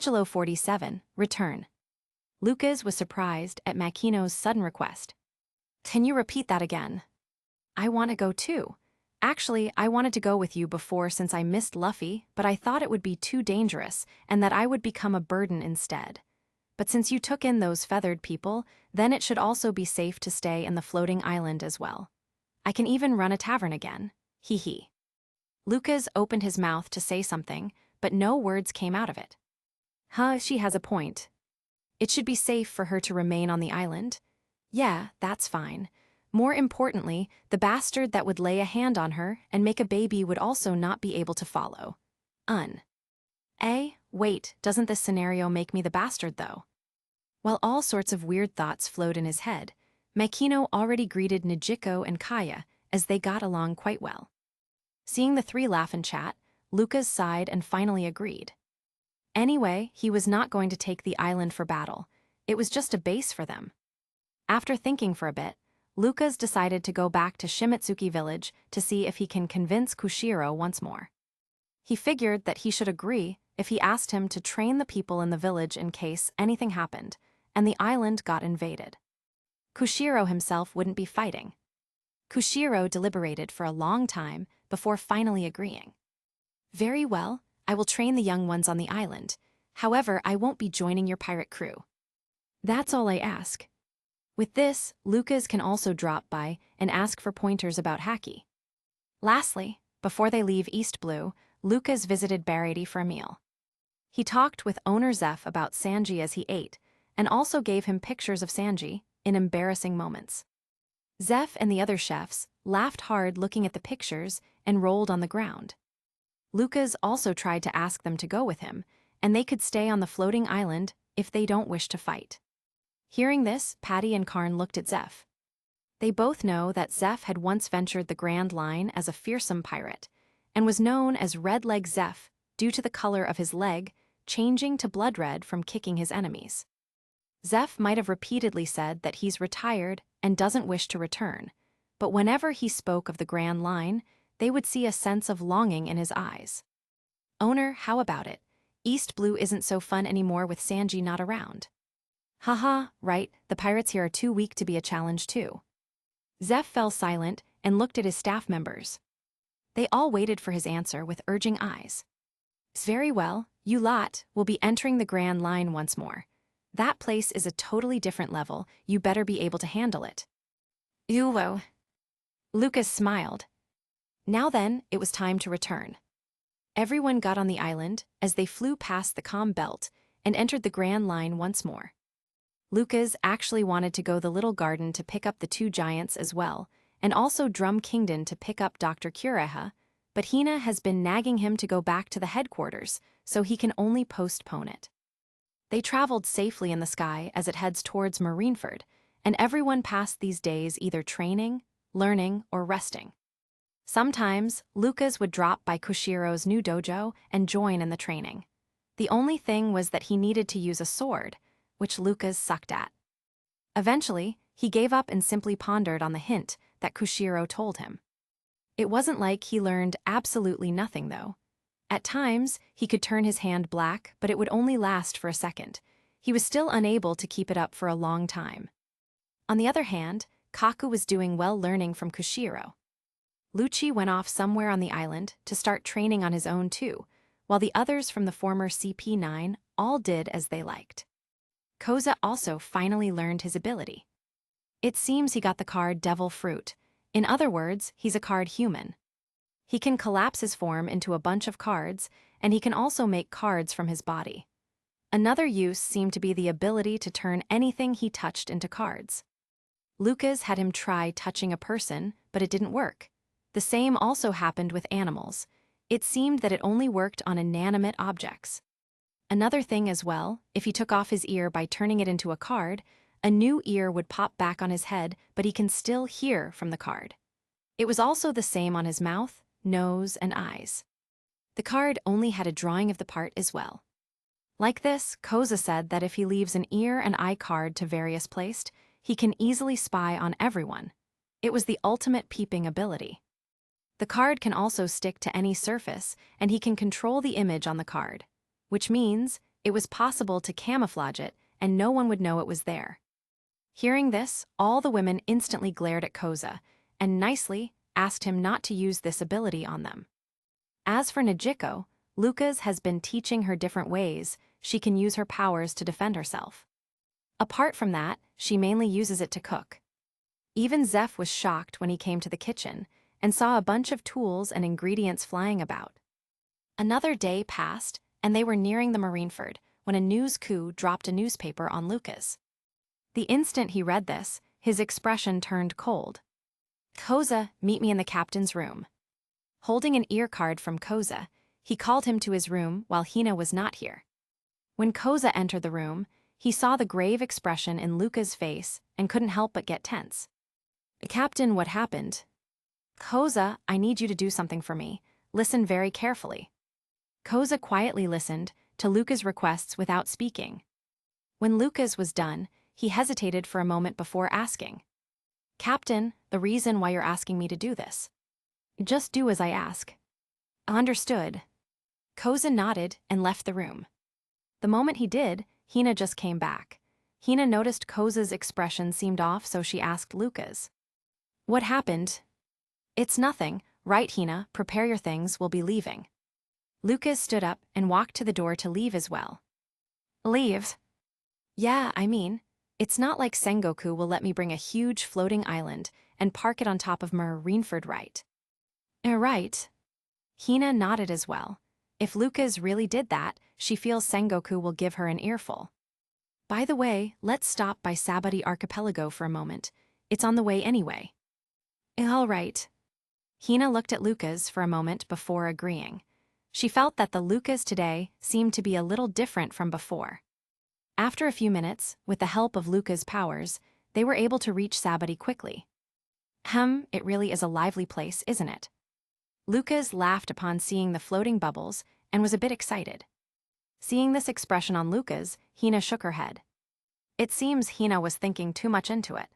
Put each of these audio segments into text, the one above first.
Capítulo 47, Return. Lucas was surprised at Makino's sudden request. Can you repeat that again? I want to go too. Actually, I wanted to go with you before since I missed Luffy, but I thought it would be too dangerous and that I would become a burden instead. But since you took in those feathered people, then it should also be safe to stay in the floating island as well. I can even run a tavern again. Hee hee. Lucas opened his mouth to say something, but no words came out of it. She has a point. It should be safe for her to remain on the island. Yeah, that's fine. More importantly, the bastard that would lay a hand on her and make a baby would also not be able to follow. Wait, doesn't this scenario make me the bastard though? While all sorts of weird thoughts flowed in his head, Makino already greeted Nijiko and Kaya as they got along quite well. Seeing the three laugh and chat, Lucas sighed and finally agreed. Anyway, he was not going to take the island for battle. It was just a base for them. After thinking for a bit, Lucas decided to go back to Shimitsuki village to see if he can convince Kushiro once more. He figured that he should agree if he asked him to train the people in the village in case anything happened and the island got invaded. Kushiro himself wouldn't be fighting. Kushiro deliberated for a long time before finally agreeing. Very well, I will train the young ones on the island. However, I won't be joining your pirate crew. That's all I ask. With this, Lucas can also drop by and ask for pointers about Haki. Lastly, before they leave East Blue, Lucas visited Barady for a meal. He talked with owner Zeph about Sanji as he ate, and also gave him pictures of Sanji in embarrassing moments. Zeph and the other chefs laughed hard looking at the pictures and rolled on the ground. Lucas also tried to ask them to go with him, and they could stay on the floating island if they don't wish to fight. Hearing this, Patty and Karn looked at Zeph. They both know that Zeph had once ventured the Grand Line as a fearsome pirate, and was known as Red Leg Zeph due to the color of his leg changing to blood red from kicking his enemies. Zeph might have repeatedly said that he's retired and doesn't wish to return, but whenever he spoke of the Grand Line, they would see a sense of longing in his eyes. Owner, how about it? East Blue isn't so fun anymore with Sanji not around. Haha, right, the pirates here are too weak to be a challenge too. Zeph fell silent and looked at his staff members. They all waited for his answer with urging eyes. Very well, you lot will be entering the Grand Line once more. That place is a totally different level, you better be able to handle it. Uwo. Lucas smiled. Now then, it was time to return. Everyone got on the island as they flew past the calm belt and entered the Grand Line once more. Lucas actually wanted to go the little garden to pick up the two giants as well, and also Drum Kingdom to pick up Dr. Kureha, but Hina has been nagging him to go back to the headquarters, so he can only postpone it. They traveled safely in the sky as it heads towards Marineford, and everyone passed these days either training, learning, or resting. Sometimes, Lucas would drop by Kushiro's new dojo and join in the training. The only thing was that he needed to use a sword, which Lucas sucked at. Eventually, he gave up and simply pondered on the hint that Kushiro told him. It wasn't like he learned absolutely nothing, though. At times, he could turn his hand black, but it would only last for a second. He was still unable to keep it up for a long time. On the other hand, Kaku was doing well learning from Kushiro. Lucci went off somewhere on the island to start training on his own too, while the others from the former CP9 all did as they liked. Koza also finally learned his ability. It seems he got the card Devil Fruit. In other words, he's a card human. He can collapse his form into a bunch of cards, and he can also make cards from his body. Another use seemed to be the ability to turn anything he touched into cards. Lucas had him try touching a person, but it didn't work. The same also happened with animals. It seemed that it only worked on inanimate objects. Another thing as well, if he took off his ear by turning it into a card, a new ear would pop back on his head, but he can still hear from the card. It was also the same on his mouth, nose, and eyes. The card only had a drawing of the part as well. Like this, Koza said that if he leaves an ear and eye card to various placed, he can easily spy on everyone. It was the ultimate peeping ability. The card can also stick to any surface, and he can control the image on the card, which means It was possible to camouflage it, and no one would know it was there. Hearing this, all the women instantly glared at Koza, and nicely asked him not to use this ability on them. As for Nijiko, Lucas has been teaching her different ways she can use her powers to defend herself. Apart from that, she mainly uses it to cook. Even Zeph was shocked when he came to the kitchen and saw a bunch of tools and ingredients flying about. Another day passed, and they were nearing the Marineford when a news coup dropped a newspaper on Lucas. The instant he read this, his expression turned cold. "Koza, meet me in the captain's room." Holding an ear card from Koza, he called him to his room while Hina was not here. When Koza entered the room, he saw the grave expression in Luca's face and couldn't help but get tense. "Captain, what happened?" "Koza, I need you to do something for me. Listen very carefully." Koza quietly listened to Luca's requests without speaking. When Lucas was done, he hesitated for a moment before asking, "Captain, the reason why you're asking me to do this?" "Just do as I ask." "Understood." Koza nodded and left the room. The moment he did, Hina just came back. Hina noticed Koza's expression seemed off, so she asked Lucas, "What happened?" "It's nothing, right, Hina? Prepare your things, we'll be leaving." Lucas stood up and walked to the door to leave as well. "Leave?" "Yeah, I mean, it's not like Sengoku will let me bring a huge floating island and park it on top of Marineford, right?" Right." Hina nodded as well. If Lucas really did that, she feels Sengoku will give her an earful. "By the way, let's stop by Sabari Archipelago for a moment. It's on the way anyway." "All right." Hina looked at Lucas for a moment before agreeing. She felt that the Lucas today seemed to be a little different from before. After a few minutes, with the help of Lucas' powers, they were able to reach Sabari quickly. It really is a lively place, isn't it?" Lucas laughed upon seeing the floating bubbles and was a bit excited. Seeing this expression on Lucas, Hina shook her head. It seems Hina was thinking too much into it.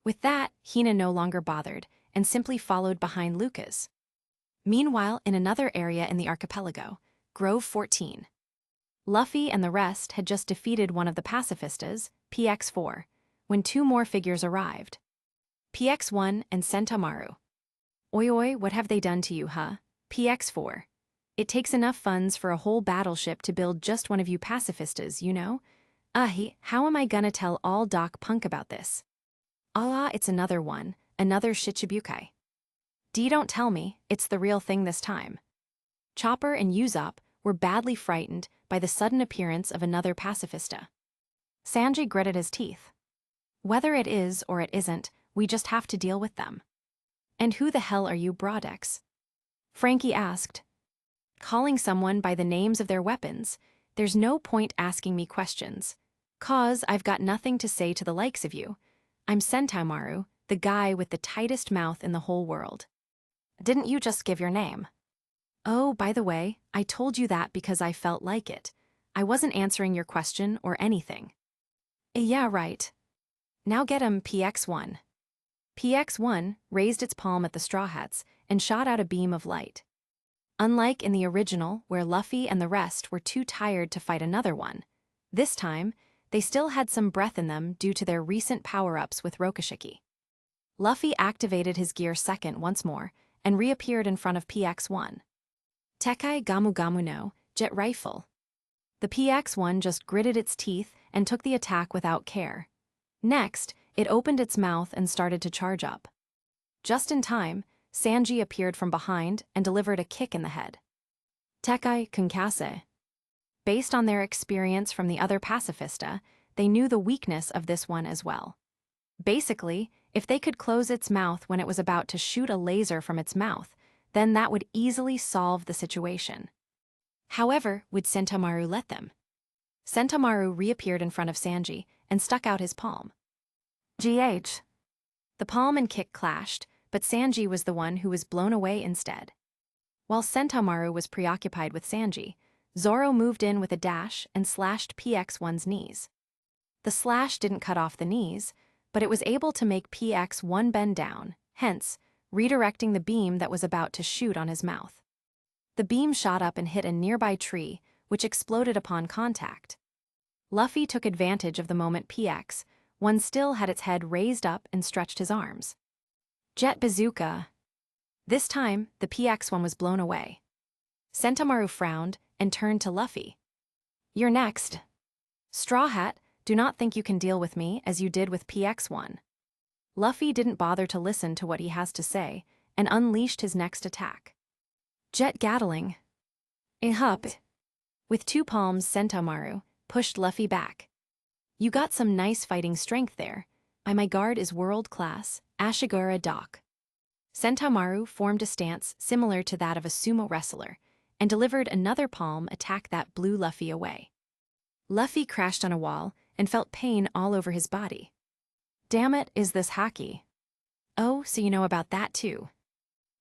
With that, Hina no longer bothered and simply followed behind Lucas. Meanwhile, in another area in the archipelago, Grove 14. Luffy and the rest had just defeated one of the pacifistas, PX4, when two more figures arrived. PX1 and Sentomaru. Oi, what have they done to you, huh? PX4. It takes enough funds for a whole battleship to build just one of you pacifistas, you know? How am I gonna tell all Doc Punk about this? It's another one, another Shichibukai. Don't tell me, it's the real thing this time. Chopper and Usopp were badly frightened by the sudden appearance of another pacifista. Sanji gritted his teeth. Whether it is or it isn't, we just have to deal with them. And who the hell are you, Broadex? Frankie asked. Calling someone by the names of their weapons, there's no point asking me questions. 'Cause I've got nothing to say to the likes of you. I'm Sentomaru, the guy with the tightest mouth in the whole world. Didn't you just give your name? Oh, by the way, I told you that because I felt like it. I wasn't answering your question or anything. Yeah, right. Now get him, PX1. PX1 raised its palm at the Straw Hats and shot out a beam of light. Unlike in the original, where Luffy and the rest were too tired to fight another one, this time, they still had some breath in them due to their recent power-ups with Rokushiki. Luffy activated his gear second once more and reappeared in front of PX1. Tekai Gamu Gamu no, jet rifle. The PX1 just gritted its teeth and took the attack without care. Next, it opened its mouth and started to charge up. Just in time, Sanji appeared from behind and delivered a kick in the head. Tekai Kunkase. Based on their experience from the other pacifista, they knew the weakness of this one as well. Basically, if they could close its mouth when it was about to shoot a laser from its mouth, then that would easily solve the situation. However, would Sentomaru let them? Sentomaru reappeared in front of Sanji and stuck out his palm. GH. The palm and kick clashed, but Sanji was the one who was blown away instead. While Sentomaru was preoccupied with Sanji, Zoro moved in with a dash and slashed PX1's knees. The slash didn't cut off the knees, but it was able to make PX1 bend down, hence, redirecting the beam that was about to shoot on his mouth. The beam shot up and hit a nearby tree, which exploded upon contact. Luffy took advantage of the moment PX1 still had its head raised up and stretched his arms. Jet bazooka. This time, the PX1 was blown away. Sentomaru frowned and turned to Luffy. "You're next. Straw Hat, do not think you can deal with me as you did with PX1. Luffy didn't bother to listen to what he has to say and unleashed his next attack. Jet Gatling. Hup. With two palms, Sentomaru pushed Luffy back. "You got some nice fighting strength there. My guard is world-class, Ashigura Doc." Sentomaru formed a stance similar to that of a sumo wrestler and delivered another palm attack that blew Luffy away. Luffy crashed on a wall and felt pain all over his body. "Damn it, is this haki? Oh, so you know about that too."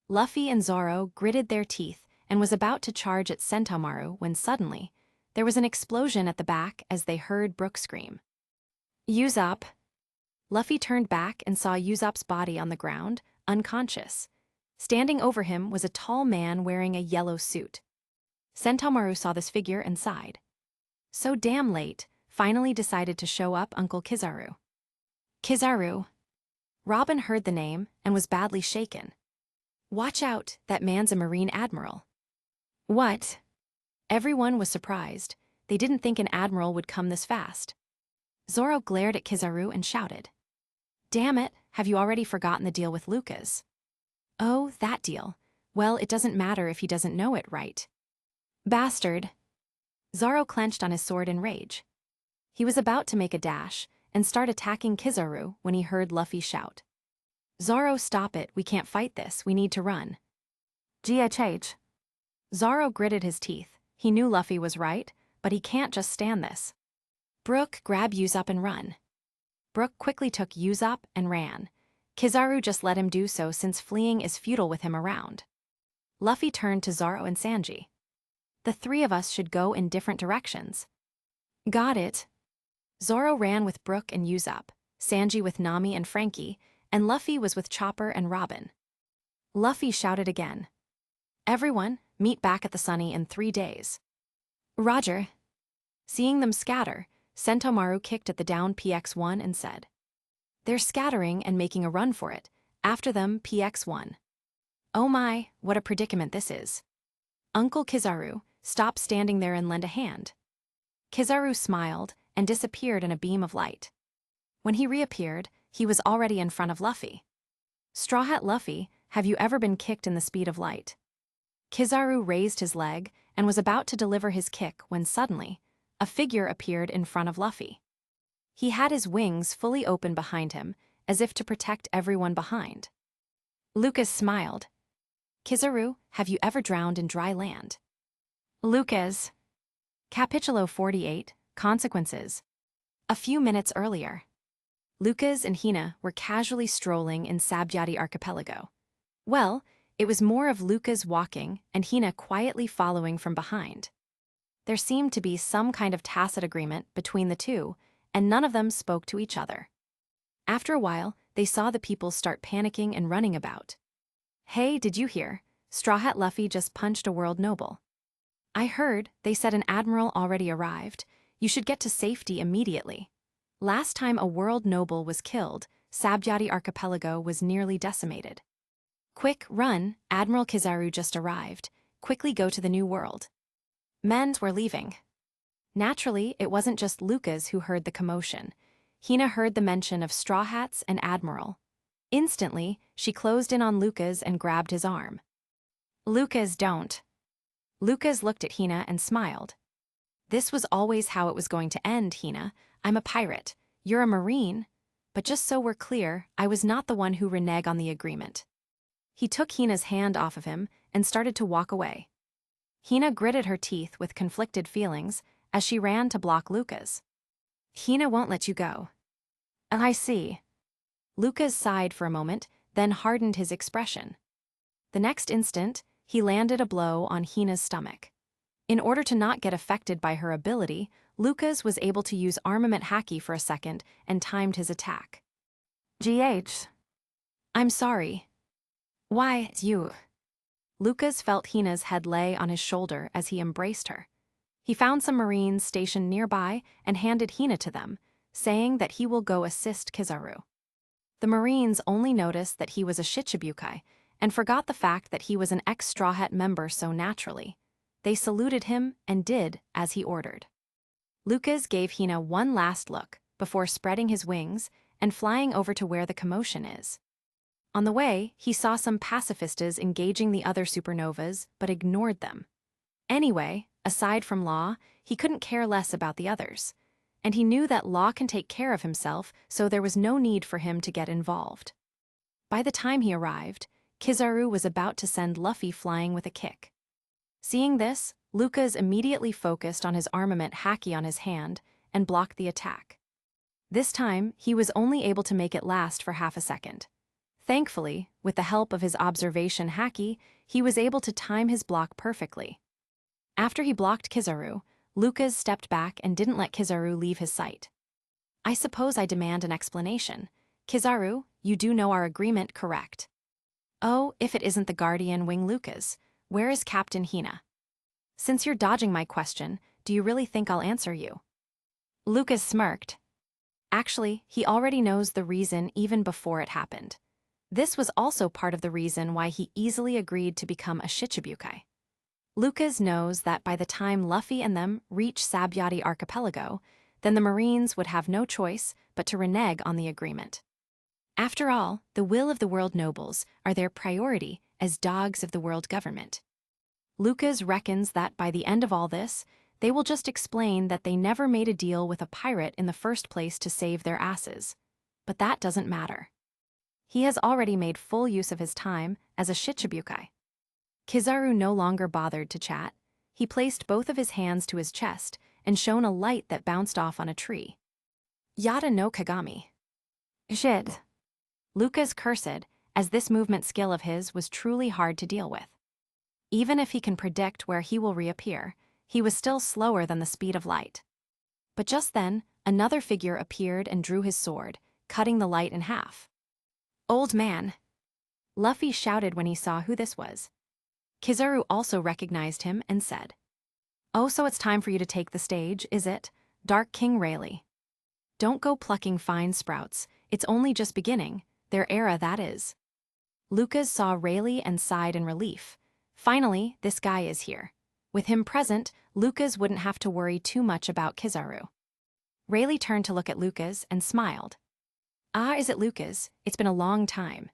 Luffy and Zoro gritted their teeth and was about to charge at Sentomaru when suddenly, there was an explosion at the back as they heard Brook scream. "Usopp." Luffy turned back and saw Usopp's body on the ground, unconscious. Standing over him was a tall man wearing a yellow suit. Sentomaru saw this figure and sighed. So damn late, finally decided to show up Uncle Kizaru. "Kizaru." Robin heard the name and was badly shaken. "Watch out, that man's a Marine Admiral." "What?" Everyone was surprised. They didn't think an admiral would come this fast. Zoro glared at Kizaru and shouted, "Damn it, have you already forgotten the deal with Lucas?" "Oh, that deal. Well, it doesn't matter if he doesn't know it, right?" "Bastard." Zoro clenched on his sword in rage. He was about to make a dash and start attacking Kizaru when he heard Luffy shout, "Zoro, stop it, we can't fight this, we need to run." "GHH." Zoro gritted his teeth. He knew Luffy was right, but he can't just stand this. "Brook, grab Usopp and run." Brook quickly took Usopp and ran. Kizaru just let him do so since fleeing is futile with him around. Luffy turned to Zoro and Sanji. "The three of us should go in different directions." "Got it." Zoro ran with Brook and Usopp, Sanji with Nami and Frankie, and Luffy was with Chopper and Robin. Luffy shouted again, "Everyone, meet back at the Sunny in 3 days." "Roger." Seeing them scatter, Sentomaru kicked at the down PX1 and said, "They're scattering and making a run for it. After them, PX1. Oh my, what a predicament this is. Uncle Kizaru, stop standing there and lend a hand." Kizaru smiled and disappeared in a beam of light. When he reappeared, he was already in front of Luffy. "Straw Hat Luffy, have you ever been kicked in the speed of light?" Kizaru raised his leg and was about to deliver his kick when suddenly, a figure appeared in front of Luffy. He had his wings fully open behind him, as if to protect everyone behind. Lucas smiled. "Kizaru, have you ever drowned in dry land?" Lucas. Capítulo 48, Consequences. A few minutes earlier, Lucas and Hina were casually strolling in Sabyati Archipelago. Well, it was more of Lucas walking and Hina quietly following from behind. There seemed to be some kind of tacit agreement between the two, and none of them spoke to each other. After a while, they saw the people start panicking and running about. "Hey, did you hear? Straw Hat Luffy just punched a world noble." "I heard, they said an admiral already arrived. You should get to safety immediately. Last time a world noble was killed, Sabyati Archipelago was nearly decimated. Quick, run, Admiral Kizaru just arrived. Quickly go to the new world." Men were leaving. Naturally, it wasn't just Lucas who heard the commotion. Hina heard the mention of Straw Hats and Admiral. Instantly, she closed in on Lucas and grabbed his arm. "Lucas, don't." Lucas looked at Hina and smiled. "This was always how it was going to end, Hina. I'm a pirate. You're a Marine. But just so we're clear, I was not the one who reneged on the agreement." He took Hina's hand off of him and started to walk away. Hina gritted her teeth with conflicted feelings as she ran to block Lucas. "Hina won't let you go." "I see." Lucas sighed for a moment, then hardened his expression. The next instant, he landed a blow on Hina's stomach. In order to not get affected by her ability, Lucas was able to use armament haki for a second and timed his attack. "GH. I'm sorry." "Why, it's you." Lucas felt Hina's head lay on his shoulder as he embraced her. He found some Marines stationed nearby and handed Hina to them, saying that he will go assist Kizaru. The Marines only noticed that he was a Shichibukai and forgot the fact that he was an ex-Straw Hat member so naturally. They saluted him and did as he ordered. Lucas gave Hina one last look before spreading his wings and flying over to where the commotion is. On the way, he saw some pacifistas engaging the other supernovas but ignored them. Anyway, aside from Law, he couldn't care less about the others. And he knew that Law can take care of himself, so there was no need for him to get involved. By the time he arrived, Kizaru was about to send Luffy flying with a kick. Seeing this, Lucas immediately focused on his armament haki on his hand and blocked the attack. This time, he was only able to make it last for half a second. Thankfully, with the help of his observation haki, he was able to time his block perfectly. After he blocked Kizaru, Lucas stepped back and didn't let Kizaru leave his sight. I suppose I demand an explanation. Kizaru, you do know our agreement, correct? Oh, if it isn't the Guardian Wing Lucas, where is Captain Hina? Since you're dodging my question, do you really think I'll answer you? Lucas smirked. Actually, he already knows the reason even before it happened. This was also part of the reason why he easily agreed to become a Shichibukai. Lucas knows that by the time Luffy and them reach Sabyati Archipelago, then the Marines would have no choice but to renege on the agreement. After all, the will of the world nobles are their priority as dogs of the world government. Lucas reckons that by the end of all this, they will just explain that they never made a deal with a pirate in the first place to save their asses. But that doesn't matter. He has already made full use of his time as a Shichibukai. Kizaru no longer bothered to chat. He placed both of his hands to his chest and shone a light that bounced off on a tree. Yada no Kagami. Shit. Lucas cursed, as this movement skill of his was truly hard to deal with. Even if he can predict where he will reappear, he was still slower than the speed of light. But just then, another figure appeared and drew his sword, cutting the light in half. Old man. Luffy shouted when he saw who this was. Kizaru also recognized him and said, "Oh, so it's time for you to take the stage, is it, Dark King Rayleigh? Don't go plucking fine sprouts, it's only just beginning, their era that is." Lucas saw Rayleigh and sighed in relief. Finally, this guy is here. With him present, Lucas wouldn't have to worry too much about Kizaru. Rayleigh turned to look at Lucas and smiled. Ah, is it Lucas? It's been a long time.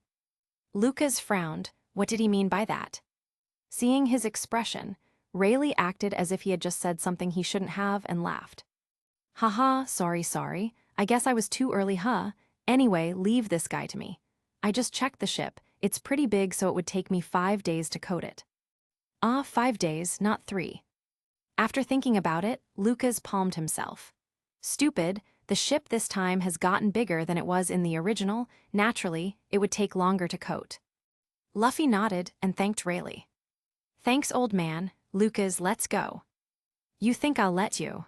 Lucas frowned. What did he mean by that? Seeing his expression, Rayleigh acted as if he had just said something he shouldn't have and laughed. Haha, sorry. I guess I was too early, huh? Anyway, leave this guy to me. I just checked the ship. It's pretty big, so it would take me 5 days to code it. Ah, 5 days, not 3. After thinking about it, Lucas palmed himself. Stupid, the ship this time has gotten bigger than it was in the original. Naturally, it would take longer to coat. Luffy nodded and thanked Rayleigh. Thanks, old man. Lucas, let's go. You think I'll let you?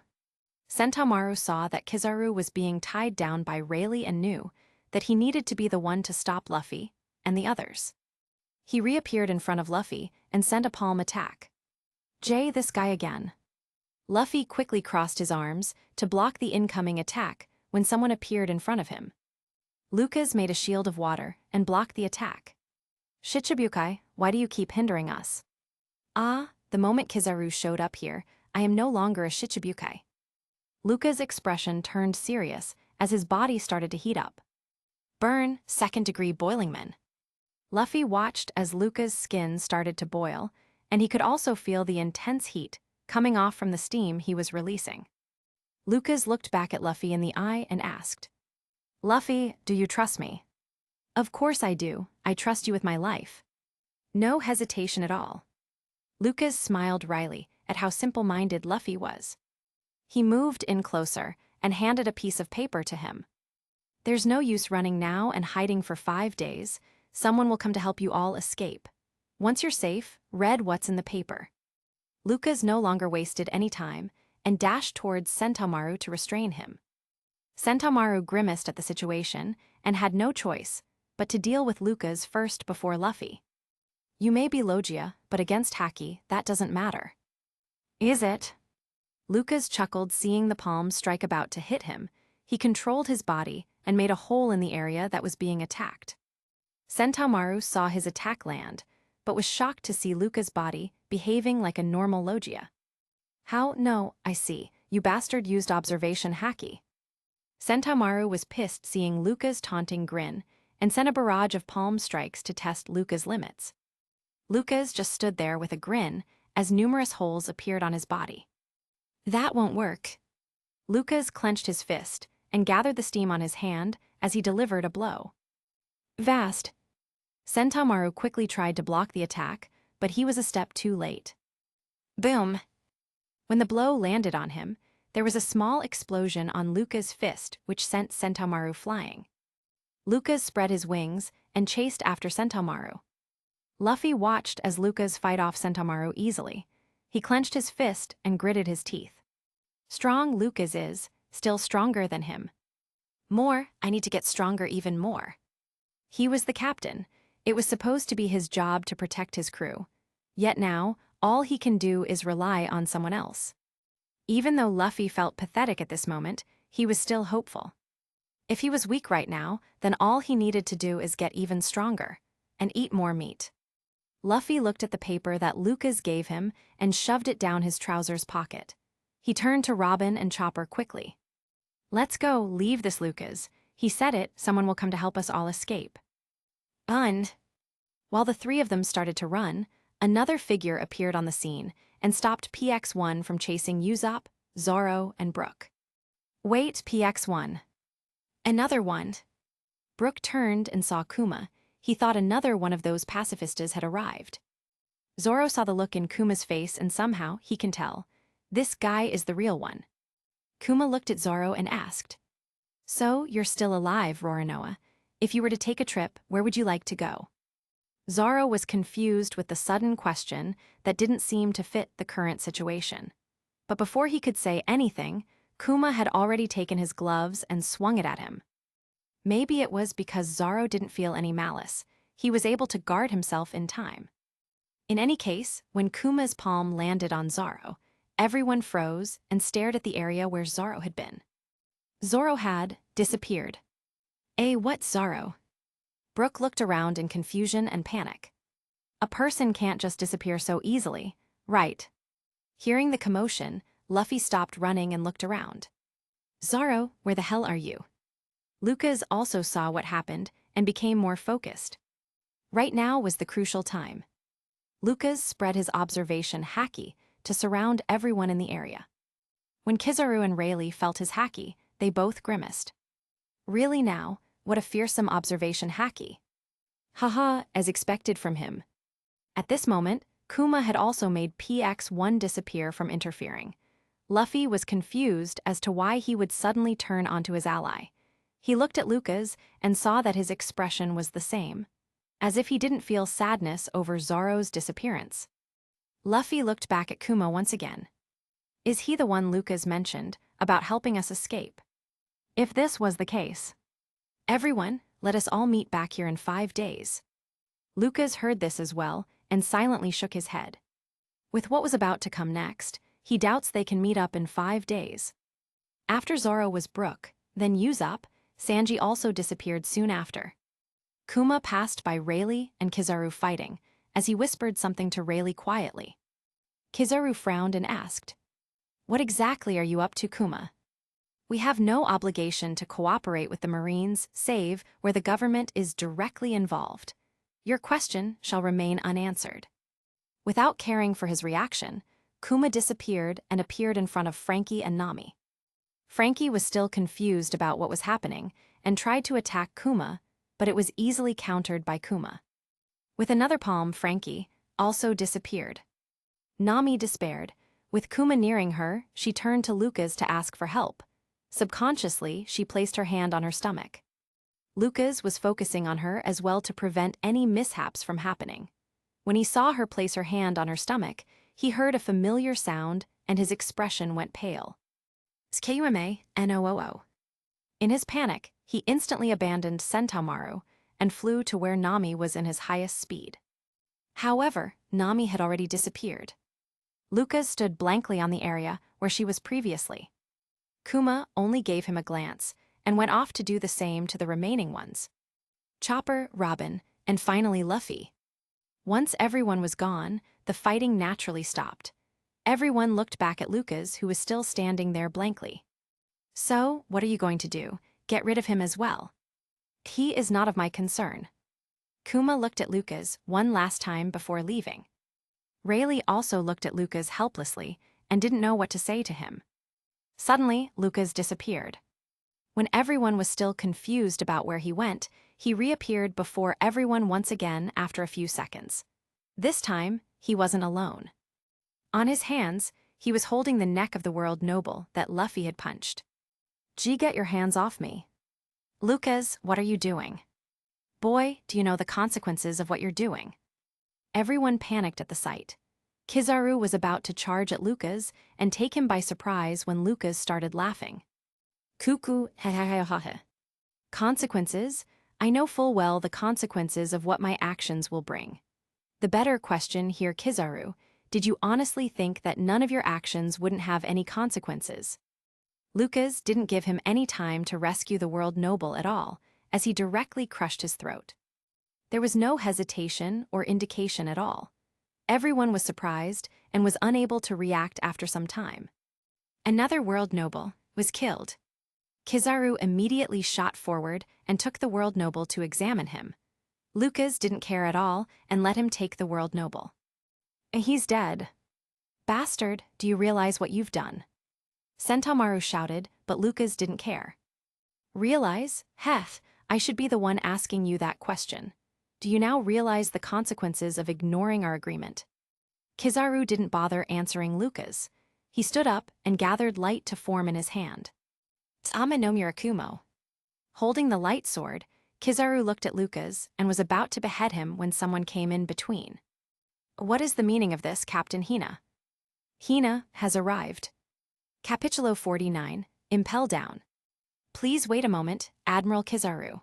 Sentomaru saw that Kizaru was being tied down by Rayleigh and knew that he needed to be the one to stop Luffy and the others. He reappeared in front of Luffy and sent a palm attack. This guy again. Luffy quickly crossed his arms to block the incoming attack when someone appeared in front of him. Lucas made a shield of water and blocked the attack. Shichibukai, why do you keep hindering us? Ah, the moment Kizaru showed up here, I am no longer a Shichibukai. Lucas' expression turned serious as his body started to heat up. Burn, second-degree boilingman. Luffy watched as Lucas' skin started to boil, and he could also feel the intense heat coming off from the steam he was releasing. Lucas looked back at Luffy in the eye and asked, Luffy, do you trust me? Of course I do. I trust you with my life. No hesitation at all. Lucas smiled wryly at how simple-minded Luffy was. He moved in closer and handed a piece of paper to him. There's no use running now and hiding for 5 days. Someone will come to help you all escape. Once you're safe, read what's in the paper. Lucas no longer wasted any time and dashed towards Sentomaru to restrain him. Sentomaru grimaced at the situation and had no choice but to deal with Lucas first before Luffy. You may be Logia, but against Haki, that doesn't matter. Is it? Lucas chuckled, seeing the palm strike about to hit him. He controlled his body and made a hole in the area that was being attacked. Sentomaru saw his attack land, but was shocked to see Lucas' body behaving like a normal Logia. How? No, I see. You bastard used observation haki. Sentomaru was pissed seeing Lucas' taunting grin and sent a barrage of palm strikes to test Lucas' limits. Lucas just stood there with a grin as numerous holes appeared on his body. That won't work. Lucas clenched his fist and gathered the steam on his hand as he delivered a blow. Vast. Sentomaru quickly tried to block the attack, but he was a step too late. Boom. When the blow landed on him, there was a small explosion on Lucas' fist which sent Sentomaru flying. Lucas spread his wings and chased after Sentomaru. Luffy watched as Lucas fight off Sentomaru easily. He clenched his fist and gritted his teeth. Strong Lucas is, still stronger than him. I need to get stronger even more. He was the captain. It was supposed to be his job to protect his crew. Yet now, all he can do is rely on someone else. Even though Luffy felt pathetic at this moment, he was still hopeful. If he was weak right now, then all he needed to do is get even stronger and eat more meat. Luffy looked at the paper that Lucas gave him and shoved it down his trousers pocket. He turned to Robin and Chopper quickly. Let's go, leave this Lucas. He said it, someone will come to help us all escape. While the three of them started to run, another figure appeared on the scene and stopped PX-1 from chasing Usopp, Zoro, and Brook. Wait, PX-1. Another one. Brook turned and saw Kuma. He thought another one of those pacifistas had arrived. Zoro saw the look in Kuma's face and somehow, he can tell, this guy is the real one. Kuma looked at Zoro and asked, So, you're still alive, Roronoa. If you were to take a trip, where would you like to go? Zoro was confused with the sudden question that didn't seem to fit the current situation. But before he could say anything, Kuma had already taken his gloves and swung it at him. Maybe it was because Zoro didn't feel any malice. He was able to guard himself in time. In any case, when Kuma's palm landed on Zoro, everyone froze and stared at the area where Zoro had been. Zoro had disappeared. What, Zoro? Brook looked around in confusion and panic. A person can't just disappear so easily, right? Hearing the commotion, Luffy stopped running and looked around. Zoro, where the hell are you? Lucas also saw what happened and became more focused. Right now was the crucial time. Lucas spread his observation haki to surround everyone in the area. When Kizaru and Rayleigh felt his haki, they both grimaced. Really now, what a fearsome observation haki. Haha, as expected from him. At this moment, Kuma had also made PX-1 disappear from interfering. Luffy was confused as to why he would suddenly turn onto his ally. He looked at Lucas and saw that his expression was the same, as if he didn't feel sadness over Zoro's disappearance. Luffy looked back at Kuma once again. Is he the one Lucas mentioned about helping us escape? If this was the case. Everyone, let us all meet back here in 5 days. Lucas heard this as well and silently shook his head. With what was about to come next, he doubts they can meet up in 5 days. After Zoro was Brook, then Usopp, Sanji also disappeared soon after. Kuma passed by Rayleigh and Kizaru fighting, as he whispered something to Rayleigh quietly. Kizaru frowned and asked, What exactly are you up to, Kuma? We have no obligation to cooperate with the Marines, save where the government is directly involved. Your question shall remain unanswered. Without caring for his reaction, Kuma disappeared and appeared in front of Frankie and Nami. Frankie was still confused about what was happening and tried to attack Kuma, but it was easily countered by Kuma. With another palm, Frankie also disappeared. Nami despaired. With Kuma nearing her, she turned to Lucas to ask for help. Subconsciously, she placed her hand on her stomach. Lucas was focusing on her as well to prevent any mishaps from happening. When he saw her place her hand on her stomach, he heard a familiar sound and his expression went pale. Skuma-NOOO. In his panic, he instantly abandoned Sentomaru and flew to where Nami was in his highest speed. However, Nami had already disappeared. Lucas stood blankly on the area where she was previously. Kuma only gave him a glance and went off to do the same to the remaining ones. Chopper, Robin, and finally Luffy. Once everyone was gone, the fighting naturally stopped. Everyone looked back at Lucas, who was still standing there blankly. So, what are you going to do? Get rid of him as well? He is not of my concern. Kuma looked at Lucas one last time before leaving. Rayleigh also looked at Lucas helplessly and didn't know what to say to him. Suddenly, Lucas disappeared. When everyone was still confused about where he went, he reappeared before everyone once again after a few seconds. This time, he wasn't alone. On his hands, he was holding the neck of the world noble that Luffy had punched. "Gee, get your hands off me." "Lucas, what are you doing? Boy, do you know the consequences of what you're doing?" Everyone panicked at the sight. Kizaru was about to charge at Lucas and take him by surprise when Lucas started laughing. "Cuckoo, ha. Consequences? I know full well the consequences of what my actions will bring. The better question here, Kizaru, did you honestly think that none of your actions wouldn't have any consequences?" Lucas didn't give him any time to rescue the world noble at all, as he directly crushed his throat. There was no hesitation or indication at all. Everyone was surprised and was unable to react after some time. Another world noble was killed. Kizaru immediately shot forward and took the world noble to examine him. Lucas didn't care at all and let him take the world noble. "He's dead." "Bastard, do you realize what you've done?" Sentomaru shouted, but Lucas didn't care. "Realize? Heth, I should be the one asking you that question. Do you now realize the consequences of ignoring our agreement?" Kizaru didn't bother answering Lucas. He stood up and gathered light to form in his hand. "Tama no Murakumo." Holding the light sword, Kizaru looked at Lucas and was about to behead him when someone came in between. "What is the meaning of this, Captain Hina?" "Hina has arrived." Capitulo 49, Impel Down. "Please wait a moment, Admiral Kizaru."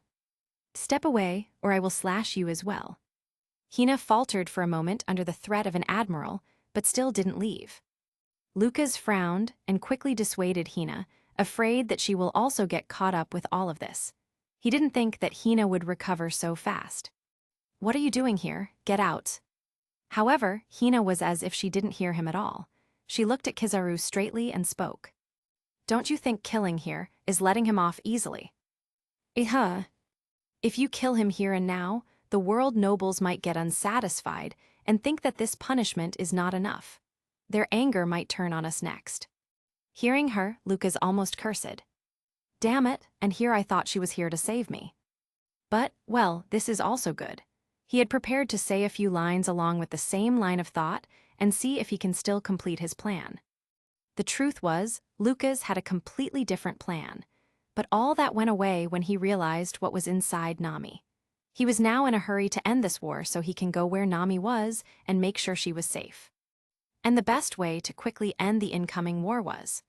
"Step away, or I will slash you as well." Hina faltered for a moment under the threat of an admiral, but still didn't leave. Lucas frowned and quickly dissuaded Hina, afraid that she will also get caught up with all of this. He didn't think that Hina would recover so fast. "What are you doing here? Get out." However, Hina was as if she didn't hear him at all. She looked at Kizaru straightly and spoke. "Don't you think killing here is letting him off easily?" If you kill him here and now, the world nobles might get unsatisfied and think that this punishment is not enough. Their anger might turn on us next." Hearing her, Lucas almost cursed. "Damn it, and here I thought she was here to save me." But, well, this is also good. He had prepared to say a few lines along with the same line of thought and see if he can still complete his plan. The truth was, Lucas had a completely different plan, but all that went away when he realized what was inside Nami. He was now in a hurry to end this war so he can go where Nami was and make sure she was safe. And the best way to quickly end the incoming war was.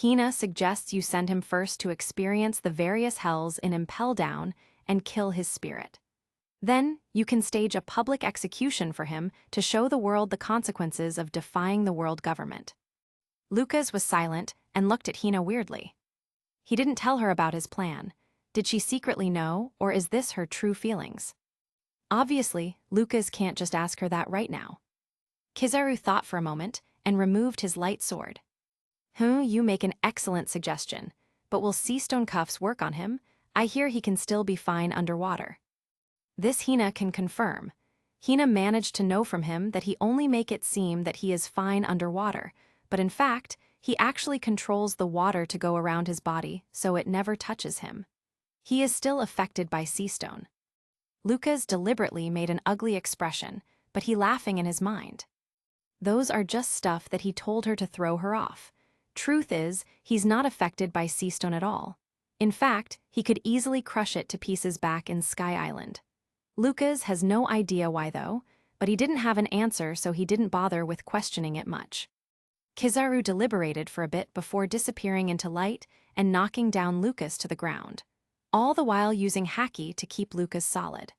Hina suggests you send him first to experience the various hells in Impel Down and kill his spirit. Then, you can stage a public execution for him to show the world the consequences of defying the world government. Lucas was silent and looked at Hina weirdly. He didn't tell her about his plan. Did she secretly know, or is this her true feelings? Obviously, Lucas can't just ask her that right now. Kizaru thought for a moment and removed his light sword. You make an excellent suggestion, but will sea stone cuffs work on him? I hear he can still be fine underwater." This Hina can confirm. Hina managed to know from him that he only make it seem that he is fine underwater, but in fact, he actually controls the water to go around his body so it never touches him. He is still affected by sea stone. Lucas deliberately made an ugly expression, but he laughing in his mind. Those are just stuff that he told her to throw her off. Truth is, he's not affected by sea stone at all. In fact, he could easily crush it to pieces back in Sky Island. Lucas has no idea why though, but he didn't have an answer so he didn't bother with questioning it much. Kizaru deliberated for a bit before disappearing into light and knocking down Lucas to the ground, all the while using Haki to keep Lucas solid.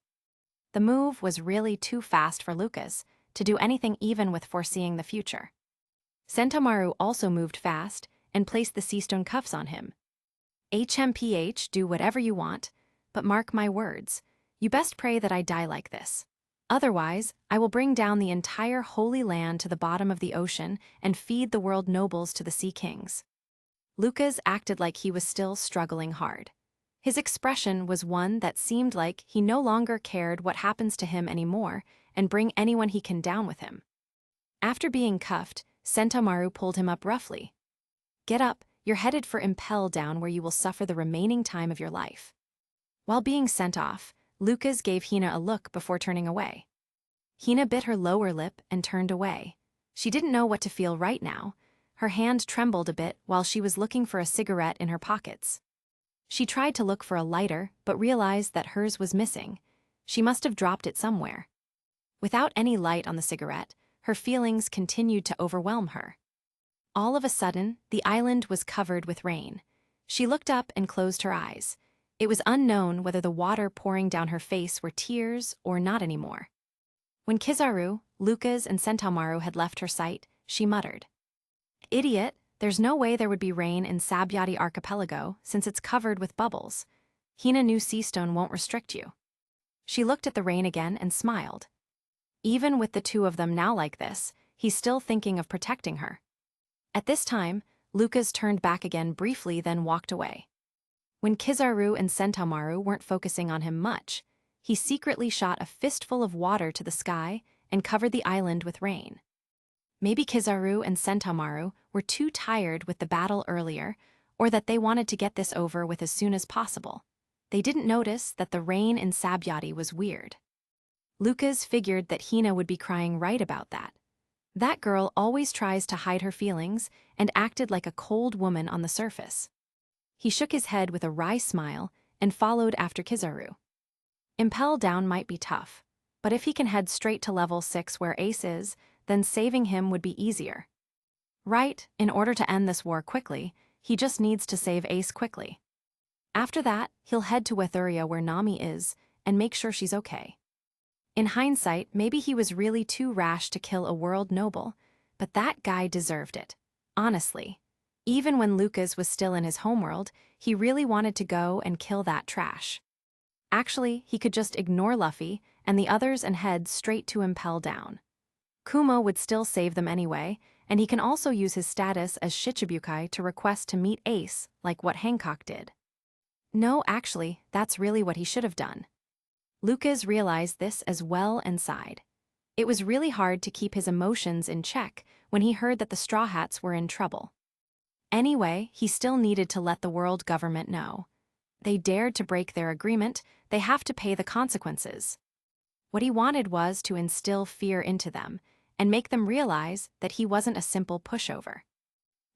The move was really too fast for Lucas to do anything even with foreseeing the future. Sentomaru also moved fast and placed the sea stone cuffs on him. HMPH, do whatever you want, but mark my words, you best pray that I die like this. Otherwise, I will bring down the entire Holy Land to the bottom of the ocean and feed the world nobles to the sea kings. Lucas acted like he was still struggling hard. His expression was one that seemed like he no longer cared what happens to him anymore and bring anyone he can down with him. After being cuffed, Sentomaru pulled him up roughly. Get up, you're headed for Impel Down where you will suffer the remaining time of your life. While being sent off, Lucas gave Hina a look before turning away. Hina bit her lower lip and turned away. She didn't know what to feel right now. Her hand trembled a bit while she was looking for a cigarette in her pockets. She tried to look for a lighter, but realized that hers was missing. She must have dropped it somewhere. Without any light on the cigarette, her feelings continued to overwhelm her. All of a sudden, the island was covered with rain. She looked up and closed her eyes. It was unknown whether the water pouring down her face were tears or not anymore. When Kizaru, Lucas, and Sentomaru had left her sight, she muttered, "Idiot, there's no way there would be rain in Sabyati Archipelago since it's covered with bubbles. Hina knew sea stone won't restrict you." She looked at the rain again and smiled. Even with the two of them now like this, he's still thinking of protecting her. At this time, Lucas turned back again briefly, then walked away. When Kizaru and Sentomaru weren't focusing on him much, he secretly shot a fistful of water to the sky and covered the island with rain. Maybe Kizaru and Sentomaru were too tired with the battle earlier, or that they wanted to get this over with as soon as possible. They didn't notice that the rain in Sabyati was weird. Lucas figured that Hina would be crying right about that. That girl always tries to hide her feelings and acted like a cold woman on the surface. He shook his head with a wry smile and followed after Kizaru. Impel Down might be tough, but if he can head straight to level 6 where Ace is, then saving him would be easier. Right, in order to end this war quickly, he just needs to save Ace quickly. After that, he'll head to Wethuria where Nami is and make sure she's okay. In hindsight, maybe he was really too rash to kill a world noble, but that guy deserved it. Honestly. Even when Lucas was still in his homeworld, he really wanted to go and kill that trash. Actually, he could just ignore Luffy and the others and head straight to Impel Down. Kumo would still save them anyway, and he can also use his status as Shichibukai to request to meet Ace, like what Hancock did. No, actually, that's really what he should have done. Lucas realized this as well and sighed. It was really hard to keep his emotions in check when he heard that the Straw Hats were in trouble. Anyway, he still needed to let the world government know. They dared to break their agreement, they have to pay the consequences. What he wanted was to instill fear into them and make them realize that he wasn't a simple pushover.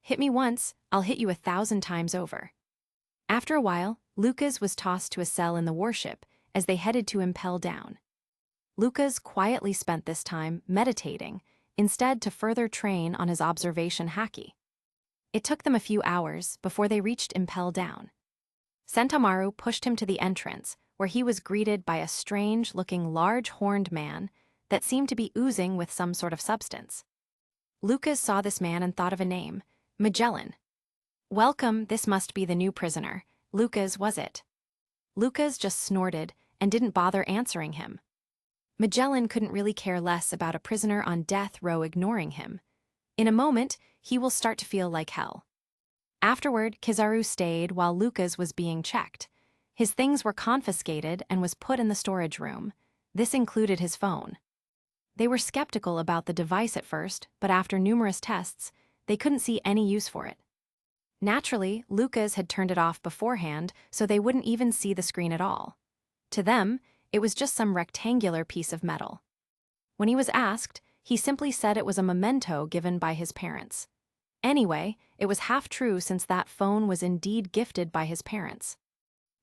Hit me once, I'll hit you 1,000 times over. After a while, Lucas was tossed to a cell in the warship as they headed to Impel Down. Lucas quietly spent this time meditating, instead to further train on his observation haki. It took them a few hours before they reached Impel Down. Sentomaru pushed him to the entrance, where he was greeted by a strange-looking large-horned man that seemed to be oozing with some sort of substance. Lucas saw this man and thought of a name, Magellan. Welcome, this must be the new prisoner. Lucas, was it? Lucas just snorted and didn't bother answering him. Magellan couldn't really care less about a prisoner on death row ignoring him. In a moment, he will start to feel like hell. Afterward, Kizaru stayed while Lucas was being checked. His things were confiscated and was put in the storage room. This included his phone. They were skeptical about the device at first, but after numerous tests, they couldn't see any use for it. Naturally, Lucas had turned it off beforehand, so they wouldn't even see the screen at all. To them, it was just some rectangular piece of metal. When he was asked, he simply said it was a memento given by his parents. Anyway, it was half true since that phone was indeed gifted by his parents.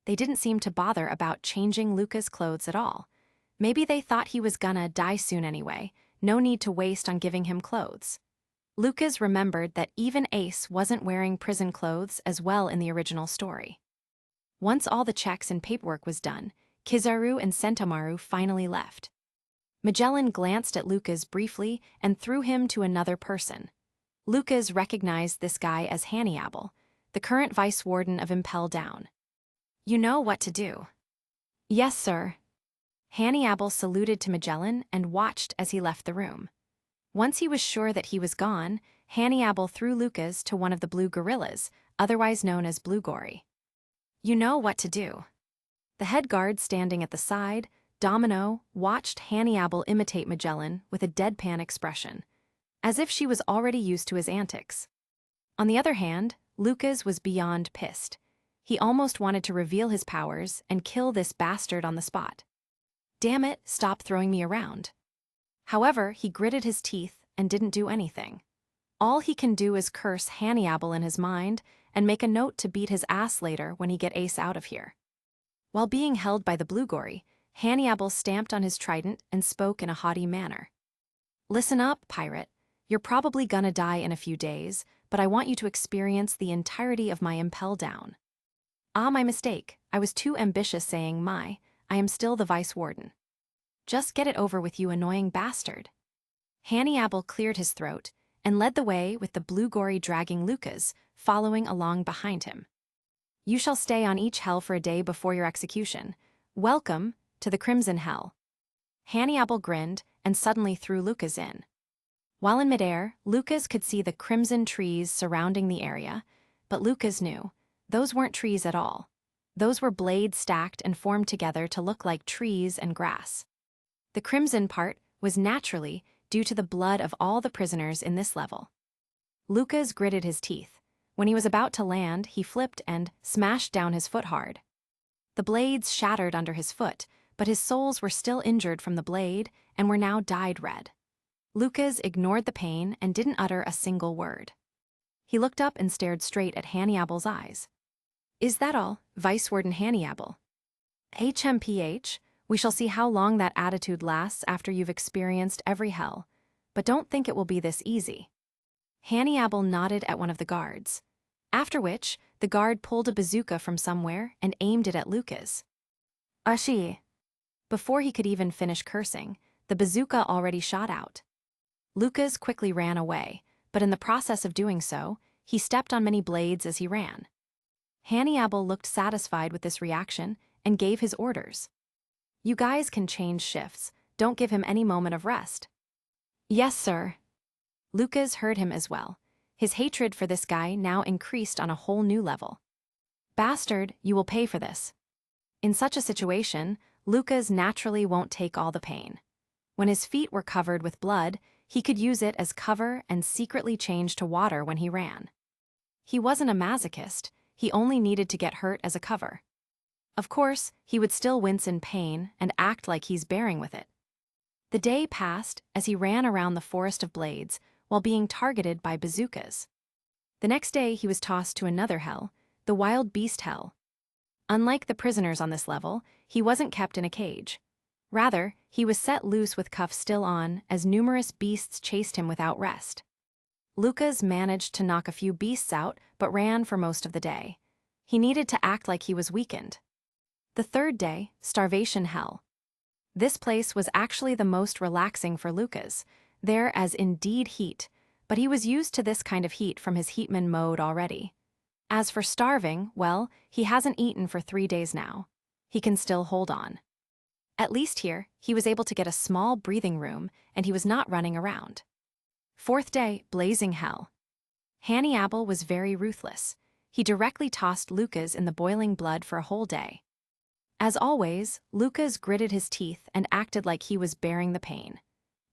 They didn't seem to bother about changing Lucas' clothes at all. Maybe they thought he was gonna die soon anyway, no need to waste on giving him clothes. Lucas remembered that even Ace wasn't wearing prison clothes as well in the original story. Once all the checks and paperwork was done, Kizaru and Sentomaru finally left. Magellan glanced at Lucas briefly and threw him to another person. Lucas recognized this guy as Hannibal, the current vice warden of Impel Down. "You know what to do." "Yes, sir." Hannibal saluted to Magellan and watched as he left the room. Once he was sure that he was gone, Hannibal threw Lucas to one of the blue gorillas, otherwise known as Blue Gory. "You know what to do." The head guard standing at the side, Domino, watched Hannibal imitate Magellan with a deadpan expression, as if she was already used to his antics. On the other hand, Lucas was beyond pissed. He almost wanted to reveal his powers and kill this bastard on the spot. "Damn it, stop throwing me around." However, he gritted his teeth and didn't do anything. All he can do is curse Hannibal in his mind and make a note to beat his ass later when he get Ace out of here. While being held by the Blue Gory, Hannibal stamped on his trident and spoke in a haughty manner. "Listen up, pirate. You're probably gonna die in a few days, but I want you to experience the entirety of my Impel Down." "Ah, my mistake. I was too ambitious saying I am still the vice warden." "Just get it over with, you annoying bastard." Hannibal cleared his throat and led the way with the Blue Gory dragging Lucas, following along behind him. "You shall stay on each hell for a day before your execution. Welcome to the Crimson Hell." Hannibal grinned and suddenly threw Lucas in. While in midair, Lucas could see the crimson trees surrounding the area, but Lucas knew those weren't trees at all. Those were blades stacked and formed together to look like trees and grass. The crimson part was naturally due to the blood of all the prisoners in this level. Lucas gritted his teeth. When he was about to land, he flipped and smashed down his foot hard. The blades shattered under his foot, but his soles were still injured from the blade and were now dyed red. Lucas ignored the pain and didn't utter a single word. He looked up and stared straight at Hannibal's eyes. "Is that all, Vice Warden Hannibal?" "HMPH, we shall see how long that attitude lasts after you've experienced every hell, but don't think it will be this easy." Hannibal nodded at one of the guards, after which the guard pulled a bazooka from somewhere and aimed it at Lucas. "Ashi!" Before he could even finish cursing, the bazooka already shot out. Lucas quickly ran away, but in the process of doing so, he stepped on many blades as he ran. Hannibal looked satisfied with this reaction and gave his orders. "You guys can change shifts. Don't give him any moment of rest." "Yes, sir." Lucas heard him as well. His hatred for this guy now increased on a whole new level. "Bastard, you will pay for this." In such a situation, Lucas naturally won't take all the pain. When his feet were covered with blood, he could use it as cover and secretly change to water when he ran. He wasn't a masochist, he only needed to get hurt as a cover. Of course, he would still wince in pain and act like he's bearing with it. The day passed as he ran around the forest of blades while being targeted by bazookas. The next day he was tossed to another hell, the Wild Beast Hell. Unlike the prisoners on this level, he wasn't kept in a cage. Rather, he was set loose with cuffs still on as numerous beasts chased him without rest. Lucas managed to knock a few beasts out but ran for most of the day. He needed to act like he was weakened. The third day, Starvation Hell. This place was actually the most relaxing for Lucas. There as indeed heat, but he was used to this kind of heat from his Heatman mode already. As for starving, well, he hasn't eaten for 3 days now. He can still hold on. At least here, he was able to get a small breathing room and he was not running around. Fourth day, Blazing Hell. Hannibal was very ruthless. He directly tossed Lucas in the boiling blood for a whole day. As always, Lucas gritted his teeth and acted like he was bearing the pain.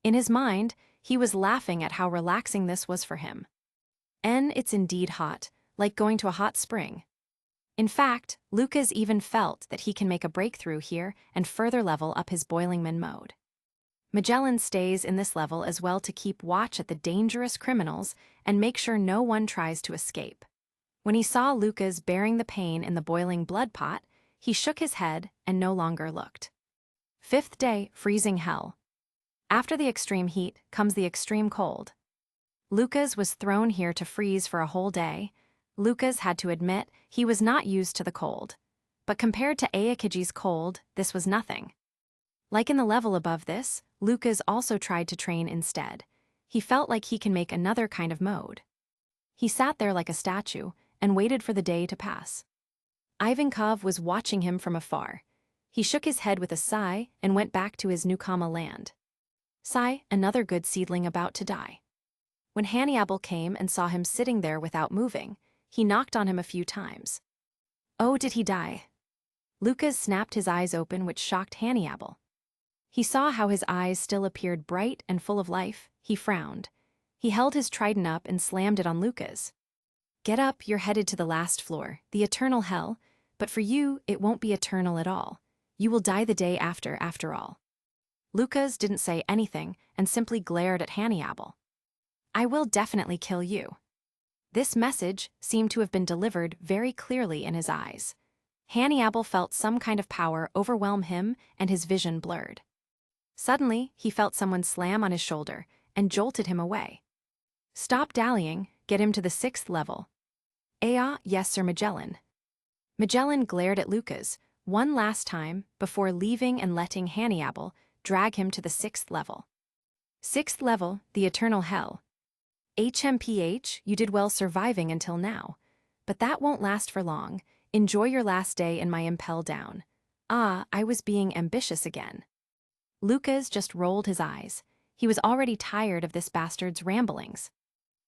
In his mind, he was laughing at how relaxing this was for him. And it's indeed hot, like going to a hot spring. In fact, Lucas even felt that he can make a breakthrough here and further level up his Boilingman mode. Magellan stays in this level as well to keep watch at the dangerous criminals and make sure no one tries to escape. When he saw Lucas bearing the pain in the boiling blood pot, he shook his head and no longer looked. Fifth day, Freezing Hell. After the extreme heat comes the extreme cold. Lucas was thrown here to freeze for a whole day. Lucas had to admit he was not used to the cold. But compared to Aokiji's cold, this was nothing. Like in the level above this, Lucas also tried to train instead. He felt like he can make another kind of mode. He sat there like a statue and waited for the day to pass. Ivankov was watching him from afar. He shook his head with a sigh and went back to his Newcama land. Sigh, another good seedling about to die. When Hannibal came and saw him sitting there without moving, he knocked on him a few times. Oh, did he die? Lucas snapped his eyes open, which shocked Hannibal. He saw how his eyes still appeared bright and full of life. He frowned. He held his trident up and slammed it on Lucas. Get up, you're headed to the last floor, the eternal hell, but for you, it won't be eternal at all. You will die the day after all. Lucas didn't say anything and simply glared at Hannibal. I will definitely kill you. This message seemed to have been delivered very clearly in his eyes. Hannibal felt some kind of power overwhelm him and his vision blurred. Suddenly, he felt someone slam on his shoulder and jolted him away. Stop dallying, get him to the 6th level. Yes, Sir Magellan. Magellan glared at Lucas one last time before leaving and letting Hannibal drag him to the 6th level. 6th level, the eternal hell. HMPH, you did well surviving until now. But that won't last for long. Enjoy your last day in my impel down. I was being ambitious again. Lucas just rolled his eyes. He was already tired of this bastard's ramblings.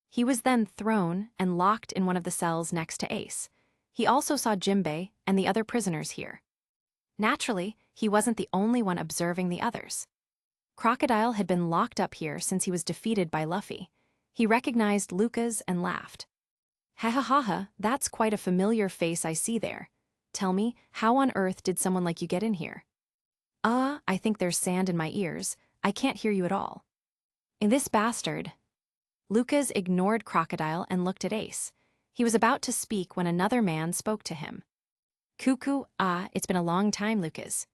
He was then thrown and locked in one of the cells next to Ace. He also saw Jimbei and the other prisoners here. Naturally, he wasn't the only one observing the others. Crocodile had been locked up here since he was defeated by Luffy. He recognized Lucas and laughed. Ha ha ha ha, that's quite a familiar face I see there. Tell me, how on earth did someone like you get in here? I think there's sand in my ears. I can't hear you at all. And this bastard. Lucas ignored Crocodile and looked at Ace. He was about to speak when another man spoke to him. Cuckoo, it's been a long time, Lucas.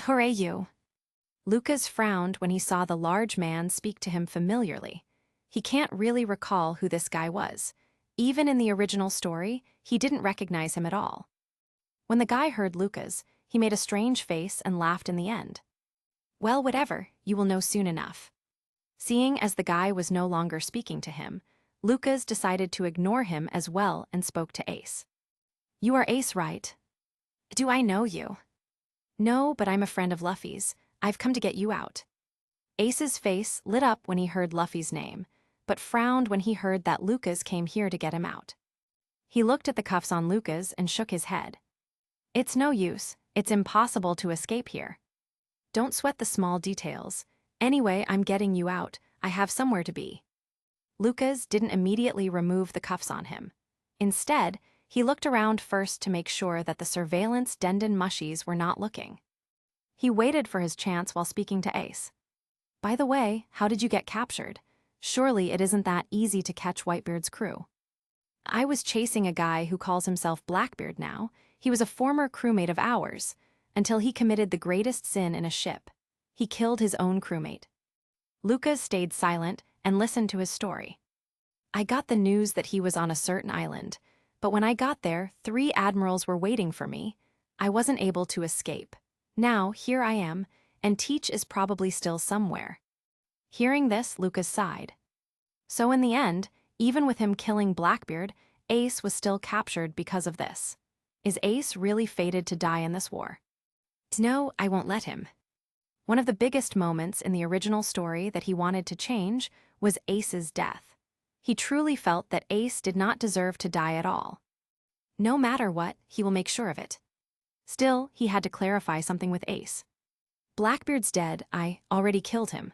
Hooray you. Lucas frowned when he saw the large man speak to him familiarly. He can't really recall who this guy was. Even in the original story, he didn't recognize him at all. When the guy heard Lucas, he made a strange face and laughed in the end. Well, whatever, you will know soon enough. Seeing as the guy was no longer speaking to him, Lucas decided to ignore him as well and spoke to Ace. You are Ace, right? Do I know you? No, but I'm a friend of Luffy's. I've come to get you out. Ace's face lit up when he heard Luffy's name, but frowned when he heard that Lucas came here to get him out. He looked at the cuffs on Lucas and shook his head. It's no use. It's impossible to escape here. Don't sweat the small details. Anyway, I'm getting you out. I have somewhere to be. Lucas didn't immediately remove the cuffs on him. Instead, he looked around first to make sure that the surveillance Denden mushies were not looking. He waited for his chance while speaking to Ace. By the way, how did you get captured? Surely it isn't that easy to catch Whitebeard's crew. I was chasing a guy who calls himself Blackbeard now. He was a former crewmate of ours, until he committed the greatest sin in a ship. He killed his own crewmate. Lucas stayed silent and listened to his story. I got the news that he was on a certain island, but when I got there, 3 admirals were waiting for me. I wasn't able to escape. Now, here I am, and Teach is probably still somewhere. Hearing this, Lucas sighed. So in the end, even with him killing Blackbeard, Ace was still captured because of this. Is Ace really fated to die in this war? No, I won't let him. One of the biggest moments in the original story that he wanted to change was Ace's death. He truly felt that Ace did not deserve to die at all. No matter what, he will make sure of it. Still, he had to clarify something with Ace. Blackbeard's dead. I already killed him.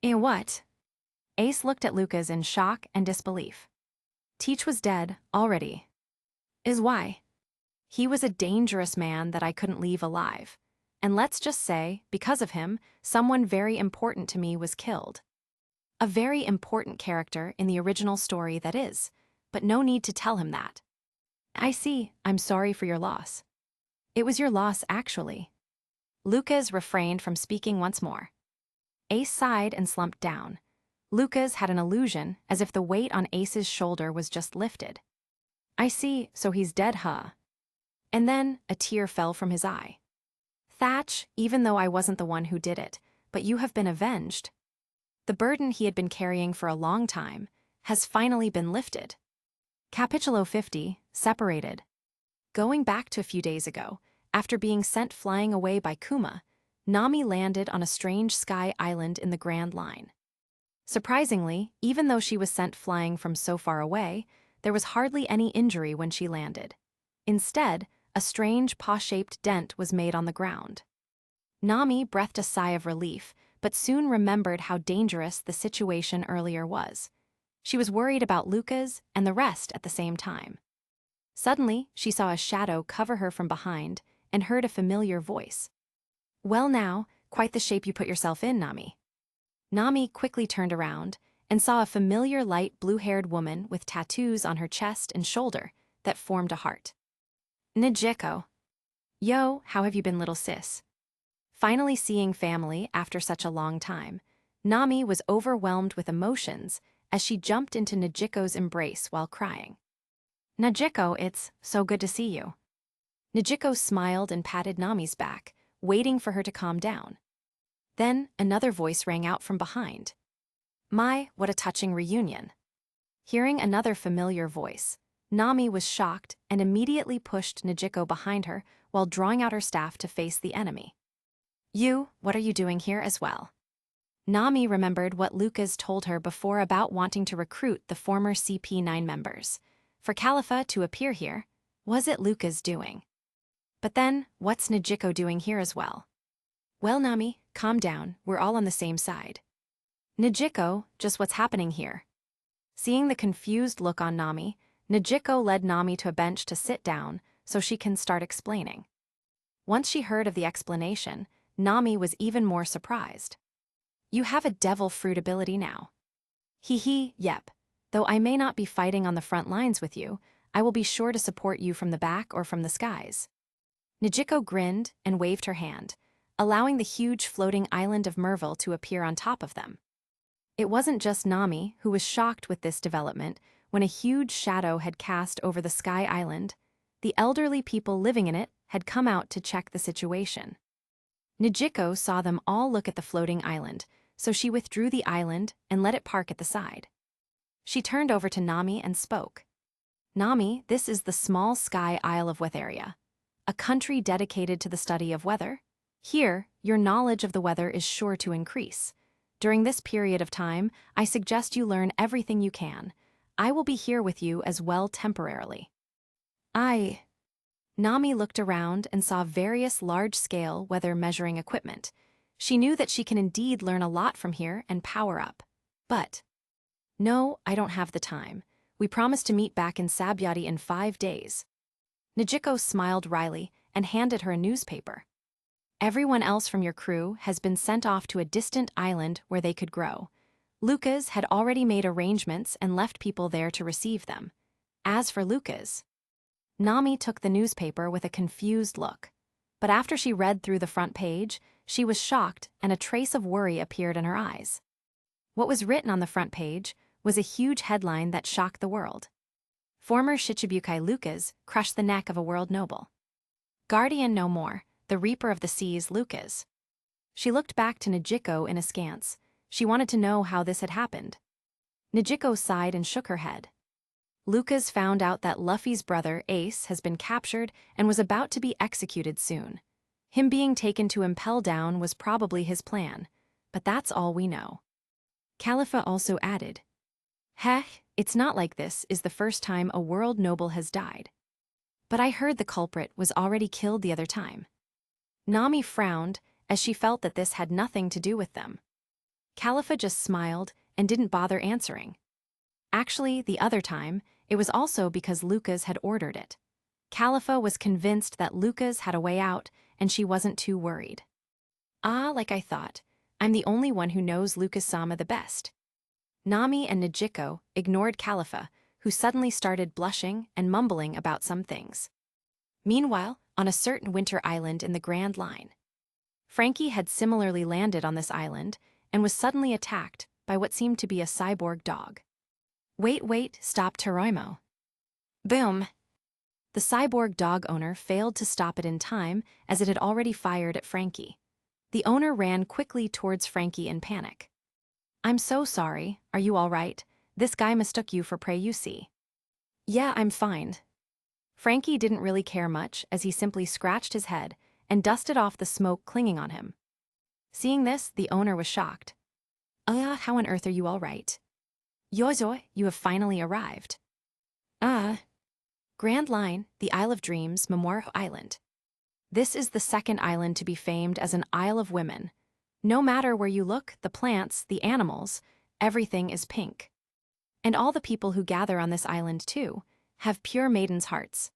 And what? Ace looked at Lucas in shock and disbelief. Teach was dead already. Is why? He was a dangerous man that I couldn't leave alive. And let's just say, because of him, someone very important to me was killed. A very important character in the original story, that is, but no need to tell him that. I see. I'm sorry for your loss. It was your loss, actually. Lucas refrained from speaking once more. Ace sighed and slumped down. Lucas had an illusion as if the weight on Ace's shoulder was just lifted. I see, so he's dead, huh? And then a tear fell from his eye. Thatch, even though I wasn't the one who did it, but you have been avenged. The burden he had been carrying for a long time has finally been lifted. Capítulo 50, Separated. Going back to a few days ago, after being sent flying away by Kuma, Nami landed on a strange sky island in the Grand Line. Surprisingly, even though she was sent flying from so far away, there was hardly any injury when she landed. Instead, a strange paw-shaped dent was made on the ground. Nami breathed a sigh of relief, but soon remembered how dangerous the situation earlier was. She was worried about Lucas and the rest at the same time. Suddenly, she saw a shadow cover her from behind and heard a familiar voice. "Well now, quite the shape you put yourself in, Nami." Nami quickly turned around and saw a familiar light blue-haired woman with tattoos on her chest and shoulder that formed a heart. Nijiko. Yo, how have you been, little sis? Finally seeing family after such a long time, Nami was overwhelmed with emotions as she jumped into Nijiko's embrace while crying. "Nijiko, it's so good to see you." Nijiko smiled and patted Nami's back, waiting for her to calm down. Then another voice rang out from behind. "My, what a touching reunion." Hearing another familiar voice, Nami was shocked and immediately pushed Nijiko behind her while drawing out her staff to face the enemy. "You, what are you doing here as well?" Nami remembered what Lucas told her before about wanting to recruit the former CP9 members. For Khalifa to appear here, was it Lucas doing? But then, what's Nijiko doing here as well? "Well, Nami, calm down, we're all on the same side." "Nijiko, just what's happening here?" Seeing the confused look on Nami, Nijiko led Nami to a bench to sit down so she can start explaining. Once she heard of the explanation, Nami was even more surprised. "You have a devil fruit ability now." "Hee, yep. Though I may not be fighting on the front lines with you, I will be sure to support you from the back or from the skies." Nijiko grinned and waved her hand, allowing the huge floating island of Merville to appear on top of them. It wasn't just Nami who was shocked with this development when a huge shadow had cast over the sky island. The elderly people living in it had come out to check the situation. Nijiko saw them all look at the floating island, so she withdrew the island and let it park at the side. She turned over to Nami and spoke. "Nami, this is the small sky Isle of Weatheria, a country dedicated to the study of weather. Here, your knowledge of the weather is sure to increase. During this period of time, I suggest you learn everything you can. I will be here with you as well temporarily." Nami looked around and saw various large-scale weather measuring equipment. She knew that she can indeed learn a lot from here and power up. But, "No, I don't have the time. We promised to meet back in Sabyati in 5 days." Nijiko smiled wryly and handed her a newspaper. "Everyone else from your crew has been sent off to a distant island where they could grow. Lucas had already made arrangements and left people there to receive them. As for Lucas..." Nami took the newspaper with a confused look. But after she read through the front page, she was shocked and a trace of worry appeared in her eyes. What was written on the front page was a huge headline that shocked the world. "Former Shichibukai Lucas crushed the neck of a world noble. Guardian no more, the reaper of the seas Lucas." She looked back to Nijiko in askance. She wanted to know how this had happened. Nijiko sighed and shook her head. "Lucas found out that Luffy's brother, Ace, has been captured and was about to be executed soon. Him being taken to Impel Down was probably his plan, but that's all we know." Khalifa also added, "Heh, it's not like this is the first time a world noble has died. But I heard the culprit was already killed the other time." Nami frowned as she felt that this had nothing to do with them. Khalifa just smiled and didn't bother answering. Actually, the other time, it was also because Lucas had ordered it. Khalifa was convinced that Lucas had a way out, and she wasn't too worried. Like I thought, I'm the only one who knows Lucas-sama the best." Nami and Nijiko ignored Khalifa, who suddenly started blushing and mumbling about some things. Meanwhile, on a certain winter island in the Grand Line, Frankie had similarly landed on this island and was suddenly attacked by what seemed to be a cyborg dog. Wait, stop Toroimo." Boom! The cyborg dog owner failed to stop it in time as it had already fired at Frankie. The owner ran quickly towards Frankie in panic. I'm so sorry, are you all right? This guy mistook you for prey, you see. Yeah, I'm fine. Frankie didn't really care much as he simply scratched his head and dusted off the smoke clinging on him. Seeing this, the owner was shocked. How on earth are you all right? Yozo, you have finally arrived. Grand Line, the Isle of Dreams, Memorial Island. This is the second island to be famed as an Isle of Women. No matter where you look, the plants, the animals, everything is pink. And all the people who gather on this island, too, have pure maidens' hearts.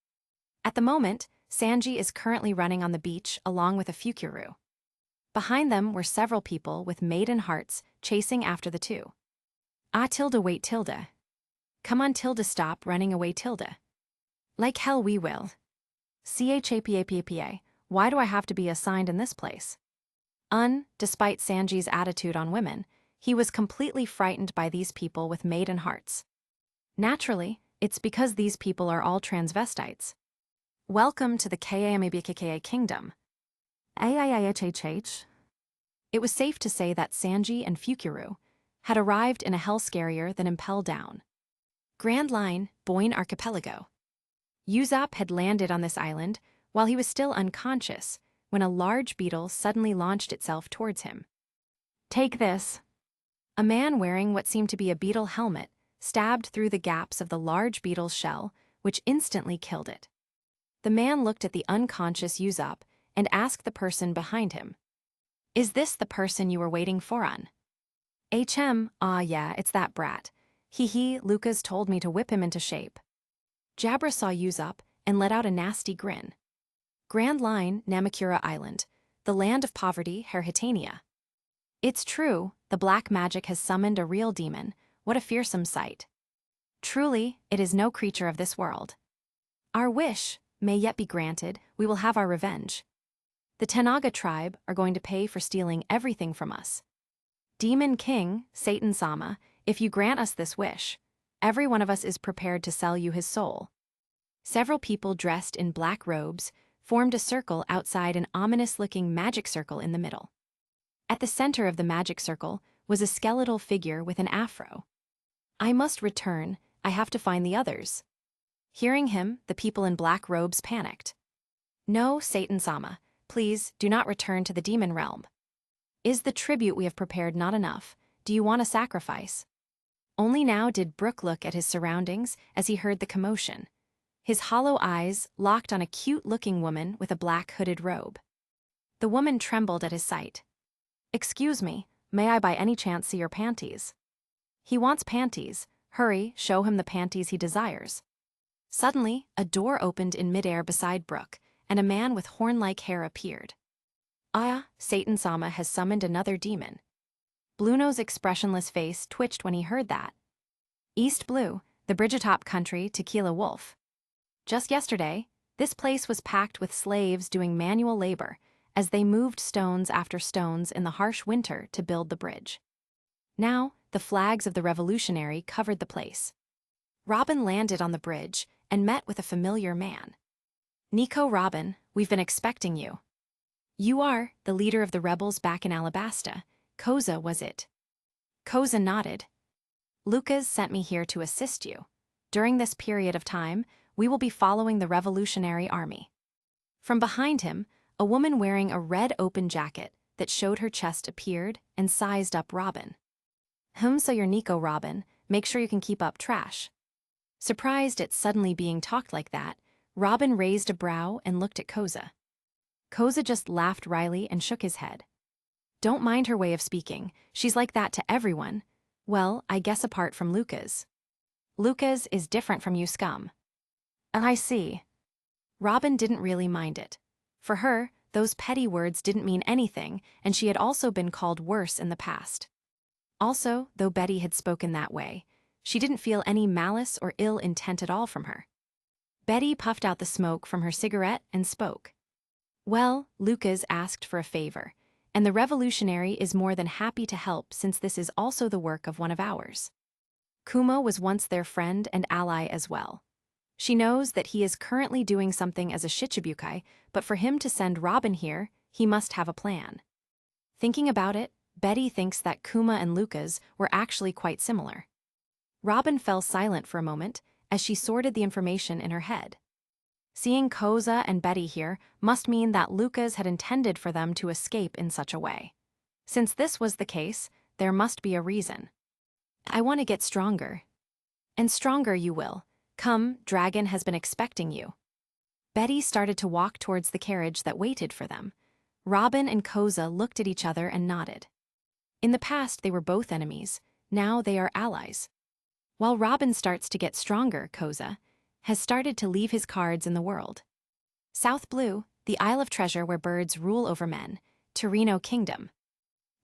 At the moment, Sanji is currently running on the beach along with a Fukuru. Behind them were several people with maiden hearts chasing after the two. Tilde, wait, Tilde. Come on, Tilde, stop running away, Tilde. Like hell we will. Chapapa, why do I have to be assigned in this place? Despite Sanji's attitude on women, he was completely frightened by these people with maiden hearts. Naturally, it's because these people are all transvestites. Welcome to the Kamabkka kingdom. It was safe to say that Sanji and Fukuru had arrived in a hell scarier than Impel Down. Grand Line, Boyne Archipelago. Usopp had landed on this island while he was still unconscious when a large beetle suddenly launched itself towards him. Take this. A man wearing what seemed to be a beetle helmet stabbed through the gaps of the large beetle's shell, which instantly killed it. The man looked at the unconscious Usopp and asked the person behind him, "Is this the person you were waiting for on?" Yeah, it's that brat. Lucas told me to whip him into shape. Jabra saw Usopp and let out a nasty grin. Grand Line, Namakura Island, the land of poverty, Herhitania. It's true, the black magic has summoned a real demon. What a fearsome sight. Truly, it is no creature of this world. Our wish may yet be granted, we will have our revenge. The Tenaga tribe are going to pay for stealing everything from us. Demon King, Satan-sama, if you grant us this wish, every one of us is prepared to sell you his soul. Several people dressed in black robes formed a circle outside an ominous-looking magic circle in the middle. At the center of the magic circle was a skeletal figure with an afro. I must return, I have to find the others. Hearing him, the people in black robes panicked. No, Satan-sama, please do not return to the demon realm. Is the tribute we have prepared not enough? Do you want a sacrifice? Only now did Brook look at his surroundings as he heard the commotion. His hollow eyes locked on a cute-looking woman with a black hooded robe. The woman trembled at his sight. Excuse me, may I by any chance see your panties? He wants panties. Hurry, show him the panties he desires. Suddenly, a door opened in midair beside Brook, and a man with horn-like hair appeared. Satan-sama has summoned another demon. Blueno's expressionless face twitched when he heard that. East Blue, the Bridgetop country, Tequila Wolf. Just yesterday, this place was packed with slaves doing manual labor as they moved stones after stones in the harsh winter to build the bridge. Now, the flags of the revolutionary covered the place. Robin landed on the bridge and met with a familiar man. Nico Robin, we've been expecting you. You are the leader of the rebels back in Alabasta. Koza, was it? Koza nodded. Lucas sent me here to assist you. During this period of time, we will be following the Revolutionary Army. From behind him, a woman wearing a red open jacket that showed her chest appeared and sized up Robin. So you're Nico Robin, make sure you can keep up trash. Surprised at suddenly being talked like that, Robin raised a brow and looked at Koza. Koza just laughed wryly and shook his head. Don't mind her way of speaking, she's like that to everyone. Well, I guess apart from Lucas. Lucas is different from you scum. I see. Robin didn't really mind it. For her, those petty words didn't mean anything, and she had also been called worse in the past. Also, though Betty had spoken that way, she didn't feel any malice or ill intent at all from her. Betty puffed out the smoke from her cigarette and spoke. Well, Lucas asked for a favor, and the revolutionary is more than happy to help since this is also the work of one of ours. Kumo was once their friend and ally as well. She knows that he is currently doing something as a Shichibukai, but for him to send Robin here, he must have a plan. Thinking about it, Betty thinks that Kuma and Lucas were actually quite similar. Robin fell silent for a moment as she sorted the information in her head. Seeing Koza and Betty here must mean that Lucas had intended for them to escape in such a way. Since this was the case, there must be a reason. I want to get stronger. And stronger you will. Come, Dragon has been expecting you. Betty started to walk towards the carriage that waited for them. Robin and Koza looked at each other and nodded. In the past, they were both enemies. Now they are allies. While Robin starts to get stronger, Koza has started to leave his cards in the world. South Blue, the Isle of Treasure where birds rule over men, Torino Kingdom.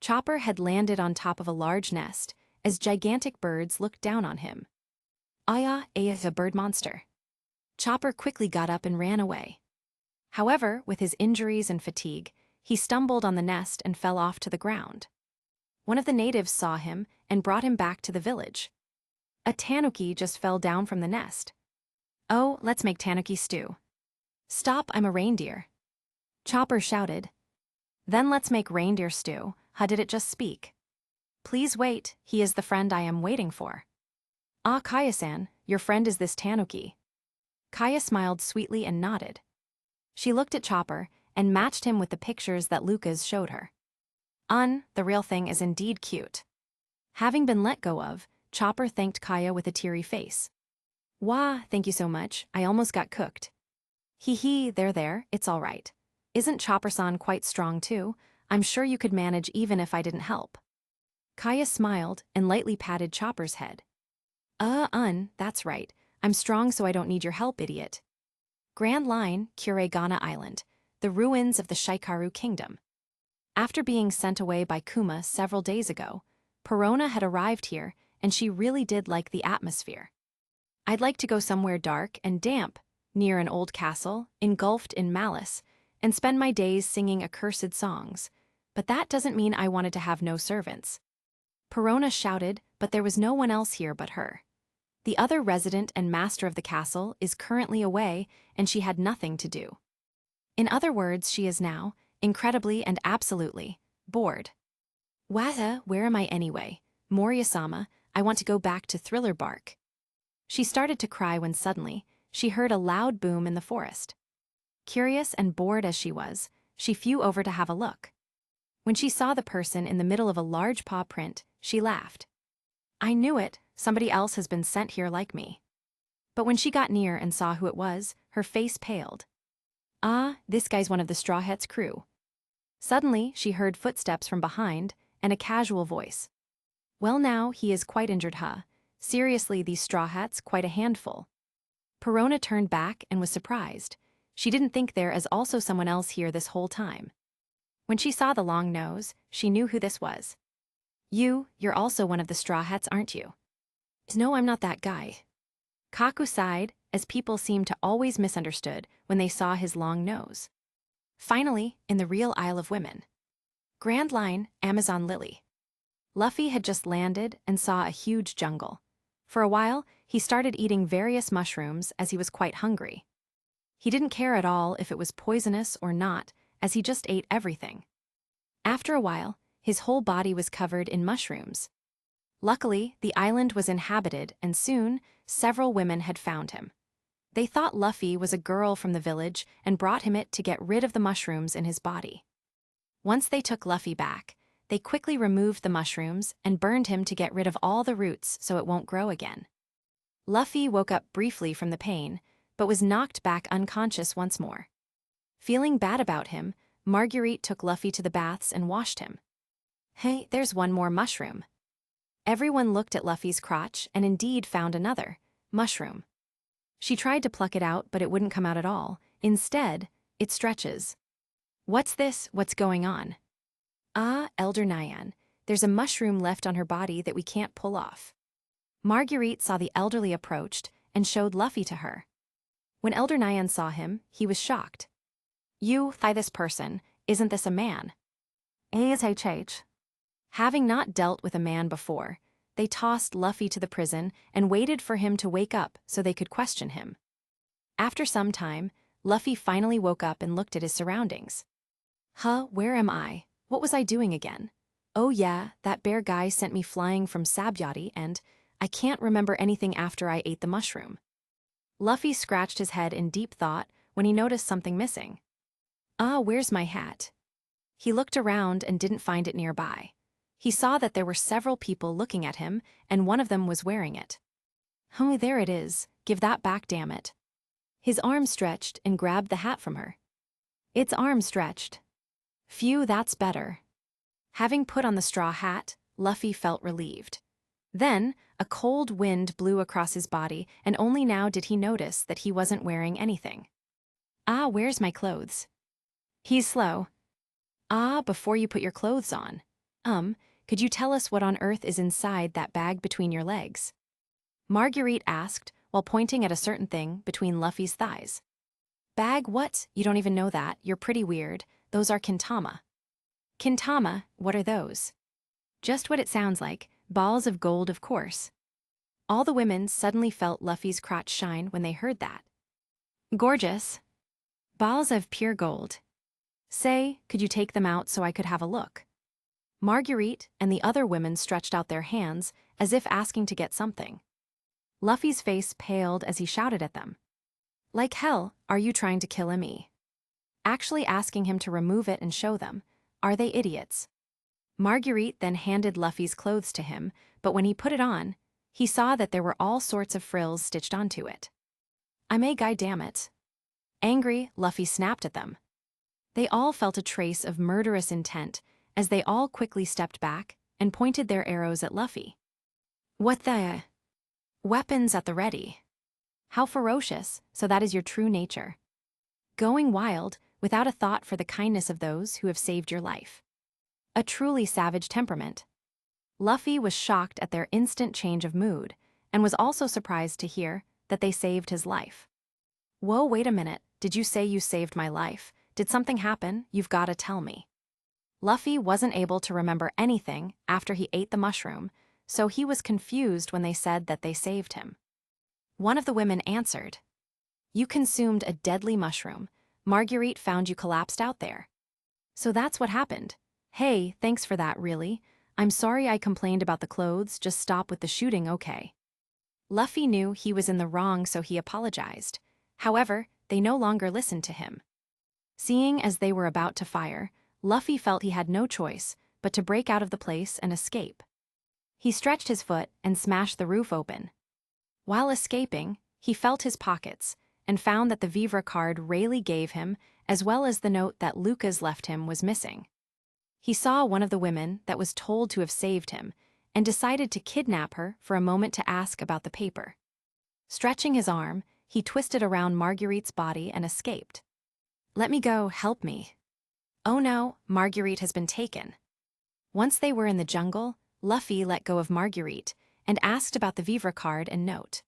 Chopper had landed on top of a large nest as gigantic birds looked down on him. Aya is a bird monster. Chopper quickly got up and ran away. However, with his injuries and fatigue, he stumbled on the nest and fell off to the ground. One of the natives saw him and brought him back to the village. A tanuki just fell down from the nest. Oh, let's make tanuki stew. Stop, I'm a reindeer. Chopper shouted. Then let's make reindeer stew. How did it just speak? Please wait, he is the friend I am waiting for. Ah, Kaya-san, your friend is this tanuki. Kaya smiled sweetly and nodded. She looked at Chopper and matched him with the pictures that Lucas showed her. The real thing is indeed cute. Having been let go of, Chopper thanked Kaya with a teary face. Wah, thank you so much, I almost got cooked. Hee, there, it's all right. Isn't Chopper-san quite strong too? I'm sure you could manage even if I didn't help. Kaya smiled and lightly patted Chopper's head. That's right. I'm strong so I don't need your help, idiot. Grand Line, Kuregana Island, the ruins of the Shikaru Kingdom. After being sent away by Kuma several days ago, Perona had arrived here and she really did like the atmosphere. I'd like to go somewhere dark and damp, near an old castle, engulfed in malice, and spend my days singing accursed songs, but that doesn't mean I wanted to have no servants. Perona shouted, but there was no one else here but her. The other resident and master of the castle is currently away, and she had nothing to do. In other words, she is now, incredibly and absolutely, bored. Wata, where am I anyway? Moria-sama, I want to go back to Thriller Bark. She started to cry when suddenly, she heard a loud boom in the forest. Curious and bored as she was, she flew over to have a look. When she saw the person in the middle of a large paw print, she laughed. I knew it, somebody else has been sent here like me. But when she got near and saw who it was, her face paled. This guy's one of the Straw Hats' crew. Suddenly, she heard footsteps from behind and a casual voice. Well now, he is quite injured, huh? Seriously, these Straw Hats, quite a handful. Perona turned back and was surprised. She didn't think there is also someone else here this whole time. When she saw the long nose, she knew who this was. You're also one of the Straw Hats, aren't you? No, I'm not that guy. Kaku sighed, as people seemed to always misunderstood when they saw his long nose. Finally, in the real Isle of Women. Grand Line, Amazon Lily. Luffy had just landed and saw a huge jungle. For a while, he started eating various mushrooms as he was quite hungry. He didn't care at all if it was poisonous or not, as he just ate everything. After a while, his whole body was covered in mushrooms. Luckily, the island was inhabited and soon, several women had found him. They thought Luffy was a girl from the village and brought him it to get rid of the mushrooms in his body. Once they took Luffy back, they quickly removed the mushrooms and burned him to get rid of all the roots so it won't grow again. Luffy woke up briefly from the pain, but was knocked back unconscious once more. Feeling bad about him, Marguerite took Luffy to the baths and washed him. Hey, there's one more mushroom. Everyone looked at Luffy's crotch and indeed found another mushroom. She tried to pluck it out, but it wouldn't come out at all. Instead, it stretches. What's this? What's going on? Elder Nyan, there's a mushroom left on her body that we can't pull off. Marguerite saw the elderly approached and showed Luffy to her. When Elder Nyan saw him, he was shocked. You, this person, isn't this a man? HH. Having not dealt with a man before, they tossed Luffy to the prison and waited for him to wake up so they could question him. After some time, Luffy finally woke up and looked at his surroundings. Where am I? What was I doing again? Oh yeah, that bear guy sent me flying from Sabyati and I can't remember anything after I ate the mushroom. Luffy scratched his head in deep thought when he noticed something missing. Ah, where's my hat? He looked around and didn't find it nearby. He saw that there were several people looking at him, and one of them was wearing it. Oh, there it is. Give that back, damn it. His arm stretched and grabbed the hat from her. Its arm stretched. Phew, that's better. Having put on the straw hat, Luffy felt relieved. Then, a cold wind blew across his body, and only now did he notice that he wasn't wearing anything. Ah, where's my clothes? He's slow. Ah, before you put your clothes on. Could you tell us what on earth is inside that bag between your legs? Marguerite asked, while pointing at a certain thing between Luffy's thighs. Bag what? You don't even know that. You're pretty weird. Those are kintama. Kintama, what are those? Just what it sounds like, balls of gold, of course. All the women suddenly felt Luffy's crotch shine when they heard that. Gorgeous. Balls of pure gold. Say, could you take them out so I could have a look? Marguerite and the other women stretched out their hands as if asking to get something. Luffy's face paled as he shouted at them. Like hell, are you trying to kill me? Actually asking him to remove it and show them. Are they idiots? Marguerite then handed Luffy's clothes to him, but when he put it on, he saw that there were all sorts of frills stitched onto it. I'm a guy, damn it. Angry, Luffy snapped at them. They all felt a trace of murderous intent as they all quickly stepped back and pointed their arrows at Luffy. What the? Weapons at the ready. How ferocious, so that is your true nature. Going wild, without a thought for the kindness of those who have saved your life. A truly savage temperament. Luffy was shocked at their instant change of mood, and was also surprised to hear that they saved his life. Whoa, wait a minute, did you say you saved my life? Did something happen? You've gotta tell me. Luffy wasn't able to remember anything after he ate the mushroom, so he was confused when they said that they saved him. One of the women answered. You consumed a deadly mushroom. Marguerite found you collapsed out there. So that's what happened. Hey, thanks for that, really. I'm sorry I complained about the clothes, just stop with the shooting, okay? Luffy knew he was in the wrong, so he apologized. However, they no longer listened to him. Seeing as they were about to fire, Luffy felt he had no choice but to break out of the place and escape. He stretched his foot and smashed the roof open. While escaping, he felt his pockets and found that the vivre card Rayleigh gave him, as well as the note that Lucas left him, was missing. He saw one of the women that was told to have saved him and decided to kidnap her for a moment to ask about the paper. Stretching his arm, he twisted around Marguerite's body and escaped. Let me go, help me. Oh no, Marguerite has been taken. Once they were in the jungle, Luffy let go of Marguerite and asked about the vivre card and note.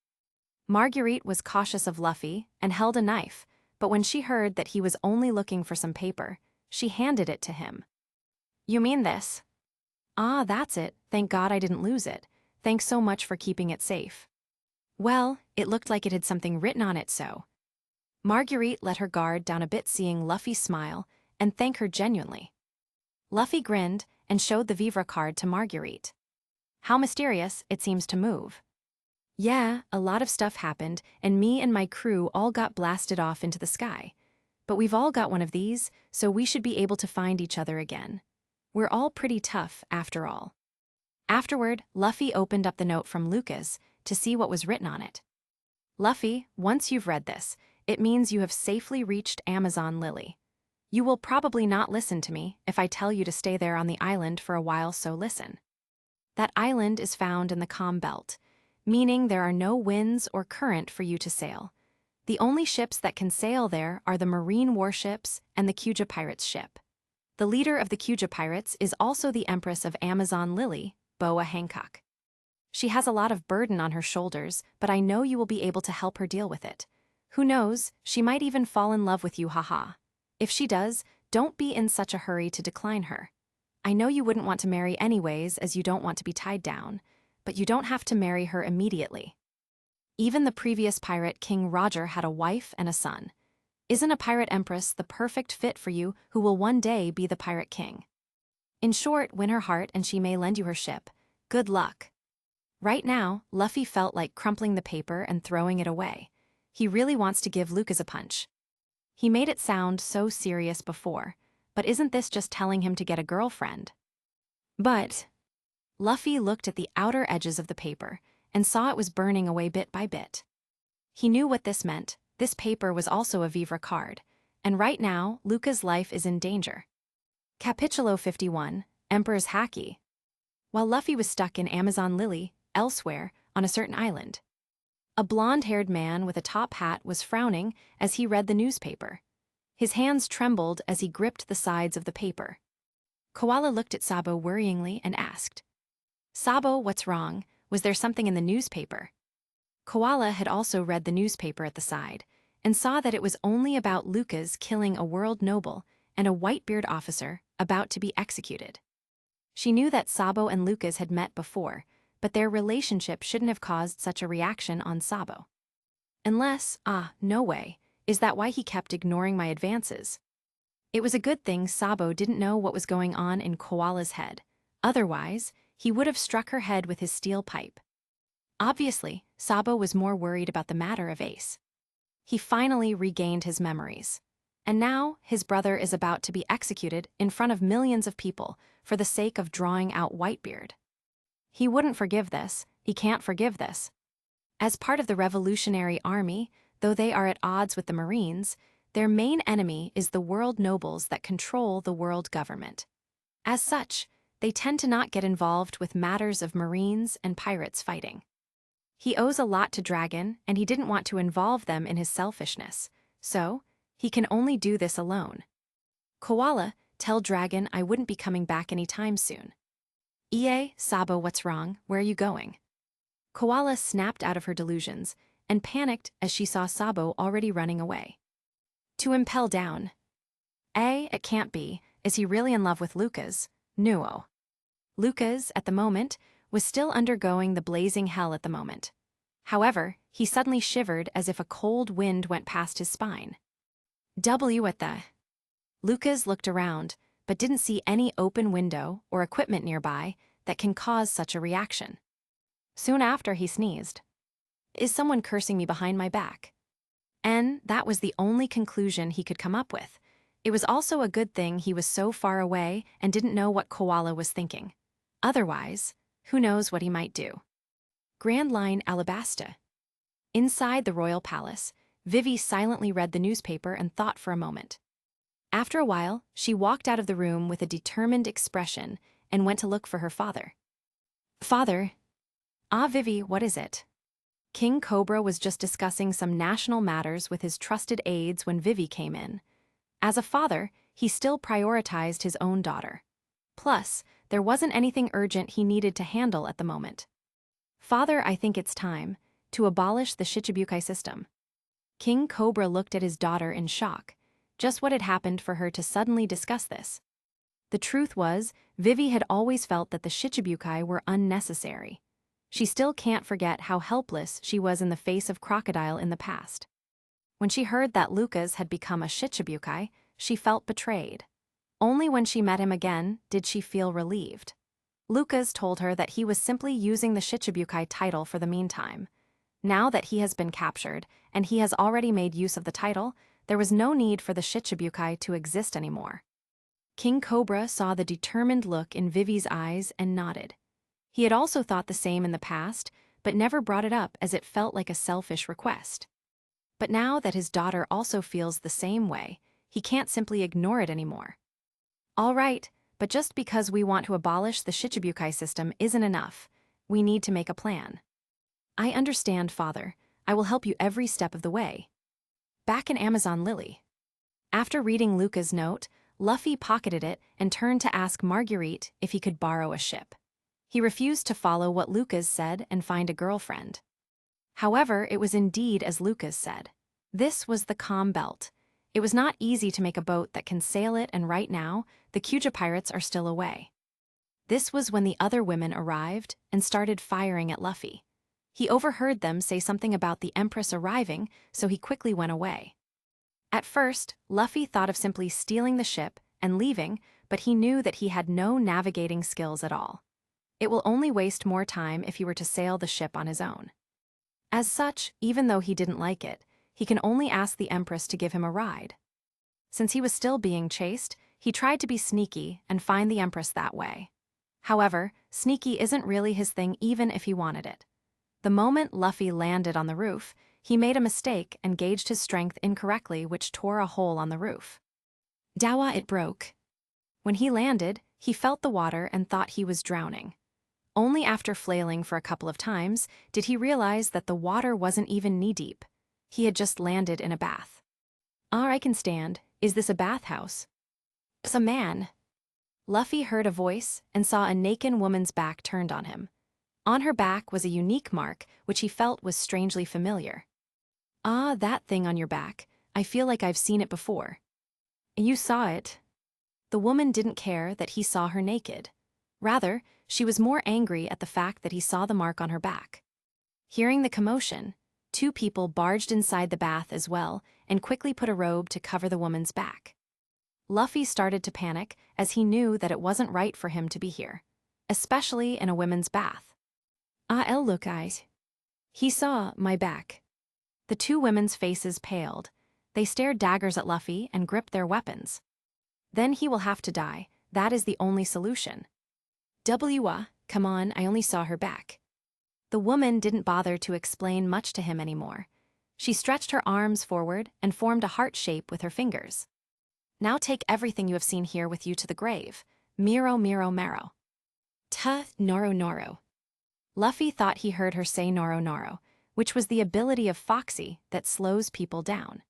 Marguerite was cautious of Luffy and held a knife, but when she heard that he was only looking for some paper, she handed it to him. You mean this? Ah, that's it. Thank God I didn't lose it. Thanks so much for keeping it safe. Well, it looked like it had something written on it, so. Marguerite let her guard down a bit, seeing Luffy smile and thank her genuinely. Luffy grinned and showed the vivre card to Marguerite. How mysterious it seems to move. Yeah, a lot of stuff happened, and me and my crew all got blasted off into the sky. But we've all got one of these, so we should be able to find each other again. We're all pretty tough, after all. Afterward, Luffy opened up the note from Lucas to see what was written on it. Luffy, once you've read this, it means you have safely reached Amazon Lily. You will probably not listen to me if I tell you to stay there on the island for a while, so listen. That island is found in the calm belt, meaning there are no winds or current for you to sail. The only ships that can sail there are the marine warships and the Kuja Pirates ship. The leader of the Kuja Pirates is also the Empress of Amazon Lily, Boa Hancock. She has a lot of burden on her shoulders, but I know you will be able to help her deal with it. Who knows, she might even fall in love with you, haha. If she does, don't be in such a hurry to decline her. I know you wouldn't want to marry anyways, as you don't want to be tied down, but you don't have to marry her immediately. Even the previous pirate, King Roger, had a wife and a son. Isn't a pirate empress the perfect fit for you, who will one day be the pirate king? In short, win her heart and she may lend you her ship. Good luck. Right now, Luffy felt like crumpling the paper and throwing it away. He really wants to give Lucas a punch. He made it sound so serious before, but isn't this just telling him to get a girlfriend? But Luffy looked at the outer edges of the paper and saw it was burning away bit by bit. He knew what this meant. This paper was also a Vivre card, and right now, Lucca's life is in danger. Capítulo 51, Emperor's Haki. While Luffy was stuck in Amazon Lily, elsewhere, on a certain island, a blonde-haired man with a top hat was frowning as he read the newspaper. His hands trembled as he gripped the sides of the paper. Koala looked at Sabo worryingly and asked, "Sabo, what's wrong? Was there something in the newspaper?" Koala had also read the newspaper at the side and saw that it was only about Lucas killing a world noble and a Whitebeard officer about to be executed. She knew that Sabo and Lucas had met before, but their relationship shouldn't have caused such a reaction on Sabo. Unless, no way, is that why he kept ignoring my advances? It was a good thing Sabo didn't know what was going on in Koala's head. Otherwise, he would have struck her head with his steel pipe. Obviously, Sabo was more worried about the matter of Ace. He finally regained his memories. And now, his brother is about to be executed in front of millions of people for the sake of drawing out Whitebeard. He wouldn't forgive this. He can't forgive this. As part of the Revolutionary Army, though they are at odds with the Marines, their main enemy is the world nobles that control the world government. As such, they tend to not get involved with matters of Marines and pirates fighting. He owes a lot to Dragon, and he didn't want to involve them in his selfishness, so he can only do this alone. Koala, tell Dragon I wouldn't be coming back anytime soon. Sabo, what's wrong? Where are you going? Koala snapped out of her delusions and panicked as she saw Sabo already running away. To impel down. It can't be. Is he really in love with Lucas? No. Lucas, at the moment, was still undergoing the blazing hell at the moment. However, he suddenly shivered as if a cold wind went past his spine. What the? Lucas looked around, but didn't see any open window or equipment nearby that can cause such a reaction. Soon after, he sneezed. Is someone cursing me behind my back? And that was the only conclusion he could come up with. It was also a good thing he was so far away and didn't know what Koala was thinking. Otherwise, who knows what he might do. Grand Line Alabasta. Inside the royal palace, Vivi silently read the newspaper and thought for a moment. After a while, she walked out of the room with a determined expression and went to look for her father. Father. Vivi, what is it? King Cobra was just discussing some national matters with his trusted aides when Vivi came in. As a father, he still prioritized his own daughter. Plus, there wasn't anything urgent he needed to handle at the moment. Father, I think it's time to abolish the Shichibukai system. King Cobra looked at his daughter in shock. Just what had happened for her to suddenly discuss this? The truth was, Vivi had always felt that the Shichibukai were unnecessary. She still can't forget how helpless she was in the face of Crocodile in the past. When she heard that Lucas had become a Shichibukai, she felt betrayed. Only when she met him again did she feel relieved. Lucas told her that he was simply using the Shichibukai title for the meantime. Now that he has been captured, and he has already made use of the title, there was no need for the Shichibukai to exist anymore. King Cobra saw the determined look in Vivi's eyes and nodded. He had also thought the same in the past, but never brought it up as it felt like a selfish request. But now that his daughter also feels the same way, he can't simply ignore it anymore. All right, but just because we want to abolish the Shichibukai system isn't enough. We need to make a plan. I understand, Father. I will help you every step of the way. Back in Amazon Lily. After reading Luca's note, Luffy pocketed it and turned to ask Marguerite if he could borrow a ship. He refused to follow what Lucas said and find a girlfriend. However, it was indeed as Lucas said. This was the Calm Belt. It was not easy to make a boat that can sail it, and right now, the Kuja pirates are still away. This was when the other women arrived and started firing at Luffy. He overheard them say something about the Empress arriving, so he quickly went away. At first, Luffy thought of simply stealing the ship and leaving, but he knew that he had no navigating skills at all. It will only waste more time if he were to sail the ship on his own. As such, even though he didn't like it, he can only ask the Empress to give him a ride. Since he was still being chased, he tried to be sneaky and find the Empress that way. However, sneaky isn't really his thing even if he wanted it. The moment Luffy landed on the roof, he made a mistake and gauged his strength incorrectly, which tore a hole on the roof. Dawa, it broke. When he landed, he felt the water and thought he was drowning. Only after flailing for a couple of times did he realize that the water wasn't even knee-deep. He had just landed in a bath. I can stand. Is this a bathhouse? It's a man. Luffy heard a voice and saw a naked woman's back turned on him. On her back was a unique mark which he felt was strangely familiar. That thing on your back. I feel like I've seen it before. You saw it. The woman didn't care that he saw her naked. Rather, she was more angry at the fact that he saw the mark on her back. Hearing the commotion, two people barged inside the bath as well and quickly put a robe to cover the woman's back. Luffy started to panic as he knew that it wasn't right for him to be here, especially in a women's bath. Look, guys. He saw my back. The two women's faces paled. They stared daggers at Luffy and gripped their weapons. Then he will have to die. That is the only solution. Come on, I only saw her back. The woman didn't bother to explain much to him anymore. She stretched her arms forward and formed a heart shape with her fingers. Now take everything you have seen here with you to the grave. Miro, Miro, Maro. Noro, Noro. Luffy thought he heard her say Noro, Noro, which was the ability of Foxy that slows people down.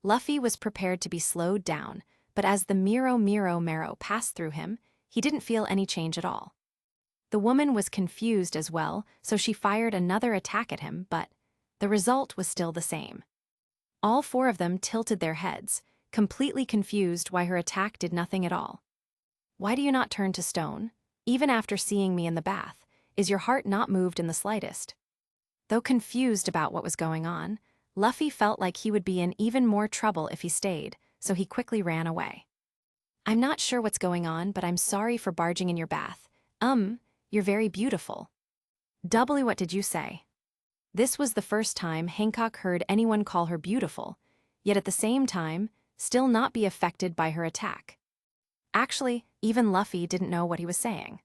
Luffy was prepared to be slowed down, but as the Miro, Miro, Maro passed through him, he didn't feel any change at all. The woman was confused as well, so she fired another attack at him, but the result was still the same. All four of them tilted their heads, completely confused why her attack did nothing at all. Why do you not turn to stone? Even after seeing me in the bath, is your heart not moved in the slightest? Though confused about what was going on, Luffy felt like he would be in even more trouble if he stayed, so he quickly ran away. I'm not sure what's going on, but I'm sorry for barging in your bath. You're very beautiful. What did you say? This was the first time Hancock heard anyone call her beautiful, yet at the same time, still not be affected by her attack. Actually, even Luffy didn't know what he was saying.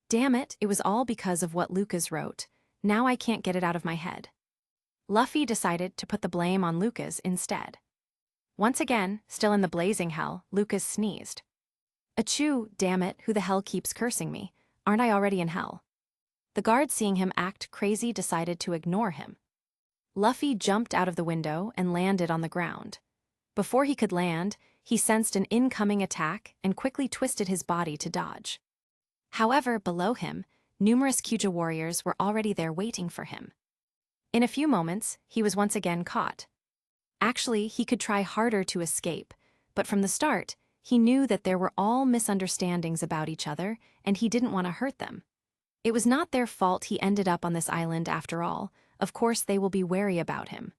Damn it, it was all because of what Lucas wrote. Now I can't get it out of my head. Luffy decided to put the blame on Lucas instead. Once again, still in the blazing hell, Lucas sneezed. Achoo, damn it, who the hell keeps cursing me? Aren't I already in hell? The guard, seeing him act crazy, decided to ignore him. Luffy jumped out of the window and landed on the ground. Before he could land, he sensed an incoming attack and quickly twisted his body to dodge. However, below him, numerous Kyuja warriors were already there waiting for him. In a few moments, he was once again caught. Actually, he could try harder to escape, but from the start, he knew that there were all misunderstandings about each other, and he didn't want to hurt them. It was not their fault he ended up on this island after all. Of course, they will be wary about him.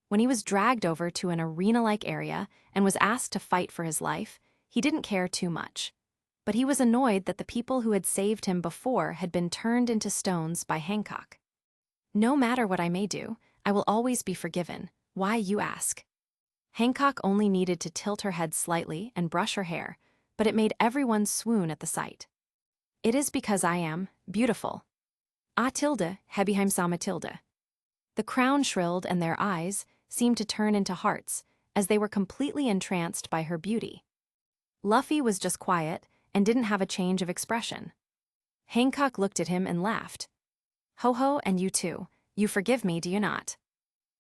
When he was dragged over to an arena-like area and was asked to fight for his life, he didn't care too much. But he was annoyed that the people who had saved him before had been turned into stones by Hancock. No matter what I may do, I will always be forgiven. Why, you ask? Hancock only needed to tilt her head slightly and brush her hair, but it made everyone swoon at the sight. It is because I am beautiful. Hebiheim sa Matilda. The crown shrilled and their eyes seemed to turn into hearts as they were completely entranced by her beauty. Luffy was just quiet and didn't have a change of expression. Hancock looked at him and laughed. Ho-ho, and you too. You forgive me, do you not?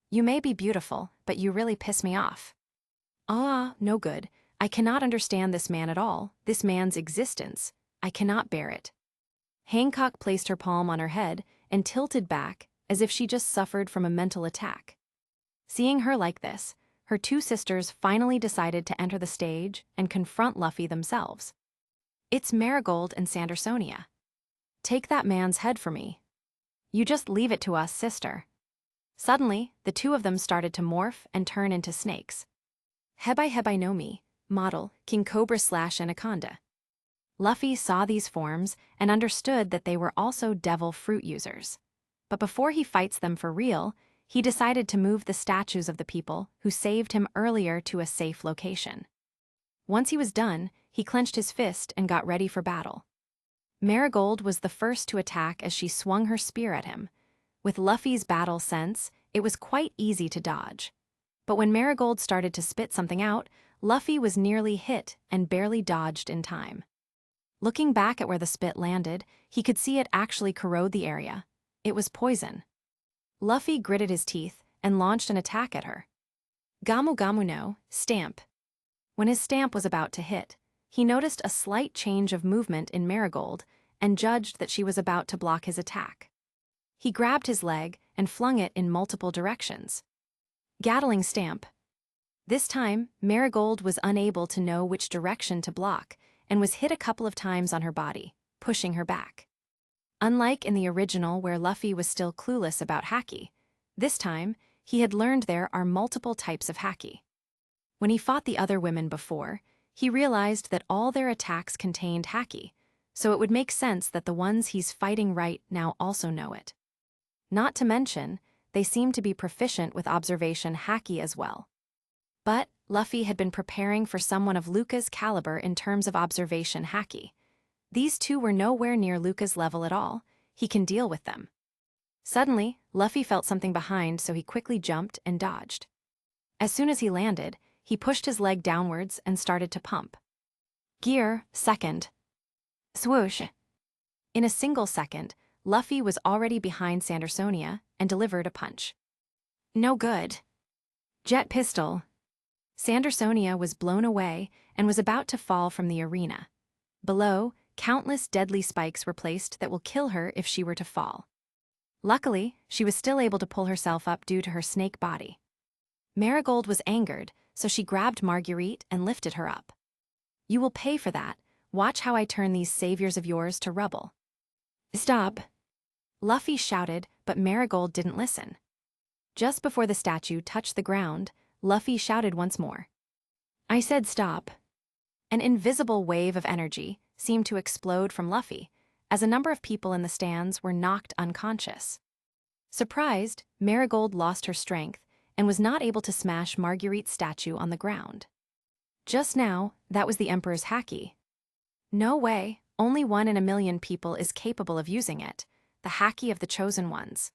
You may be beautiful, but you really piss me off. No good. I cannot understand this man at all, this man's existence. I cannot bear it. Hancock placed her palm on her head and tilted back as if she just suffered from a mental attack. Seeing her like this, her two sisters finally decided to enter the stage and confront Luffy themselves. It's Marigold and Sandersonia. Take that man's head for me. You just leave it to us, sister. Suddenly, the two of them started to morph and turn into snakes. Hebai no mi, model, king cobra/anaconda. Luffy saw these forms and understood that they were also devil fruit users. But before he fights them for real, he decided to move the statues of the people who saved him earlier to a safe location. Once he was done, he clenched his fist and got ready for battle. Marigold was the first to attack as she swung her spear at him. With Luffy's battle sense, it was quite easy to dodge. But when Marigold started to spit something out, Luffy was nearly hit and barely dodged in time. Looking back at where the spit landed, he could see it actually corrode the area. It was poison. Luffy gritted his teeth and launched an attack at her. Gamu Gamu no, stamp. When his stamp was about to hit, he noticed a slight change of movement in Marigold and judged that she was about to block his attack. He grabbed his leg and flung it in multiple directions. Gatling stamp. This time, Marigold was unable to know which direction to block and was hit a couple of times on her body, pushing her back. Unlike in the original where Luffy was still clueless about haki, this time he had learned there are multiple types of haki. When he fought the other women before, he realized that all their attacks contained haki, so it would make sense that the ones he's fighting right now also know it. Not to mention, they seem to be proficient with observation haki as well. But Luffy had been preparing for someone of Luka's caliber in terms of observation haki. These two were nowhere near Luka's level at all. He can deal with them. Suddenly, Luffy felt something behind, so he quickly jumped and dodged. As soon as he landed, he pushed his leg downwards and started to pump. Gear, second. Swoosh. In a single second, Luffy was already behind Sandersonia and delivered a punch. No good. Jet pistol. Sandersonia was blown away and was about to fall from the arena. Below, countless deadly spikes were placed that will kill her if she were to fall. Luckily, she was still able to pull herself up due to her snake body. Marigold was angered, so she grabbed Marguerite and lifted her up. You will pay for that. Watch how I turn these saviors of yours to rubble. Stop. Luffy shouted, but Marigold didn't listen. Just before the statue touched the ground, Luffy shouted once more. I said stop. An invisible wave of energy seemed to explode from Luffy, as a number of people in the stands were knocked unconscious. Surprised, Marigold lost her strength and was not able to smash Marguerite's statue on the ground. Just now, that was the Emperor's haki. No way, only 1 in a million people is capable of using it, the haki of the chosen ones.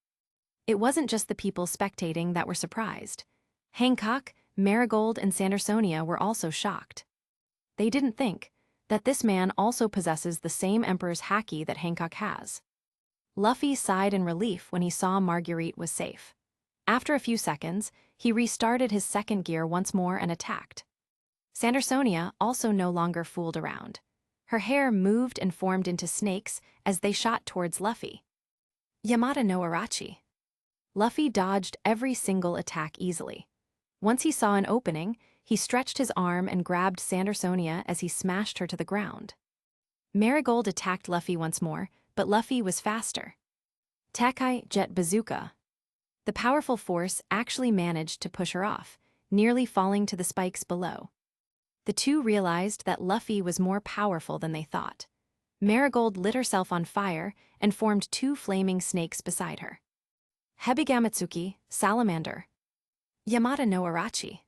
It wasn't just the people spectating that were surprised. Hancock, Marigold, and Sandersonia were also shocked. They didn't think that this man also possesses the same Emperor's haki that Hancock has. Luffy sighed in relief when he saw Marguerite was safe. After a few seconds, he restarted his second gear once more and attacked. Sandersonia also no longer fooled around. Her hair moved and formed into snakes as they shot towards Luffy. Yamata no Arachi. Luffy dodged every single attack easily. Once he saw an opening, he stretched his arm and grabbed Sandersonia as he smashed her to the ground. Marigold attacked Luffy once more, but Luffy was faster. Tekai Jet Bazooka. The powerful force actually managed to push her off, nearly falling to the spikes below. The two realized that Luffy was more powerful than they thought. Marigold lit herself on fire and formed 2 flaming snakes beside her. Hebigamatsuki, Salamander. Yamata no Arachi.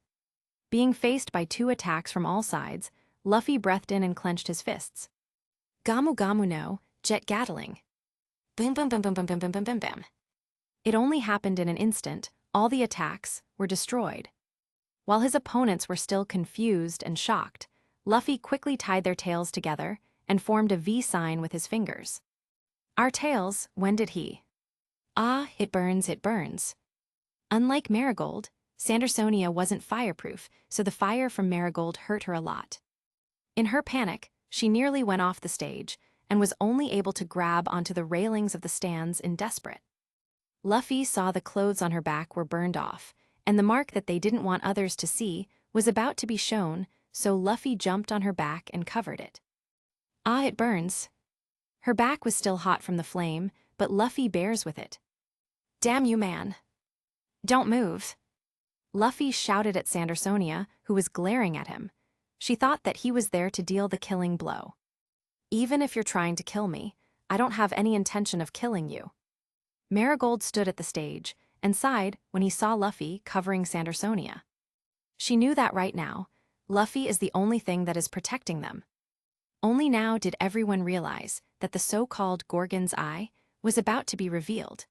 Being faced by 2 attacks from all sides, Luffy breathed in and clenched his fists. Gamu Gamu no, Jet Gatling. Boom boom boom boom boom boom boom boom boom boom. It only happened in an instant. All the attacks were destroyed. While his opponents were still confused and shocked, Luffy quickly tied their tails together and formed a V sign with his fingers. Our tails, when did he? Ah, it burns, it burns. Unlike Marigold, Sandersonia wasn't fireproof, so the fire from Marigold hurt her a lot. In her panic, she nearly went off the stage and was only able to grab onto the railings of the stands in desperate. Luffy saw the clothes on her back were burned off, and the mark that they didn't want others to see was about to be shown, so Luffy jumped on her back and covered it. Ah, it burns. Her back was still hot from the flame, but Luffy bears with it. Damn you, man. Don't move. Luffy shouted at Sandersonia, who was glaring at him. She thought that he was there to deal the killing blow. Even if you're trying to kill me, I don't have any intention of killing you. Marigold stood at the stage and sighed when he saw Luffy covering Sandersonia. She knew that right now, Luffy is the only thing that is protecting them. Only now did everyone realize that the so-called Gorgon's Eye was about to be revealed.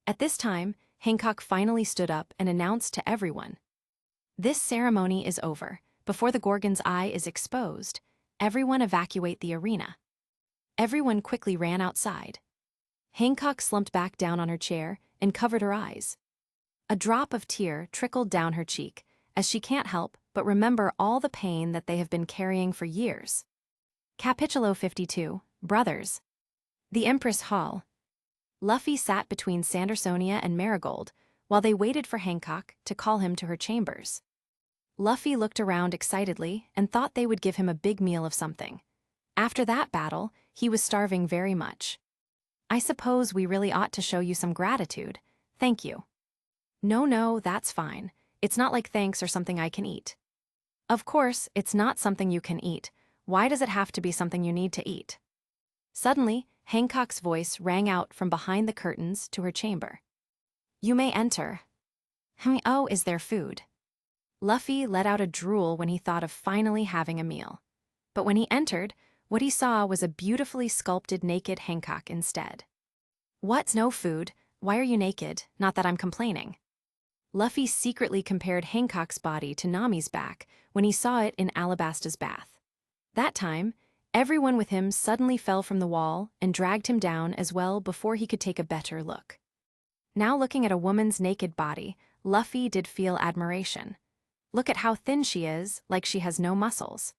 At this time, Hancock finally stood up and announced to everyone, "This ceremony is over. Before the Gorgon's Eye is exposed, everyone evacuate the arena." Everyone quickly ran outside. Hancock slumped back down on her chair and covered her eyes. A drop of tear trickled down her cheek, as she can't help but remember all the pain that they have been carrying for years. Capítulo 52, Brothers. The Empress Hall. Luffy sat between Sandersonia and Marigold while they waited for Hancock to call him to her chambers. Luffy looked around excitedly and thought they would give him a big meal of something. After that battle, he was starving very much. "I suppose we really ought to show you some gratitude. Thank you." No, that's fine. It's not like thanks or something I can eat." "Of course, it's not something you can eat. Why does it have to be something you need to eat?" Suddenly, Hancock's voice rang out from behind the curtains to her chamber. "You may enter." Oh, is there food?" Luffy let out a drool when he thought of finally having a meal. But when he entered, what he saw was a beautifully sculpted naked Hancock instead. "What's no food? Why are you naked? Not that I'm complaining." Luffy secretly compared Hancock's body to Nami's back when he saw it in Alabasta's bath. That time, everyone with him suddenly fell from the wall and dragged him down as well before he could take a better look. Now looking at a woman's naked body, Luffy did feel admiration. Look at how thin she is, like she has no muscles.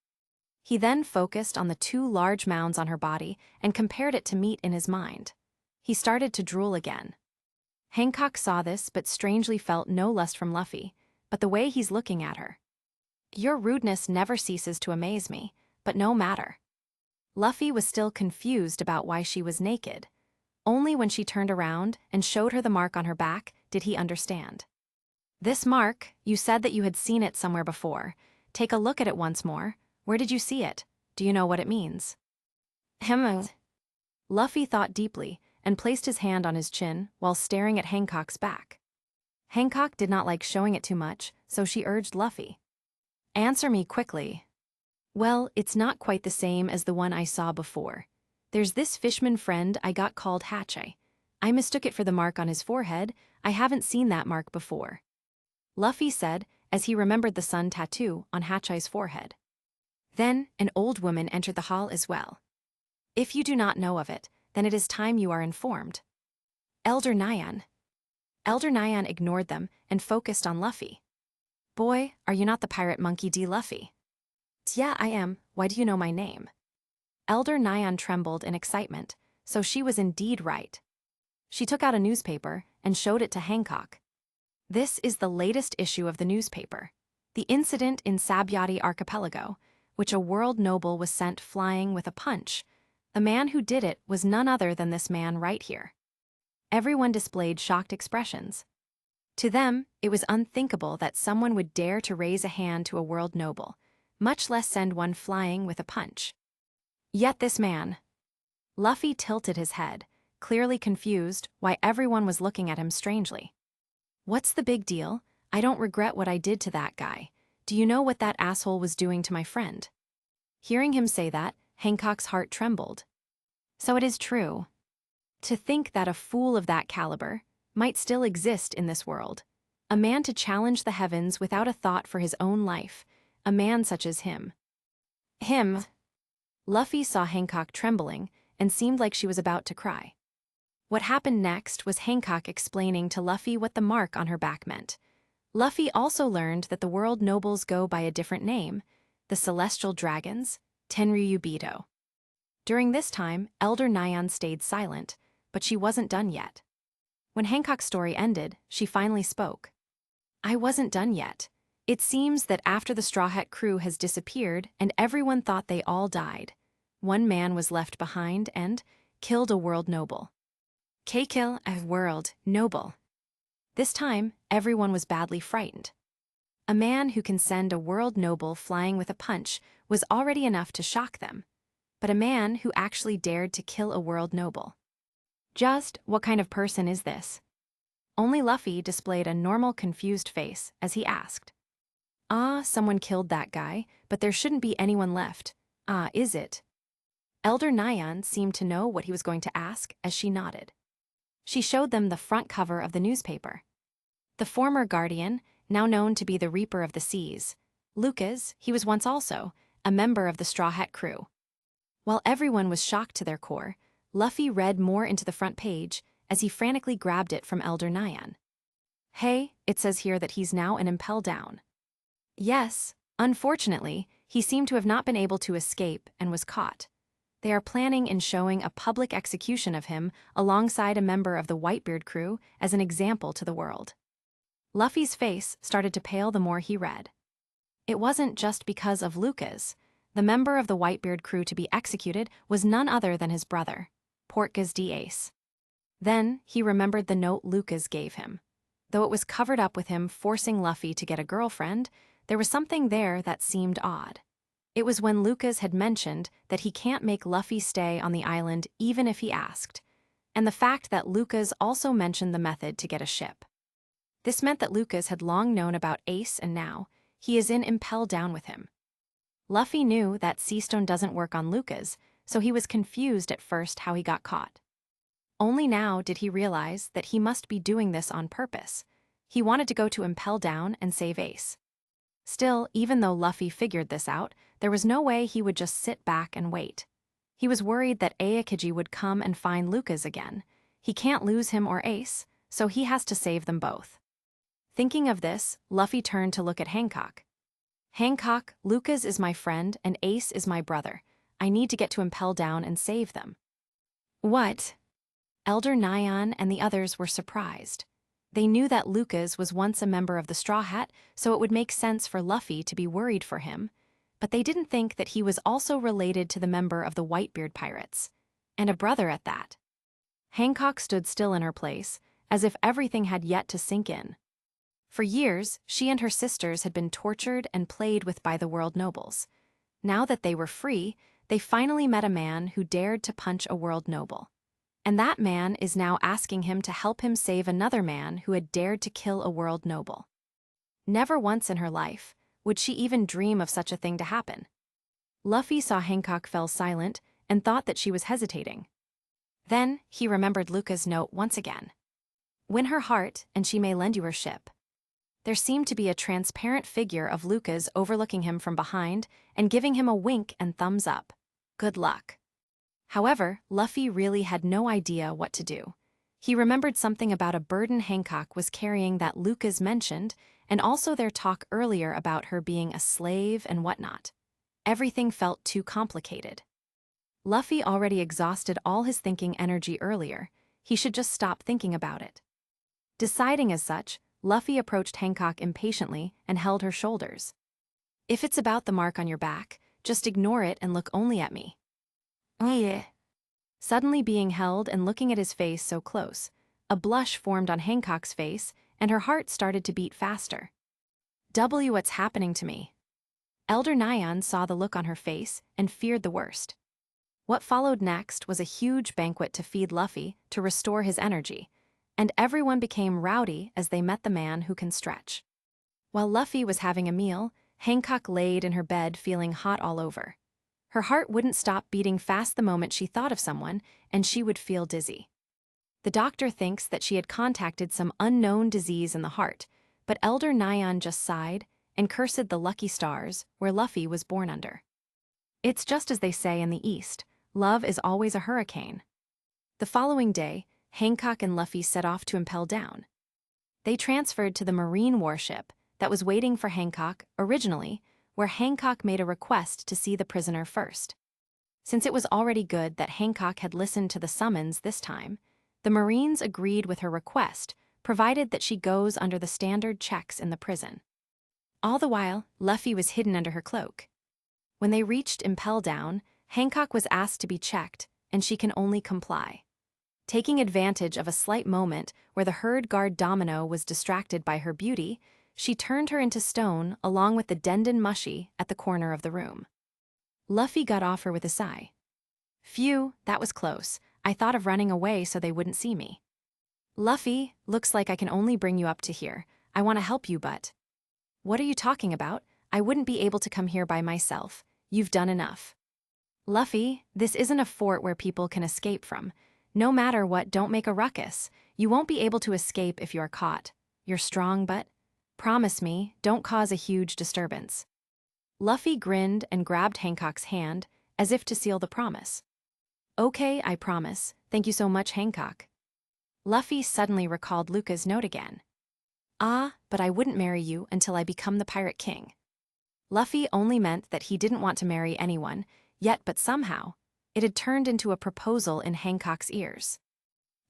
He then focused on the two large mounds on her body and compared it to meat in his mind. He started to drool again. Hancock saw this but strangely felt no lust from Luffy, but the way he's looking at her. "Your rudeness never ceases to amaze me, but no matter." Luffy was still confused about why she was naked. Only when she turned around and showed her the mark on her back did he understand. "This mark, you said that you had seen it somewhere before. Take a look at it once more. Where did you see it? Do you know what it means?" Luffy thought deeply and placed his hand on his chin while staring at Hancock's back. Hancock did not like showing it too much, so she urged Luffy, "Answer me quickly." "Well, it's not quite the same as the one I saw before. There's this fishman friend I got called Hatche. I mistook it for the mark on his forehead. I haven't seen that mark before," Luffy said as he remembered the sun tattoo on Hatche's forehead. Then an old woman entered the hall as well. "If you do not know of it, then it is time you are informed." "Elder Nyan." Elder Nyan ignored them and focused on Luffy. "Boy, are you not the pirate monkey D. Luffy?" "Yeah, I am. Why do you know my name?" Elder Nyan trembled in excitement, so she was indeed right. She took out a newspaper and showed it to Hancock. "This is the latest issue of the newspaper. The incident in Sabyati Archipelago, which a world noble was sent flying with a punch. The man who did it was none other than this man right here." Everyone displayed shocked expressions. To them, it was unthinkable that someone would dare to raise a hand to a world noble, much less send one flying with a punch. Yet this man. Luffy tilted his head, clearly confused why everyone was looking at him strangely. "What's the big deal? I don't regret what I did to that guy. Do you know what that asshole was doing to my friend?" Hearing him say that, Hancock's heart trembled. So it is true. To think that a fool of that caliber might still exist in this world. A man to challenge the heavens without a thought for his own life. A man such as him. Him. Luffy saw Hancock trembling and seemed like she was about to cry. What happened next was Hancock explaining to Luffy what the mark on her back meant. Luffy also learned that the world nobles go by a different name, the Celestial Dragons, Tenryubito. During this time, Elder Nyan stayed silent, but she wasn't done yet. When Hancock's story ended, she finally spoke. "I wasn't done yet. It seems that after the Straw Hat crew has disappeared and everyone thought they all died, one man was left behind and killed a world noble. Kill a world noble." This time, everyone was badly frightened. A man who can send a world noble flying with a punch was already enough to shock them. But a man who actually dared to kill a world noble. Just what kind of person is this? Only Luffy displayed a normal, confused face as he asked. Someone killed that guy, but there shouldn't be anyone left. Is it? Elder Nyan seemed to know what he was going to ask as she nodded. She showed them the front cover of the newspaper. The former guardian, now known to be the Reaper of the Seas, Lucas, he was once also a member of the Straw Hat crew. While everyone was shocked to their core, Luffy read more into the front page as he frantically grabbed it from Elder Nyan. Hey, it says here that he's now an Impel Down. Yes, unfortunately, he seemed to have not been able to escape and was caught. They are planning in showing a public execution of him alongside a member of the Whitebeard crew as an example to the world. Luffy's face started to pale the more he read. It wasn't just because of Lucas. The member of the Whitebeard crew to be executed was none other than his brother, Portgas D. Ace. Then he remembered the note Lucas gave him. Though it was covered up with him forcing Luffy to get a girlfriend, there was something there that seemed odd. It was when Lucas had mentioned that he can't make Luffy stay on the island even if he asked, and the fact that Lucas also mentioned the method to get a ship. This meant that Lucas had long known about Ace and now he is in Impel Down with him. Luffy knew that Seastone doesn't work on Lucas, so he was confused at first how he got caught. Only now did he realize that he must be doing this on purpose. He wanted to go to Impel Down and save Ace. Still, even though Luffy figured this out, there was no way he would just sit back and wait. He was worried that Aokiji would come and find Lucas again. He can't lose him or Ace, so he has to save them both. Thinking of this, Luffy turned to look at Hancock. Hancock, Lucas is my friend and Ace is my brother. I need to get to Impel Down and save them. What? Elder Nyan and the others were surprised. They knew that Lucas was once a member of the Straw Hat, so it would make sense for Luffy to be worried for him, but they didn't think that he was also related to the member of the Whitebeard Pirates, and a brother at that. Hancock stood still in her place, as if everything had yet to sink in. For years, she and her sisters had been tortured and played with by the world nobles. Now that they were free, they finally met a man who dared to punch a world noble. And that man is now asking him to help him save another man who had dared to kill a world noble. Never once in her life would she even dream of such a thing to happen. Luffy saw Hancock fell silent and thought that she was hesitating. Then he remembered Lucca's note once again. Win her heart and she may lend you her ship. There seemed to be a transparent figure of Lucca's overlooking him from behind and giving him a wink and thumbs up. Good luck. However, Luffy really had no idea what to do. He remembered something about a burden Hancock was carrying that Lucas mentioned, and also their talk earlier about her being a slave and whatnot. Everything felt too complicated. Luffy already exhausted all his thinking energy earlier. He should just stop thinking about it. Deciding as such, Luffy approached Hancock impatiently and held her shoulders. If it's about the mark on your back, just ignore it and look only at me. Yeah. Suddenly being held and looking at his face so close, a blush formed on Hancock's face and her heart started to beat faster. What's happening to me? Elder Nyan saw the look on her face and feared the worst. What followed next was a huge banquet to feed Luffy to restore his energy, and everyone became rowdy as they met the man who can stretch. While Luffy was having a meal, Hancock laid in her bed feeling hot all over. Her heart wouldn't stop beating fast the moment she thought of someone, and she would feel dizzy. The doctor thinks that she had contacted some unknown disease in the heart, but Elder Nyan just sighed and cursed the lucky stars where Luffy was born under. It's just as they say in the East, love is always a hurricane. The following day, Hancock and Luffy set off to Impel Down. They transferred to the marine warship that was waiting for Hancock originally, where Hancock made a request to see the prisoner first. Since it was already good that Hancock had listened to the summons this time, the Marines agreed with her request, provided that she goes under the standard checks in the prison. All the while, Luffy was hidden under her cloak. When they reached Impel Down, Hancock was asked to be checked, and she can only comply. Taking advantage of a slight moment where the herd guard Domino was distracted by her beauty, she turned her into stone along with the dendon mushy at the corner of the room. Luffy got off her with a sigh. Phew, that was close. I thought of running away so they wouldn't see me. Luffy, looks like I can only bring you up to here. I want to help you, but... What are you talking about? I wouldn't be able to come here by myself. You've done enough. Luffy, this isn't a fort where people can escape from. No matter what, don't make a ruckus. You won't be able to escape if you are caught. You're strong, but... Promise me, don't cause a huge disturbance. Luffy grinned and grabbed Hancock's hand, as if to seal the promise. Okay, I promise. Thank you so much, Hancock. Luffy suddenly recalled Luca's note again. Ah, but I wouldn't marry you until I become the Pirate King. Luffy only meant that he didn't want to marry anyone, yet but somehow, it had turned into a proposal in Hancock's ears.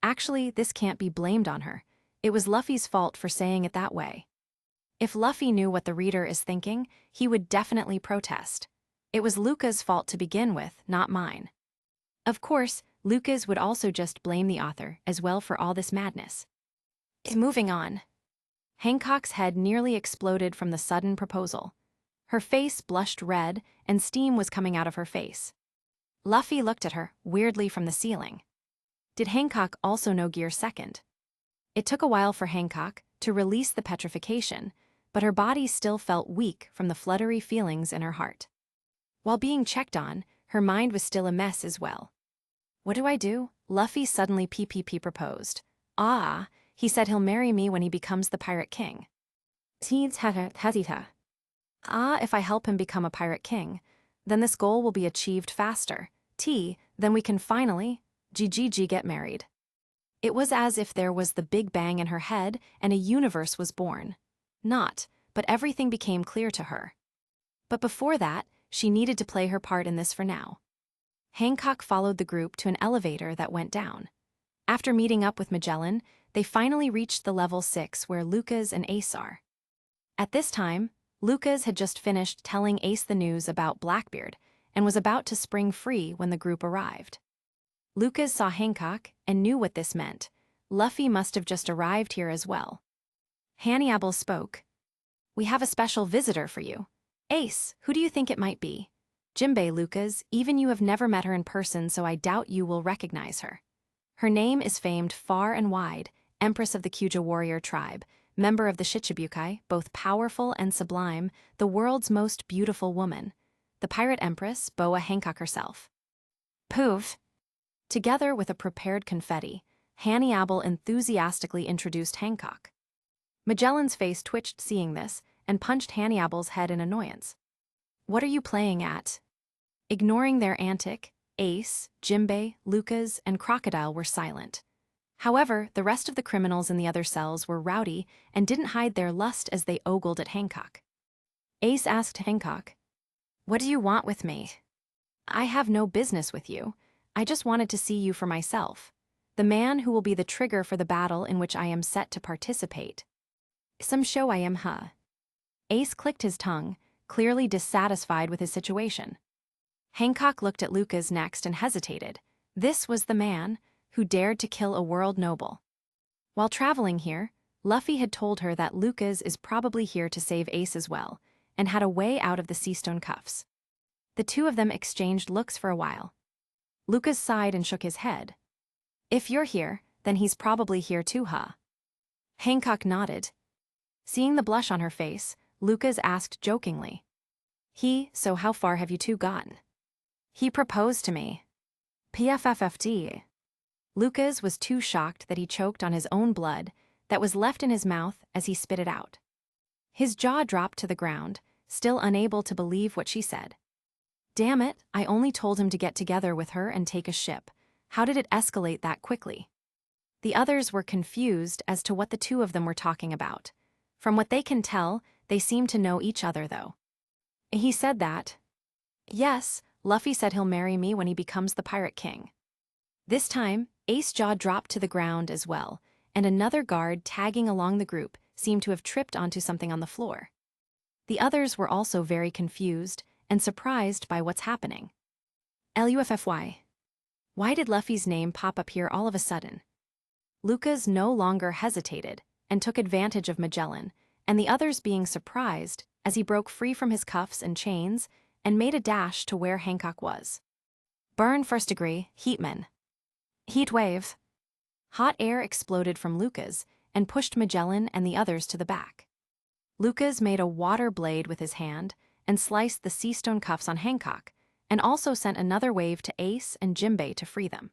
Actually, this can't be blamed on her. It was Luffy's fault for saying it that way. If Luffy knew what the reader is thinking, he would definitely protest. It was Luca's fault to begin with, not mine. Of course, Lucas would also just blame the author as well for all this madness. Moving on. Hancock's head nearly exploded from the sudden proposal. Her face blushed red, and steam was coming out of her face. Luffy looked at her, weirdly from the ceiling. Did Hancock also know Gear Second? It took a while for Hancock to release the petrification, but her body still felt weak from the fluttery feelings in her heart. While being checked on, her mind was still a mess as well. What do I do? Luffy suddenly proposed. Ah, he said he'll marry me when he becomes the Pirate King. Ah, if I help him become a Pirate King, then this goal will be achieved faster. Then we can finally, get married. It was as if there was the Big Bang in her head and a universe was born. Not, but everything became clear to her. But before that, she needed to play her part in this for now. Hancock followed the group to an elevator that went down. After meeting up with Magellan, they finally reached the level 6 where Lucas and Ace are. At this time, Lucas had just finished telling Ace the news about Blackbeard and was about to spring free when the group arrived. Lucas saw Hancock and knew what this meant. Luffy must have just arrived here as well. Hannibal spoke. We have a special visitor for you. Ace, who do you think it might be? Jinbei, Lucas, even you have never met her in person, so I doubt you will recognize her. Her name is famed far and wide, Empress of the Kyuja warrior tribe, member of the Shichibukai, both powerful and sublime, the world's most beautiful woman. The Pirate Empress, Boa Hancock herself. Poof! Together with a prepared confetti, Hannibal enthusiastically introduced Hancock. Magellan's face twitched seeing this and punched Hannibal's head in annoyance. What are you playing at? Ignoring their antic, Ace, Jinbei, Lucas, and Crocodile were silent. However, the rest of the criminals in the other cells were rowdy and didn't hide their lust as they ogled at Hancock. Ace asked Hancock, "What do you want with me?" "I have no business with you. I just wanted to see you for myself. The man who will be the trigger for the battle in which I am set to participate. Some show I am, huh?" Ace clicked his tongue, clearly dissatisfied with his situation. Hancock looked at Lucas next and hesitated. This was the man who dared to kill a world noble. While traveling here, Luffy had told her that Lucas is probably here to save Ace as well, and had a way out of the seastone cuffs. The two of them exchanged looks for a while. Lucas sighed and shook his head. If you're here, then he's probably here too, huh? Hancock nodded. Seeing the blush on her face, Lucas asked jokingly. So how far have you two gotten? He proposed to me. PFFFD. Lucas was too shocked that he choked on his own blood that was left in his mouth as he spit it out. His jaw dropped to the ground, still unable to believe what she said. Damn it, I only told him to get together with her and take a ship. How did it escalate that quickly? The others were confused as to what the two of them were talking about. From what they can tell, they seem to know each other though. He said that. Yes, Luffy said he'll marry me when he becomes the Pirate King. This time, Ace's jaw dropped to the ground as well, and another guard tagging along the group seemed to have tripped onto something on the floor. The others were also very confused and surprised by what's happening. LUFFY. Why did Luffy's name pop up here all of a sudden? Lucas no longer hesitated and took advantage of Magellan and the others being surprised as he broke free from his cuffs and chains and made a dash to where Hancock was. Burn first degree, Heatman. Heat wave. Hot air exploded from Lucas and pushed Magellan and the others to the back. Lucas made a water blade with his hand and sliced the sea stone cuffs on Hancock, and also sent another wave to Ace and Jimbei to free them.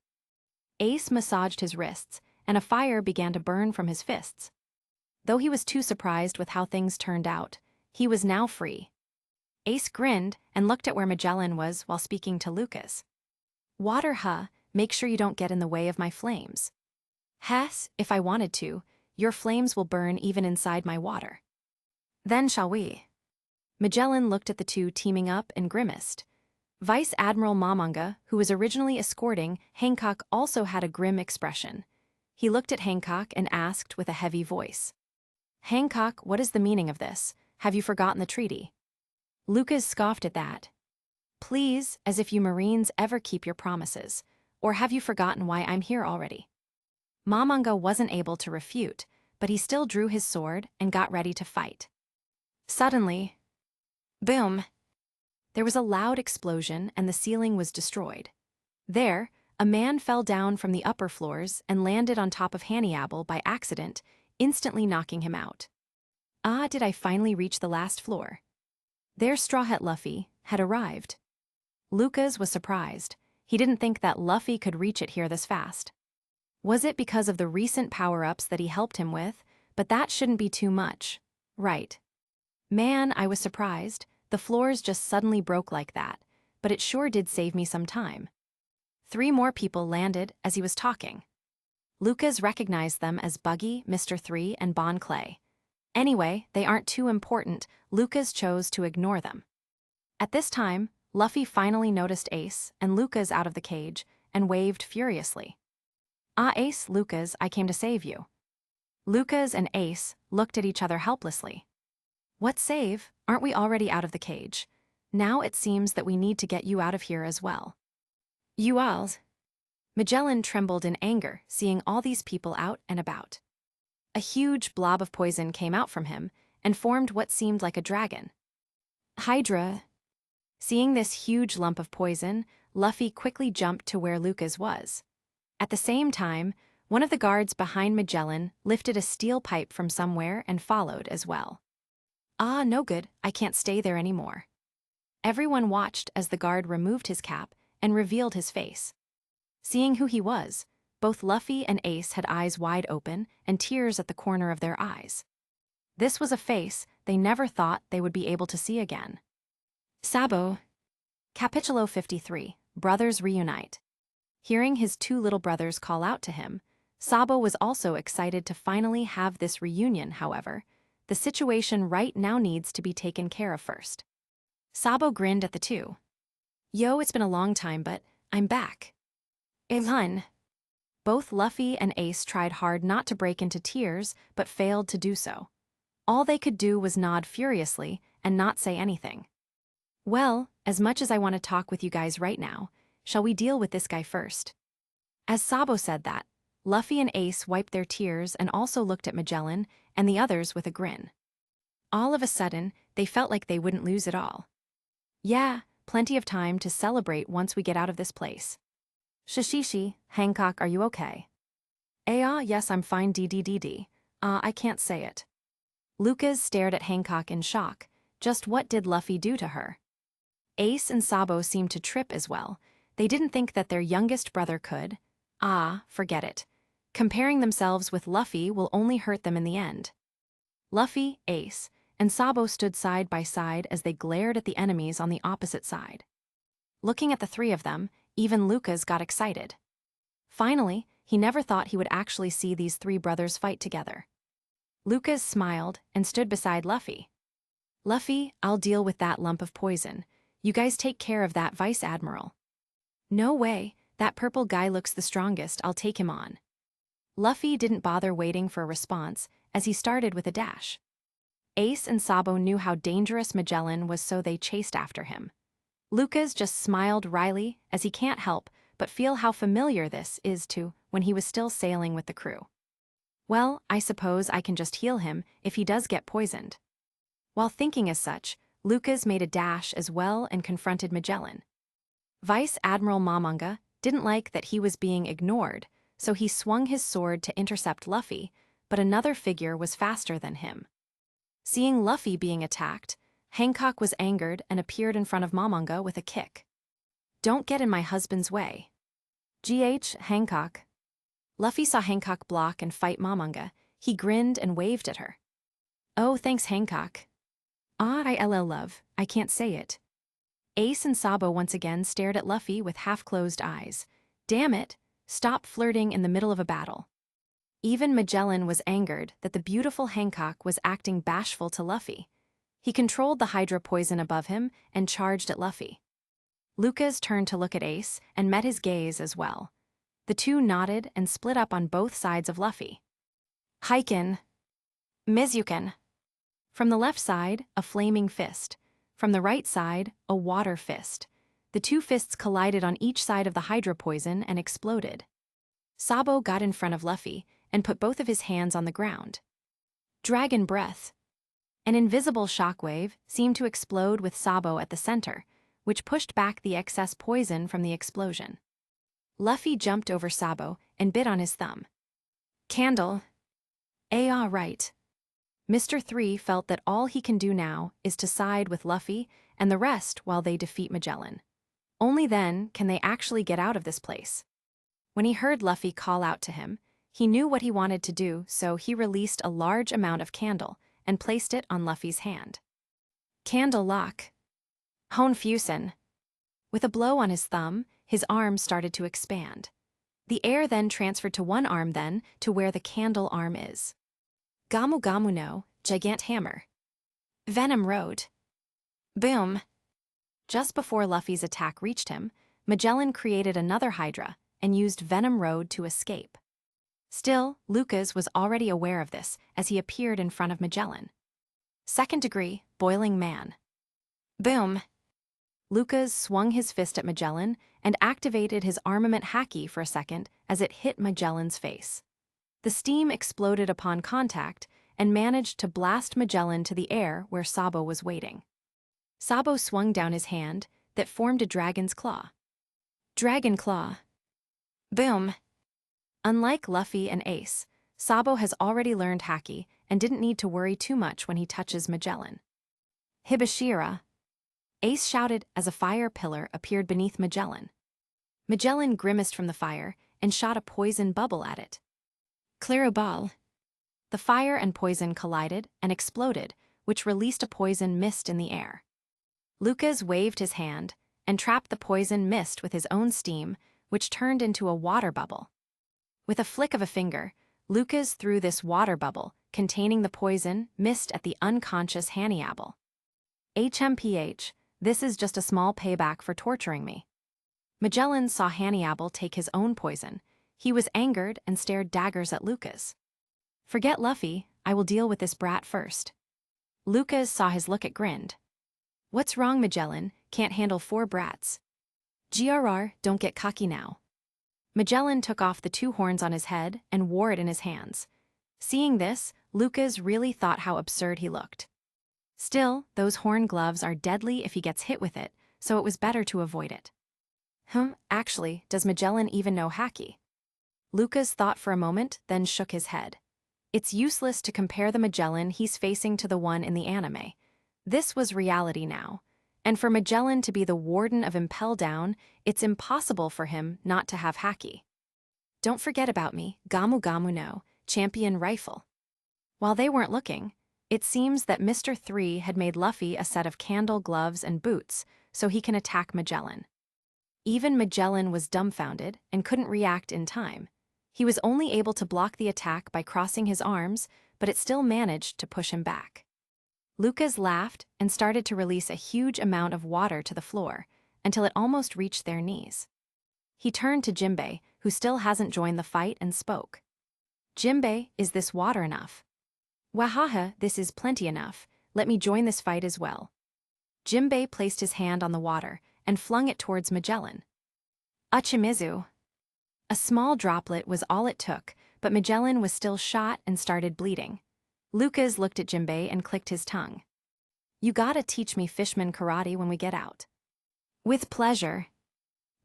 Ace massaged his wrists, and a fire began to burn from his fists. Though he was too surprised with how things turned out, he was now free. Ace grinned and looked at where Magellan was while speaking to Lucas. Water, huh? Make sure you don't get in the way of my flames. Hess, if I wanted to, your flames will burn even inside my water. Then shall we? Magellan looked at the two teaming up and grimaced. Vice Admiral Mamanga, who was originally escorting Hancock, also had a grim expression. He looked at Hancock and asked with a heavy voice, Hancock, what is the meaning of this? Have you forgotten the treaty? Lucas scoffed at that. Please, as if you Marines ever keep your promises. Or have you forgotten why I'm here already? Mamanga wasn't able to refute, but he still drew his sword and got ready to fight. Suddenly, boom! There was a loud explosion and the ceiling was destroyed. There, a man fell down from the upper floors and landed on top of Hannibal by accident, instantly knocking him out. Ah, did I finally reach the last floor? There Straw Hat Luffy had arrived. Lucas was surprised. He didn't think that Luffy could reach it here this fast. Was it because of the recent power-ups that he helped him with? But that shouldn't be too much. Right. Man, I was surprised. The floors just suddenly broke like that, but it sure did save me some time. 3 more people landed as he was talking. Lucas recognized them as Buggy, Mr. 3, and Bon Clay. Anyway, they aren't too important. Lucas chose to ignore them. At this time, Luffy finally noticed Ace and Lucas out of the cage and waved furiously. Ah, Ace, Lucas, I came to save you. Lucas and Ace looked at each other helplessly. What save? Aren't we already out of the cage? Now it seems that we need to get you out of here as well. You alls. Magellan trembled in anger, seeing all these people out and about. A huge blob of poison came out from him and formed what seemed like a dragon. Hydra. Seeing this huge lump of poison, Luffy quickly jumped to where Lucas was. At the same time, one of the guards behind Magellan lifted a steel pipe from somewhere and followed as well. Ah, no good, I can't stay there anymore. Everyone watched as the guard removed his cap and revealed his face. Seeing who he was, both Luffy and Ace had eyes wide open and tears at the corner of their eyes. This was a face they never thought they would be able to see again. Sabo. Capitulo 53, Brothers Reunite. Hearing his 2 little brothers call out to him, Sabo was also excited to finally have this reunion. However, the situation right now needs to be taken care of first. Sabo grinned at the two. Yo, it's been a long time, but I'm back. Hun. Both Luffy and Ace tried hard not to break into tears, but failed to do so. All they could do was nod furiously and not say anything. Well, as much as I want to talk with you guys right now, shall we deal with this guy first? As Sabo said that, Luffy and Ace wiped their tears and also looked at Magellan and the others with a grin. All of a sudden, they felt like they wouldn't lose it all. Yeah, plenty of time to celebrate once we get out of this place. Shishishi, Hancock, are you okay? Yes, I'm fine, DDDD. I can't say it. Lucas stared at Hancock in shock. Just what did Luffy do to her? Ace and Sabo seemed to trip as well. They didn't think that their youngest brother could. Forget it. Comparing themselves with Luffy will only hurt them in the end. Luffy, Ace, and Sabo stood side by side as they glared at the enemies on the opposite side. Looking at the 3 of them, even Lucas got excited. Finally, he never thought he would actually see these 3 brothers fight together. Lucas smiled and stood beside Luffy. Luffy, I'll deal with that lump of poison. You guys take care of that Vice Admiral. No way, that purple guy looks the strongest, I'll take him on. Luffy didn't bother waiting for a response, as he started with a dash. Ace and Sabo knew how dangerous Magellan was, so they chased after him. Lucas just smiled wryly, as he can't help but feel how familiar this is to when he was still sailing with the crew. Well, I suppose I can just heal him if he does get poisoned. While thinking as such, Lucas made a dash as well and confronted Magellan. Vice Admiral Mamunga didn't like that he was being ignored, so he swung his sword to intercept Luffy, but another figure was faster than him. Seeing Luffy being attacked, Hancock was angered and appeared in front of Mamunga with a kick. "Don't get in my husband's way." Hancock. Luffy saw Hancock block and fight Mamunga. He grinned and waved at her. "Oh, thanks, Hancock." "I love, I can't say it." Ace and Sabo once again stared at Luffy with half-closed eyes. Damn it, stop flirting in the middle of a battle. Even Magellan was angered that the beautiful Hancock was acting bashful to Luffy. He controlled the Hydra poison above him and charged at Luffy. Lucas turned to look at Ace and met his gaze as well. The two nodded and split up on both sides of Luffy. "Heiken. Mizuken." From the left side, a flaming fist. From the right side, a water fist. The two fists collided on each side of the Hydra poison and exploded. Sabo got in front of Luffy and put both of his hands on the ground. Dragon breath. An invisible shockwave seemed to explode with Sabo at the center, which pushed back the excess poison from the explosion. Luffy jumped over Sabo and bit on his thumb. "Candle." Right. Mr. 3 felt that all he can do now is to side with Luffy and the rest while they defeat Magellan. Only then can they actually get out of this place. When he heard Luffy call out to him, he knew what he wanted to do, so he released a large amount of candle and placed it on Luffy's hand. Candle lock. Honfusen. With a blow on his thumb, his arm started to expand. The air then transferred to one arm then to where the candle arm is. Gamu Gamu no, Gigant Hammer. Venom Road. Boom. Just before Luffy's attack reached him, Magellan created another Hydra and used Venom Road to escape. Still, Lucas was already aware of this as he appeared in front of Magellan. Second degree, Boiling Man. Boom. Lucas swung his fist at Magellan and activated his armament haki for a second as it hit Magellan's face. The steam exploded upon contact and managed to blast Magellan to the air where Sabo was waiting. Sabo swung down his hand that formed a dragon's claw. Dragon Claw. Boom. Unlike Luffy and Ace, Sabo has already learned haki and didn't need to worry too much when he touches Magellan. Hibashira. Ace shouted as a fire pillar appeared beneath Magellan. Magellan grimaced from the fire and shot a poison bubble at it. Claroball. The fire and poison collided and exploded, which released a poison mist in the air. Lucas waved his hand and trapped the poison mist with his own steam, which turned into a water bubble. With a flick of a finger, Lucas threw this water bubble containing the poison mist at the unconscious Hannibal. HMPH, this is just a small payback for torturing me. Magellan saw Hannibal take his own poison. He was angered and stared daggers at Lucas. Forget Luffy, I will deal with this brat first. Lucas saw his look and grinned. What's wrong, Magellan? Can't handle 4 brats. GRR, don't get cocky now. Magellan took off the 2 horns on his head and wore it in his hands. Seeing this, Lucas really thought how absurd he looked. Still, those horn gloves are deadly if he gets hit with it, so it was better to avoid it. Actually, does Magellan even know haki? Lucas thought for a moment, then shook his head. It's useless to compare the Magellan he's facing to the one in the anime. This was reality now, and for Magellan to be the warden of Impel Down, it's impossible for him not to have haki. Don't forget about me, Gamu Gamu no, champion rifle. While they weren't looking, it seems that Mr. 3 had made Luffy a set of candle gloves and boots so he can attack Magellan. Even Magellan was dumbfounded and couldn't react in time. He was only able to block the attack by crossing his arms, but it still managed to push him back. Lucas laughed and started to release a huge amount of water to the floor until it almost reached their knees. He turned to Jinbei, who still hasn't joined the fight, and spoke. Jinbei, is this water enough? Wahaha, this is plenty enough. Let me join this fight as well. Jinbei placed his hand on the water and flung it towards Magellan. Uchimizu. A small droplet was all it took, but Magellan was still shot and started bleeding. Lucas looked at Jinbei and clicked his tongue. "You gotta teach me fishman karate when we get out." "With pleasure."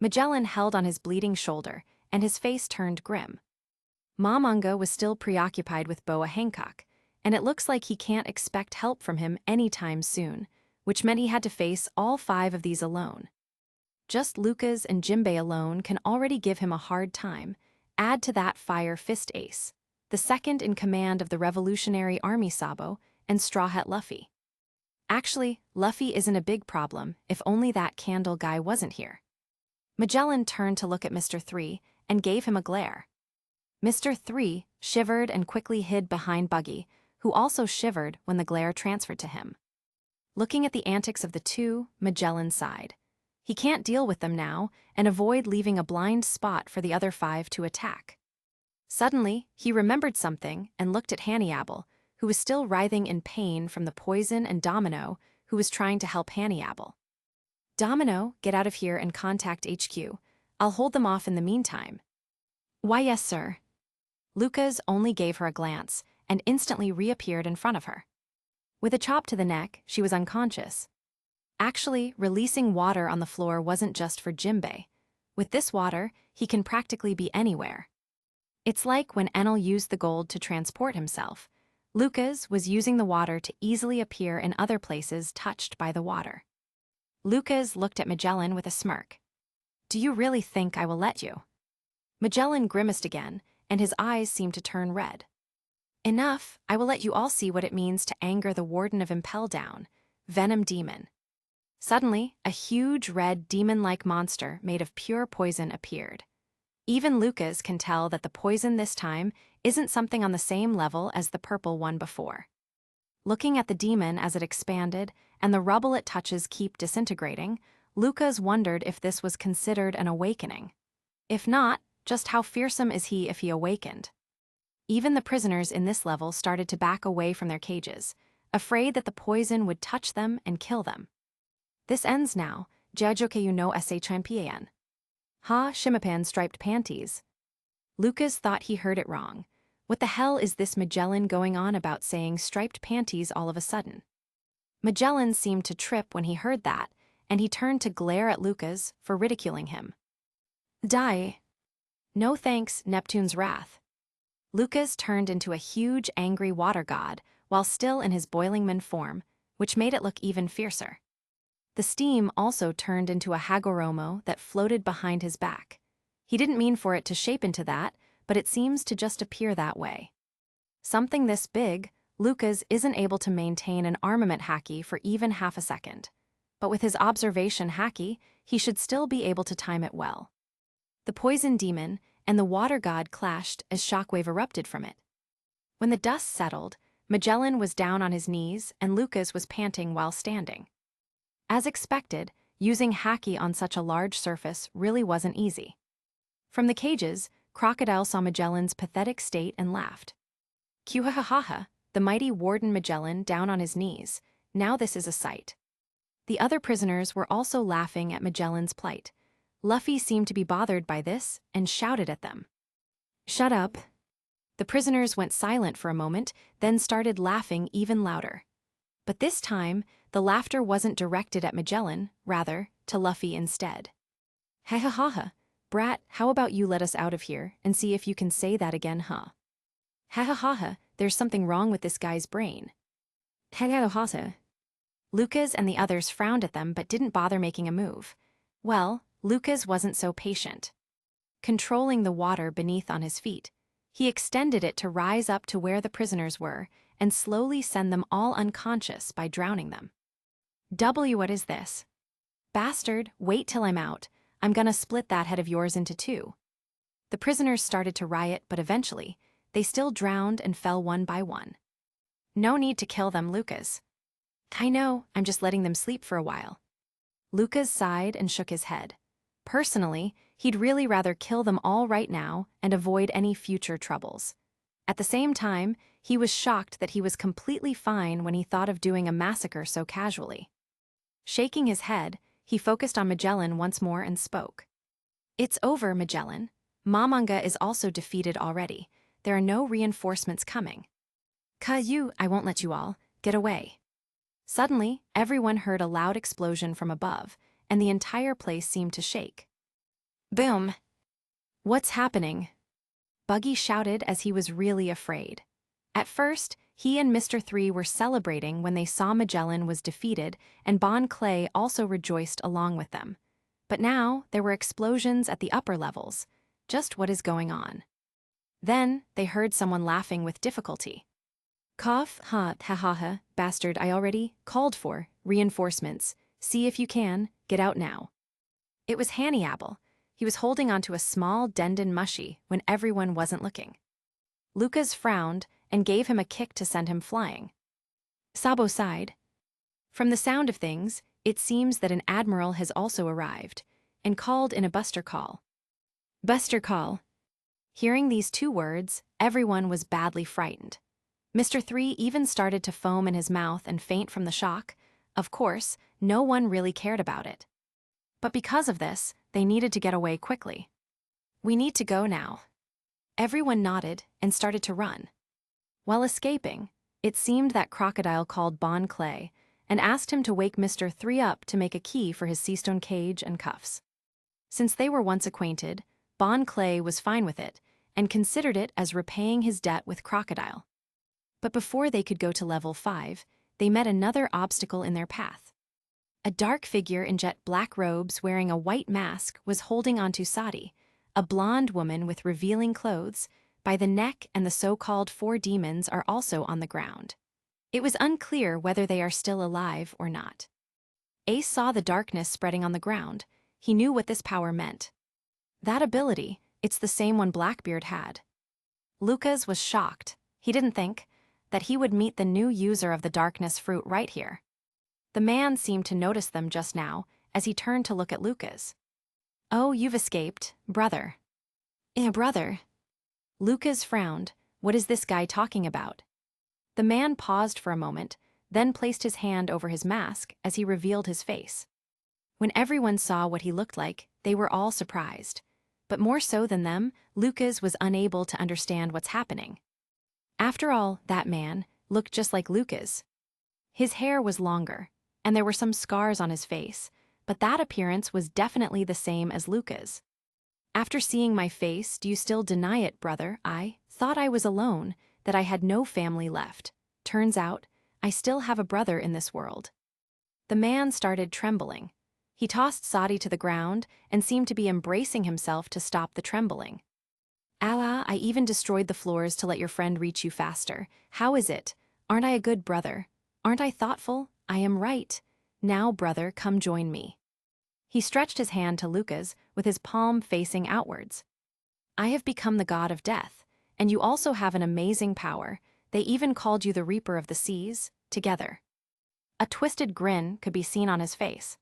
Magellan held on his bleeding shoulder, and his face turned grim. Mamunga was still preoccupied with Boa Hancock, and it looks like he can't expect help from him anytime soon, which meant he had to face all 5 of these alone. Just Lucas and Jinbei alone can already give him a hard time. Add to that Fire Fist Ace, the second in command of the Revolutionary Army Sabo, and Straw Hat Luffy. Actually, Luffy isn't a big problem if only that candle guy wasn't here. Magellan turned to look at Mr. 3 and gave him a glare. Mr. 3 shivered and quickly hid behind Buggy, who also shivered when the glare transferred to him. Looking at the antics of the two, Magellan sighed. He can't deal with them now and avoid leaving a blind spot for the other 5 to attack. Suddenly, he remembered something and looked at Hanniable, who was still writhing in pain from the poison, and Domino, who was trying to help Hanniable. "Domino, get out of here and contact HQ. I'll hold them off in the meantime." "Why, yes, sir." Lucas only gave her a glance and instantly reappeared in front of her. With a chop to the neck, she was unconscious. Actually, releasing water on the floor wasn't just for Jinbei. With this water, he can practically be anywhere. It's like when Enel used the gold to transport himself. Lucas was using the water to easily appear in other places touched by the water. Lucas looked at Magellan with a smirk. "Do you really think I will let you?" Magellan grimaced again, and his eyes seemed to turn red. "Enough, I will let you all see what it means to anger the Warden of Impel Down, Venom Demon." Suddenly, a huge red demon-like monster made of pure poison appeared. Even Lucas can tell that the poison this time isn't something on the same level as the purple one before. Looking at the demon as it expanded and the rubble it touches keep disintegrating, Lucas wondered if this was considered an awakening. If not, just how fearsome is he if he awakened? Even the prisoners in this level started to back away from their cages, afraid that the poison would touch them and kill them. "This ends now. Jiajoke you no sa champion. Ha shimapan striped panties." Lucas thought he heard it wrong. What the hell is this Magellan going on about saying striped panties all of a sudden? Magellan seemed to trip when he heard that, and he turned to glare at Lucas for ridiculing him. "Die." "No thanks, Neptune's wrath." Lucas turned into a huge angry water god while still in his boiling man form, which made it look even fiercer. The steam also turned into a Hagoromo that floated behind his back. He didn't mean for it to shape into that, but it seems to just appear that way. Something this big, Lucas isn't able to maintain an armament haki for even half a second. But with his observation haki, he should still be able to time it well. The poison demon and the water god clashed as shockwave erupted from it. When the dust settled, Magellan was down on his knees and Lucas was panting while standing. As expected, using haki on such a large surface really wasn't easy. From the cages, Crocodile saw Magellan's pathetic state and laughed. "Qhahaha, the mighty Warden Magellan down on his knees. Now this is a sight." The other prisoners were also laughing at Magellan's plight. Luffy seemed to be bothered by this and shouted at them. "Shut up." The prisoners went silent for a moment, then started laughing even louder. But this time, the laughter wasn't directed at Magellan, rather, to Luffy instead. "Ha ha ha ha. Brat, how about you let us out of here and see if you can say that again, huh? Ha ha ha ha, there's something wrong with this guy's brain." Ha ha ha ha. Lucas and the others frowned at them but didn't bother making a move. Well, Lucas wasn't so patient. Controlling the water beneath on his feet, he extended it to rise up to where the prisoners were and slowly send them all unconscious by drowning them. What is this? "Bastard, wait till I'm out. I'm gonna split that head of yours into 2. The prisoners started to riot, but eventually, they still drowned and fell one by one. "No need to kill them, Lucas." "I know, I'm just letting them sleep for a while." Lucas sighed and shook his head. Personally, he'd really rather kill them all right now and avoid any future troubles. At the same time, he was shocked that he was completely fine when he thought of doing a massacre so casually. Shaking his head, he focused on Magellan once more and spoke. "It's over, Magellan. Mamanga is also defeated already. there are no reinforcements coming. I won't let you all. Get away. Suddenly, everyone heard a loud explosion from above, and the entire place seemed to shake. Boom! What's happening? Buggy shouted as he was really afraid. At first, he and Mr. 3 were celebrating when they saw Magellan was defeated, and Bon Clay also rejoiced along with them. But now, there were explosions at the upper levels. Just what is going on? Then, they heard someone laughing with difficulty. Cough, ha, bastard, I already called for reinforcements. See if you can, get out now. It was Hanny Apple. He was holding onto a small Dendon Mushy when everyone wasn't looking. Lucas frowned and gave him a kick to send him flying. Sabo sighed. From the sound of things, it seems that an admiral has also arrived, and called in a buster call. Buster call. Hearing these two words, everyone was badly frightened. Mr. 3 even started to foam in his mouth and faint from the shock. Of course, no one really cared about it. But because of this, they needed to get away quickly. We need to go now. Everyone nodded and started to run. While escaping, it seemed that Crocodile called Bon Clay and asked him to wake Mr. 3 up to make a key for his seastone cage and cuffs. Since they were once acquainted, Bon Clay was fine with it and considered it as repaying his debt with Crocodile. But before they could go to level 5, they met another obstacle in their path. A dark figure in jet black robes wearing a white mask was holding onto Sadi, a blonde woman with revealing clothes, by the neck, and the so-called 4 demons are also on the ground. It was unclear whether they are still alive or not. Ace saw the darkness spreading on the ground. He knew what this power meant. That ability, it's the same one Blackbeard had. Lucas was shocked. He didn't think that he would meet the new user of the darkness fruit right here. The man seemed to notice them just now as he turned to look at Lucas. Oh, you've escaped, brother. Brother. Lucas frowned. What is this guy talking about? The man paused for a moment, then placed his hand over his mask as he revealed his face. When everyone saw what he looked like, they were all surprised. But more so than them, Lucas was unable to understand what's happening. After all, that man looked just like Lucas. His hair was longer, and there were some scars on his face, but that appearance was definitely the same as Lucas. After seeing my face, do you still deny it, brother? I thought I was alone, that I had no family left. Turns out, I still have a brother in this world. The man started trembling. He tossed Sadi to the ground and seemed to be embracing himself to stop the trembling. Allah, I even destroyed the floors to let your friend reach you faster. How is it? Aren't I a good brother? Aren't I thoughtful? I am right. Now, brother, come join me. He stretched his hand to Lucas with his palm facing outwards. I have become the god of death, and you also have an amazing power. They even called you the Reaper of the Seas, together. A twisted grin could be seen on his face.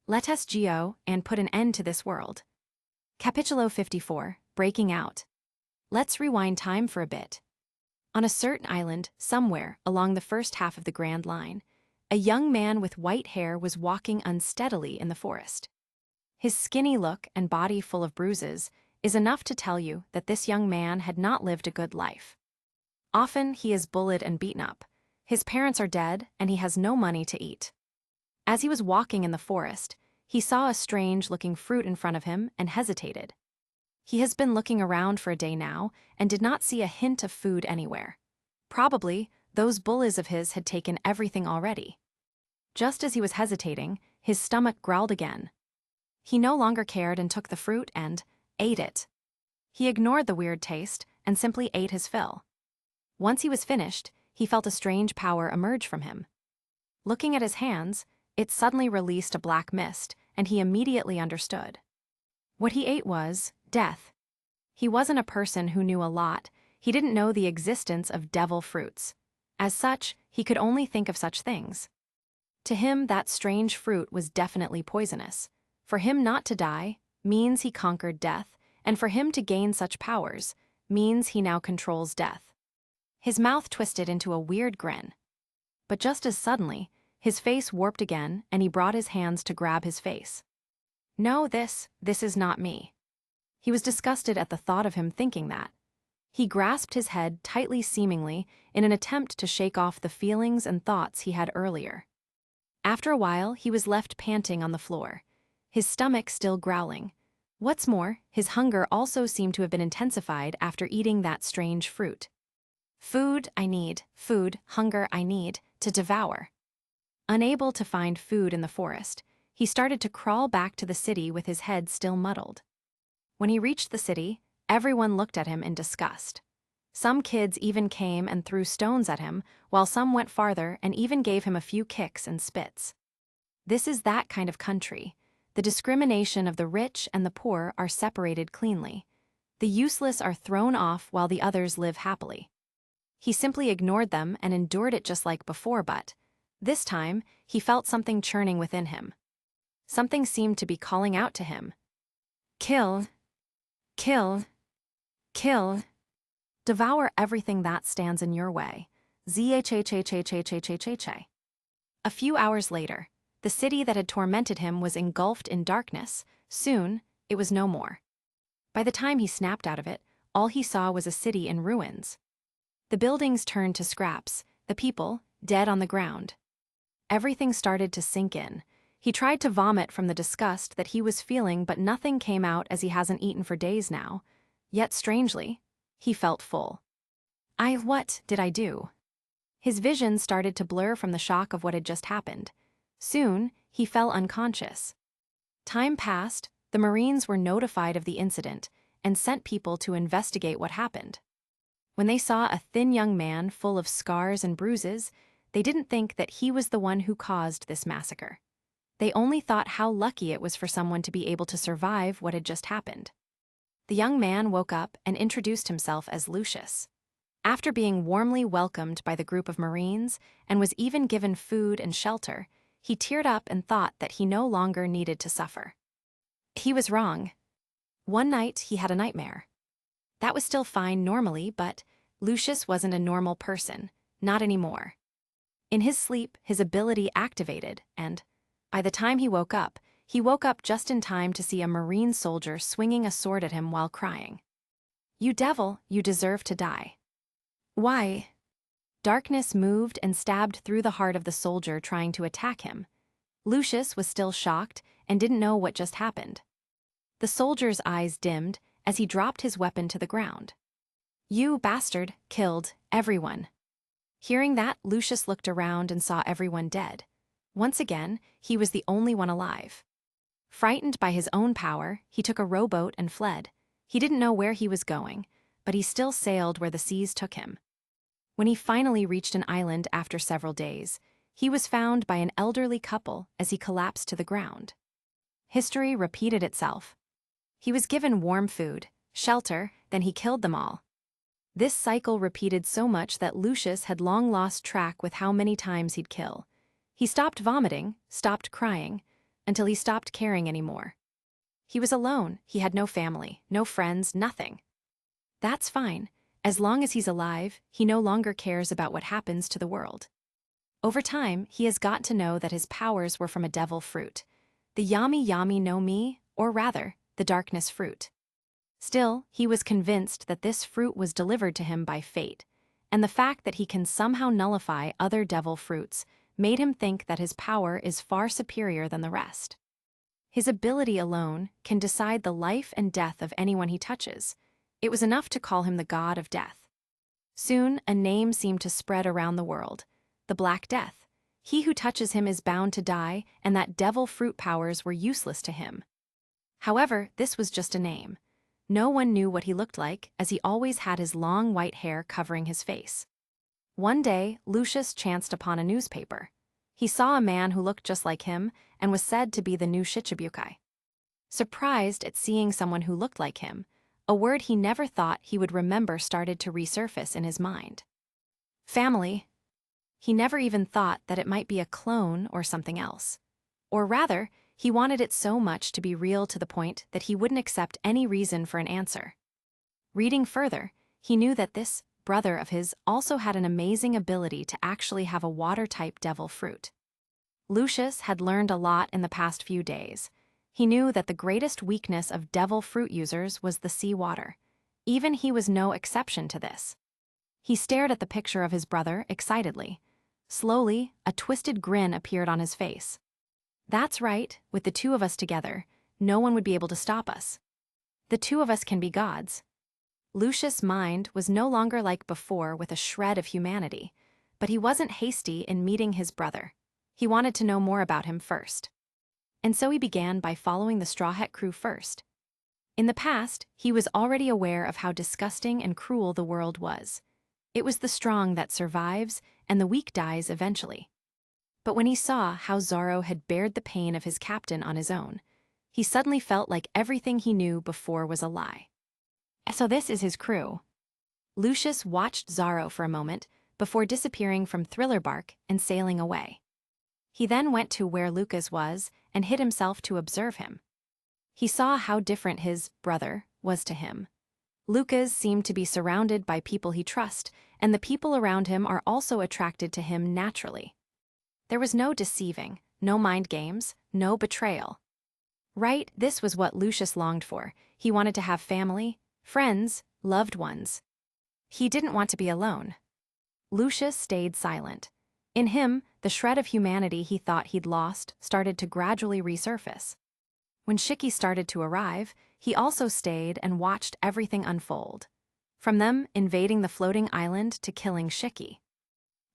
Let us go and put an end to this world. Capitulo 54, Breaking Out. Let's rewind time for a bit. On a certain island, somewhere along the first half of the Grand Line, a young man with white hair was walking unsteadily in the forest. His skinny look and body full of bruises is enough to tell you that this young man had not lived a good life. Often he is bullied and beaten up. His parents are dead, and he has no money to eat. As he was walking in the forest, he saw a strange-looking fruit in front of him and hesitated. He has been looking around for a day now and did not see a hint of food anywhere. Probably, those bullies of his had taken everything already. Just as he was hesitating, his stomach growled again. He no longer cared and took the fruit and ate it. He ignored the weird taste and simply ate his fill. Once he was finished, he felt a strange power emerge from him. Looking at his hands, it suddenly released a black mist, and he immediately understood. What he ate was death. He wasn't a person who knew a lot. He didn't know the existence of devil fruits. As such, he could only think of such things. To him, that strange fruit was definitely poisonous. For him not to die means he conquered death, and for him to gain such powers means he now controls death. His mouth twisted into a weird grin. But just as suddenly, his face warped again, and he brought his hands to grab his face. No, this is not me. He was disgusted at the thought of him thinking that. He grasped his head tightly seemingly in an attempt to shake off the feelings and thoughts he had earlier. After a while, he was left panting on the floor, his stomach still growling. What's more, his hunger also seemed to have been intensified after eating that strange fruit. Food, I need, food, hunger, I need, to devour. Unable to find food in the forest, he started to crawl back to the city with his head still muddled. When he reached the city, everyone looked at him in disgust. Some kids even came and threw stones at him, while some went farther and even gave him a few kicks and spits. This is that kind of country. The discrimination of the rich and the poor are separated cleanly. The useless are thrown off while the others live happily. He simply ignored them and endured it just like before, but this time, he felt something churning within him. Something seemed to be calling out to him. Kill. Kill. Kill. Devour everything that stands in your way. Zhhhhhhhhh. A few hours later, the city that had tormented him was engulfed in darkness. Soon, it was no more. By the time he snapped out of it, all he saw was a city in ruins. The buildings turned to scraps, the people, dead on the ground. Everything started to sink in. He tried to vomit from the disgust that he was feeling, but nothing came out as he hasn't eaten for days now. Yet strangely, he felt full. What did I do? His vision started to blur from the shock of what had just happened. Soon, he fell unconscious. Time passed, the Marines were notified of the incident and sent people to investigate what happened. When they saw a thin young man full of scars and bruises, they didn't think that he was the one who caused this massacre. They only thought how lucky it was for someone to be able to survive what had just happened. The young man woke up and introduced himself as Lucius. After being warmly welcomed by the group of Marines and was even given food and shelter, he teared up and thought that he no longer needed to suffer. He was wrong. One night he had a nightmare. That was still fine normally, but Lucius wasn't a normal person, not anymore. In his sleep, his ability activated, and by the time he woke up just in time to see a Marine soldier swinging a sword at him while crying. "You devil, you deserve to die." Why? Darkness moved and stabbed through the heart of the soldier trying to attack him. Lucius was still shocked and didn't know what just happened. The soldier's eyes dimmed as he dropped his weapon to the ground. "You bastard, killed everyone." Hearing that, Lucius looked around and saw everyone dead. Once again, he was the only one alive. Frightened by his own power, he took a rowboat and fled. He didn't know where he was going, but he still sailed where the seas took him. When he finally reached an island after several days, he was found by an elderly couple as he collapsed to the ground. History repeated itself. He was given warm food, shelter, then he killed them all. This cycle repeated so much that Lucius had long lost track with how many times he'd kill. He stopped vomiting, stopped crying, until he stopped caring anymore. He was alone, he had no family, no friends, nothing. That's fine. As long as he's alive, he no longer cares about what happens to the world. Over time, he has got to know that his powers were from a devil fruit. The yami yami no mi, or rather, the darkness fruit. Still, he was convinced that this fruit was delivered to him by fate, and the fact that he can somehow nullify other devil fruits made him think that his power is far superior than the rest. His ability alone can decide the life and death of anyone he touches. It was enough to call him the god of death. Soon, a name seemed to spread around the world: the Black Death. He who touches him is bound to die, and that devil fruit powers were useless to him. However, this was just a name. No one knew what he looked like, as he always had his long white hair covering his face. One day, Lucius chanced upon a newspaper. He saw a man who looked just like him and was said to be the new Shichibukai. Surprised at seeing someone who looked like him, a word he never thought he would remember started to resurface in his mind. Family. He never even thought that it might be a clone or something else. Or rather, he wanted it so much to be real to the point that he wouldn't accept any reason for an answer. Reading further, he knew that this brother of his also had an amazing ability to actually have a water-type devil fruit. Lucius had learned a lot in the past few days. He knew that the greatest weakness of devil fruit users was the sea water. Even he was no exception to this. He stared at the picture of his brother excitedly. Slowly, a twisted grin appeared on his face. That's right, with the two of us together, no one would be able to stop us. The two of us can be gods. Lucius' mind was no longer like before with a shred of humanity, but he wasn't hasty in meeting his brother. He wanted to know more about him first. And so he began by following the Straw Hat crew first. In the past, he was already aware of how disgusting and cruel the world was. It was the strong that survives, and the weak dies eventually. But when he saw how Zorro had bared the pain of his captain on his own, he suddenly felt like everything he knew before was a lie. So this is his crew. Lucius watched Zorro for a moment before disappearing from Thriller Bark and sailing away. He then went to where Lucas was and hid himself to observe him. He saw how different his brother was to him. Lucas seemed to be surrounded by people he trusts, and the people around him are also attracted to him naturally. There was no deceiving, no mind games, no betrayal. Right, this was what Lucius longed for. He wanted to have family, friends, loved ones. He didn't want to be alone. Lucius stayed silent. In him, the shred of humanity he thought he'd lost started to gradually resurface. When Shiki started to arrive, he also stayed and watched everything unfold. From them invading the floating island to killing Shiki.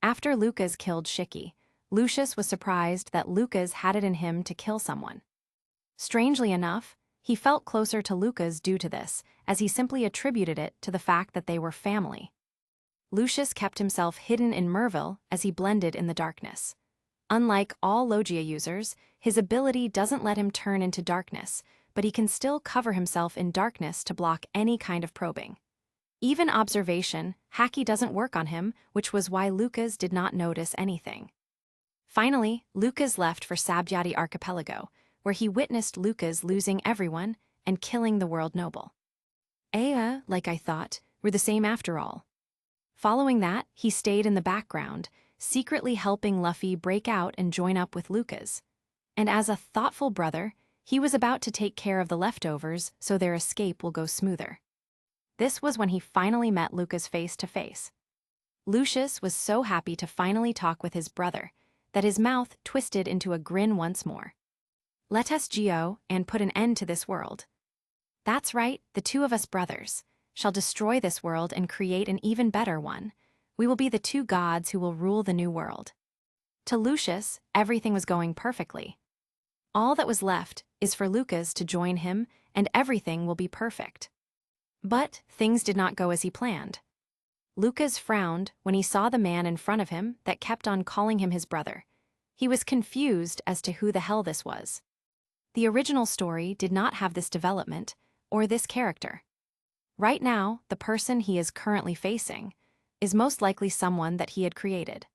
After Lucas killed Shiki, Lucius was surprised that Lucas had it in him to kill someone. Strangely enough, he felt closer to Lucas due to this, as he simply attributed it to the fact that they were family. Lucius kept himself hidden in Merville as he blended in the darkness. Unlike all Logia users, his ability doesn't let him turn into darkness, but he can still cover himself in darkness to block any kind of probing. Even observation, Haki doesn't work on him, which was why Lucas did not notice anything. Finally, Lucas left for Sabjati Archipelago, where he witnessed Lucas losing everyone and killing the world noble. Like I thought, were the same after all. Following that, he stayed in the background, secretly helping Luffy break out and join up with Lucas. And as a thoughtful brother, he was about to take care of the leftovers so their escape will go smoother. This was when he finally met Lucas face to face. Lucius was so happy to finally talk with his brother that his mouth twisted into a grin once more. Let us go and put an end to this world. That's right, the two of us brothers shall destroy this world and create an even better one. We will be the two gods who will rule the new world. To Lucius, everything was going perfectly. All that was left is for Lucas to join him, and everything will be perfect. But things did not go as he planned. Lucas frowned when he saw the man in front of him that kept on calling him his brother. He was confused as to who the hell this was. The original story did not have this development or this character. Right now, the person he is currently facing is most likely someone that he had created.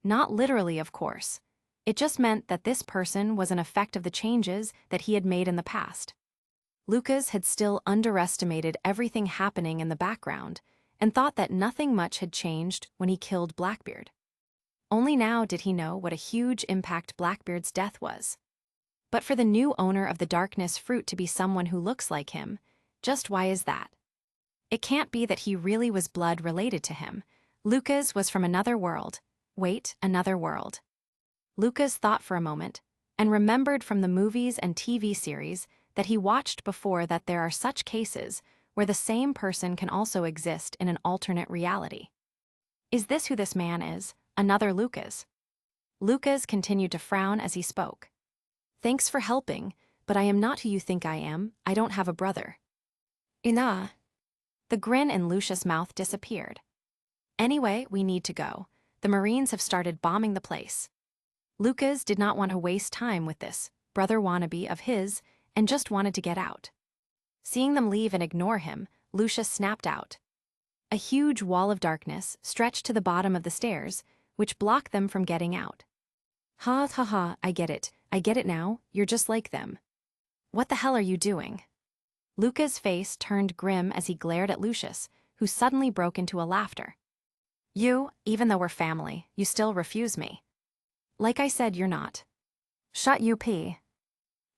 Not literally, of course. It just meant that this person was an effect of the changes that he had made in the past. Lucas had still underestimated everything happening in the background and thought that nothing much had changed when he killed Blackbeard. Only now did he know what a huge impact Blackbeard's death was. But for the new owner of the Darkness fruit to be someone who looks like him, just why is that? It can't be that he really was blood related to him. Lucas was from another world. Wait, another world. Lucas thought for a moment and remembered from the movies and TV series that he watched before that there are such cases where the same person can also exist in an alternate reality. Is this who this man is? Another Lucas? Lucas continued to frown as he spoke. Thanks for helping, but I am not who you think I am. I don't have a brother. Ina. The grin in Lucius' mouth disappeared. Anyway, we need to go. The Marines have started bombing the place. Lucas did not want to waste time with this brother wannabe of his and just wanted to get out. Seeing them leave and ignore him, Lucius snapped out. A huge wall of darkness stretched to the bottom of the stairs, which blocked them from getting out. Ha ha ha, I get it now, you're just like them. What the hell are you doing? Lucas' face turned grim as he glared at Lucius, who suddenly broke into a laughter. You, even though we're family, you still refuse me. Like I said, you're not. Shut you, P.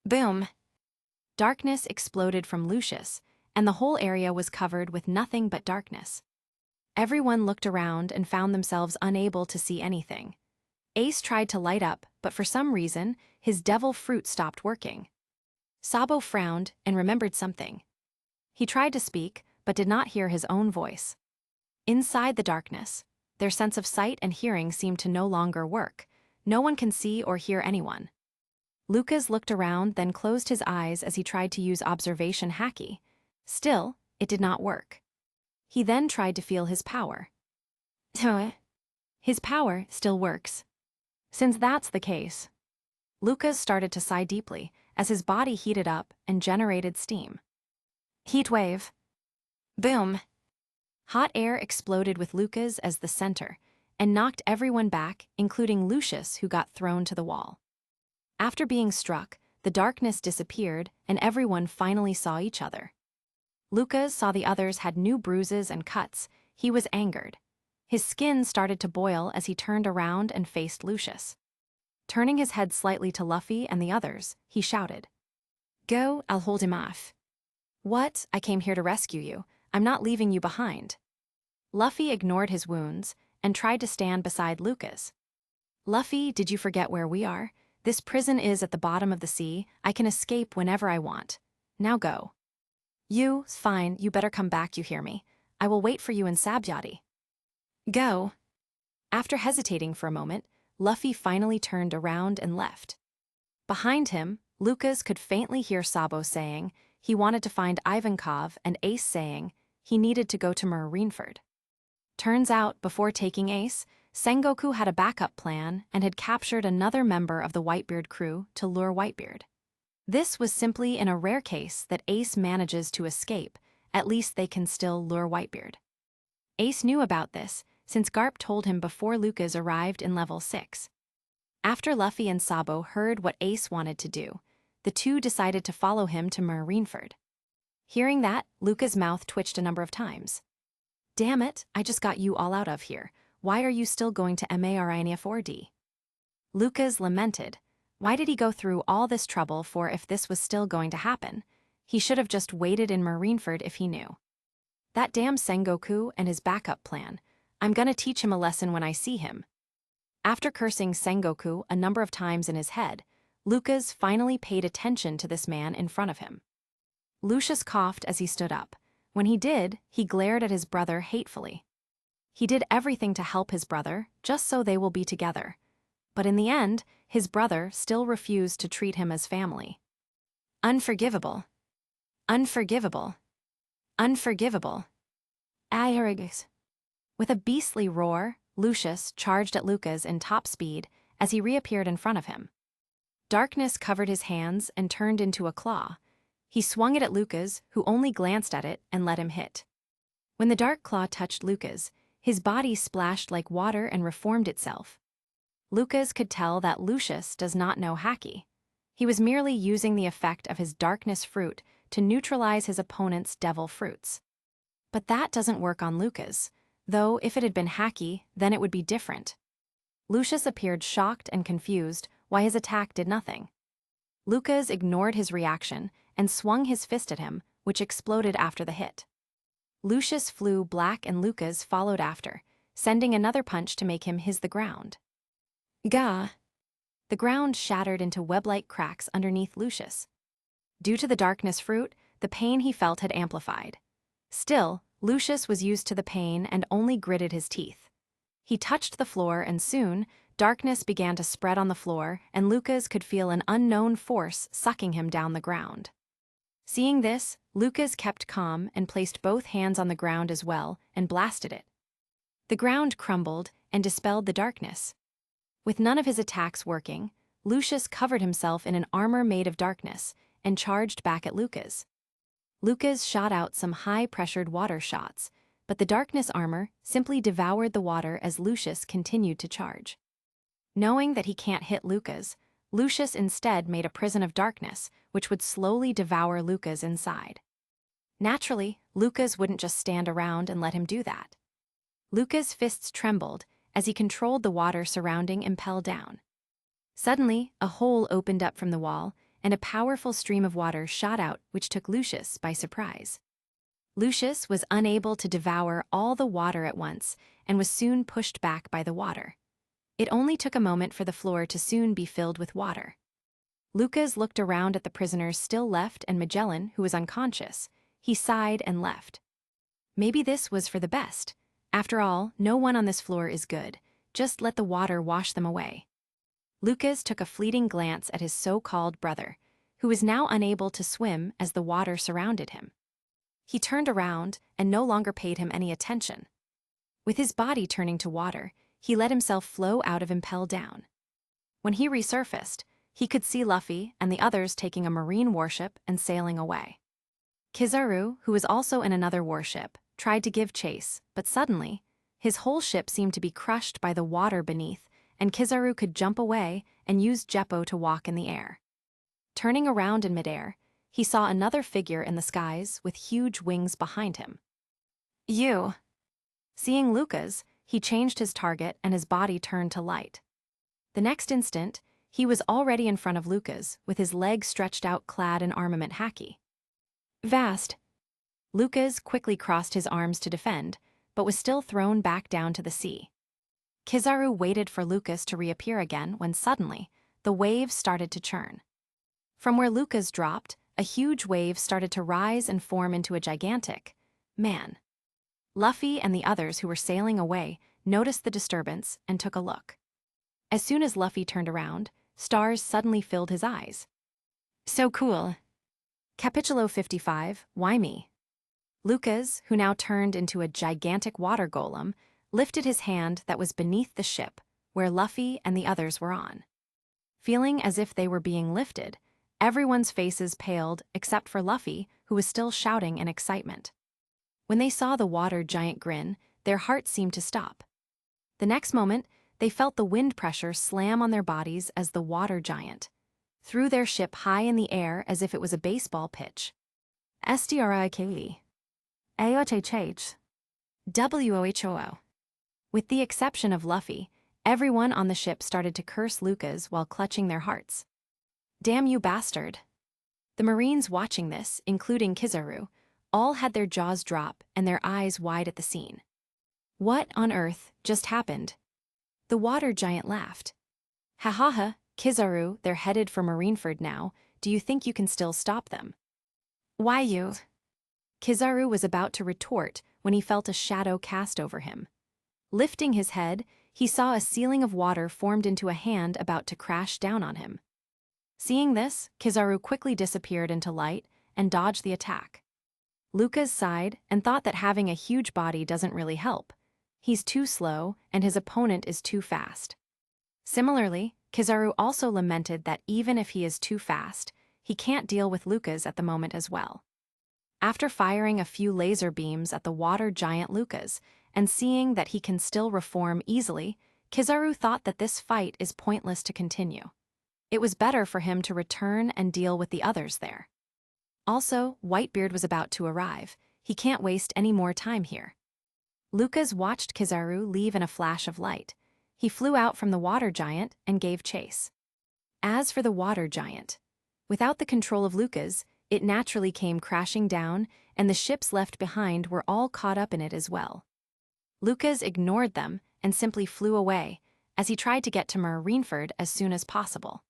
Boom. Darkness exploded from Lucius, and the whole area was covered with nothing but darkness. Everyone looked around and found themselves unable to see anything. Ace tried to light up, but for some reason, his devil fruit stopped working. Sabo frowned and remembered something. He tried to speak, but did not hear his own voice. Inside the darkness, their sense of sight and hearing seemed to no longer work. No one can see or hear anyone. Lucas looked around, then closed his eyes as he tried to use observation haki. Still, it did not work. He then tried to feel his power. His power still works. Since that's the case, Lucas started to sigh deeply as his body heated up and generated steam. Heat wave. Boom. Hot air exploded with Lucas as the center and knocked everyone back, including Lucius, who got thrown to the wall. After being struck, the darkness disappeared and everyone finally saw each other. Lucas saw the others had new bruises and cuts. He was angered. His skin started to boil as he turned around and faced Lucius. Turning his head slightly to Luffy and the others, he shouted, "Go, I'll hold him off." "What? I came here to rescue you. I'm not leaving you behind." Luffy ignored his wounds and tried to stand beside Lucas. "Luffy, did you forget where we are? This prison is at the bottom of the sea. I can escape whenever I want. Now go." Fine, you better come back, you hear me? I will wait for you in Sabyati." "Go." After hesitating for a moment, Luffy finally turned around and left. Behind him, Lucas could faintly hear Sabo saying he wanted to find Ivankov and Ace saying he needed to go to Marineford. Turns out, before taking Ace, Sengoku had a backup plan and had captured another member of the Whitebeard crew to lure Whitebeard. This was simply in a rare case that Ace manages to escape. At least they can still lure Whitebeard. Ace knew about this, since Garp told him before Lucas arrived in level 6. After Luffy and Sabo heard what Ace wanted to do, the two decided to follow him to Marineford. Hearing that, Lucas' mouth twitched a number of times. "Damn it, I just got you all out of here. Why are you still going to Marineford?" Lucas lamented. Why did he go through all this trouble for if this was still going to happen? He should have just waited in Marineford if he knew. That damn Sengoku and his backup plan. I'm gonna teach him a lesson when I see him. After cursing Sengoku a number of times in his head, Lucas finally paid attention to this man in front of him. Lucius coughed as he stood up. When he did, he glared at his brother hatefully. He did everything to help his brother, just so they will be together. But in the end, his brother still refused to treat him as family. Unforgivable. Unforgivable. Unforgivable. Airigus. With a beastly roar, Lucius charged at Lucas in top speed as he reappeared in front of him. Darkness covered his hands and turned into a claw. He swung it at Lucas, who only glanced at it and let him hit. When the dark claw touched Lucas, his body splashed like water and reformed itself. Lucas could tell that Lucius does not know haki. He was merely using the effect of his darkness fruit to neutralize his opponent's devil fruits. But that doesn't work on Lucas, though if it had been haki, then it would be different. Lucius appeared shocked and confused why his attack did nothing. Lucas ignored his reaction and swung his fist at him, which exploded after the hit. Lucius flew black and Lucas followed after, sending another punch to make him hiss the ground. Gah! The ground shattered into web-like cracks underneath Lucius. Due to the darkness fruit, the pain he felt had amplified. Still, Lucius was used to the pain and only gritted his teeth. He touched the floor and soon, darkness began to spread on the floor and Lucas could feel an unknown force sucking him down the ground. Seeing this, Lucas kept calm and placed both hands on the ground as well and blasted it. The ground crumbled and dispelled the darkness. With none of his attacks working, Lucius covered himself in an armor made of darkness and charged back at Lucas. Lucas shot out some high-pressured water shots, but the darkness armor simply devoured the water as Lucius continued to charge. Knowing that he can't hit Lucas, Lucius instead made a prison of darkness, which would slowly devour Lucas inside. Naturally, Lucas wouldn't just stand around and let him do that. Lucas' fists trembled as he controlled the water surrounding impel down. Suddenly, a hole opened up from the wall, and a powerful stream of water shot out which took Lucius by surprise. Lucius was unable to devour all the water at once and was soon pushed back by the water. It only took a moment for the floor to soon be filled with water. Lucas looked around at the prisoners still left and Magellan, who was unconscious. He sighed and left. Maybe this was for the best. After all, no one on this floor is good. Just let the water wash them away. Lucas took a fleeting glance at his so-called brother, who was now unable to swim as the water surrounded him. He turned around and no longer paid him any attention. With his body turning to water, he let himself flow out of impel down. When he resurfaced, he could see Luffy and the others taking a marine warship and sailing away. Kizaru, who was also in another warship, tried to give chase, but suddenly, his whole ship seemed to be crushed by the water beneath, and Kizaru could jump away and use Jeppo to walk in the air. Turning around in midair, he saw another figure in the skies with huge wings behind him. You! Seeing Lucas, he changed his target and his body turned to light. The next instant, he was already in front of Lucas with his legs stretched out clad in armament haki. Vast! Lucas quickly crossed his arms to defend, but was still thrown back down to the sea. Kizaru waited for Lucas to reappear again when suddenly, the waves started to churn. From where Lucas dropped, a huge wave started to rise and form into a gigantic man. Luffy and the others who were sailing away noticed the disturbance and took a look. As soon as Luffy turned around, stars suddenly filled his eyes. So cool. Capítulo 55, Why Me? Lucas, who now turned into a gigantic water golem, lifted his hand that was beneath the ship, where Luffy and the others were on. Feeling as if they were being lifted, everyone's faces paled except for Luffy, who was still shouting in excitement. When they saw the water giant grin, their hearts seemed to stop. The next moment, they felt the wind pressure slam on their bodies as the water giant threw their ship high in the air as if it was a baseball pitch. SDRIKE. AOTH. WOHOO. With the exception of Luffy, everyone on the ship started to curse Lucas while clutching their hearts. Damn you bastard. The Marines watching this, including Kizaru, all had their jaws drop and their eyes wide at the scene. What on earth just happened? The water giant laughed. Ha ha ha, Kizaru, they're headed for Marineford now. Do you think you can still stop them? Why you? Kizaru was about to retort when he felt a shadow cast over him. Lifting his head, he saw a ceiling of water formed into a hand about to crash down on him. Seeing this, Kizaru quickly disappeared into light and dodged the attack. Lucas sighed and thought that having a huge body doesn't really help. He's too slow and his opponent is too fast. Similarly, Kizaru also lamented that even if he is too fast, he can't deal with Lucas at the moment as well. After firing a few laser beams at the water giant Lucas and seeing that he can still reform easily, Kizaru thought that this fight is pointless to continue. It was better for him to return and deal with the others there. Also, Whitebeard was about to arrive. He can't waste any more time here. Lucas watched Kizaru leave in a flash of light. He flew out from the water giant and gave chase. As for the water giant, without the control of Lucas, it naturally came crashing down, and the ships left behind were all caught up in it as well. Lucas ignored them and simply flew away, as he tried to get to Marineford as soon as possible.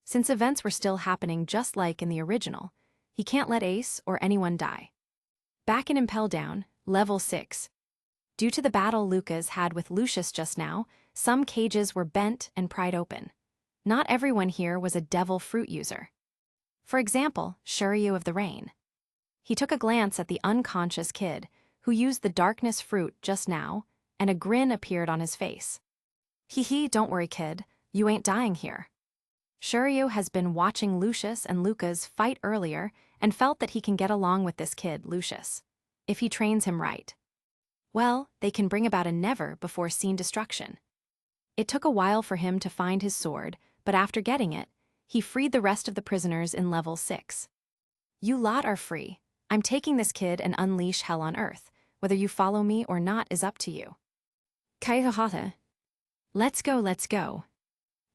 Since events were still happening just like in the original, he can't let Ace or anyone die. Back in Impel Down, level 6. Due to the battle Lucas had with Lucius just now, some cages were bent and pried open. Not everyone here was a devil fruit user. For example, Shiryu of the Rain. He took a glance at the unconscious kid, who used the darkness fruit just now, and a grin appeared on his face. Hee, don't worry kid, you ain't dying here. Shiryu has been watching Lucius and Lucas fight earlier and felt that he can get along with this kid, Lucius, if he trains him right. Well, they can bring about a never-before-seen destruction. It took a while for him to find his sword, but after getting it, he freed the rest of the prisoners in level 6. You lot are free. I'm taking this kid and unleash hell on earth. Whether you follow me or not is up to you. Kaihahata. Let's go.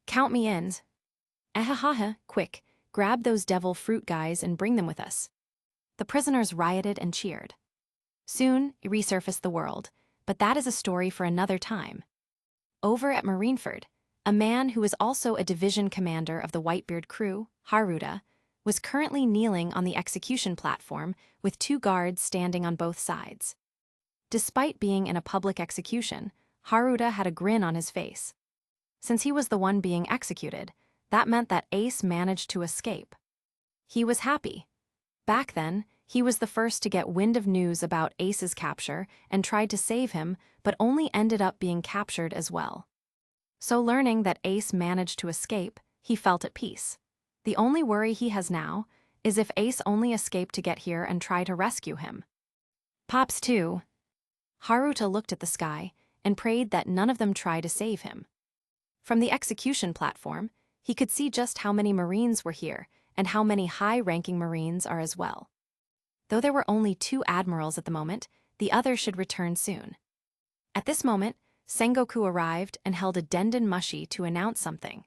Count me in. Ahahaha, quick, grab those devil fruit guys and bring them with us. The prisoners rioted and cheered. Soon, it resurfaced the world, but that is a story for another time. Over at Marineford, a man who was also a division commander of the Whitebeard crew, Haruta, was currently kneeling on the execution platform with 2 guards standing on both sides. Despite being in a public execution, Haruta had a grin on his face. Since he was the one being executed, that meant that Ace managed to escape. He was happy. Back then, he was the first to get wind of news about Ace's capture and tried to save him, but only ended up being captured as well. So learning that Ace managed to escape, he felt at peace. The only worry he has now is if Ace only escaped to get here and try to rescue him. Pops too. Haruta looked at the sky and prayed that none of them try to save him. From the execution platform, he could see just how many Marines were here and how many high-ranking Marines are as well. Though there were only 2 admirals at the moment, the other should return soon. At this moment, Sengoku arrived and held a Denden Mushi to announce something.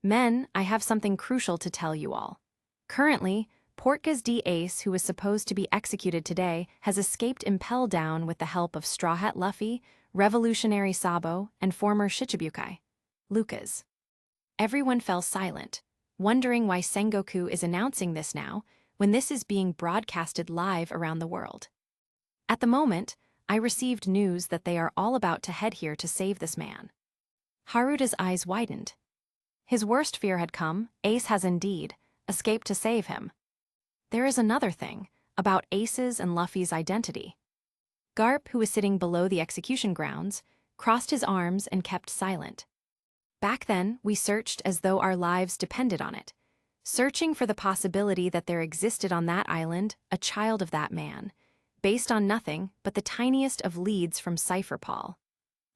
Men, I have something crucial to tell you all. Currently, Portgas D. Ace, who was supposed to be executed today, has escaped Impel Down with the help of Straw Hat Luffy, Revolutionary Sabo, and former Shichibukai, Lucas. Everyone fell silent, wondering why Sengoku is announcing this now, when this is being broadcasted live around the world. At the moment, I received news that they are all about to head here to save this man. Haruta's eyes widened. His worst fear had come. Ace has indeed escaped to save him. There is another thing, about Ace's and Luffy's identity. Garp, who was sitting below the execution grounds, crossed his arms and kept silent. Back then, we searched as though our lives depended on it, searching for the possibility that there existed on that island a child of that man, based on nothing but the tiniest of leads from Cypher Paul.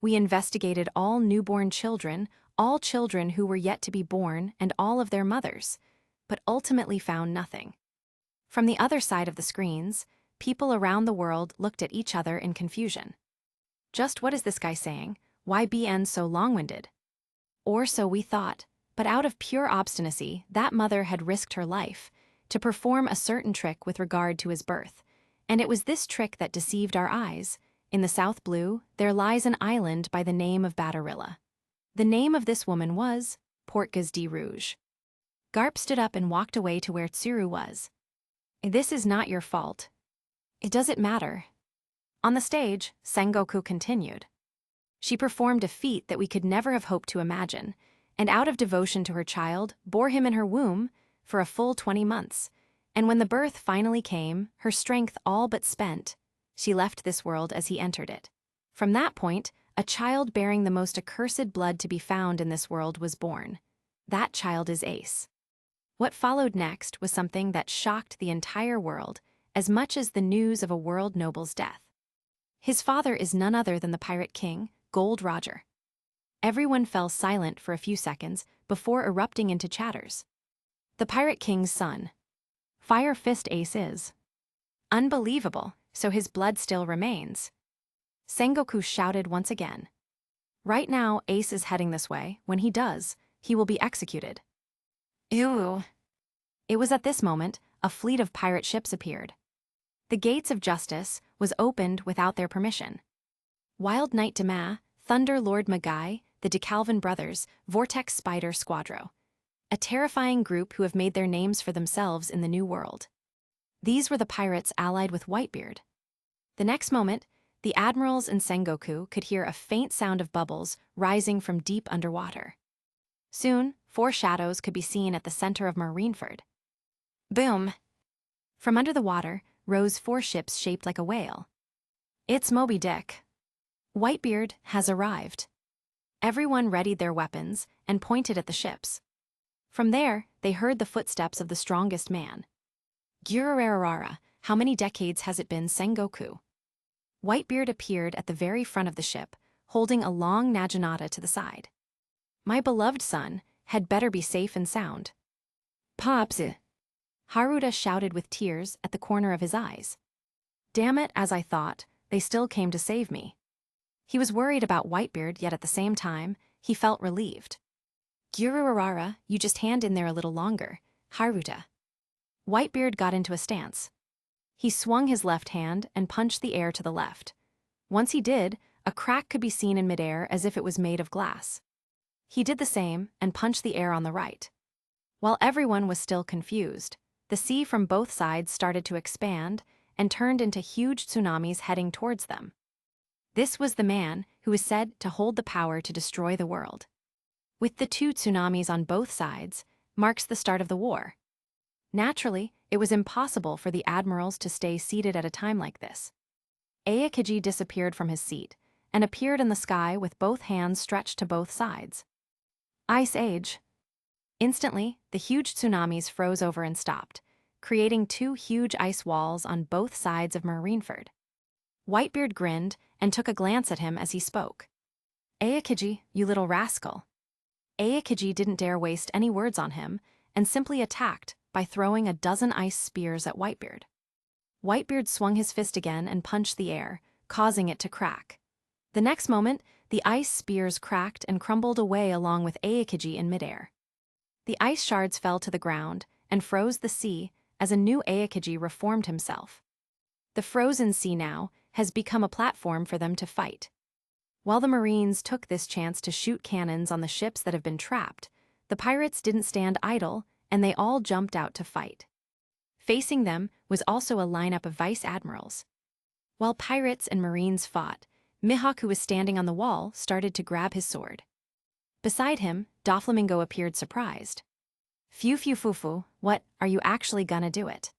We investigated all newborn children, all children who were yet to be born, and all of their mothers, but ultimately found nothing. From the other side of the screens, people around the world looked at each other in confusion. Just what is this guy saying? Why BN so long-winded? Or so we thought, but out of pure obstinacy, that mother had risked her life to perform a certain trick with regard to his birth, and it was this trick that deceived our eyes. In the South Blue, there lies an island by the name of Batarilla. The name of this woman was Portgas D. Rouge. Garp stood up and walked away to where Tsuru was. This is not your fault. It doesn't matter. On the stage, Sengoku continued. She performed a feat that we could never have hoped to imagine, and out of devotion to her child, bore him in her womb for a full 20 months. And when the birth finally came, her strength all but spent, she left this world as he entered it. From that point, a child bearing the most accursed blood to be found in this world was born. That child is Ace. What followed next was something that shocked the entire world as much as the news of a world noble's death. His father is none other than the Pirate King, Gold Roger. Everyone fell silent for a few seconds before erupting into chatters. The Pirate King's son. Fire Fist Ace is. Unbelievable, so his blood still remains. Sengoku shouted once again. Right now, Ace is heading this way. When he does, he will be executed. Ew. It was at this moment, a fleet of pirate ships appeared. The gates of justice was opened without their permission. Wild Knight Dema, Thunder Lord Magai, the DeKalvin brothers, Vortex Spider Squadro. A terrifying group who have made their names for themselves in the New World. These were the pirates allied with Whitebeard. The next moment, the admirals and Sengoku could hear a faint sound of bubbles rising from deep underwater. Soon, 4 shadows could be seen at the center of Marineford. Boom! From under the water rose 4 ships shaped like a whale. It's Moby Dick. Whitebeard has arrived. Everyone readied their weapons and pointed at the ships. From there, they heard the footsteps of the strongest man. Gyurararara, how many decades has it been, Sengoku? Whitebeard appeared at the very front of the ship, holding a long naginata to the side. My beloved son had better be safe and sound. Pops! Haruta shouted with tears at the corner of his eyes. Damn it, as I thought, they still came to save me. He was worried about Whitebeard, yet at the same time, he felt relieved. Gyurararara, you just hang in there a little longer, Haruta. Whitebeard got into a stance. He swung his left hand and punched the air to the left. Once he did, a crack could be seen in midair as if it was made of glass. He did the same and punched the air on the right. While everyone was still confused, the sea from both sides started to expand and turned into huge tsunamis heading towards them. This was the man who is said to hold the power to destroy the world. With the two tsunamis on both sides, marks the start of the war. Naturally, it was impossible for the admirals to stay seated at a time like this. Aokiji disappeared from his seat and appeared in the sky with both hands stretched to both sides. Ice Age. Instantly, the huge tsunamis froze over and stopped, creating two huge ice walls on both sides of Marineford. Whitebeard grinned and took a glance at him as he spoke. Aokiji, you little rascal. Aokiji didn't dare waste any words on him and simply attacked by throwing a dozen ice spears at Whitebeard. Whitebeard swung his fist again and punched the air, causing it to crack. The next moment, the ice spears cracked and crumbled away along with Aokiji in midair. The ice shards fell to the ground and froze the sea as a new Aokiji reformed himself. The frozen sea now has become a platform for them to fight. While the Marines took this chance to shoot cannons on the ships that have been trapped, the pirates didn't stand idle and they all jumped out to fight. Facing them was also a lineup of vice admirals. While pirates and Marines fought, Mihawk, who was standing on the wall, started to grab his sword. Beside him, Doflamingo appeared surprised. Phew, what, are you actually gonna do it?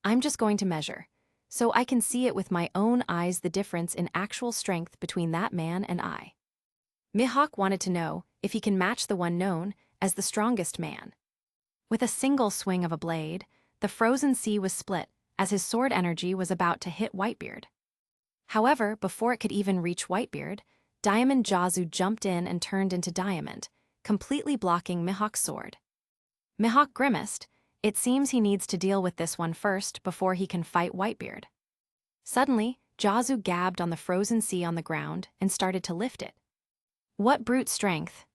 I'm just going to measure, so I can see it with my own eyes the difference in actual strength between that man and I. Mihawk wanted to know if he can match the one known as the strongest man. With a single swing of a blade, the frozen sea was split as his sword energy was about to hit Whitebeard. However, before it could even reach Whitebeard, Diamond Jazu jumped in and turned into Diamond, completely blocking Mihawk's sword. Mihawk grimaced. It seems he needs to deal with this one first before he can fight Whitebeard. Suddenly, Jazu gabbed on the frozen sea on the ground and started to lift it. What brute strength!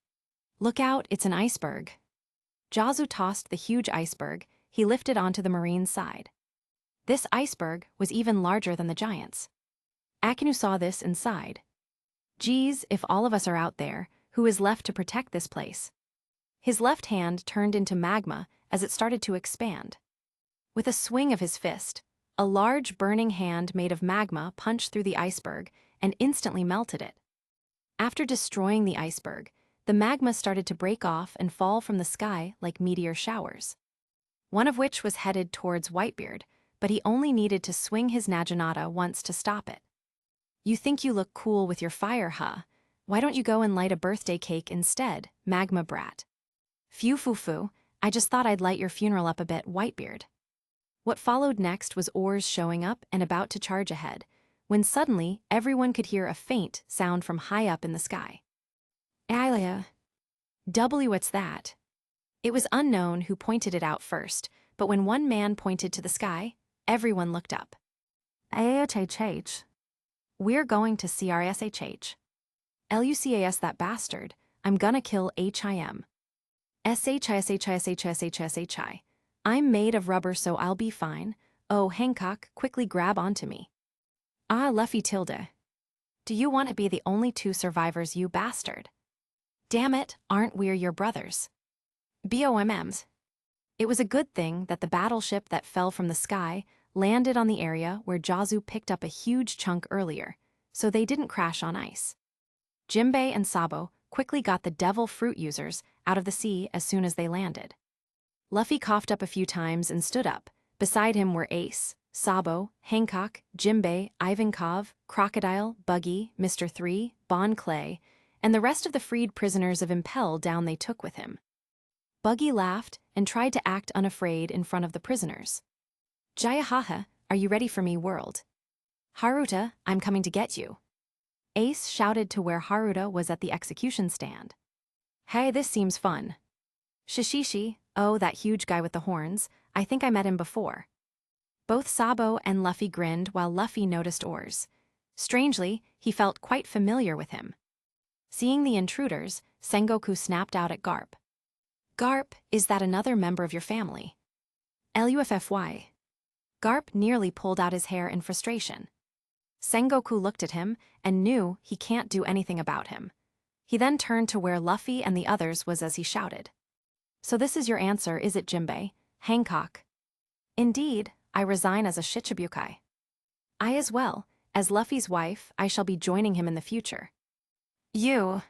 Look out, it's an iceberg. Jazu tossed the huge iceberg he lifted onto the Marine's side. This iceberg was even larger than the giant's. Akinu saw this and sighed. Geez, if all of us are out there, who is left to protect this place? His left hand turned into magma as it started to expand. With a swing of his fist, a large burning hand made of magma punched through the iceberg and instantly melted it. After destroying the iceberg, the magma started to break off and fall from the sky like meteor showers. One of which was headed towards Whitebeard, but he only needed to swing his Naginata once to stop it. You think you look cool with your fire, huh? Why don't you go and light a birthday cake instead, magma brat? Phew, I just thought I'd light your funeral up a bit, Whitebeard. What followed next was oars showing up and about to charge ahead, when suddenly everyone could hear a faint sound from high up in the sky. Alia. What's that? It was unknown who pointed it out first, but when one man pointed to the sky, everyone looked up. AHHH. We're going to CRSHH. LUCAS that bastard, I'm gonna kill HIM. SHISHISHISHISHI. I'm made of rubber so I'll be fine. Oh, Hancock, quickly grab onto me. Ah, Luffy tilde. Do you want to be the only two survivors, you bastard? Damn it, aren't we your brothers? BOMMs. It was a good thing that the battleship that fell from the sky landed on the area where Jazu picked up a huge chunk earlier, so they didn't crash on ice. Jimbei and Sabo quickly got the devil fruit users out of the sea as soon as they landed. Luffy coughed up a few times and stood up. Beside him were Ace, Sabo, Hancock, Jimbei, Ivankov, Crocodile, Buggy, Mr. 3, Bon Clay, and the rest of the freed prisoners of Impel down they took with him. Buggy laughed and tried to act unafraid in front of the prisoners. Jayahaha, are you ready for me, world? Haruta, I'm coming to get you. Ace shouted to where Haruta was at the execution stand. Hey, this seems fun. Shishishi, oh, that huge guy with the horns, I think I met him before. Both Sabo and Luffy grinned while Luffy noticed Oars. Strangely, he felt quite familiar with him. Seeing the intruders, Sengoku snapped out at Garp. Garp, is that another member of your family? LUFFY. Garp nearly pulled out his hair in frustration. Sengoku looked at him and knew he can't do anything about him. He then turned to where Luffy and the others was as he shouted. So this is your answer, is it, Jinbei? Hancock. Indeed, I resign as a Shichibukai. I as well, as Luffy's wife, I shall be joining him in the future. You.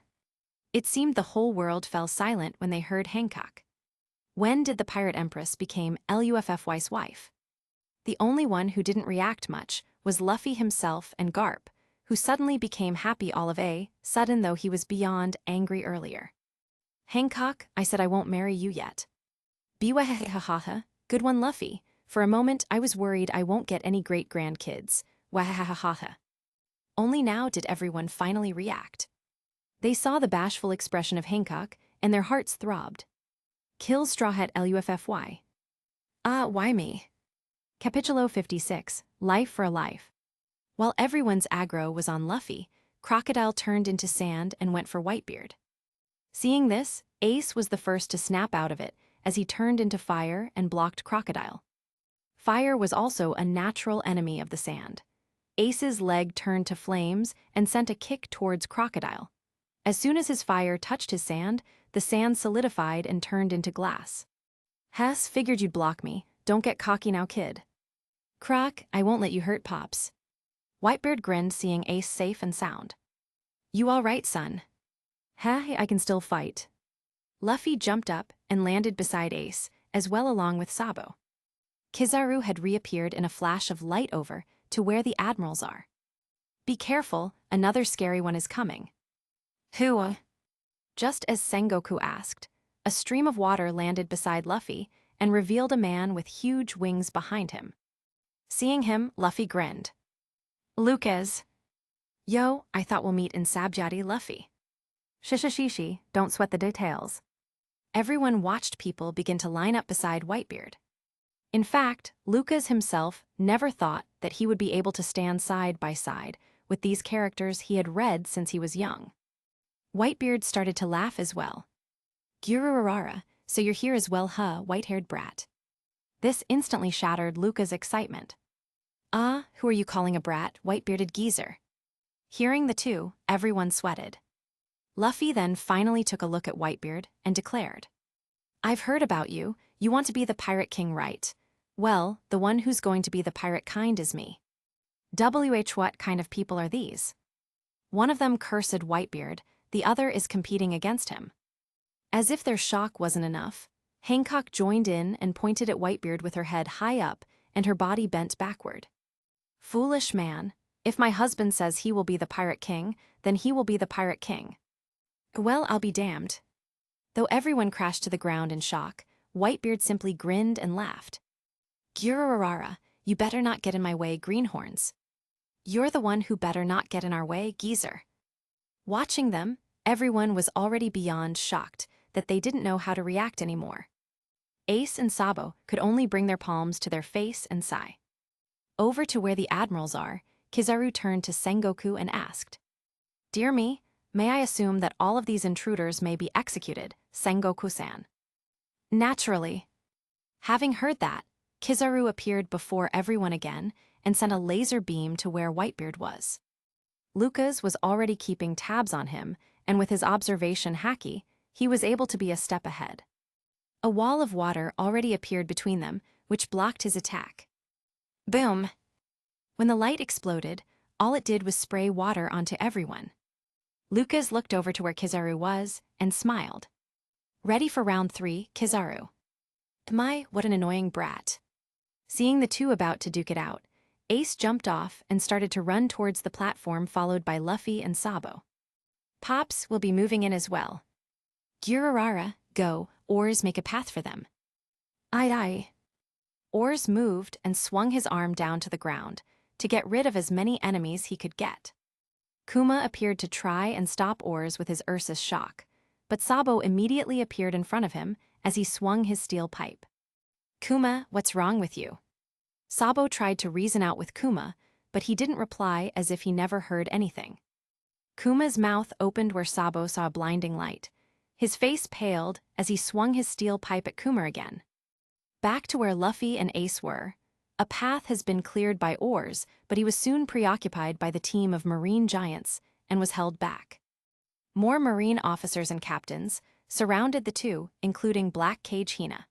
It seemed the whole world fell silent when they heard Hancock. When did the Pirate Empress become Luffy's wife? The only one who didn't react much was Luffy himself and Garp, who suddenly became happy all of a sudden, though he was beyond angry earlier. Hancock, I said I won't marry you yet. Biwahahaha, good one Luffy. For a moment I was worried I won't get any great-grandkids. Wahahahaha. Only now did everyone finally react. They saw the bashful expression of Hancock, and their hearts throbbed. Kill Straw Hat Luffy. Why me? Capitulo 56, Life for a Life. While everyone's aggro was on Luffy, Crocodile turned into sand and went for Whitebeard. Seeing this, Ace was the first to snap out of it as he turned into fire and blocked Crocodile. Fire was also a natural enemy of the sand. Ace's leg turned to flames and sent a kick towards Crocodile. As soon as his fire touched his sand, the sand solidified and turned into glass. Hess, figured you'd block me. Don't get cocky now, kid. Croc, I won't let you hurt Pops. Whitebeard grinned, seeing Ace safe and sound. You all right, son? Hey, I can still fight. Luffy jumped up and landed beside Ace, as well along with Sabo. Kizaru had reappeared in a flash of light over to where the admirals are. Be careful, another scary one is coming. Who? Just as Sengoku asked, a stream of water landed beside Luffy and revealed a man with huge wings behind him. Seeing him, Luffy grinned. Lucas. Yo, I thought we'll meet in Sabjati, Luffy. Shishishishi, don't sweat the details. Everyone watched people begin to line up beside Whitebeard. In fact, Lucas himself never thought that he would be able to stand side by side with these characters he had read since he was young. Whitebeard started to laugh as well. Gururara, so you're here as well, huh, white-haired brat. This instantly shattered Luca's excitement. Who are you calling a brat, white-bearded geezer? Hearing the two, everyone sweated. Luffy then finally took a look at Whitebeard and declared, I've heard about you. You want to be the Pirate King, right? Well, the one who's going to be the pirate kind is me. What kind of people are these? One of them cursed Whitebeard, the other is competing against him. As if their shock wasn't enough, Hancock joined in and pointed at Whitebeard with her head high up and her body bent backward. Foolish man, if my husband says he will be the Pirate King, then he will be the Pirate King. Well, I'll be damned. Though everyone crashed to the ground in shock, Whitebeard simply grinned and laughed. Gururara, you better not get in my way, greenhorns. You're the one who better not get in our way, geezer. Watching them, everyone was already beyond shocked that they didn't know how to react anymore. Ace and Sabo could only bring their palms to their face and sigh. Over to where the admirals are, Kizaru turned to Sengoku and asked, Dear me, may I assume that all of these intruders may be executed, Sengoku-san? Naturally. Having heard that, Kizaru appeared before everyone again and sent a laser beam to where Whitebeard was. Lucas was already keeping tabs on him, and with his observation hacky, he was able to be a step ahead. A wall of water already appeared between them, which blocked his attack. Boom! When the light exploded, all it did was spray water onto everyone. Lucas looked over to where Kizaru was and smiled. Ready for round 3, Kizaru. My, what an annoying brat. Seeing the two about to duke it out, Ace jumped off and started to run towards the platform, followed by Luffy and Sabo. Pops will be moving in as well. Gururara, go, oars make a path for them. Aye. Oars moved and swung his arm down to the ground to get rid of as many enemies he could get. Kuma appeared to try and stop Oars with his Ursus shock, but Sabo immediately appeared in front of him as he swung his steel pipe. Kuma, what's wrong with you? Sabo tried to reason out with Kuma, but he didn't reply, as if he never heard anything. Kuma's mouth opened where Sabo saw a blinding light. His face paled as he swung his steel pipe at Kuma again. Back to where Luffy and Ace were, A path has been cleared by oars, but he was soon preoccupied by the team of marine giants and was held back. More marine officers and captains surrounded the two, including Black Cage Hina.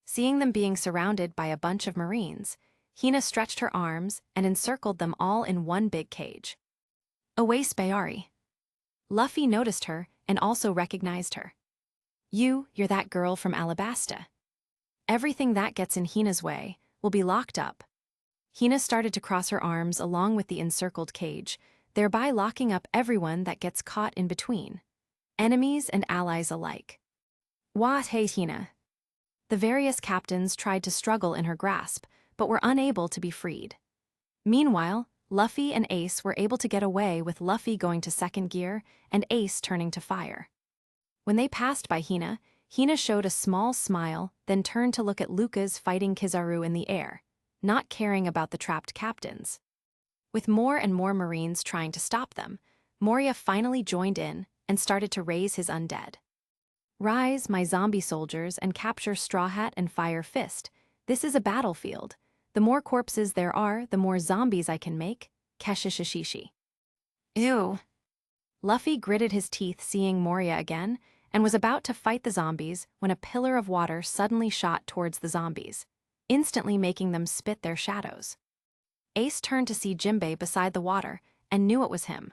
Seeing them being surrounded by a bunch of marines, Hina stretched her arms and encircled them all in one big cage. Away Spayari. Luffy noticed her and also recognized her. You're that girl from Alabasta. Everything that gets in Hina's way will be locked up. Hina started to cross her arms along with the encircled cage, thereby locking up everyone that gets caught in between, enemies and allies alike. What hey Hina. The various captains tried to struggle in her grasp, but were unable to be freed. Meanwhile, Luffy and Ace were able to get away with Luffy going to second gear and Ace turning to fire. When they passed by Hina, Hina showed a small smile, then turned to look at Lucas fighting Kizaru in the air, not caring about the trapped captains. With more and more marines trying to stop them, Moria finally joined in and started to raise his undead. Rise, my zombie soldiers, and capture Straw Hat and Fire Fist. This is a battlefield. The more corpses there are, the more zombies I can make. Keshishishishi. Ew. Luffy gritted his teeth seeing Moria again and was about to fight the zombies when a pillar of water suddenly shot towards the zombies, instantly making them spit their shadows. Ace turned to see Jinbei beside the water and knew it was him.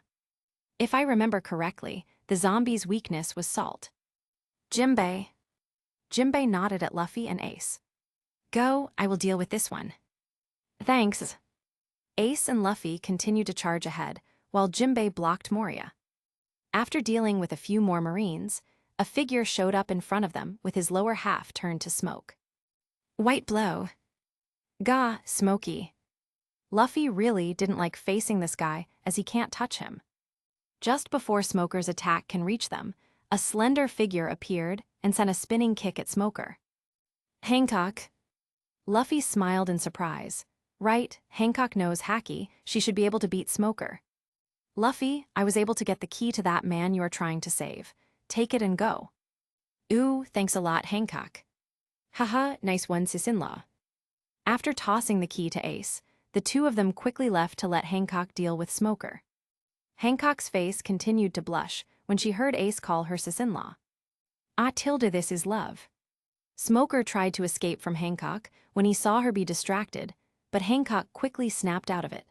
If I remember correctly, the zombies' weakness was salt. Jinbei. Jinbei nodded at Luffy and Ace. Go, I will deal with this one. Thanks. Ace and Luffy continued to charge ahead, while Jinbei blocked Moria. After dealing with a few more marines, a figure showed up in front of them with his lower half turned to smoke. White blow. Gah, Smokey. Luffy really didn't like facing this guy as he can't touch him. Just before Smoker's attack can reach them, a slender figure appeared and sent a spinning kick at Smoker. Hancock. Luffy smiled in surprise. Right, Hancock knows Haki, she should be able to beat Smoker. Luffy, I was able to get the key to that man you are trying to save. Take it and go. Ooh, thanks a lot, Hancock. Haha, nice one, sis-in-law. After tossing the key to Ace, the two of them quickly left to let Hancock deal with Smoker. Hancock's face continued to blush when she heard Ace call her sis-in-law. Ah, Tilda, this is love. Smoker tried to escape from Hancock when he saw her be distracted, but Hancock quickly snapped out of it.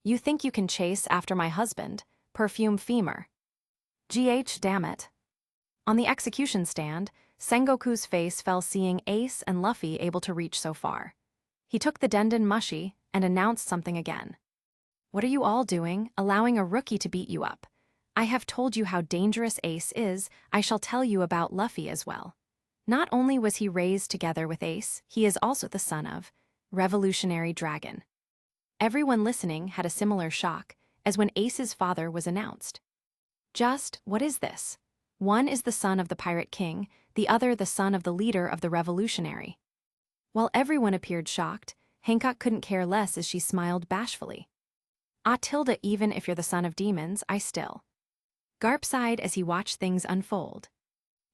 You think you can chase after my husband, Perfume Femur? Damn it. On the execution stand, Sengoku's face fell seeing Ace and Luffy able to reach so far. He took the Denden Mushi and announced something again. What are you all doing, allowing a rookie to beat you up? I have told you how dangerous Ace is, I shall tell you about Luffy as well. Not only was he raised together with Ace, he is also the son of Revolutionary Dragon. Everyone listening had a similar shock as when Ace's father was announced. What is this? One is the son of the Pirate King, the other the son of the leader of the Revolutionary. While everyone appeared shocked, Hancock couldn't care less as she smiled bashfully. Ah, Tilda, even if you're the son of demons, I still. Garp sighed as he watched things unfold.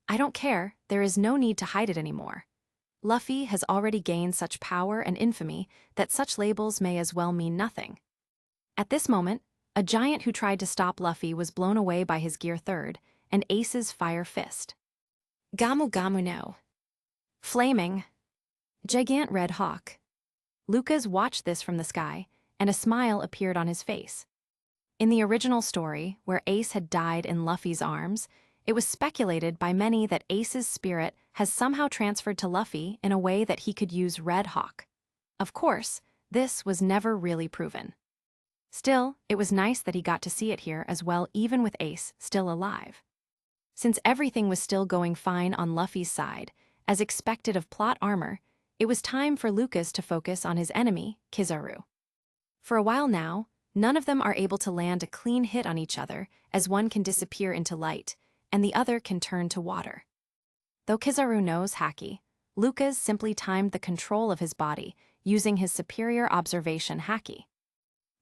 I don't care, there is no need to hide it anymore. Luffy has already gained such power and infamy that such labels may as well mean nothing. At this moment, a giant who tried to stop Luffy was blown away by his Gear 3rd and Ace's Fire Fist. Gamu Gamu no. Flaming. Gigant Red Hawk. Lucas watched this from the sky, and a smile appeared on his face. In the original story, where Ace had died in Luffy's arms, it was speculated by many that Ace's spirit has somehow transferred to Luffy in a way that he could use Red Hawk. Of course, this was never really proven. Still, it was nice that he got to see it here as well, even with Ace still alive. Since everything was still going fine on Luffy's side, as expected of plot armor, it was time for Lucas to focus on his enemy, Kizaru. For a while now, none of them are able to land a clean hit on each other, as one can disappear into light, and the other can turn to water. Though Kizaru knows Haki, Lucas simply timed the control of his body, using his superior observation Haki.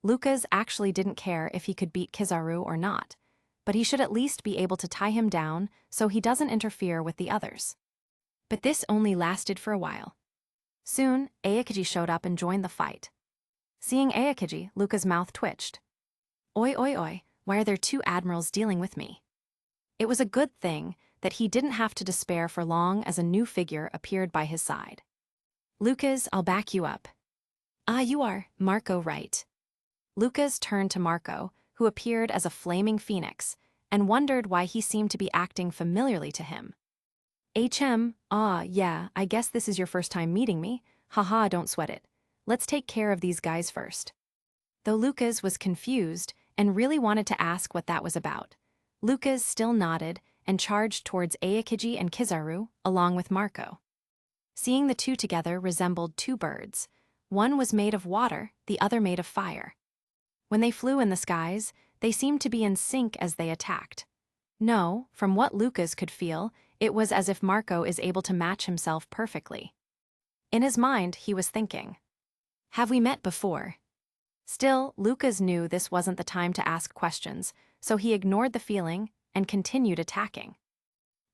Lucas actually didn't care if he could beat Kizaru or not, but he should at least be able to tie him down so he doesn't interfere with the others. But this only lasted for a while. Soon, Aokiji showed up and joined the fight. Seeing Aokiji, Luca's mouth twitched. Oi oi oi, why are there two admirals dealing with me? It was a good thing that he didn't have to despair for long as a new figure appeared by his side. Lucas, I'll back you up. Ah, you are, Marco, right. Lucas turned to Marco, who appeared as a flaming phoenix, and wondered why he seemed to be acting familiarly to him. Yeah, I guess this is your first time meeting me. Haha, don't sweat it. Let's take care of these guys first. Though Lucas was confused and really wanted to ask what that was about, Lucas still nodded and charged towards Aokiji and Kizaru, along with Marco. Seeing the two together resembled two birds. One was made of water, the other made of fire. When they flew in the skies, they seemed to be in sync as they attacked. No, from what Lucas could feel, it was as if Marco is able to match himself perfectly. In his mind, he was thinking, have we met before? Still, Lucas knew this wasn't the time to ask questions, so he ignored the feeling and continued attacking.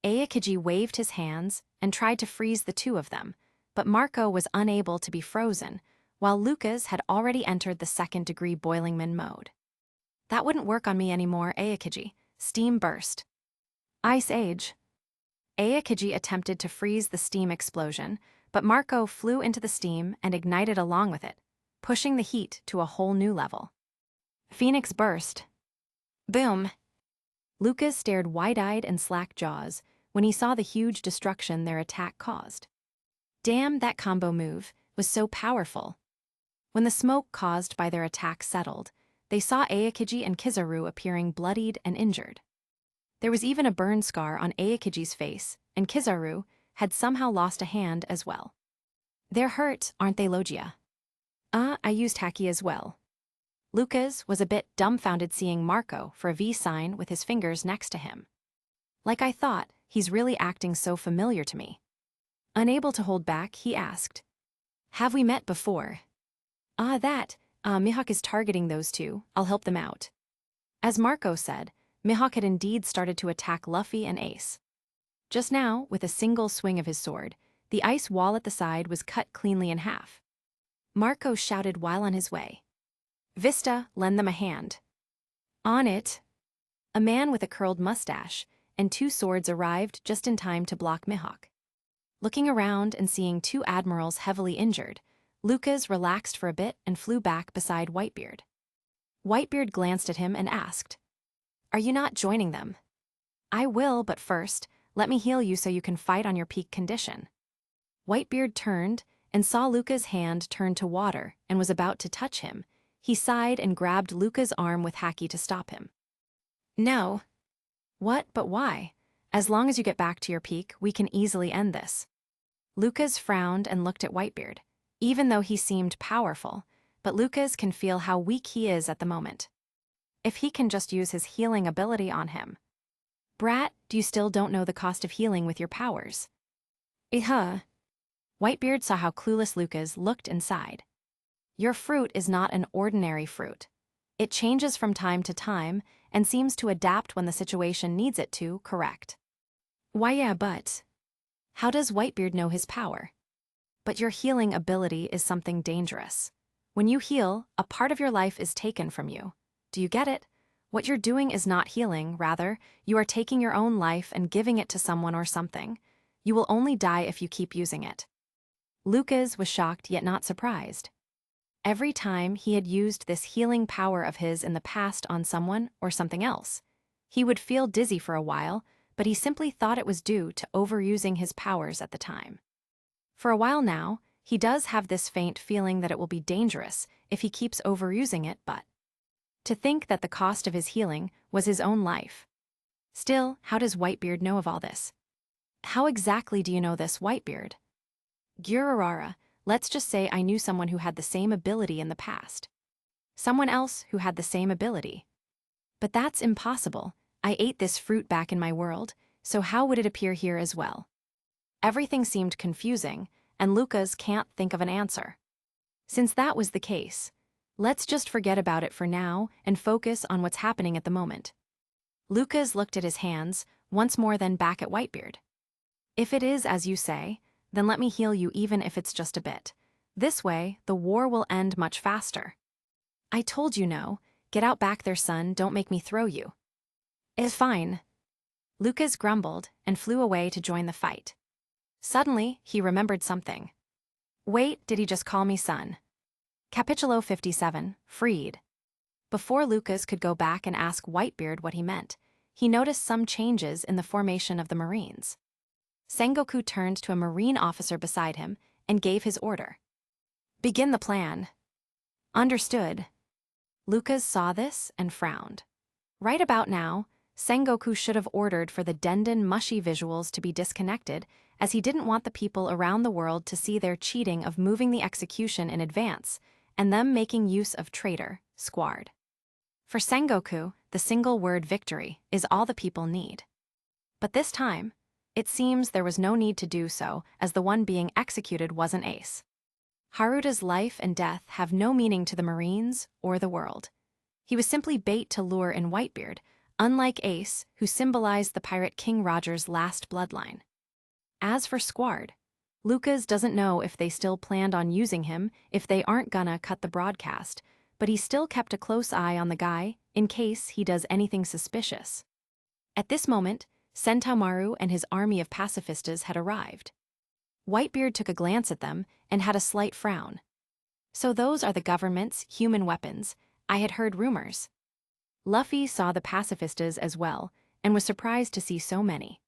Aokiji waved his hands and tried to freeze the two of them, but Marco was unable to be frozen, while Lucas had already entered the second-degree boilingman mode. That wouldn't work on me anymore, Aokiji. Steam burst. Ice Age. Aokiji attempted to freeze the steam explosion, but Marco flew into the steam and ignited along with it, pushing the heat to a whole new level. Phoenix burst. Boom. Lucas stared wide-eyed and slack jaws when he saw the huge destruction their attack caused. Damn, that combo move was so powerful. When the smoke caused by their attack settled, they saw Aokiji and Kizaru appearing bloodied and injured. There was even a burn scar on Aokiji's face, and Kizaru had somehow lost a hand as well. They're hurt, aren't they, Logia? I used Haki as well. Lucas was a bit dumbfounded seeing Marco for a V sign with his fingers next to him. Like I thought, he's really acting so familiar to me. Unable to hold back, he asked, have we met before? Mihawk is targeting those two. I'll help them out. As Marco said, Mihawk had indeed started to attack Luffy and Ace. Just now, with a single swing of his sword, the ice wall at the side was cut cleanly in half. Marco shouted while on his way. Vista, lend them a hand. On it. A man with a curled mustache and two swords arrived just in time to block Mihawk. Looking around and seeing two admirals heavily injured, Lucas relaxed for a bit and flew back beside Whitebeard. Whitebeard glanced at him and asked, are you not joining them? I will, but first, let me heal you so you can fight on your peak condition. Whitebeard turned and saw Lucca's hand turn to water and was about to touch him. He sighed and grabbed Lucca's arm with Haki to stop him. No. What, but why? As long as you get back to your peak, we can easily end this. Lucas frowned and looked at Whitebeard, even though he seemed powerful, but Lucas can feel how weak he is at the moment. If he can just use his healing ability on him. Brat, do you still don't know the cost of healing with your powers? Whitebeard saw how clueless Lucas looked and sighed. Your fruit is not an ordinary fruit. It changes from time to time and seems to adapt when the situation needs it to, correct? Why yeah, but... How does Whitebeard know his power? But your healing ability is something dangerous. When you heal, a part of your life is taken from you. Do you get it? What you're doing is not healing, rather, you are taking your own life and giving it to someone or something. You will only die if you keep using it. Lucas was shocked yet not surprised. Every time he had used this healing power of his in the past on someone or something else, he would feel dizzy for a while, but he simply thought it was due to overusing his powers at the time. For a while now, he does have this faint feeling that it will be dangerous if he keeps overusing it, but to think that the cost of his healing was his own life. Still, how does Whitebeard know of all this? How exactly do you know this, Whitebeard? Gyurarara, let's just say I knew someone who had the same ability in the past. Someone else who had the same ability. But that's impossible. I ate this fruit back in my world, so how would it appear here as well? Everything seemed confusing, and Lucas can't think of an answer. Since that was the case, let's just forget about it for now and focus on what's happening at the moment. Lucas looked at his hands, once more then back at Whitebeard. If it is as you say, Then let me heal you even if it's just a bit. This way, the war will end much faster. I told you no. Get out back there, son, don't make me throw you. It's fine. Lucas grumbled and flew away to join the fight. Suddenly, he remembered something. Wait, did he just call me son? Capítulo 57, Freed. Before Lucas could go back and ask Whitebeard what he meant, he noticed some changes in the formation of the Marines. Sengoku turned to a Marine officer beside him and gave his order. Begin the plan. Understood. Lucas saw this and frowned. Right about now, Sengoku should have ordered for the Denden mushy visuals to be disconnected, as he didn't want the people around the world to see their cheating of moving the execution in advance, and them making use of traitor, squad. For Sengoku, the single word victory is all the people need. But this time, it seems there was no need to do so, as the one being executed wasn't Ace. Haruta's life and death have no meaning to the Marines or the world. He was simply bait to lure in Whitebeard, unlike Ace, who symbolized the pirate King Roger's last bloodline. As for Squard, Lucas doesn't know if they still planned on using him if they aren't gonna cut the broadcast, but he still kept a close eye on the guy in case he does anything suspicious. At this moment, Sentomaru and his army of pacifistas had arrived. Whitebeard took a glance at them and had a slight frown. So those are the government's human weapons. I had heard rumors. Luffy saw the pacifistas as well and was surprised to see so many.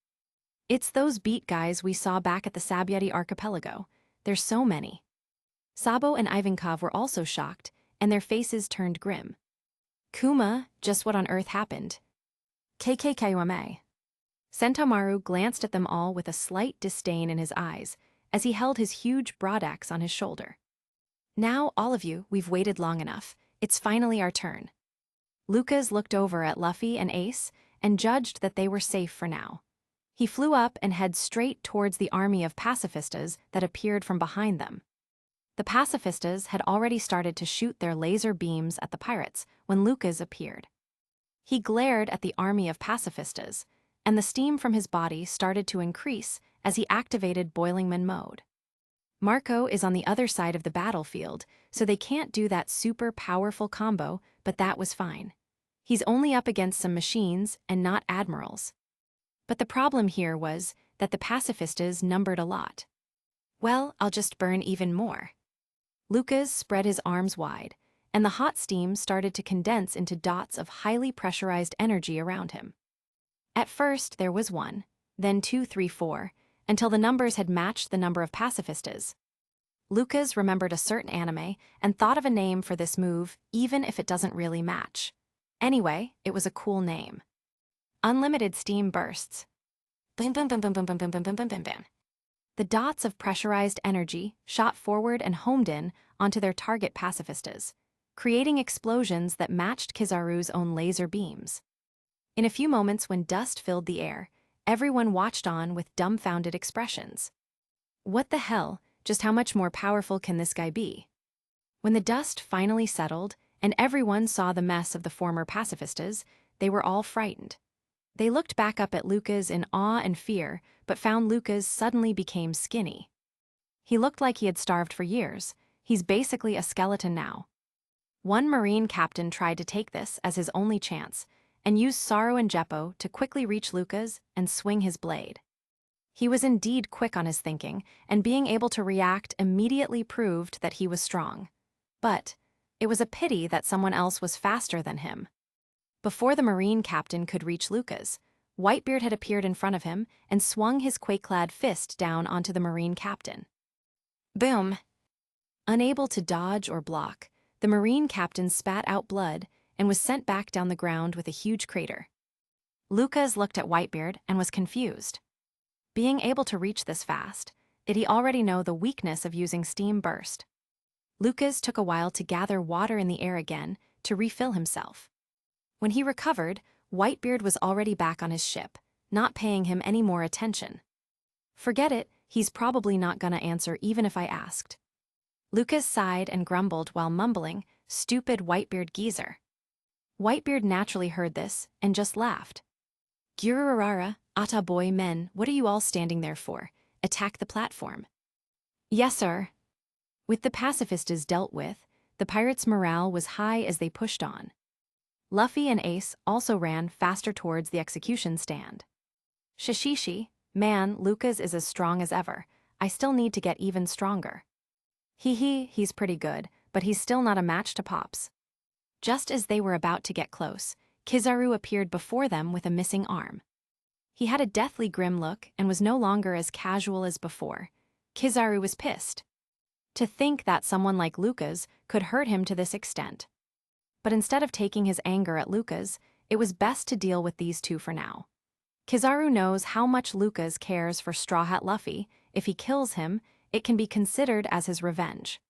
It's those beat guys we saw back at the Sabyeti archipelago. There's so many. Sabo and Ivankov were also shocked, and their faces turned grim. Kuma, just what on earth happened? KKKUMA. Sentomaru glanced at them all with a slight disdain in his eyes as he held his huge broadaxe on his shoulder. Now, all of you, we've waited long enough. It's finally our turn. Lucas looked over at Luffy and Ace and judged that they were safe for now. He flew up and headed straight towards the army of pacifistas that appeared from behind them. The pacifistas had already started to shoot their laser beams at the pirates when Lucas appeared. He glared at the army of pacifistas, and the steam from his body started to increase as he activated Boilingman mode. Marco is on the other side of the battlefield, so they can't do that super powerful combo, but that was fine. He's only up against some machines and not admirals. But the problem here was that the pacifistas numbered a lot. Well, I'll just burn even more. Lucas spread his arms wide, and the hot steam started to condense into dots of highly pressurized energy around him. At first, there was 1, then 2, 3, 4, until the numbers had matched the number of pacifistas. Lucas remembered a certain anime and thought of a name for this move, even if it doesn't really match. Anyway, it was a cool name. Unlimited steam bursts. Bam, bam, bam, bam, bam, bam, bam, bam, bam, bam, bam. The dots of pressurized energy shot forward and homed in onto their target pacifistas, creating explosions that matched Kizaru's own laser beams. In a few moments, when dust filled the air, everyone watched on with dumbfounded expressions. What the hell? Just how much more powerful can this guy be? When the dust finally settled and everyone saw the mess of the former pacifistas, they were all frightened. They looked back up at Lucas in awe and fear, but found Lucas suddenly became skinny. He looked like he had starved for years. He's basically a skeleton now. One Marine captain tried to take this as his only chance, and used Saru and Jeppo to quickly reach Lucas and swing his blade. He was indeed quick on his thinking, and being able to react immediately proved that he was strong. But it was a pity that someone else was faster than him. Before the Marine captain could reach Lucas, Whitebeard had appeared in front of him and swung his quake-clad fist down onto the Marine captain. Boom! Unable to dodge or block, the Marine captain spat out blood and was sent back down the ground with a huge crater. Lucas looked at Whitebeard and was confused. Being able to reach this fast, did he already know the weakness of using steam burst? Lucas took a while to gather water in the air again to refill himself. When he recovered, Whitebeard was already back on his ship, not paying him any more attention. Forget it, he's probably not gonna answer even if I asked. Lucas sighed and grumbled while mumbling, "Stupid Whitebeard geezer." Whitebeard naturally heard this and just laughed. "Gururara, Ata boy men, what are you all standing there for? attack the platform. Yes, sir. With the pacifistas dealt with, the pirates' morale was high as they pushed on. Luffy and Ace also ran faster towards the execution stand. Shishishi, man, Lucas is as strong as ever. I still need to get even stronger. He's pretty good, but he's still not a match to Pops. Just as they were about to get close, Kizaru appeared before them with a missing arm. He had a deathly grim look and was no longer as casual as before. Kizaru was pissed. To think that someone like Lucas could hurt him to this extent. But instead of taking his anger at Lucas, it was best to deal with these two for now. Kizaru knows how much Lucas cares for Straw Hat Luffy. If he kills him, it can be considered as his revenge.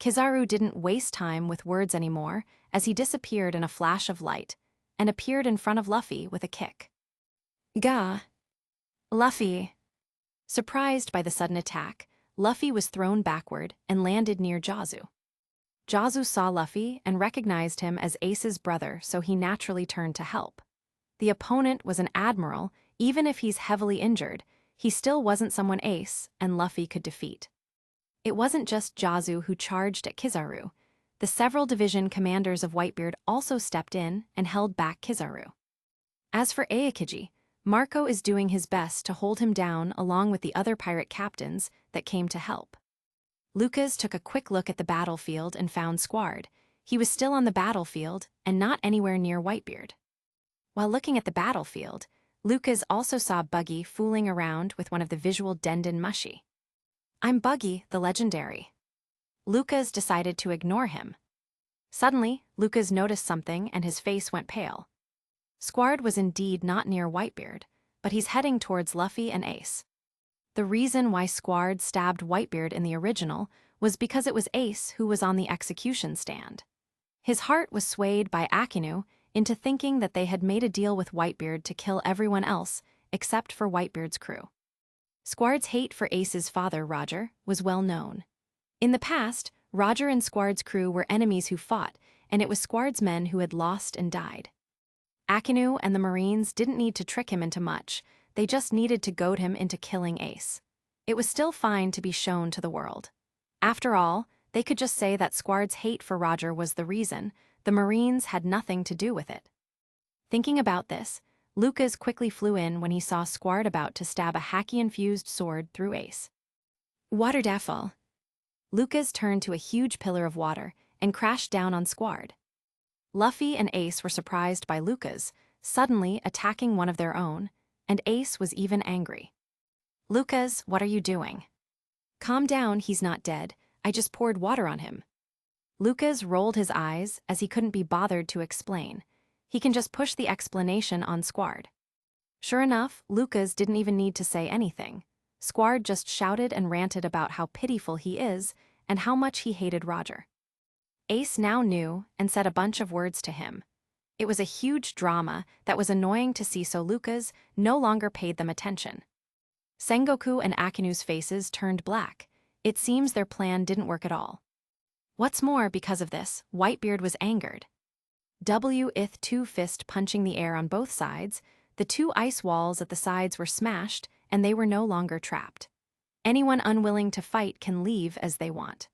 Kizaru didn't waste time with words anymore as he disappeared in a flash of light and appeared in front of Luffy with a kick. Gah! Luffy! Surprised by the sudden attack, Luffy was thrown backward and landed near Jazu. Jazu saw Luffy and recognized him as Ace's brother, so he naturally turned to help. The opponent was an admiral. Even if he's heavily injured, he still wasn't someone Ace and Luffy could defeat. It wasn't just Jazu who charged at Kizaru. The several division commanders of Whitebeard also stepped in and held back Kizaru. As for Aokiji, Marco is doing his best to hold him down along with the other pirate captains that came to help. Lucas took a quick look at the battlefield and found Squard. He was still on the battlefield and not anywhere near Whitebeard. While looking at the battlefield, Lucas also saw Buggy fooling around with one of the visual Denden Mushi. I'm Buggy, the legendary. Lucas decided to ignore him. Suddenly, Lucas noticed something and his face went pale. Squard was indeed not near Whitebeard, but he's heading towards Luffy and Ace. The reason why Squard stabbed Whitebeard in the original was because it was Ace who was on the execution stand. His heart was swayed by Akinu into thinking that they had made a deal with Whitebeard to kill everyone else except for Whitebeard's crew. Squard's hate for Ace's father, Roger, was well known. In the past, Roger and Squard's crew were enemies who fought, and it was Squard's men who had lost and died. Akinu and the Marines didn't need to trick him into much, they just needed to goad him into killing Ace. It was still fine to be shown to the world. After all, they could just say that Squard's hate for Roger was the reason. The Marines had nothing to do with it. Thinking about this, Lucas quickly flew in when he saw Squard about to stab a haki-infused sword through Ace. Water Daffel. Lucas turned to a huge pillar of water and crashed down on Squard. Luffy and Ace were surprised by Lucas suddenly attacking one of their own, and Ace was even angry. Lucas, what are you doing? Calm down, he's not dead. I just poured water on him. Lucas rolled his eyes as he couldn't be bothered to explain. He can just push the explanation on Squard. Sure enough, Lucas didn't even need to say anything. Squard just shouted and ranted about how pitiful he is and how much he hated Roger. Ace now knew and said a bunch of words to him. It was a huge drama that was annoying to see, so Lucas no longer paid them attention. Sengoku and Akinu's faces turned black. It seems their plan didn't work at all. What's more, because of this, Whitebeard was angered. With two fist punching the air on both sides, the two ice walls at the sides were smashed and they were no longer trapped. Anyone unwilling to fight can leave as they want.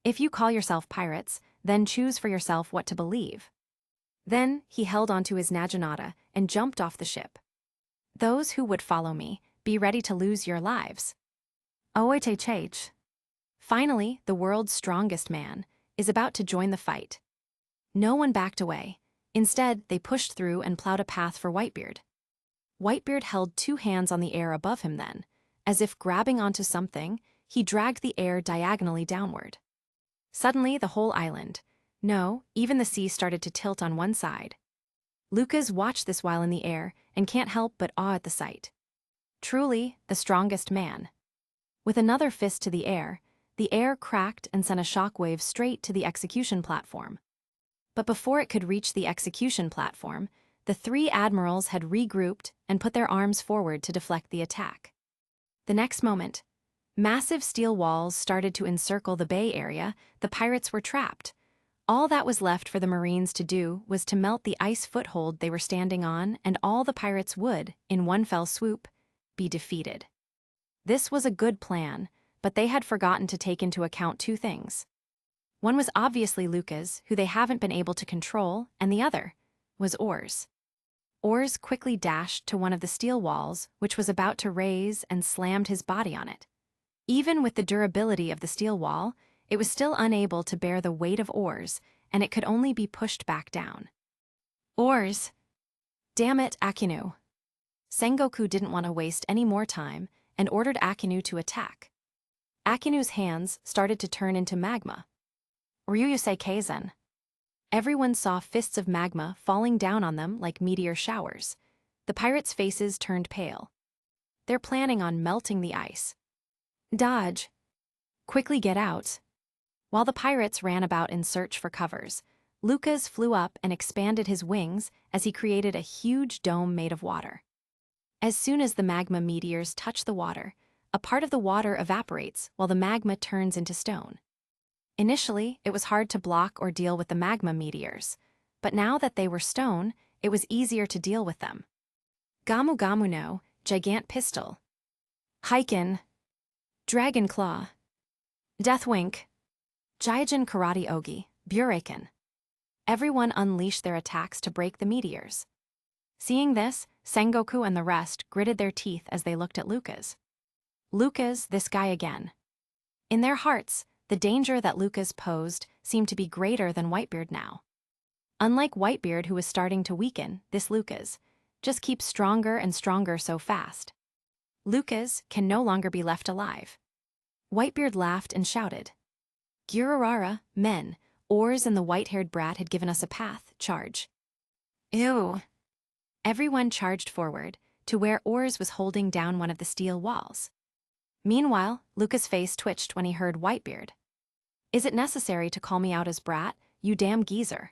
If you call yourself pirates, then choose for yourself what to believe. Then he held onto his Naginata and jumped off the ship. Those who would follow me, be ready to lose your lives. OHH. Finally, the world's strongest man is about to join the fight. No one backed away. Instead, they pushed through and plowed a path for Whitebeard. Whitebeard held two hands on the air above him then. As if grabbing onto something, he dragged the air diagonally downward. Suddenly, the whole island, no, even the sea started to tilt on one side. Lucas watched this while in the air and can't help but awe at the sight. Truly, the strongest man. With another fist to the air cracked and sent a shockwave straight to the execution platform. But before it could reach the execution platform, the three admirals had regrouped and put their arms forward to deflect the attack. The next moment, massive steel walls started to encircle the bay area. The pirates were trapped. All that was left for the Marines to do was to melt the ice foothold they were standing on, and all the pirates would, in one fell swoop, be defeated. This was a good plan, but they had forgotten to take into account two things. One was obviously Lucas, who they haven't been able to control, and the other was Oars. Oars quickly dashed to one of the steel walls, which was about to raise, and slammed his body on it. Even with the durability of the steel wall, it was still unable to bear the weight of Oars, and it could only be pushed back down. Oars! Damn it, Akinu! Sengoku didn't want to waste any more time and ordered Akinu to attack. Akinu's hands started to turn into magma. Ryusei Kaizen. Everyone saw fists of magma falling down on them like meteor showers. The pirates' faces turned pale. They're planning on melting the ice. Dodge! Quickly get out! While the pirates ran about in search for covers, Lucas flew up and expanded his wings as he created a huge dome made of water. As soon as the magma meteors touch the water, a part of the water evaporates while the magma turns into stone. Initially, it was hard to block or deal with the magma meteors, but now that they were stone, it was easier to deal with them. Gamu Gamu no, Gigant Pistol. Heiken. Dragon Claw. Death Wink. Gaijin Karate Ogi, Buraken. Everyone unleashed their attacks to break the meteors. Seeing this, Sengoku and the rest gritted their teeth as they looked at Lucas. Lucas, this guy again. In their hearts, the danger that Lucas posed seemed to be greater than Whitebeard now. Unlike Whitebeard, who was starting to weaken, this Lucas just keeps stronger and stronger so fast. Lucas can no longer be left alive. Whitebeard laughed and shouted. Gururara, men, Oars and the white-haired brat had given us a path, charge. Ew. Everyone charged forward to where Oars was holding down one of the steel walls. Meanwhile, Lucas' face twitched when he heard Whitebeard. Is it necessary to call me out as brat, you damn geezer?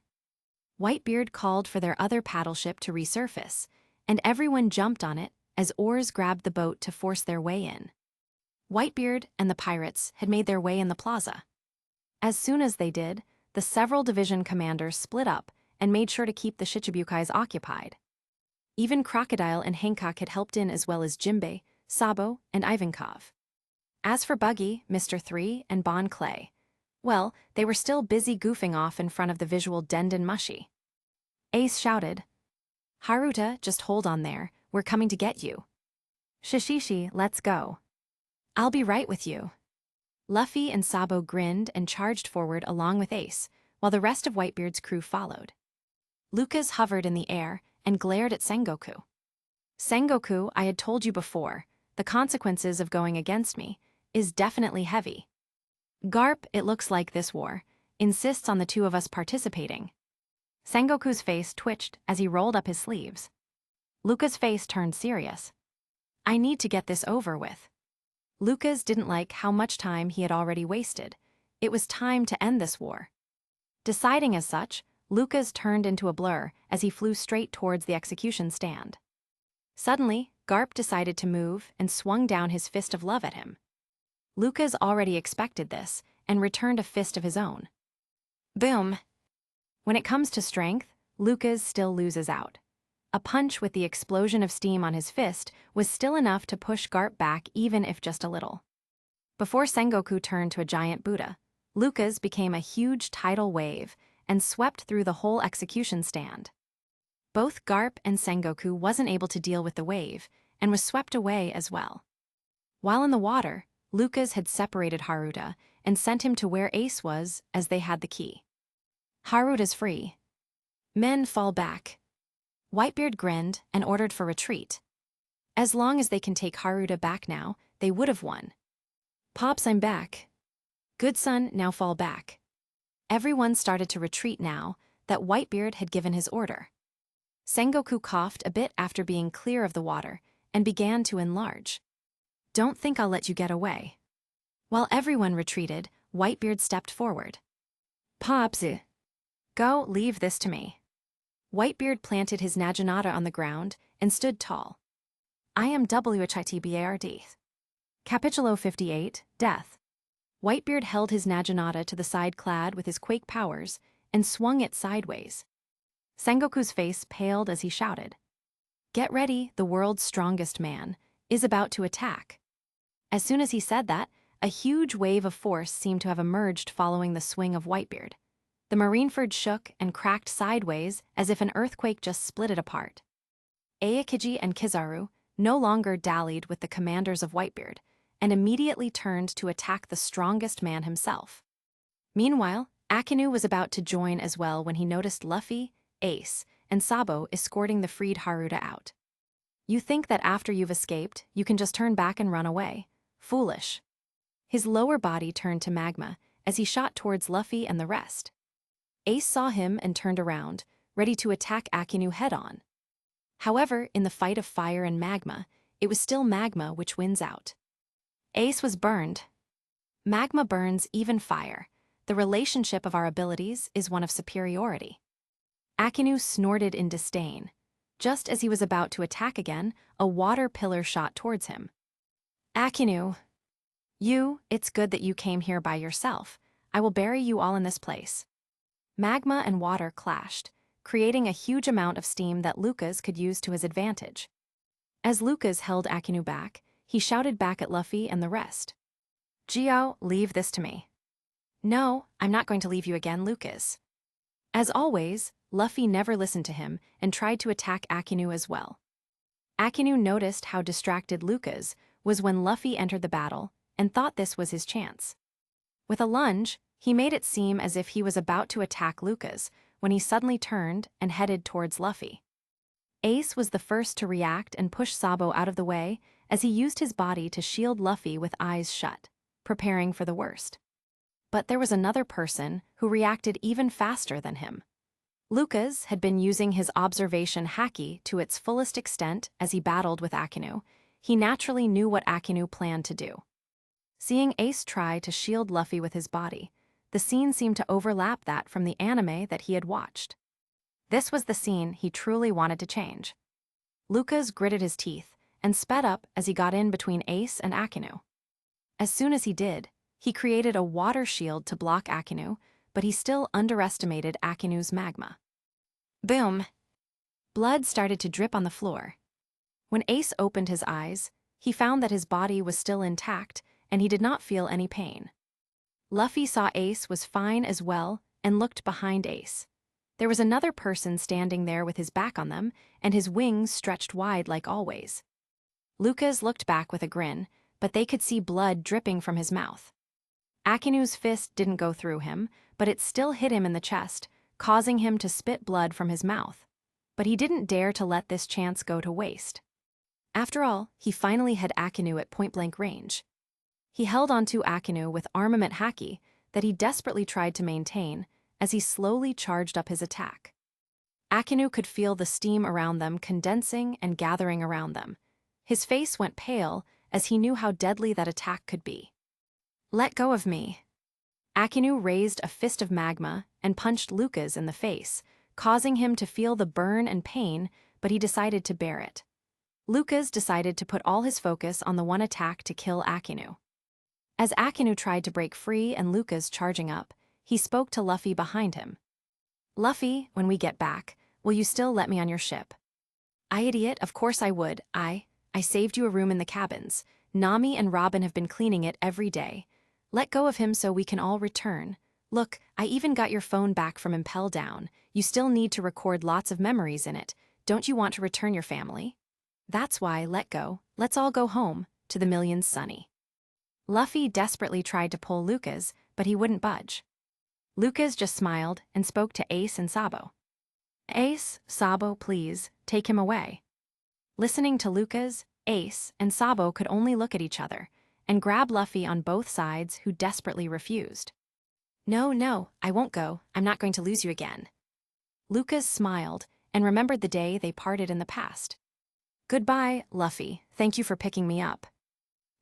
Whitebeard called for their other paddle ship to resurface, and everyone jumped on it as Oars grabbed the boat to force their way in. Whitebeard and the pirates had made their way in the plaza. As soon as they did, the several division commanders split up and made sure to keep the Shichibukais occupied. Even Crocodile and Hancock had helped in, as well as Jimbei, Sabo, and Ivankov. As for Buggy, Mr. 3, and Bon Clay, well, they were still busy goofing off in front of the visual Denden Mushi. Ace shouted, Haruta, just hold on there, we're coming to get you. Shishishi, let's go. I'll be right with you. Luffy and Sabo grinned and charged forward along with Ace, while the rest of Whitebeard's crew followed. Lucas hovered in the air and glared at Sengoku. Sengoku, I had told you before, the consequences of going against me is definitely heavy. Garp, it looks like this war, insists on the two of us participating. Sengoku's face twitched as he rolled up his sleeves. Lucas' face turned serious. I need to get this over with. Lucas didn't like how much time he had already wasted. It was time to end this war. Deciding as such, Lucas turned into a blur as he flew straight towards the execution stand. Suddenly, Garp decided to move and swung down his fist of love at him. Lucas already expected this and returned a fist of his own. Boom! When it comes to strength, Lucas still loses out. A punch with the explosion of steam on his fist was still enough to push Garp back, even if just a little. Before Sengoku turned to a giant Buddha, Lucas became a huge tidal wave and swept through the whole execution stand. Both Garp and Sengoku wasn't able to deal with the wave and was swept away as well. While in the water, Lucas had separated Haruta and sent him to where Ace was, as they had the key. Haruta's free. Men fall back. Whitebeard grinned and ordered for retreat. As long as they can take Haruta back now, they would have won. Pops, I'm back. Good son, now fall back. Everyone started to retreat now that Whitebeard had given his order. Sengoku coughed a bit after being clear of the water and began to enlarge. Don't think I'll let you get away. While everyone retreated, Whitebeard stepped forward. Pops, go, leave this to me. Whitebeard planted his naginata on the ground and stood tall. I am WHITBARD. Capitulo 58, Death. Whitebeard held his naginata to the side clad with his quake powers and swung it sideways. Sengoku's face paled as he shouted. Get ready, the world's strongest man is about to attack. As soon as he said that, a huge wave of force seemed to have emerged following the swing of Whitebeard. The Marineford shook and cracked sideways as if an earthquake just split it apart. Aokiji and Kizaru no longer dallied with the commanders of Whitebeard and immediately turned to attack the strongest man himself. Meanwhile, Akinu was about to join as well when he noticed Luffy, Ace, and Sabo escorting the freed Haruta out. You think that after you've escaped, you can just turn back and run away. Foolish. His lower body turned to magma as he shot towards Luffy and the rest. Ace saw him and turned around, ready to attack Akinu head-on. However, in the fight of fire and magma, it was still magma which wins out. Ace was burned. Magma burns even fire. The relationship of our abilities is one of superiority. Akinu snorted in disdain. Just as he was about to attack again, a water pillar shot towards him. Akinu, it's good that you came here by yourself. I will bury you all in this place. Magma and water clashed, creating a huge amount of steam that Lucas could use to his advantage. As Lucas held Akinu back, he shouted back at Luffy and the rest. Gio, leave this to me. No, I'm not going to leave you again, Lucas. As always, Luffy never listened to him and tried to attack Akinu as well. Akinu noticed how distracted Lucas was when Luffy entered the battle and thought this was his chance. With a lunge, he made it seem as if he was about to attack Lucas when he suddenly turned and headed towards Luffy. Ace was the first to react and push Sabo out of the way as he used his body to shield Luffy with eyes shut, preparing for the worst. But there was another person who reacted even faster than him. Lucas had been using his observation haki to its fullest extent as he battled with Akinu. He naturally knew what Akinu planned to do. Seeing Ace try to shield Luffy with his body, the scene seemed to overlap that from the anime that he had watched. This was the scene he truly wanted to change. Lucas gritted his teeth and sped up as he got in between Ace and Akinu. As soon as he did, he created a water shield to block Akinu, but he still underestimated Akinu's magma. Boom! Blood started to drip on the floor. When Ace opened his eyes, he found that his body was still intact and he did not feel any pain. Luffy saw Ace was fine as well and looked behind Ace. There was another person standing there with his back on them and his wings stretched wide like always. Lucas looked back with a grin, but they could see blood dripping from his mouth. Akinu's fist didn't go through him, but it still hit him in the chest, causing him to spit blood from his mouth. But he didn't dare to let this chance go to waste. After all, he finally had Akinu at point-blank range. He held onto Akinu with armament haki that he desperately tried to maintain as he slowly charged up his attack. Akinu could feel the steam around them condensing and gathering around them. His face went pale as he knew how deadly that attack could be. Let go of me. Akinu raised a fist of magma and punched Lucas in the face, causing him to feel the burn and pain, but he decided to bear it. Lucas decided to put all his focus on the one attack to kill Akinu. As Akinu tried to break free and Lucas charging up, he spoke to Luffy behind him. Luffy, when we get back, will you still let me on your ship? Idiot, of course I would. I saved you a room in the cabins. Nami and Robin have been cleaning it every day. Let go of him so we can all return. Look, I even got your phone back from Impel Down. You still need to record lots of memories in it. Don't you want to return your family? That's why, let go. Let's all go home, to the Millions Sunny. Luffy desperately tried to pull Lucas, but he wouldn't budge. Lucas just smiled and spoke to Ace and Sabo. Ace, Sabo, please, take him away. Listening to Lucas, Ace and Sabo could only look at each other and grab Luffy on both sides, who desperately refused. No, I won't go. I'm not going to lose you again. Lucas smiled and remembered the day they parted in the past. Goodbye, Luffy. Thank you for picking me up.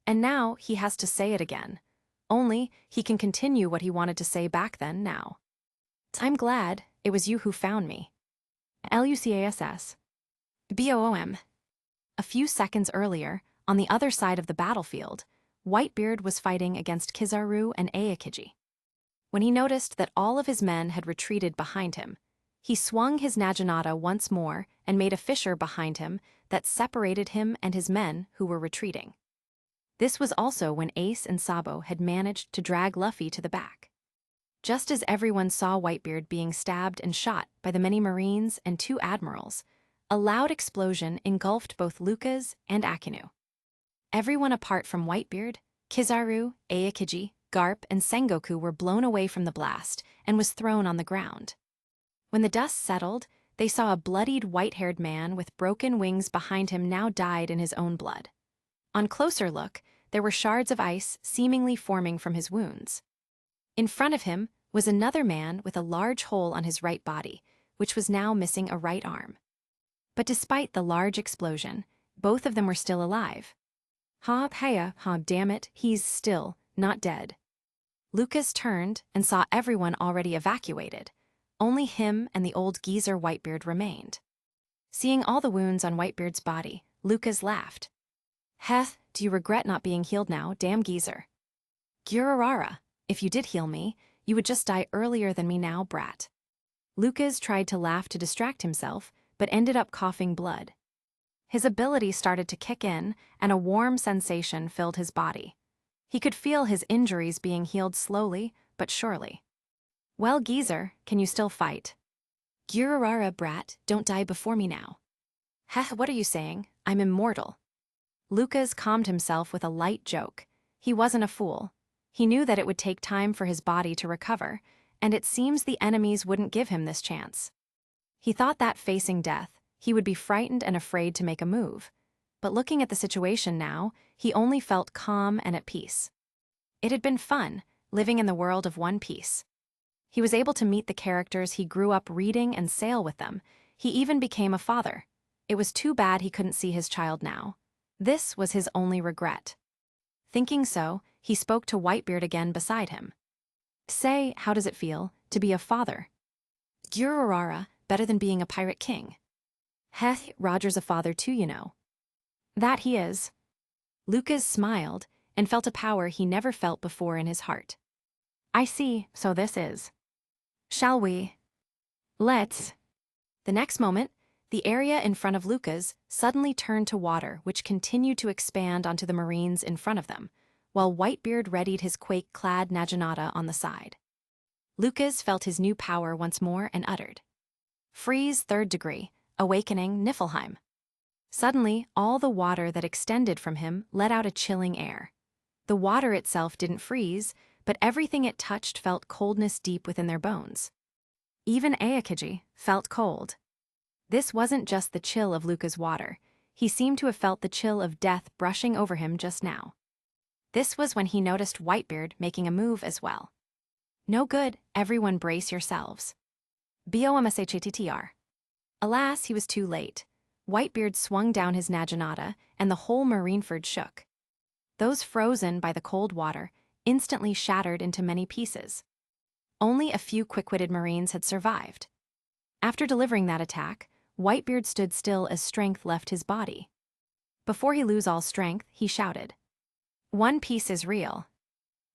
And now he has to say it again. Only he can continue what he wanted to say back then now. I'm glad it was you who found me. Lucass. BOOM. A few seconds earlier, on the other side of the battlefield, Whitebeard was fighting against Kizaru and Aokiji. When he noticed that all of his men had retreated behind him, he swung his Naginata once more and made a fissure behind him that separated him and his men who were retreating. This was also when Ace and Sabo had managed to drag Luffy to the back. Just as everyone saw Whitebeard being stabbed and shot by the many Marines and 2 admirals, a loud explosion engulfed both Lucas and Akinu. Everyone apart from Whitebeard, Kizaru, Aokiji, Garp, and Sengoku were blown away from the blast and was thrown on the ground. When the dust settled, they saw a bloodied white-haired man with broken wings behind him now died in his own blood. On closer look, there were shards of ice seemingly forming from his wounds. In front of him was another man with a large hole on his right body, which was now missing a right arm. But despite the large explosion, both of them were still alive. Damn it, he's still not dead. Lucas turned and saw everyone already evacuated. Only him and the old geezer Whitebeard remained. Seeing all the wounds on Whitebeard's body, Lucas laughed. Heth, do you regret not being healed now, damn geezer? Gururara, if you did heal me, you would just die earlier than me now, brat. Lucas tried to laugh to distract himself, but ended up coughing blood. His ability started to kick in, and a warm sensation filled his body. He could feel his injuries being healed slowly, but surely. Well, geezer, can you still fight? Gururara, brat, don't die before me now. Heh, what are you saying? I'm immortal. Lucas calmed himself with a light joke. He wasn't a fool. He knew that it would take time for his body to recover, and it seems the enemies wouldn't give him this chance. He thought that facing death, he would be frightened and afraid to make a move. But looking at the situation now, he only felt calm and at peace. It had been fun, living in the world of One Piece. He was able to meet the characters he grew up reading and sail with them. He even became a father. It was too bad he couldn't see his child now. This was his only regret. Thinking so, he spoke to Whitebeard again beside him. Say, how does it feel to be a father? Gururara, better than being a pirate king. Heh, Roger's a father too, you know. That he is. Lucas smiled and felt a power he never felt before in his heart. I see, so this is. Shall we? Let's. The next moment, the area in front of Lucas suddenly turned to water which continued to expand onto the Marines in front of them, while Whitebeard readied his quake-clad Naginata on the side. Lucas felt his new power once more and uttered. Freeze 3rd degree, awakening Niflheim. Suddenly, all the water that extended from him let out a chilling air. The water itself didn't freeze, but everything it touched felt coldness deep within their bones. Even Aokiji felt cold. This wasn't just the chill of Luca's water. He seemed to have felt the chill of death brushing over him just now. This was when he noticed Whitebeard making a move as well. No good, everyone brace yourselves. BOMSHATTR. Alas, he was too late. Whitebeard swung down his Naginata, and the whole Marineford shook. Those frozen by the cold water instantly shattered into many pieces. Only a few quick-witted Marines had survived. After delivering that attack, Whitebeard stood still as strength left his body. Before he lose all strength, he shouted, One Piece is real.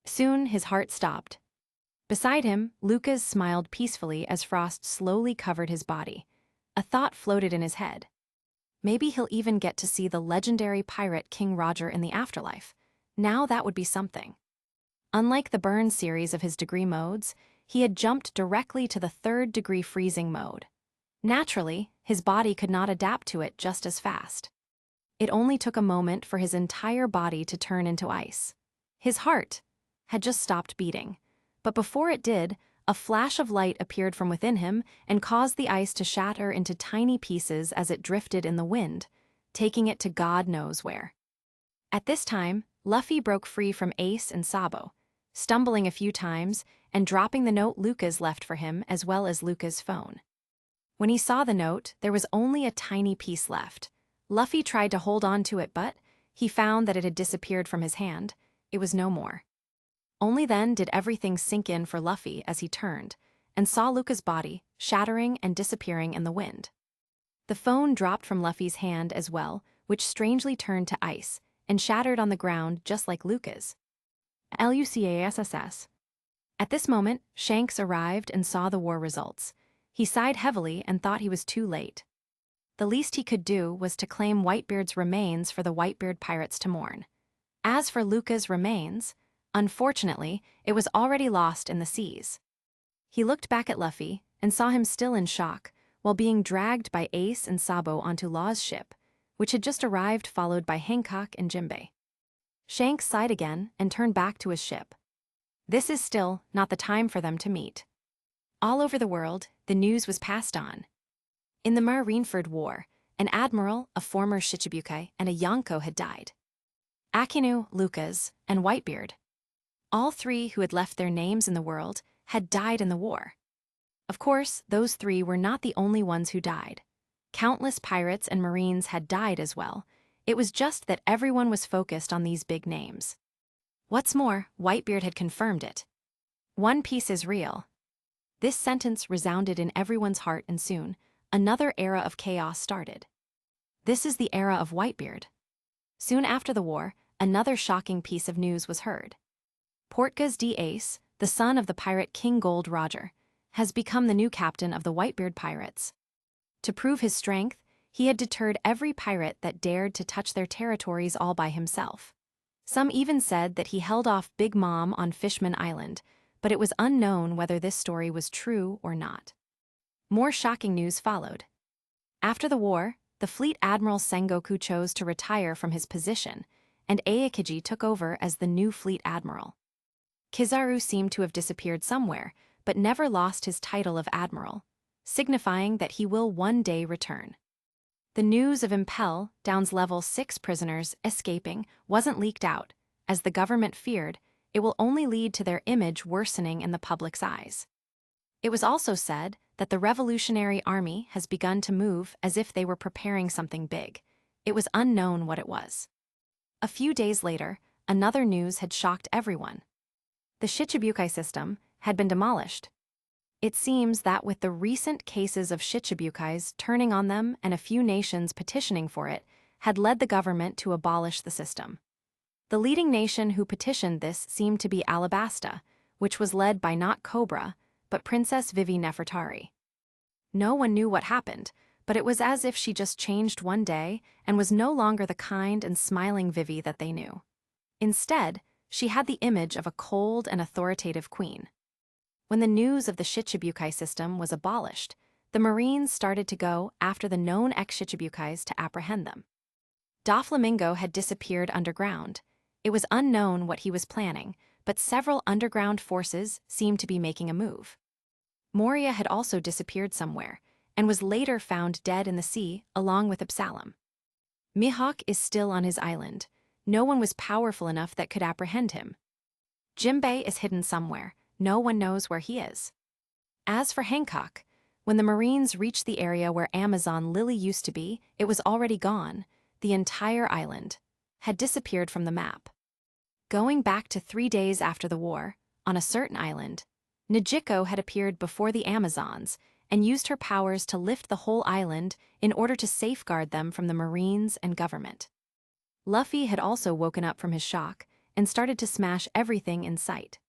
Soon his heart stopped. Beside him, Lucas smiled peacefully as frost slowly covered his body. A thought floated in his head. Maybe he'll even get to see the legendary pirate King Roger in the afterlife. Now that would be something. Unlike the burn series of his degree modes, he had jumped directly to the 3rd degree freezing mode. Naturally, his body could not adapt to it just as fast. It only took a moment for his entire body to turn into ice. His heart had just stopped beating, but before it did, a flash of light appeared from within him and caused the ice to shatter into tiny pieces as it drifted in the wind, taking it to God knows where. At this time, Luffy broke free from Ace and Sabo, stumbling a few times and dropping the note Lucas left for him as well as Lucas' phone. When he saw the note, there was only a tiny piece left. Luffy tried to hold on to it, but he found that it had disappeared from his hand. It was no more. Only then did everything sink in for Luffy as he turned and saw Lucas' body shattering and disappearing in the wind. The phone dropped from Luffy's hand as well, which strangely turned to ice and shattered on the ground just like Lucas. LUCASSS. At this moment, Shanks arrived and saw the war results. He sighed heavily and thought he was too late. The least he could do was to claim Whitebeard's remains for the Whitebeard pirates to mourn. As for Luca's remains, unfortunately, it was already lost in the seas. He looked back at Luffy and saw him still in shock while being dragged by Ace and Sabo onto Law's ship, which had just arrived, followed by Hancock and Jinbei. Shanks sighed again and turned back to his ship. This is still not the time for them to meet. All over the world, the news was passed on. In the Marineford War, an admiral, a former Shichibukai, and a Yonko had died. Akinu, Lucas, and Whitebeard. All three who had left their names in the world had died in the war. Of course, those three were not the only ones who died. Countless pirates and marines had died as well. It was just that everyone was focused on these big names. What's more, Whitebeard had confirmed it. One Piece is real. This sentence resounded in everyone's heart, and soon, another era of chaos started. This is the era of Whitebeard. Soon after the war, another shocking piece of news was heard. Portgas D. Ace, the son of the pirate King Gold Roger, has become the new captain of the Whitebeard Pirates. To prove his strength, he had deterred every pirate that dared to touch their territories all by himself. Some even said that he held off Big Mom on Fishman Island, but it was unknown whether this story was true or not. More shocking news followed. After the war, the fleet admiral Sengoku chose to retire from his position, and Aokiji took over as the new fleet admiral. Kizaru seemed to have disappeared somewhere, but never lost his title of admiral, signifying that he will one day return. The news of Impel Down's level 6 prisoners escaping wasn't leaked out, as the government feared it will only lead to their image worsening in the public's eyes. It was also said that the Revolutionary Army has begun to move as if they were preparing something big. It was unknown what it was. A few days later, another news had shocked everyone. The Shichibukai system had been demolished. It seems that with the recent cases of Shichibukais turning on them and a few nations petitioning for it, had led the government to abolish the system. The leading nation who petitioned this seemed to be Alabasta, which was led by not Cobra, but Princess Vivi Nefertari. No one knew what happened, but it was as if she just changed one day and was no longer the kind and smiling Vivi that they knew. Instead, she had the image of a cold and authoritative queen. When the news of the Shichibukai system was abolished, the Marines started to go after the known ex-Shichibukais to apprehend them. Doflamingo had disappeared underground. It was unknown what he was planning, but several underground forces seemed to be making a move. Moria had also disappeared somewhere, and was later found dead in the sea along with Absalom. Mihawk is still on his island. No one was powerful enough that could apprehend him. Jinbei is hidden somewhere. No one knows where he is. As for Hancock, when the Marines reached the area where Amazon Lily used to be, it was already gone. The entire island had disappeared from the map. Going back to 3 days after the war, on a certain island, Nijiko had appeared before the Amazons and used her powers to lift the whole island in order to safeguard them from the Marines and government. Luffy had also woken up from his shock and started to smash everything in sight.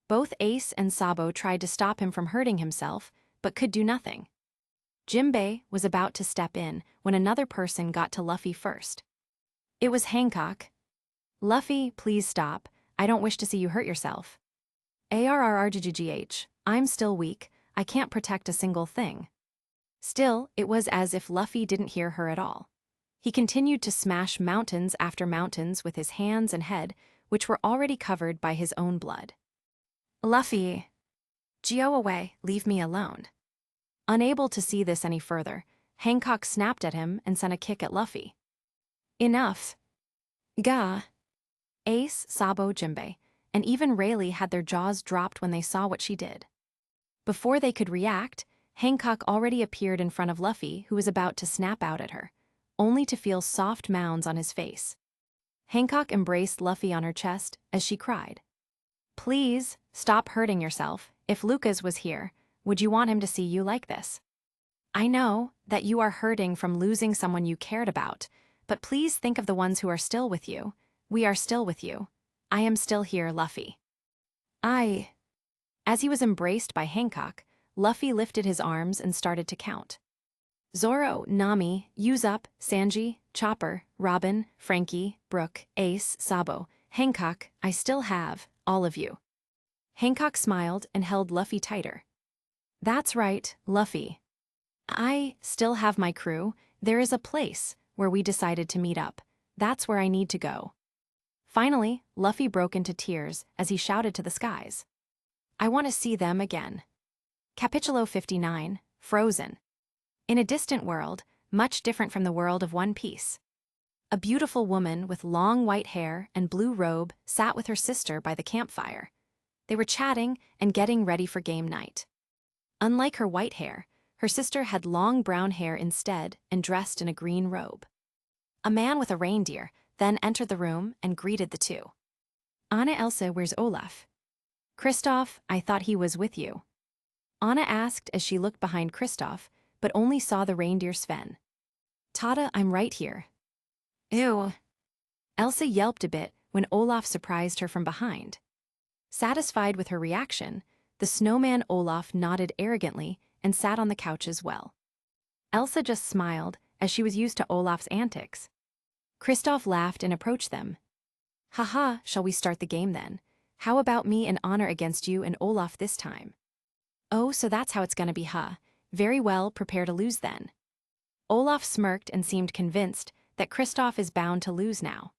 Both Ace and Sabo tried to stop him from hurting himself, but could do nothing. Jinbei was about to step in when another person got to Luffy first. It was Hancock. "Luffy, please stop. I don't wish to see you hurt yourself." "Arrrrggh, I'm still weak. I can't protect a single thing." Still, it was as if Luffy didn't hear her at all. He continued to smash mountains after mountains with his hands and head, which were already covered by his own blood. "Luffy, go away, leave me alone." Unable to see this any further, Hancock snapped at him and sent a kick at Luffy. "Enough." Gah. Ace, Sabo, Jinbei, and even Rayleigh had their jaws dropped when they saw what she did. Before they could react, Hancock already appeared in front of Luffy, who was about to snap out at her, only to feel soft mounds on his face. Hancock embraced Luffy on her chest as she cried, "Please, stop hurting yourself. If Lucas was here, would you want him to see you like this? I know that you are hurting from losing someone you cared about, but please think of the ones who are still with you. We are still with you. I am still here, Luffy." As he was embraced by Hancock, Luffy lifted his arms and started to count. Zoro, Nami, Use Up, Sanji, Chopper, Robin, Frankie, Brooke, Ace, Sabo, Hancock, I still have, all of you. Hancock smiled and held Luffy tighter. That's right, Luffy. I still have my crew. There is a place where we decided to meet up. That's where I need to go. Finally, Luffy broke into tears as he shouted to the skies. I want to see them again. Capítulo 59, Frozen. In a distant world, much different from the world of One Piece. A beautiful woman with long white hair and blue robe sat with her sister by the campfire. They were chatting and getting ready for game night. Unlike her white hair, her sister had long brown hair instead and dressed in a green robe. A man with a reindeer then entered the room and greeted the two. Anna Elsa, where's Olaf? Kristoff, I thought he was with you. Anna asked as she looked behind Kristoff, but only saw the reindeer Sven. Tata, I'm right here. Ew. Elsa yelped a bit when Olaf surprised her from behind. Satisfied with her reaction, the snowman Olaf nodded arrogantly and sat on the couch as well. Elsa just smiled as she was used to Olaf's antics. Kristoff laughed and approached them. Haha, shall we start the game then? How about me and Honor against you and Olaf this time? Oh, so that's how it's gonna be, huh? Very well, prepare to lose then. Olaf smirked and seemed convinced that Kristoff is bound to lose now.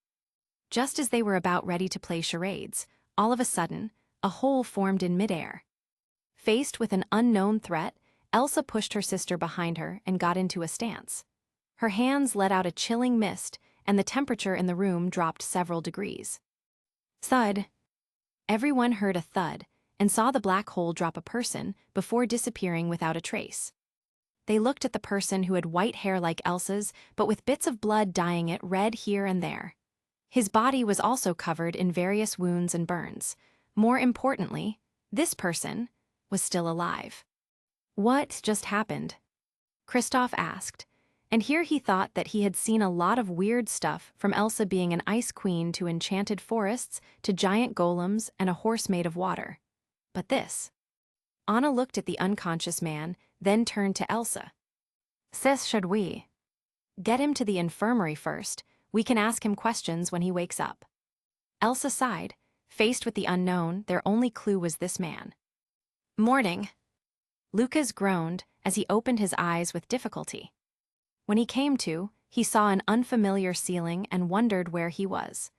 Just as they were about ready to play charades, all of a sudden, a hole formed in midair. Faced with an unknown threat, Elsa pushed her sister behind her and got into a stance. Her hands let out a chilling mist, and the temperature in the room dropped several degrees. Thud. Everyone heard a thud and saw the black hole drop a person before disappearing without a trace. They looked at the person who had white hair like Elsa's, but with bits of blood dyeing it red here and there. His body was also covered in various wounds and burns. More importantly, this person was still alive. What just happened? Kristoff asked, and here he thought that he had seen a lot of weird stuff, from Elsa being an ice queen to enchanted forests to giant golems and a horse made of water. But this. Anna looked at the unconscious man, then turned to Elsa. Sis, should we get him to the infirmary first? We can ask him questions when he wakes up. Elsa sighed. Faced with the unknown, their only clue was this man. Morning. Lucas groaned as he opened his eyes with difficulty. When he came to, he saw an unfamiliar ceiling and wondered where he was.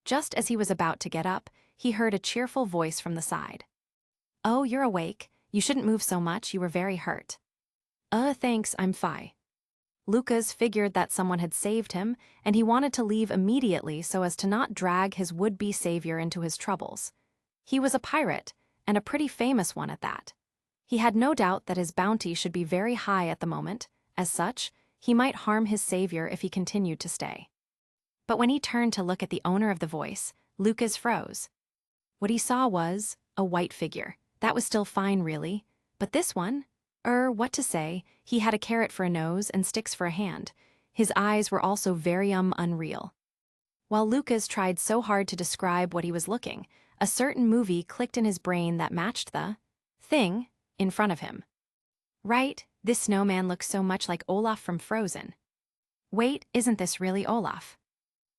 Just as he was about to get up, he heard a cheerful voice from the side. Oh, you're awake. You shouldn't move so much, you were very hurt. Thanks, I'm fine. Lucas figured that someone had saved him, and he wanted to leave immediately so as to not drag his would-be savior into his troubles. He was a pirate, and a pretty famous one at that. He had no doubt that his bounty should be very high at the moment. As such, he might harm his savior if he continued to stay. But when he turned to look at the owner of the voice, Lucas froze. What he saw was a white figure. That was still fine, really. But this one? What to say, he had a carrot for a nose and sticks for a hand. His eyes were also very unreal. While Lucas tried so hard to describe what he was looking, a certain movie clicked in his brain that matched the thing in front of him. Right, this snowman looks so much like Olaf from Frozen. Wait, isn't this really Olaf?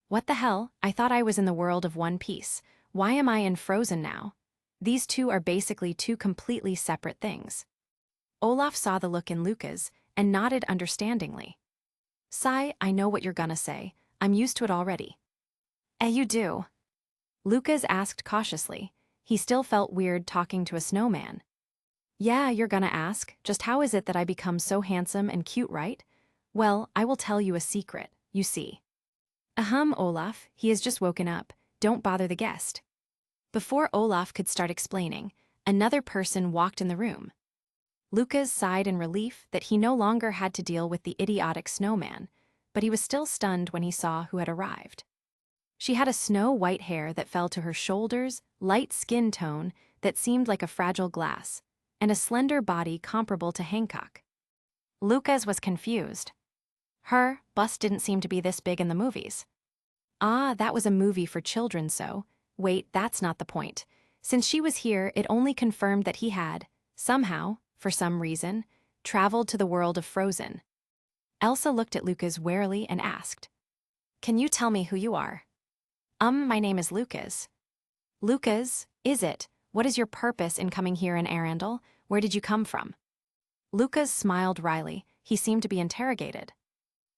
What the hell? I thought I was in the world of One Piece. Why am I in Frozen now? These two are basically two completely separate things. Olaf saw the look in Lucas and nodded understandingly. Sigh, I know what you're gonna say. I'm used to it already. You do? Lucas asked cautiously. He still felt weird talking to a snowman. Yeah, you're gonna ask, just how is it that I become so handsome and cute, right? Well, I will tell you a secret, you see. Olaf, he has just woken up. Don't bother the guest. Before Olaf could start explaining, another person walked in the room. Lucas sighed in relief that he no longer had to deal with the idiotic snowman, but he was still stunned when he saw who had arrived. She had a snow-white hair that fell to her shoulders, light skin tone that seemed like a fragile glass, and a slender body comparable to Hancock. Lucas was confused. Her bust didn't seem to be this big in the movies. Ah, that was a movie for children, so. Wait, that's not the point. Since she was here, it only confirmed that he had, somehow, for some reason, traveled to the world of Frozen. Elsa looked at Lucas warily and asked, "Can you tell me who you are?" My name is Lucas." "Lucas, is it? What is your purpose in coming here in Arundel? Where did you come from?" Lucas smiled wryly. He seemed to be interrogated.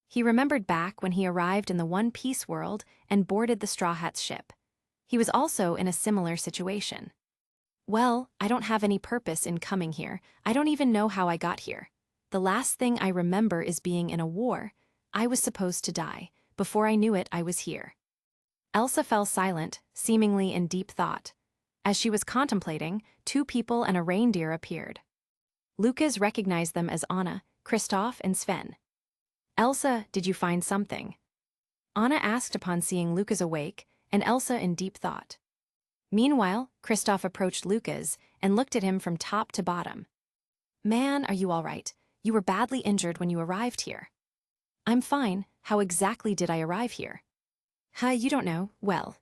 He remembered back when he arrived in the One Piece world and boarded the Straw Hat's ship. He was also in a similar situation. "Well, I don't have any purpose in coming here. I don't even know how I got here. The last thing I remember is being in a war. I was supposed to die. Before I knew it, I was here." Elsa fell silent, seemingly in deep thought. As she was contemplating, two people and a reindeer appeared. Lucas recognized them as Anna, Kristoff, and Sven. "Elsa, did you find something?" Anna asked upon seeing Lucas awake, and Elsa in deep thought. Meanwhile, Kristoff approached Lucas and looked at him from top to bottom. "Man, are you all right? You were badly injured when you arrived here." "I'm fine. How exactly did I arrive here?" You don't know. Well.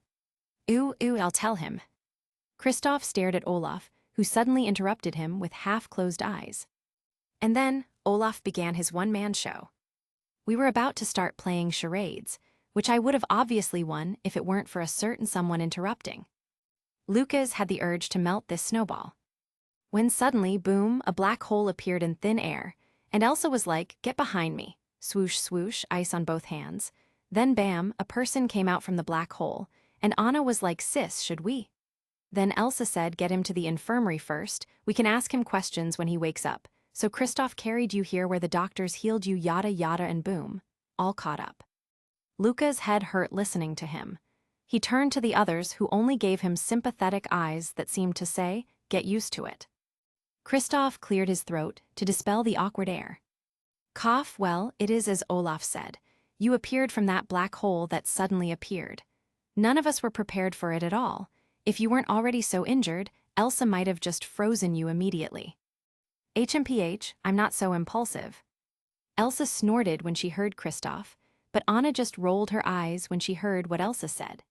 I'll tell him." Kristoff stared at Olaf, who suddenly interrupted him with half-closed eyes. And then, Olaf began his one-man show. "We were about to start playing charades, which I would have obviously won if it weren't for a certain someone interrupting." Lucas had the urge to melt this snowball. When suddenly, boom, a black hole appeared in thin air, and Elsa was like, "Get behind me." Swoosh, swoosh, ice on both hands. Then bam, a person came out from the black hole, and Anna was like, "Sis, should we?" Then Elsa said, "Get him to the infirmary first. We can ask him questions when he wakes up. So Kristoff carried you here where the doctors healed you, yada yada, and boom. All caught up." Luca's head hurt listening to him. He turned to the others, who only gave him sympathetic eyes that seemed to say, "Get used to it." Kristoff cleared his throat to dispel the awkward air. "Cough, well, it is as Olaf said. You appeared from that black hole that suddenly appeared. None of us were prepared for it at all. If you weren't already so injured, Elsa might have just frozen you immediately." "HMPH, I'm not so impulsive." Elsa snorted when she heard Kristoff, but Anna just rolled her eyes when she heard what Elsa said.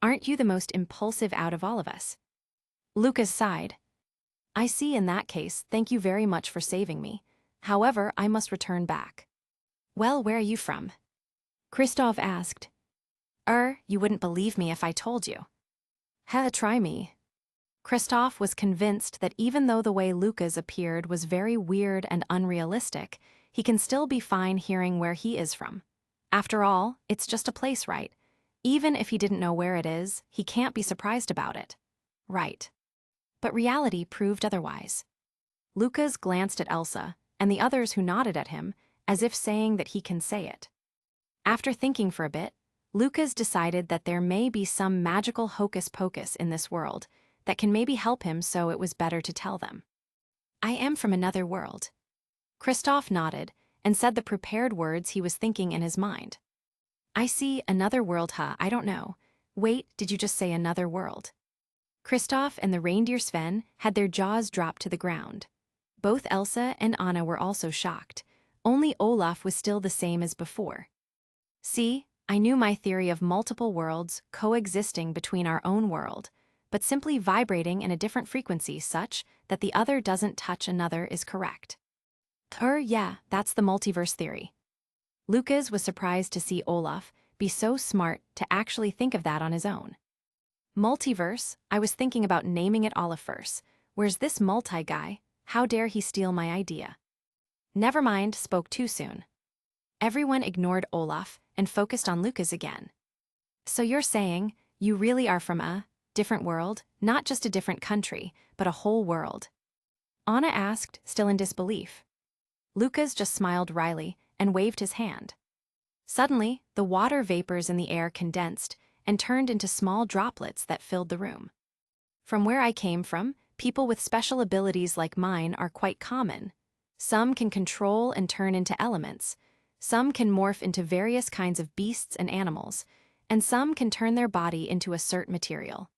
"Aren't you the most impulsive out of all of us?" Lucas sighed. "I see. In that case, thank you very much for saving me. However, I must return back." "Well, where are you from?" Kristoff asked. You wouldn't believe me if I told you." Try me." Kristoff was convinced that even though the way Lucas appeared was very weird and unrealistic, he can still be fine hearing where he is from. After all, it's just a place, right? Even if he didn't know where it is, he can't be surprised about it. Right. But reality proved otherwise. Lucas glanced at Elsa, and the others who nodded at him, as if saying that he can say it. After thinking for a bit, Lucas decided that there may be some magical hocus-pocus in this world that can maybe help him, so it was better to tell them. "I am from another world." Kristoff nodded and said the prepared words he was thinking in his mind. "I see, another world, I don't know. Wait, did you just say another world?" Kristoff and the reindeer Sven had their jaws dropped to the ground. Both Elsa and Anna were also shocked. Only Olaf was still the same as before. "See, I knew my theory of multiple worlds coexisting between our own world, but simply vibrating in a different frequency such that the other doesn't touch another is correct." Yeah, that's the multiverse theory." Lucas was surprised to see Olaf be so smart to actually think of that on his own. "Multiverse, I was thinking about naming it Olafverse. Where's this multi-guy? How dare he steal my idea?" "Never mind, spoke too soon." Everyone ignored Olaf and focused on Lucas again. "So you're saying you really are from a different world, not just a different country, but a whole world?" Anna asked, still in disbelief. Lucas just smiled wryly and waved his hand. Suddenly, the water vapors in the air condensed and turned into small droplets that filled the room. "From where I came from, people with special abilities like mine are quite common. Some can control and turn into elements. Some can morph into various kinds of beasts and animals, and some can turn their body into a certain material.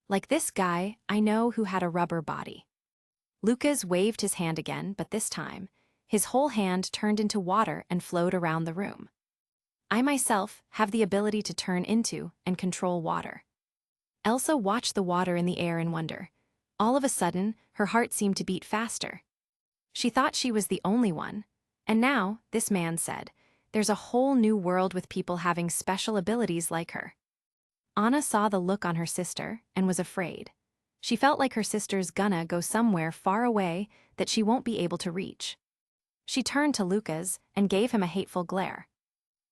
Like this guy, I know, who had a rubber body." Lucas waved his hand again, but this time, his whole hand turned into water and flowed around the room. "I myself have the ability to turn into and control water." Elsa watched the water in the air in wonder. All of a sudden, her heart seemed to beat faster. She thought she was the only one. And now, this man said, there's a whole new world with people having special abilities like her. Anna saw the look on her sister and was afraid. She felt like her sister's gonna go somewhere far away that she won't be able to reach. She turned to Lucas and gave him a hateful glare.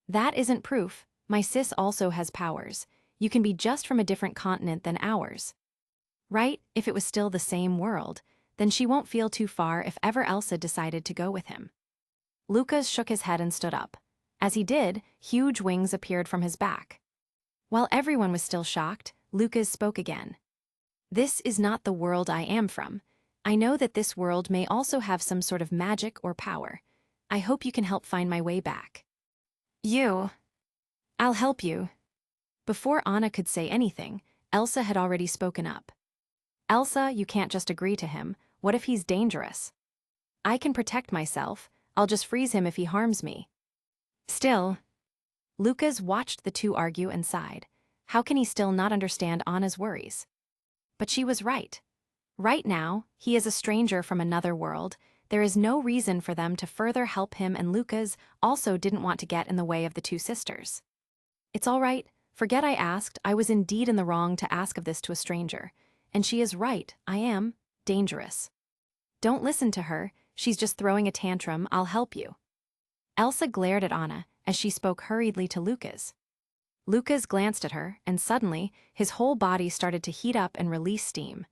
That isn't proof. My sis also has powers. You can be just from a different continent than ours. Right? If it was still the same world, then she won't feel too far if ever Elsa decided to go with him. Lucas shook his head and stood up. As he did, huge wings appeared from his back. While everyone was still shocked, Lucas spoke again. This is not the world I am from. I know that this world may also have some sort of magic or power. I hope you can help find my way back. I'll help you. Before Anna could say anything, Elsa had already spoken up. Elsa, you can't just agree to him. What if he's dangerous? I can protect myself. I'll just freeze him if he harms me. Still. Lucas watched the two argue and sighed. How can he still not understand Anna's worries? But she was right. Right now, he is a stranger from another world. There is no reason for them to further help him, and Lucas also didn't want to get in the way of the two sisters. It's all right. Forget I asked. I was indeed in the wrong to ask of this to a stranger. And she is right. I am dangerous. Don't listen to her. She's just throwing a tantrum. I'll help you. Elsa glared at Anna as she spoke hurriedly to Lucas. Lucas glanced at her, and suddenly, his whole body started to heat up and release steam.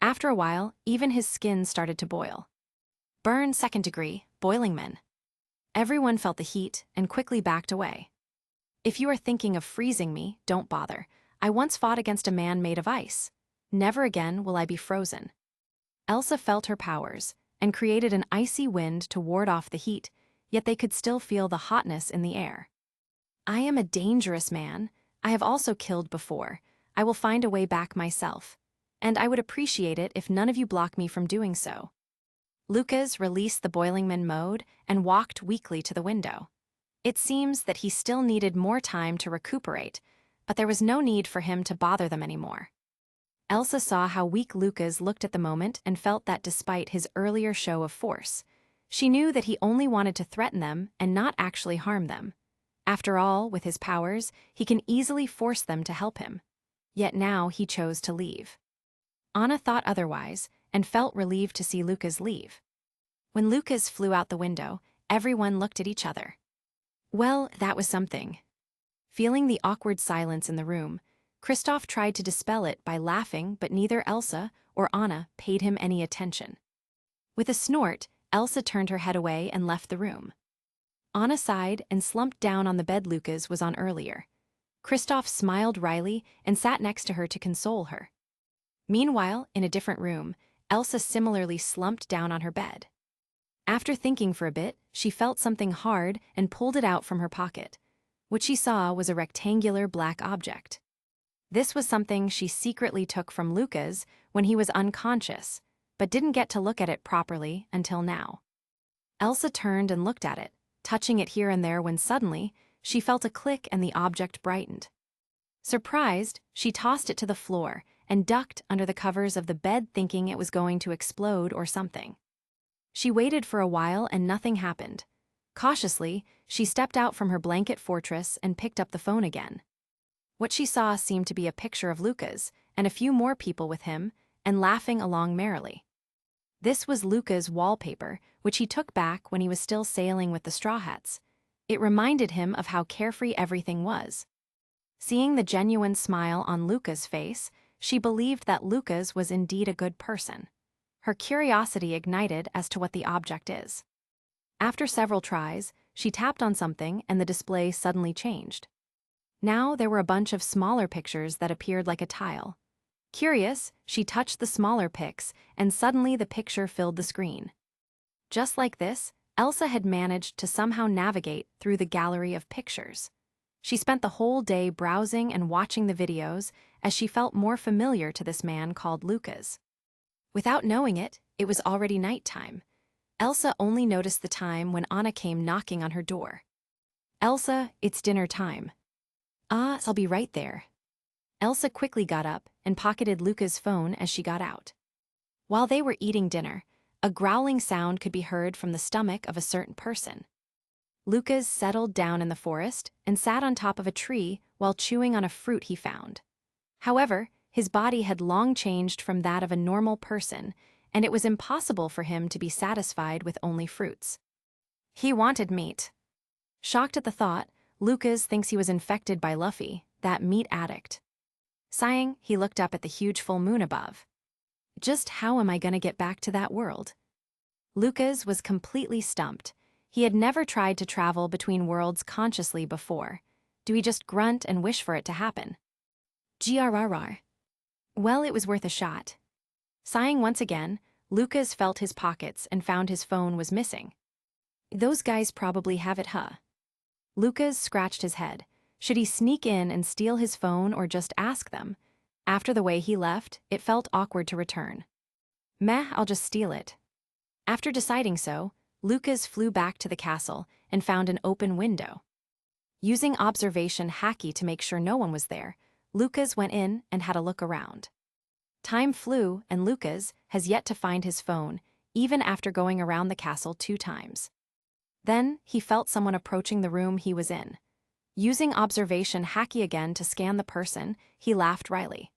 After a while, even his skin started to boil. Burn 2nd degree, boiling men. Everyone felt the heat and quickly backed away. If you are thinking of freezing me, don't bother. I once fought against a man made of ice. Never again will I be frozen. Elsa felt her powers and created an icy wind to ward off the heat, yet they could still feel the hotness in the air. I am a dangerous man. I have also killed before. I will find a way back myself. And I would appreciate it if none of you block me from doing so. Lucas released the boiling man mode and walked weakly to the window. It seems that he still needed more time to recuperate, but there was no need for him to bother them anymore. Elsa saw how weak Lucas looked at the moment and felt that despite his earlier show of force, she knew that he only wanted to threaten them and not actually harm them. After all, with his powers, he can easily force them to help him. Yet now he chose to leave. Anna thought otherwise and felt relieved to see Lucas leave. When Lucas flew out the window, everyone looked at each other. Well, that was something. Feeling the awkward silence in the room, Kristoff tried to dispel it by laughing, but neither Elsa or Anna paid him any attention. With a snort, Elsa turned her head away and left the room. Anna sighed and slumped down on the bed Lucas was on earlier. Kristoff smiled wryly and sat next to her to console her. Meanwhile, in a different room, Elsa similarly slumped down on her bed. After thinking for a bit, she felt something hard and pulled it out from her pocket. What she saw was a rectangular black object. This was something she secretly took from Lucas when he was unconscious, but didn't get to look at it properly until now. Elsa turned and looked at it, touching it here and there when suddenly, she felt a click and the object brightened. Surprised, she tossed it to the floor and ducked under the covers of the bed thinking it was going to explode or something. She waited for a while and nothing happened. Cautiously, she stepped out from her blanket fortress and picked up the phone again. What she saw seemed to be a picture of Lucas and a few more people with him and laughing along merrily. This was Lucas' wallpaper, which he took back when he was still sailing with the Straw Hats. It reminded him of how carefree everything was. Seeing the genuine smile on Lucas' face, she believed that Lucas was indeed a good person. Her curiosity ignited as to what the object is. After several tries, she tapped on something and the display suddenly changed. Now there were a bunch of smaller pictures that appeared like a tile. Curious, she touched the smaller pics, and suddenly the picture filled the screen. Just like this, Elsa had managed to somehow navigate through the gallery of pictures. She spent the whole day browsing and watching the videos as she felt more familiar to this man called Lucas. Without knowing it, it was already nighttime. Elsa only noticed the time when Anna came knocking on her door. "Elsa, it's dinner time." "Ah, I'll be right there." Elsa quickly got up and pocketed Lucas' phone as she got out. While they were eating dinner, A growling sound could be heard from the stomach of a certain person. Lucas settled down in the forest and sat on top of a tree while chewing on a fruit he found. However, his body had long changed from that of a normal person, and it was impossible for him to be satisfied with only fruits. He wanted meat. Shocked at the thought, Lucas thinks he was infected by Luffy, that meat addict. Sighing, he looked up at the huge full moon above. Just how am I gonna get back to that world? Lucas was completely stumped. He had never tried to travel between worlds consciously before. Do we just grunt and wish for it to happen? Grrr. Well, it was worth a shot. Sighing once again, Lucas felt his pockets and found his phone was missing. Those guys probably have it, huh? Lucas scratched his head. Should he sneak in and steal his phone or just ask them? After the way he left, it felt awkward to return. Meh, I'll just steal it. After deciding so, Lucas flew back to the castle and found an open window. Using observation hacking to make sure no one was there, Lucas went in and had a look around. Time flew, and Lucas has yet to find his phone, even after going around the castle 2 times. Then, he felt someone approaching the room he was in. Using observation hacking again to scan the person, he laughed wryly.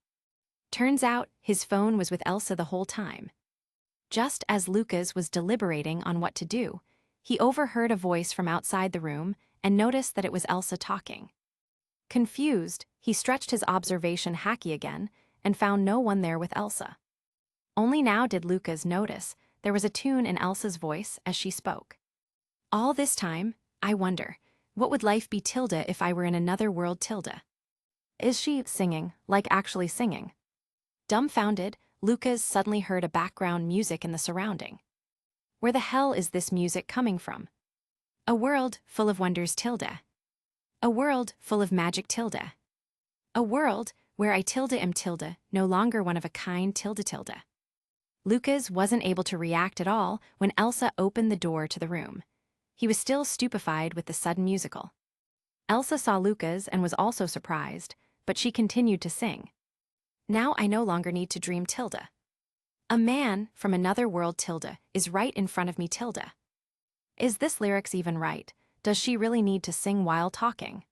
Turns out, his phone was with Elsa the whole time. Just as Lucas was deliberating on what to do, he overheard a voice from outside the room and noticed that it was Elsa talking. Confused, he stretched his observation hacking again and found no one there with Elsa. Only now did Lucas notice there was a tune in Elsa's voice as she spoke. All this time, I wonder, what would life be tilde if I were in another world tilde? Is she singing, like actually singing? Dumbfounded, Lucas suddenly heard a background music in the surrounding. Where the hell is this music coming from? A world full of wonders tilde. A world full of magic tilde. A world where I tilde am tilde, no longer one of a kind tilde tilde. Lucas wasn't able to react at all when Elsa opened the door to the room. He was still stupefied with the sudden musical. Elsa saw Lucas and was also surprised, but she continued to sing. Now I no longer need to dream tilde. A man from another world tilde is right in front of me tilde. Is this lyrics even right? Does she really need to sing while talking?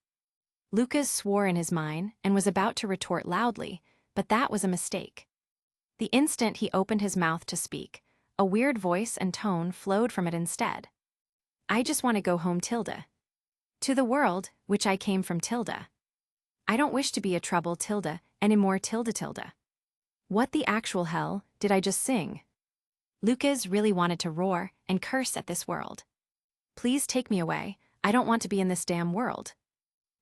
Lucas swore in his mind and was about to retort loudly, but that was a mistake. The instant he opened his mouth to speak, a weird voice and tone flowed from it instead. I just want to go home tilde. To the world, which I came from tilde. I don't wish to be a trouble tilde anymore tilde tilde. What the actual hell did I just sing? Lucas really wanted to roar and curse at this world. Please take me away, I don't want to be in this damn world.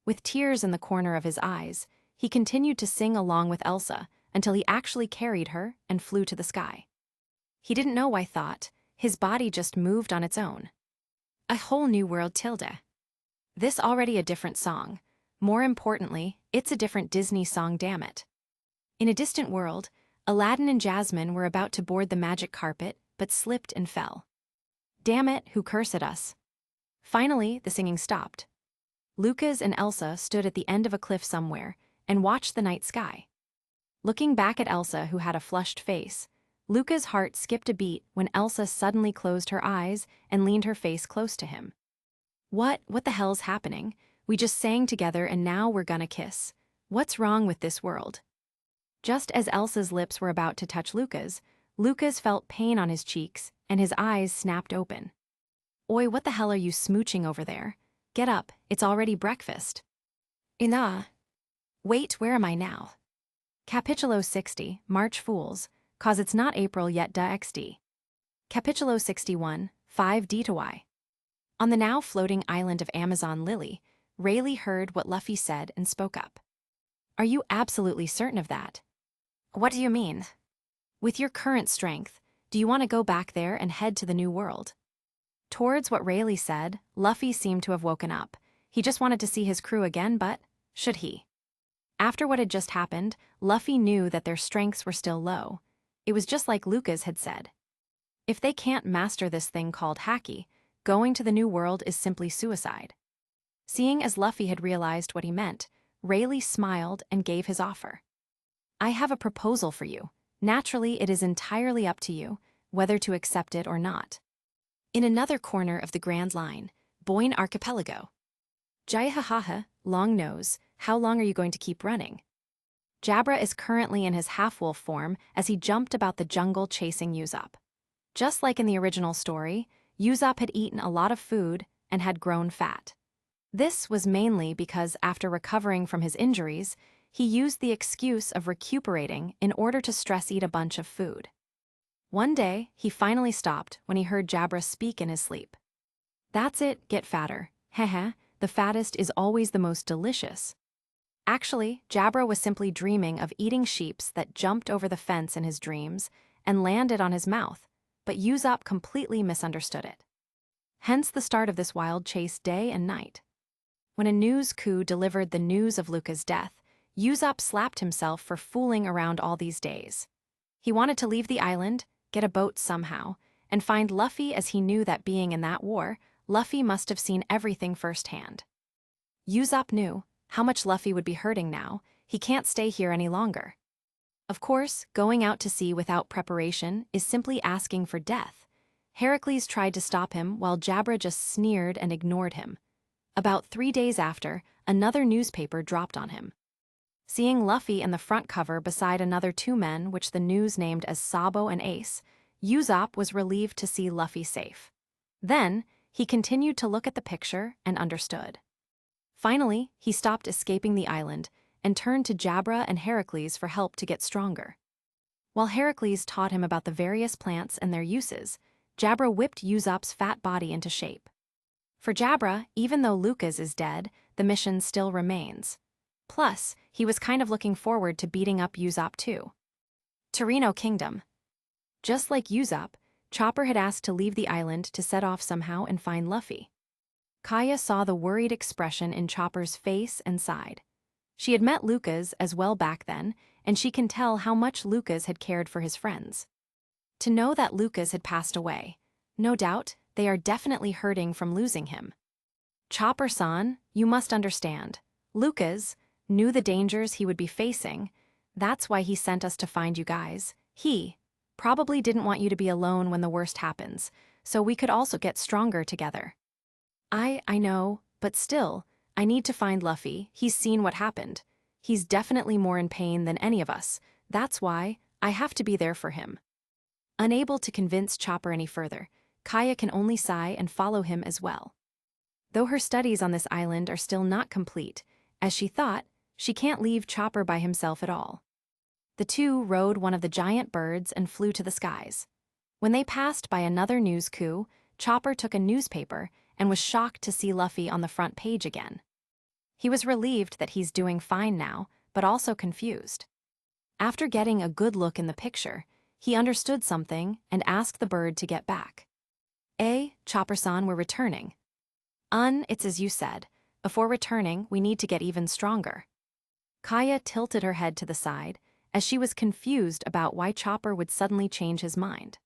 With tears in the corner of his eyes, he continued to sing along with Elsa until he actually carried her and flew to the sky. He didn't know why thought, his body just moved on its own. A whole new world tilde. This already a different song. More importantly, it's a different Disney song, damn it. In a distant world, Aladdin and Jasmine were about to board the magic carpet, but slipped and fell. Damn it, who cursed us? Finally, the singing stopped. Lucas and Elsa stood at the end of a cliff somewhere and watched the night sky. Looking back at Elsa, who had a flushed face, Lucas' heart skipped a beat when Elsa suddenly closed her eyes and leaned her face close to him. What the hell's happening? We just sang together and now we're gonna kiss. What's wrong with this world? Just as Elsa's lips were about to touch Lucas, Lucas felt pain on his cheeks and his eyes snapped open. Oi, what the hell are you smooching over there? Get up, it's already breakfast. Ina. Wait, where am I now? Capitulo 60, March Fools, cause it's not April yet da xd. Capitulo 61, 5d to y. On the now floating island of Amazon Lily, Rayleigh heard what Luffy said and spoke up. Are you absolutely certain of that? What do you mean? With your current strength, do you want to go back there and head to the new world? Towards what Rayleigh said, Luffy seemed to have woken up. He just wanted to see his crew again, but should he? After what had just happened, Luffy knew that their strengths were still low. It was just like Lucas had said. If they can't master this thing called haki, going to the new world is simply suicide. Seeing as Luffy had realized what he meant, Rayleigh smiled and gave his offer. I have a proposal for you. Naturally, it is entirely up to you, whether to accept it or not. In another corner of the Grand Line, Boyne Archipelago. Jaihahaha, long nose, how long are you going to keep running? Jabra is currently in his half-wolf form as he jumped about the jungle chasing Usopp. Just like in the original story, Usopp had eaten a lot of food and had grown fat. This was mainly because after recovering from his injuries, he used the excuse of recuperating in order to stress-eat a bunch of food. One day, he finally stopped when he heard Jabra speak in his sleep. That's it, get fatter. Heh, the fattest is always the most delicious. Actually, Jabra was simply dreaming of eating sheeps that jumped over the fence in his dreams and landed on his mouth, but Usopp completely misunderstood it. Hence the start of this wild chase day and night. When a news coup delivered the news of Luca's death, Usopp slapped himself for fooling around all these days. He wanted to leave the island, get a boat somehow, and find Luffy, as he knew that being in that war, Luffy must have seen everything firsthand. Usopp knew how much Luffy would be hurting now. He can't stay here any longer. Of course, going out to sea without preparation is simply asking for death. Heracles tried to stop him while Jabra just sneered and ignored him. About 3 days after, another newspaper dropped on him. Seeing Luffy in the front cover beside another 2 men which the news named as Sabo and Ace, Usopp was relieved to see Luffy safe. Then, he continued to look at the picture and understood. Finally, he stopped escaping the island and turned to Jabra and Heracles for help to get stronger. While Heracles taught him about the various plants and their uses, Jabra whipped Usopp's fat body into shape. For Jabra, even though Lucas is dead, the mission still remains. Plus, he was kind of looking forward to beating up Usopp too. Torino Kingdom. Just like Usopp, Chopper had asked to leave the island to set off somehow and find Luffy. Kaya saw the worried expression in Chopper's face and sighed. She had met Lucas as well back then, and she can tell how much Lucas had cared for his friends. To know that Lucas had passed away, no doubt, they are definitely hurting from losing him. Chopper-san, you must understand. Lucas knew the dangers he would be facing. That's why he sent us to find you guys. He probably didn't want you to be alone when the worst happens, so we could also get stronger together. I know, but still, I need to find Luffy. He's seen what happened. He's definitely more in pain than any of us. That's why I have to be there for him. Unable to convince Chopper any further, Kaya can only sigh and follow him as well. Though her studies on this island are still not complete, as she thought, she can't leave Chopper by himself at all. The two rode one of the giant birds and flew to the skies. When they passed by another news coup, Chopper took a newspaper and was shocked to see Luffy on the front page again. He was relieved that he's doing fine now, but also confused. After getting a good look in the picture, he understood something and asked the bird to get back. Chopper-san, we're returning. It's as you said. Before returning, we need to get even stronger. Kaya tilted her head to the side, as she was confused about why Chopper would suddenly change his mind.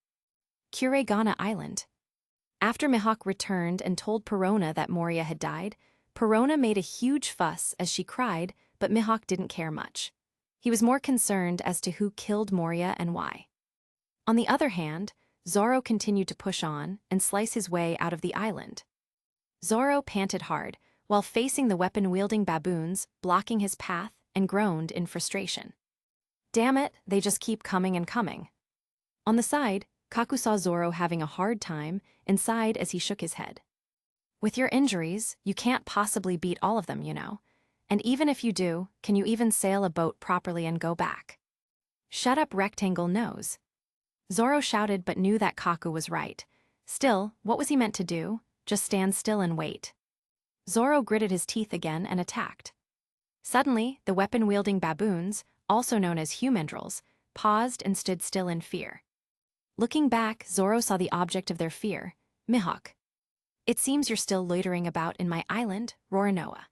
Kuregana Island. After Mihawk returned and told Perona that Moria had died, Perona made a huge fuss as she cried, but Mihawk didn't care much. He was more concerned as to who killed Moria and why. On the other hand, Zoro continued to push on and slice his way out of the island. Zoro panted hard, while facing the weapon-wielding baboons, blocking his path, and groaned in frustration. Damn it, they just keep coming and coming. On the side, Kaku saw Zoro having a hard time and sighed as he shook his head. With your injuries, you can't possibly beat all of them, you know. And even if you do, can you even sail a boat properly and go back? Shut up, rectangle nose. Zoro shouted but knew that Kaku was right. Still, what was he meant to do? Just stand still and wait. Zoro gritted his teeth again and attacked. Suddenly, the weapon-wielding baboons, also known as humandrels, paused and stood still in fear. Looking back, Zoro saw the object of their fear, Mihawk. It seems you're still loitering about in my island, Roronoa.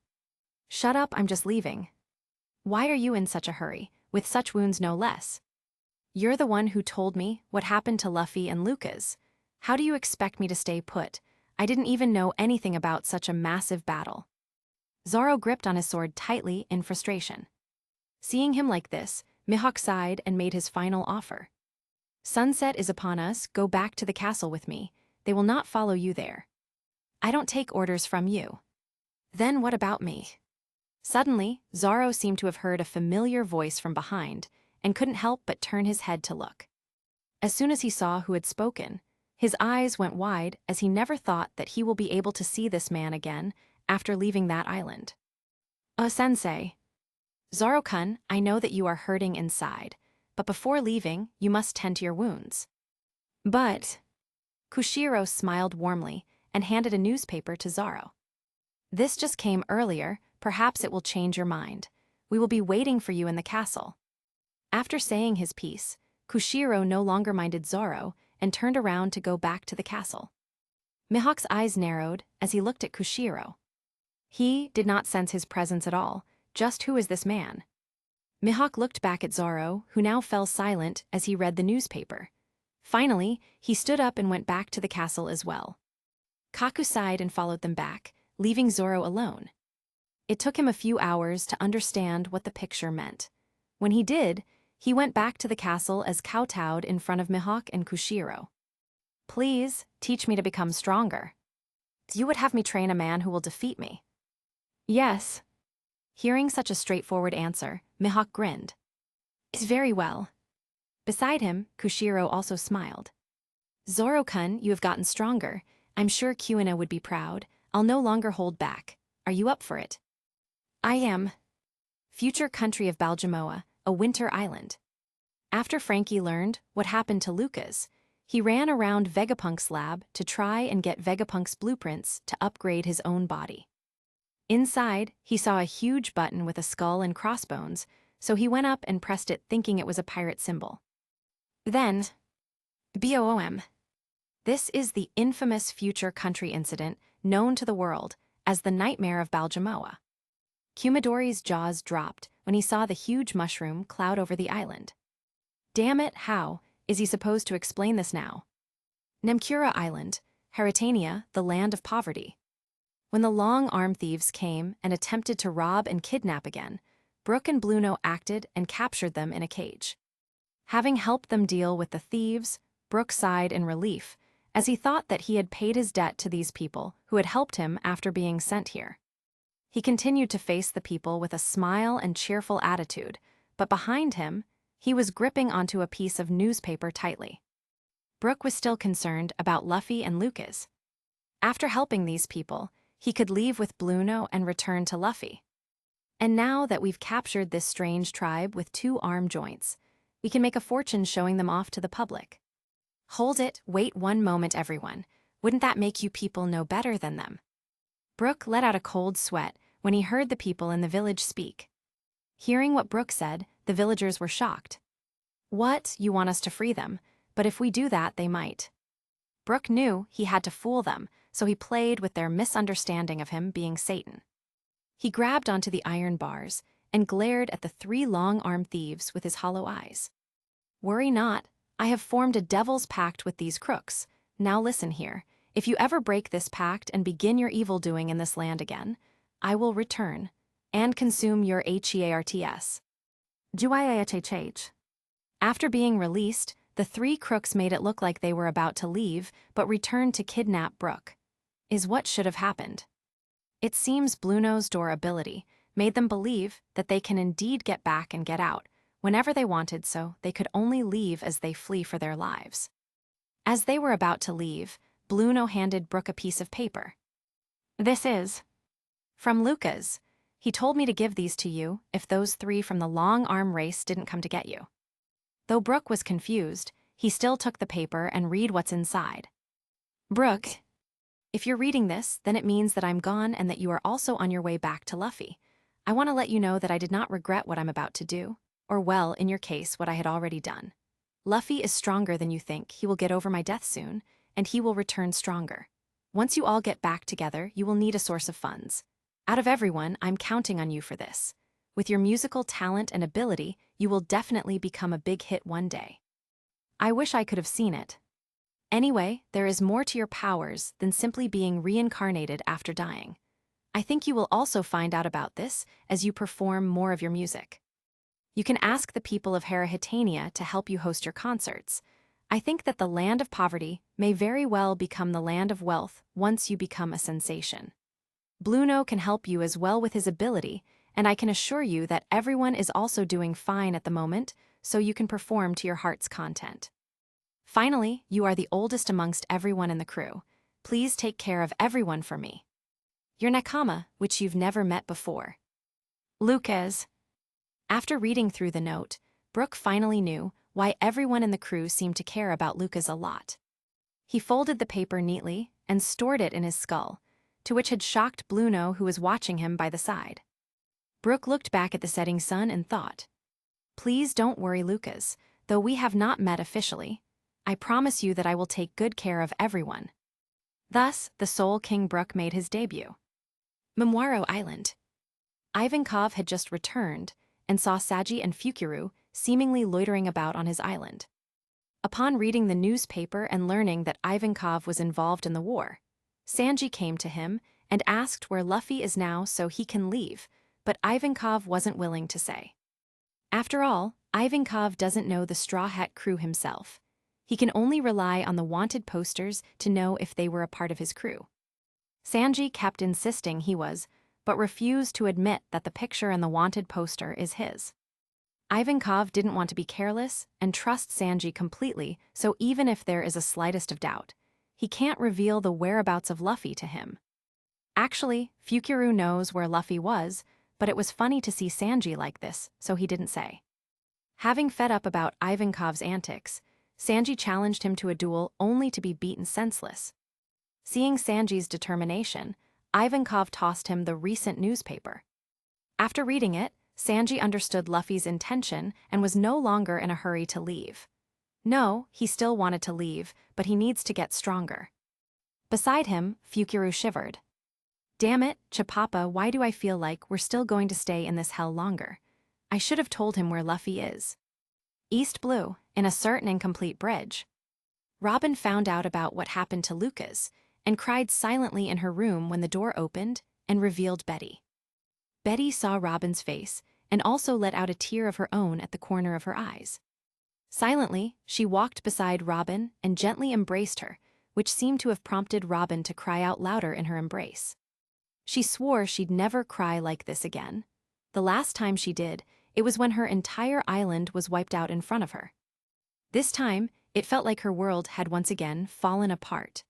Shut up, I'm just leaving. Why are you in such a hurry, with such wounds no less? You're the one who told me what happened to Luffy and Lucas. How do you expect me to stay put? I didn't even know anything about such a massive battle. Zoro gripped on his sword tightly in frustration. Seeing him like this, Mihawk sighed and made his final offer. Sunset is upon us, go back to the castle with me. They will not follow you there. I don't take orders from you. Then what about me? Suddenly, Zoro seemed to have heard a familiar voice from behind, and couldn't help but turn his head to look. As soon as he saw who had spoken, his eyes went wide as he never thought that he will be able to see this man again after leaving that island. Sensei. Zoro-kun, I know that you are hurting inside, but before leaving, you must tend to your wounds. But... Kushiro smiled warmly and handed a newspaper to Zoro. This just came earlier, perhaps it will change your mind. We will be waiting for you in the castle. After saying his piece, Kushiro no longer minded Zoro and turned around to go back to the castle. Mihawk's eyes narrowed as he looked at Kushiro. He did not sense his presence at all. Just who is this man? Mihawk looked back at Zoro, who now fell silent as he read the newspaper. Finally, he stood up and went back to the castle as well. Kaku sighed and followed them back, leaving Zoro alone. It took him a few hours to understand what the picture meant. When he did, he went back to the castle as kowtowed in front of Mihawk and Kushiro. Please, teach me to become stronger. You would have me train a man who will defeat me. Yes. Hearing such a straightforward answer, Mihawk grinned. It's very well. Beside him, Kushiro also smiled. Zoro-kun, you have gotten stronger. I'm sure Kuina would be proud. I'll no longer hold back. Are you up for it? I am. Future country of Baljamoa, a winter island. After Frankie learned what happened to Lucas, he ran around Vegapunk's lab to try and get Vegapunk's blueprints to upgrade his own body. Inside, he saw a huge button with a skull and crossbones, so he went up and pressed it thinking it was a pirate symbol. Then, BOOM. This is the infamous future country incident known to the world as the Nightmare of Baljamoa. Kumadori's jaws dropped when he saw the huge mushroom cloud over the island. Damn it, how is he supposed to explain this now? Nemkura Island, Haritania, the land of poverty. When the long-arm thieves came and attempted to rob and kidnap again, Brook and Blueno acted and captured them in a cage. Having helped them deal with the thieves, Brook sighed in relief, as he thought that he had paid his debt to these people who had helped him after being sent here. He continued to face the people with a smile and cheerful attitude, but behind him, he was gripping onto a piece of newspaper tightly. Brook was still concerned about Luffy and Lucas. After helping these people, he could leave with Blueno and return to Luffy. And now that we've captured this strange tribe with 2 arm joints, we can make a fortune showing them off to the public. Hold it, wait one moment everyone. Wouldn't that make you people know better than them? Brook let out a cold sweat when he heard the people in the village speak. Hearing what Brook said, the villagers were shocked. What, you want us to free them, but if we do that, they might. Brook knew he had to fool them, so he played with their misunderstanding of him being Satan. He grabbed onto the iron bars and glared at the 3 long-armed thieves with his hollow eyes. Worry not, I have formed a devil's pact with these crooks. Now listen here, if you ever break this pact and begin your evil doing in this land again, I will return and consume your HEARTS. Juiahh. After being released, the 3 crooks made it look like they were about to leave, but returned to kidnap Brook. Is what should have happened. It seems Blueno's door ability made them believe that they can indeed get back and get out whenever they wanted, so they could only leave as they flee for their lives. As they were about to leave, Blueno handed Brook a piece of paper. This is from Lucas. He told me to give these to you if those 3 from the long arm race didn't come to get you. Though Brook was confused, he still took the paper and read what's inside. Brook, if you're reading this, then it means that I'm gone and that you are also on your way back to Luffy. I want to let you know that I did not regret what I'm about to do, or well, in your case, what I had already done. Luffy is stronger than you think. He will get over my death soon, and he will return stronger. Once you all get back together, you will need a source of funds. Out of everyone, I'm counting on you for this. With your musical talent and ability, you will definitely become a big hit one day. I wish I could have seen it. Anyway, there is more to your powers than simply being reincarnated after dying. I think you will also find out about this as you perform more of your music. You can ask the people of Haritania to help you host your concerts. I think that the land of poverty may very well become the land of wealth once you become a sensation. Bluno can help you as well with his ability, and I can assure you that everyone is also doing fine at the moment, so you can perform to your heart's content. Finally, you are the oldest amongst everyone in the crew. Please take care of everyone for me. Your nakama, which you've never met before. Lucas. After reading through the note, Brooke finally knew why everyone in the crew seemed to care about Lucas a lot. He folded the paper neatly and stored it in his skull, to which had shocked Bluno, who was watching him by the side. Brooke looked back at the setting sun and thought, "Please don't worry, Lucas, though we have not met officially. I promise you that I will take good care of everyone." Thus, the Soul King Brooke made his debut. Memoiro Island. Ivankov had just returned and saw Saji and Fukuru seemingly loitering about on his island. Upon reading the newspaper and learning that Ivankov was involved in the war, Sanji came to him and asked where Luffy is now so he can leave, but Ivankov wasn't willing to say. After all, Ivankov doesn't know the Straw Hat crew himself. He can only rely on the wanted posters to know if they were a part of his crew. Sanji kept insisting he was, but refused to admit that the picture in the wanted poster is his. Ivankov didn't want to be careless and trusts Sanji completely, so even if there is a slightest of doubt, he can't reveal the whereabouts of Luffy to him. Actually, Fukuru knows where Luffy was, but it was funny to see Sanji like this, so he didn't say. Having fed up about Ivankov's antics, Sanji challenged him to a duel only to be beaten senseless. Seeing Sanji's determination, Ivankov tossed him the recent newspaper. After reading it, Sanji understood Luffy's intention and was no longer in a hurry to leave. No, he still wanted to leave, but he needs to get stronger. Beside him, Fukuru shivered. Damn it, Chapapa, why do I feel like we're still going to stay in this hell longer? I should have told him where Luffy is. East Blue, in a certain incomplete bridge. Robin found out about what happened to Lucas and cried silently in her room when the door opened and revealed Betty. Betty saw Robin's face and also let out a tear of her own at the corner of her eyes. Silently, she walked beside Robin and gently embraced her, which seemed to have prompted Robin to cry out louder in her embrace. She swore she'd never cry like this again. The last time she did, it was when her entire island was wiped out in front of her. This time, it felt like her world had once again fallen apart.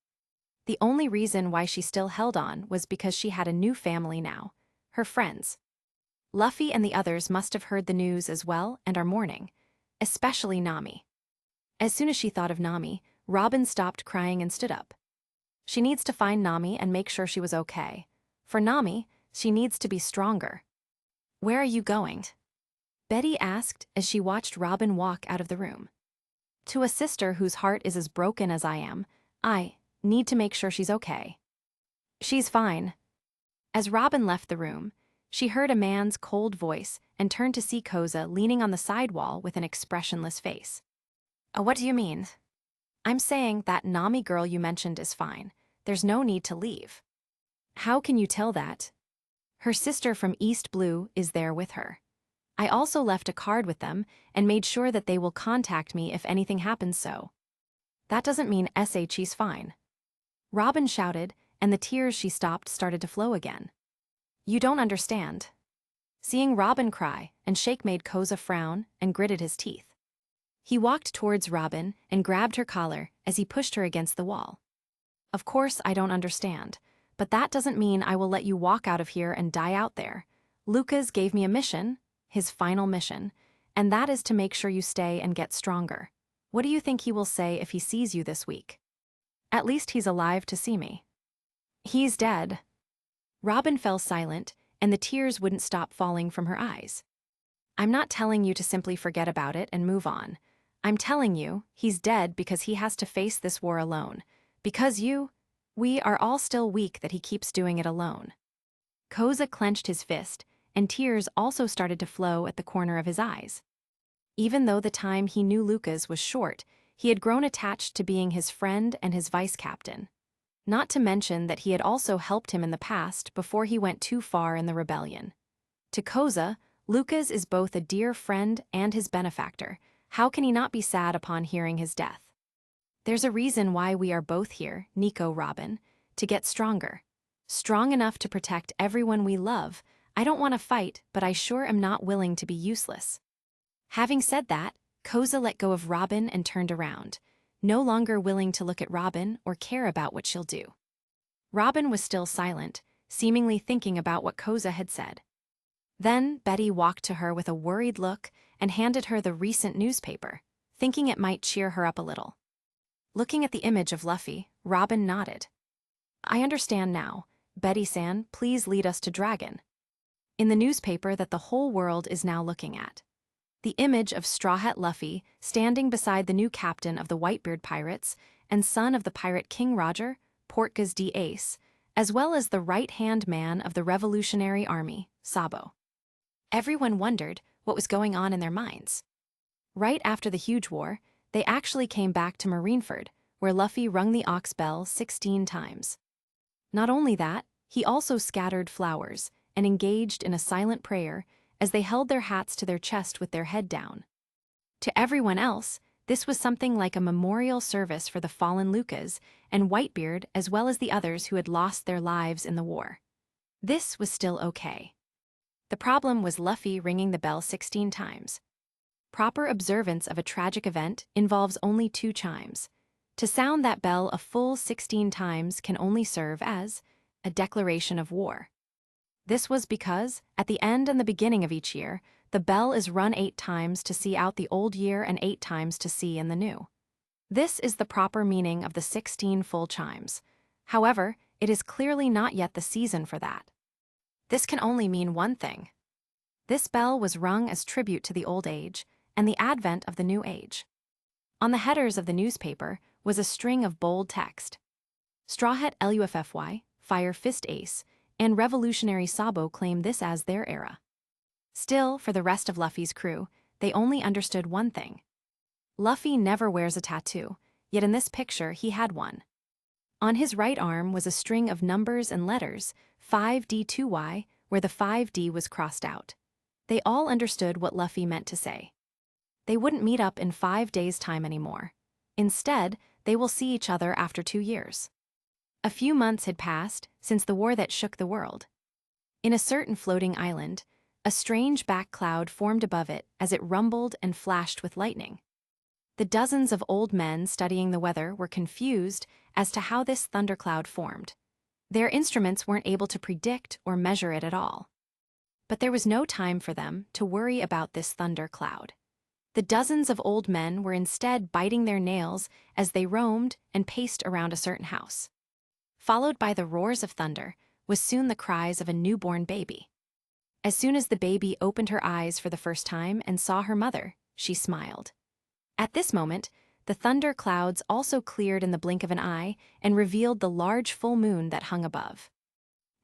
The only reason why she still held on was because she had a new family now, her friends. Luffy and the others must have heard the news as well and are mourning, especially Nami. As soon as she thought of Nami, Robin stopped crying and stood up. She needs to find Nami and make sure she was okay. For Nami, she needs to be stronger. "Where are you going?" Betty asked as she watched Robin walk out of the room. "To a sister whose heart is as broken as I am. I need to make sure she's okay." "She's fine." As Robin left the room, she heard a man's cold voice and turned to see Koza leaning on the side wall with an expressionless face. What do you mean?" "I'm saying that Nami girl you mentioned is fine. There's no need to leave." "How can you tell that?" "Her sister from East Blue is there with her. I also left a card with them and made sure that they will contact me if anything happens so." "That doesn't mean she's fine." Robin shouted, and the tears she stopped started to flow again. "You don't understand." Seeing Robin cry and shake made Koza frown and gritted his teeth. He walked towards Robin and grabbed her collar as he pushed her against the wall. "Of course I don't understand, but that doesn't mean I will let you walk out of here and die out there. Lucas gave me a mission, his final mission, and that is to make sure you stay and get stronger. What do you think he will say if he sees you this week?" "At least he's alive to see me." "He's dead." Robin fell silent, and the tears wouldn't stop falling from her eyes. "I'm not telling you to simply forget about it and move on. I'm telling you he's dead because he has to face this war alone. Because we are all still weak that he keeps doing it alone." Koza clenched his fist, and tears also started to flow at the corner of his eyes. Even though the time he knew Lucas was short, he had grown attached to being his friend and his vice captain. Not to mention that he had also helped him in the past before he went too far in the rebellion. To Koza, Lucas is both a dear friend and his benefactor. How can he not be sad upon hearing his death? There's a reason why we are both here, Nico Robin, to get stronger. Strong enough to protect everyone we love. I don't want to fight, but I sure am not willing to be useless. Having said that, Koza let go of Robin and turned around, no longer willing to look at Robin or care about what she'll do. Robin was still silent, seemingly thinking about what Koza had said. Then Betty walked to her with a worried look and handed her the recent newspaper, thinking it might cheer her up a little. Looking at the image of Luffy, Robin nodded. I understand now. Betty-san, please lead us to Dragon. In the newspaper that the whole world is now looking at. The image of Straw Hat Luffy standing beside the new captain of the Whitebeard Pirates and son of the pirate King Roger, Portgas D. Ace, as well as the right-hand man of the Revolutionary Army, Sabo. Everyone wondered what was going on in their minds. Right after the huge war, they actually came back to Marineford, where Luffy rung the ox bell 16 times. Not only that, he also scattered flowers and engaged in a silent prayer as they held their hats to their chest with their head down. To everyone else, this was something like a memorial service for the fallen Lucas and Whitebeard as well as the others who had lost their lives in the war. This was still okay. The problem was Luffy ringing the bell 16 times. Proper observance of a tragic event involves only 2 chimes. To sound that bell a full 16 times can only serve as a declaration of war. This was because, at the end and the beginning of each year, the bell is run 8 times to see out the old year and 8 times to see in the new. This is the proper meaning of the 16 full chimes. However, it is clearly not yet the season for that. This can only mean one thing. This bell was rung as tribute to the old age and the advent of the new age. On the headers of the newspaper was a string of bold text. Straw Hat Luffy, Fire Fist Ace, and Revolutionary Sabo claim this as their era. Still, for the rest of Luffy's crew, they only understood one thing. Luffy never wears a tattoo, yet in this picture he had one. On his right arm was a string of numbers and letters, 5D2Y, where the 5D was crossed out. They all understood what Luffy meant to say. They wouldn't meet up in 5 days' time anymore. Instead, they will see each other after 2 years. A few months had passed since the war that shook the world. In a certain floating island, a strange back cloud formed above it as it rumbled and flashed with lightning. The dozens of old men studying the weather were confused as to how this thundercloud formed. Their instruments weren't able to predict or measure it at all. But there was no time for them to worry about this thunder cloud. The dozens of old men were instead biting their nails as they roamed and paced around a certain house. Followed by the roars of thunder was soon the cries of a newborn baby. As soon as the baby opened her eyes for the first time and saw her mother, she smiled. At this moment, the thunder clouds also cleared in the blink of an eye and revealed the large full moon that hung above.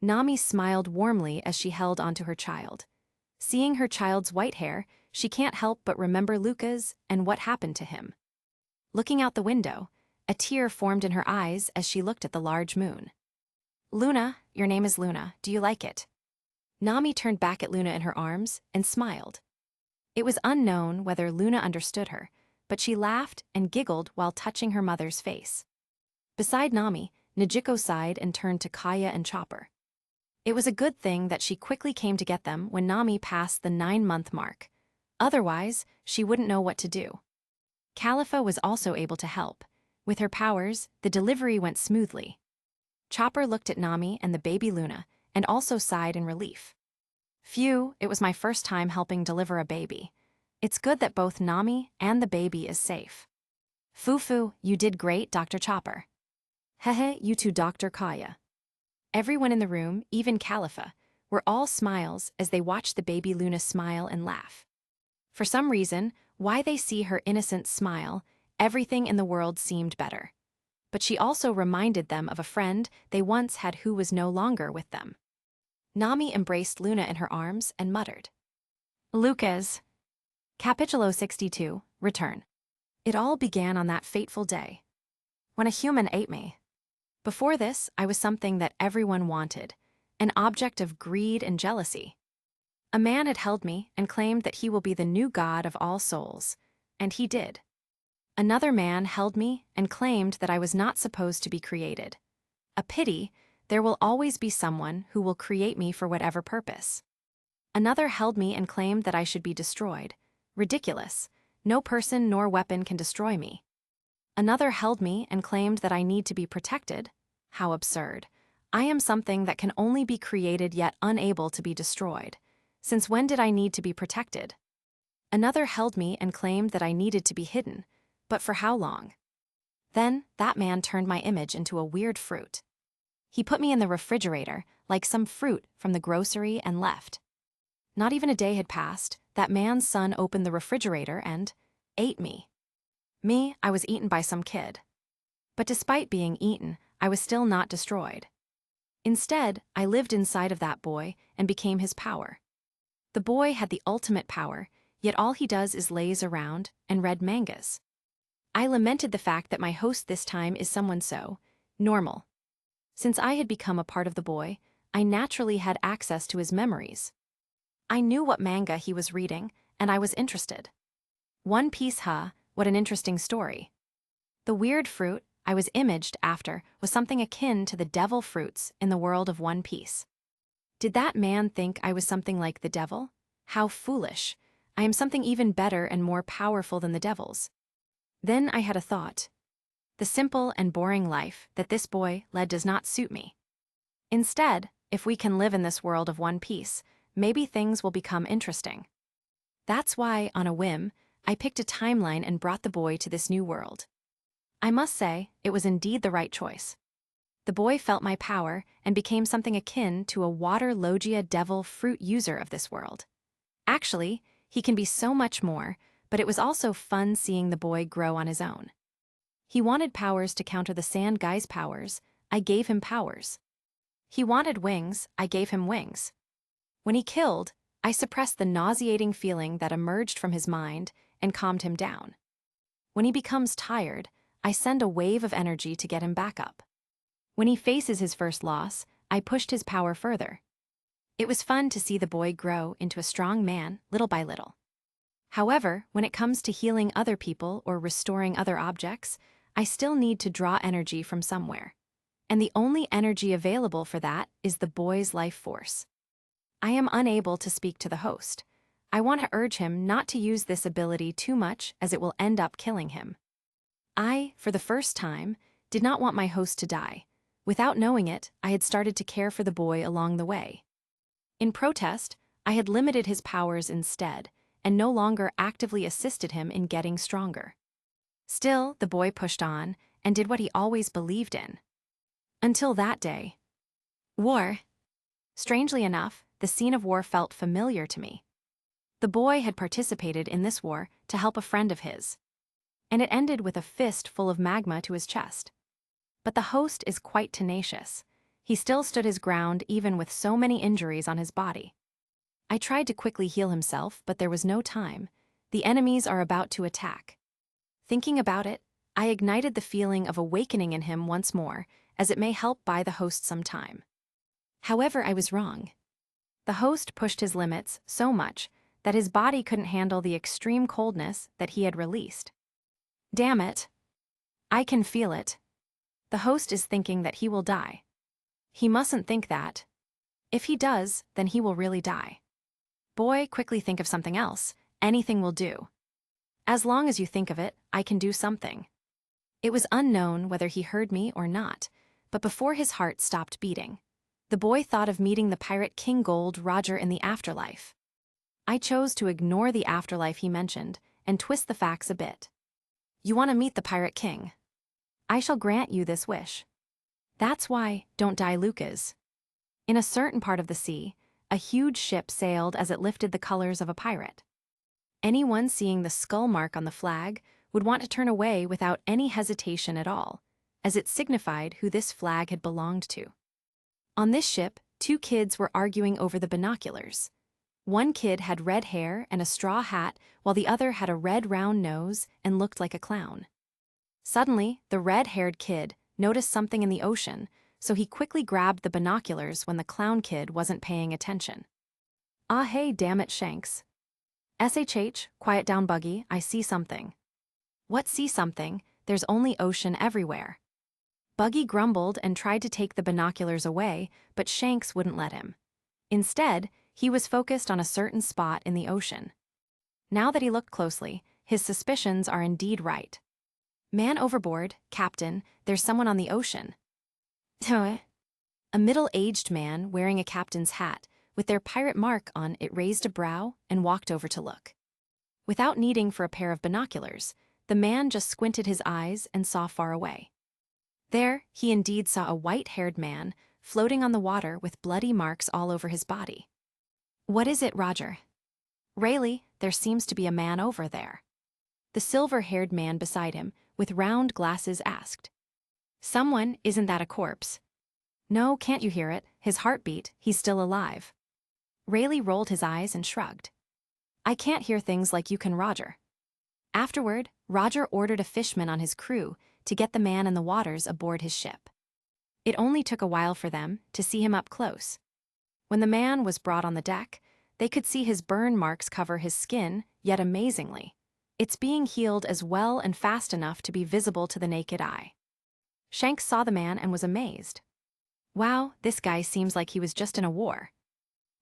Nami smiled warmly as she held onto her child. Seeing her child's white hair, she can't help but remember Luca's and what happened to him. Looking out the window, a tear formed in her eyes as she looked at the large moon. Luna, your name is Luna, do you like it? Nami turned back at Luna in her arms and smiled. It was unknown whether Luna understood her, but she laughed and giggled while touching her mother's face. Beside Nami, Nijiko sighed and turned to Kaya and Chopper. It was a good thing that she quickly came to get them when Nami passed the 9-month mark. Otherwise, she wouldn't know what to do. Califa was also able to help. With her powers, the delivery went smoothly. Chopper looked at Nami and the baby Luna, and also sighed in relief. Phew, it was my first time helping deliver a baby. It's good that both Nami and the baby is safe. Fufu, you did great, Dr. Chopper. Hehe, you too, Dr. Kaya. Everyone in the room, even Califa, were all smiles as they watched the baby Luna smile and laugh. For some reason, why they see her innocent smile, everything in the world seemed better. But she also reminded them of a friend they once had who was no longer with them. Nami embraced Luna in her arms and muttered. Lucas. Capítulo 62, Return. It all began on that fateful day. When a human ate me. Before this, I was something that everyone wanted, an object of greed and jealousy. A man had held me and claimed that he will be the new god of all souls, and he did. Another man held me and claimed that I was not supposed to be created. A pity, there will always be someone who will create me for whatever purpose. Another held me and claimed that I should be destroyed. Ridiculous. No person nor weapon can destroy me. Another held me and claimed that I need to be protected. How absurd. I am something that can only be created yet unable to be destroyed. Since when did I need to be protected? Another held me and claimed that I needed to be hidden. But for how long? Then, that man turned my image into a weird fruit. He put me in the refrigerator, like some fruit from the grocery, and left. Not even a day had passed, that man's son opened the refrigerator and ate me. Me, I was eaten by some kid. But despite being eaten, I was still not destroyed. Instead, I lived inside of that boy and became his power. The boy had the ultimate power, yet all he does is laze around and read mangas. I lamented the fact that my host this time is someone so normal. Since I had become a part of the boy, I naturally had access to his memories. I knew what manga he was reading, and I was interested. One Piece, huh? What an interesting story. The weird fruit I was imaged after was something akin to the devil fruits in the world of One Piece. Did that man think I was something like the devil? How foolish. I am something even better and more powerful than the devils. Then I had a thought. The simple and boring life that this boy led does not suit me. Instead, if we can live in this world of One Piece, maybe things will become interesting. That's why, on a whim, I picked a timeline and brought the boy to this new world. I must say, it was indeed the right choice. The boy felt my power and became something akin to a water logia devil fruit user of this world. Actually, he can be so much more, but it was also fun seeing the boy grow on his own. He wanted powers to counter the sand guy's powers. I gave him powers. He wanted wings. I gave him wings. When he killed, I suppressed the nauseating feeling that emerged from his mind and calmed him down. When he becomes tired, I send a wave of energy to get him back up. When he faces his first loss, I pushed his power further. It was fun to see the boy grow into a strong man, little by little. However, when it comes to healing other people or restoring other objects, I still need to draw energy from somewhere. And the only energy available for that is the boy's life force. I am unable to speak to the host. I want to urge him not to use this ability too much as it will end up killing him. I, for the first time, did not want my host to die. Without knowing it, I had started to care for the boy along the way. In protest, I had limited his powers instead, and no longer actively assisted him in getting stronger. Still, the boy pushed on and did what he always believed in. Until that day. War. Strangely enough, the scene of war felt familiar to me. The boy had participated in this war to help a friend of his. And it ended with a fist full of magma to his chest. But the host is quite tenacious. He still stood his ground even with so many injuries on his body. I tried to quickly heal himself, but there was no time. The enemies are about to attack. Thinking about it, I ignited the feeling of awakening in him once more, as it may help buy the host some time. However, I was wrong. The host pushed his limits so much that his body couldn't handle the extreme coldness that he had released. Damn it. I can feel it. The host is thinking that he will die. He mustn't think that. If he does, then he will really die. Boy, quickly think of something else. Anything will do. As long as you think of it, I can do something. It was unknown whether he heard me or not, but before his heart stopped beating, the boy thought of meeting the pirate King Gold Roger in the afterlife. I chose to ignore the afterlife he mentioned and twist the facts a bit. You want to meet the Pirate King? I shall grant you this wish. That's why Don't Die Lucas. In a certain part of the sea, a huge ship sailed as it lifted the colors of a pirate. Anyone seeing the skull mark on the flag would want to turn away without any hesitation at all, as it signified who this flag had belonged to. On this ship, two kids were arguing over the binoculars. One kid had red hair and a straw hat, while the other had a red round nose and looked like a clown. Suddenly, the red-haired kid noticed something in the ocean, so he quickly grabbed the binoculars when the clown kid wasn't paying attention. Ah hey, damn it, Shanks. SHH, quiet down, Buggy, I see something. What see something, there's only ocean everywhere. Buggy grumbled and tried to take the binoculars away, but Shanks wouldn't let him. Instead, he was focused on a certain spot in the ocean. Now that he looked closely, his suspicions are indeed right. Man overboard, Captain, there's someone on the ocean. A middle-aged man wearing a captain's hat, with their pirate mark on it, raised a brow and walked over to look. Without needing for a pair of binoculars, the man just squinted his eyes and saw far away. There, he indeed saw a white-haired man floating on the water with bloody marks all over his body. What is it, Roger? Rayleigh, there seems to be a man over there. The silver-haired man beside him, with round glasses, asked. Someone, isn't that a corpse? No, can't you hear it? His heartbeat, he's still alive. Rayleigh rolled his eyes and shrugged. I can't hear things like you can, Roger. Afterward, Roger ordered a fishman on his crew to get the man in the waters aboard his ship. It only took a while for them to see him up close. When the man was brought on the deck, they could see his burn marks cover his skin, yet amazingly, it's being healed as well and fast enough to be visible to the naked eye. Shanks saw the man and was amazed. Wow, this guy seems like he was just in a war.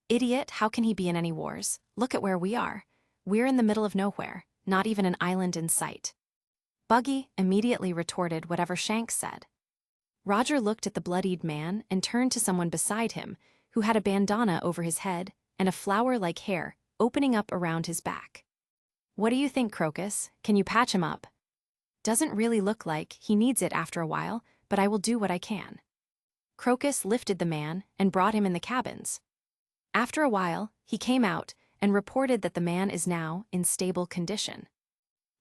Idiot, how can he be in any wars? Look at where we are. We're in the middle of nowhere, not even an island in sight. Buggy immediately retorted whatever Shanks said. Roger looked at the bloodied man and turned to someone beside him who had a bandana over his head and a flower-like hair opening up around his back. What do you think, Crocus? Can you patch him up? Doesn't really look like he needs it after a while, but I will do what I can. Crocus lifted the man and brought him in the cabins. After a while, he came out and reported that the man is now in stable condition.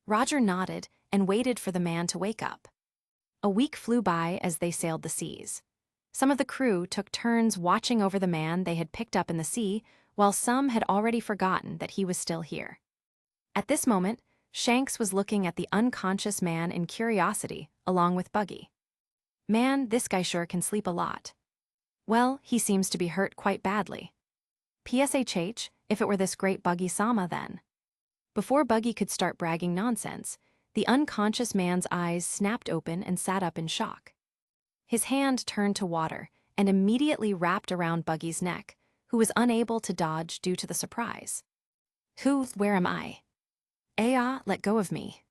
Roger nodded and waited for the man to wake up. A week flew by as they sailed the seas. Some of the crew took turns watching over the man they had picked up in the sea, while some had already forgotten that he was still here. At this moment, Shanks was looking at the unconscious man in curiosity, along with Buggy. Man, this guy sure can sleep a lot. Well, he seems to be hurt quite badly. PSHH, if it were this great Buggy-sama then. Before Buggy could start bragging nonsense, the unconscious man's eyes snapped open and sat up in shock. His hand turned to water and immediately wrapped around Buggy's neck, who was unable to dodge due to the surprise. Where am I? Let go of me.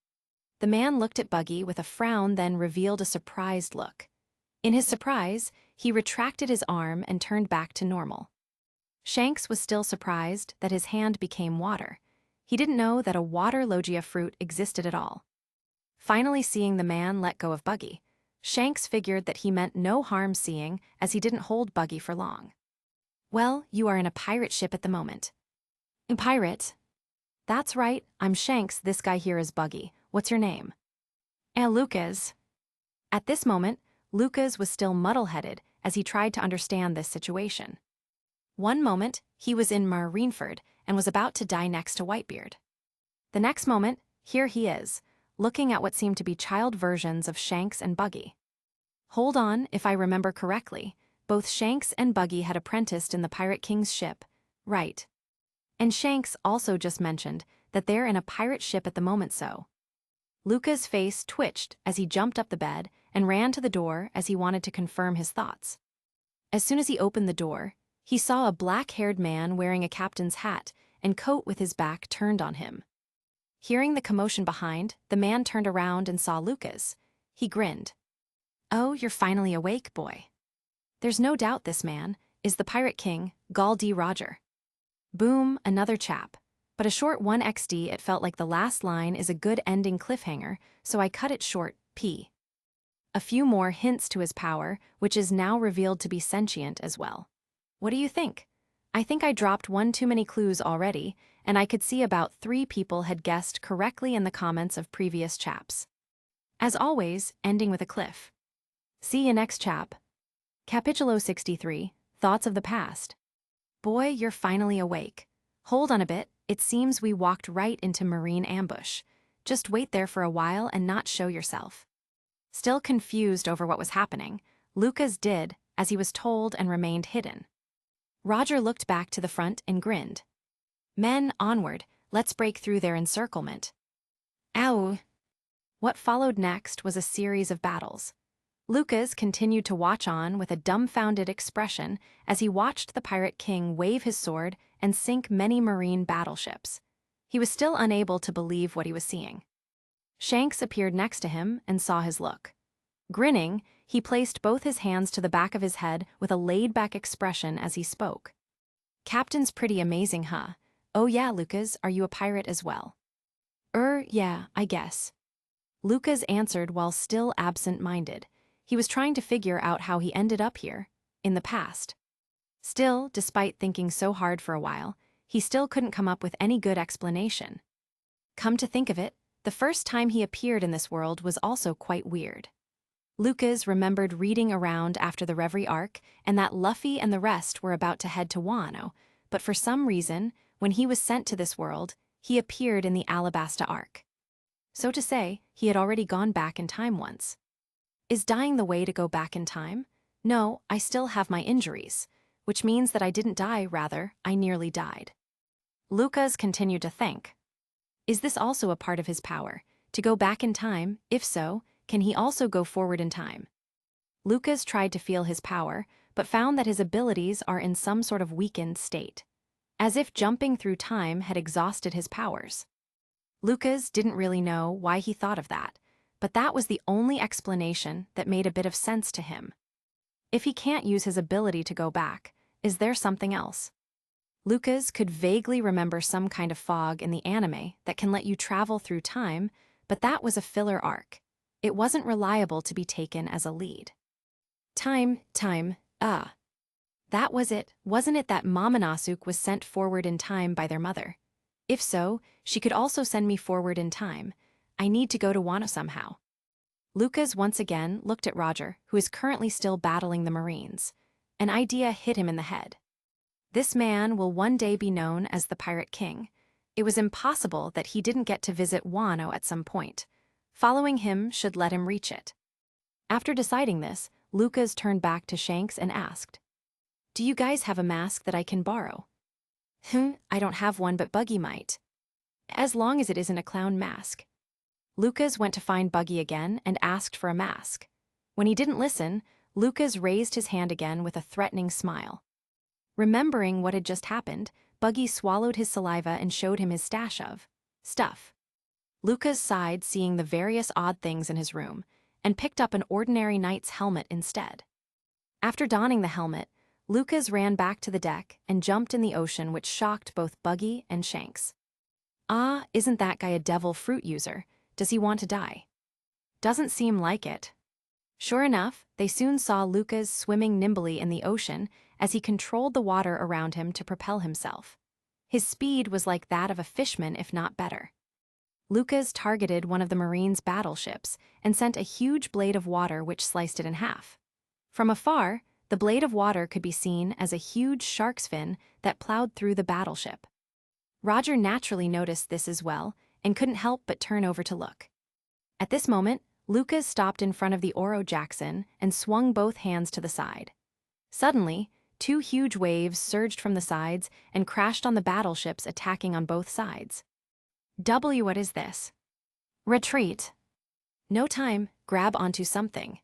The man looked at Buggy with a frown, then revealed a surprised look. In his surprise, he retracted his arm and turned back to normal. Shanks was still surprised that his hand became water. He didn't know that a water logia fruit existed at all. Finally seeing the man let go of Buggy, Shanks figured that he meant no harm, seeing as he didn't hold Buggy for long. Well, you are in a pirate ship at the moment. A pirate? That's right, I'm Shanks, this guy here is Buggy. What's your name? Lucas. At this moment, Lucas was still muddle-headed as he tried to understand this situation. One moment, he was in Marineford and was about to die next to Whitebeard. The next moment, here he is, looking at what seemed to be child versions of Shanks and Buggy. Hold on, if I remember correctly, both Shanks and Buggy had apprenticed in the Pirate King's ship, right? And Shanks also just mentioned that they're in a pirate ship at the moment, so. Luca's face twitched as he jumped up the bed and ran to the door as he wanted to confirm his thoughts. As soon as he opened the door, he saw a black-haired man wearing a captain's hat and coat with his back turned on him. Hearing the commotion behind, the man turned around and saw Lucas. He grinned. Oh, you're finally awake, boy. There's no doubt this man is the Pirate King, Gall D. Roger. Boom, another chap. But a short 1XD, it felt like the last line is a good ending cliffhanger, so I cut it short, P. A few more hints to his power, which is now revealed to be sentient as well. What do you think? I think I dropped one too many clues already, and I could see about 3 people had guessed correctly in the comments of previous chaps. As always, ending with a cliff. See you next chap. Capitulo 63, Thoughts of the Past. Boy, you're finally awake. Hold on a bit, it seems we walked right into marine ambush. Just wait there for a while and not show yourself. Still confused over what was happening, Lucas did as he was told and remained hidden. Roger looked back to the front and grinned. Men, onward, let's break through their encirclement. Ow! What followed next was a series of battles. Lucas continued to watch on with a dumbfounded expression as he watched the Pirate King wave his sword and sink many marine battleships. He was still unable to believe what he was seeing. Shanks appeared next to him and saw his look. Grinning, he placed both his hands to the back of his head with a laid-back expression as he spoke. "Captain's pretty amazing, huh? Oh yeah, Lucas, are you a pirate as well?" Yeah, I guess." Lucas answered while still absent-minded. He was trying to figure out how he ended up here, in the past. Still, despite thinking so hard for a while, he still couldn't come up with any good explanation. Come to think of it, the first time he appeared in this world was also quite weird. Lucas remembered reading around after the Reverie arc and that Luffy and the rest were about to head to Wano, but for some reason, when he was sent to this world, he appeared in the Alabasta arc. So to say, he had already gone back in time once. Is dying the way to go back in time? No, I still have my injuries, which means that I didn't die, rather, I nearly died. Lucas continued to think. Is this also a part of his power, to go back in time? If so, can he also go forward in time? Lucas tried to feel his power, but found that his abilities are in some sort of weakened state, as if jumping through time had exhausted his powers. Lucas didn't really know why he thought of that, but that was the only explanation that made a bit of sense to him. If he can't use his ability to go back, is there something else? Lucas could vaguely remember some kind of fog in the anime that can let you travel through time, but that was a filler arc. It wasn't reliable to be taken as a lead. Time, that was it, wasn't it that Momonosuke was sent forward in time by their mother? If so, she could also send me forward in time. I need to go to Wano somehow. Lucas once again looked at Roger, who is currently still battling the Marines. An idea hit him in the head. This man will one day be known as the Pirate King. It was impossible that he didn't get to visit Wano at some point. Following him should let him reach it. After deciding this, Lucas turned back to Shanks and asked, "Do you guys have a mask that I can borrow?" I don't have one, but Buggy might. As long as it isn't a clown mask." Lucas went to find Buggy again and asked for a mask. When he didn't listen, Lucas raised his hand again with a threatening smile. Remembering what had just happened, Buggy swallowed his saliva and showed him his stash of stuff. Lucas sighed, seeing the various odd things in his room, and picked up an ordinary knight's helmet instead. After donning the helmet, Lucas ran back to the deck and jumped in the ocean, which shocked both Buggy and Shanks. Ah, isn't that guy a devil fruit user? Does he want to die? Doesn't seem like it. Sure enough, they soon saw Lucas swimming nimbly in the ocean as he controlled the water around him to propel himself. His speed was like that of a fishman, if not better. Lucas targeted one of the Marines' battleships and sent a huge blade of water which sliced it in half. From afar, the blade of water could be seen as a huge shark's fin that plowed through the battleship. Roger naturally noticed this as well and couldn't help but turn over to look. At this moment, Lucas stopped in front of the Oro Jackson and swung both hands to the side. Suddenly, two huge waves surged from the sides and crashed on the battleships, attacking on both sides. What is this? Retreat. No time, grab onto something.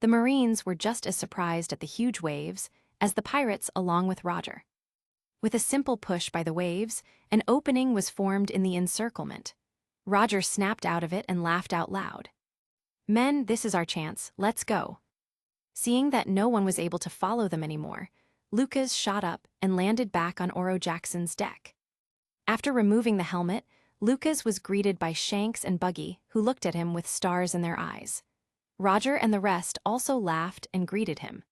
The Marines were just as surprised at the huge waves as the pirates, along with Roger. With a simple push by the waves, an opening was formed in the encirclement. Roger snapped out of it and laughed out loud. "Men, this is our chance, let's go." Seeing that no one was able to follow them anymore, Lucas shot up and landed back on Oro Jackson's deck. After removing the helmet, Lucas was greeted by Shanks and Buggy, who looked at him with stars in their eyes. Roger and the rest also laughed and greeted him.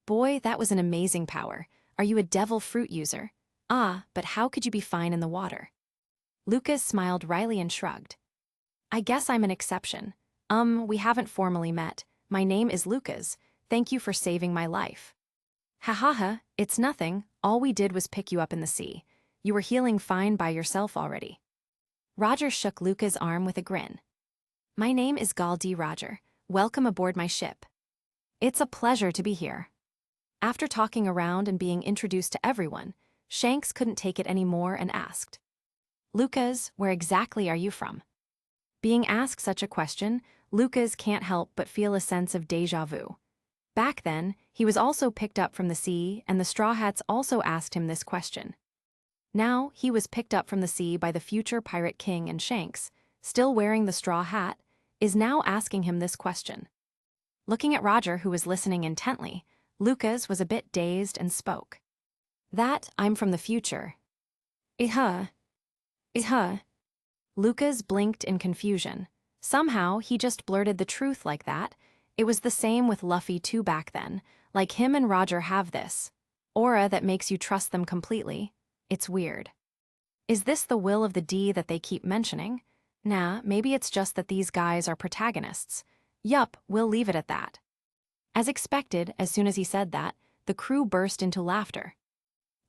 "Boy, that was an amazing power. Are you a devil fruit user? Ah, but how could you be fine in the water?" Lucas smiled wryly and shrugged. "I guess I'm an exception. We haven't formally met. My name is Lucas. Thank you for saving my life." "Ha ha ha, it's nothing. All we did was pick you up in the sea. You were healing fine by yourself already." Roger shook Lucas' arm with a grin. "My name is Galdi Roger. Welcome aboard my ship. It's a pleasure to be here." After talking around and being introduced to everyone, Shanks couldn't take it anymore and asked, "Lucas, where exactly are you from?" Being asked such a question, Lucas can't help but feel a sense of déjà vu. Back then, he was also picked up from the sea, and the Straw Hats also asked him this question. Now, he was picked up from the sea by the future Pirate King, and Shanks, still wearing the straw hat, is now asking him this question. Looking at Roger, who was listening intently, Lucas was a bit dazed and spoke. "That, I'm from the future." "Uh-huh. Uh-huh." Lucas blinked in confusion. Somehow, he just blurted the truth like that. It was the same with Luffy too back then. Like him and Roger have this aura that makes you trust them completely. It's weird. Is this the will of the D that they keep mentioning? Nah, maybe it's just that these guys are protagonists. Yup, we'll leave it at that. As expected, as soon as he said that, the crew burst into laughter.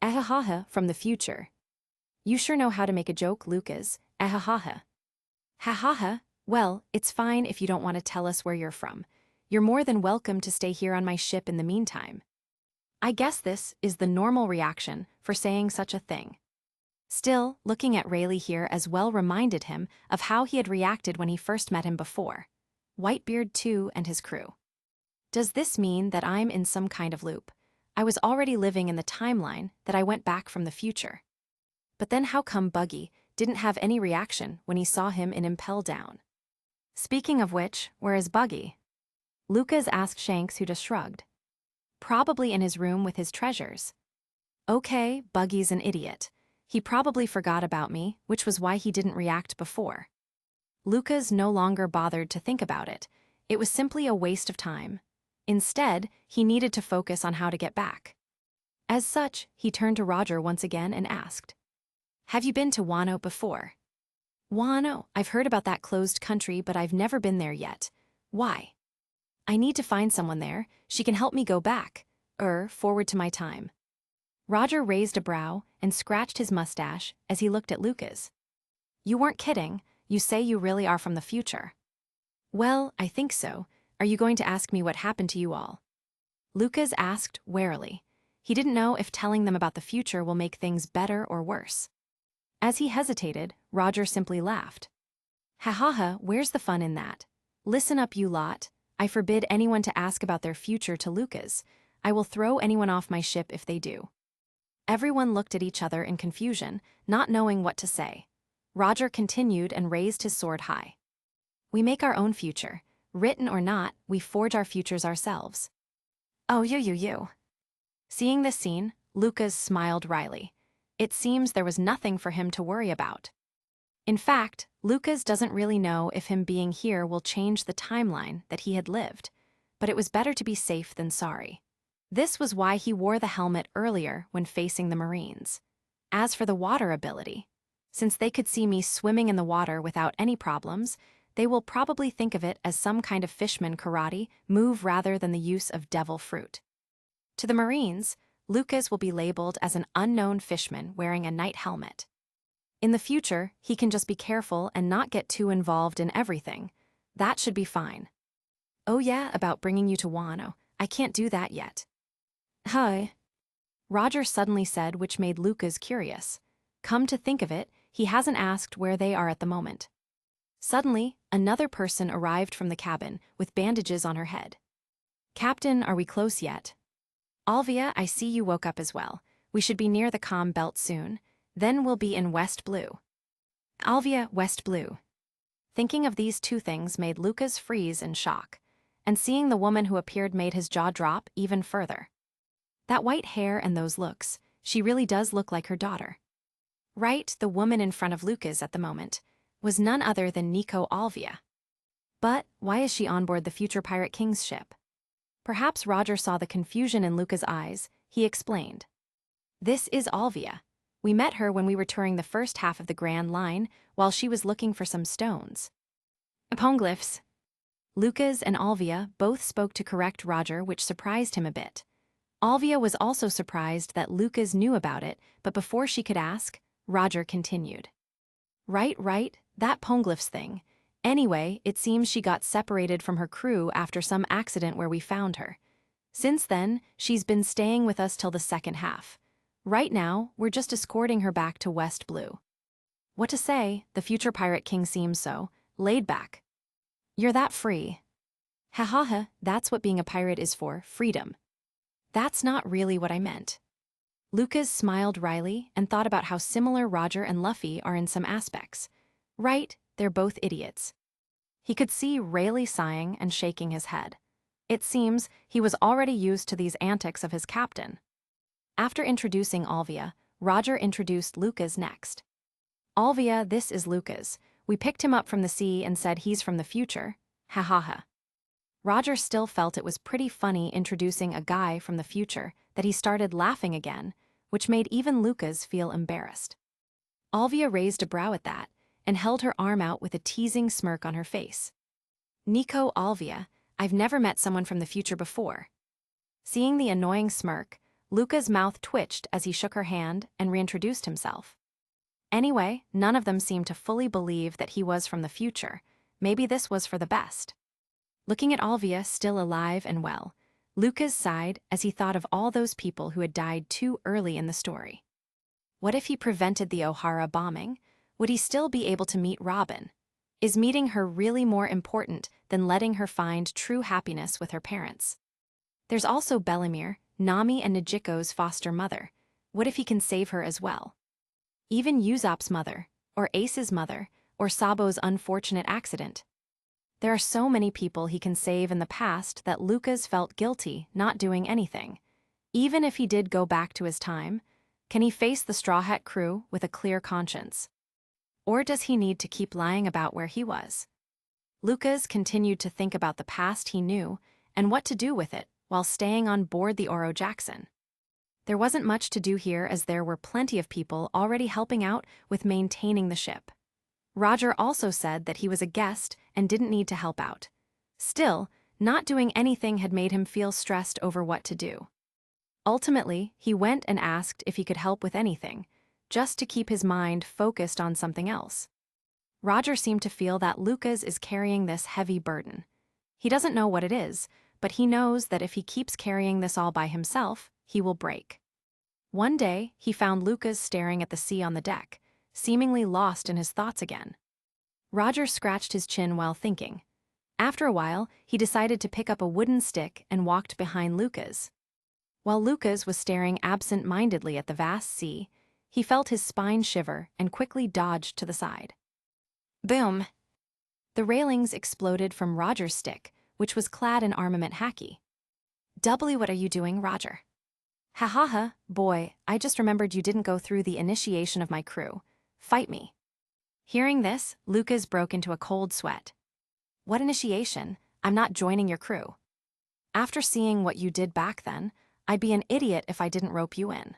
Ahahaha from the future. You sure know how to make a joke, Lucas. Ahahaha. Hahaha, well, it's fine if you don't want to tell us where you're from. You're more than welcome to stay here on my ship in the meantime. I guess this is the normal reaction for saying such a thing. Still, looking at Rayleigh here as well reminded him of how he had reacted when he first met him before. Whitebeard too and his crew. Does this mean that I'm in some kind of loop? I was already living in the timeline that I went back from the future. But then how come Buggy didn't have any reaction when he saw him in Impel Down? Speaking of which, where is Buggy? Lucas asked Shanks, who just shrugged. Probably in his room with his treasures. Okay, Buggy's an idiot. He probably forgot about me, which was why he didn't react before. Lucas no longer bothered to think about it. It was simply a waste of time. Instead, he needed to focus on how to get back. As such, he turned to Roger once again and asked, "Have you been to Wano before?" "Wano, I've heard about that closed country, but I've never been there yet. Why?" "I need to find someone there. She can help me go back, forward to my time." Roger raised a brow and scratched his mustache as he looked at Lucas. "You weren't kidding. You say you really are from the future." "Well, I think so. Are you going to ask me what happened to you all?" Lucas asked warily. He didn't know if telling them about the future will make things better or worse. As he hesitated, Roger simply laughed. "Ha ha ha, where's the fun in that? Listen up, you lot. I forbid anyone to ask about their future to Lucas. I will throw anyone off my ship if they do." Everyone looked at each other in confusion, not knowing what to say. Roger continued and raised his sword high. "We make our own future. Written or not, we forge our futures ourselves." "Oh, you. Seeing this scene, Lucas smiled wryly. It seems there was nothing for him to worry about. In fact, Lucas doesn't really know if him being here will change the timeline that he had lived, but it was better to be safe than sorry. This was why he wore the helmet earlier when facing the Marines. As for the water ability, since they could see me swimming in the water without any problems, they will probably think of it as some kind of fishman karate move rather than the use of devil fruit. To the Marines, Lucas will be labeled as an unknown fishman wearing a knight helmet. In the future, he can just be careful and not get too involved in everything. That should be fine. "Oh yeah, about bringing you to Wano. I can't do that yet." "Hi," Roger suddenly said, which made Lucas curious. Come to think of it, he hasn't asked where they are at the moment. Suddenly, another person arrived from the cabin with bandages on her head. "Captain, are we close yet?" "Alvia, I see you woke up as well. We should be near the comm belt soon. Then we'll be in West Blue." Alvia, West Blue. Thinking of these two things made Lucas freeze in shock, and seeing the woman who appeared made his jaw drop even further. That white hair and those looks, she really does look like her daughter. Right, the woman in front of Lucas at the moment was none other than Nico Alvia. But why is she on board the future Pirate King's ship? Perhaps Roger saw the confusion in Lucas' eyes. He explained. "This is Alvia. We met her when we were touring the first half of the Grand Line while she was looking for some stones." "Poneglyphs." Lucas and Alvia both spoke to correct Roger, which surprised him a bit. Alvia was also surprised that Lucas knew about it, but before she could ask, Roger continued. Right, that Poneglyphs thing. Anyway, it seems she got separated from her crew after some accident where we found her. Since then, she's been staying with us till the second half. Right now, we're just escorting her back to West Blue." What to say, the future Pirate King seems so. laid back. You're that free. Ha ha ha, that's what being a pirate is for, freedom. That's not really what I meant. Lucas smiled wryly and thought about how similar Roger and Luffy are in some aspects. Right, they're both idiots. He could see Rayleigh sighing and shaking his head. It seems he was already used to these antics of his captain. After introducing Alvia, Roger introduced Lucas next. Alvia, this is Lucas. We picked him up from the sea and said he's from the future. Ha ha ha. Roger still felt it was pretty funny introducing a guy from the future that he started laughing again, which made even Lucas feel embarrassed. Alvia raised a brow at that and held her arm out with a teasing smirk on her face. Nico, Alvia, I've never met someone from the future before. Seeing the annoying smirk, Lucas' mouth twitched as he shook her hand and reintroduced himself. Anyway, none of them seemed to fully believe that he was from the future. Maybe this was for the best. Looking at Alvia still alive and well, Lucas sighed as he thought of all those people who had died too early in the story. What if he prevented the O'Hara bombing? Would he still be able to meet Robin? Is meeting her really more important than letting her find true happiness with her parents? There's also Bellemere, Nami and Nijiko's foster mother. What if he can save her as well? Even Usopp's mother, or Ace's mother, or Sabo's unfortunate accident. There are so many people he can save in the past that Lucas felt guilty not doing anything. Even if he did go back to his time, can he face the Straw Hat crew with a clear conscience? Or does he need to keep lying about where he was? Lucas continued to think about the past he knew and what to do with it while staying on board the Oro Jackson. There wasn't much to do here as there were plenty of people already helping out with maintaining the ship. Roger also said that he was a guest and didn't need to help out. Still, not doing anything had made him feel stressed over what to do. Ultimately, he went and asked if he could help with anything, just to keep his mind focused on something else. Roger seemed to feel that Lucas is carrying this heavy burden. He doesn't know what it is, but he knows that if he keeps carrying this all by himself, he will break. One day, he found Lucas staring at the sea on the deck, seemingly lost in his thoughts again. Roger scratched his chin while thinking. After a while, he decided to pick up a wooden stick and walked behind Lucas. While Lucas was staring absent-mindedly at the vast sea, he felt his spine shiver and quickly dodged to the side. Boom! The railings exploded from Roger's stick, which was clad in armament haki. W, what are you doing, Roger? Ha ha ha, boy, I just remembered you didn't go through the initiation of my crew. Fight me. Hearing this, Lucas broke into a cold sweat. What initiation? I'm not joining your crew. After seeing what you did back then, I'd be an idiot if I didn't rope you in.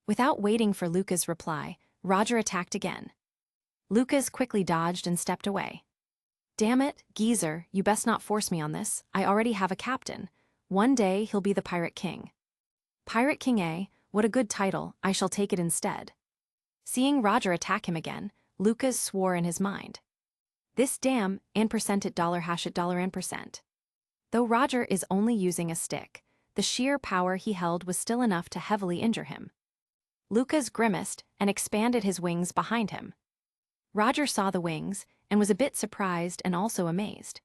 Without waiting for Lucas' reply, Roger attacked again. Lucas quickly dodged and stepped away. Damn it, geezer, you best not force me on this. I already have a captain. One day he'll be the Pirate King. Pirate King, eh? What a good title, I shall take it instead. Seeing Roger attack him again, Lucas swore in his mind. This damn $% at $$% Though Roger is only using a stick, the sheer power he held was still enough to heavily injure him. Lucas grimaced and expanded his wings behind him. Roger saw the wings and was a bit surprised and also amazed.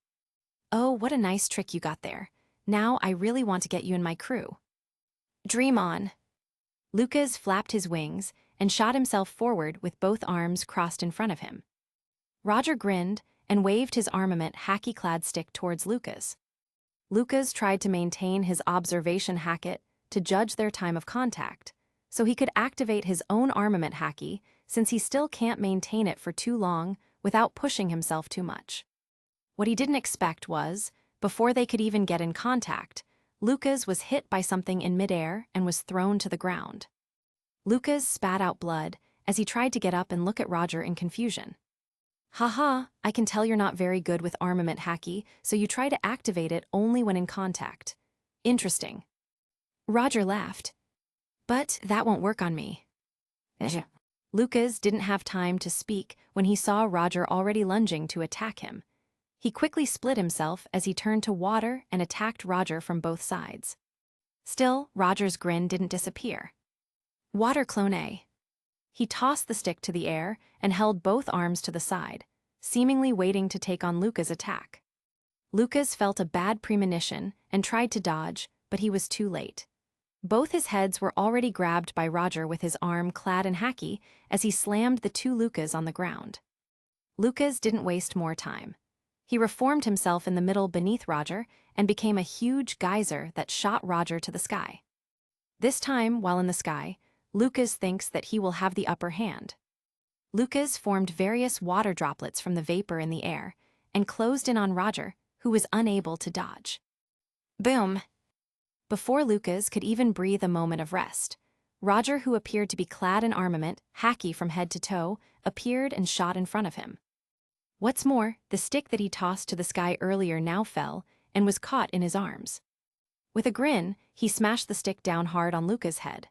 Oh, what a nice trick you got there. Now I really want to get you in my crew. Dream on. Lucas flapped his wings and shot himself forward with both arms crossed in front of him. Roger grinned and waved his armament haki-clad stick towards Lucas. Lucas tried to maintain his observation hacket to judge their time of contact, so he could activate his own armament haki since he still can't maintain it for too long without pushing himself too much. What he didn't expect was, before they could even get in contact, Lucas was hit by something in midair and was thrown to the ground. Lucas spat out blood as he tried to get up and look at Roger in confusion. Haha, I can tell you're not very good with armament haki, so you try to activate it only when in contact. Interesting. Roger laughed. But that won't work on me. Lucas didn't have time to speak when he saw Roger already lunging to attack him. He quickly split himself as he turned to water and attacked Roger from both sides. Still, Roger's grin didn't disappear. Water clone A. He tossed the stick to the air and held both arms to the side. seemingly waiting to take on Luca's attack. Lucas felt a bad premonition and tried to dodge, but he was too late. Both his heads were already grabbed by Roger with his arm clad in haki as he slammed the two Lucas on the ground. Lucas didn't waste more time. He reformed himself in the middle beneath Roger and became a huge geyser that shot Roger to the sky. This time, while in the sky, Lucas thinks that he will have the upper hand. Lucas formed various water droplets from the vapor in the air and closed in on Roger, who was unable to dodge. Boom! Before Lucas could even breathe a moment of rest, Roger, who appeared to be clad in armament, haki from head to toe, appeared and shot in front of him. What's more, the stick that he tossed to the sky earlier now fell and was caught in his arms. With a grin, he smashed the stick down hard on Lucas' head.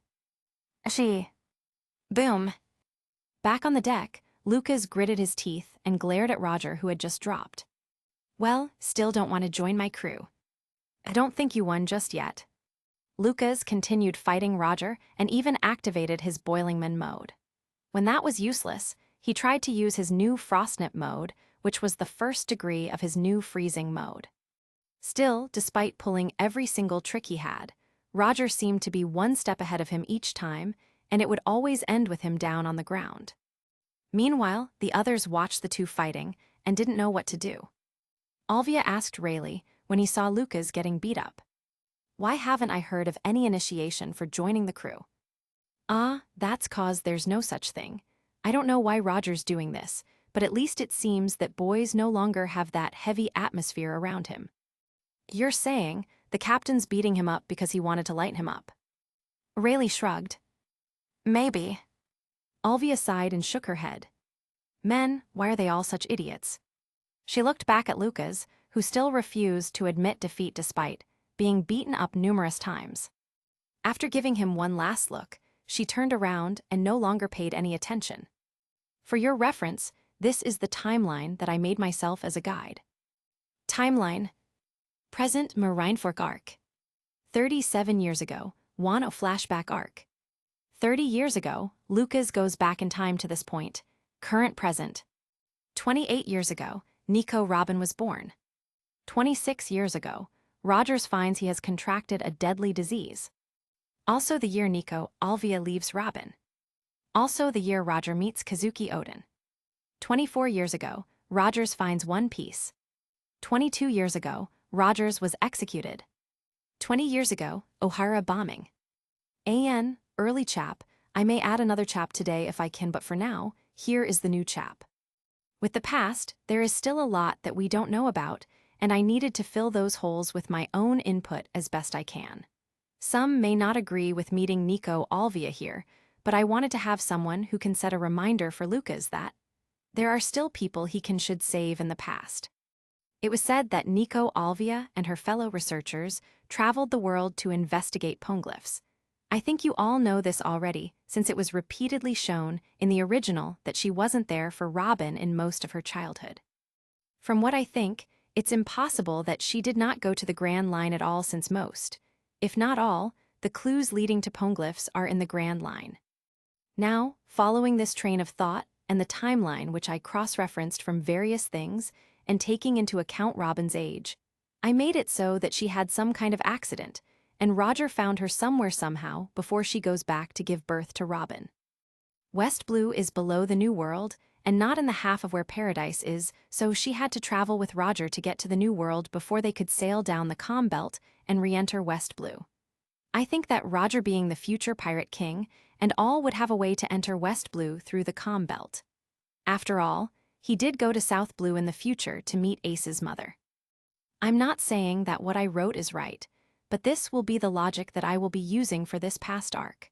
Boom! Back on the deck, Lucas gritted his teeth and glared at Roger, who had just dropped. Well, still don't want to join my crew. I don't think you won just yet. Lucas continued fighting Roger and even activated his Boilingman mode. When that was useless, he tried to use his new Frostnip mode, which was the first degree of his new freezing mode. Still, despite pulling every single trick he had, Roger seemed to be one step ahead of him each time, and it would always end with him down on the ground. Meanwhile, the others watched the two fighting and didn't know what to do. Alvia asked Rayleigh when he saw Lucas getting beat up. Why haven't I heard of any initiation for joining the crew? That's 'cause there's no such thing. I don't know why Roger's doing this, but at least it seems that boys no longer have that heavy atmosphere around him. You're saying the captain's beating him up because he wanted to lighten him up? Rayleigh shrugged. Maybe. Alvia sighed and shook her head. Men, why are they all such idiots? She looked back at Lucas, who still refused to admit defeat despite being beaten up numerous times. After giving him one last look, she turned around and no longer paid any attention. For your reference, this is the timeline that I made myself as a guide. Timeline. Present Marinefork arc. 37 years ago, Wano flashback arc. 30 years ago, Lucas goes back in time to this point. Current present. 28 years ago, Nico Robin was born. 26 years ago, Rogers finds he has contracted a deadly disease. Also the year Nico Alvia leaves Robin. Also the year Roger meets Kazuki Odin. 24 years ago, Rogers finds One Piece. 22 years ago, Rogers was executed. 20 years ago, O'Hara bombing. Early chap, I may add another chap today if I can, but for now, here is the new chap. With the past, there is still a lot that we don't know about, and I needed to fill those holes with my own input as best I can. Some may not agree with meeting Nico Alvia here, but I wanted to have someone who can set a reminder for Lucas that there are still people he should save in the past. It was said that Nico Alvia and her fellow researchers traveled the world to investigate poneglyphs. I think you all know this already, since it was repeatedly shown in the original that she wasn't there for Robin in most of her childhood. From what I think, it's impossible that she did not go to the Grand Line at all, since most, if not all, the clues leading to poneglyphs are in the Grand Line. Now, following this train of thought and the timeline which I cross-referenced from various things and taking into account Robin's age, I made it so that she had some kind of accident, and Roger found her somewhere somehow before she goes back to give birth to Robin. West Blue is below the New World and not in the half of where Paradise is, so she had to travel with Roger to get to the New World before they could sail down the Calm Belt and re-enter West Blue. I think that Roger, being the future Pirate King, and all would have a way to enter West Blue through the Calm Belt. After all, he did go to South Blue in the future to meet Ace's mother. I'm not saying that what I wrote is right, but this will be the logic that I will be using for this past arc.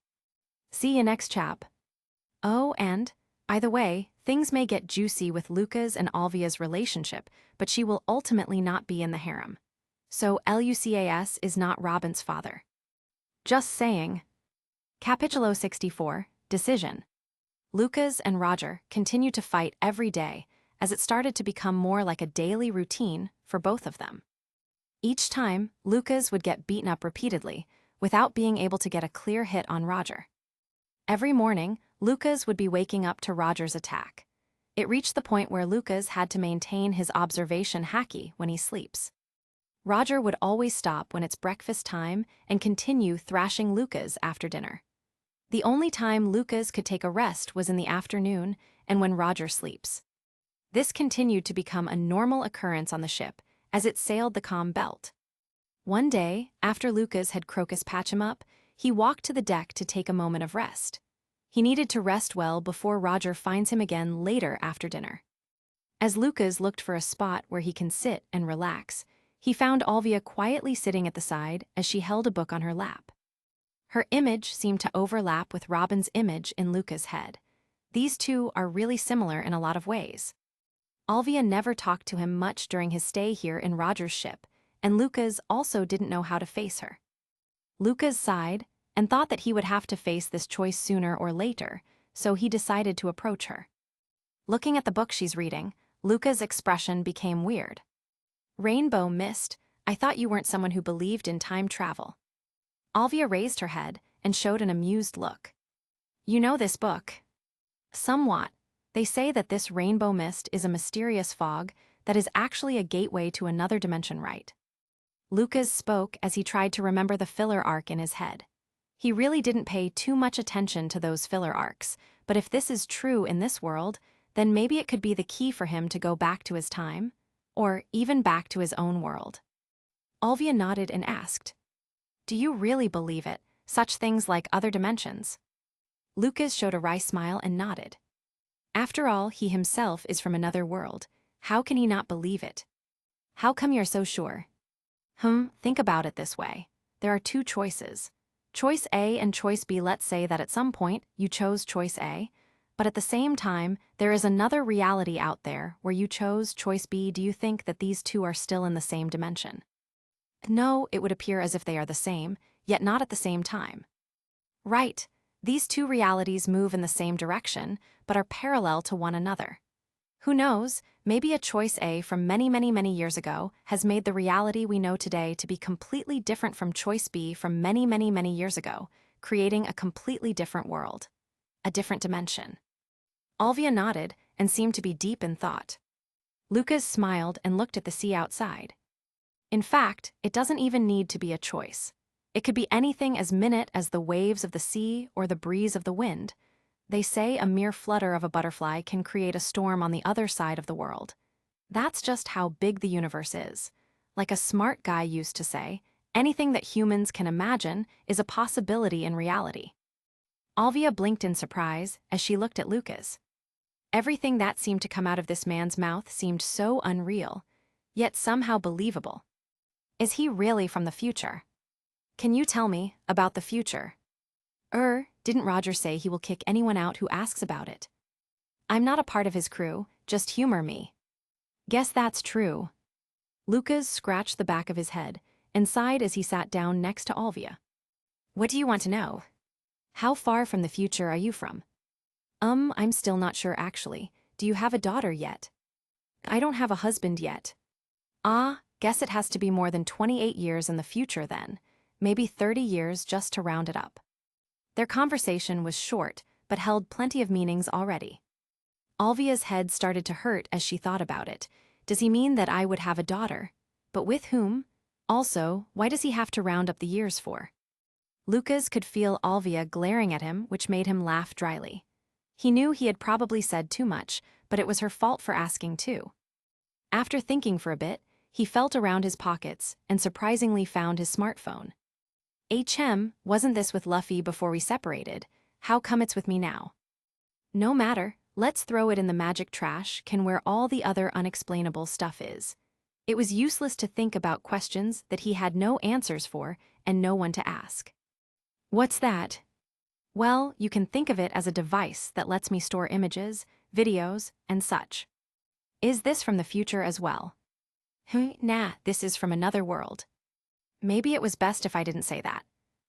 See you next chap. Oh, and, by the way, things may get juicy with Lucas and Alvia's relationship, but she will ultimately not be in the harem. So Lucas is not Robin's father. Just saying. Capítulo 64, Decision. Lucas and Roger continued to fight every day, as it started to become more like a daily routine for both of them. Each time, Lucas would get beaten up repeatedly, without being able to get a clear hit on Roger. Every morning, Lucas would be waking up to Roger's attack. It reached the point where Lucas had to maintain his observation haki when he sleeps. Roger would always stop when it's breakfast time and continue thrashing Lucas after dinner. The only time Lucas could take a rest was in the afternoon and when Roger sleeps. This continued to become a normal occurrence on the ship as it sailed the calm belt. One day, after Lucas had Crocus patch him up, he walked to the deck to take a moment of rest. He needed to rest well before Roger finds him again later after dinner. As Lucas looked for a spot where he can sit and relax, he found Olvia quietly sitting at the side as she held a book on her lap. Her image seemed to overlap with Robin's image in Lucas' head. These two are really similar in a lot of ways. Olvia never talked to him much during his stay here in Roger's ship, and Lucas also didn't know how to face her. Lucas sighed and thought that he would have to face this choice sooner or later, so he decided to approach her. Looking at the book she's reading, Lucas' expression became weird. "Rainbow Mist, I thought you weren't someone who believed in time travel." Olvia raised her head and showed an amused look. "You know this book?" "Somewhat. They say that this rainbow mist is a mysterious fog that is actually a gateway to another dimension, right?" Lucas spoke as he tried to remember the filler arc in his head. He really didn't pay too much attention to those filler arcs, but if this is true in this world, then maybe it could be the key for him to go back to his time, or even back to his own world. Olvia nodded and asked, "Do you really believe it, such things like other dimensions?" Lucas showed a wry smile and nodded. After all, he himself is from another world. How can he not believe it? "How come you're so sure?" Think about it this way. There are two choices. Choice A and choice B. Let's say that at some point you chose choice A, but at the same time, there is another reality out there where you chose choice B. Do you think that these two are still in the same dimension? No, it would appear as if they are the same, yet not at the same time. Right, these two realities move in the same direction, but are parallel to one another. Who knows, maybe a choice A from many years ago has made the reality we know today to be completely different from choice B from many years ago, creating a completely different world. A different dimension. Olvia nodded and seemed to be deep in thought. Lucas smiled and looked at the sea outside. In fact, it doesn't even need to be a choice. It could be anything as minute as the waves of the sea or the breeze of the wind. They say a mere flutter of a butterfly can create a storm on the other side of the world. That's just how big the universe is. Like a smart guy used to say, anything that humans can imagine is a possibility in reality. Olvia blinked in surprise as she looked at Lucas. Everything that seemed to come out of this man's mouth seemed so unreal, yet somehow believable. Is he really from the future? Can you tell me about the future? Didn't Roger say he will kick anyone out who asks about it? I'm not a part of his crew, just humor me. Guess that's true. Lucas scratched the back of his head and sighed as he sat down next to Olvia. What do you want to know? How far from the future are you from? I'm still not sure actually. Do you have a daughter yet? I don't have a husband yet. Guess it has to be more than 28 years in the future then. Maybe 30 years just to round it up. Their conversation was short, but held plenty of meanings already. Olvia's head started to hurt as she thought about it. Does he mean that I would have a daughter? But with whom? Also, why does he have to round up the years for? Lucas could feel Olvia glaring at him, which made him laugh dryly. He knew he had probably said too much, but it was her fault for asking too. After thinking for a bit, he felt around his pockets and surprisingly found his smartphone. Wasn't this with Luffy before we separated? How come it's with me now? No matter, let's throw it in the magic trash can where all the other unexplainable stuff is. It was useless to think about questions that he had no answers for and no one to ask. What's that? Well, you can think of it as a device that lets me store images, videos, and such. Is this from the future as well? Nah, this is from another world. Maybe it was best if I didn't say that.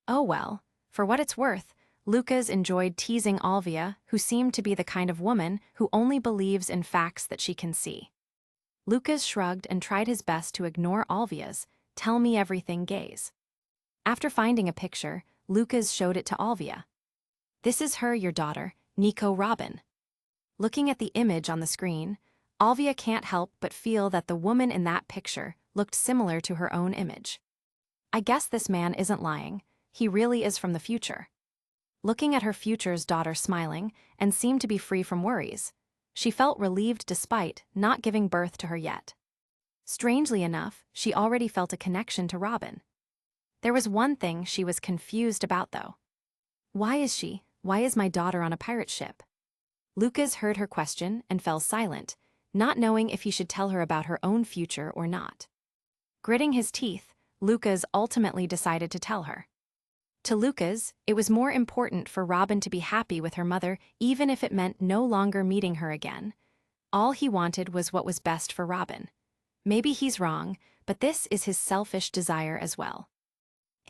Oh well, for what it's worth, Lucas enjoyed teasing Olvia, who seemed to be the kind of woman who only believes in facts that she can see. Lucas shrugged and tried his best to ignore Olvia's "tell me everything" gaze. After finding a picture, Lucas showed it to Olvia. This is her, your daughter, Nico Robin. Looking at the image on the screen, Alvia can't help but feel that the woman in that picture looked similar to her own image. I guess this man isn't lying. He really is from the future. Looking at her future's daughter smiling and seemed to be free from worries, she felt relieved despite not giving birth to her yet. Strangely enough, she already felt a connection to Robin. There was one thing she was confused about though. Why is my daughter on a pirate ship? Lucas heard her question and fell silent, not knowing if he should tell her about her own future or not. Gritting his teeth, Lucas ultimately decided to tell her. To Lucas, it was more important for Robin to be happy with her mother even if it meant no longer meeting her again. All he wanted was what was best for Robin. Maybe he's wrong, but this is his selfish desire as well.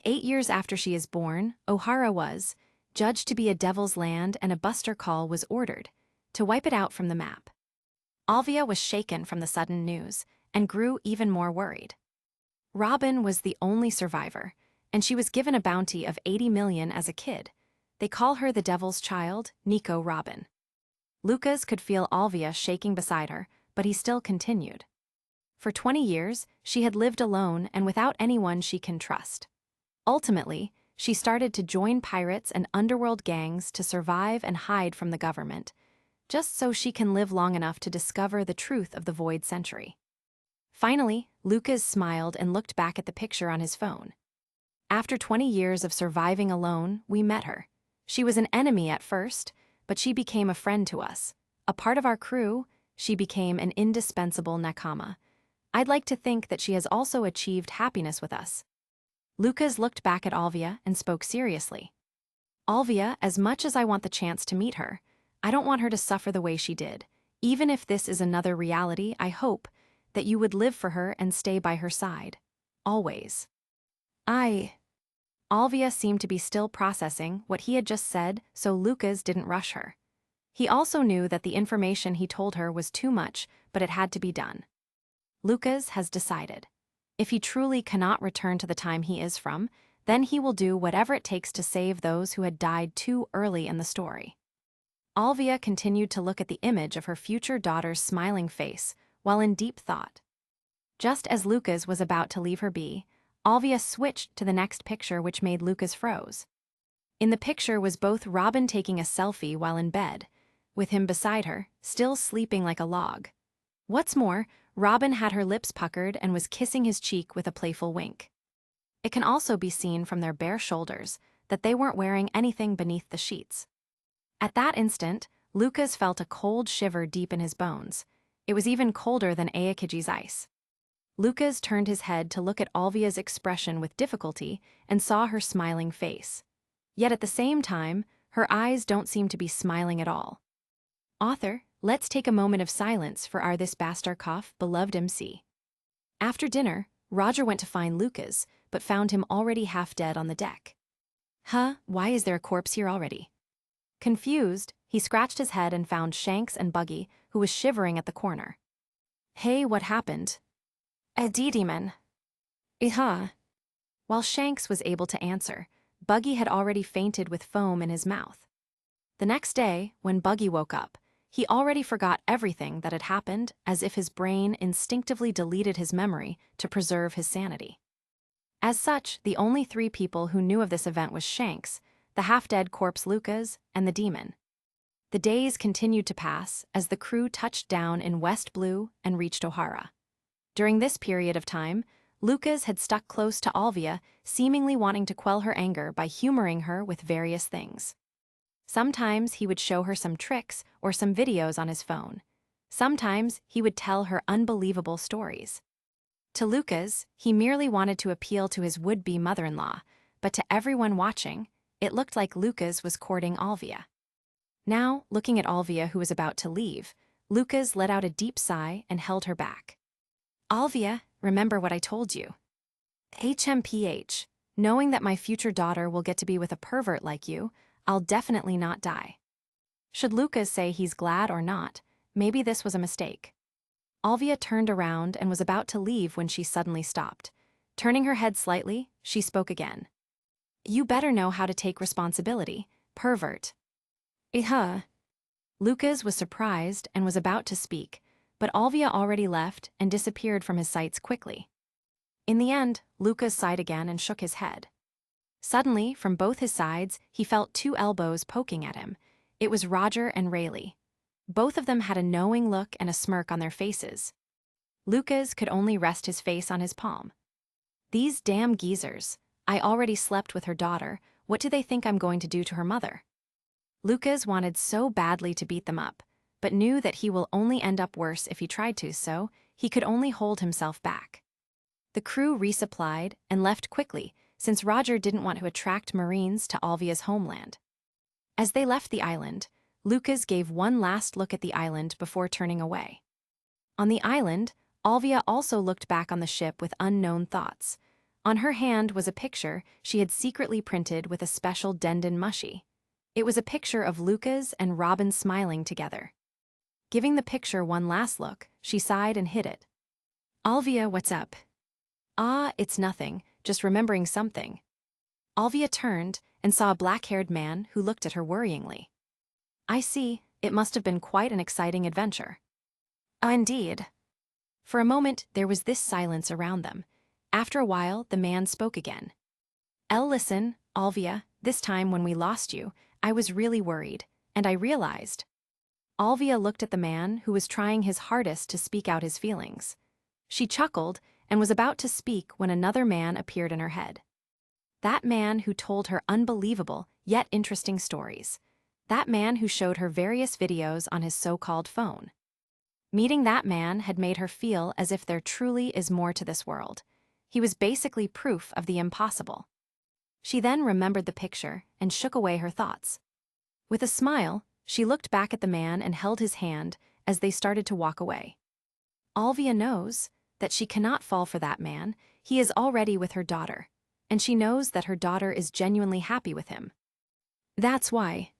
8 years after she is born, O'Hara was judged to be a devil's land and a buster call was ordered to wipe it out from the map. Alvia was shaken from the sudden news and grew even more worried. Robin was the only survivor, and she was given a bounty of 80 million as a kid. They call her the Devil's Child, Nico Robin. Lucas could feel Alvia shaking beside her, but he still continued. For 20 years, she had lived alone and without anyone she can trust. Ultimately, she started to join pirates and underworld gangs to survive and hide from the government, just so she can live long enough to discover the truth of the Void Century. Finally, Lucas smiled and looked back at the picture on his phone. After 20 years of surviving alone, we met her. She was an enemy at first, but she became a friend to us. A part of our crew, she became an indispensable nakama. I'd like to think that she has also achieved happiness with us. Lucas looked back at Alvia and spoke seriously. Alvia, as much as I want the chance to meet her, I don't want her to suffer the way she did. Even if this is another reality, I hope that you would live for her and stay by her side. Always. Alvia seemed to be still processing what he had just said, so Lucas didn't rush her. He also knew that the information he told her was too much, but it had to be done. Lucas has decided. If he truly cannot return to the time he is from, then he will do whatever it takes to save those who had died too early in the story. Alvia continued to look at the image of her future daughter's smiling face while in deep thought. Just as Lucas was about to leave her be, Alvia switched to the next picture, which made Lucas froze. In the picture was both Robin taking a selfie while in bed, with him beside her, still sleeping like a log. What's more, Robin had her lips puckered and was kissing his cheek with a playful wink. It can also be seen from their bare shoulders that they weren't wearing anything beneath the sheets. At that instant, Lucas felt a cold shiver deep in his bones. It was even colder than Ayakiji's ice. Lucas turned his head to look at Alvia's expression with difficulty and saw her smiling face. Yet at the same time, her eyes don't seem to be smiling at all. Author, let's take a moment of silence for our this Bastarkov beloved MC. After dinner, Roger went to find Lucas, but found him already half dead on the deck. Why is there a corpse here already? Confused, he scratched his head and found Shanks and Buggy, who was shivering at the corner. Hey, what happened? A demon. While Shanks was able to answer, Buggy had already fainted with foam in his mouth. The next day, when Buggy woke up, he already forgot everything that had happened, as if his brain instinctively deleted his memory to preserve his sanity. As such, the only 3 people who knew of this event was Shanks, the half-dead corpse Lucas, and the demon. The days continued to pass as the crew touched down in West Blue and reached O'Hara. During this period of time, Lucas had stuck close to Alvia, seemingly wanting to quell her anger by humoring her with various things. Sometimes he would show her some tricks or some videos on his phone. Sometimes he would tell her unbelievable stories. To Lucas, he merely wanted to appeal to his would-be mother-in-law, but to everyone watching, it looked like Lucas was courting Alvia. Now, looking at Alvia, who was about to leave, Lucas let out a deep sigh and held her back. Alvia, remember what I told you. HMPH, knowing that my future daughter will get to be with a pervert like you, I'll definitely not die. Should Lucas say he's glad or not, maybe this was a mistake. Alvia turned around and was about to leave when she suddenly stopped. Turning her head slightly, she spoke again. You better know how to take responsibility, pervert. Lucas was surprised and was about to speak, but Alvia already left and disappeared from his sights quickly. In the end, Lucas sighed again and shook his head. Suddenly, from both his sides, he felt two elbows poking at him. It was Roger and Rayleigh. Both of them had a knowing look and a smirk on their faces. Lucas could only rest his face on his palm. These damn geezers. I already slept with her daughter. What do they think I'm going to do to her mother? Lucas wanted so badly to beat them up, but knew that he will only end up worse if he tried to, so he could only hold himself back. The crew resupplied and left quickly, since Roger didn't want to attract Marines to Alvia's homeland. As they left the island, Lucas gave one last look at the island before turning away. On the island, Alvia also looked back on the ship with unknown thoughts. On her hand was a picture she had secretly printed with a special Dendon mushi. It was a picture of Lucas and Robin smiling together. Giving the picture one last look, she sighed and hid it. "Alvia, what's up?" "Ah, it's nothing, just remembering something." Alvia turned and saw a black-haired man who looked at her worryingly. "I see, it must have been quite an exciting adventure." Indeed." For a moment, there was this silence around them. After a while, the man spoke again. Listen, Alvia, this time when we lost you, I was really worried, and I realized." Alvia looked at the man who was trying his hardest to speak out his feelings. She chuckled and was about to speak when another man appeared in her head. That man who told her unbelievable, yet interesting stories. That man who showed her various videos on his so-called phone. Meeting that man had made her feel as if there truly is more to this world. He was basically proof of the impossible. She then remembered the picture and shook away her thoughts. With a smile, she looked back at the man and held his hand as they started to walk away. Alvia knows that she cannot fall for that man. He is already with her daughter, and she knows that her daughter is genuinely happy with him. That's why.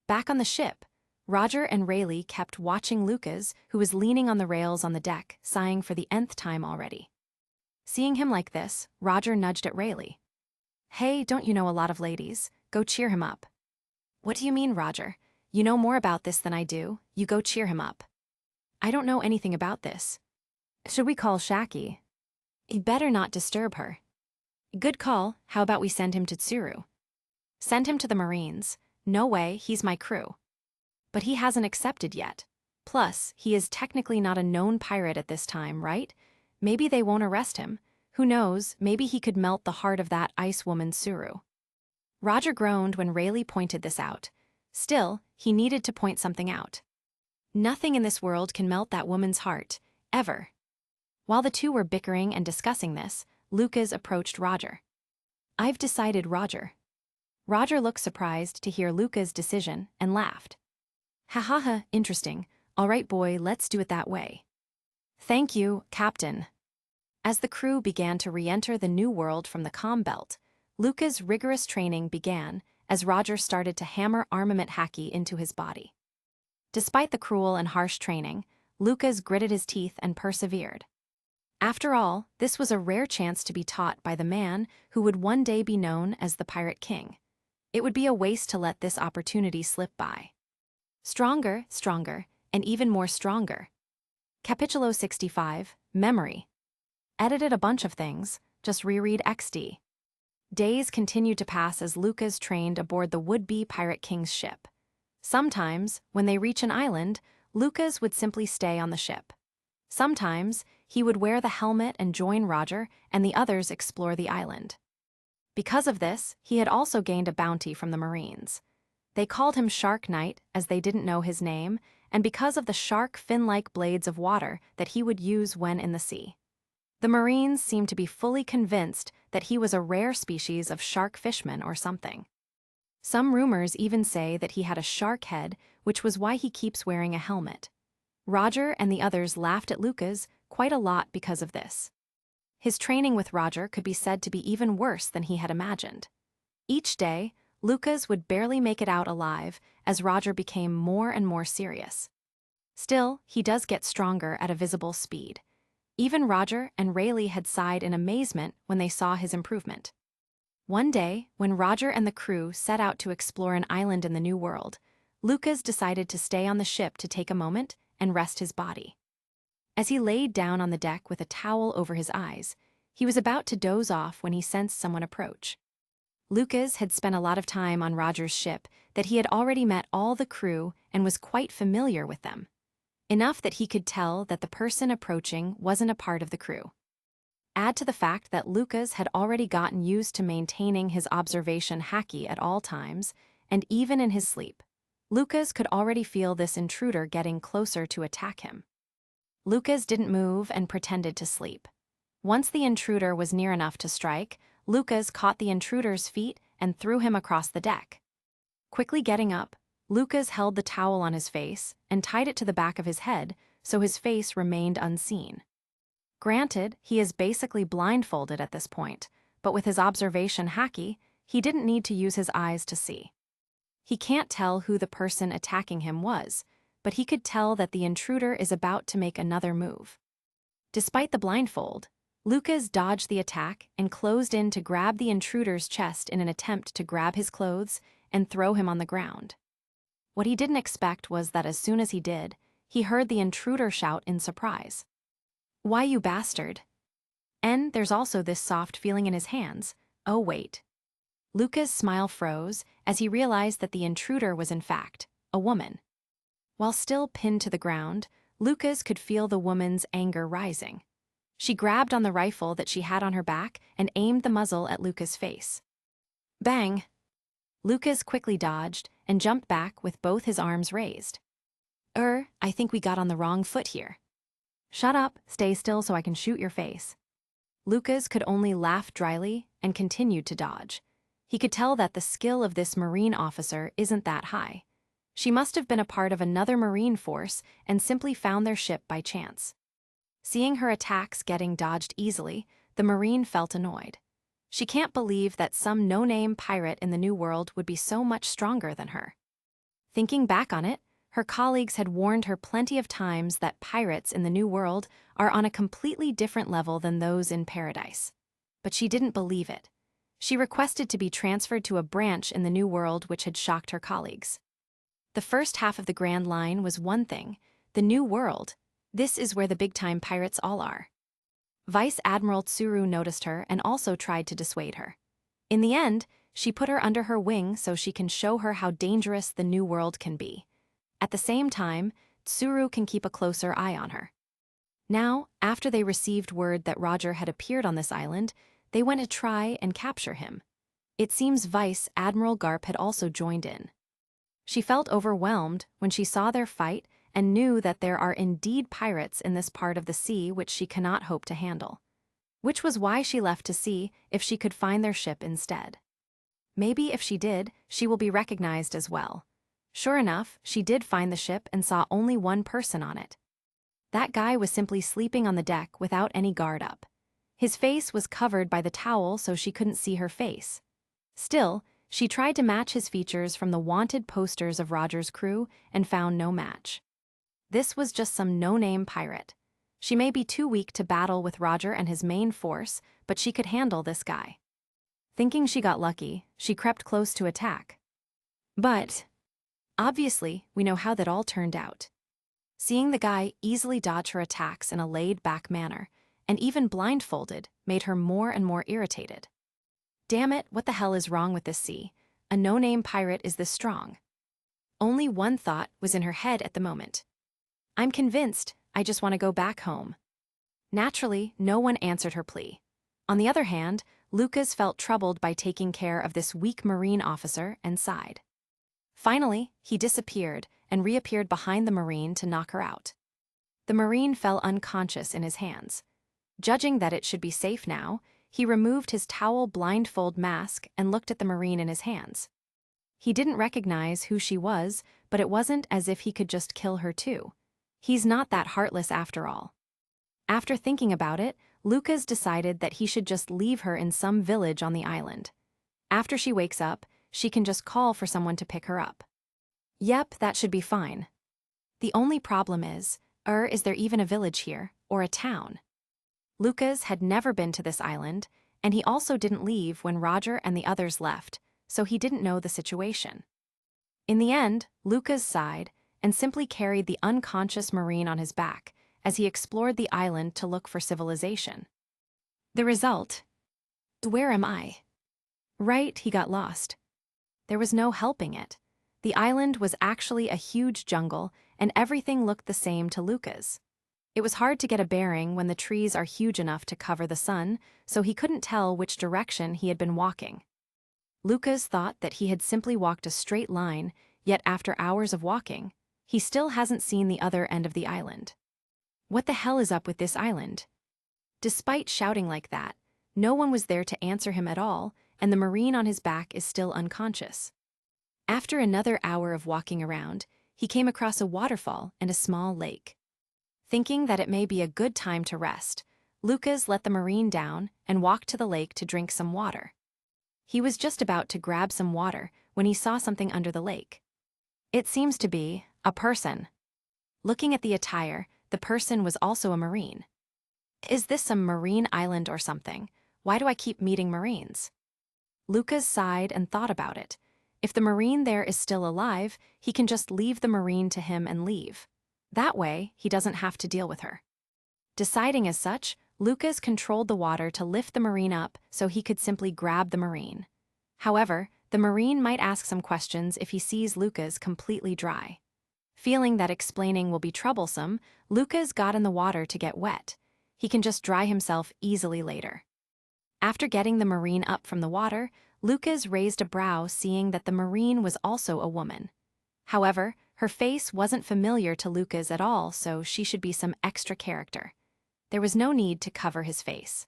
Back on the ship, Roger and Rayleigh kept watching Lucas, who was leaning on the rails on the deck, sighing for the nth time already. Seeing him like this, Roger nudged at Rayleigh. "Hey, don't you know a lot of ladies? Go cheer him up." "What do you mean, Roger? You know more about this than I do. You go cheer him up." "I don't know anything about this." "Should we call Shaki?" "You better not disturb her." "Good call. How about we send him to Tsuru?" "Send him to the Marines. No way, he's my crew." "But he hasn't accepted yet. Plus, he is technically not a known pirate at this time, right? Maybe they won't arrest him. Who knows, maybe he could melt the heart of that ice woman Tsuru." Roger groaned when Rayleigh pointed this out. Still, he needed to point something out. Nothing in this world can melt that woman's heart, ever. While the two were bickering and discussing this, Lucas approached Roger. "I've decided, Roger." Roger looked surprised to hear Lucas' decision and laughed. "Ha ha ha, interesting. All right, boy, let's do it that way." "Thank you, Captain." As the crew began to re-enter the new world from the comm belt, Lucas' rigorous training began as Roger started to hammer armament haki into his body. Despite the cruel and harsh training, Lucas gritted his teeth and persevered. After all, this was a rare chance to be taught by the man who would one day be known as the Pirate King. It would be a waste to let this opportunity slip by. Stronger, stronger, and even more stronger. Capitulo 65, Memory. Edited a bunch of things, just reread XD. Days continued to pass as Lucas trained aboard the would-be Pirate King's ship. Sometimes, when they reach an island, Lucas would simply stay on the ship. Sometimes, he would wear the helmet and join Roger and the others explore the island. Because of this, he had also gained a bounty from the Marines. They called him Shark Knight as they didn't know his name, and because of the shark fin-like blades of water that he would use when in the sea. The Marines seemed to be fully convinced that he was a rare species of shark fishman or something. Some rumors even say that he had a shark head, which was why he keeps wearing a helmet. Roger and the others laughed at Lucas quite a lot because of this. His training with Roger could be said to be even worse than he had imagined. Each day, Lucas would barely make it out alive as Roger became more and more serious. Still, he does get stronger at a visible speed. Even Roger and Rayleigh had sighed in amazement when they saw his improvement. One day, when Roger and the crew set out to explore an island in the New World, Lucas decided to stay on the ship to take a moment and rest his body. As he laid down on the deck with a towel over his eyes, he was about to doze off when he sensed someone approach. Lucas had spent a lot of time on Roger's ship, that he had already met all the crew and was quite familiar with them. Enough that he could tell that the person approaching wasn't a part of the crew. Add to the fact that Lucas had already gotten used to maintaining his observation haki at all times, and even in his sleep, Lucas could already feel this intruder getting closer to attack him. Lucas didn't move and pretended to sleep. Once the intruder was near enough to strike, Lucas caught the intruder's feet and threw him across the deck. Quickly getting up, Lucas held the towel on his face and tied it to the back of his head so his face remained unseen. Granted, he is basically blindfolded at this point, but with his observation haki, he didn't need to use his eyes to see. He can't tell who the person attacking him was, but he could tell that the intruder is about to make another move. Despite the blindfold, Lucas dodged the attack and closed in to grab the intruder's chest in an attempt to grab his clothes and throw him on the ground. What he didn't expect was that as soon as he did, he heard the intruder shout in surprise. "Why, you bastard?" And there's also this soft feeling in his hands. Oh, wait. Lucas' smile froze as he realized that the intruder was in fact a woman. While still pinned to the ground, Lucas could feel the woman's anger rising. She grabbed on the rifle that she had on her back and aimed the muzzle at Lucas' face. Bang! Lucas quickly dodged and jumped back with both his arms raised. I think we got on the wrong foot here." "Shut up, stay still so I can shoot your face." Lucas could only laugh dryly and continued to dodge. He could tell that the skill of this Marine officer isn't that high. She must have been a part of another Marine force and simply found their ship by chance. Seeing her attacks getting dodged easily, the Marine felt annoyed. She can't believe that some no-name pirate in the New World would be so much stronger than her. Thinking back on it, her colleagues had warned her plenty of times that pirates in the New World are on a completely different level than those in Paradise. But she didn't believe it. She requested to be transferred to a branch in the New World which had shocked her colleagues. The first half of the Grand Line was one thing. The New World, this is where the big-time pirates all are. Vice Admiral Tsuru noticed her and also tried to dissuade her. In the end, she put her under her wing so she can show her how dangerous the New World can be. At the same time, Tsuru can keep a closer eye on her. Now, after they received word that Roger had appeared on this island, they went to try and capture him. It seems Vice Admiral Garp had also joined in. She felt overwhelmed when she saw their fight and knew that there are indeed pirates in this part of the sea which she cannot hope to handle. Which was why she left to see if she could find their ship instead. Maybe if she did, she will be recognized as well. Sure enough, she did find the ship and saw only one person on it. That guy was simply sleeping on the deck without any guard up. His face was covered by the towel so she couldn't see her face. Still, she tried to match his features from the wanted posters of Roger's crew and found no match. This was just some no-name pirate. She may be too weak to battle with Roger and his main force, but she could handle this guy. Thinking she got lucky, she crept close to attack. But obviously, we know how that all turned out. Seeing the guy easily dodge her attacks in a laid-back manner, and even blindfolded, made her more and more irritated. Damn it, what the hell is wrong with this sea? A no-name pirate is this strong. Only one thought was in her head at the moment. I'm convinced, I just want to go back home. Naturally, no one answered her plea. On the other hand, Lucas felt troubled by taking care of this weak Marine officer and sighed. Finally, he disappeared and reappeared behind the Marine to knock her out. The Marine fell unconscious in his hands. Judging that it should be safe now, he removed his towel blindfold mask and looked at the Marine in his hands. He didn't recognize who she was, but it wasn't as if he could just kill her too. He's not that heartless after all. After thinking about it, Lucas decided that he should just leave her in some village on the island. After she wakes up, she can just call for someone to pick her up. Yep, that should be fine. The only problem is there even a village here, or a town? Lucas had never been to this island, and he also didn't leave when Roger and the others left, so he didn't know the situation. In the end, Lucas sighed and simply carried the unconscious Marine on his back as he explored the island to look for civilization. The result? Where am I? Right, he got lost. There was no helping it. The island was actually a huge jungle, and everything looked the same to Lucas. It was hard to get a bearing when the trees are huge enough to cover the sun, so he couldn't tell which direction he had been walking. Lucas thought that he had simply walked a straight line, yet after hours of walking, he still hasn't seen the other end of the island. What the hell is up with this island? Despite shouting like that, no one was there to answer him at all, and the Marine on his back is still unconscious. After another hour of walking around, he came across a waterfall and a small lake. Thinking that it may be a good time to rest, Lucas let the Marine down and walked to the lake to drink some water. He was just about to grab some water when he saw something under the lake. It seems to be a person. Looking at the attire, the person was also a Marine. Is this some marine island or something? Why do I keep meeting Marines? Lucas sighed and thought about it. If the Marine there is still alive, he can just leave the Marine to him and leave. That way, he doesn't have to deal with her. Deciding as such, Lucas controlled the water to lift the Marine up so he could simply grab the Marine. However, the Marine might ask some questions if he sees Lucas completely dry. Feeling that explaining will be troublesome, Lucas got in the water to get wet. He can just dry himself easily later. After getting the Marine up from the water, Lucas raised a brow seeing that the Marine was also a woman. However, her face wasn't familiar to Lucas at all, so she should be some extra character. There was no need to cover his face.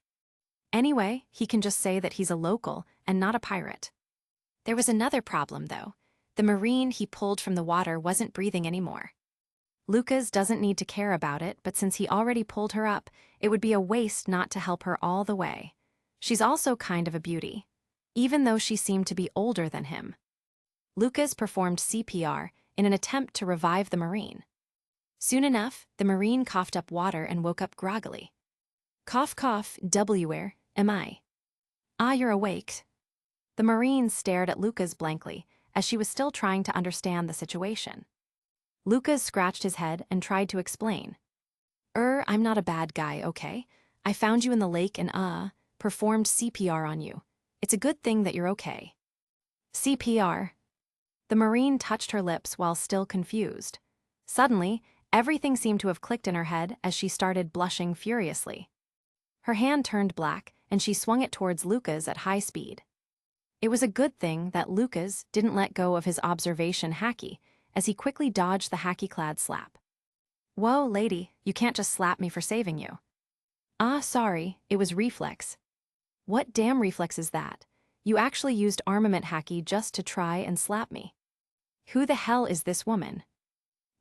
Anyway, he can just say that he's a local and not a pirate. There was another problem, though. The Marine he pulled from the water wasn't breathing anymore. Lucas doesn't need to care about it, but since he already pulled her up, it would be a waste not to help her all the way. She's also kind of a beauty, even though she seemed to be older than him. Lucas performed CPR in an attempt to revive the Marine. Soon enough, the Marine coughed up water and woke up groggily. Cough, cough, where am I? Ah, you're awake. The Marine stared at Lucas blankly, as she was still trying to understand the situation. Lucas scratched his head and tried to explain. I'm not a bad guy, okay? I found you in the lake and performed CPR on you. It's a good thing that you're okay. CPR. The Marine touched her lips while still confused. Suddenly, everything seemed to have clicked in her head as she started blushing furiously. Her hand turned black, and she swung it towards Lucas at high speed. It was a good thing that Lucas didn't let go of his observation hacky, as he quickly dodged the hacky-clad slap. Whoa, lady, you can't just slap me for saving you. Sorry, it was reflex. What damn reflex is that? You actually used armament hacky just to try and slap me. Who the hell is this woman?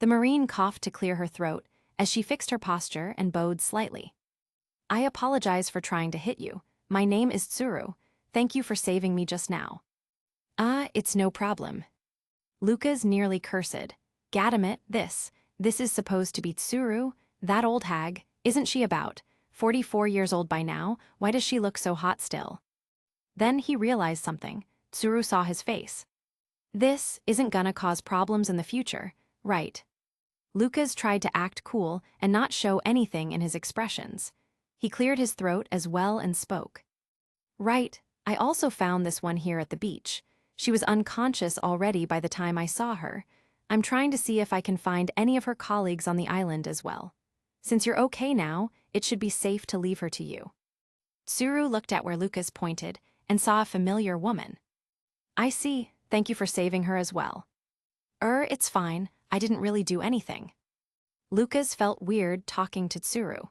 The Marine coughed to clear her throat as she fixed her posture and bowed slightly. I apologize for trying to hit you. My name is Tsuru. Thank you for saving me just now. It's no problem. Lucas nearly cursed. Gadamit, this is supposed to be Tsuru, that old hag. Isn't she about 44 years old by now? Why does she look so hot still? Then he realized something. Tsuru saw his face. This isn't gonna cause problems in the future, right? Lucas tried to act cool and not show anything in his expressions. He cleared his throat as well and spoke. Right, I also found this one here at the beach. She was unconscious already by the time I saw her. I'm trying to see if I can find any of her colleagues on the island as well. Since you're okay now, it should be safe to leave her to you. Tsuru looked at where Lucas pointed and saw a familiar woman. I see, thank you for saving her as well. It's fine, I didn't really do anything. Lucas felt weird talking to Tsuru.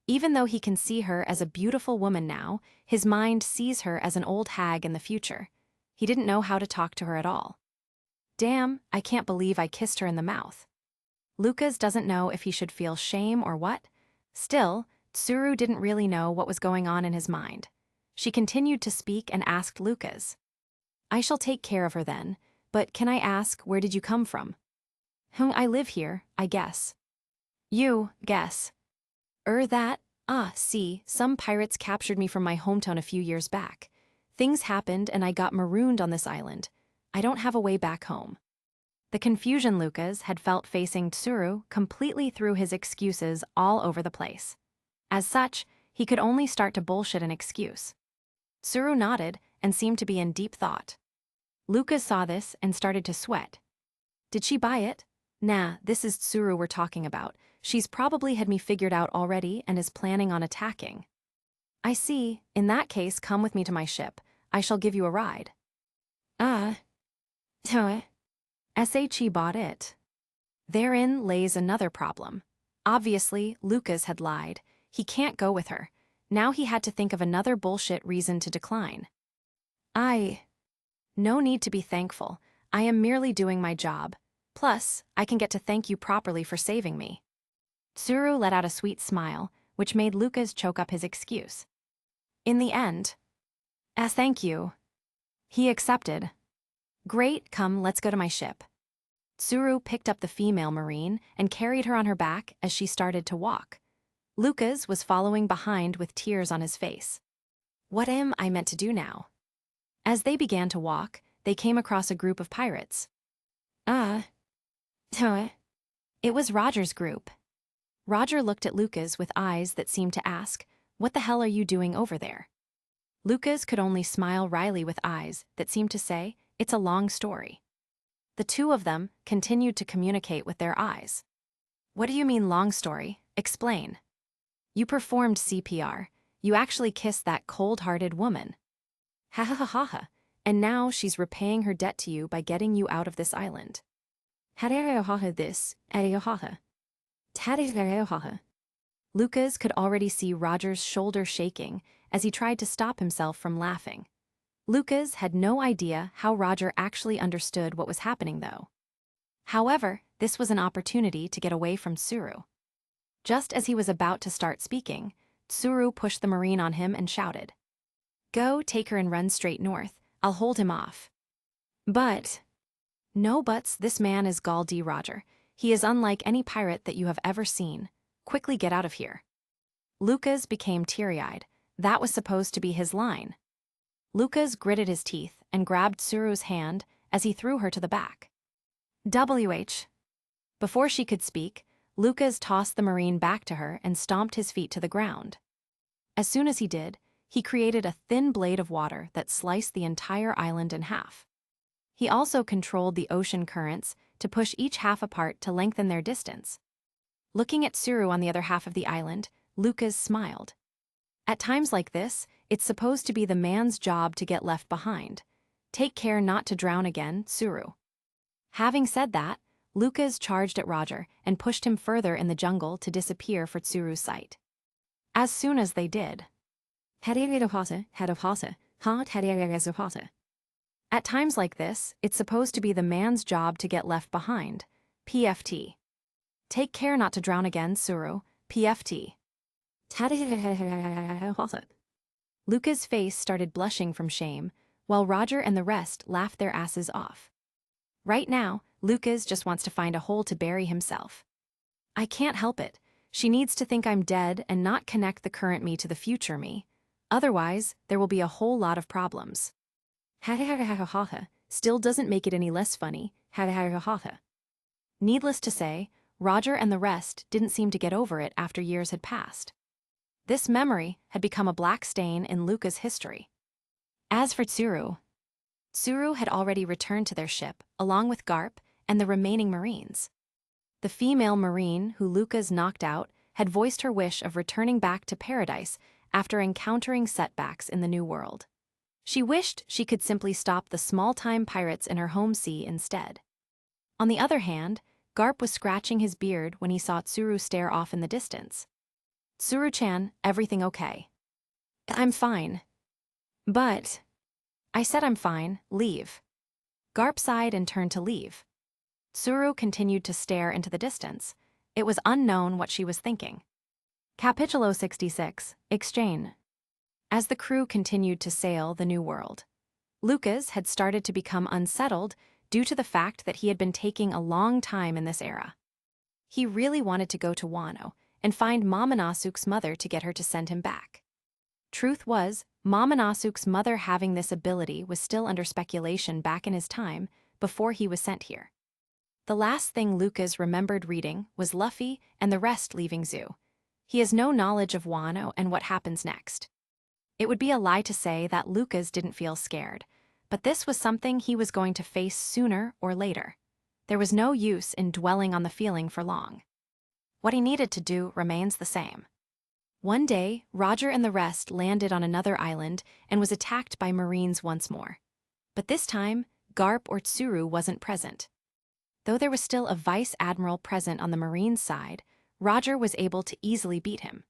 Even though he can see her as a beautiful woman now, his mind sees her as an old hag in the future. He didn't know how to talk to her at all. Damn, I can't believe I kissed her in the mouth. Lucas doesn't know if he should feel shame or what. Still, Tsuru didn't really know what was going on in his mind. She continued to speak and asked Lucas. I shall take care of her then, but can I ask, where did you come from? I live here, I guess. You, guess. See, some pirates captured me from my hometown a few years back. Things happened and I got marooned on this island. I don't have a way back home. The confusion Lucas had felt facing Tsuru completely threw his excuses all over the place. As such, he could only start to bullshit an excuse. Tsuru nodded and seemed to be in deep thought. Lucas saw this and started to sweat. Did she buy it? Nah, this is Tsuru we're talking about. She's probably had me figured out already and is planning on attacking. I see. In that case, come with me to my ship. I shall give you a ride. She bought it. Therein lays another problem. Obviously, Lucas had lied. He can't go with her. Now he had to think of another bullshit reason to decline. No need to be thankful. I am merely doing my job. Plus, I can get to thank you properly for saving me. Tsuru let out a sweet smile, which made Lucas choke up his excuse. In the end, thank you. He accepted. Great, come, let's go to my ship. Tsuru picked up the female marine and carried her on her back as she started to walk. Lucas was following behind with tears on his face. What am I meant to do now? As they began to walk, they came across a group of pirates. It was Roger's group. Roger looked at Lucas with eyes that seemed to ask, "What the hell are you doing over there?" Lucas could only smile wryly with eyes that seemed to say, "It's a long story." The two of them continued to communicate with their eyes. What do you mean long story? Explain. You performed CPR. You actually kissed that cold-hearted woman. Ha ha ha ha ha. And now she's repaying her debt to you by getting you out of this island. Lucas could already see Roger's shoulder shaking as he tried to stop himself from laughing. Lucas had no idea how Roger actually understood what was happening, though. However, this was an opportunity to get away from Tsuru. Just as he was about to start speaking, Tsuru pushed the marine on him and shouted, "Go, take her and run straight north. I'll hold him off." But, no buts, this man is Gall D. Roger. He is unlike any pirate that you have ever seen. Quickly get out of here. Lucas became teary-eyed. That was supposed to be his line. Lucas gritted his teeth and grabbed Tsuru's hand as he threw her to the back. Before she could speak, Lucas tossed the marine back to her and stomped his feet to the ground. As soon as he did, he created a thin blade of water that sliced the entire island in half. He also controlled the ocean currents to push each half apart to lengthen their distance. Looking at Tsuru on the other half of the island, Lucas smiled. At times like this, it's supposed to be the man's job to get left behind. Take care not to drown again, Tsuru. Having said that, Lucas charged at Roger and pushed him further in the jungle to disappear for Tsuru's sight. As soon as they did, at times like this, it's supposed to be the man's job to get left behind. PFT. Take care not to drown again, Tsuru. PFT. Lucas' face started blushing from shame, while Roger and the rest laughed their asses off. Right now, Lucas just wants to find a hole to bury himself. I can't help it. She needs to think I'm dead and not connect the current me to the future me. Otherwise, there will be a whole lot of problems. Still doesn't make it any less funny. Needless to say, Roger and the rest didn't seem to get over it after years had passed. This memory had become a black stain in Lucas' history. As for Tsuru had already returned to their ship, along with Garp and the remaining Marines. The female Marine who Lucas knocked out had voiced her wish of returning back to paradise after encountering setbacks in the New World. She wished she could simply stop the small-time pirates in her home sea instead. On the other hand, Garp was scratching his beard when he saw Tsuru stare off in the distance. "Tsuru-chan, everything okay?" "I'm fine." "But..." "I said I'm fine, leave." Garp sighed and turned to leave. Tsuru continued to stare into the distance. It was unknown what she was thinking. Capítulo 66, Exchange. As the crew continued to sail the New World, Lucas had started to become unsettled due to the fact that he had been taking a long time in this era. He really wanted to go to Wano and find Momonasuke's mother to get her to send him back. Truth was, Momonasuke's mother having this ability was still under speculation back in his time before he was sent here. The last thing Lucas remembered reading was Luffy and the rest leaving zoo. He has no knowledge of Wano and what happens next. It would be a lie to say that Lucas didn't feel scared, but this was something he was going to face sooner or later. There was no use in dwelling on the feeling for long. What he needed to do remains the same. One day, Roger and the rest landed on another island and was attacked by Marines once more. But this time, Garp or Tsuru wasn't present. Though there was still a vice admiral present on the Marines' side, Roger was able to easily beat him.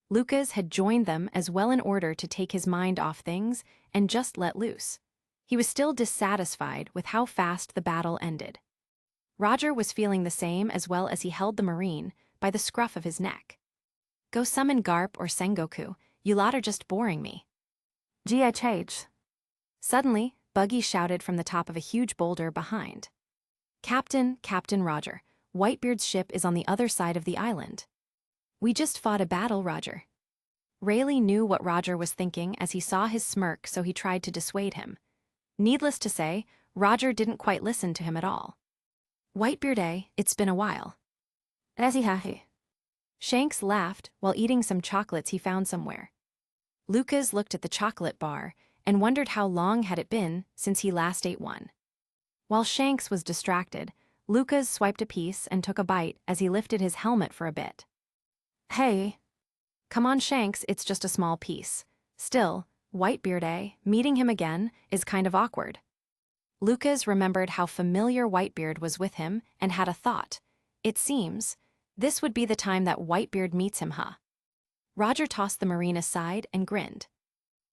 Lucas had joined them as well in order to take his mind off things and just let loose. He was still dissatisfied with how fast the battle ended. Roger was feeling the same as well as he held the Marine by the scruff of his neck. "Go summon Garp or Sengoku, you lot are just boring me." GHH. Suddenly, Buggy shouted from the top of a huge boulder behind. Captain Roger, Whitebeard's ship is on the other side of the island." "We just fought a battle, Roger." Rayleigh knew what Roger was thinking as he saw his smirk, so he tried to dissuade him. Needless to say, Roger didn't quite listen to him at all. "Whitebeard, it's been a while." Shanks laughed while eating some chocolates he found somewhere. Lucas looked at the chocolate bar and wondered how long had it been since he last ate one. While Shanks was distracted, Lucas swiped a piece and took a bite as he lifted his helmet for a bit. "Hey." "Come on, Shanks, it's just a small piece. Still, Whitebeard, meeting him again is kind of awkward." Lucas remembered how familiar Whitebeard was with him and had a thought. It seems this would be the time that Whitebeard meets him, huh? Roger tossed the Marine aside and grinned.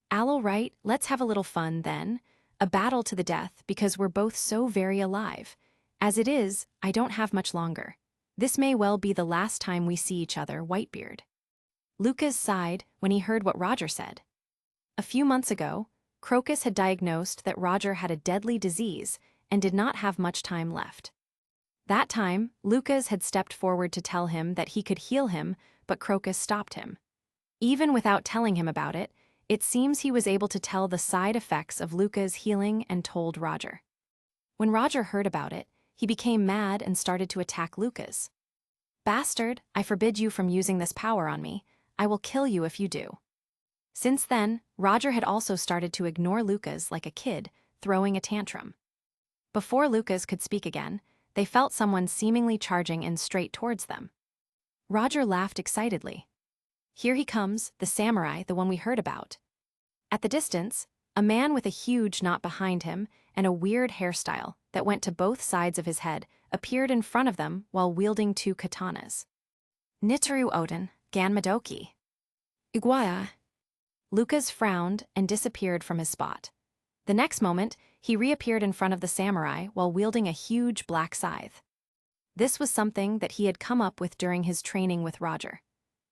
"All right, let's have a little fun then. A battle to the death because we're both so very alive. As it is, I don't have much longer. This may well be the last time we see each other, Whitebeard." Lucas sighed when he heard what Roger said. A few months ago, Crocus had diagnosed that Roger had a deadly disease and did not have much time left. That time, Lucas had stepped forward to tell him that he could heal him, but Crocus stopped him. Even without telling him about it, it seems he was able to tell the side effects of Lucas' healing and told Roger. When Roger heard about it, he became mad and started to attack Lucas. "Bastard, I forbid you from using this power on me. I will kill you if you do." Since then, Roger had also started to ignore Lucas like a kid, throwing a tantrum. Before Lucas could speak again, they felt someone seemingly charging in straight towards them. Roger laughed excitedly. "Here he comes, the samurai, the one we heard about." At the distance, a man with a huge knot behind him and a weird hairstyle that went to both sides of his head appeared in front of them while wielding two katanas. "Nitaru Odin, Gan Madoki." "Iguaya." Lucas frowned and disappeared from his spot. The next moment, he reappeared in front of the samurai while wielding a huge black scythe. This was something that he had come up with during his training with Roger.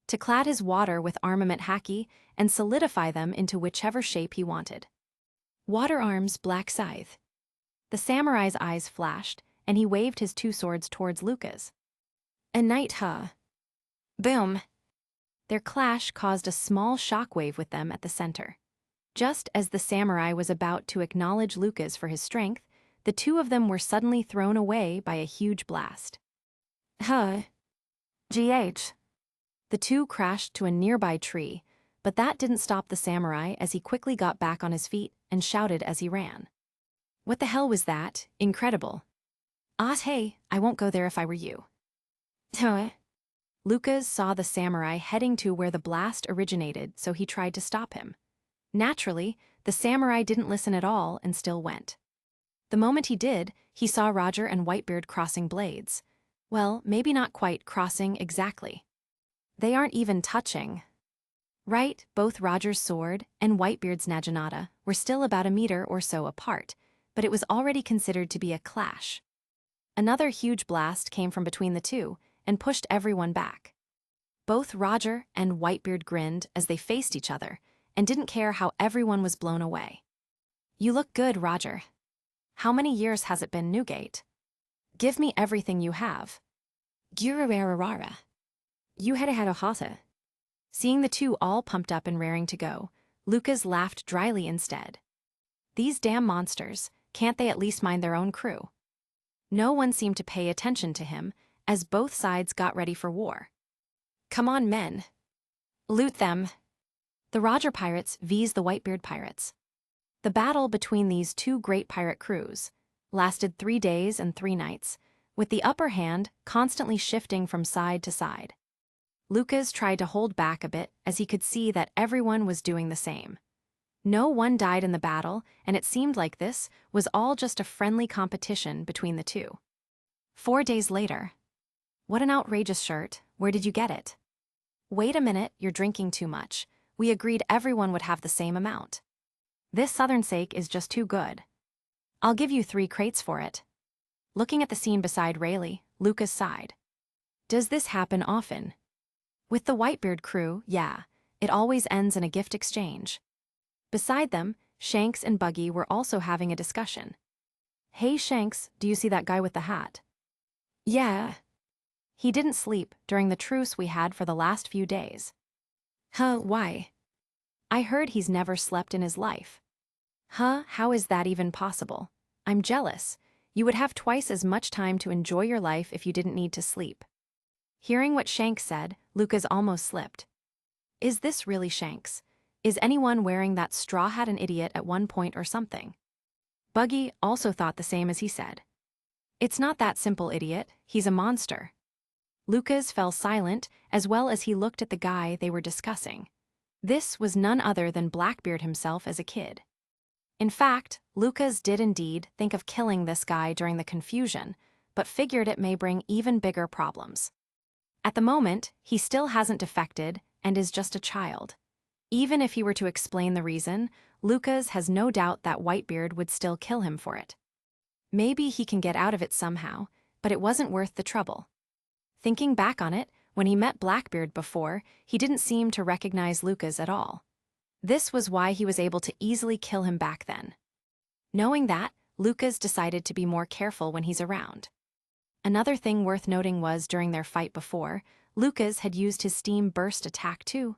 To clad his water with armament haki and solidify them into whichever shape he wanted. "Water arms, black scythe." The samurai's eyes flashed, and he waved his two swords towards Lucas. "A knight, huh?" Boom! Their clash caused a small shockwave with them at the center. Just as the samurai was about to acknowledge Lucas for his strength, the two of them were suddenly thrown away by a huge blast. "Huh? GH." The two crashed to a nearby tree, but that didn't stop the samurai as he quickly got back on his feet and shouted as he ran. "What the hell was that? Incredible." Hey, I won't go there if I were you." "Huh?" Lucas saw the samurai heading to where the blast originated, so he tried to stop him. Naturally, the samurai didn't listen at all and still went. The moment he did, he saw Roger and Whitebeard crossing blades. Well, maybe not quite crossing exactly. They aren't even touching. Right, both Roger's sword and Whitebeard's naginata were still about a meter or so apart, but it was already considered to be a clash. Another huge blast came from between the two and pushed everyone back. Both Roger and Whitebeard grinned as they faced each other and didn't care how everyone was blown away. "You look good, Roger. How many years has it been, Newgate? Give me everything you have." "Gururarara. You had a hata." Seeing the two all pumped up and raring to go, Lucas laughed dryly instead. "These damn monsters, can't they at least mind their own crew?" No one seemed to pay attention to him, as both sides got ready for war. Come on, men. Loot them. The Roger pirates vs the Whitebeard pirates. The battle between these two great pirate crews lasted 3 days and 3 nights, with the upper hand constantly shifting from side to side. Lucas tried to hold back a bit as he could see that everyone was doing the same. No one died in the battle, and it seemed like this was all just a friendly competition between the two. 4 days later. What an outrageous shirt. Where did you get it? Wait a minute, you're drinking too much. We agreed everyone would have the same amount. This southern sake is just too good. I'll give you 3 crates for it. Looking at the scene beside Rayleigh, Lucas sighed. Does this happen often? With the Whitebeard crew, yeah, it always ends in a gift exchange. Beside them, Shanks and Buggy were also having a discussion. Hey Shanks, do you see that guy with the hat? Yeah. He didn't sleep during the truce we had for the last few days. Huh, why? I heard he's never slept in his life. Huh, how is that even possible? I'm jealous. You would have twice as much time to enjoy your life if you didn't need to sleep. Hearing what Shanks said, Lucas almost slipped. Is this really Shanks? Is anyone wearing that straw hat an idiot at one point or something? Buggy also thought the same as he said. It's not that simple, idiot. He's a monster. Lucas fell silent as well as he looked at the guy they were discussing. This was none other than Blackbeard himself as a kid. In fact, Lucas did indeed think of killing this guy during the confusion, but figured it may bring even bigger problems. At the moment, he still hasn't defected and is just a child. Even if he were to explain the reason, Lucas has no doubt that Whitebeard would still kill him for it. Maybe he can get out of it somehow, but it wasn't worth the trouble. Thinking back on it, when he met Blackbeard before, he didn't seem to recognize Lucas at all. This was why he was able to easily kill him back then. Knowing that, Lucas decided to be more careful when he's around. Another thing worth noting was during their fight before, Lucas had used his steam burst attack too.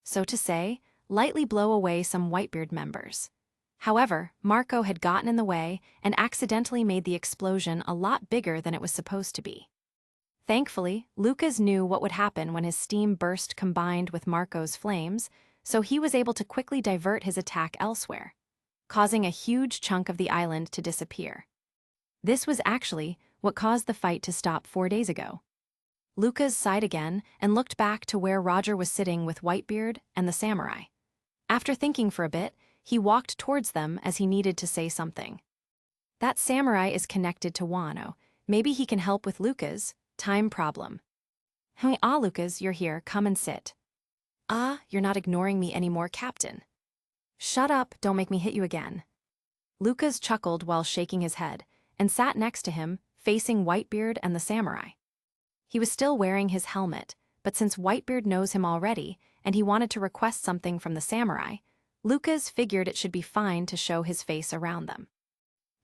So to say, lightly blow away some Whitebeard members. However, Marco had gotten in the way and accidentally made the explosion a lot bigger than it was supposed to be. Thankfully, Lucas knew what would happen when his steam burst combined with Marco's flames, so he was able to quickly divert his attack elsewhere, causing a huge chunk of the island to disappear. This was actually what caused the fight to stop 4 days ago. Lucas sighed again and looked back to where Roger was sitting with Whitebeard and the samurai. After thinking for a bit, he walked towards them as he needed to say something. That samurai is connected to Wano. Maybe he can help with Lucas' time problem. Hey, Lucas, you're here. Come and sit. You're not ignoring me anymore, Captain. Shut up, don't make me hit you again. Lucas chuckled while shaking his head, and sat next to him, facing Whitebeard and the samurai. He was still wearing his helmet, but since Whitebeard knows him already, and he wanted to request something from the samurai, Lucas figured it should be fine to show his face around them.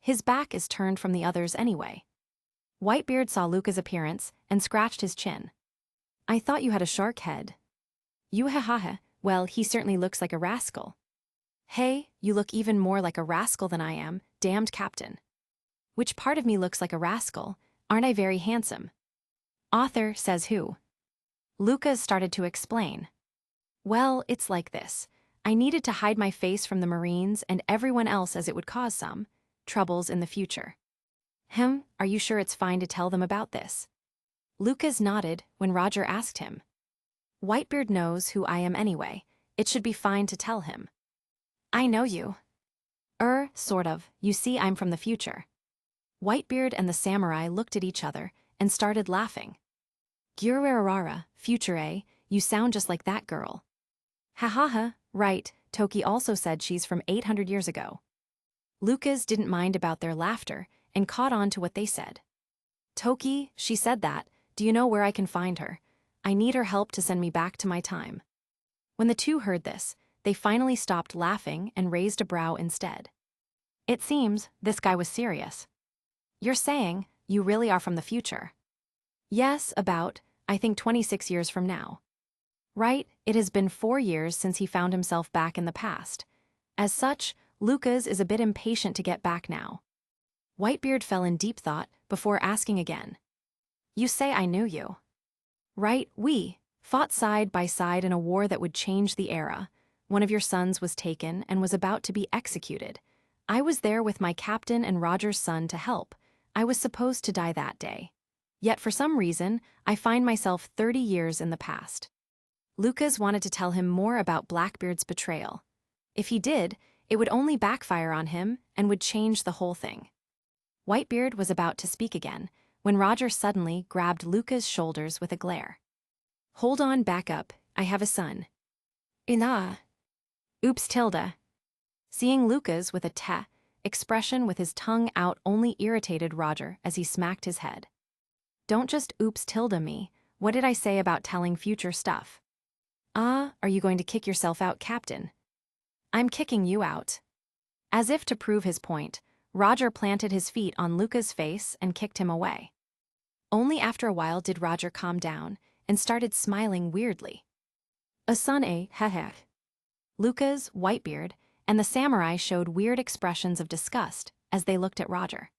His back is turned from the others anyway. Whitebeard saw Lucas' appearance and scratched his chin. I thought you had a shark head. You ha, well, he certainly looks like a rascal. Hey, you look even more like a rascal than I am, damned Captain. Which part of me looks like a rascal? Aren't I very handsome? Author says who? Lucas started to explain. Well, it's like this. I needed to hide my face from the Marines and everyone else as it would cause some troubles in the future. Are you sure it's fine to tell them about this? Lucas nodded when Roger asked him. Whitebeard knows who I am anyway. It should be fine to tell him. I know you. Sort of. You see, I'm from the future. Whitebeard and the samurai looked at each other and started laughing. Gyurarara, future eh? You sound just like that girl. Ha, right, Toki also said she's from 800 years ago. Lucas didn't mind about their laughter and caught on to what they said. Toki, she said that. Do you know where I can find her? I need her help to send me back to my time. When the two heard this, they finally stopped laughing and raised a brow instead. It seems this guy was serious. You're saying you really are from the future? Yes, about, I think 26 years from now. Right, it has been 4 years since he found himself back in the past. As such, Lucas is a bit impatient to get back now. Whitebeard fell in deep thought before asking again. You say I knew you. Right, we fought side by side in a war that would change the era. One of your sons was taken and was about to be executed. I was there with my captain and Roger's son to help. I was supposed to die that day. Yet for some reason, I find myself 30 years in the past. Lucas wanted to tell him more about Blackbeard's betrayal. If he did, it would only backfire on him and would change the whole thing. Whitebeard was about to speak again, when Roger suddenly grabbed Lucas' shoulders with a glare. Hold on, back up, I have a son. Ina. Oops, Tilda. Seeing Lucas with a expression with his tongue out only irritated Roger as he smacked his head. Don't just oops Tilda me, what did I say about telling future stuff? Are you going to kick yourself out, Captain? I'm kicking you out. As if to prove his point, Roger planted his feet on Lucas' face and kicked him away. Only after a while did Roger calm down and started smiling weirdly. A son, heh. Lucas, Whitebeard, and the samurai showed weird expressions of disgust as they looked at Roger.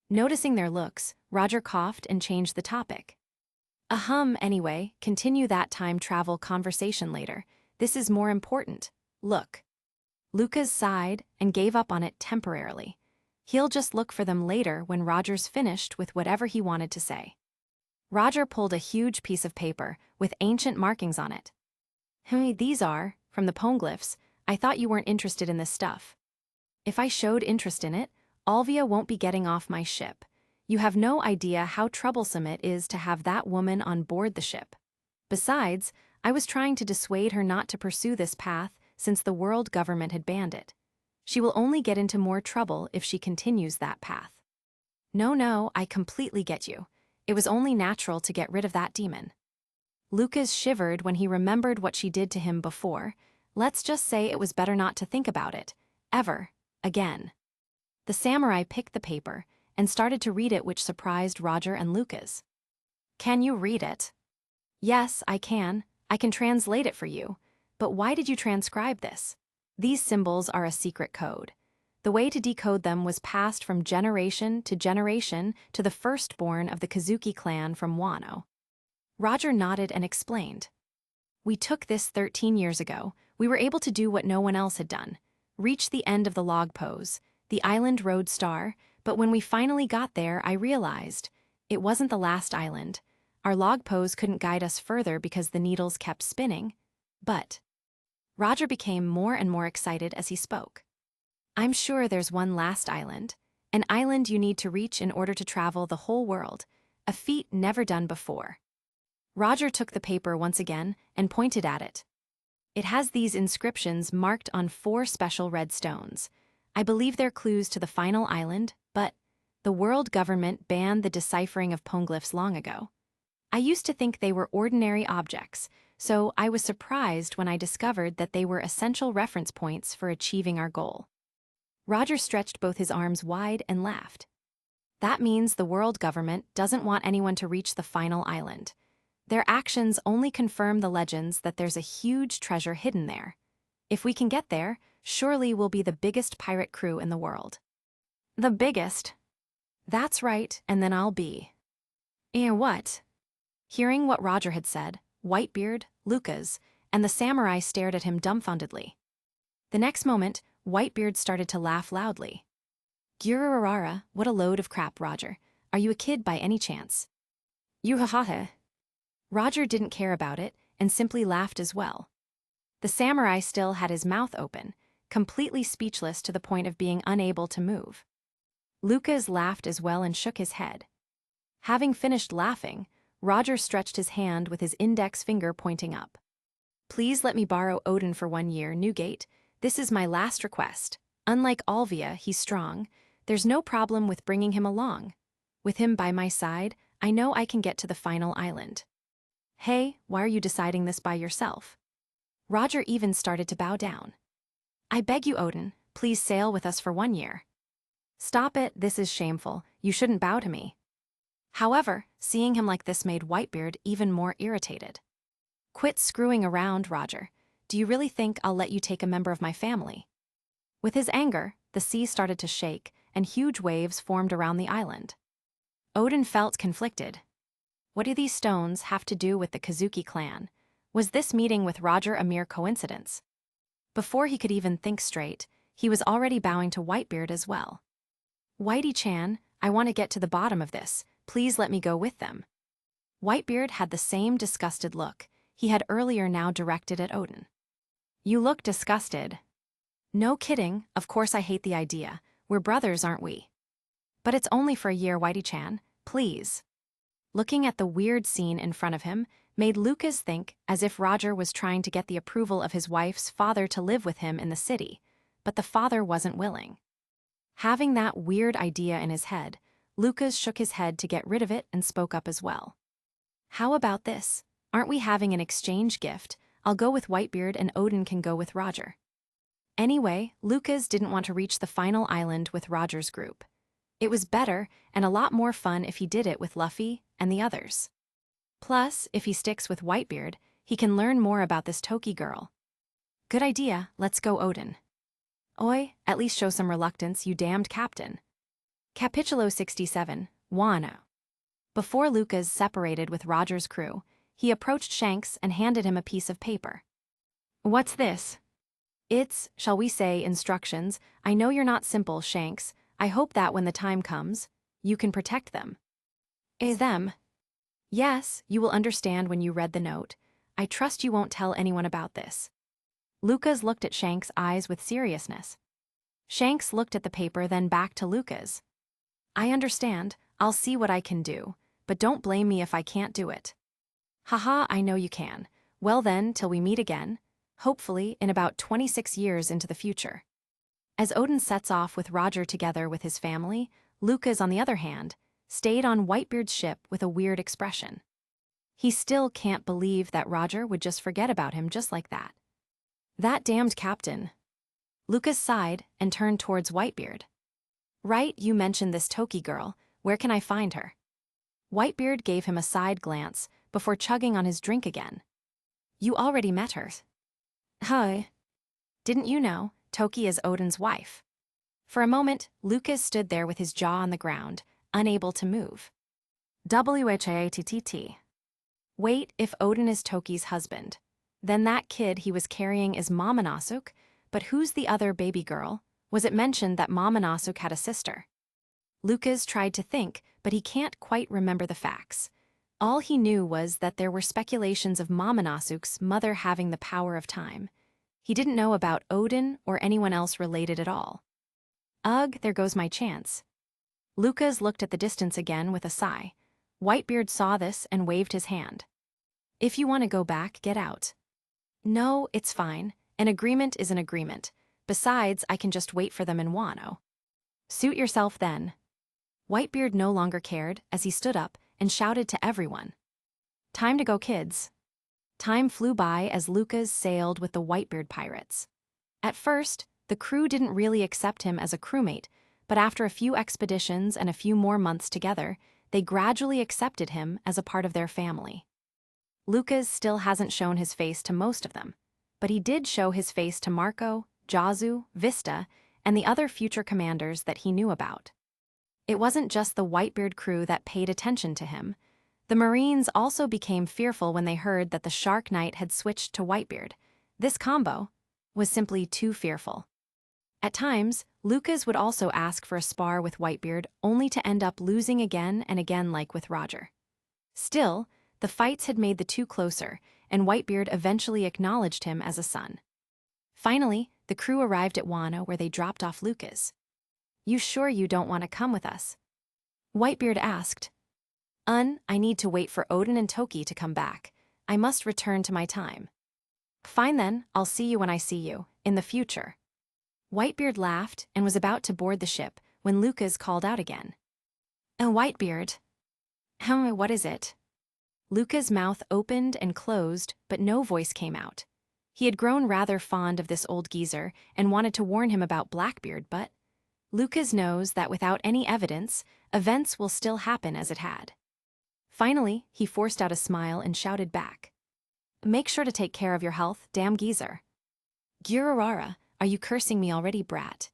Noticing their looks, Roger coughed and changed the topic. Anyway, continue that time travel conversation later. This is more important. Look. Lucas sighed and gave up on it temporarily. He'll just look for them later when Roger's finished with whatever he wanted to say. Roger pulled a huge piece of paper with ancient markings on it. These are, from the poneglyphs. I thought you weren't interested in this stuff. If I showed interest in it, Alvia won't be getting off my ship. You have no idea how troublesome it is to have that woman on board the ship. Besides, I was trying to dissuade her not to pursue this path since the world government had banned it. She will only get into more trouble if she continues that path. No, I completely get you. It was only natural to get rid of that demon. Lucas shivered when he remembered what she did to him before. Let's just say it was better not to think about it, ever, again. The samurai picked the paper and started to read it, which surprised Roger and Lucas. Can you read it? Yes, I can. I can translate it for you. But why did you transcribe this? These symbols are a secret code. The way to decode them was passed from generation to the firstborn of the Kazuki clan from Wano. Roger nodded and explained. We took this 13 years ago. We were able to do what no one else had done. Reach the end of the log pose, the island road star, but when we finally got there, I realized it wasn't the last island. Our log pose couldn't guide us further because the needles kept spinning. But Roger became more and more excited as he spoke. I'm sure there's one last island, an island you need to reach in order to travel the whole world, a feat never done before. Roger took the paper once again and pointed at it. It has these inscriptions marked on 4 special red stones. I believe they're clues to the final island, but the world government banned the deciphering of poneglyphs long ago. I used to think they were ordinary objects, so I was surprised when I discovered that they were essential reference points for achieving our goal. Roger stretched both his arms wide and laughed. That means the world government doesn't want anyone to reach the final island. Their actions only confirm the legends that there's a huge treasure hidden there. If we can get there, surely we'll be the biggest pirate crew in the world. The biggest? That's right, and then I'll be. And what? Hearing what Roger had said, Whitebeard, Lucas, and the samurai stared at him dumbfoundedly. The next moment, Whitebeard started to laugh loudly. Gururara, what a load of crap, Roger. Are you a kid by any chance? Yuhahaha. Roger didn't care about it and simply laughed as well. The samurai still had his mouth open, completely speechless to the point of being unable to move. Lucas laughed as well and shook his head. Having finished laughing, Roger stretched his hand with his index finger pointing up. Please let me borrow Odin for 1 year, Newgate. This is my last request. Unlike Alvia, he's strong. There's no problem with bringing him along. With him by my side, I know I can get to the final island. Hey, why are you deciding this by yourself? Roger even started to bow down. I beg you, Odin, please sail with us for 1 year. Stop it, this is shameful. You shouldn't bow to me. However, seeing him like this made Whitebeard even more irritated. Quit screwing around, Roger. Do you really think I'll let you take a member of my family? With his anger, the sea started to shake, and huge waves formed around the island. Odin felt conflicted. What do these stones have to do with the Kazuki clan? Was this meeting with Roger a mere coincidence? Before he could even think straight, he was already bowing to Whitebeard as well. Whitey-chan, I want to get to the bottom of this. Please let me go with them. Whitebeard had the same disgusted look he had earlier now directed at Odin. You look disgusted. No kidding, of course I hate the idea. We're brothers, aren't we? But it's only for a year, Whitey-chan, please. Looking at the weird scene in front of him made Lucas think as if Roger was trying to get the approval of his wife's father to live with him in the city, but the father wasn't willing. Having that weird idea in his head, Lucas shook his head to get rid of it and spoke up as well. How about this? Aren't we having an exchange gift? I'll go with Whitebeard and Odin can go with Roger. Anyway, Lucas didn't want to reach the final island with Roger's group. It was better and a lot more fun if he did it with Luffy and the others. Plus, if he sticks with Whitebeard, he can learn more about this Toki girl. Good idea, let's go, Odin. Oi, at least show some reluctance, you damned captain. Capitulo 67, Wano. Before Lucas separated with Roger's crew, he approached Shanks and handed him a piece of paper. What's this? It's, shall we say, instructions. I know you're not simple, Shanks. I hope that when the time comes, you can protect them. Them? Yes, you will understand when you read the note. I trust you won't tell anyone about this. Lucas looked at Shanks' eyes with seriousness. Shanks looked at the paper, then back to Lucas. I understand, I'll see what I can do, but don't blame me if I can't do it. Haha, I know you can. Well then, till we meet again, hopefully in about 26 years into the future. As Odin sets off with Roger together with his family, Lucas, on the other hand, stayed on Whitebeard's ship with a weird expression. He still can't believe that Roger would just forget about him just like that. That damned captain. Lucas sighed and turned towards Whitebeard. Right, you mentioned this Toki girl. Where can I find her? Whitebeard gave him a side glance before chugging on his drink again. You already met her. Hi. Didn't you know? Toki is Odin's wife. For a moment, Lucas stood there with his jaw on the ground, unable to move. Whatt. Wait, if Odin is Toki's husband, then that kid he was carrying is Momonosuke, but who's the other baby girl? Was it mentioned that Momonosuke had a sister? Lucas tried to think, but he can't quite remember the facts. All he knew was that there were speculations of Momonosuke's mother having the power of time. He didn't know about Odin or anyone else related at all. Ugh, there goes my chance. Lucas looked at the distance again with a sigh. Whitebeard saw this and waved his hand. If you want to go back, get out. No, it's fine. An agreement is an agreement. Besides, I can just wait for them in Wano. Suit yourself then. Whitebeard no longer cared as he stood up and shouted to everyone. Time to go, kids. Time flew by as Lucas sailed with the Whitebeard pirates. At first, the crew didn't really accept him as a crewmate, but after a few expeditions and a few more months together, they gradually accepted him as a part of their family. Lucas still hasn't shown his face to most of them, but he did show his face to Marco, Jazu, Vista, and the other future commanders that he knew about. It wasn't just the Whitebeard crew that paid attention to him. The Marines also became fearful when they heard that the Shark Knight had switched to Whitebeard. This combo was simply too fearful. At times, Lucas would also ask for a spar with Whitebeard only to end up losing again and again like with Roger. Still, the fights had made the two closer, and Whitebeard eventually acknowledged him as a son. Finally, the crew arrived at Wano where they dropped off Lucas. You sure you don't want to come with us? Whitebeard asked. I need to wait for Odin and Toki to come back. I must return to my time. Fine then, I'll see you when I see you, in the future. Whitebeard laughed and was about to board the ship when Lucas called out again. Whitebeard. What is it? Lucas' mouth opened and closed, but no voice came out. He had grown rather fond of this old geezer and wanted to warn him about Blackbeard, but Lucas knows that without any evidence, events will still happen as it had. Finally, he forced out a smile and shouted back. Make sure to take care of your health, damn geezer. Gururara, are you cursing me already, brat?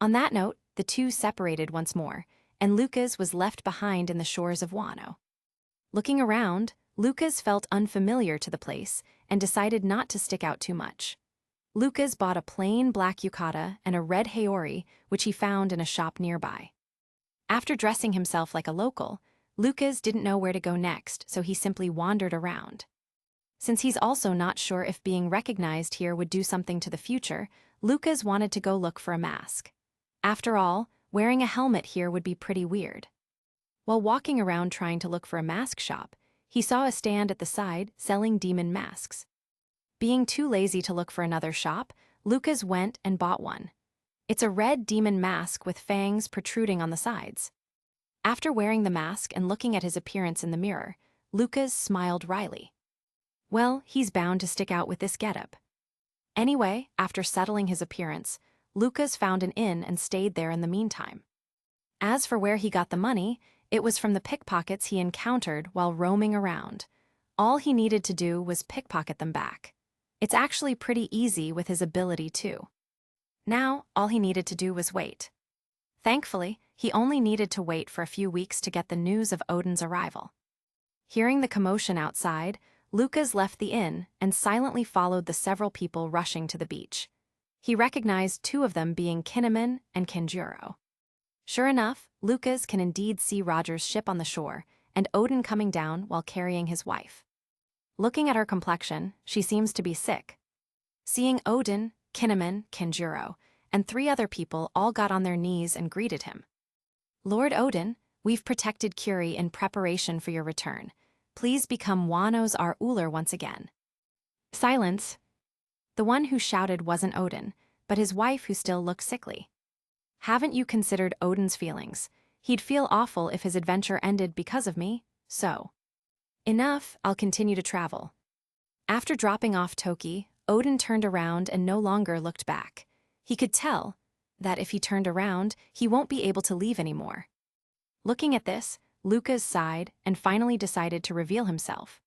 On that note, the two separated once more, and Lucas was left behind in the shores of Wano. Looking around, Lucas felt unfamiliar to the place and decided not to stick out too much. Lucas bought a plain black yukata and a red haori, which he found in a shop nearby. After dressing himself like a local, Lucas didn't know where to go next, so he simply wandered around. Since he's also not sure if being recognized here would do something to the future, Lucas wanted to go look for a mask. After all, wearing a helmet here would be pretty weird. While walking around trying to look for a mask shop, he saw a stand at the side selling demon masks. Being too lazy to look for another shop, Lucas went and bought one. It's a red demon mask with fangs protruding on the sides. After wearing the mask and looking at his appearance in the mirror, Lucas smiled wryly. Well, he's bound to stick out with this getup. Anyway, after settling his appearance, Lucas found an inn and stayed there in the meantime. As for where he got the money, it was from the pickpockets he encountered while roaming around. All he needed to do was pickpocket them back. It's actually pretty easy with his ability too. Now, all he needed to do was wait. Thankfully, he only needed to wait for a few weeks to get the news of Odin's arrival. Hearing the commotion outside, Lucas left the inn and silently followed the several people rushing to the beach. He recognized two of them being Kinnaman and Kenjuro. Sure enough, Lucas can indeed see Roger's ship on the shore and Odin coming down while carrying his wife. Looking at her complexion, she seems to be sick. Seeing Odin, Kinnaman, Kenjuro, and 3 other people all got on their knees and greeted him. Lord Odin, we've protected Curie in preparation for your return. Please become Wano's our ruler once again. Silence. The one who shouted wasn't Odin, but his wife who still looked sickly. Haven't you considered Odin's feelings? He'd feel awful if his adventure ended because of me, so. Enough, I'll continue to travel. After dropping off Toki, Odin turned around and no longer looked back. He could tell that if he turned around, he won't be able to leave anymore. Looking at this, Lucas sighed and finally decided to reveal himself.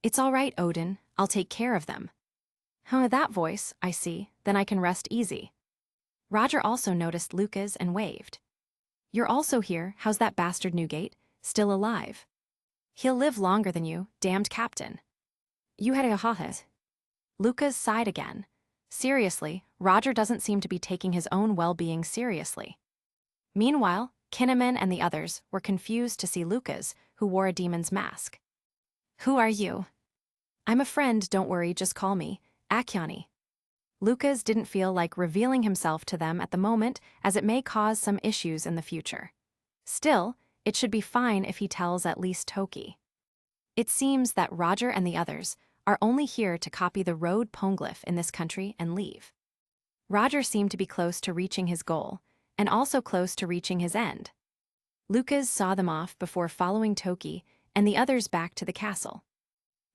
It's all right, Odin, I'll take care of them. Huh, that voice, I see, then I can rest easy. Roger also noticed Lucas and waved. You're also here, how's that bastard Newgate, still alive? He'll live longer than you, damned captain. You had a ha-ha. Lucas sighed again. Seriously, Roger doesn't seem to be taking his own well-being seriously. Meanwhile, Kinnaman and the others were confused to see Lucas, who wore a demon's mask. Who are you? I'm a friend, don't worry, just call me Akyani. Lucas didn't feel like revealing himself to them at the moment, as it may cause some issues in the future. Still, it should be fine if he tells at least Toki. It seems that Roger and the others are only here to copy the road poneglyph in this country and leave. Roger seemed to be close to reaching his goal, and also close to reaching his end. Lucas saw them off before following Toki and the others back to the castle.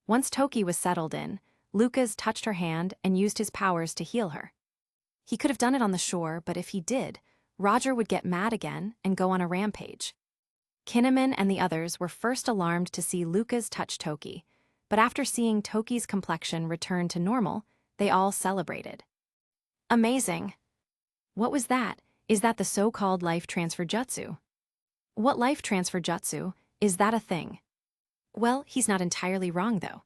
Once Toki was settled in, Lucas touched her hand and used his powers to heal her. He could have done it on the shore, but if he did, Roger would get mad again and go on a rampage. Kinnaman and the others were first alarmed to see Lucas touch Toki, but after seeing Toki's complexion return to normal, they all celebrated. Amazing! What was that? Is that the so-called life transfer jutsu? What life transfer jutsu? Is that a thing? Well, he's not entirely wrong though.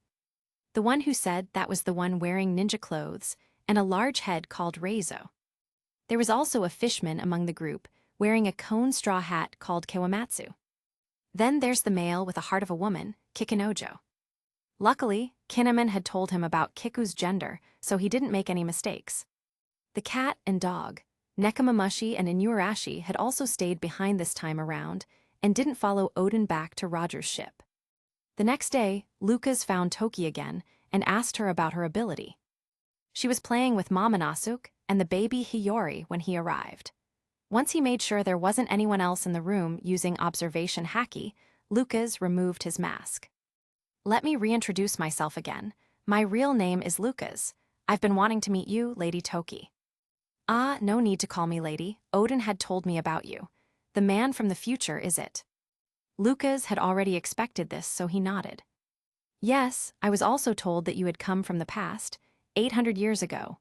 The one who said that was the one wearing ninja clothes and a large head called Reizo. There was also a fishman among the group wearing a cone straw hat called Kawamatsu. Then there's the male with a heart of a woman, Kikunojo. Luckily, Kinnaman had told him about Kiku's gender, so he didn't make any mistakes. The cat and dog, Nekomamushi and Inuarashi, had also stayed behind this time around and didn't follow Odin back to Roger's ship. The next day, Lucas found Toki again and asked her about her ability. She was playing with Mamanasuk and the baby Hiyori when he arrived. Once he made sure there wasn't anyone else in the room using observation haki, Lucas removed his mask. Let me reintroduce myself again. My real name is Lucas. I've been wanting to meet you, Lady Toki. Ah, no need to call me lady. Odin had told me about you. The man from the future, is it? Lucas had already expected this, so he nodded. Yes, I was also told that you had come from the past, 800 years ago.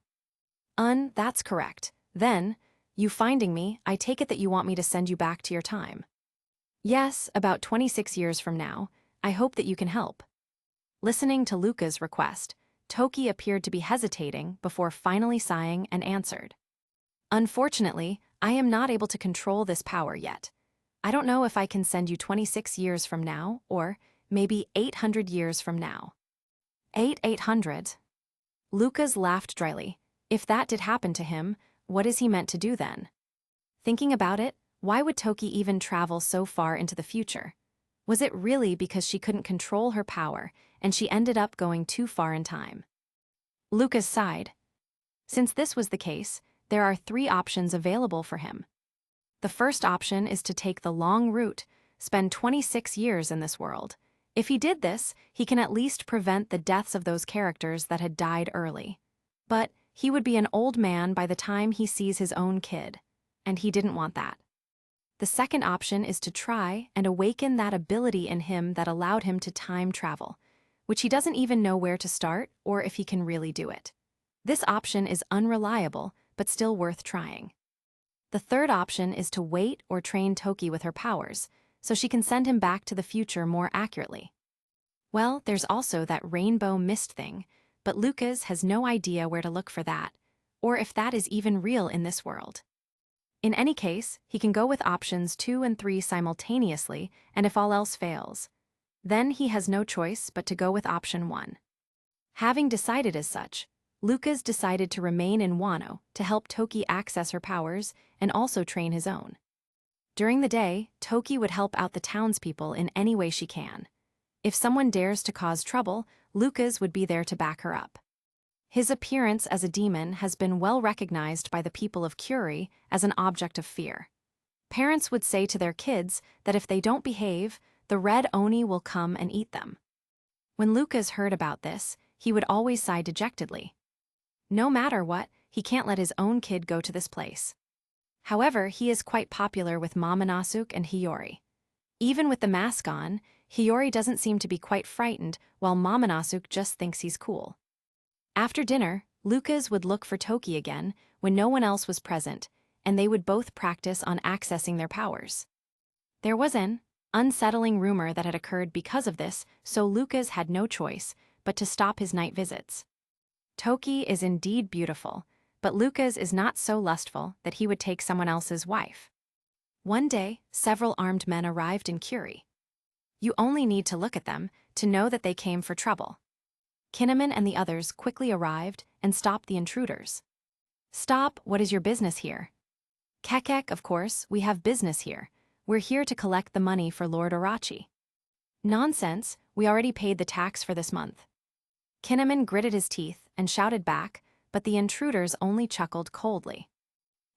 That's correct. Then, You finding me, I take it that you want me to send you back to your time. Yes, about 26 years from now. I hope that you can help. Listening to Luca's request, Toki appeared to be hesitating before finally sighing and answered. Unfortunately, I am not able to control this power yet. I don't know if I can send you 26 years from now, or maybe 800 years from now. 800? Lucas laughed dryly. If that did happen to him, what is he meant to do then? Thinking about it, why would Toki even travel so far into the future? Was it really because she couldn't control her power and she ended up going too far in time? Lucas sighed. Since this was the case, there are 3 options available for him. The first option is to take the long route, spend 26 years in this world. If he did this, he can at least prevent the deaths of those characters that had died early. But he would be an old man by the time he sees his own kid, and he didn't want that. The second option is to try and awaken that ability in him that allowed him to time travel, which he doesn't even know where to start or if he can really do it. This option is unreliable, but still worth trying. The third option is to wait or train Toki with her powers, so she can send him back to the future more accurately. Well, there's also that rainbow mist thing, but Lucas has no idea where to look for that, or if that is even real in this world. In any case, he can go with options 2 and 3 simultaneously, and if all else fails, then he has no choice but to go with option 1. Having decided as such, Lucas decided to remain in Wano to help Toki access her powers and also train his own. During the day, Toki would help out the townspeople in any way she can. If someone dares to cause trouble, Lucas would be there to back her up. His appearance as a demon has been well recognized by the people of Curie as an object of fear. Parents would say to their kids that if they don't behave, the red Oni will come and eat them. When Lucas heard about this, he would always sigh dejectedly. No matter what, he can't let his own kid go to this place. However, he is quite popular with Momonosuke and Hiyori. Even with the mask on, Hiyori doesn't seem to be quite frightened, while Momonosuke just thinks he's cool. After dinner, Lucas would look for Toki again when no one else was present, and they would both practice on accessing their powers. There was an unsettling rumor that had occurred because of this, so Lucas had no choice but to stop his night visits. Toki is indeed beautiful, but Lucas is not so lustful that he would take someone else's wife. One day, several armed men arrived in Curie. You only need to look at them to know that they came for trouble. Kinnaman and the others quickly arrived and stopped the intruders. Stop, what is your business here? Kekek, of course, we have business here. We're here to collect the money for Lord Orochi. Nonsense, we already paid the tax for this month. Kinnaman gritted his teeth and shouted back, but the intruders only chuckled coldly.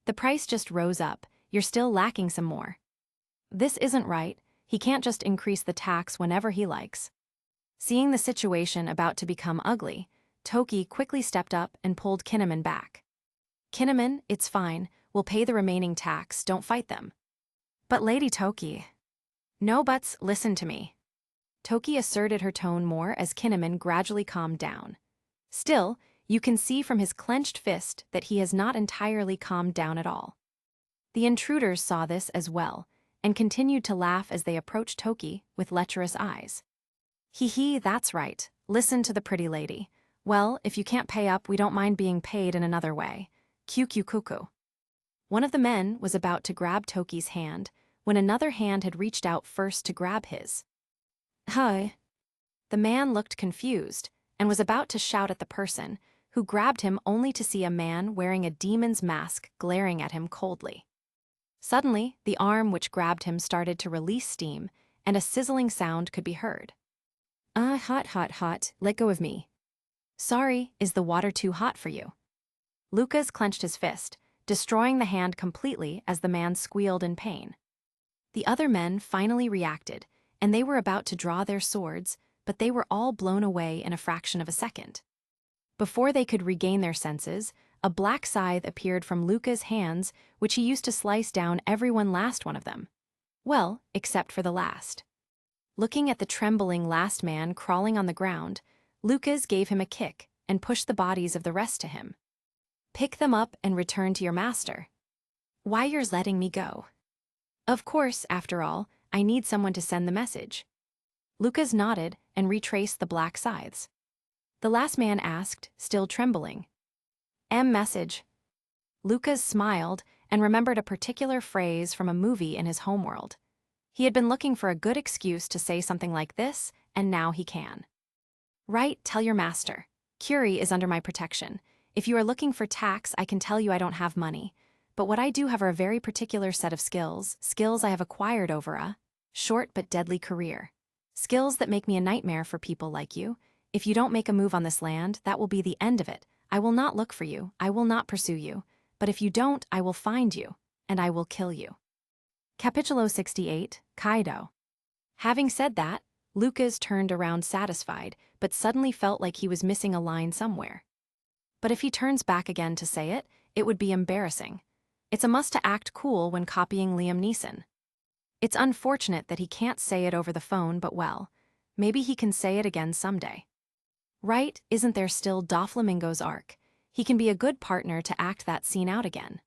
The price just rose up, you're still lacking some more. This isn't right, he can't just increase the tax whenever he likes. Seeing the situation about to become ugly, Toki quickly stepped up and pulled Kinnaman back. Kinnaman, it's fine, we'll pay the remaining tax, don't fight them. But Lady Toki. No buts, listen to me. Toki asserted her tone more as Kinnaman gradually calmed down. Still, you can see from his clenched fist that he has not entirely calmed down at all. The intruders saw this as well, and continued to laugh as they approached Toki with lecherous eyes. Hee, that's right, listen to the pretty lady. Well, if you can't pay up, we don't mind being paid in another way. Cuckoo. One of the men was about to grab Toki's hand, when another hand had reached out first to grab his. Hi. The man looked confused, and was about to shout at the person, who grabbed him only to see a man wearing a demon's mask glaring at him coldly. Suddenly, the arm which grabbed him started to release steam, and a sizzling sound could be heard. Hot, let go of me. Sorry, is the water too hot for you? Lucas clenched his fist, destroying the hand completely as the man squealed in pain. The other men finally reacted, and they were about to draw their swords, but they were all blown away in a fraction of a second. Before they could regain their senses, a black scythe appeared from Lucas' hands, which he used to slice down last one of them. Well, except for the last. Looking at the trembling last man crawling on the ground, Lucas gave him a kick and pushed the bodies of the rest to him. Pick them up and return to your master. Why you're letting me go? Of course, after all, I need someone to send the message. Lucas nodded and retraced the black scythes. The last man asked, still trembling. Message. Lucas smiled and remembered a particular phrase from a movie in his homeworld. He had been looking for a good excuse to say something like this, and now he can. Right, tell your master. Curie is under my protection. If you are looking for tax, I can tell you I don't have money. But what I do have are a very particular set of skills I have acquired over a short but deadly career. Skills that make me a nightmare for people like you. If you don't make a move on this land, that will be the end of it. I will not look for you, I will not pursue you. But if you don't, I will find you, and I will kill you. Capítulo 68, Kaido. Having said that, Lucas turned around satisfied, but suddenly felt like he was missing a line somewhere. But if he turns back again to say it, it would be embarrassing. It's a must to act cool when copying Liam Neeson. It's unfortunate that he can't say it over the phone, but well, maybe he can say it again someday. Right, isn't there still Doflamingo's arc? He can be a good partner to act that scene out again.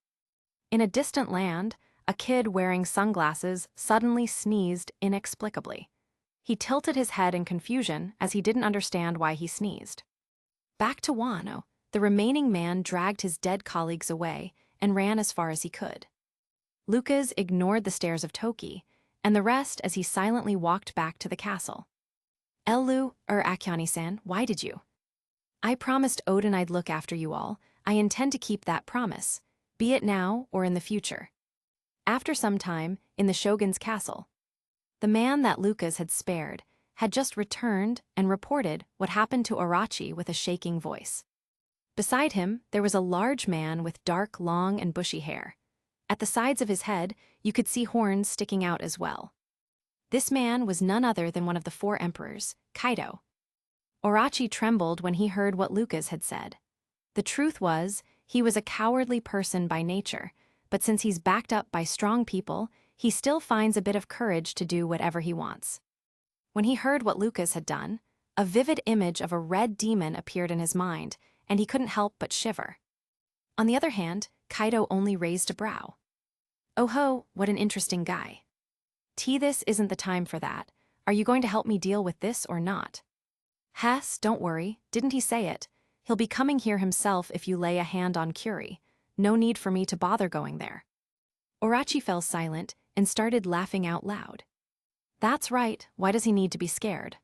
In a distant land, a kid wearing sunglasses suddenly sneezed inexplicably. He tilted his head in confusion as he didn't understand why he sneezed. Back to Wano, the remaining man dragged his dead colleagues away and ran as far as he could. Lucas ignored the stares of Toki, and the rest as he silently walked back to the castle. Akiane-san, why did you? I promised Odin I'd look after you all. I intend to keep that promise, be it now or in the future. After some time, in the Shogun's castle, the man that Lucas had spared had just returned and reported what happened to Orochi with a shaking voice. Beside him, there was a large man with dark, long, and bushy hair. At the sides of his head, you could see horns sticking out as well. This man was none other than one of the 4 emperors, Kaido. Orochi trembled when he heard what Lucas had said. The truth was, he was a cowardly person by nature, but since he's backed up by strong people, he still finds a bit of courage to do whatever he wants. When he heard what Lucas had done, a vivid image of a red demon appeared in his mind, and he couldn't help but shiver. On the other hand, Kaido only raised a brow. Oh ho, what an interesting guy. This isn't the time for that. Are you going to help me deal with this or not? Hess, don't worry, didn't he say it? He'll be coming here himself if you lay a hand on Curie. No need for me to bother going there. Orochi fell silent and started laughing out loud. That's right, why does he need to be scared?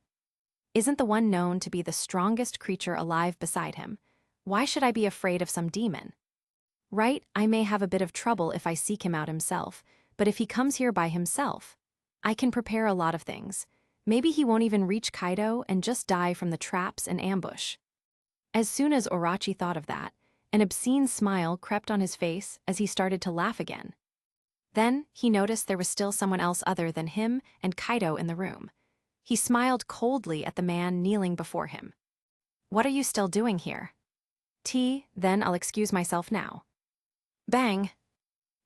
Isn't the one known to be the strongest creature alive beside him? Why should I be afraid of some demon? Right, I may have a bit of trouble if I seek him out himself, but if he comes here by himself, I can prepare a lot of things. Maybe he won't even reach Kaido and just die from the traps and ambush. As soon as Orochi thought of that, an obscene smile crept on his face as he started to laugh again. Then, he noticed there was still someone else other than him and Kaido in the room. He smiled coldly at the man kneeling before him. What are you still doing here? Then I'll excuse myself now. Bang!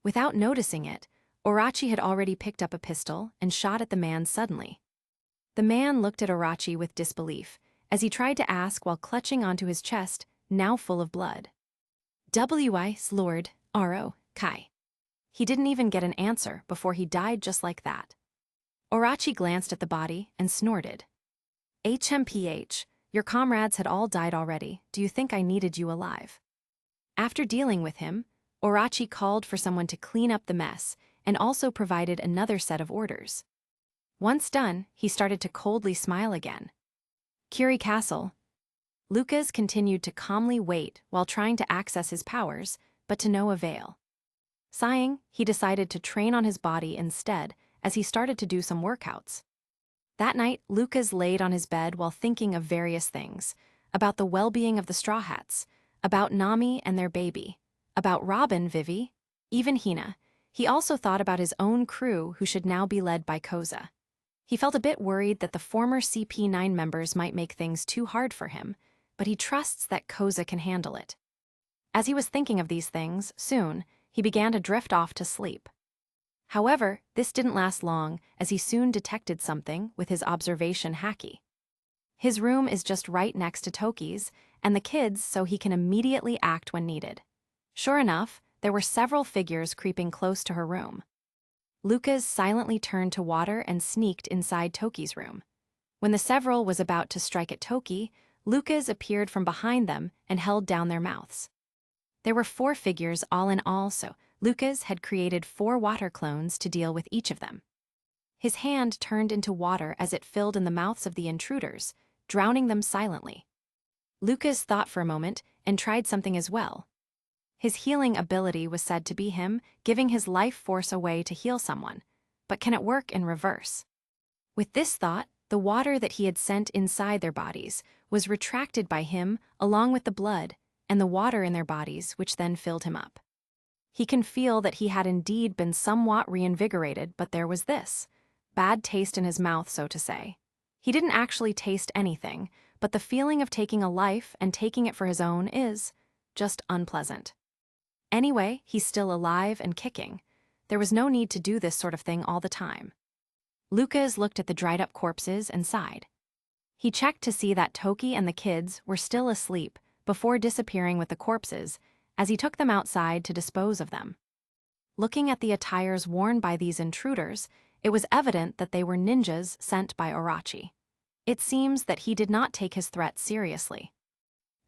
Without noticing it, Orochi had already picked up a pistol and shot at the man suddenly. The man looked at Orochi with disbelief, as he tried to ask while clutching onto his chest, now full of blood. W.I.'s Lord, Aro, Kai. He didn't even get an answer before he died just like that. Orochi glanced at the body and snorted. HMPH, your comrades had all died already. Do you think I needed you alive? After dealing with him, Orochi called for someone to clean up the mess and also provided another set of orders. Once done, he started to coldly smile again. Curie Castle. Lucas continued to calmly wait while trying to access his powers, but to no avail. Sighing, he decided to train on his body instead as he started to do some workouts. That night, Lucas laid on his bed while thinking of various things, about the well-being of the Straw Hats, about Nami and their baby, about Robin, Vivi, even Hina. He also thought about his own crew who should now be led by Koza. He felt a bit worried that the former CP9 members might make things too hard for him, but he trusts that Koza can handle it. As he was thinking of these things, soon, he began to drift off to sleep. However, this didn't last long, as he soon detected something with his observation haki. His room is just right next to Toki's and the kids, so he can immediately act when needed. Sure enough, there were several figures creeping close to her room. Lucas silently turned to water and sneaked inside Toki's room. When the several was about to strike at Toki, Lucas appeared from behind them and held down their mouths. There were 4 figures all in all, so Lucas had created 4 water clones to deal with each of them. His hand turned into water as it filled in the mouths of the intruders, drowning them silently. Lucas thought for a moment and tried something as well. His healing ability was said to be him giving his life force away to heal someone, but can it work in reverse? With this thought, the water that he had sent inside their bodies was retracted by him along with the blood and the water in their bodies, which then filled him up. He can feel that he had indeed been somewhat reinvigorated, but there was this bad taste in his mouth, so to say. He didn't actually taste anything, but the feeling of taking a life and taking it for his own is just unpleasant. Anyway, he's still alive and kicking. There was no need to do this sort of thing all the time. Lucas looked at the dried-up corpses and sighed. He checked to see that Toki and the kids were still asleep before disappearing with the corpses as he took them outside to dispose of them. Looking at the attires worn by these intruders, it was evident that they were ninjas sent by Orochi. It seems that he did not take his threat seriously.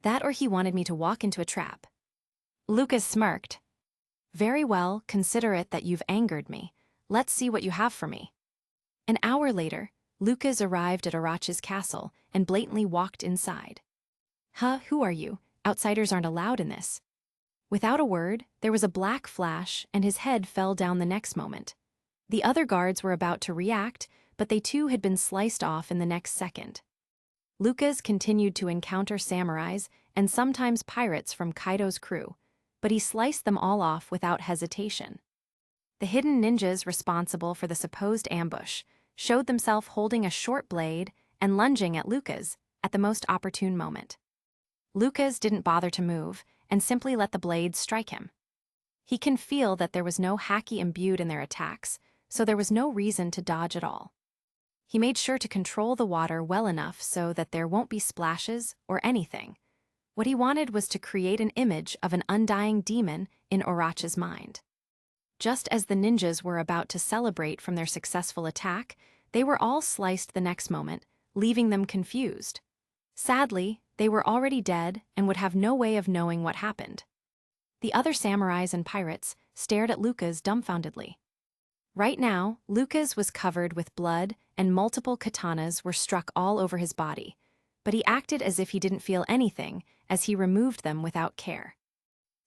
That or he wanted me to walk into a trap. Lucas smirked. Very well, consider it that you've angered me. Let's see what you have for me. An hour later, Lucas arrived at Orochi's castle and blatantly walked inside. Huh, who are you? Outsiders aren't allowed in this. Without a word, there was a black flash and his head fell down the next moment. The other guards were about to react, but they too had been sliced off in the next second. Lucas continued to encounter samurais and sometimes pirates from Kaido's crew, but he sliced them all off without hesitation. The hidden ninjas responsible for the supposed ambush showed themselves holding a short blade and lunging at Lucas at the most opportune moment. Lucas didn't bother to move and simply let the blades strike him. He can feel that there was no haki imbued in their attacks, so there was no reason to dodge at all. He made sure to control the water well enough so that there won't be splashes or anything. What he wanted was to create an image of an undying demon in Orochi's mind. Just as the ninjas were about to celebrate from their successful attack, they were all sliced the next moment, leaving them confused. Sadly, they were already dead and would have no way of knowing what happened. The other samurais and pirates stared at Lucas dumbfoundedly. Right now, Lucas was covered with blood and multiple katanas were struck all over his body, but he acted as if he didn't feel anything as he removed them without care.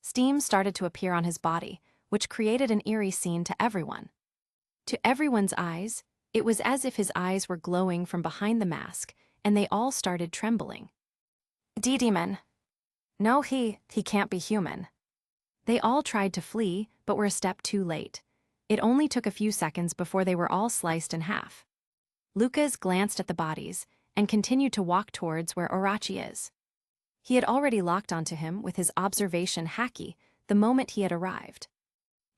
Steam started to appear on his body, which created an eerie scene to everyone. To everyone's eyes, it was as if his eyes were glowing from behind the mask, and they all started trembling. D-Demon. No, he can't be human. They all tried to flee, but were a step too late. It only took a few seconds before they were all sliced in half. Lucas glanced at the bodies and continued to walk towards where Orochi is. He had already locked onto him with his observation haki the moment he had arrived.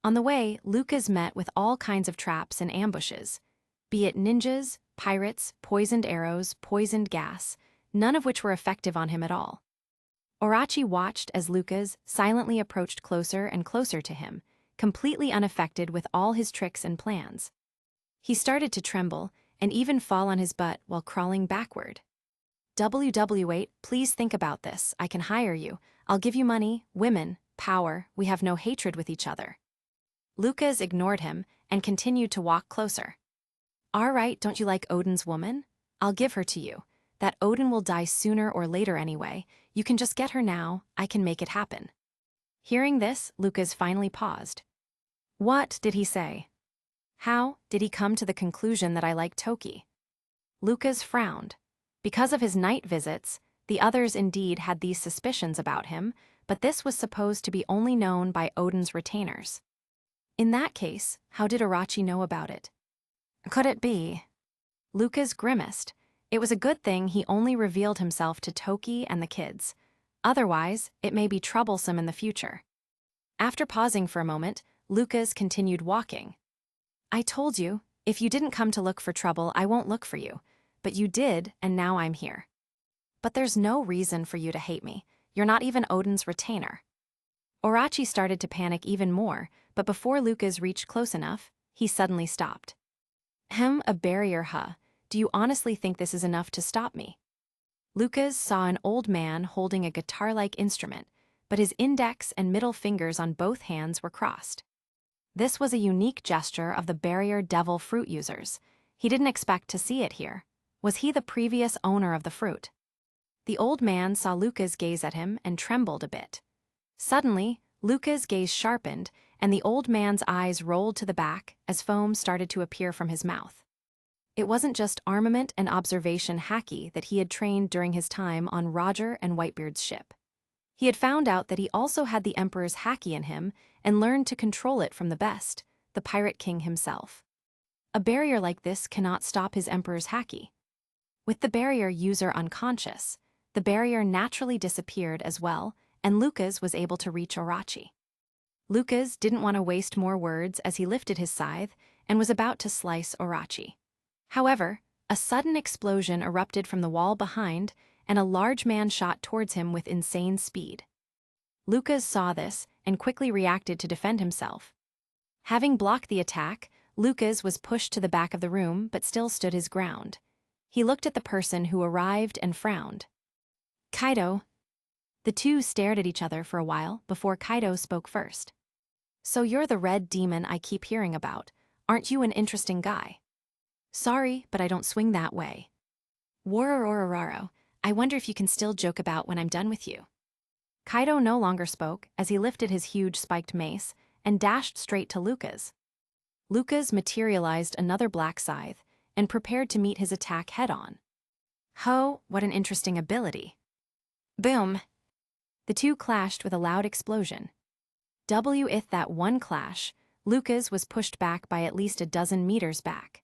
On the way, Lucas met with all kinds of traps and ambushes, be it ninjas, pirates, poisoned arrows, poisoned gas, none of which were effective on him at all. Orochi watched as Lucas silently approached closer and closer to him, completely unaffected with all his tricks and plans. He started to tremble and even fall on his butt while crawling backward. WW8, please think about this. I can hire you. I'll give you money, women, power. We have no hatred with each other. Lucas ignored him and continued to walk closer. All right, don't you like Odin's woman? I'll give her to you. That Odin will die sooner or later anyway. You can just get her now. I can make it happen. Hearing this, Lucas finally paused. What did he say? How did he come to the conclusion that I like Toki? Lucas frowned. Because of his night visits, the others indeed had these suspicions about him, but this was supposed to be only known by Odin's retainers. In that case, how did Orochi know about it? Could it be? Lucas grimaced. It was a good thing he only revealed himself to Toki and the kids. Otherwise, it may be troublesome in the future. After pausing for a moment, Lucas continued walking. I told you, if you didn't come to look for trouble, I won't look for you. But you did, and now I'm here. But there's no reason for you to hate me. You're not even Odin's retainer. Orachi started to panic even more, but before Lucas reached close enough, he suddenly stopped. A barrier, huh? Do you honestly think this is enough to stop me? Lucas saw an old man holding a guitar-like instrument, but his index and middle fingers on both hands were crossed. This was a unique gesture of the barrier devil fruit users. He didn't expect to see it here. Was he the previous owner of the fruit? The old man saw Lucas gaze at him and trembled a bit. Suddenly, Lucas' gaze sharpened, and the old man's eyes rolled to the back as foam started to appear from his mouth. It wasn't just armament and observation hacking that he had trained during his time on Roger and Whitebeard's ship. He had found out that he also had the Emperor's hacking in him and learned to control it from the best, the Pirate King himself. A barrier like this cannot stop his Emperor's hacking. With the barrier user unconscious, the barrier naturally disappeared as well, and Lucas was able to reach Orachi. Lucas didn't want to waste more words as he lifted his scythe and was about to slice Orachi. However, a sudden explosion erupted from the wall behind, and a large man shot towards him with insane speed. Lucas saw this and quickly reacted to defend himself. Having blocked the attack, Lucas was pushed to the back of the room but still stood his ground. He looked at the person who arrived and frowned. Kaido. The two stared at each other for a while before Kaido spoke first. So you're the red demon I keep hearing about. Aren't you an interesting guy? Sorry, but I don't swing that way. Warorororaro, I wonder if you can still joke about when I'm done with you. Kaido no longer spoke as he lifted his huge spiked mace and dashed straight to Lucas. Lucas materialized another black scythe and prepared to meet his attack head-on. Ho, what an interesting ability. Boom! The two clashed with a loud explosion. With that one clash, Lucas was pushed back by at least a dozen meters back.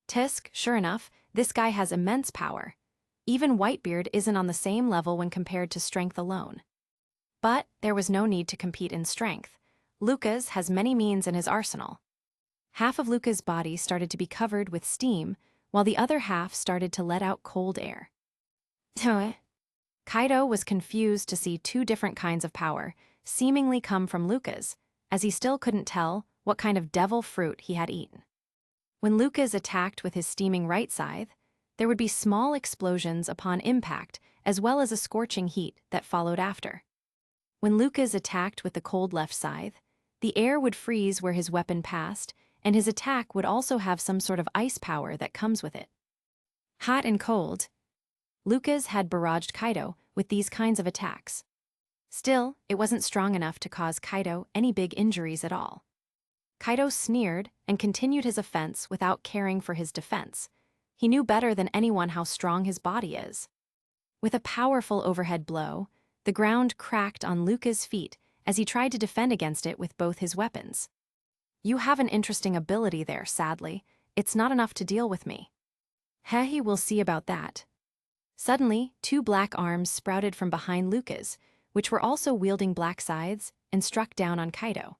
Tisk, sure enough, this guy has immense power. Even Whitebeard isn't on the same level when compared to strength alone. But there was no need to compete in strength. Lucas has many means in his arsenal. Half of Lucas' body started to be covered with steam, while the other half started to let out cold air. Kaido was confused to see two different kinds of power seemingly come from Lucas, as he still couldn't tell what kind of devil fruit he had eaten. When Lucas attacked with his steaming right scythe, there would be small explosions upon impact as well as a scorching heat that followed after. When Lucas attacked with the cold left scythe, the air would freeze where his weapon passed, and his attack would also have some sort of ice power that comes with it. Hot and cold. Lucas had barraged Kaido with these kinds of attacks. Still, it wasn't strong enough to cause Kaido any big injuries at all. Kaido sneered and continued his offense without caring for his defense. He knew better than anyone how strong his body is. With a powerful overhead blow, the ground cracked on Lucas' feet as he tried to defend against it with both his weapons. You have an interesting ability there, sadly. It's not enough to deal with me. He will see about that. Suddenly, two black arms sprouted from behind Lucas, which were also wielding black scythes, and struck down on Kaido.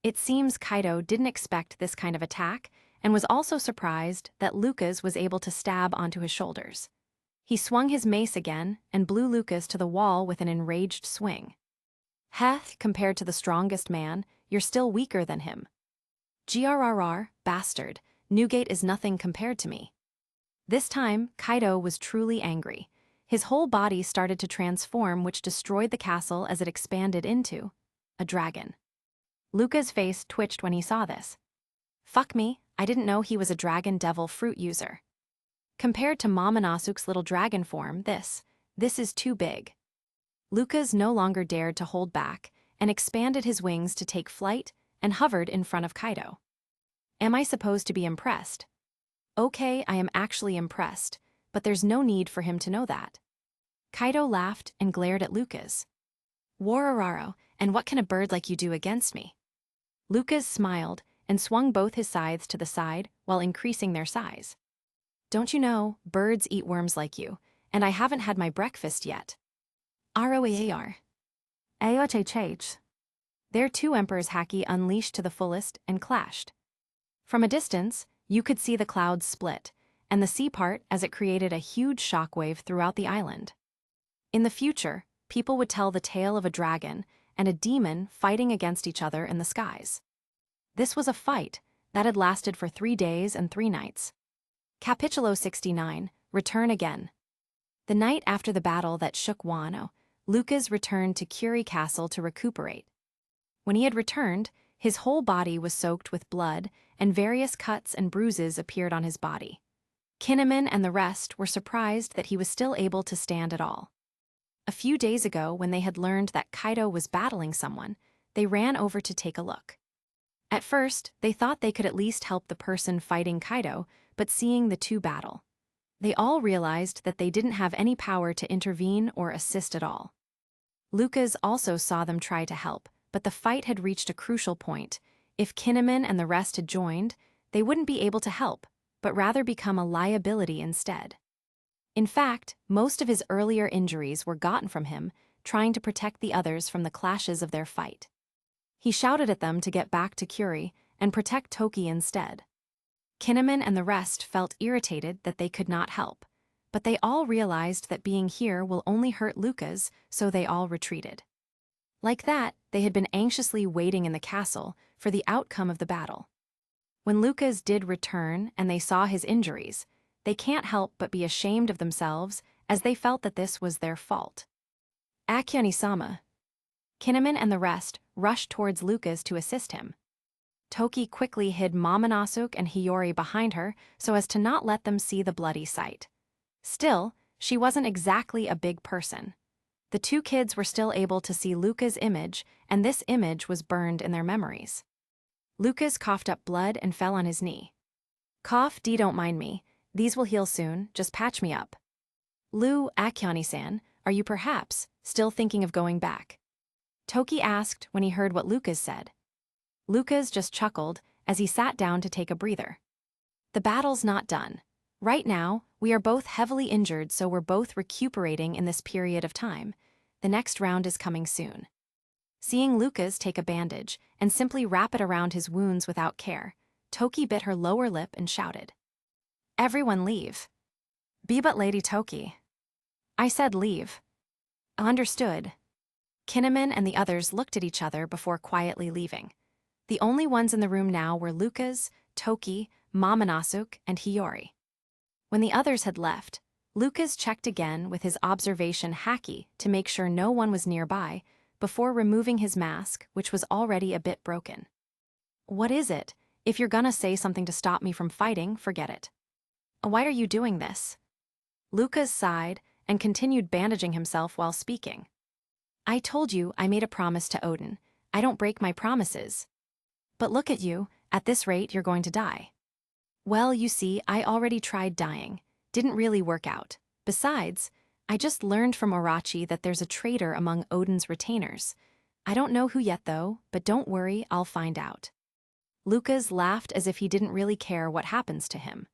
It seems Kaido didn't expect this kind of attack and was also surprised that Lucas was able to stab onto his shoulders. He swung his mace again and blew Lucas to the wall with an enraged swing. Compared to the strongest man, you're still weaker than him. Grrr, bastard, Newgate is nothing compared to me. This time, Kaido was truly angry. His whole body started to transform, which destroyed the castle as it expanded into a dragon. Lucas' face twitched when he saw this. Fuck me, I didn't know he was a dragon devil fruit user. Compared to Momonasuke's little dragon form, this is too big. Lucas no longer dared to hold back and expanded his wings to take flight and hovered in front of Kaido. Am I supposed to be impressed? Okay, I am actually impressed, but there's no need for him to know that. Kaido laughed and glared at Lucas. Waroraro, and what can a bird like you do against me? Lucas smiled and swung both his scythes to the side while increasing their size. Don't you know, birds eat worms like you, and I haven't had my breakfast yet. Roar. Aochh. Their two emperors haki unleashed to the fullest and clashed. From a distance, you could see the clouds split, and the sea part as it created a huge shockwave throughout the island. In the future, people would tell the tale of a dragon and a demon fighting against each other in the skies. This was a fight that had lasted for 3 days and 3 nights. Capítulo 69, Return Again. The night after the battle that shook Wano, Lucas returned to Curie Castle to recuperate. When he had returned, his whole body was soaked with blood, and various cuts and bruises appeared on his body. Kinnaman and the rest were surprised that he was still able to stand at all. A few days ago, when they had learned that Kaido was battling someone, they ran over to take a look. At first, they thought they could at least help the person fighting Kaido, but seeing the two battle, they all realized that they didn't have any power to intervene or assist at all. Lucas also saw them try to help, but the fight had reached a crucial point. If Kinnaman and the rest had joined, they wouldn't be able to help, but rather become a liability instead. In fact, most of his earlier injuries were gotten from him, trying to protect the others from the clashes of their fight. He shouted at them to get back to Curie and protect Toki instead. Kinnaman and the rest felt irritated that they could not help, but they all realized that being here will only hurt Lucas, so they all retreated. Like that, they had been anxiously waiting in the castle for the outcome of the battle. When Lucas did return and they saw his injuries, they can't help but be ashamed of themselves as they felt that this was their fault. Akiane-sama. Kinnaman and the rest rushed towards Lucas to assist him. Toki quickly hid Momonosuke and Hiyori behind her so as to not let them see the bloody sight. Still, she wasn't exactly a big person. The two kids were still able to see Lucas' image, and this image was burned in their memories. Lucas coughed up blood and fell on his knee. Cough, don't mind me. These will heal soon, just patch me up. Akiane-san, are you perhaps still thinking of going back? Toki asked when he heard what Lucas said. Lucas just chuckled as he sat down to take a breather. The battle's not done. Right now, we are both heavily injured, so we're both recuperating in this period of time. The next round is coming soon. Seeing Lucas take a bandage and simply wrap it around his wounds without care, Toki bit her lower lip and shouted, "Everyone leave." "Be but Lady Toki." "I said leave." "Understood." Kinnaman and the others looked at each other before quietly leaving. The only ones in the room now were Lucas, Toki, Momonosuke, and Hiyori. When the others had left, Lucas checked again with his observation haki to make sure no one was nearby before removing his mask, which was already a bit broken. "What is it? If you're gonna say something to stop me from fighting, forget it." "Why are you doing this?" Lucas sighed and continued bandaging himself while speaking. "I told you I made a promise to Odin. I don't break my promises. But look at you, at this rate you're going to die." "Well, you see, I already tried dying. Didn't really work out. Besides, I just learned from Orochi that there's a traitor among Odin's retainers. I don't know who yet though, but don't worry, I'll find out." Lucas laughed as if he didn't really care what happens to him.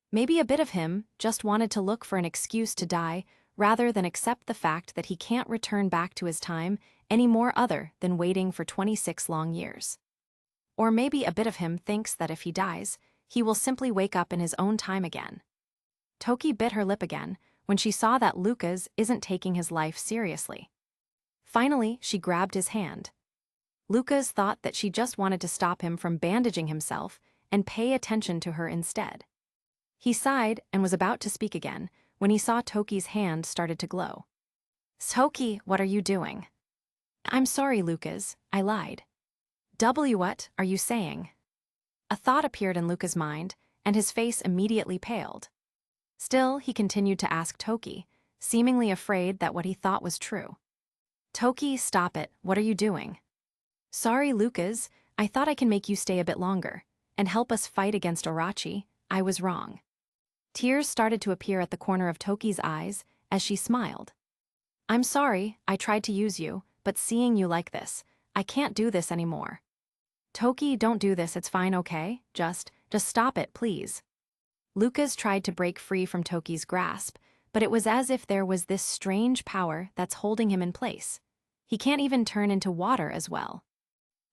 Maybe a bit of him just wanted to look for an excuse to die rather than accept the fact that he can't return back to his time any more other than waiting for 26 long years. Or maybe a bit of him thinks that if he dies, he will simply wake up in his own time again. Toki bit her lip again when she saw that Lucas isn't taking his life seriously. Finally, she grabbed his hand. Lucas thought that she just wanted to stop him from bandaging himself and pay attention to her instead. He sighed and was about to speak again when he saw Toki's hand started to glow. "Toki, what are you doing?" "I'm sorry, Lucas, I lied." What are you saying?" A thought appeared in Lucas' mind, and his face immediately paled. Still, he continued to ask Toki, seemingly afraid that what he thought was true. "Toki, stop it, what are you doing?" "Sorry, Lucas, I thought I can make you stay a bit longer and help us fight against Orochi. I was wrong." Tears started to appear at the corner of Toki's eyes as she smiled. "I'm sorry, I tried to use you, but seeing you like this, I can't do this anymore." "Toki, don't do this, it's fine, okay? Just stop it, please." Lucas tried to break free from Toki's grasp, but it was as if there was this strange power that's holding him in place. He can't even turn into water as well.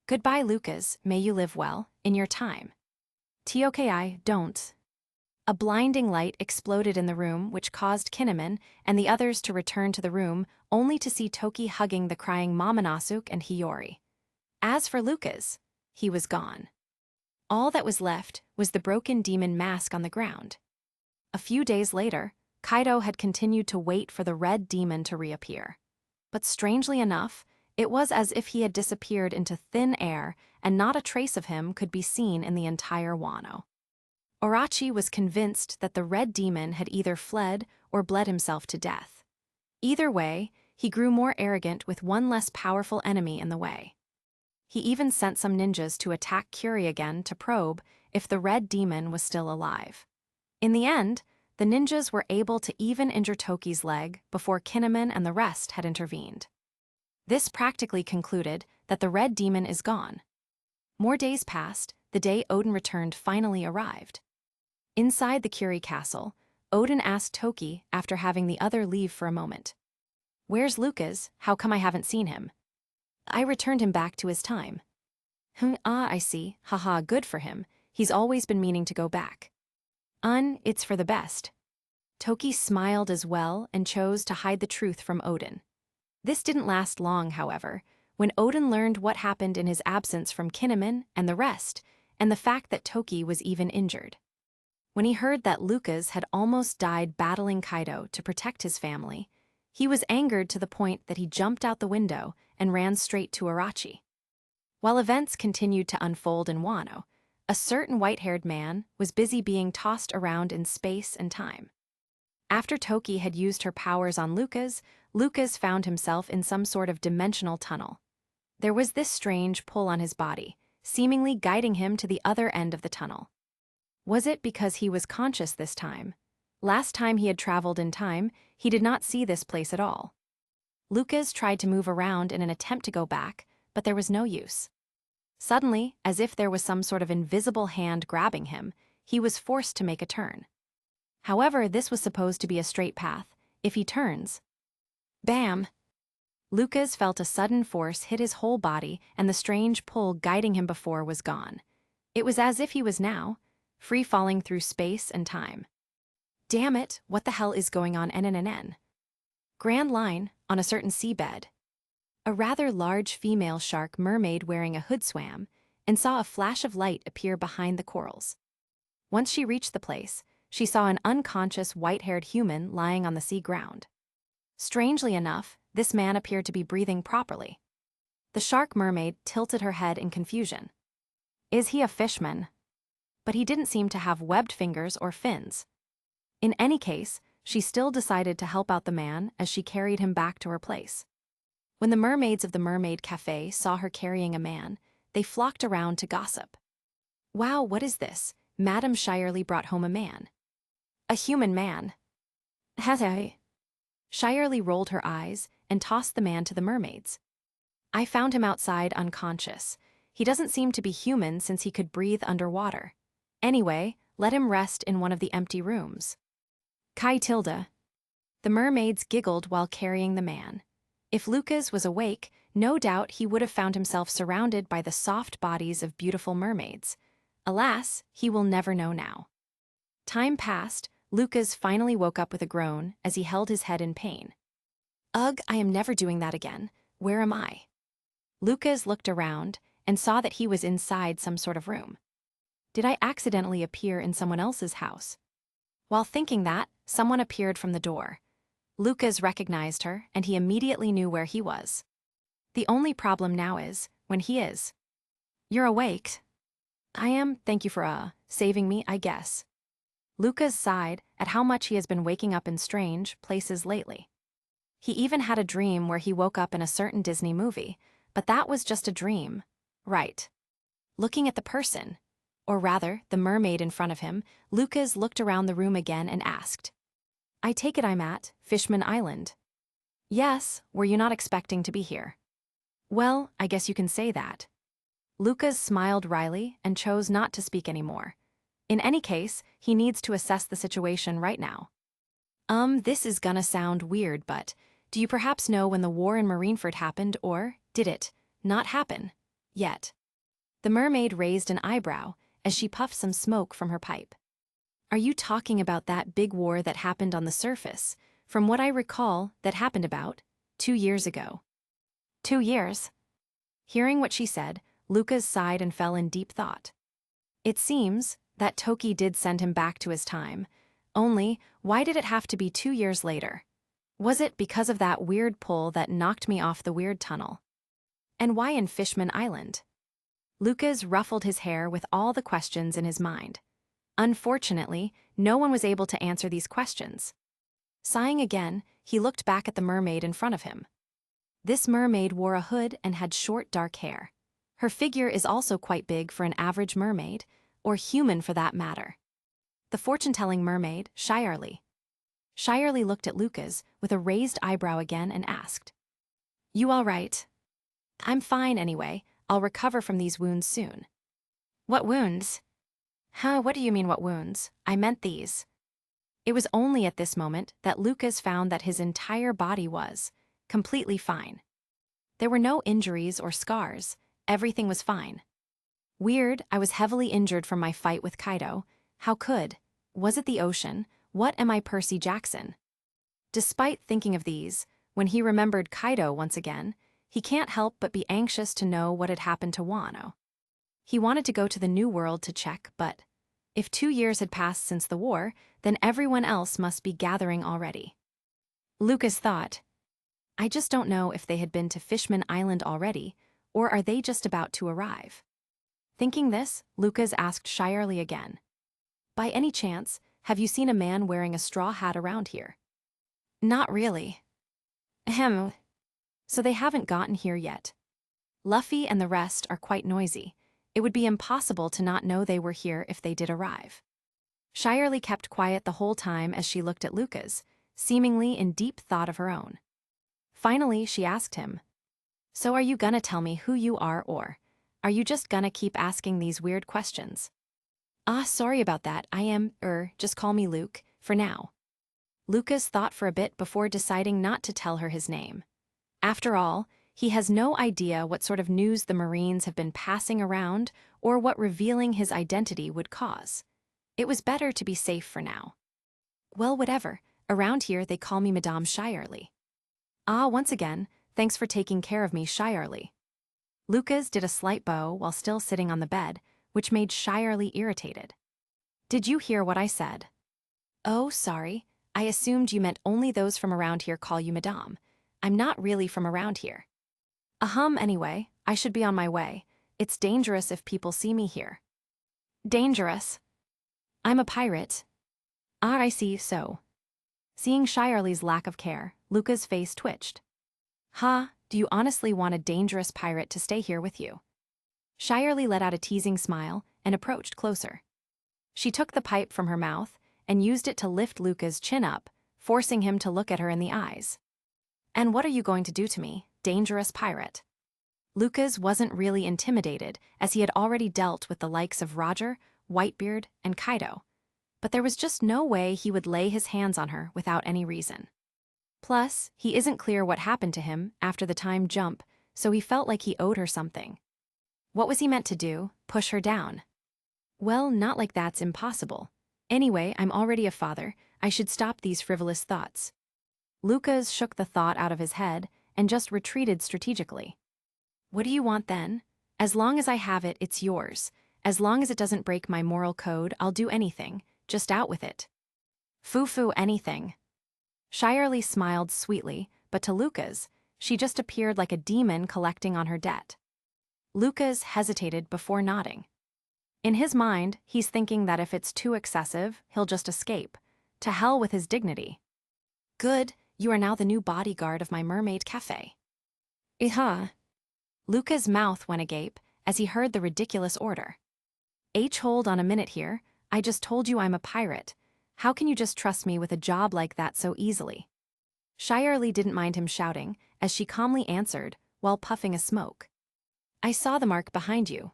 "Goodbye, Lucas, may you live well, in your time." "Toki, don't." A blinding light exploded in the room, which caused Kinnaman and the others to return to the room, only to see Toki hugging the crying Momonosuke and Hiyori. As for Lucas, he was gone. All that was left was the broken demon mask on the ground. A few days later, Kaido had continued to wait for the red demon to reappear. But strangely enough, it was as if he had disappeared into thin air and not a trace of him could be seen in the entire Wano. Orochi was convinced that the red demon had either fled or bled himself to death. Either way, he grew more arrogant with one less powerful enemy in the way. He even sent some ninjas to attack Curie again to probe if the red demon was still alive. In the end, the ninjas were able to even injure Toki's leg before Kinnaman and the rest had intervened. This practically concluded that the red demon is gone. More days passed. The day Odin returned finally arrived. Inside the Curie castle, Odin asked Toki after having the other leave for a moment. "Where's Lucas? How come I haven't seen him?" "I returned him back to his time." I see. Haha, good for him. He's always been meaning to go back." It's for the best." Toki smiled as well and chose to hide the truth from Odin. This didn't last long, however, when Odin learned what happened in his absence from Kinnaman and the rest, and the fact that Toki was even injured. When he heard that Lucas had almost died battling Kaido to protect his family, he was angered to the point that he jumped out the window and ran straight to Orochi. While events continued to unfold in Wano, a certain white-haired man was busy being tossed around in space and time. After Toki had used her powers on Lucas, Lucas found himself in some sort of dimensional tunnel. There was this strange pull on his body, seemingly guiding him to the other end of the tunnel. Was it because he was conscious this time? Last time he had traveled in time, he did not see this place at all. Lucas tried to move around in an attempt to go back, but there was no use. Suddenly, as if there was some sort of invisible hand grabbing him, he was forced to make a turn. However, this was supposed to be a straight path. If he turns... Bam! Lucas felt a sudden force hit his whole body, and the strange pull guiding him before was gone. It was as if he was now free-falling through space and time. Damn it, what the hell is going on? Grand Line, on a certain seabed. A rather large female shark mermaid wearing a hood swam and saw a flash of light appear behind the corals. Once she reached the place, she saw an unconscious white-haired human lying on the sea ground. Strangely enough, this man appeared to be breathing properly. The shark mermaid tilted her head in confusion. Is he a fishman? But he didn't seem to have webbed fingers or fins. In any case, she still decided to help out the man as she carried him back to her place. When the mermaids of the Mermaid Cafe saw her carrying a man, they flocked around to gossip. Wow, what is this? Madame Shirley brought home a man. A human man. Shirley rolled her eyes and tossed the man to the mermaids. I found him outside unconscious. He doesn't seem to be human since he could breathe underwater. Anyway, let him rest in one of the empty rooms. Kai Tilda. The mermaids giggled while carrying the man. If Lucas was awake, no doubt he would have found himself surrounded by the soft bodies of beautiful mermaids. Alas, he will never know now. Time passed. Lucas finally woke up with a groan as he held his head in pain. Ugh, I am never doing that again. Where am I? Lucas looked around and saw that he was inside some sort of room. Did I accidentally appear in someone else's house? While thinking that, someone appeared from the door. Lucas recognized her, and he immediately knew where he was. The only problem now is, when he is. You're awake. I am, thank you for, saving me, I guess. Lucas sighed at how much he has been waking up in strange places lately. He even had a dream where he woke up in a certain Disney movie, but that was just a dream. Right. Looking at the person, or rather, the mermaid in front of him, Lucas looked around the room again and asked, I take it I'm at Fishman Island. Yes, were you not expecting to be here? Well, I guess you can say that. Lucas smiled wryly and chose not to speak anymore. In any case, he needs to assess the situation right now. This is gonna sound weird, but do you perhaps know when the war in Marineford happened, or did it not happen yet? The mermaid raised an eyebrow as she puffed some smoke from her pipe. Are you talking about that big war that happened on the surface? From what I recall, that happened about 2 years ago. 2 years? Hearing what she said, Lucas sighed and fell in deep thought. It seems that Toki did send him back to his time. Only, why did it have to be 2 years later? Was it because of that weird pull that knocked me off the weird tunnel? And why in Fishman Island? Lucas ruffled his hair with all the questions in his mind. Unfortunately, no one was able to answer these questions. Sighing again, he looked back at the mermaid in front of him. This mermaid wore a hood and had short dark hair. Her figure is also quite big for an average mermaid, or human for that matter. The fortune-telling mermaid, Shirley. Shirley looked at Lucas with a raised eyebrow again and asked, "You all right?" "I'm fine anyway. I'll recover from these wounds soon." "What wounds?" "Huh, what do you mean what wounds? I meant these." It was only at this moment that Lucas found that his entire body was completely fine. There were no injuries or scars. Everything was fine. Weird, I was heavily injured from my fight with Kaido. How could? Was it the ocean? What am I, Percy Jackson? Despite thinking of these, when he remembered Kaido once again, he can't help but be anxious to know what had happened to Wano. He wanted to go to the New World to check, but if 2 years had passed since the war, then everyone else must be gathering already. Lucas thought, I just don't know if they had been to Fishman Island already, or are they just about to arrive? Thinking this, Lucas asked Shirley again, "By any chance, have you seen a man wearing a straw hat around here?" "Not really." "Ahem. So they haven't gotten here yet. Luffy and the rest are quite noisy. It would be impossible to not know they were here if they did arrive." Shirley kept quiet the whole time as she looked at Lucas, seemingly in deep thought of her own. Finally, she asked him, "So are you gonna tell me who you are, or are you just gonna keep asking these weird questions?" Sorry about that. I am, just call me Luke, for now." Lucas thought for a bit before deciding not to tell her his name. After all, he has no idea what sort of news the Marines have been passing around or what revealing his identity would cause. It was better to be safe for now. "Well, whatever. Around here they call me Madame Shirley." Once again, thanks for taking care of me, Shirley." Lucas did a slight bow while still sitting on the bed, which made Shirley irritated. "Did you hear what I said?" "Oh, sorry. I assumed you meant only those from around here call you Madame. I'm not really from around here." Anyway, I should be on my way. It's dangerous if people see me here." "Dangerous?" "I'm a pirate." I see, so." Seeing Shirley's lack of care, Luca's face twitched. Do you honestly want a dangerous pirate to stay here with you?" Shirley let out a teasing smile and approached closer. She took the pipe from her mouth and used it to lift Luca's chin up, forcing him to look at her in the eyes. "And what are you going to do to me, dangerous pirate?" Lucas wasn't really intimidated, as he had already dealt with the likes of Roger, Whitebeard, and Kaido. But there was just no way he would lay his hands on her without any reason. Plus, he isn't clear what happened to him after the time jump, so he felt like he owed her something. What was he meant to do, push her down? Well, not like that's impossible. Anyway, I'm already a father. I should stop these frivolous thoughts. Lucas shook the thought out of his head and just retreated strategically. "What do you want then? As long as I have it, it's yours. As long as it doesn't break my moral code, I'll do anything. Just out with it." "Foo-foo anything." Shirley smiled sweetly, but to Lucas, she just appeared like a demon collecting on her debt. Lucas hesitated before nodding. In his mind, he's thinking that if it's too excessive, he'll just escape. To hell with his dignity. "Good, you are now the new bodyguard of my mermaid cafe." Luca's mouth went agape as he heard the ridiculous order. Hold on a minute here. I just told you I'm a pirate. How can you just trust me with a job like that so easily?" Shirley didn't mind him shouting, as she calmly answered, while puffing a smoke. "I saw the mark behind you."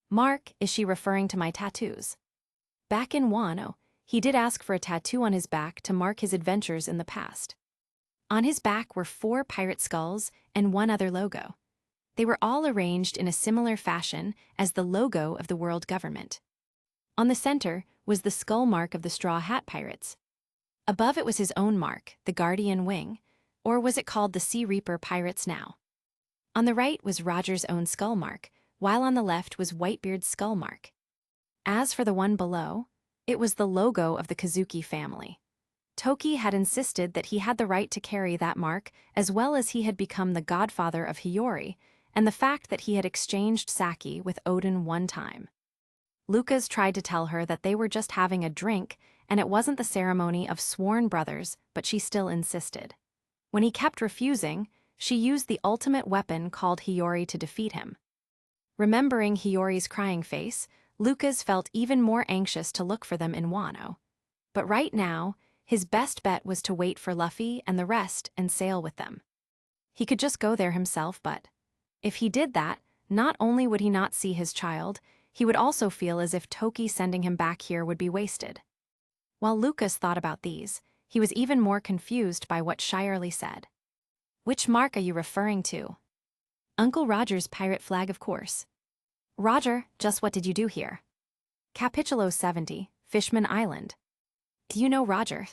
"Mark, is she referring to my tattoos?" Back in Wano, he did ask for a tattoo on his back to mark his adventures in the past. On his back were 4 pirate skulls and 1 other logo. They were all arranged in a similar fashion as the logo of the world government. On the center was the skull mark of the Straw Hat Pirates. Above it was his own mark, the Guardian Wing, or was it called the Sea Reaper Pirates now? On the right was Roger's own skull mark, while on the left was Whitebeard's skull mark. As for the one below, it was the logo of the Kazuki family. Toki had insisted that he had the right to carry that mark, as well as he had become the godfather of Hiyori, and the fact that he had exchanged sake with Odin one time. Lucas tried to tell her that they were just having a drink, and it wasn't the ceremony of sworn brothers, but she still insisted. When he kept refusing, she used the ultimate weapon called Hiyori to defeat him. Remembering Hiyori's crying face, Lucas felt even more anxious to look for them in Wano. But right now, his best bet was to wait for Luffy and the rest and sail with them. He could just go there himself, but if he did that, not only would he not see his child, he would also feel as if Toki sending him back here would be wasted. While Lucas thought about these, he was even more confused by what Shirley said. "Which mark are you referring to?" "Uncle Roger's pirate flag, of course." "Roger, just what did you do here?" "Capitulo 70, Fishman Island." "Do you know Roger?"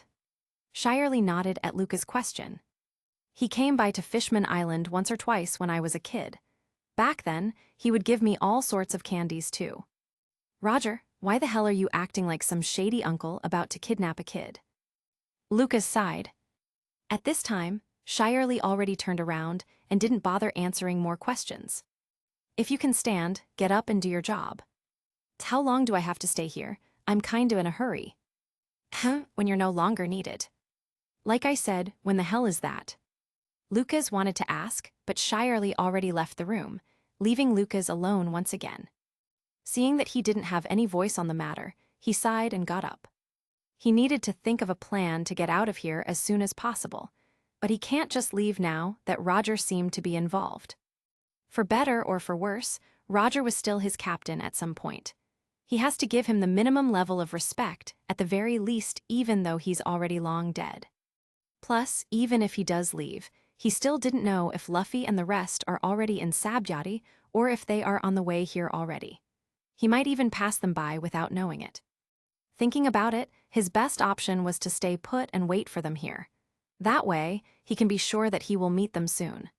Shirley nodded at Lucas' question. "He came by to Fishman Island once or twice when I was a kid. Back then, he would give me all sorts of candies too." "Roger, why the hell are you acting like some shady uncle about to kidnap a kid?" Lucas sighed. At this time, Shirley already turned around and didn't bother answering more questions. "If you can stand, get up and do your job." "How long do I have to stay here? I'm kinda in a hurry." "When you're no longer needed." "Like I said, when the hell is that?" Lucas wanted to ask, but Shirley already left the room, leaving Lucas alone once again. Seeing that he didn't have any voice on the matter, he sighed and got up. He needed to think of a plan to get out of here as soon as possible, but he can't just leave now that Roger seemed to be involved. For better or for worse, Roger was still his captain at some point. He has to give him the minimum level of respect, at the very least, even though he's already long dead. Plus, even if he does leave, he still didn't know if Luffy and the rest are already in Sabyati or if they are on the way here already. He might even pass them by without knowing it. Thinking about it, his best option was to stay put and wait for them here. That way, he can be sure that he will meet them soon.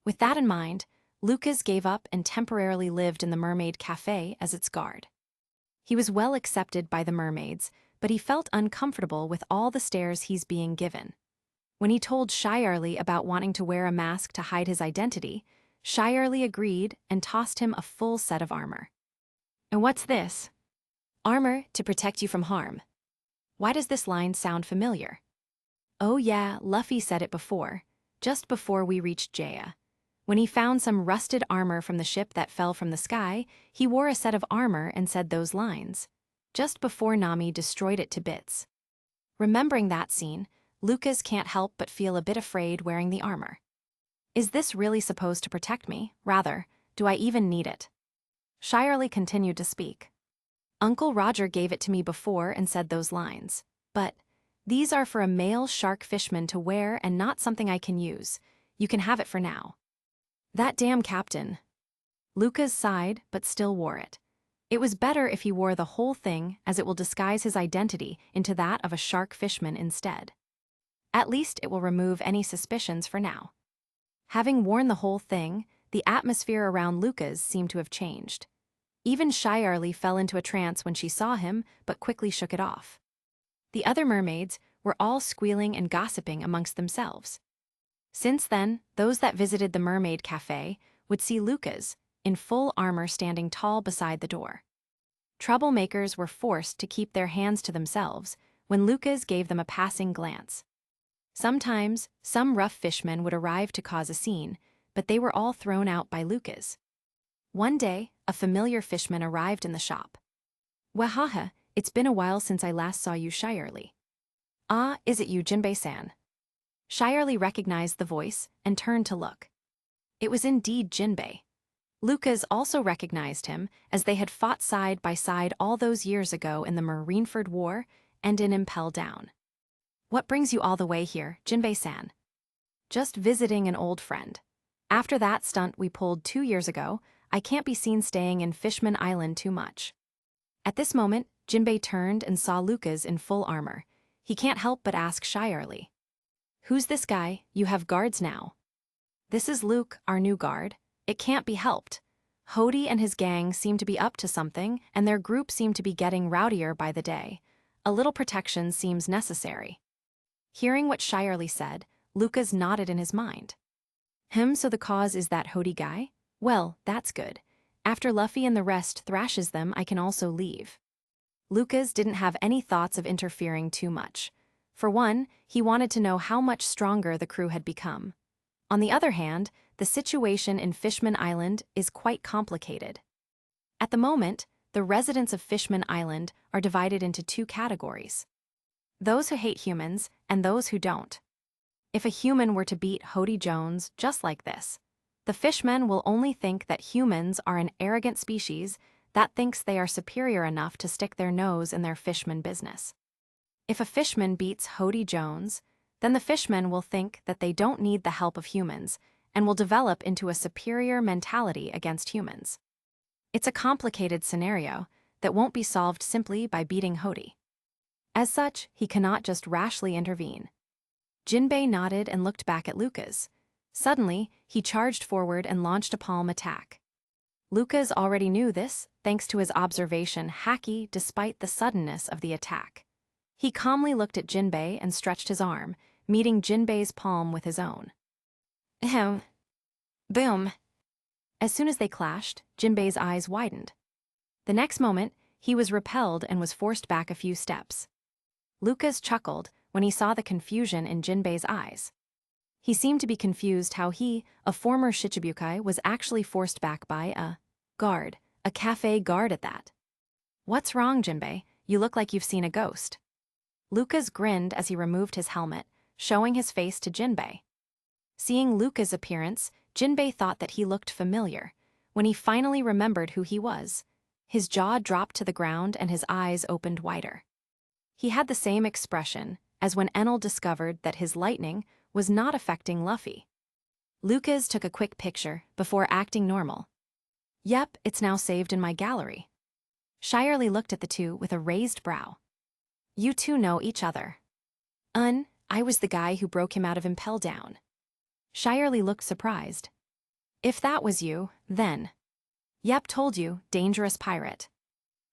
With that in mind, Lucas gave up and temporarily lived in the Mermaid Cafe as its guard. He was well accepted by the mermaids, but he felt uncomfortable with all the stares he's being given. When he told Shirley about wanting to wear a mask to hide his identity, Shirley agreed and tossed him a full set of armor. "And what's this?" "Armor to protect you from harm." Why does this line sound familiar? Oh yeah, Luffy said it before, just before we reached Jaya. When he found some rusted armor from the ship that fell from the sky, he wore a set of armor and said those lines, just before Nami destroyed it to bits. Remembering that scene, Lucas can't help but feel a bit afraid wearing the armor. Is this really supposed to protect me? Rather, do I even need it? Shirley continued to speak. Uncle Roger gave it to me before and said those lines. But these are for a male shark fishman to wear and not something I can use. You can have it for now. That damn captain. Lucas sighed, but still wore it. It was better if he wore the whole thing, as it will disguise his identity into that of a shark fishman instead. At least it will remove any suspicions for now. Having worn the whole thing, the atmosphere around Lucas seemed to have changed. Even Shirley fell into a trance when she saw him, but quickly shook it off. The other mermaids were all squealing and gossiping amongst themselves. Since then, those that visited the Mermaid Cafe would see Lucas, in full armor, standing tall beside the door. Troublemakers were forced to keep their hands to themselves when Lucas gave them a passing glance. Sometimes, some rough fishmen would arrive to cause a scene, but they were all thrown out by Lucas. One day, a familiar fishman arrived in the shop. "Wahaha, it's been a while since I last saw you, Shirley." "Ah, is it you, Jinbei-san?" Shirley recognized the voice and turned to look. It was indeed Jinbei. Lucas also recognized him, as they had fought side by side all those years ago in the Marineford War and in Impel Down. "What brings you all the way here, Jinbei-san?" "Just visiting an old friend. After that stunt we pulled 2 years ago, I can't be seen staying in Fishman Island too much." At this moment, Jinbei turned and saw Lucas in full armor. He can't help but ask shyly. "Who's this guy? You have guards now." "This is Luke, our new guard. It can't be helped. Hody and his gang seem to be up to something, and their group seem to be getting rowdier by the day. A little protection seems necessary." Hearing what Shirley said, Lucas nodded in his mind. So the cause is that Hody guy? Well, that's good. After Luffy and the rest thrashes them, I can also leave. Lucas didn't have any thoughts of interfering too much. For one, he wanted to know how much stronger the crew had become. On the other hand, the situation in Fishman Island is quite complicated. At the moment, the residents of Fishman Island are divided into two categories: those who hate humans and those who don't. If a human were to beat Hody Jones just like this, the fishmen will only think that humans are an arrogant species that thinks they are superior enough to stick their nose in their fishman business. If a fishman beats Hody Jones, then the fishmen will think that they don't need the help of humans and will develop into a superior mentality against humans. It's a complicated scenario that won't be solved simply by beating Hody. As such, he cannot just rashly intervene. Jinbei nodded and looked back at Lucas. Suddenly, he charged forward and launched a palm attack. Lucas already knew this, thanks to his observation hacky despite the suddenness of the attack. He calmly looked at Jinbei and stretched his arm, meeting Jinbei's palm with his own. Ahem. Boom. As soon as they clashed, Jinbei's eyes widened. The next moment, he was repelled and was forced back a few steps. Lucas chuckled when he saw the confusion in Jinbei's eyes. He seemed to be confused how he, a former Shichibukai, was actually forced back by a guard, a cafe guard at that. "What's wrong, Jinbei? You look like you've seen a ghost." Lucas grinned as he removed his helmet, showing his face to Jinbei. Seeing Lucas' appearance, Jinbei thought that he looked familiar. When he finally remembered who he was, his jaw dropped to the ground and his eyes opened wider. He had the same expression as when Enel discovered that his lightning was not affecting Luffy. Lucas took a quick picture before acting normal. "Yep, it's now saved in my gallery." Shirley looked at the two with a raised brow. "You two know each other." I was the guy who broke him out of Impel Down." Shirley looked surprised. "If that was you, then." "Yep, told you, dangerous pirate."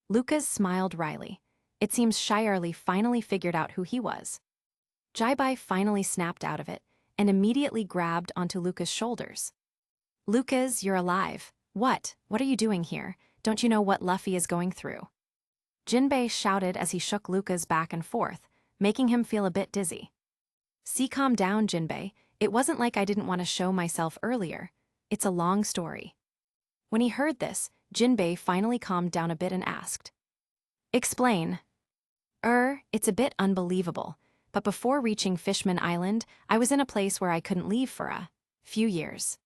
Lucas smiled wryly. It seems Shirley finally figured out who he was. Jaibai finally snapped out of it and immediately grabbed onto Lucas' shoulders. "Lucas, you're alive. What are you doing here? Don't you know what Luffy is going through?" Jinbei shouted as he shook Lucas back and forth, making him feel a bit dizzy. "See, calm down, Jinbei. It wasn't like I didn't want to show myself earlier. It's a long story." When he heard this, Jinbei finally calmed down a bit and asked, "Explain." It's a bit unbelievable, but before reaching Fishman Island, I was in a place where I couldn't leave for a few years.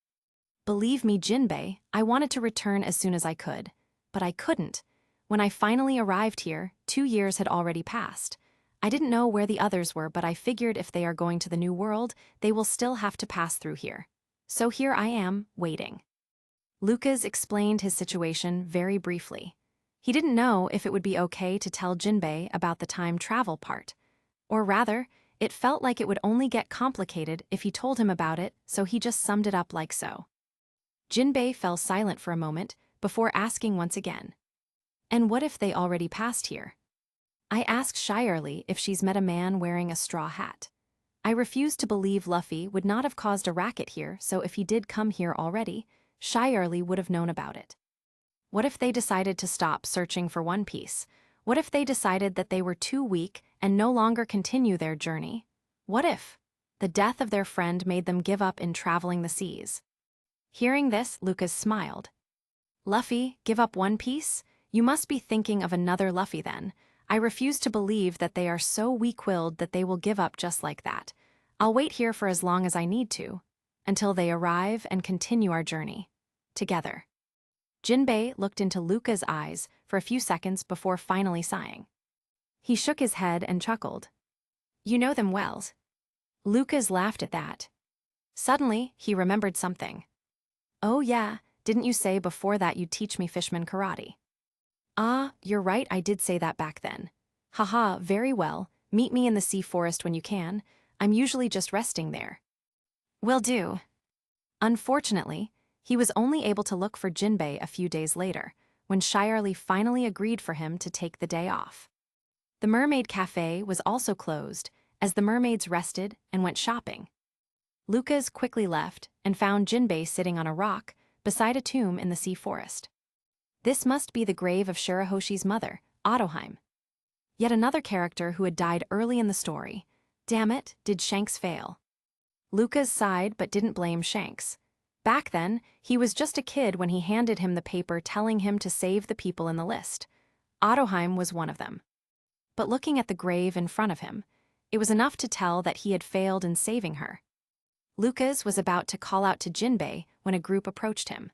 Believe me, Jinbei, I wanted to return as soon as I could, but I couldn't. When I finally arrived here, 2 years had already passed. I didn't know where the others were, but I figured if they are going to the New World, they will still have to pass through here. So here I am, waiting. Lucas explained his situation very briefly. He didn't know if it would be okay to tell Jinbei about the time travel part. Or rather, it felt like it would only get complicated if he told him about it, so he just summed it up like so. Jinbei fell silent for a moment before asking once again, "And what if they already passed here?" I asked Shirley if she's met a man wearing a straw hat. I refused to believe Luffy would not have caused a racket here, so if he did come here already, Shirley would have known about it. What if they decided to stop searching for One Piece? What if they decided that they were too weak and no longer continue their journey? What if the death of their friend made them give up in traveling the seas? Hearing this, Lucas smiled. "Luffy, give up One Piece? You must be thinking of another Luffy then. I refuse to believe that they are so weak-willed that they will give up just like that. I'll wait here for as long as I need to, until they arrive and continue our journey together." Jinbei looked into Lucca's eyes for a few seconds before finally sighing. He shook his head and chuckled. "You know them well." Lucas laughed at that. Suddenly, he remembered something. "Oh yeah, didn't you say before that you'd teach me fishman karate?" Ah, you're right, I did say that back then. Haha, very well, meet me in the sea forest when you can. I'm usually just resting there. Will do. Unfortunately, he was only able to look for Jinbei a few days later, when Shirley finally agreed for him to take the day off. The Mermaid Cafe was also closed, as the mermaids rested and went shopping. Lucas quickly left and found Jinbei sitting on a rock beside a tomb in the sea forest. This must be the grave of Shirahoshi's mother, Otoheim. Yet another character who had died early in the story. Damn it, did Shanks fail? Lucas sighed but didn't blame Shanks. Back then, he was just a kid when he handed him the paper telling him to save the people in the list. Otoheim was one of them. But looking at the grave in front of him, it was enough to tell that he had failed in saving her. Lucas was about to call out to Jinbei when a group approached him.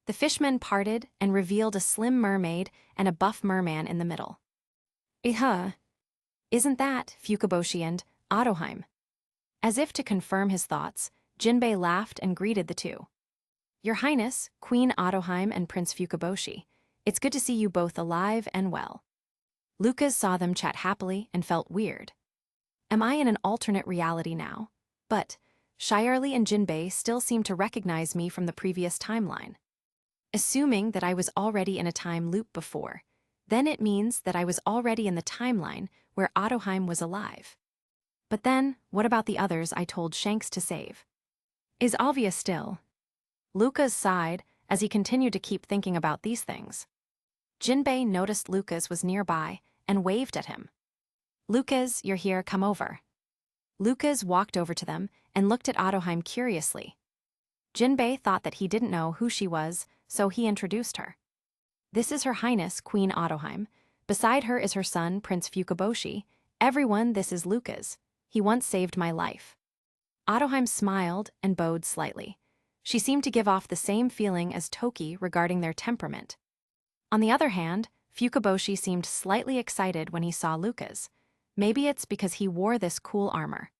The fishmen parted and revealed a slim mermaid and a buff merman in the middle. Isn't that Fukaboshi and Otoheim? As if to confirm his thoughts, Jinbei laughed and greeted the two. Your Highness, Queen Otoheim and Prince Fukaboshi, it's good to see you both alive and well. Lucas saw them chat happily and felt weird. Am I in an alternate reality now? But Shirley and Jinbei still seem to recognize me from the previous timeline. Assuming that I was already in a time loop before, then it means that I was already in the timeline where Otoheim was alive. But then, what about the others I told Shanks to save? Is obvious still. Lucas sighed as he continued to keep thinking about these things. Jinbei noticed Lucas was nearby and waved at him. Lucas, you're here, come over. Lucas walked over to them and looked at Otoheim curiously. Jinbei thought that he didn't know who she was, so he introduced her. This is Her Highness, Queen Otoheim. Beside her is her son, Prince Fukaboshi. Everyone, this is Lucas. He once saved my life. Otoheim smiled and bowed slightly. She seemed to give off the same feeling as Toki regarding their temperament. On the other hand, Fukaboshi seemed slightly excited when he saw Lucas. Maybe it's because he wore this cool armor.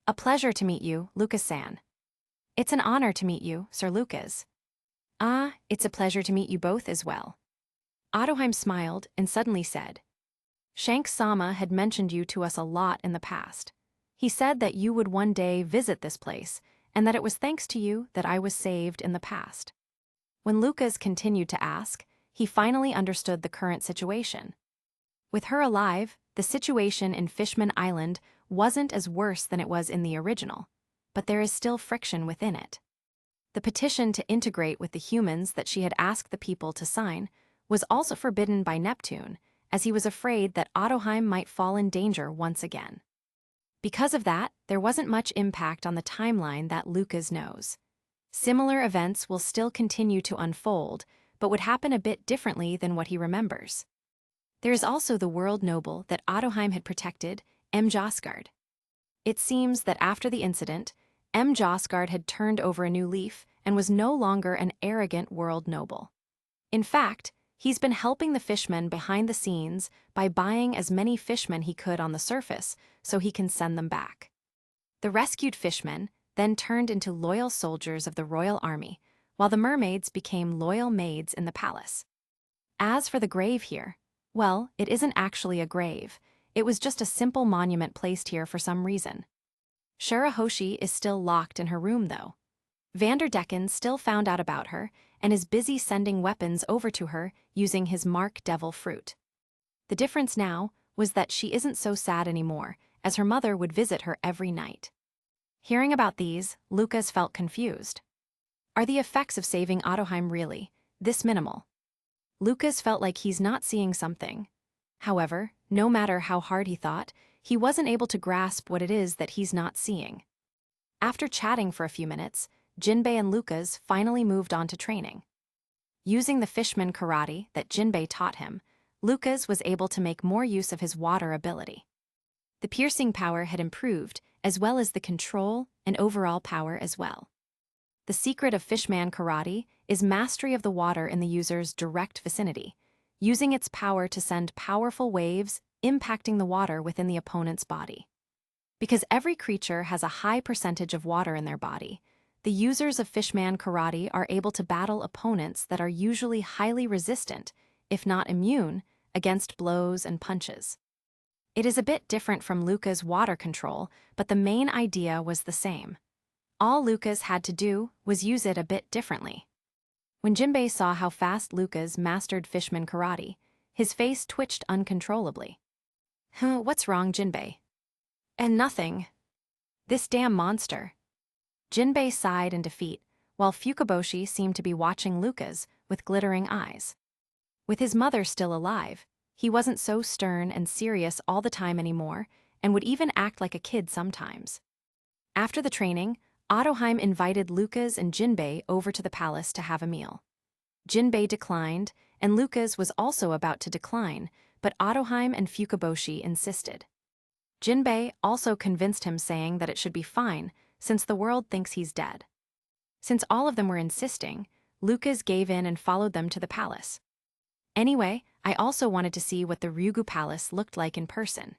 A pleasure to meet you, Lucas-san. It's an honor to meet you, Sir Lucas. Ah, it's a pleasure to meet you both as well. Otoheim smiled and suddenly said, Shanks-sama had mentioned you to us a lot in the past. He said that you would one day visit this place, and that it was thanks to you that I was saved in the past. When Lucas continued to ask, he finally understood the current situation. With her alive, the situation in Fishman Island wasn't as worse than it was in the original, but there is still friction within it. The petition to integrate with the humans that she had asked the people to sign was also forbidden by Neptune, as he was afraid that Otoheim might fall in danger once again. Because of that, there wasn't much impact on the timeline that Lucas knows. Similar events will still continue to unfold, but would happen a bit differently than what he remembers. There is also the world noble that Otoheim had protected, M. Josgard. It seems that after the incident, M. Josgard had turned over a new leaf and was no longer an arrogant world noble. In fact, he's been helping the fishmen behind the scenes by buying as many fishmen he could on the surface so he can send them back. The rescued fishmen then turned into loyal soldiers of the royal army, while the mermaids became loyal maids in the palace. As for the grave here, well, it isn't actually a grave. It was just a simple monument placed here for some reason. Shirahoshi is still locked in her room, though. Vanderdecken still found out about her and is busy sending weapons over to her using his Mark Devil fruit. The difference now was that she isn't so sad anymore, as her mother would visit her every night. Hearing about these, Lucas felt confused. Are the effects of saving Otoheim really this minimal? Lucas felt like he's not seeing something. However, no matter how hard he thought, he wasn't able to grasp what it is that he's not seeing. After chatting for a few minutes, Jinbei and Lucas finally moved on to training. Using the fishman karate that Jinbei taught him, Lucas was able to make more use of his water ability. The piercing power had improved, as well as the control and overall power as well. The secret of fishman karate is mastery of the water in the user's direct vicinity, using its power to send powerful waves impacting the water within the opponent's body. Because every creature has a high percentage of water in their body, the users of Fishman Karate are able to battle opponents that are usually highly resistant if not immune, against blows and punches. It is a bit different from Luca's water control, but the main idea was the same. All Lucas had to do was use it a bit differently. When Jinbei saw how fast Lucas mastered fishman karate, his face twitched uncontrollably. What's wrong, Jinbei? And nothing. This damn monster. Jinbei sighed in defeat, while Fukaboshi seemed to be watching Lucas with glittering eyes. With his mother still alive, he wasn't so stern and serious all the time anymore, and would even act like a kid sometimes. After the training, Otoheim invited Lucas and Jinbei over to the palace to have a meal. Jinbei declined, and Lucas was also about to decline, but Otoheim and Fukaboshi insisted. Jinbei also convinced him, saying that it should be fine, since the world thinks he's dead. Since all of them were insisting, Lucas gave in and followed them to the palace. Anyway, I also wanted to see what the Ryugu Palace looked like in person.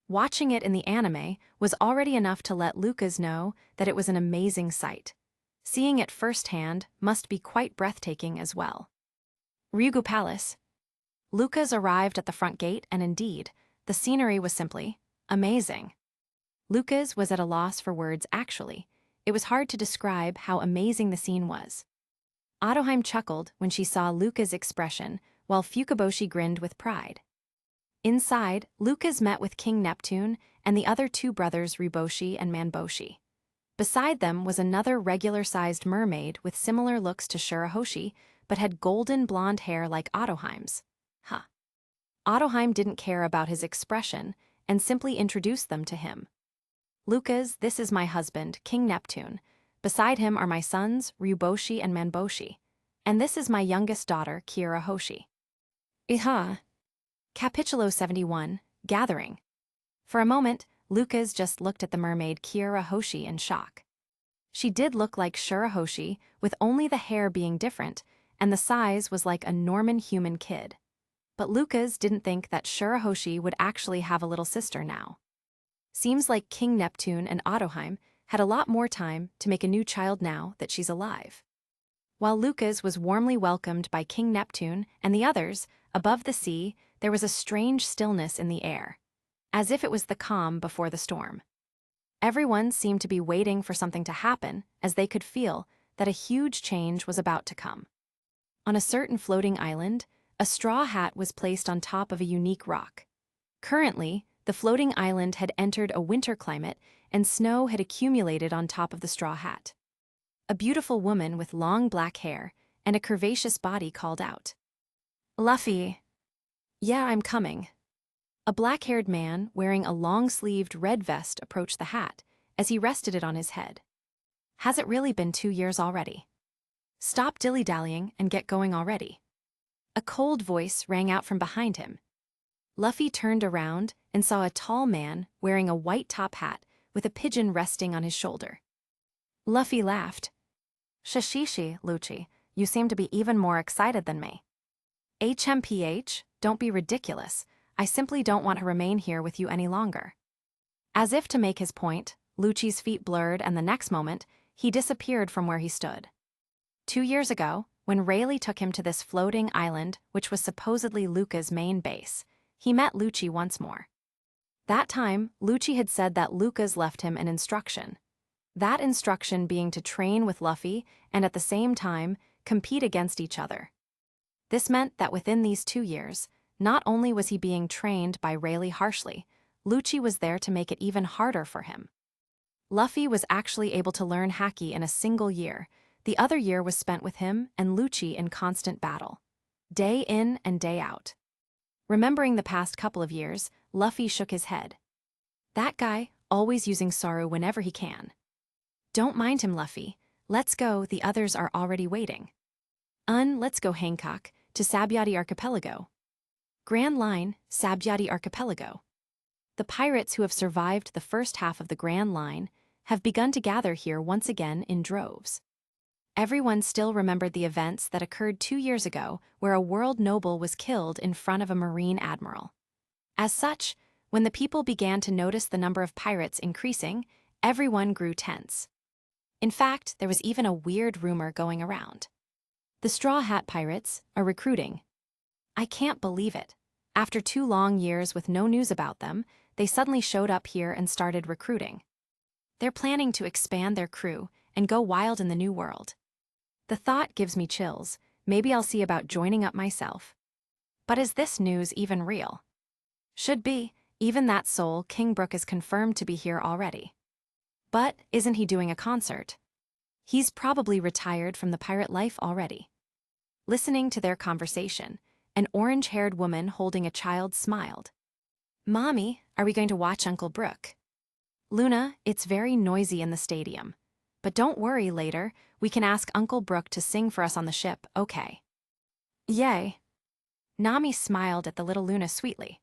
Watching it in the anime was already enough to let Lucas know that it was an amazing sight. Seeing it firsthand must be quite breathtaking as well. Ryugu Palace. Lucas arrived at the front gate, and indeed, the scenery was simply amazing. Lucas was at a loss for words actually. It was hard to describe how amazing the scene was. Otoheim chuckled when she saw Lucas' expression, while Fukaboshi grinned with pride. Inside, Lucas met with King Neptune and the other two brothers Ryuboshi and Manboshi. Beside them was another regular-sized mermaid with similar looks to Shirahoshi, but had golden blonde hair like Otoheim's. Otoheim didn't care about his expression and simply introduced them to him. Lucas, this is my husband, King Neptune. Beside him are my sons, Ryuboshi and Manboshi. And this is my youngest daughter, Kira Hoshi. Capitulo 71, Gathering. For a moment, Lucas just looked at the mermaid Kira Hoshi in shock. She did look like Shirahoshi, with only the hair being different, and the size was like a Norman human kid. But Lucas didn't think that Shirahoshi would actually have a little sister now. Seems like King Neptune and Otoheim had a lot more time to make a new child now that she's alive. While Lucas was warmly welcomed by King Neptune and the others, above the sea, there was a strange stillness in the air, as if it was the calm before the storm. Everyone seemed to be waiting for something to happen, as they could feel that a huge change was about to come. On a certain floating island, a straw hat was placed on top of a unique rock. Currently, the floating island had entered a winter climate, and snow had accumulated on top of the straw hat. A beautiful woman with long black hair and a curvaceous body called out, "Luffy." "Yeah, I'm coming." A black-haired man wearing a long-sleeved red vest approached the hat as he rested it on his head. "Has it really been 2 years already? Stop dilly-dallying and get going already." A cold voice rang out from behind him. Luffy turned around and saw a tall man wearing a white top hat with a pigeon resting on his shoulder. Luffy laughed. "Shishishi, Lucci, you seem to be even more excited than me." "HMPH, don't be ridiculous. I simply don't want to remain here with you any longer." As if to make his point, Lucci's feet blurred, and the next moment, he disappeared from where he stood. 2 years ago, when Rayleigh took him to this floating island, which was supposedly Luca's main base, he met Lucci once more. That time, Lucci had said that Lucas left him an instruction. That instruction being to train with Luffy and at the same time compete against each other. This meant that within these 2 years, not only was he being trained by Rayleigh harshly, Lucci was there to make it even harder for him. Luffy was actually able to learn Haki in a single year. The other year was spent with him and Lucci in constant battle, day in and day out. Remembering the past couple of years, Luffy shook his head. That guy, always using Saru whenever he can. "Don't mind him, Luffy. Let's go, the others are already waiting." Let's go, Hancock, to Sabyati Archipelago." Grand Line, Sabyati Archipelago. The pirates who have survived the first half of the Grand Line have begun to gather here once again in droves. Everyone still remembered the events that occurred 2 years ago, where a world noble was killed in front of a marine admiral. As such, when the people began to notice the number of pirates increasing, everyone grew tense. In fact, there was even a weird rumor going around. The Straw Hat Pirates are recruiting. I can't believe it. After 2 long years with no news about them, they suddenly showed up here and started recruiting. They're planning to expand their crew and go wild in the new world. The thought gives me chills. Maybe I'll see about joining up myself. But is this news even real? Should be. Even that soul, King Brook, is confirmed to be here already. But isn't he doing a concert? He's probably retired from the pirate life already. Listening to their conversation, an orange-haired woman holding a child smiled. Mommy, are we going to watch Uncle Brook? Luna, it's very noisy in the stadium. But don't worry, later, we can ask Uncle Brook to sing for us on the ship, okay? Yay. Nami smiled at the little Luna sweetly.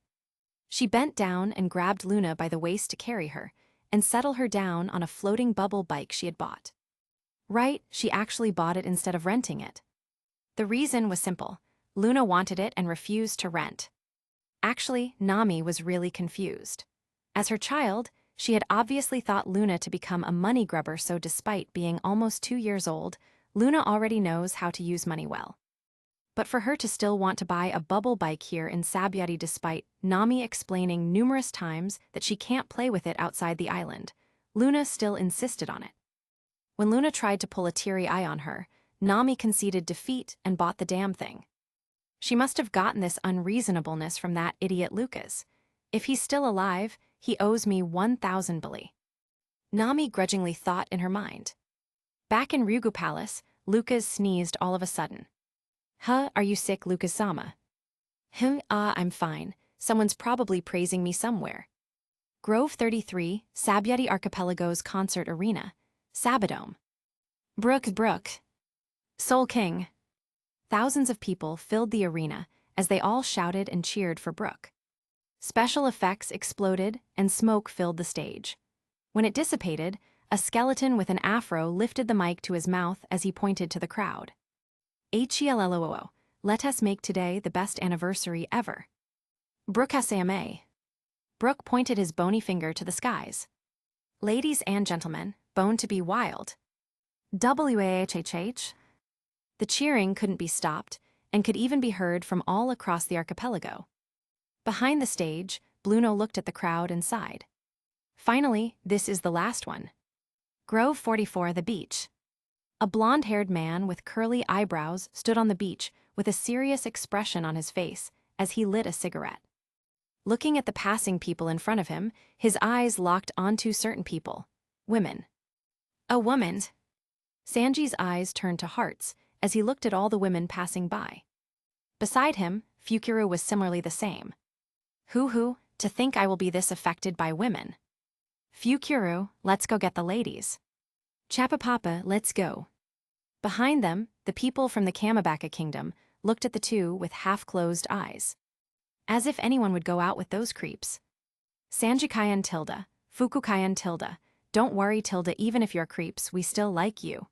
She bent down and grabbed Luna by the waist to carry her, and settle her down on a floating bubble bike she had bought. Right, she actually bought it instead of renting it. The reason was simple. Luna wanted it and refused to rent. Actually, Nami was really confused. As her child, she had obviously thought Luna to become a money grubber, so despite being almost 2 years old, Luna already knows how to use money well. But for her to still want to buy a bubble bike here in Sabyati, despite Nami explaining numerous times that she can't play with it outside the island, Luna still insisted on it. When Luna tried to pull a teary eye on her, Nami conceded defeat and bought the damn thing. She must have gotten this unreasonableness from that idiot Lucas. If he's still alive, he owes me 1,000 bali. Nami grudgingly thought in her mind. Back in Ryugu Palace, Lucas sneezed all of a sudden. Huh, are you sick, Lucas-sama? I'm fine. Someone's probably praising me somewhere. Grove 33, Sabyati Archipelago's concert arena. Sabadome. Brook. Soul King. Thousands of people filled the arena as they all shouted and cheered for Brook. Special effects exploded and smoke filled the stage. When it dissipated, a skeleton with an afro lifted the mic to his mouth as he pointed to the crowd. HELLOO, let us make today the best anniversary ever. Brook SAMA. Brook pointed his bony finger to the skies. Ladies and gentlemen, bone to be wild. WAHHH. The cheering couldn't be stopped and could even be heard from all across the archipelago. Behind the stage, Bluno looked at the crowd and sighed. Finally, this is the last one. Grove 44, the beach. A blonde-haired man with curly eyebrows stood on the beach with a serious expression on his face as he lit a cigarette. Looking at the passing people in front of him, his eyes locked onto certain people. Women. A woman. Sanji's eyes turned to hearts as he looked at all the women passing by. Beside him, Fukuru was similarly the same. Hoo, to think I will be this affected by women. Fukuru, let's go get the ladies. Chapapapa, let's go. Behind them, the people from the Kamabaka kingdom looked at the two with half-closed eyes. As if anyone would go out with those creeps. Sanjikayan tilde, Fukukayan tilde, don't worry tilde, even if you're creeps, we still like you.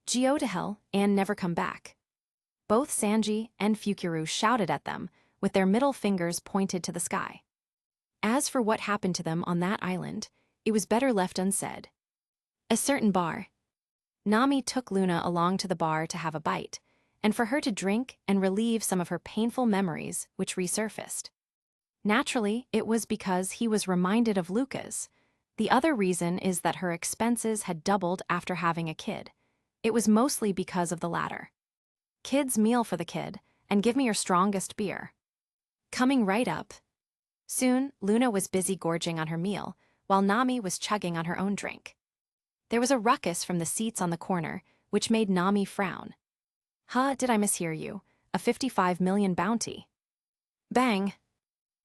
Geo to hell, and never come back. Both Sanji and Fukuru shouted at them, with their middle fingers pointed to the sky. As for what happened to them on that island, it was better left unsaid. A certain bar. Nami took Luna along to the bar to have a bite, and for her to drink and relieve some of her painful memories which resurfaced. Naturally, it was because he was reminded of Lucas. The other reason is that her expenses had doubled after having a kid. It was mostly because of the latter. Kid's meal for the kid, and give me your strongest beer. Coming right up. Soon, Luna was busy gorging on her meal, while Nami was chugging on her own drink. There was a ruckus from the seats on the corner, which made Nami frown. Did I mishear you? A 55 million bounty. Bang!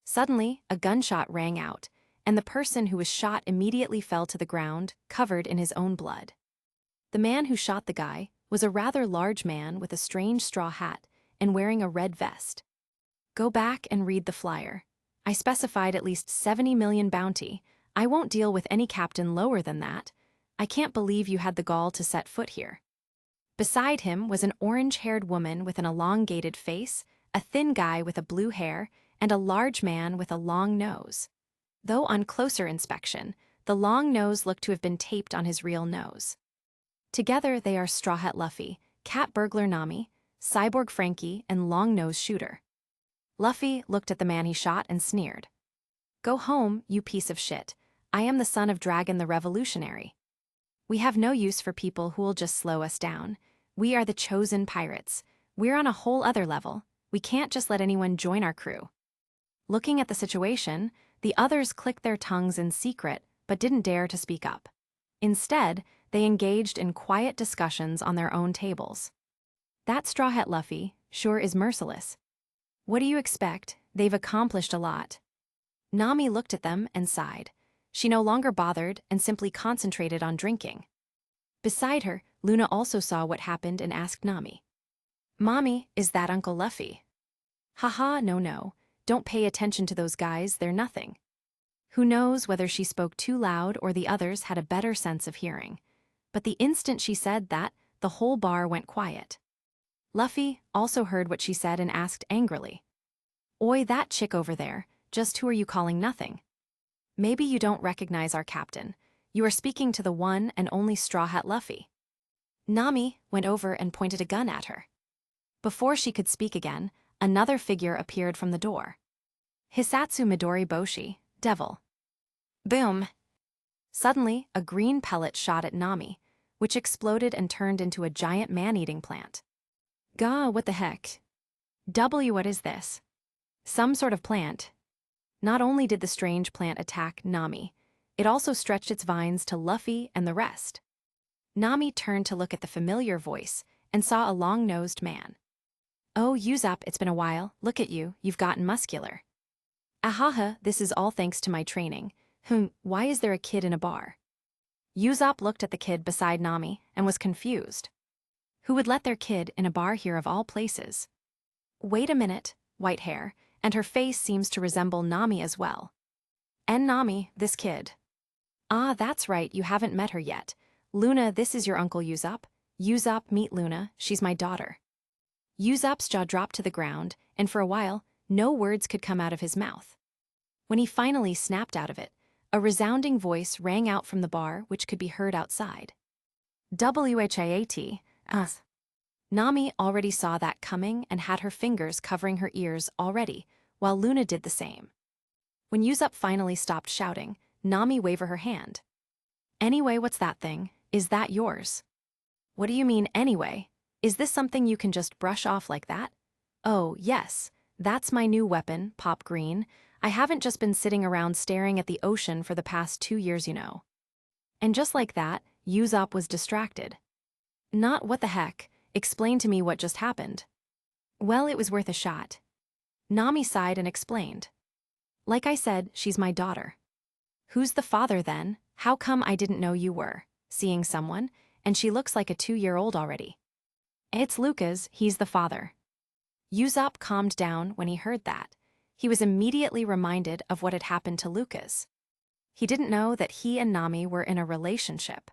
Suddenly, a gunshot rang out, and the person who was shot immediately fell to the ground, covered in his own blood. The man who shot the guy was a rather large man with a strange straw hat and wearing a red vest. Go back and read the flyer. I specified at least 70 million bounty. I won't deal with any captain lower than that. I can't believe you had the gall to set foot here. Beside him was an orange-haired woman with an elongated face, a thin guy with a blue hair, and a large man with a long nose. Though on closer inspection, the long nose looked to have been taped on his real nose. Together they are Straw Hat Luffy, Cat Burglar Nami, Cyborg Frankie, and Long Nose Shooter. Luffy looked at the man he shot and sneered. Go home, you piece of shit. I am the son of Dragon the Revolutionary. We have no use for people who'll just slow us down. We are the chosen pirates. We're on a whole other level. We can't just let anyone join our crew. Looking at the situation, the others clicked their tongues in secret but didn't dare to speak up. Instead, they engaged in quiet discussions on their own tables. That Straw Hat Luffy sure is merciless. What do you expect? They've accomplished a lot. Nami looked at them and sighed. She no longer bothered and simply concentrated on drinking. Beside her, Luna also saw what happened and asked Nami. Mommy, is that Uncle Luffy? Haha, no. Don't pay attention to those guys, they're nothing. Who knows whether she spoke too loud or the others had a better sense of hearing. But the instant she said that, the whole bar went quiet. Luffy also heard what she said and asked angrily. Oi, that chick over there, just who are you calling nothing? Maybe you don't recognize our captain. You are speaking to the one and only Straw Hat Luffy. Nami went over and pointed a gun at her. Before she could speak again, another figure appeared from the door. Hisatsu Midori Boshi, Devil. Boom! Suddenly, a green pellet shot at Nami, which exploded and turned into a giant man-eating plant. Gah, what the heck? What is this? Some sort of plant. Not only did the strange plant attack Nami, it also stretched its vines to Luffy and the rest. Nami turned to look at the familiar voice and saw a long-nosed man. Oh, Usopp, it's been a while. Look at you, you've gotten muscular. Ahaha, this is all thanks to my training. Why is there a kid in a bar? Usopp looked at the kid beside Nami and was confused. Who would let their kid in a bar here of all places? Wait a minute, white hair, and her face seems to resemble Nami as well. And Nami, this kid. Ah, that's right, you haven't met her yet. Luna, this is your uncle Usopp. Usopp, meet Luna, she's my daughter. Usopp's jaw dropped to the ground, and for a while, no words could come out of his mouth. When he finally snapped out of it, a resounding voice rang out from the bar which could be heard outside. WHAT, us. Nami already saw that coming and had her fingers covering her ears already, while Luna did the same. When Usopp finally stopped shouting, Nami waved her hand. Anyway, what's that thing? Is that yours? What do you mean, anyway? Is this something you can just brush off like that? Oh, yes. That's my new weapon, Pop Green. I haven't just been sitting around staring at the ocean for the past 2 years, you know. And just like that, Usopp was distracted. Not what the heck, explain to me what just happened. Well, it was worth a shot. Nami sighed and explained. Like I said, she's my daughter. Who's the father then? How come I didn't know you were seeing someone, and she looks like a 2-year-old already? It's Lucas, he's the father. Usopp calmed down when he heard that. He was immediately reminded of what had happened to Lucas. He didn't know that he and Nami were in a relationship.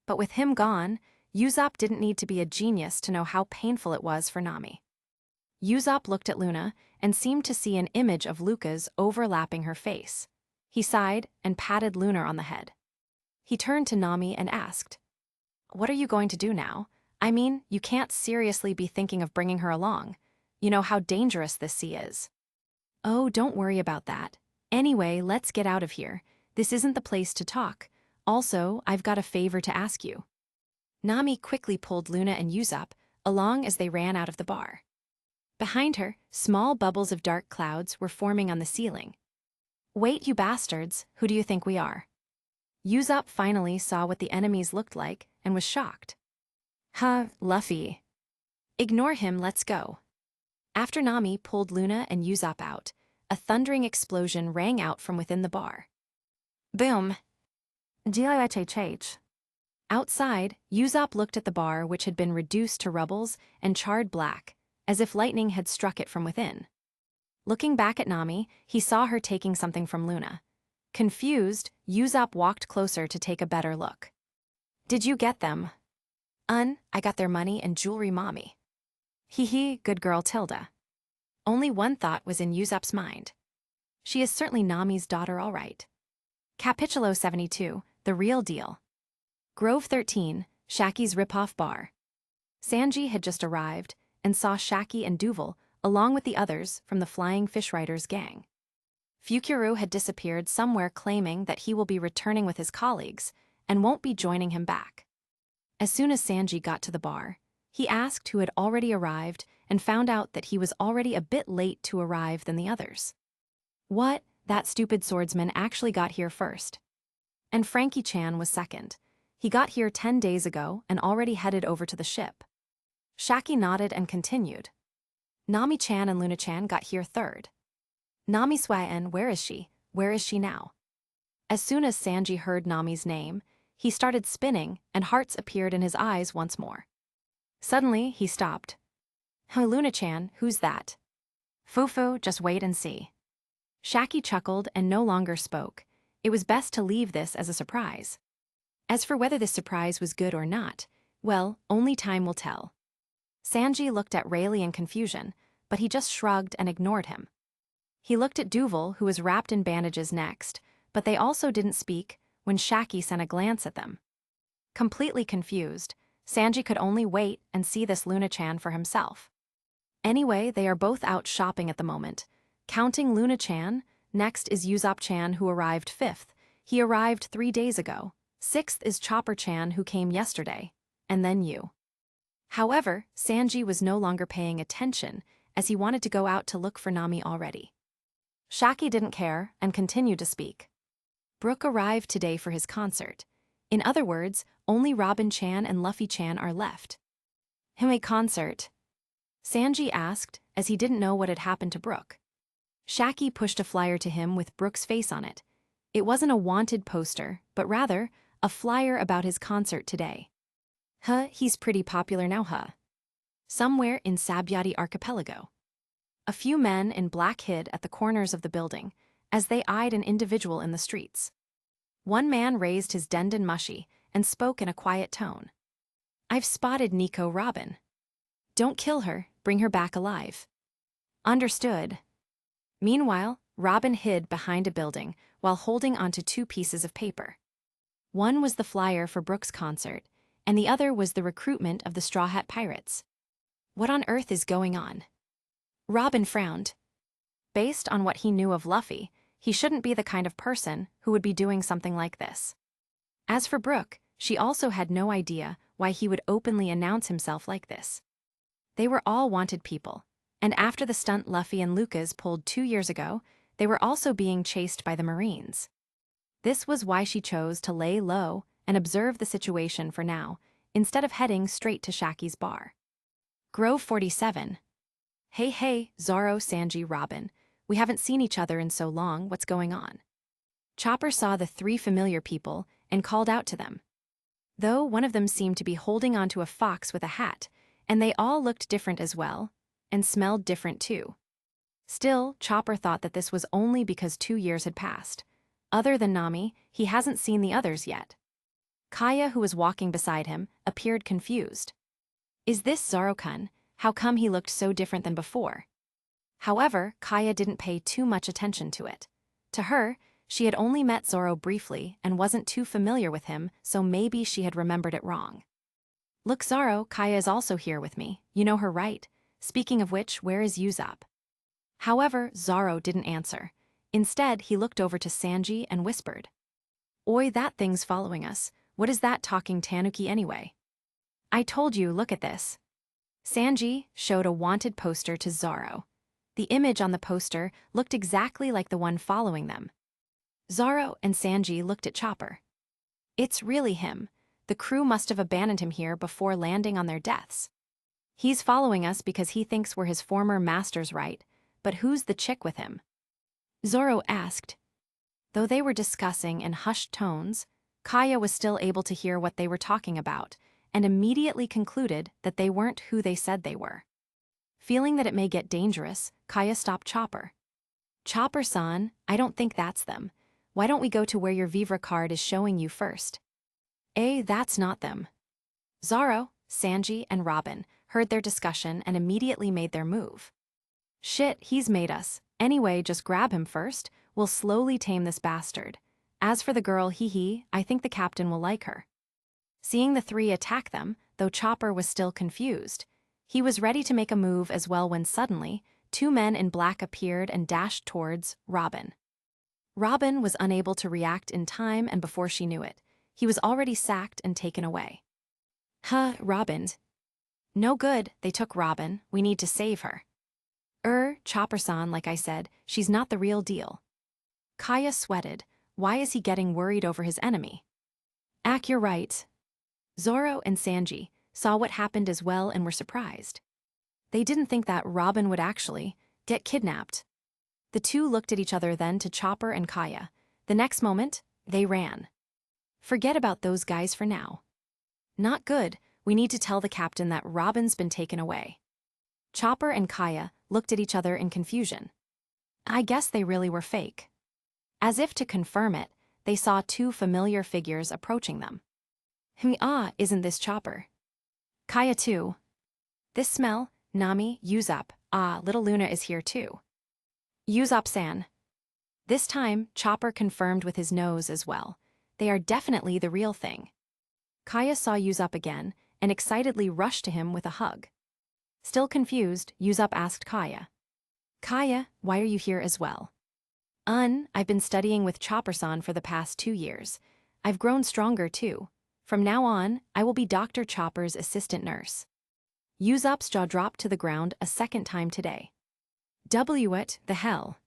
But with him gone, Usopp didn't need to be a genius to know how painful it was for Nami. Usopp looked at Luna and seemed to see an image of Lucas overlapping her face. He sighed and patted Luna on the head. He turned to Nami and asked, What are you going to do now? I mean, you can't seriously be thinking of bringing her along. You know how dangerous this sea is. Oh, don't worry about that. Anyway, let's get out of here. This isn't the place to talk. Also, I've got a favor to ask you. Nami quickly pulled Luna and Usopp along as they ran out of the bar. Behind her, small bubbles of dark clouds were forming on the ceiling. Wait, you bastards, who do you think we are? Usopp finally saw what the enemies looked like and was shocked. Luffy. Ignore him, let's go. After Nami pulled Luna and Usopp out, a thundering explosion rang out from within the bar. Boom! GIHHH. Outside, Usopp looked at the bar which had been reduced to rubbles and charred black, as if lightning had struck it from within. Looking back at Nami, he saw her taking something from Luna. Confused, Usopp walked closer to take a better look. Did you get them? I got their money and jewelry, mommy. Hee, good girl Tilda. Only one thought was in Usopp's mind. She is certainly Nami's daughter, all right. Capitulo 72, The Real Deal. Grove 13, Shaki's Ripoff Bar. Sanji had just arrived and saw Shaki and Duval along with the others from the Flying Fish Riders gang. Fukuru had disappeared somewhere, claiming that he will be returning with his colleagues and won't be joining him back. As soon as Sanji got to the bar, he asked who had already arrived and found out that he was already a bit late to arrive than the others. What? That stupid swordsman actually got here first. And Frankie-chan was second. He got here 10 days ago and already headed over to the ship. Shaki nodded and continued. Nami-chan and Luna-chan got here third. Nami Swaen, where is she? Where is she now? As soon as Sanji heard Nami's name, he started spinning and hearts appeared in his eyes once more. Suddenly, he stopped. "Huh, Luna-chan, who's that?" "Fufu, just wait and see." Shaki chuckled and no longer spoke. It was best to leave this as a surprise. As for whether this surprise was good or not, well, only time will tell. Sanji looked at Rayleigh in confusion, but he just shrugged and ignored him. He looked at Duval, who was wrapped in bandages next, but they also didn't speak when Shaki sent a glance at them. Completely confused, Sanji could only wait and see this Luna-chan for himself. Anyway, they are both out shopping at the moment. Counting Luna-chan, next is Usopp-chan, who arrived 5th. He arrived 3 days ago. 6th is Chopper-chan, who came yesterday. And then you. However, Sanji was no longer paying attention, as he wanted to go out to look for Nami already. Shaki didn't care and continued to speak. Brook arrived today for his concert. In other words, only Robin-chan and Luffy-chan are left. "A concert?" Sanji asked, as he didn't know what had happened to Brook. Shaki pushed a flyer to him with Brook's face on it. It wasn't a wanted poster, but rather a flyer about his concert today. He's pretty popular now, Somewhere in Sabyati Archipelago. A few men in black hid at the corners of the building, as they eyed an individual in the streets. One man raised his denden mushi and spoke in a quiet tone. "I've spotted Nico Robin. Don't kill her, bring her back alive." "Understood." Meanwhile, Robin hid behind a building while holding onto 2 pieces of paper. One was the flyer for Brook's concert, and the other was the recruitment of the Straw Hat Pirates. What on earth is going on? Robin frowned. Based on what he knew of Luffy, he shouldn't be the kind of person who would be doing something like this. As for Brook, she also had no idea why he would openly announce himself like this. They were all wanted people, and after the stunt Luffy and Lucas pulled 2 years ago, they were also being chased by the Marines. This was why she chose to lay low and observe the situation for now, instead of heading straight to Shaki's bar. Grove 47. Hey, Zoro, Sanji, Robin. We haven't seen each other in so long, what's going on?" Chopper saw the 3 familiar people and called out to them. Though one of them seemed to be holding onto a fox with a hat, and they all looked different as well, and smelled different too. Still, Chopper thought that this was only because 2 years had passed. Other than Nami, he hasn't seen the others yet. Kaya, who was walking beside him, appeared confused. "Is this Zoro-kun? How come he looked so different than before?" However, Kaya didn't pay too much attention to it. To her, she had only met Zoro briefly and wasn't too familiar with him, so maybe she had remembered it wrong. "Look, Zoro, Kaya is also here with me. You know her, right? Speaking of which, where is Usopp?" However, Zoro didn't answer. Instead, he looked over to Sanji and whispered, "Oi, that thing's following us. What is that talking tanuki anyway?" "I told you, look at this." Sanji showed a wanted poster to Zoro. The image on the poster looked exactly like the one following them. Zoro and Sanji looked at Chopper. "It's really him. The crew must have abandoned him here before landing on their deaths. He's following us because he thinks we're his former masters, right? But who's the chick with him?" Zoro asked. Though they were discussing in hushed tones, Kaya was still able to hear what they were talking about, and immediately concluded that they weren't who they said they were. Feeling that it may get dangerous, Kaya stopped Chopper. "Chopper-san, I don't think that's them. Why don't we go to where your Vivre card is showing you first?" That's not them." Zoro, Sanji, and Robin heard their discussion and immediately made their move. "Shit, he's made us. Anyway, just grab him first. We'll slowly tame this bastard. As for the girl, I think the captain will like her." Seeing the 3 attack them, though Chopper was still confused, He was ready to make a move as well when suddenly, two men in black appeared and dashed towards Robin. Robin was unable to react in time, and before she knew it, he was already sacked and taken away. Robin. No good, they took Robin, we need to save her. Chopper-san, like I said, she's not the real deal. Kaya sweated. Why is he getting worried over his enemy? You're right. Zoro and Sanji saw what happened as well and were surprised. They didn't think that Robin would actually get kidnapped. The two looked at each other then to Chopper and Kaya. The next moment, they ran. Forget about those guys for now. Not good, we need to tell the captain that Robin's been taken away. Chopper and Kaya looked at each other in confusion. I guess they really were fake. As if to confirm it, they saw two familiar figures approaching them. Isn't this Chopper? Kaya too. This smell, Nami, Usopp, little Luna is here too. Usopp-san. This time, Chopper confirmed with his nose as well. They are definitely the real thing. Kaya saw Usopp again and excitedly rushed to him with a hug. Still confused, Usopp asked Kaya. Kaya, why are you here as well? I've been studying with Chopper-san for the past 2 years. I've grown stronger too. From now on, I will be Dr. Chopper's assistant nurse. Usopp's jaw dropped to the ground a second time today. What the hell?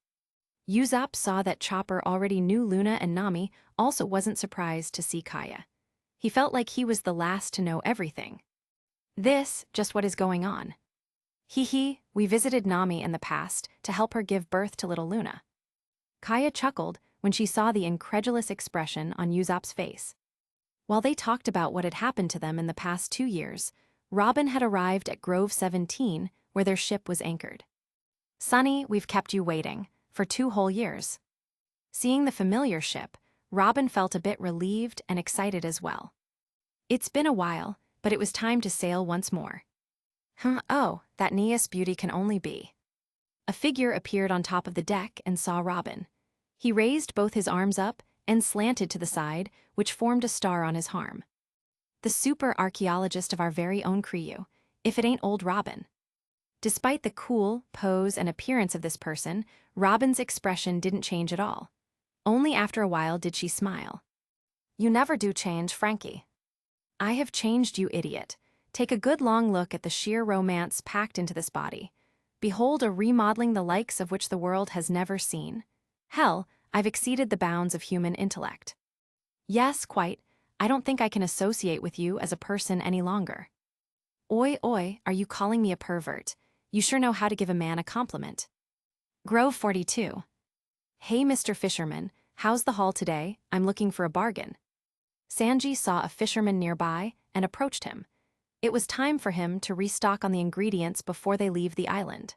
Usopp saw that Chopper already knew Luna and Nami, also wasn't surprised to see Kaya. He felt like he was the last to know everything. This, just what is going on. We visited Nami in the past to help her give birth to little Luna. Kaya chuckled when she saw the incredulous expression on Usopp's face. While they talked about what had happened to them in the past 2 years, Robin had arrived at Grove 17, where their ship was anchored. Sonny, we've kept you waiting, for 2 whole years. Seeing the familiar ship, Robin felt a bit relieved and excited as well. It's been a while, but it was time to sail once more. That Neas beauty can only be. A figure appeared on top of the deck and saw Robin. He raised both his arms up and slanted to the side, which formed a star on his arm. The super archaeologist of our very own Crew, if it ain't old Robin. Despite the cool pose and appearance of this person, Robin's expression didn't change at all. Only after a while did she smile. You never do change, Frankie. I have changed, you idiot. Take a good long look at the sheer romance packed into this body. Behold a remodeling the likes of which the world has never seen. Hell, I've exceeded the bounds of human intellect. Yes, quite. I don't think I can associate with you as a person any longer. Oi, are you calling me a pervert? You sure know how to give a man a compliment. Grove 42. Hey, Mr. Fisherman, how's the haul today? I'm looking for a bargain. Sanji saw a fisherman nearby and approached him. It was time for him to restock on the ingredients before they leave the island.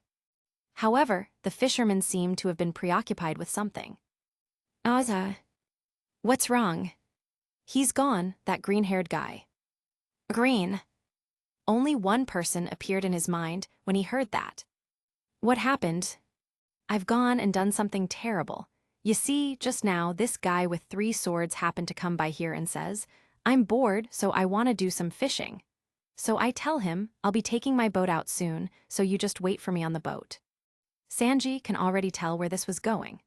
However, the fisherman seemed to have been preoccupied with something. What's wrong? He's gone, that green-haired guy. Green. Only one person appeared in his mind when he heard that. What happened? I've gone and done something terrible. You see, just now, this guy with 3 swords happened to come by here and says, I'm bored, so I want to do some fishing. So I tell him, I'll be taking my boat out soon, so you just wait for me on the boat. Sanji can already tell where this was going.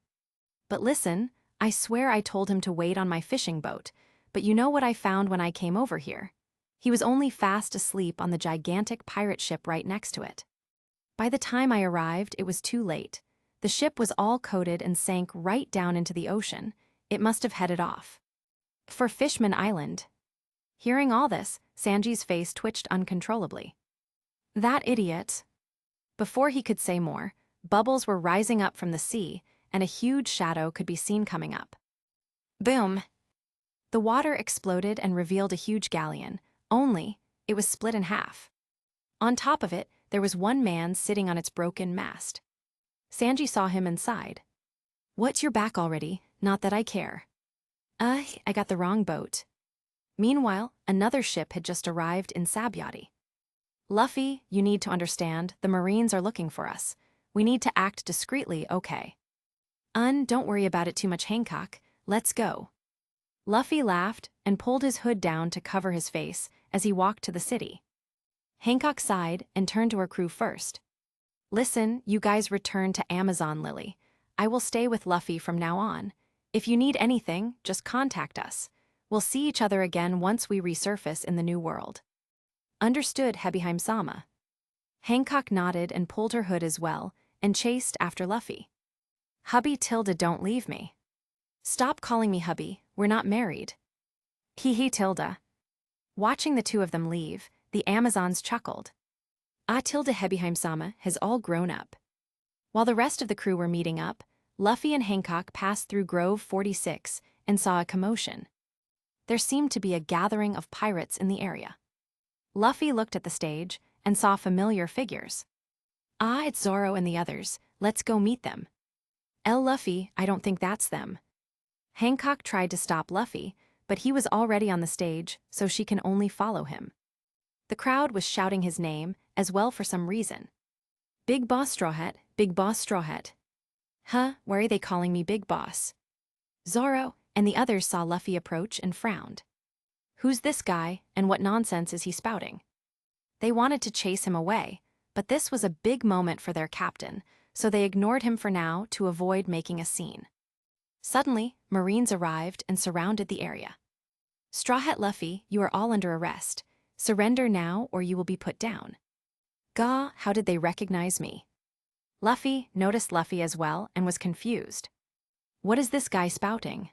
But listen, I swear I told him to wait on my fishing boat, but you know what I found when I came over here? He was only fast asleep on the gigantic pirate ship right next to it. By the time I arrived, it was too late. The ship was all coated and sank right down into the ocean. It must have headed off. For Fishman Island. Hearing all this, Sanji's face twitched uncontrollably. That idiot. Before he could say more, bubbles were rising up from the sea, and a huge shadow could be seen coming up. Boom! The water exploded and revealed a huge galleon, only it was split in half. On top of it, there was one man sitting on its broken mast. Sanji saw him and sighed. What's your back already? Not that I care. I got the wrong boat. Meanwhile, another ship had just arrived in Sabyati. Luffy, you need to understand, the Marines are looking for us. We need to act discreetly, okay? Don't worry about it too much, Hancock. Let's go. Luffy laughed and pulled his hood down to cover his face as he walked to the city. Hancock sighed and turned to her crew first. Listen, you guys return to Amazon Lily. I will stay with Luffy from now on. If you need anything, just contact us. We'll see each other again once we resurface in the new world. Understood, Hebiheim-sama. Hancock nodded and pulled her hood as well, and chased after Luffy. Hubby Tilda, don't leave me. Stop calling me hubby, we're not married. Hee Tilda. Watching the two of them leave, the Amazons chuckled. Tilda Hebiheim-sama has all grown up. While the rest of the crew were meeting up, Luffy and Hancock passed through Grove 46 and saw a commotion. There seemed to be a gathering of pirates in the area. Luffy looked at the stage and saw familiar figures. It's Zoro and the others, let's go meet them. Luffy, I don't think that's them. Hancock tried to stop Luffy, but he was already on the stage, so she can only follow him. The crowd was shouting his name as well for some reason. Big Boss Straw Hat, Big Boss Straw Hat. Huh, why are they calling me Big Boss? Zoro and the others saw Luffy approach and frowned. Who's this guy, and what nonsense is he spouting? They wanted to chase him away, but this was a big moment for their captain, so they ignored him for now to avoid making a scene. Suddenly, Marines arrived and surrounded the area. Straw Hat Luffy, you are all under arrest. Surrender now or you will be put down. Gah, how did they recognize me? Luffy noticed Luffy as well and was confused. What is this guy spouting?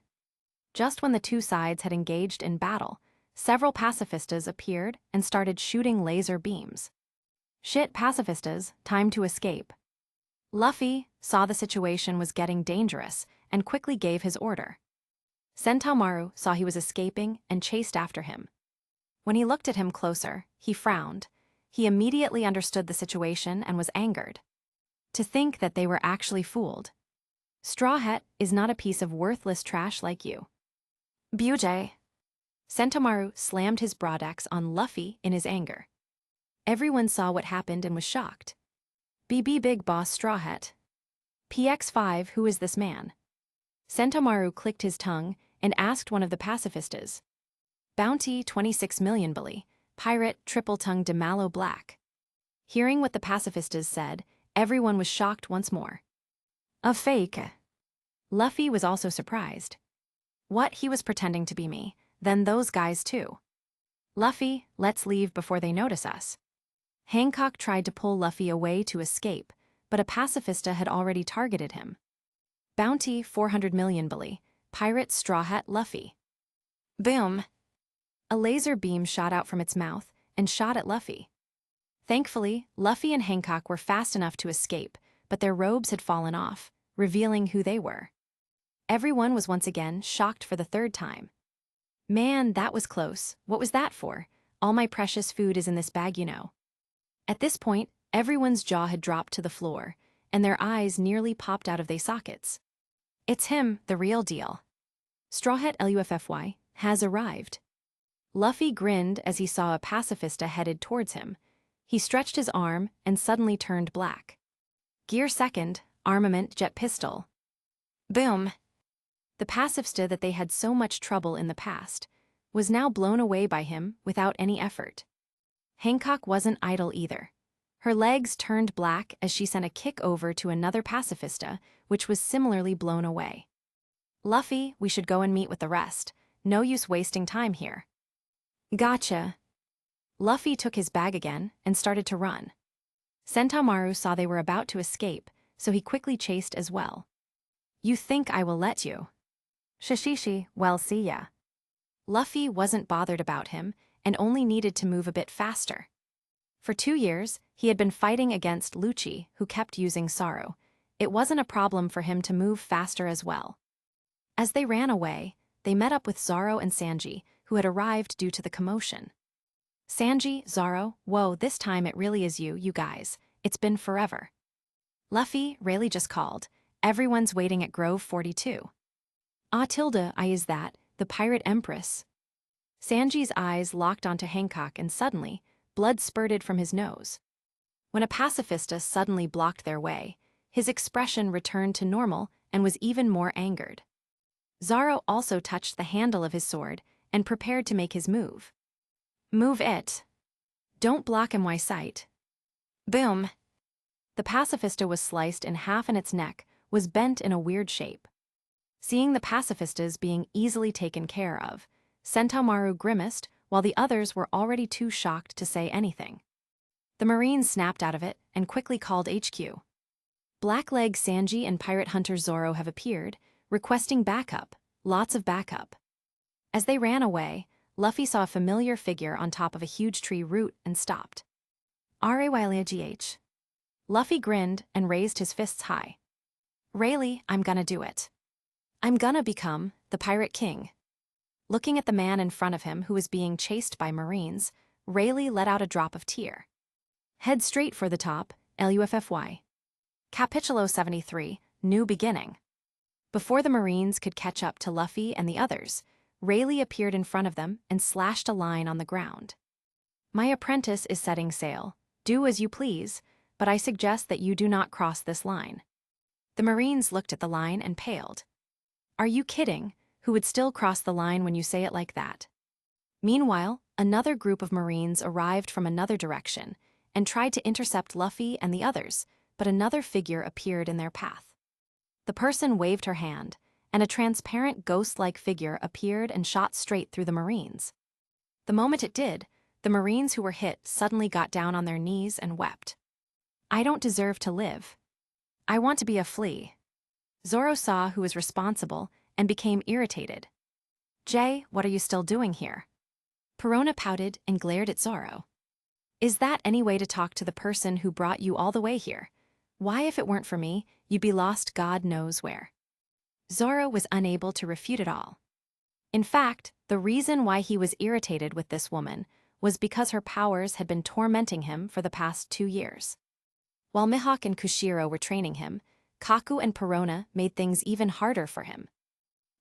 Just when the two sides had engaged in battle, several pacifistas appeared and started shooting laser beams. Shit, pacifistas, time to escape. Luffy saw the situation was getting dangerous and quickly gave his order. Sentomaru saw he was escaping and chased after him. When he looked at him closer, he frowned. He immediately understood the situation and was angered. To think that they were actually fooled. Straw Hat is not a piece of worthless trash like you. Bujay. Sentomaru slammed his broadaxe on Luffy in his anger. Everyone saw what happened and was shocked. BB Big Boss Straw Hat. PX5, who is this man? Sentomaru clicked his tongue and asked one of the pacifistas. Bounty 26 million bully, pirate triple tongue de Malo Black. Hearing what the pacifistas said, everyone was shocked once more. A fake. Luffy was also surprised. What, he was pretending to be me, then those guys too. Luffy, let's leave before they notice us. Hancock tried to pull Luffy away to escape, but a pacifista had already targeted him. Bounty 400 million bully, pirate Straw Hat Luffy. Boom! A laser beam shot out from its mouth and shot at Luffy. Thankfully, Luffy and Hancock were fast enough to escape, but their robes had fallen off, revealing who they were. Everyone was once again shocked for the third time. Man, that was close. What was that for? All my precious food is in this bag, you know. At this point, everyone's jaw had dropped to the floor, and their eyes nearly popped out of their sockets. It's him, the real deal. Straw Hat Luffy has arrived. Luffy grinned as he saw a pacifista headed towards him. He stretched his arm and suddenly turned black. Gear second, armament jet pistol. Boom! The pacifista that they had so much trouble in the past was now blown away by him without any effort. Hancock wasn't idle either. Her legs turned black as she sent a kick over to another pacifista, which was similarly blown away. Luffy, we should go and meet with the rest. No use wasting time here. Gotcha. Luffy took his bag again and started to run. Sentomaru saw they were about to escape, so he quickly chased as well. You think I will let you? Shishishi, well, see ya. Luffy wasn't bothered about him and only needed to move a bit faster. For 2 years, he had been fighting against Lucci, who kept using Saru. It wasn't a problem for him to move faster as well. As they ran away, they met up with Zoro and Sanji, who had arrived due to the commotion. Sanji, Zoro, whoa, this time it really is you guys. It's been forever. Luffy, Rayleigh just called. Everyone's waiting at Grove 42. Tilda, I is that, the Pirate Empress. Sanji's eyes locked onto Hancock and suddenly, blood spurted from his nose. When a pacifista suddenly blocked their way, his expression returned to normal and was even more angered. Zoro also touched the handle of his sword and prepared to make his move. Move it. Don't block my sight. Boom! The pacifista was sliced in half and its neck was bent in a weird shape. Seeing the pacifistas being easily taken care of, Sentomaru grimaced while the others were already too shocked to say anything. The Marines snapped out of it and quickly called HQ. Blackleg Sanji and Pirate Hunter Zoro have appeared, requesting backup, lots of backup. As they ran away, Luffy saw a familiar figure on top of a huge tree root and stopped. RAYLGH. Luffy grinned and raised his fists high. Rayleigh, I'm gonna do it. I'm gonna become the Pirate King. Looking at the man in front of him who was being chased by Marines, Rayleigh let out a drop of tear. Head straight for the top, LUFFY. Capitulo 73, New Beginning. Before the Marines could catch up to Luffy and the others, Rayleigh appeared in front of them and slashed a line on the ground. My apprentice is setting sail. Do as you please, but I suggest that you do not cross this line. The Marines looked at the line and paled. Are you kidding? Who would still cross the line when you say it like that? Meanwhile, another group of Marines arrived from another direction and tried to intercept Luffy and the others, but another figure appeared in their path. The person waved her hand, and a transparent ghost-like figure appeared and shot straight through the Marines. The moment it did, the Marines who were hit suddenly got down on their knees and wept. I don't deserve to live. I want to be a flea. Zoro saw who was responsible and became irritated. Jay, what are you still doing here? Perona pouted and glared at Zoro. Is that any way to talk to the person who brought you all the way here? Why, if it weren't for me, you'd be lost God knows where. Zoro was unable to refute it all. In fact, the reason why he was irritated with this woman was because her powers had been tormenting him for the past 2 years. While Mihawk and Kushiro were training him, Kaku and Perona made things even harder for him.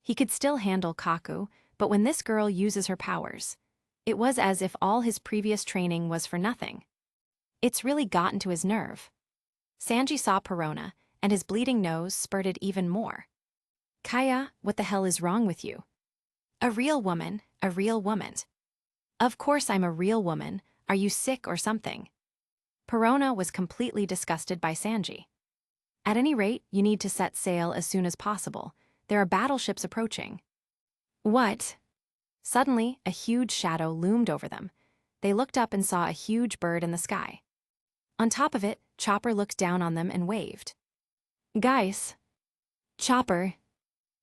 He could still handle Kaku, but when this girl uses her powers, it was as if all his previous training was for nothing. It's really gotten to his nerve. Sanji saw Perona, and his bleeding nose spurted even more. Kaya, what the hell is wrong with you? A real woman, a real woman. Of course I'm a real woman, are you sick or something? Perona was completely disgusted by Sanji. At any rate, you need to set sail as soon as possible. There are battleships approaching. What? Suddenly, a huge shadow loomed over them. They looked up and saw a huge bird in the sky. On top of it, Chopper looked down on them and waved. Guys. Chopper.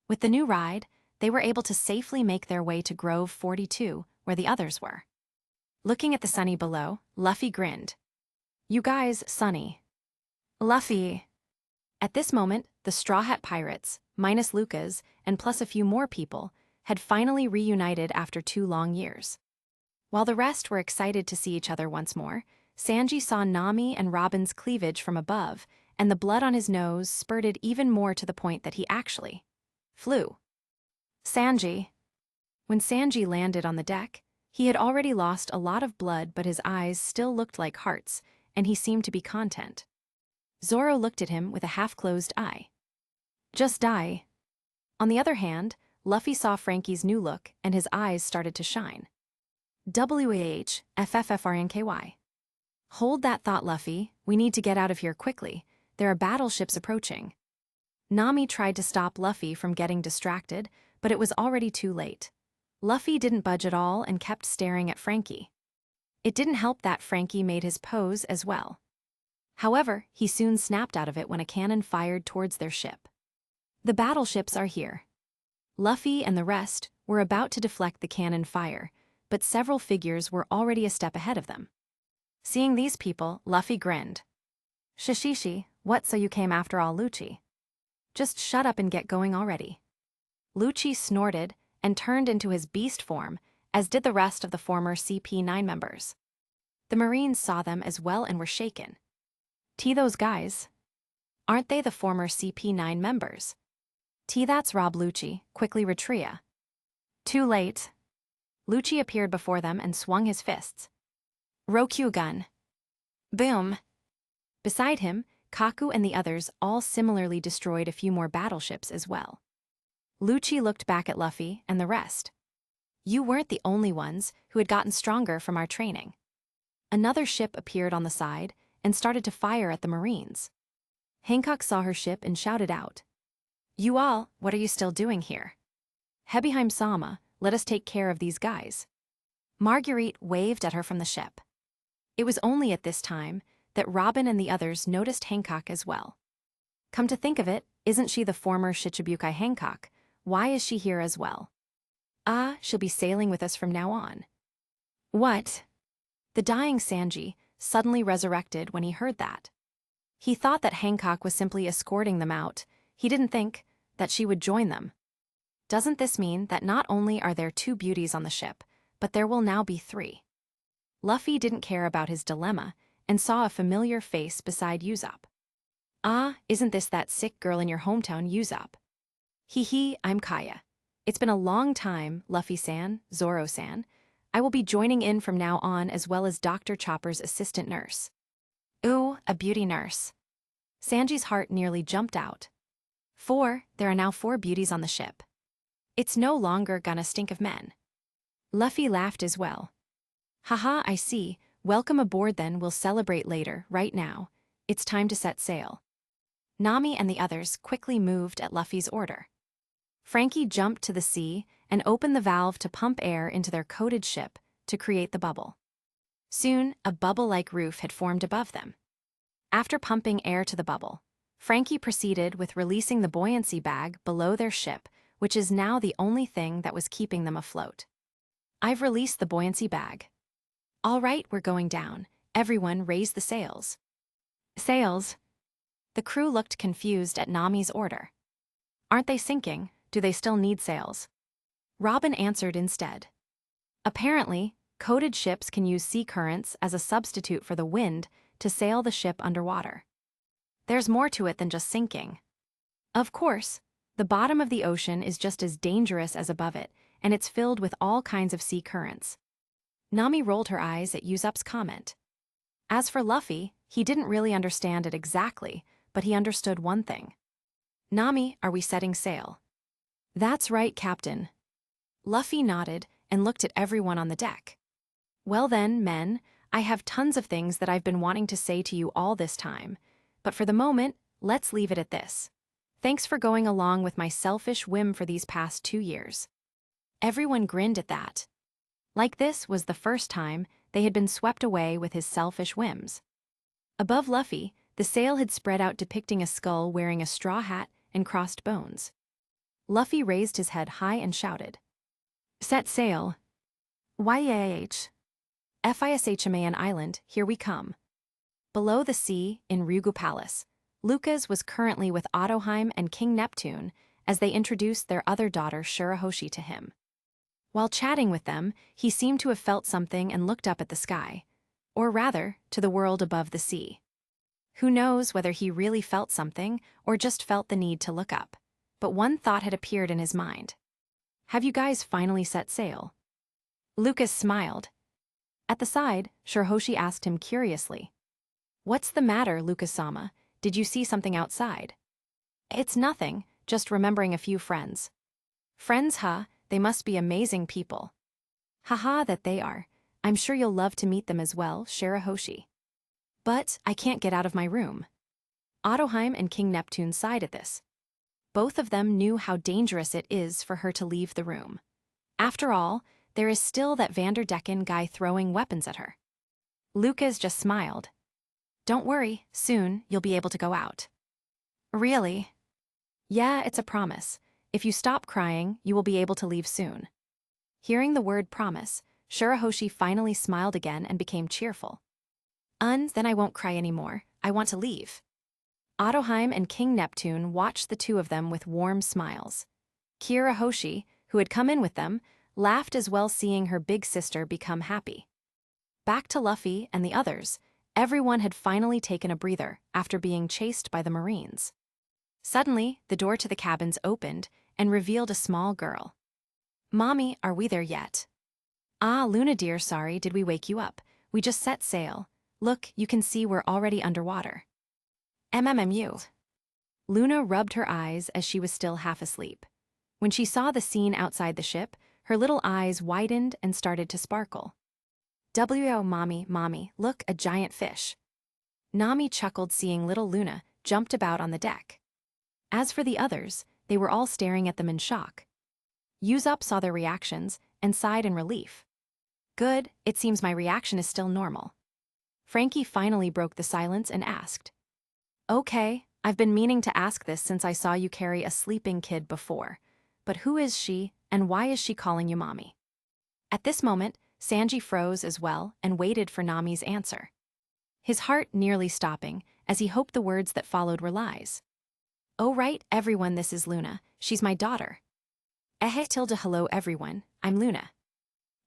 With the new ride, they were able to safely make their way to Grove 42, where the others were. Looking at the Sunny below, Luffy grinned. You guys, Sunny. Luffy. At this moment, the Straw Hat Pirates, minus Lucas, and plus a few more people, had finally reunited after 2 long years. While the rest were excited to see each other once more, Sanji saw Nami and Robin's cleavage from above, and the blood on his nose spurted even more to the point that he actually flew. Sanji. When Sanji landed on the deck, he had already lost a lot of blood, but his eyes still looked like hearts, and he seemed to be content. Zoro looked at him with a half-closed eye. Just die. On the other hand, Luffy saw Frankie's new look, and his eyes started to shine. WAHFFFRNKY. Hold that thought, Luffy. We need to get out of here quickly. There are battleships approaching. Nami tried to stop Luffy from getting distracted, but it was already too late. Luffy didn't budge at all and kept staring at Frankie. It didn't help that Frankie made his pose as well. However, he soon snapped out of it when a cannon fired towards their ship. The battleships are here. Luffy and the rest were about to deflect the cannon fire, but several figures were already a step ahead of them. Seeing these people, Luffy grinned. Shishishi, what, so you came after all, Lucci? Just shut up and get going already. Lucci snorted and turned into his beast form, as did the rest of the former CP9 members. The Marines saw them as well and were shaken. Those guys. Aren't they the former CP9 members? That's Rob Lucci, quickly Retria. Too late. Lucci appeared before them and swung his fists. Rokugan. Boom. Beside him, Kaku and the others all similarly destroyed a few more battleships as well. Lucci looked back at Luffy and the rest. You weren't the only ones who had gotten stronger from our training. Another ship appeared on the side and started to fire at the Marines. Hancock saw her ship and shouted out, "You all, what are you still doing here? Hebeheim Sama, let us take care of these guys." Marguerite waved at her from the ship. It was only at this time that Robin and the others noticed Hancock as well. Come to think of it, isn't she the former Shichibukai Hancock? Why is she here as well? Ah, she'll be sailing with us from now on. What? The dying Sanji suddenly resurrected when he heard that. He thought that Hancock was simply escorting them out. He didn't think that she would join them. Doesn't this mean that not only are there 2 beauties on the ship, but there will now be 3? Luffy didn't care about his dilemma and saw a familiar face beside Usopp. Ah, isn't this that sick girl in your hometown, Usopp? Hee, I'm Kaya. It's been a long time, Luffy-san, Zoro-san. I will be joining in from now on as well as Dr. Chopper's assistant nurse. Ooh, a beauty nurse. Sanji's heart nearly jumped out. There are now 4 beauties on the ship. It's no longer gonna stink of men. Luffy laughed as well. Haha, I see. Welcome aboard then, we'll celebrate later, right now. It's time to set sail. Nami and the others quickly moved at Luffy's order. Frankie jumped to the sea and opened the valve to pump air into their coated ship to create the bubble. Soon, a bubble-like roof had formed above them. After pumping air to the bubble, Frankie proceeded with releasing the buoyancy bag below their ship, which is now the only thing that was keeping them afloat. I've released the buoyancy bag. All right, we're going down. Everyone raise the sails. Sails? The crew looked confused at Nami's order. Aren't they sinking? Do they still need sails? Robin answered instead. Apparently, coated ships can use sea currents as a substitute for the wind to sail the ship underwater. There's more to it than just sinking. Of course, the bottom of the ocean is just as dangerous as above it, and it's filled with all kinds of sea currents. Nami rolled her eyes at Usopp's comment. As for Luffy, he didn't really understand it exactly, but he understood one thing. Nami, are we setting sail? That's right, Captain. Luffy nodded and looked at everyone on the deck. Well then, men, I have tons of things that I've been wanting to say to you all this time, but for the moment, let's leave it at this. Thanks for going along with my selfish whim for these past 2 years. Everyone grinned at that. Like this was the first time they had been swept away with his selfish whims. Above Luffy, the sail had spread out depicting a skull wearing a straw hat and crossed bones. Luffy raised his head high and shouted, "Set sail! YAH! FISHMAN Island, here we come." Below the sea, in Ryugu Palace, Lucas was currently with Otoheim and King Neptune as they introduced their other daughter Shirahoshi to him. While chatting with them, he seemed to have felt something and looked up at the sky, or rather, to the world above the sea. Who knows whether he really felt something or just felt the need to look up, but one thought had appeared in his mind. Have you guys finally set sail? Lucas smiled. At the side, Shirahoshi asked him curiously, "What's the matter, Lucas-sama? Did you see something outside?" "It's nothing, just remembering a few friends." "Friends, huh? They must be amazing people." "Haha, that they are. I'm sure you'll love to meet them as well, Shirahoshi." "But I can't get out of my room." Otoheim and King Neptune sighed at this. Both of them knew how dangerous it is for her to leave the room. After all, there is still that Vanderdecken guy throwing weapons at her. Lucas just smiled. "Don't worry, soon you'll be able to go out." "Really?" "Yeah, it's a promise. If you stop crying, you will be able to leave soon." Hearing the word promise, Shirahoshi finally smiled again and became cheerful. Then I won't cry anymore. I want to leave." Otoheim and King Neptune watched the two of them with warm smiles. Shirahoshi, who had come in with them, laughed as well seeing her big sister become happy. Back to Luffy and the others, everyone had finally taken a breather after being chased by the Marines. Suddenly, the door to the cabins opened and revealed a small girl. "Mommy, are we there yet?" "Ah, Luna dear, sorry, did we wake you up? We just set sail. Look, you can see we're already underwater." "MMMU." Luna rubbed her eyes as she was still half asleep. When she saw the scene outside the ship, her little eyes widened and started to sparkle. "Oh, mommy, mommy, look, a giant fish." Nami chuckled, seeing little Luna jumped about on the deck. As for the others, they were all staring at them in shock. Usopp saw their reactions and sighed in relief. "Good, it seems my reaction is still normal." Frankie finally broke the silence and asked, "Okay, I've been meaning to ask this since I saw you carry a sleeping kid before. But who is she, and why is she calling you mommy?" At this moment, Sanji froze as well and waited for Nami's answer. His heart nearly stopping, as he hoped the words that followed were lies. "Oh right, everyone, this is Luna. She's my daughter." Hello everyone, I'm Luna."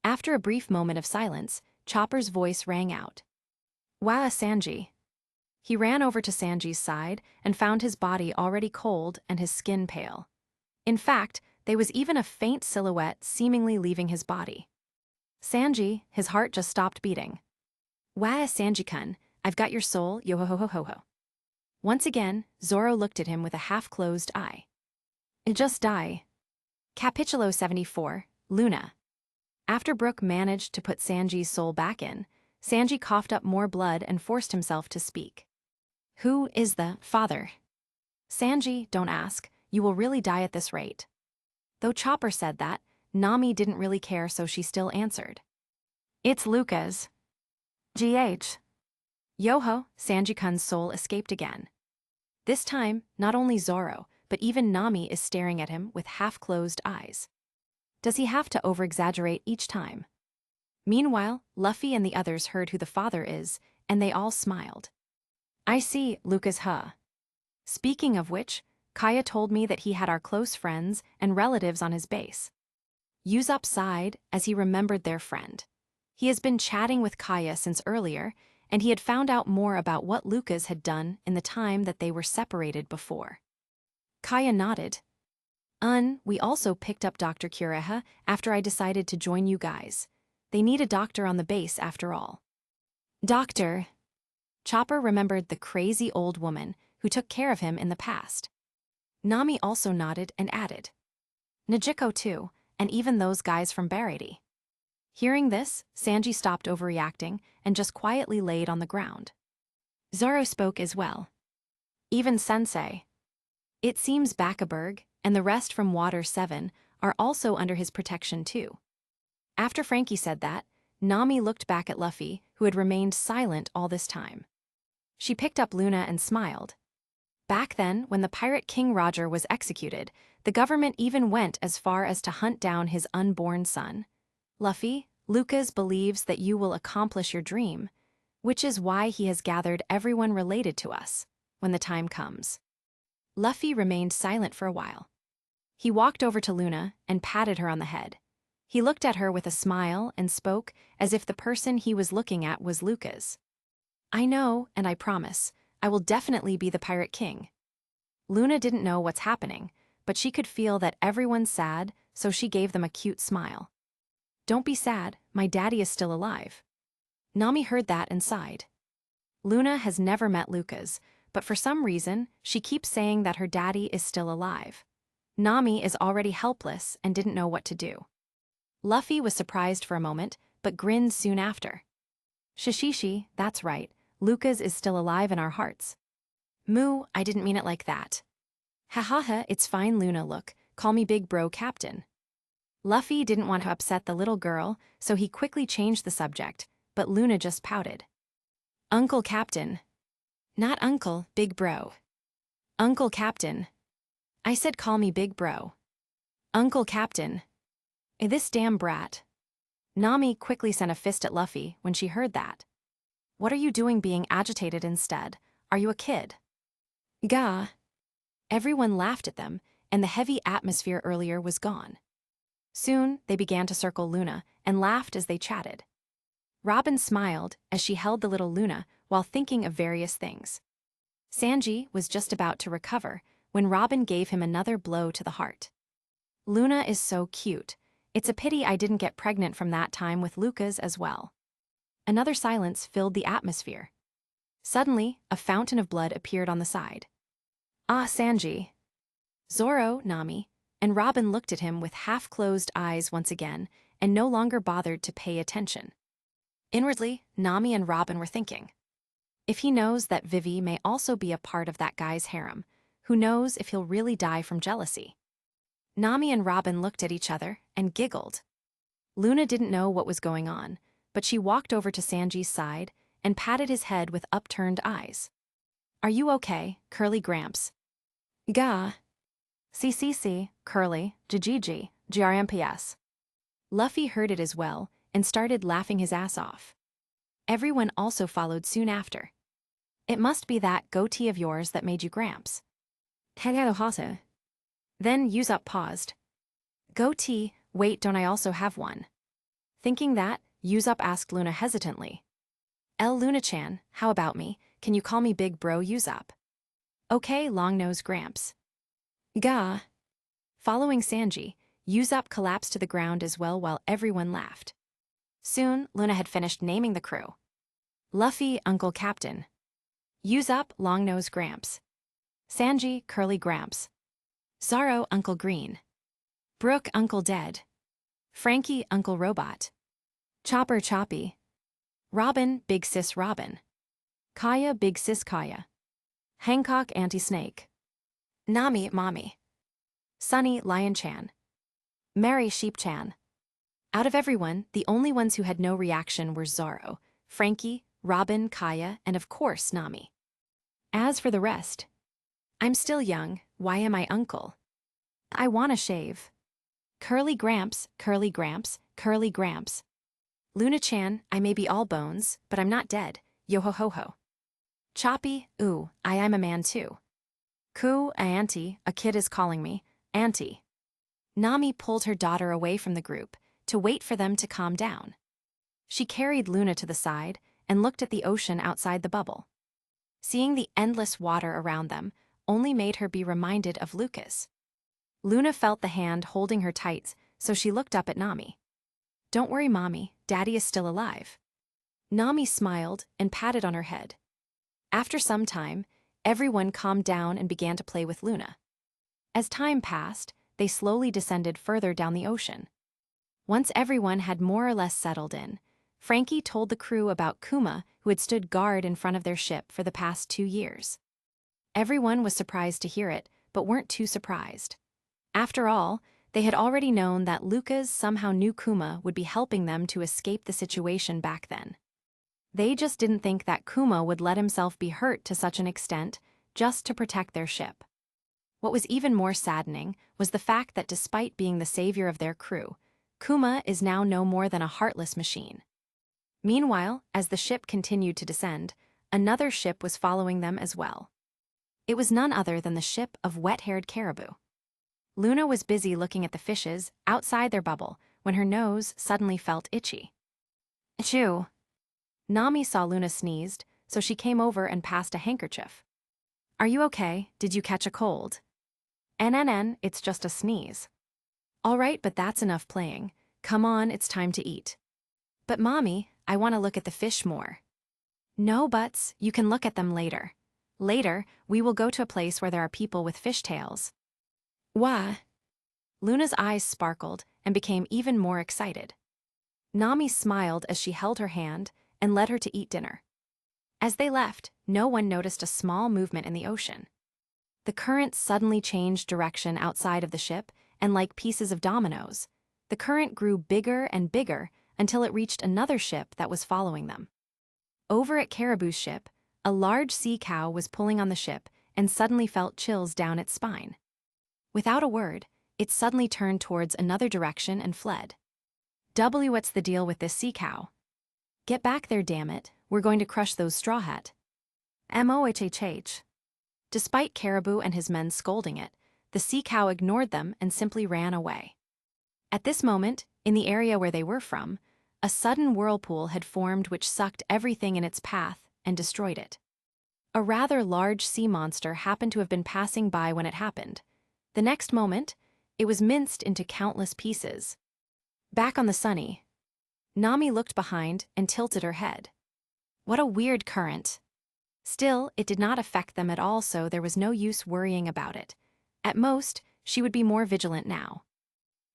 After a brief moment of silence, Chopper's voice rang out. "Wow, Sanji." He ran over to Sanji's side and found his body already cold and his skin pale. In fact, there was even a faint silhouette seemingly leaving his body. Sanji, his heart just stopped beating. "Wow, Sanji-kun, I've got your soul, yo ho ho ho ho ho." Once again, Zoro looked at him with a half-closed eye. "Just die." Capítulo 74, Luna. After Brook managed to put Sanji's soul back in, Sanji coughed up more blood and forced himself to speak. "Who is the father?" "Sanji, don't ask, you will really die at this rate." Though Chopper said that, Nami didn't really care, so she still answered. "It's Lucas." "GH. Yoho," Sanji-kun's soul escaped again. This time, not only Zoro, but even Nami is staring at him with half-closed eyes. Does he have to over-exaggerate each time? Meanwhile, Luffy and the others heard who the father is, and they all smiled. "I see, Lucas, huh? Speaking of which, Kaya told me that he had our close friends and relatives on his base." Usopp sighed as he remembered their friend. He has been chatting with Kaya since earlier, and he had found out more about what Lucas had done in the time that they were separated before. Kaya nodded. We also picked up Dr. Kureha after I decided to join you guys. They need a doctor on the base after all." "Doctor?" Chopper remembered the crazy old woman who took care of him in the past. Nami also nodded and added, "Nijiko too, and even those guys from Barady." Hearing this, Sanji stopped overreacting and just quietly laid on the ground. Zoro spoke as well. "Even Sensei. It seems Bakaberg and the rest from Water 7 are also under his protection too." After Frankie said that, Nami looked back at Luffy, who had remained silent all this time. She picked up Luna and smiled. Back then, when the pirate King Roger was executed, the government even went as far as to hunt down his unborn son. "Luffy, Lucas believes that you will accomplish your dream, which is why he has gathered everyone related to us, when the time comes." Luffy remained silent for a while. He walked over to Luna and patted her on the head. He looked at her with a smile and spoke as if the person he was looking at was Lucas. "I know, and I promise, I will definitely be the Pirate King." Luna didn't know what's happening, but she could feel that everyone's sad, so she gave them a cute smile. "Don't be sad, my daddy is still alive." Nami heard that and sighed. Luna has never met Lucas, but for some reason, she keeps saying that her daddy is still alive. Nami is already helpless and didn't know what to do. Luffy was surprised for a moment, but grinned soon after. "Shishishi, that's right, Lucas is still alive in our hearts." "Moo, I didn't mean it like that." "Ha ha ha, it's fine Luna, look, call me big bro captain." Luffy didn't want to upset the little girl, so he quickly changed the subject, but Luna just pouted. "Uncle Captain." "Not uncle, big bro." "Uncle Captain." "I said call me big bro." "Uncle Captain." "This damn brat." Nami quickly sent a fist at Luffy when she heard that. "What are you doing being agitated instead? Are you a kid?" "Gah." Everyone laughed at them, and the heavy atmosphere earlier was gone. Soon, they began to circle Luna and laughed as they chatted. Robin smiled as she held the little Luna while thinking of various things. Sanji was just about to recover when Robin gave him another blow to the heart. "Luna is so cute. It's a pity I didn't get pregnant from that time with Lucas as well." Another silence filled the atmosphere. Suddenly, a fountain of blood appeared on the side. "Ah, Sanji." Zoro, Nami, and Robin looked at him with half-closed eyes once again and no longer bothered to pay attention. Inwardly, Nami and Robin were thinking. If he knows that Vivi may also be a part of that guy's harem, who knows if he'll really die from jealousy? Nami and Robin looked at each other and giggled. Luna didn't know what was going on, but she walked over to Sanji's side and patted his head with upturned eyes. Are you okay, Curly Gramps? Gah. CCC, Curly, Gigi, GRMPS. Luffy heard it as well and started laughing his ass off. Everyone also followed soon after. It must be that goatee of yours that made you Gramps. Then Usopp paused. Goatee, wait, don't I also have one? Thinking that, Usopp asked Luna hesitantly. Luna-chan, how about me? Can you call me Big Bro Usopp? Okay, long-nose Gramps. Gah. Following Sanji, Usopp collapsed to the ground as well while everyone laughed. Soon, Luna had finished naming the crew. Luffy, Uncle Captain. Usopp, Long-Nose Gramps. Sanji, Curly Gramps. Zoro, Uncle Green. Brook, Uncle Dead. Frankie, Uncle Robot. Chopper, Choppy. Robin, Big Sis Robin. Kaya, Big Sis Kaya. Hancock, Auntie Snake. Nami, Mommy. Sunny, Lion Chan. Mary, Sheep Chan. Out of everyone, the only ones who had no reaction were Zoro, Frankie, Robin, Kaya, and of course Nami. As for the rest, I'm still young, why am I uncle? I wanna shave. Curly Gramps, Curly Gramps, Curly Gramps. Luna-chan, I may be all bones, but I'm not dead, yo-ho-ho-ho. Choppy, ooh, I'm a man too. Coo, auntie, a kid is calling me, auntie. Nami pulled her daughter away from the group to wait for them to calm down. She carried Luna to the side and looked at the ocean outside the bubble. Seeing the endless water around them only made her be reminded of Lucas. Luna felt the hand holding her tight, so she looked up at Nami. Don't worry, Mommy, Daddy is still alive. Nami smiled and patted on her head. After some time, everyone calmed down and began to play with Luna. As time passed, they slowly descended further down the ocean. Once everyone had more or less settled in, Frankie told the crew about Kuma, who had stood guard in front of their ship for the past 2 years. Everyone was surprised to hear it, but weren't too surprised. After all, they had already known that Lucas somehow knew Kuma would be helping them to escape the situation back then. They just didn't think that Kuma would let himself be hurt to such an extent just to protect their ship. What was even more saddening was the fact that despite being the savior of their crew, Kuma is now no more than a heartless machine. Meanwhile, as the ship continued to descend, another ship was following them as well. It was none other than the ship of Wet-Haired Caribou. Luna was busy looking at the fishes outside their bubble when her nose suddenly felt itchy. Achoo! Nami saw Luna sneezed, so she came over and passed a handkerchief. Are you okay? Did you catch a cold? NNN, it's just a sneeze. All right, but that's enough playing. Come on, it's time to eat. But Mommy, I want to look at the fish more. No buts, you can look at them later. Later, we will go to a place where there are people with fishtails. Why? Luna's eyes sparkled and became even more excited. Nami smiled as she held her hand and led her to eat dinner. As they left, no one noticed a small movement in the ocean. The current suddenly changed direction outside of the ship, and like pieces of dominoes, the current grew bigger and bigger until it reached another ship that was following them. Over at Caribou's ship, a large sea cow was pulling on the ship and suddenly felt chills down its spine. Without a word, it suddenly turned towards another direction and fled. What's the deal with this sea cow? Get back there, damn it, we're going to crush those straw hat. MOHHH. Despite Caribou and his men scolding it, the sea cow ignored them and simply ran away. At this moment, in the area where they were from, a sudden whirlpool had formed which sucked everything in its path and destroyed it. A rather large sea monster happened to have been passing by when it happened. The next moment, it was minced into countless pieces. Back on the Sunny, Nami looked behind and tilted her head. What a weird current. Still, it did not affect them at all, so there was no use worrying about it. At most, she would be more vigilant now.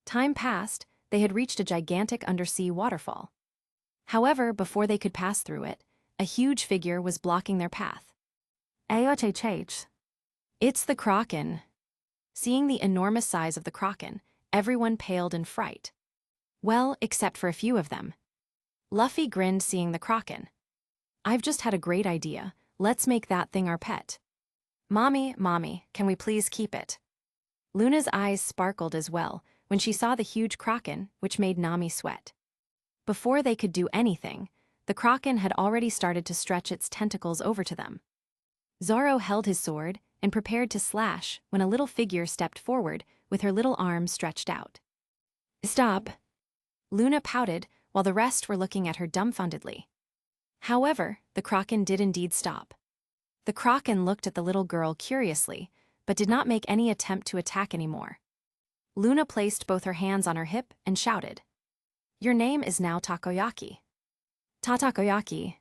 Time passed, they had reached a gigantic undersea waterfall. However, before they could pass through it, a huge figure was blocking their path. AOTH. It's the Kraken. Seeing the enormous size of the Kraken, everyone paled in fright. Well, except for a few of them. Luffy grinned seeing the Kraken. I've just had a great idea. Let's make that thing our pet. Mommy, can we please keep it? Luna's eyes sparkled as well when she saw the huge Kraken, which made Nami sweat. Before they could do anything, the Kraken had already started to stretch its tentacles over to them. Zoro held his sword and prepared to slash when a little figure stepped forward with her little arms stretched out. Stop! Luna pouted while the rest were looking at her dumbfoundedly. However, the Kraken did indeed stop. The Kraken looked at the little girl curiously, but did not make any attempt to attack anymore. Luna placed both her hands on her hip and shouted, "Your name is now Takoyaki." Takoyaki.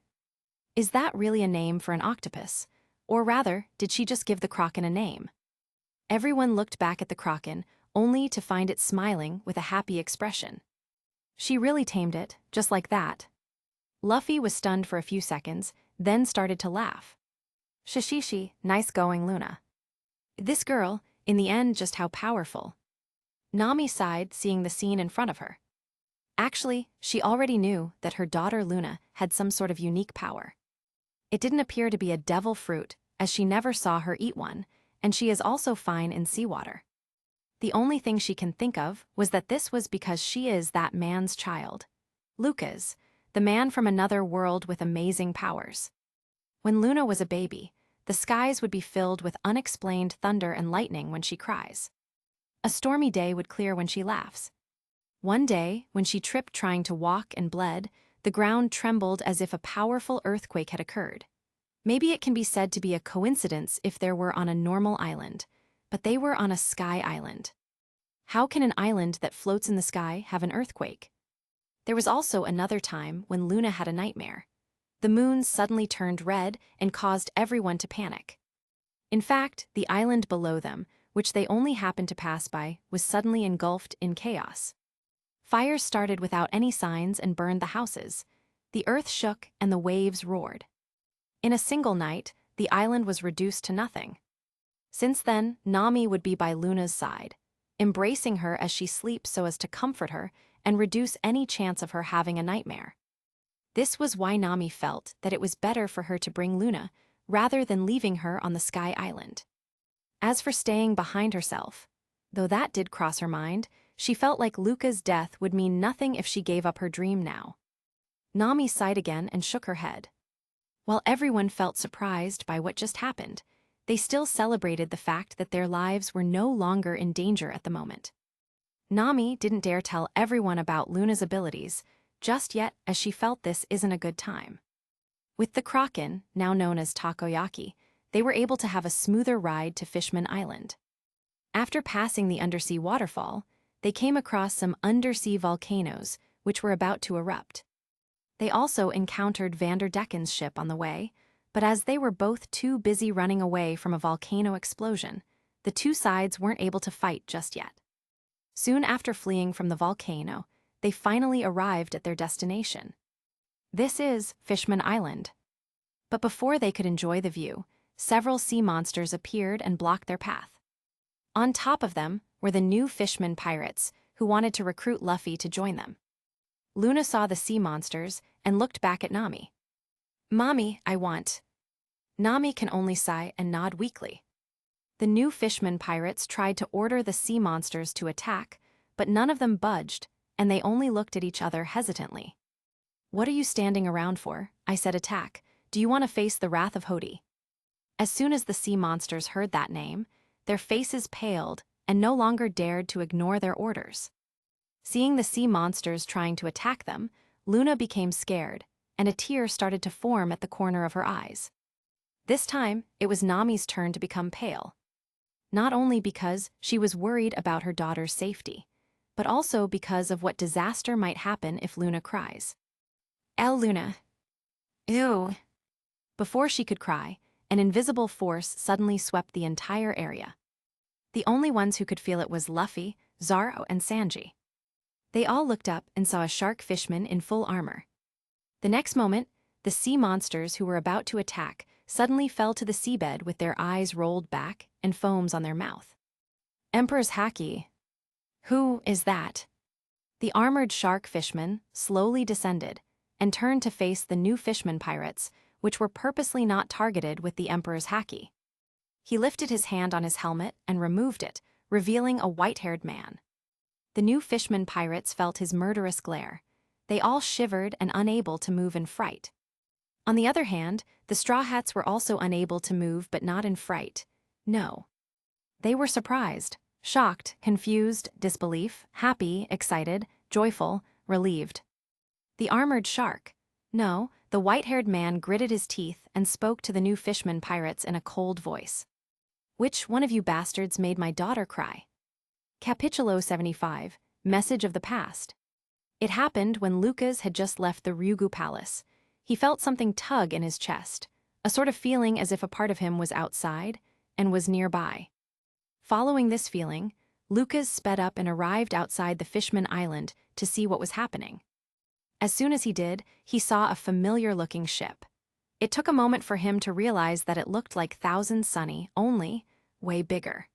Is that really a name for an octopus? Or rather, did she just give the Kraken a name? Everyone looked back at the Kraken, only to find it smiling with a happy expression. She really tamed it, just like that. Luffy was stunned for a few seconds, then started to laugh. Shishishi, nice going, Luna. This girl, in the end, just how powerful. Nami sighed, seeing the scene in front of her. Actually, she already knew that her daughter Luna had some sort of unique power. It didn't appear to be a devil fruit, as she never saw her eat one, and she is also fine in seawater. The only thing she can think of was that this was because she is that man's child. Lucas, the man from another world with amazing powers. When Luna was a baby, the skies would be filled with unexplained thunder and lightning when she cries. A stormy day would clear when she laughs. One day, when she tripped trying to walk and bled, the ground trembled as if a powerful earthquake had occurred. Maybe it can be said to be a coincidence if there were on a normal island, but they were on a sky island. How can an island that floats in the sky have an earthquake? There was also another time when Luna had a nightmare. The moon suddenly turned red and caused everyone to panic. In fact, the island below them, which they only happened to pass by, was suddenly engulfed in chaos. Fires started without any signs and burned the houses. The earth shook and the waves roared. In a single night, the island was reduced to nothing. Since then, Nami would be by Luna's side, embracing her as she sleeps so as to comfort her and reduce any chance of her having a nightmare. This was why Nami felt that it was better for her to bring Luna rather than leaving her on the Sky Island. As for staying behind herself, though that did cross her mind, she felt like Luca's death would mean nothing if she gave up her dream now. Nami sighed again and shook her head. While everyone felt surprised by what just happened, they still celebrated the fact that their lives were no longer in danger at the moment. Nami didn't dare tell everyone about Luna's abilities just yet, as she felt this isn't a good time. With the Kraken, now known as Takoyaki, they were able to have a smoother ride to Fishman Island. After passing the undersea waterfall, they came across some undersea volcanoes which were about to erupt. They also encountered Vanderdecken's ship on the way, but as they were both too busy running away from a volcano explosion, the two sides weren't able to fight just yet. Soon after fleeing from the volcano, they finally arrived at their destination. This is Fishman Island. But before they could enjoy the view, several sea monsters appeared and blocked their path. On top of them were the new Fishman pirates, who wanted to recruit Luffy to join them. Luna saw the sea monsters and looked back at Nami. "Mommy, I want." Nami can only sigh and nod weakly. The new Fishman pirates tried to order the sea monsters to attack, but none of them budged, and they only looked at each other hesitantly. "What are you standing around for?" I said. "Attack. Do you want to face the wrath of Hody?" As soon as the sea monsters heard that name, their faces paled and no longer dared to ignore their orders. Seeing the sea monsters trying to attack them, Luna became scared, and a tear started to form at the corner of her eyes. This time, it was Nami's turn to become pale. Not only because she was worried about her daughter's safety, but also because of what disaster might happen if Luna cries. Luna. Ew." Before she could cry, an invisible force suddenly swept the entire area. The only ones who could feel it was Luffy, Zoro, and Sanji. They all looked up and saw a shark fishman in full armor. The next moment, the sea monsters who were about to attack suddenly fell to the seabed with their eyes rolled back and foams on their mouth. Emperor's Haki. Who is that? The armored shark fishman slowly descended and turned to face the new fishman pirates, which were purposely not targeted with the Emperor's Haki. He lifted his hand on his helmet and removed it, revealing a white-haired man. The new fishman pirates felt his murderous glare. They all shivered and unable to move in fright. On the other hand, the Straw Hats were also unable to move but not in fright. No. They were surprised, shocked, confused, disbelief, happy, excited, joyful, relieved. The armored shark. No, the white-haired man gritted his teeth and spoke to the new fishman pirates in a cold voice. Which one of you bastards made my daughter cry? Capitulo 75, Message of the Past. It happened when Lucas had just left the Ryugu Palace. He felt something tug in his chest, a sort of feeling as if a part of him was outside and was nearby. Following this feeling, Lucas sped up and arrived outside the Fishman Island to see what was happening. As soon as he did, he saw a familiar-looking ship. It took a moment for him to realize that it looked like Thousand Sunny, only way bigger.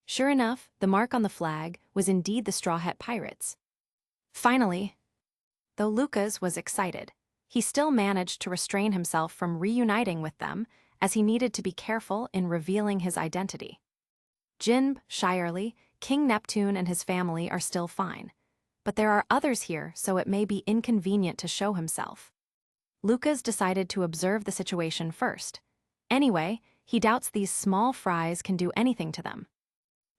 Sure enough, the mark on the flag was indeed the Straw Hat Pirates. Finally, though Lucas was excited, he still managed to restrain himself from reuniting with them, as he needed to be careful in revealing his identity. Jinb, Shirley, King Neptune and his family are still fine, but there are others here, so it may be inconvenient to show himself. Lucas decided to observe the situation first. Anyway, he doubts these small fries can do anything to them.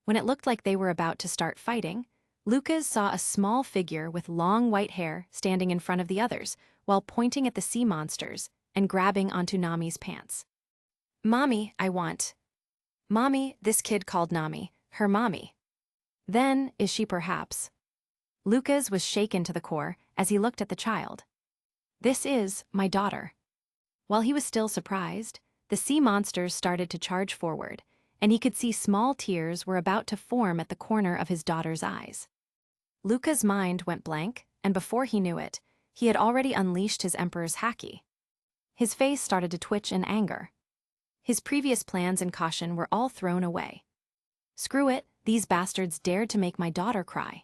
When it looked like they were about to start fighting, Lucas saw a small figure with long white hair standing in front of the others while pointing at the sea monsters and grabbing onto Nami's pants. Mommy, I want. Mommy, this kid called Nami, her mommy. Then, is she perhaps? Lucas was shaken to the core as he looked at the child. This is my daughter. While he was still surprised, the sea monsters started to charge forward, and he could see small tears were about to form at the corner of his daughter's eyes. Lucas' mind went blank, and before he knew it, he had already unleashed his Emperor's Haki. His face started to twitch in anger. His previous plans and caution were all thrown away. Screw it, these bastards dared to make my daughter cry.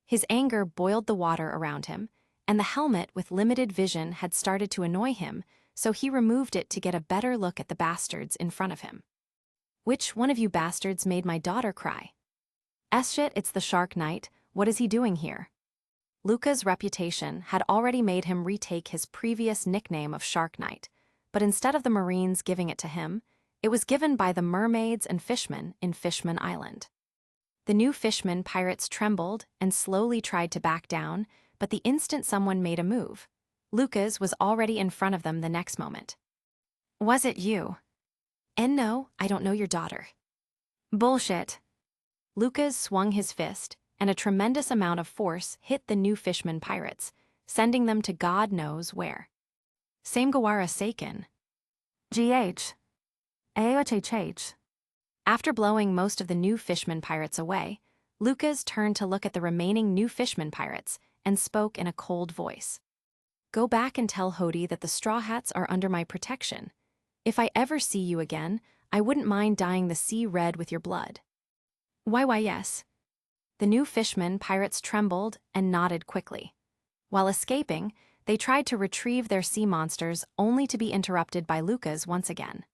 His anger boiled the water around him, and the helmet with limited vision had started to annoy him, so he removed it to get a better look at the bastards in front of him. Which one of you bastards made my daughter cry? Shit, it's the Shark Knight, what is he doing here? Luca's reputation had already made him retake his previous nickname of Shark Knight, but instead of the Marines giving it to him, it was given by the mermaids and fishmen in Fishman Island. The new Fishman pirates trembled and slowly tried to back down, but the instant someone made a move, Lucas was already in front of them the next moment. Was it you? And no, I don't know your daughter. Bullshit. Lucas swung his fist, and a tremendous amount of force hit the new Fishman pirates, sending them to God knows where. Samgawara Seiken. GH. AHHH. After blowing most of the new Fishman pirates away, Lucas turned to look at the remaining new Fishman pirates and spoke in a cold voice. Go back and tell Hody that the Straw Hats are under my protection. If I ever see you again, I wouldn't mind dyeing the sea red with your blood. Why yes. The new Fishman pirates trembled and nodded quickly. While escaping, they tried to retrieve their sea monsters only to be interrupted by Lucas once again.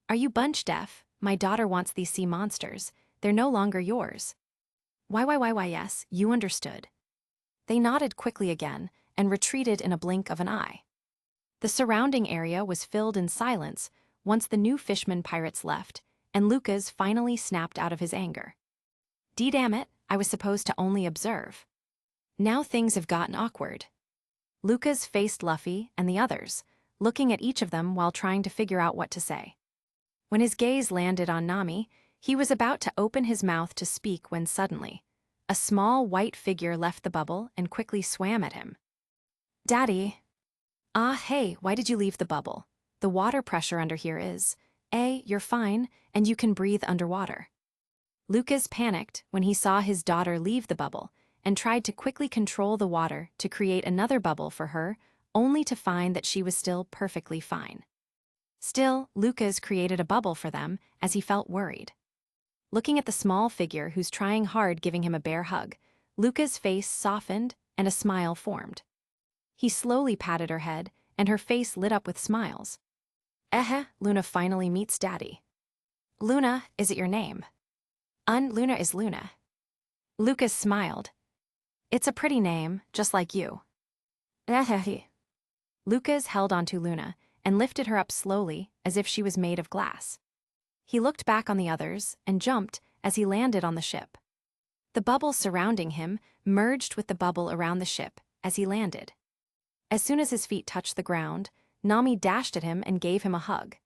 Are you bunch deaf? My daughter wants these sea monsters. They're no longer yours. Why yes, you understood. They nodded quickly again and retreated in a blink of an eye. The surrounding area was filled in silence once the new Fishman pirates left, and Lucas finally snapped out of his anger. Damn it, I was supposed to only observe. Now things have gotten awkward. Lucas faced Luffy and the others, looking at each of them while trying to figure out what to say. When his gaze landed on Nami, he was about to open his mouth to speak when suddenly, a small white figure left the bubble and quickly swam at him. Daddy. Hey, why did you leave the bubble? The water pressure under here is, you're fine, and you can breathe underwater. Lucas panicked when he saw his daughter leave the bubble and tried to quickly control the water to create another bubble for her, only to find that she was still perfectly fine. Still, Lucas created a bubble for them as he felt worried. Looking at the small figure who's trying hard giving him a bear hug, Lucas' face softened and a smile formed. He slowly patted her head, and her face lit up with smiles. Luna finally meets Daddy. Luna, is it your name? Luna is Luna. Lucas smiled. It's a pretty name, just like you. Lucas held onto Luna and lifted her up slowly as if she was made of glass. He looked back on the others and jumped as he landed on the ship. The bubble surrounding him merged with the bubble around the ship as he landed. As soon as his feet touched the ground, Nami dashed at him and gave him a hug.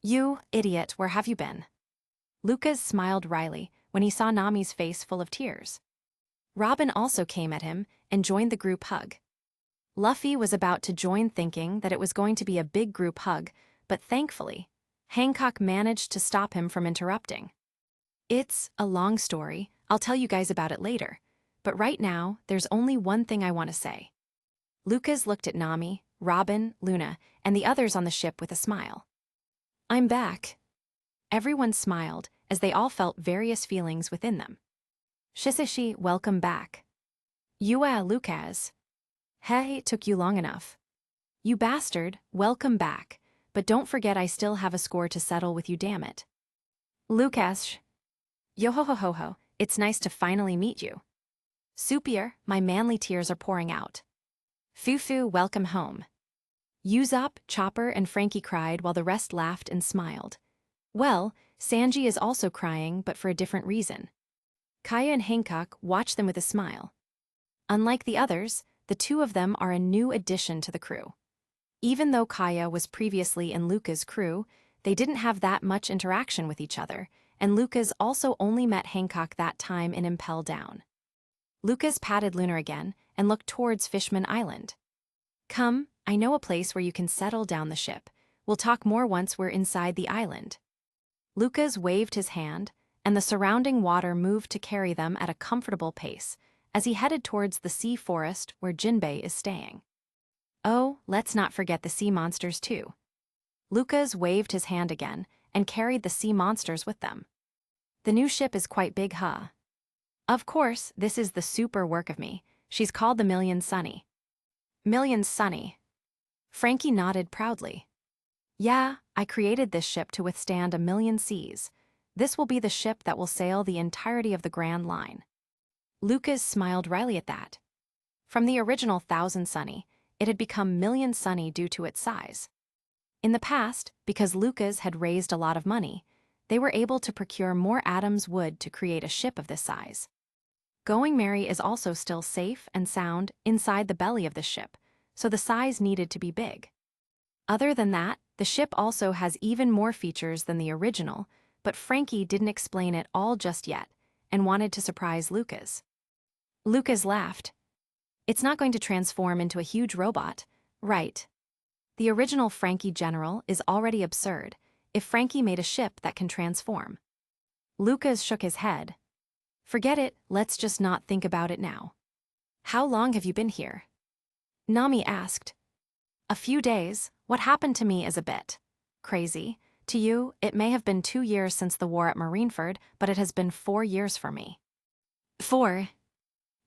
You, idiot, where have you been? Lucas smiled wryly when he saw Nami's face full of tears. Robin also came at him and joined the group hug. Luffy was about to join, thinking that it was going to be a big group hug, but thankfully, Hancock managed to stop him from interrupting. It's a long story, I'll tell you guys about it later, but right now, there's only one thing I want to say. Lucas looked at Nami, Robin, Luna, and the others on the ship with a smile. I'm back. Everyone smiled as they all felt various feelings within them. Shisashi, welcome back. Yua, Lucas. Hey, it took you long enough. You bastard, welcome back, but don't forget I still have a score to settle with you, damn it. Lucas. Yo-ho-ho-ho-ho, it's nice to finally meet you. Supier, my manly tears are pouring out. Fufu, welcome home. Usopp, Chopper, and Frankie cried while the rest laughed and smiled. Well, Sanji is also crying, but for a different reason. Kaya and Hancock watched them with a smile. Unlike the others, the two of them are a new addition to the crew. Even though Kaya was previously in Luca's crew, they didn't have that much interaction with each other, and Lucas also only met Hancock that time in Impel Down. Lucas patted Luna again and looked towards Fishman Island. Come, I know a place where you can settle down the ship. We'll talk more once we're inside the island. Lucas waved his hand, and the surrounding water moved to carry them at a comfortable pace as he headed towards the sea forest where Jinbei is staying. Oh, let's not forget the sea monsters too. Lucas waved his hand again and carried the sea monsters with them. The new ship is quite big, huh? Of course, this is the super work of me. She's called the Million Sunny. Million Sunny. Frankie nodded proudly. Yeah, I created this ship to withstand 1,000,000 seas. This will be the ship that will sail the entirety of the Grand Line. Lucas smiled wryly at that. From the original 1,000 Sunny, it had become Million Sunny due to its size. In the past, because Lucas had raised a lot of money, they were able to procure more Adam's wood to create a ship of this size. Going Merry is also still safe and sound inside the belly of the ship, so the size needed to be big. Other than that, the ship also has even more features than the original, but Frankie didn't explain it all just yet and wanted to surprise Lucas. Lucas laughed. It's not going to transform into a huge robot, right? The original Frankie General is already absurd if Frankie made a ship that can transform. Lucas shook his head. Forget it, let's just not think about it now. How long have you been here? Nami asked. A few days. What happened to me is a bit crazy. To you, it may have been 2 years since the war at Marineford, but it has been 4 years for me. 4?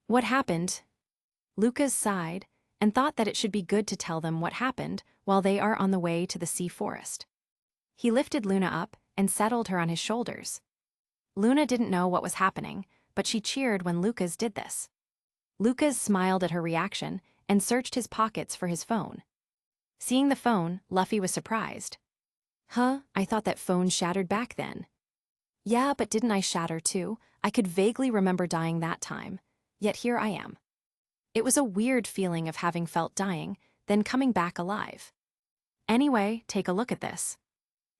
What happened? Lucas sighed and thought that it should be good to tell them what happened while they are on the way to the sea forest. He lifted Luna up and settled her on his shoulders. Luna didn't know what was happening, but she cheered when Lucas did this. Lucas smiled at her reaction and searched his pockets for his phone. Seeing the phone, Luffy was surprised. Huh, I thought that phone shattered back then. Yeah, but didn't I shatter too? I could vaguely remember dying that time. Yet here I am. It was a weird feeling of having felt dying, then coming back alive. Anyway, take a look at this.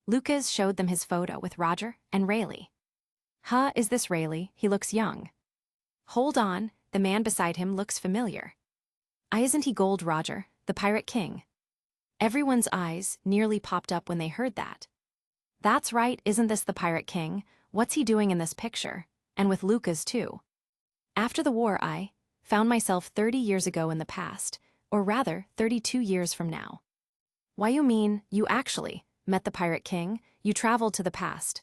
Lucas showed them his photo with Roger and Rayleigh. Huh, is this Rayleigh? He looks young. Hold on, the man beside him looks familiar. Isn't he Gold Roger, the Pirate King? Everyone's eyes nearly popped up when they heard that. That's right, isn't this the Pirate King? What's he doing in this picture? And with Lucas too. After the war I found myself 30 years ago in the past, or rather 32 years from now. Why you mean, you actually met the Pirate King, you traveled to the past.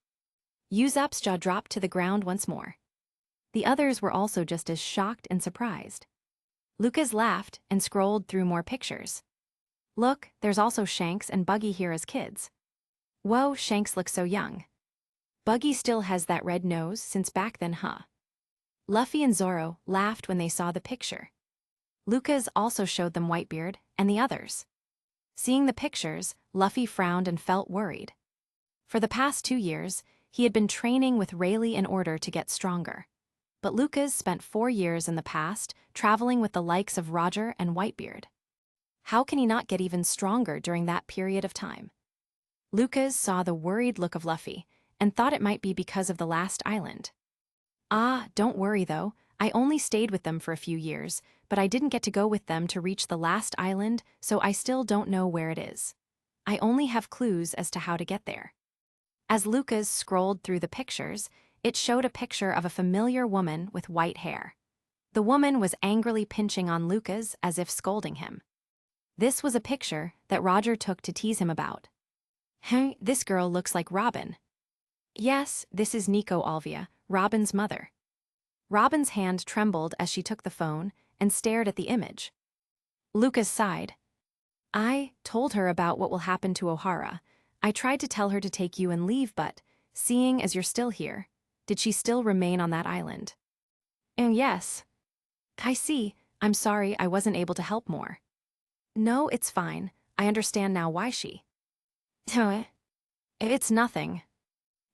Yuzup's jaw dropped to the ground once more. The others were also just as shocked and surprised. Lucas laughed and scrolled through more pictures. Look, there's also Shanks and Buggy here as kids. Whoa, Shanks looks so young. Buggy still has that red nose since back then, huh? Luffy and Zoro laughed when they saw the picture. Lucas also showed them Whitebeard and the others. Seeing the pictures, Luffy frowned and felt worried. For the past 2 years, he had been training with Rayleigh in order to get stronger. But Lucas spent 4 years in the past traveling with the likes of Roger and Whitebeard. How can he not get even stronger during that period of time? Lucas saw the worried look of Luffy and thought it might be because of the last island. Ah, don't worry though, I only stayed with them for a few years, but I didn't get to go with them to reach the last island, so I still don't know where it is. I only have clues as to how to get there. As Lucas scrolled through the pictures, it showed a picture of a familiar woman with white hair. The woman was angrily pinching on Lucas as if scolding him. This was a picture that Roger took to tease him about. Hey, this girl looks like Robin. Yes, this is Nico Alvia, Robin's mother. Robin's hand trembled as she took the phone and stared at the image. Lucas sighed. I told her about what will happen to O'Hara. I tried to tell her to take you and leave, but, seeing as you're still here, did she still remain on that island? And yes. I see, I'm sorry I wasn't able to help more. No, it's fine, I understand now why she. It's nothing.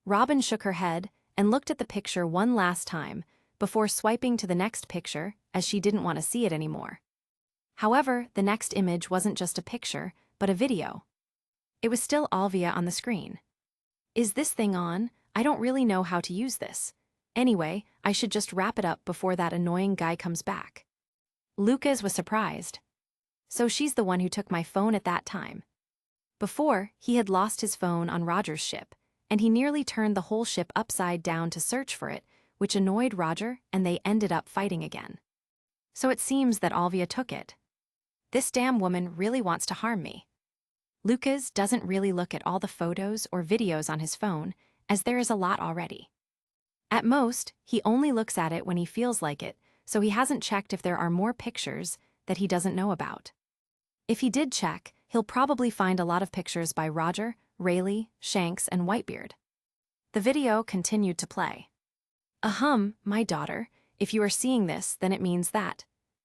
Robin shook her head and looked at the picture one last time before swiping to the next picture as she didn't want to see it anymore. However, the next image wasn't just a picture, but a video. It was still Alvia on the screen. Is this thing on? I don't really know how to use this. Anyway, I should just wrap it up before that annoying guy comes back. Lucas was surprised. So she's the one who took my phone at that time. Before, he had lost his phone on Roger's ship, and he nearly turned the whole ship upside down to search for it, which annoyed Roger, and they ended up fighting again. So it seems that Alvia took it. This damn woman really wants to harm me. Lucas doesn't really look at all the photos or videos on his phone, as there is a lot already. At most, he only looks at it when he feels like it, so he hasn't checked if there are more pictures that he doesn't know about. If he did check, he'll probably find a lot of pictures by Roger, Rayleigh, Shanks, and Whitebeard. The video continued to play. My daughter, if you are seeing this, then it means that.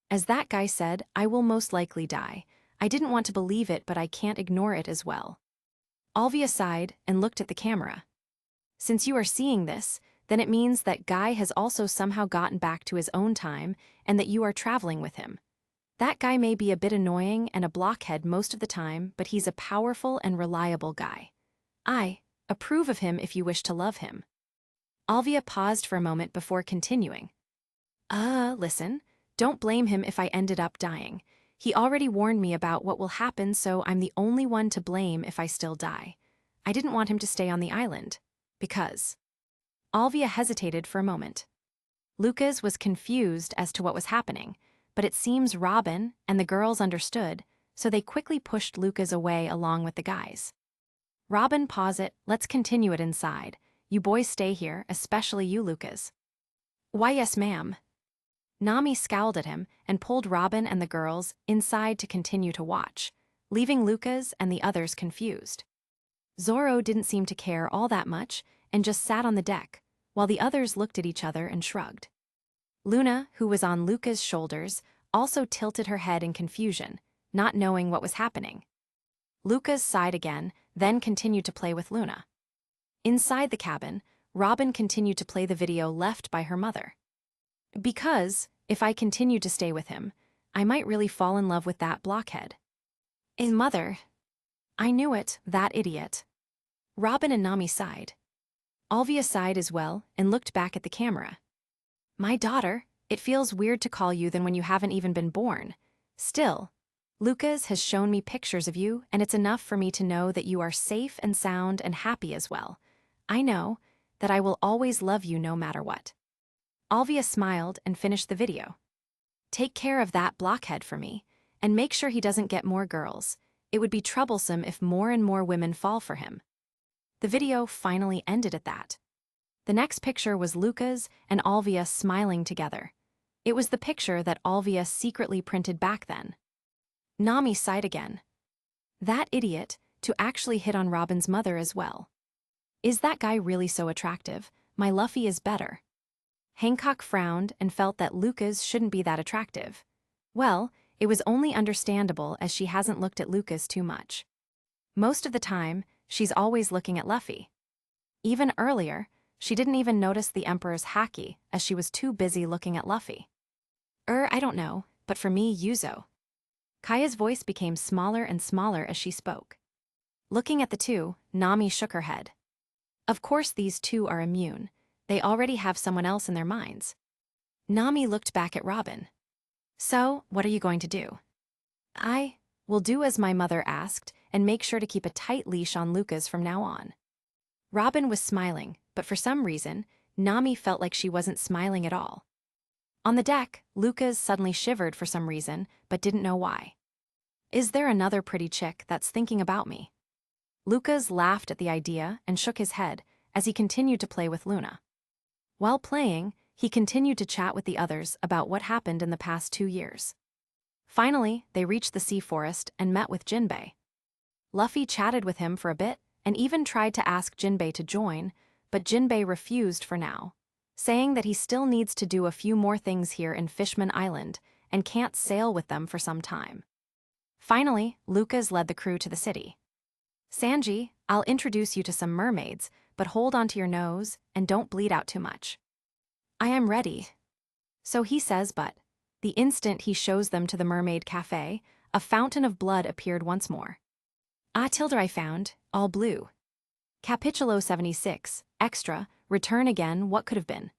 As that guy said, I will most likely die. I didn't want to believe it, but I can't ignore it as well. Alvia sighed and looked at the camera. Since you are seeing this, then it means that Guy has also somehow gotten back to his own time and that you are traveling with him. That guy may be a bit annoying and a blockhead most of the time, but he's a powerful and reliable guy. I approve of him if you wish to love him. Alvia paused for a moment before continuing. Listen, don't blame him if I ended up dying. He already warned me about what will happen, so I'm the only one to blame if I still die. I didn't want him to stay on the island. Because. Alvia hesitated for a moment. Lucas was confused as to what was happening, but it seems Robin and the girls understood, so they quickly pushed Lucas away along with the guys. Robin, pause it, let's continue it inside. You boys stay here, especially you, Lucas. Why, yes, ma'am. Nami scowled at him and pulled Robin and the girls inside to continue to watch, leaving Lucas and the others confused. Zoro didn't seem to care all that much and just sat on the deck, while the others looked at each other and shrugged. Luna, who was on Lucas' shoulders, also tilted her head in confusion, not knowing what was happening. Lucas sighed again, then continued to play with Luna. Inside the cabin, Robin continued to play the video left by her mother. Because, if I continued to stay with him, I might really fall in love with that blockhead. Mother. I knew it, that idiot. Robin and Nami sighed. Alvia sighed as well and looked back at the camera. My daughter, it feels weird to call you than when you haven't even been born. Still, Lucas has shown me pictures of you, and it's enough for me to know that you are safe and sound and happy as well. I know that I will always love you no matter what. Alvia smiled and finished the video. Take care of that blockhead for me, and make sure he doesn't get more girls. It would be troublesome if more and more women fall for him. The video finally ended at that. The next picture was Lucas and Alvia smiling together. It was the picture that Alvia secretly printed back then. Nami sighed again. That idiot, to actually hit on Robin's mother as well. Is that guy really so attractive? My Luffy is better. Hancock frowned and felt that Lucas shouldn't be that attractive. Well, it was only understandable as she hasn't looked at Lucas too much. Most of the time, she's always looking at Luffy. Even earlier, she didn't even notice the Emperor's haki as she was too busy looking at Luffy. I don't know, but for me, Yuzo. Kaya's voice became smaller and smaller as she spoke. Looking at the two, Nami shook her head. Of course these two are immune. They already have someone else in their minds. Nami looked back at Robin. So, what are you going to do? I will do as my mother asked and make sure to keep a tight leash on Lucas from now on. Robin was smiling, but for some reason, Nami felt like she wasn't smiling at all. On the deck, Lucas suddenly shivered for some reason, but didn't know why. Is there another pretty chick that's thinking about me? Lucas laughed at the idea and shook his head as he continued to play with Luna. While playing, he continued to chat with the others about what happened in the past 2 years. Finally, they reached the sea forest and met with Jinbei. Luffy chatted with him for a bit and even tried to ask Jinbei to join, but Jinbei refused for now, saying that he still needs to do a few more things here in Fishman Island and can't sail with them for some time. Finally, Lucas led the crew to the city. Sanji, I'll introduce you to some mermaids, but hold onto your nose and don't bleed out too much. I am ready. So he says, but the instant he shows them to the mermaid cafe, a fountain of blood appeared once more. Tilda I found, all blue. Capitulo 76, extra, return again, what could have been?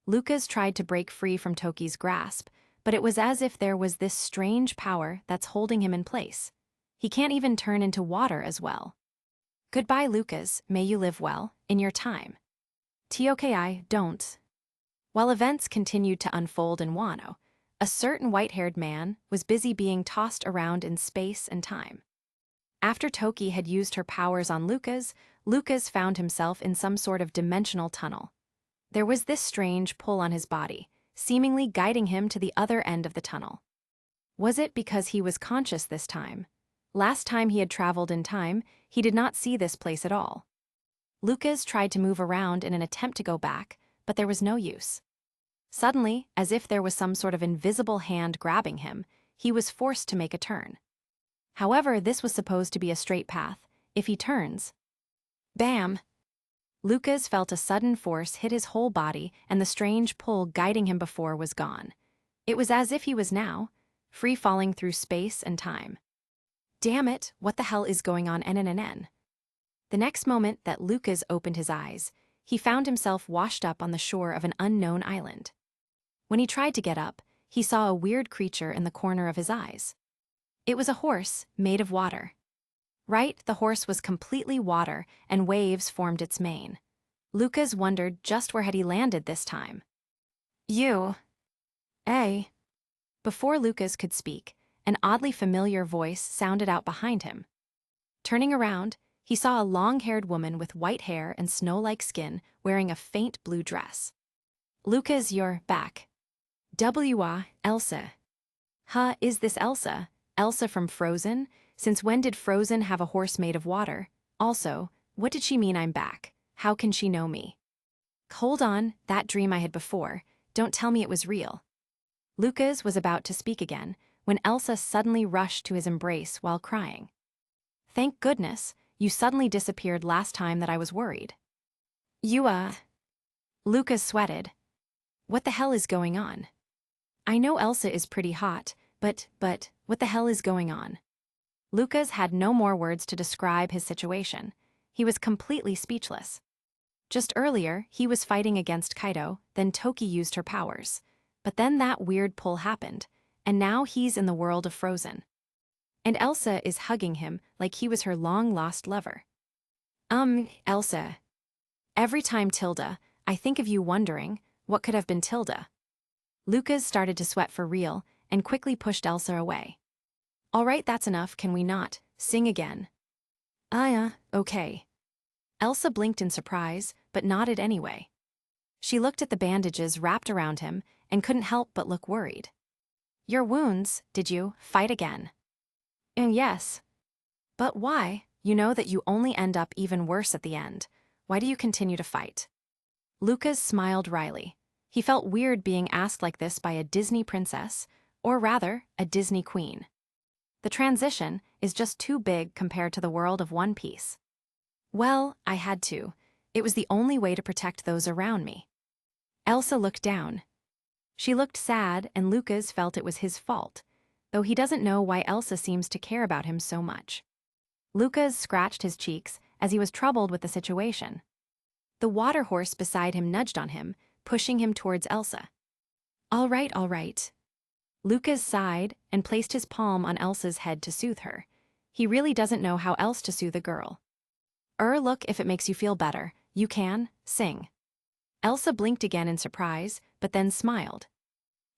Lucas tried to break free from Toki's grasp, but it was as if there was this strange power that's holding him in place. He can't even turn into water as well. Goodbye, Lucas, may you live well, in your time. Toki, don't. While events continued to unfold in Wano, a certain white-haired man was busy being tossed around in space and time. After Toki had used her powers on Lucas, Lucas found himself in some sort of dimensional tunnel. There was this strange pull on his body, seemingly guiding him to the other end of the tunnel. Was it because he was conscious this time? Last time he had traveled in time, he did not see this place at all. Lucas tried to move around in an attempt to go back, but there was no use. Suddenly, as if there was some sort of invisible hand grabbing him, he was forced to make a turn. However, this was supposed to be a straight path. If he turns... Bam! Lucas felt a sudden force hit his whole body and the strange pull guiding him before was gone. It was as if he was now, free-falling through space and time. Damn it, what the hell is going on NNNN? The next moment that Lucas opened his eyes, he found himself washed up on the shore of an unknown island. When he tried to get up, he saw a weird creature in the corner of his eyes. It was a horse made of water. Right, the horse was completely water and waves formed its mane. Lucas wondered just where had he landed this time. You. Eh? Before Lucas could speak, an oddly familiar voice sounded out behind him. Turning around, he saw a long-haired woman with white hair and snow-like skin wearing a faint blue dress. Lucas, you're back. Elsa. Huh, is this Elsa? Elsa from Frozen? Since when did Frozen have a horse made of water? Also, what did she mean I'm back? How can she know me? Hold on, that dream I had before. Don't tell me it was real. Lucas was about to speak again, when Elsa suddenly rushed to his embrace while crying. Thank goodness, you suddenly disappeared last time that I was worried. Lucas sweated. What the hell is going on? I know Elsa is pretty hot, but, what the hell is going on? Lucas had no more words to describe his situation. He was completely speechless. Just earlier, he was fighting against Kaido, then Toki used her powers. But then that weird pull happened, and now he's in the world of Frozen. And Elsa is hugging him like he was her long-lost lover. Elsa. Every time Tilda, I think of you wondering, what could have been Tilda? Lucas started to sweat for real, and quickly pushed Elsa away. All right, that's enough, can we not sing again? Okay. Elsa blinked in surprise, but nodded anyway. She looked at the bandages wrapped around him and couldn't help but look worried. Your wounds, did you fight again? Yes. But why? You know that you only end up even worse at the end. Why do you continue to fight? Lucas smiled wryly. He felt weird being asked like this by a Disney princess, or rather, a Disney queen. The transition is just too big compared to the world of One Piece. Well, I had to. It was the only way to protect those around me. Elsa looked down. She looked sad, and Lucas felt it was his fault, though he doesn't know why Elsa seems to care about him so much. Lucas scratched his cheeks as he was troubled with the situation. The water horse beside him nudged on him, pushing him towards Elsa. All right, all right. Lucas sighed and placed his palm on Elsa's head to soothe her. He really doesn't know how else to soothe a girl. Look, if it makes you feel better, you can sing. Elsa blinked again in surprise, but then smiled.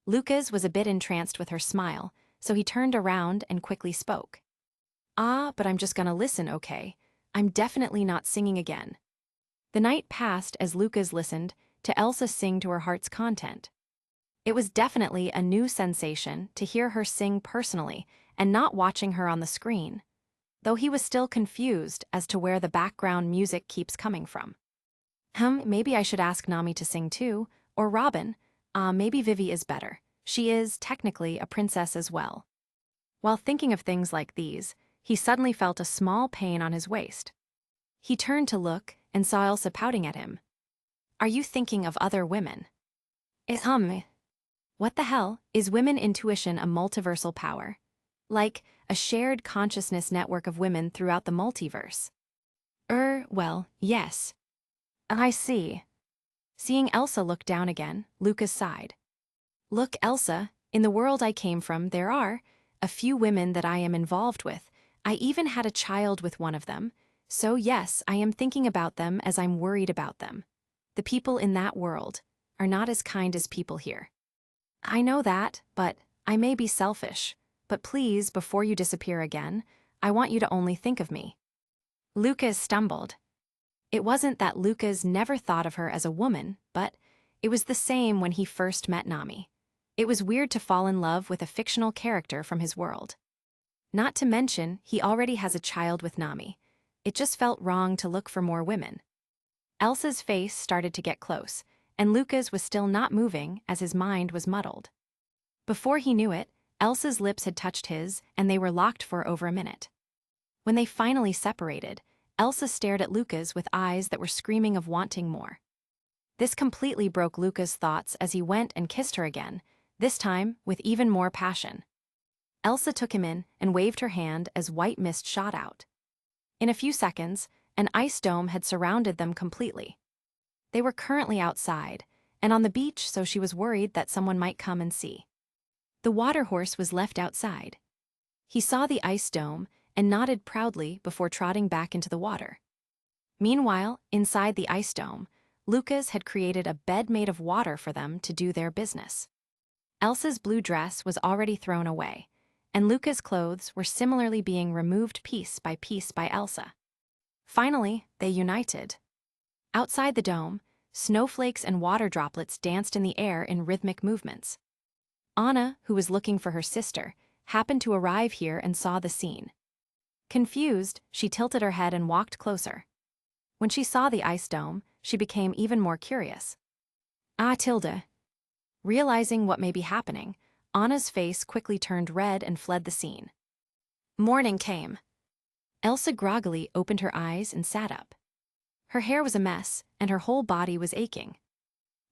Lucas was a bit entranced with her smile, so he turned around and quickly spoke. But I'm just gonna listen, okay? I'm definitely not singing again. The night passed as Lucas listened to Elsa sing to her heart's content. It was definitely a new sensation to hear her sing personally and not watching her on the screen, though he was still confused as to where the background music keeps coming from. Maybe I should ask Nami to sing too, or Robin. Maybe Vivi is better. She is, technically, a princess as well. While thinking of things like these, he suddenly felt a small pain on his waist. He turned to look and saw Elsa pouting at him. Are you thinking of other women? What the hell? Is women intuition a multiversal power? Like a shared consciousness network of women throughout the multiverse? Well, yes. I see. Seeing Elsa look down again, Lucas sighed. Look, Elsa, in the world I came from, there are a few women that I am involved with. I even had a child with one of them. So yes, I am thinking about them as I'm worried about them. The people in that world are not as kind as people here. I know that, but I may be selfish. But please, before you disappear again, I want you to only think of me. Lucas stumbled. It wasn't that Lucas never thought of her as a woman, but it was the same when he first met Nami. It was weird to fall in love with a fictional character from his world. Not to mention, he already has a child with Nami. It just felt wrong to look for more women. Elsa's face started to get close, and Lucas was still not moving as his mind was muddled. Before he knew it, Elsa's lips had touched his, and they were locked for over a minute. When they finally separated, Elsa stared at Lucas with eyes that were screaming of wanting more. This completely broke Lucas' thoughts as he went and kissed her again, this time with even more passion. Elsa took him in and waved her hand as white mist shot out. In a few seconds, an ice dome had surrounded them completely. They were currently outside, and on the beach, so she was worried that someone might come and see. The water horse was left outside. He saw the ice dome and nodded proudly before trotting back into the water. Meanwhile, inside the ice dome, Lucas had created a bed made of water for them to do their business. Elsa's blue dress was already thrown away, and Lucas' clothes were similarly being removed piece by Elsa. Finally, they united. Outside the dome, snowflakes and water droplets danced in the air in rhythmic movements. Anna, who was looking for her sister, happened to arrive here and saw the scene. Confused, she tilted her head and walked closer. When she saw the ice dome, she became even more curious. Tilda. Realizing what may be happening, Anna's face quickly turned red and fled the scene. Morning came. Elsa groggily opened her eyes and sat up. Her hair was a mess, and her whole body was aching.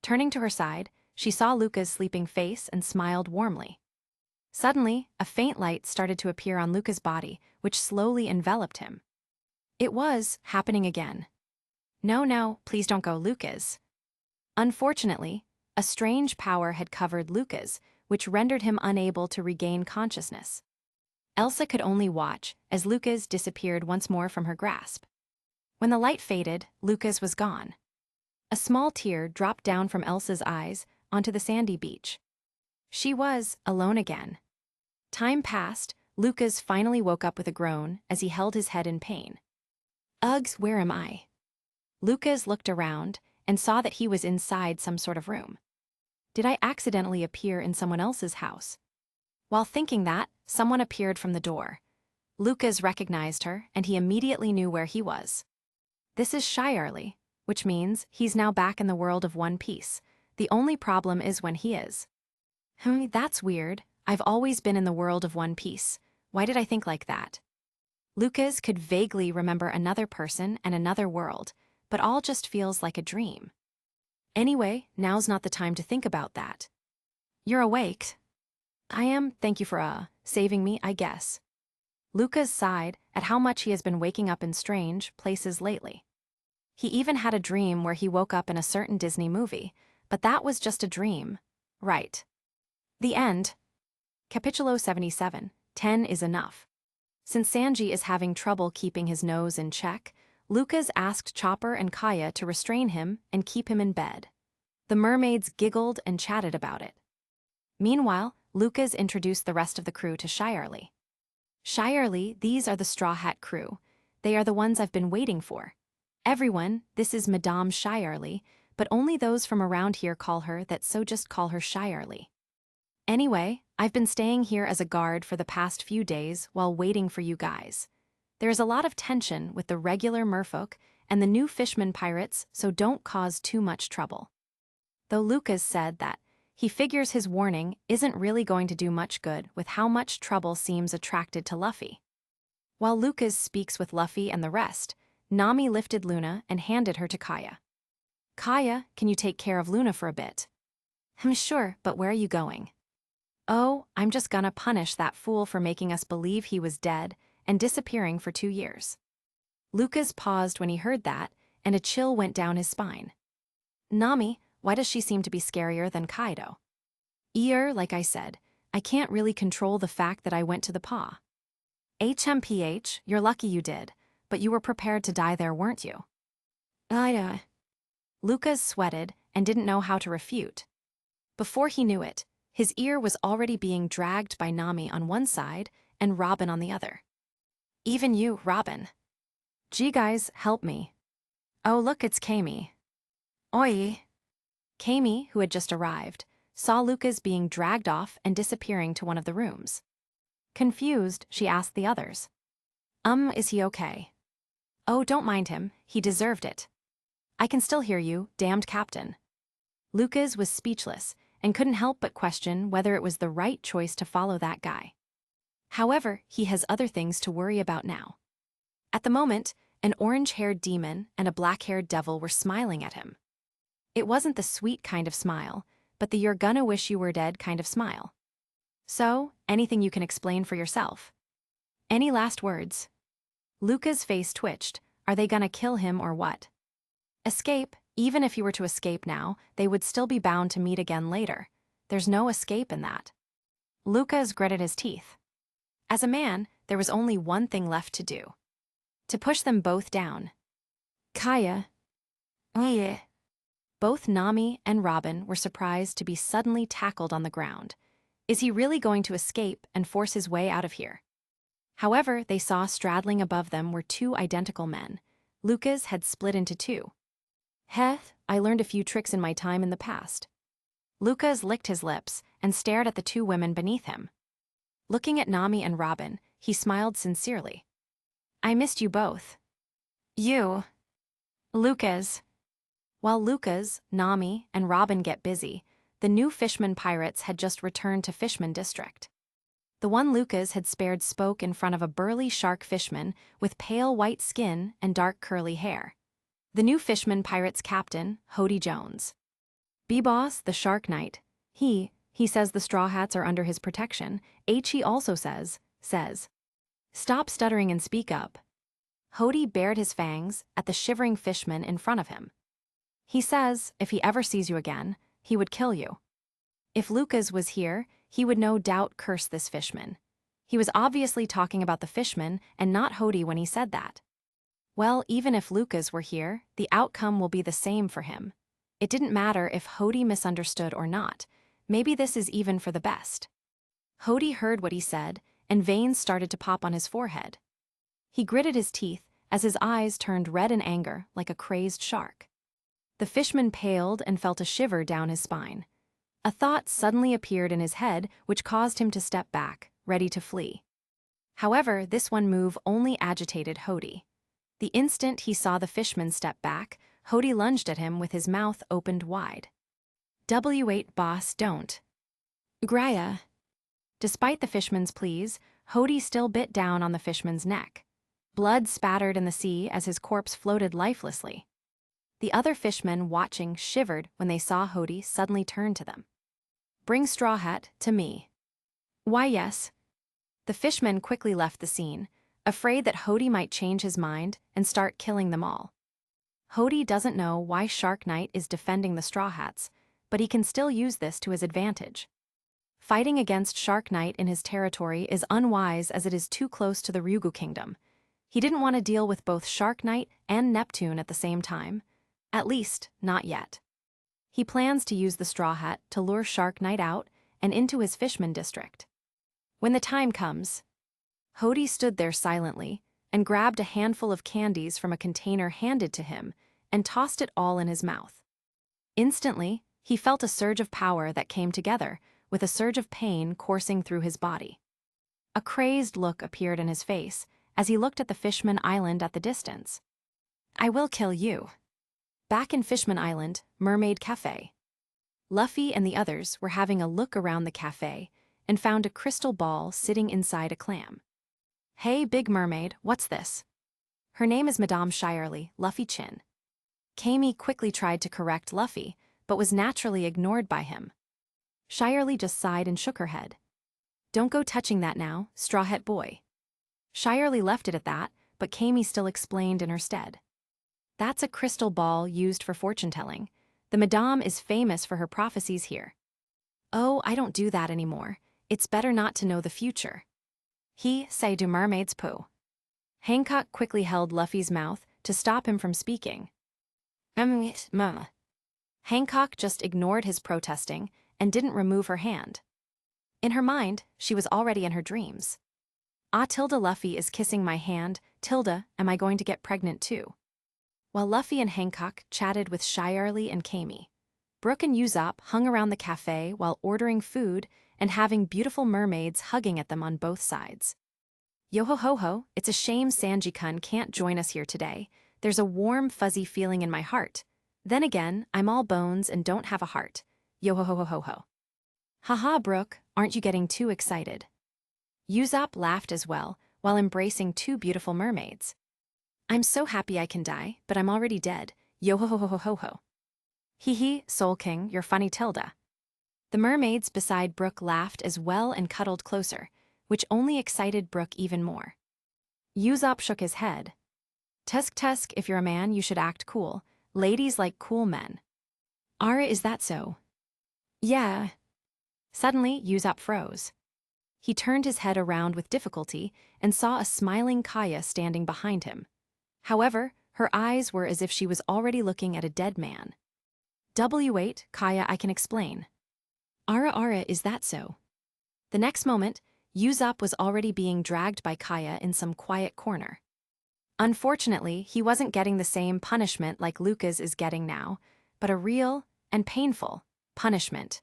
Turning to her side, she saw Luca's sleeping face and smiled warmly. Suddenly, a faint light started to appear on Luca's body, which slowly enveloped him. It was happening again. No, please don't go, Lucas. Unfortunately, a strange power had covered Lucas, which rendered him unable to regain consciousness. Elsa could only watch as Lucas disappeared once more from her grasp. When the light faded, Lucas was gone. A small tear dropped down from Elsa's eyes onto the sandy beach. She was alone again. Time passed, Lucas finally woke up with a groan as he held his head in pain. Ugh, where am I? Lucas looked around and saw that he was inside some sort of room. Did I accidentally appear in someone else's house? While thinking that, someone appeared from the door. Lucas recognized her, and he immediately knew where he was. This is Shirley, which means he's now back in the world of One Piece. The only problem is when he is. That's weird. I've always been in the world of One Piece. Why did I think like that? Lucas could vaguely remember another person and another world, but all just feels like a dream. Anyway, now's not the time to think about that. You're awake? I am, thank you for, saving me, I guess. Lucas sighed at how much he has been waking up in strange places lately. He even had a dream where he woke up in a certain Disney movie, but that was just a dream. Right. The end. Capítulo 77, 10 is enough. Since Sanji is having trouble keeping his nose in check, Lucas asked Chopper and Kaya to restrain him and keep him in bed. The mermaids giggled and chatted about it. Meanwhile, Lucas introduced the rest of the crew to Shirley. Shirley, these are the Straw Hat crew. They are the ones I've been waiting for. Everyone, this is Madame Shirley, but only those from around here call her that, so just call her Shirley. Anyway, I've been staying here as a guard for the past few days while waiting for you guys. There's a lot of tension with the regular merfolk and the new fishman pirates, so don't cause too much trouble. Though Lucas said that he figures his warning isn't really going to do much good with how much trouble seems attracted to Luffy. While Lucas speaks with Luffy and the rest, Nami lifted Luna and handed her to Kaya. Kaya, can you take care of Luna for a bit? I'm sure, but where are you going? Oh, I'm just gonna punish that fool for making us believe he was dead and disappearing for 2 years. Lucas paused when he heard that, and a chill went down his spine. Nami, why does she seem to be scarier than Kaido? Like I said, I can't really control the fact that I went to the paw. HMPH, you're lucky you did, but you were prepared to die there, weren't you? Lucas sweated and didn't know how to refute. Before he knew it, his ear was already being dragged by Nami on one side and Robin on the other. Even you, Robin. Gee guys, help me. Oh look, it's Kami. Oi. Kami, who had just arrived, saw Lucas being dragged off and disappearing to one of the rooms. Confused, she asked the others. Is he okay? Oh, don't mind him, he deserved it. I can still hear you, damned captain. Lucas was speechless and couldn't help but question whether it was the right choice to follow that guy. However, he has other things to worry about now. At the moment, an orange-haired demon and a black-haired devil were smiling at him. It wasn't the sweet kind of smile, but the you're gonna wish you were dead kind of smile. So, anything you can explain for yourself? Any last words? Luca's face twitched. Are they gonna kill him or what? Escape, even if he were to escape now, they would still be bound to meet again later. There's no escape in that. Lucas gritted his teeth. As a man, there was only one thing left to do. To push them both down. Kaya. Both Nami and Robin were surprised to be suddenly tackled on the ground. Is he really going to escape and force his way out of here? However, they saw straddling above them were 2 identical men. Lucas had split into 2. I learned a few tricks in my time in the past. Lucas licked his lips and stared at the 2 women beneath him. Looking at Nami and Robin, he smiled sincerely. I missed you both. You. Lucas. While Lucas, Nami, and Robin get busy, the new Fishman pirates had just returned to Fishman District. The one Lucas had spared spoke in front of a burly shark fishman with pale white skin and dark curly hair. The new Fishman pirates' captain, Hody Jones. B-Boss, the Shark Knight, he says the Straw Hats are under his protection. He also says. Stop stuttering and speak up. Hody bared his fangs at the shivering fishman in front of him. He says, if he ever sees you again, he would kill you. If Lucas was here, he would no doubt curse this fishman. He was obviously talking about the fishman and not Hody when he said that. Well, even if Lucas were here, the outcome will be the same for him. It didn't matter if Hody misunderstood or not. Maybe this is even for the best. Hody heard what he said and veins started to pop on his forehead. He gritted his teeth as his eyes turned red in anger like a crazed shark. The fishman paled and felt a shiver down his spine. A thought suddenly appeared in his head which caused him to step back, ready to flee. However, this one move only agitated Hody. The instant he saw the fishman step back, Hody lunged at him with his mouth opened wide. "W8 boss, don't. Graya." Despite the fishman's pleas, Hody still bit down on the fishman's neck. Blood spattered in the sea as his corpse floated lifelessly. The other fishmen watching shivered when they saw Hody suddenly turn to them. "Bring Straw Hat to me." "Why, yes." The fishmen quickly left the scene, afraid that Hody might change his mind and start killing them all. Hody doesn't know why Shark Knight is defending the Straw Hats, but he can still use this to his advantage. Fighting against Shark Knight in his territory is unwise as it is too close to the Ryugu Kingdom. He didn't want to deal with both Shark Knight and Neptune at the same time. At least, not yet. He plans to use the Straw Hat to lure Shark Knight out and into his fishman district. When the time comes, Hody stood there silently and grabbed a handful of candies from a container handed to him and tossed it all in his mouth. Instantly, he felt a surge of power that came together with a surge of pain coursing through his body. A crazed look appeared in his face as he looked at the Fishman Island at the distance. "I will kill you." Back in Fishman Island, Mermaid Cafe. Luffy and the others were having a look around the cafe and found a crystal ball sitting inside a clam. "Hey, Big Mermaid, what's this?" Her name is Madame Shirley, Luffy Chin. Kami quickly tried to correct Luffy, but was naturally ignored by him. Shirley just sighed and shook her head. "Don't go touching that now, Straw Hat boy." Shirley left it at that, but Kami still explained in her stead. "That's a crystal ball used for fortune-telling. The Madame is famous for her prophecies here." "Oh, I don't do that anymore. It's better not to know the future." "He say do mermaids poo." Hancock quickly held Luffy's mouth to stop him from speaking. Mama. Hancock just ignored his protesting and didn't remove her hand. In her mind, she was already in her dreams. "Ah, Tilda, Luffy is kissing my hand. Tilda, am I going to get pregnant too?" While Luffy and Hancock chatted with Shirley and Kami, Brook and Usopp hung around the cafe while ordering food and having beautiful mermaids hugging at them on both sides. "Yo-ho-ho-ho, it's a shame Sanji-kun can't join us here today. There's a warm, fuzzy feeling in my heart. Then again, I'm all bones and don't have a heart. Yo-ho-ho-ho-ho-ho." "Haha, Brook, aren't you getting too excited?" Usopp laughed as well, while embracing two beautiful mermaids. "I'm so happy I can die, but I'm already dead. Yo-ho-ho-ho-ho-ho." "Hee hee, Soul King, you're funny, Tilda." The mermaids beside Brook laughed as well and cuddled closer, which only excited Brook even more. Usopp shook his head. Tusk, if you're a man, you should act cool. Ladies like cool men." "Ara, is that so?" "Yeah." Suddenly, Usopp froze. He turned his head around with difficulty and saw a smiling Kaya standing behind him. However, her eyes were as if she was already looking at a dead man. "W8, Kaya, I can explain." Ara, is that so?" The next moment, Usopp was already being dragged by Kaya in some quiet corner. Unfortunately, he wasn't getting the same punishment like Lucas is getting now, but a real and painful punishment.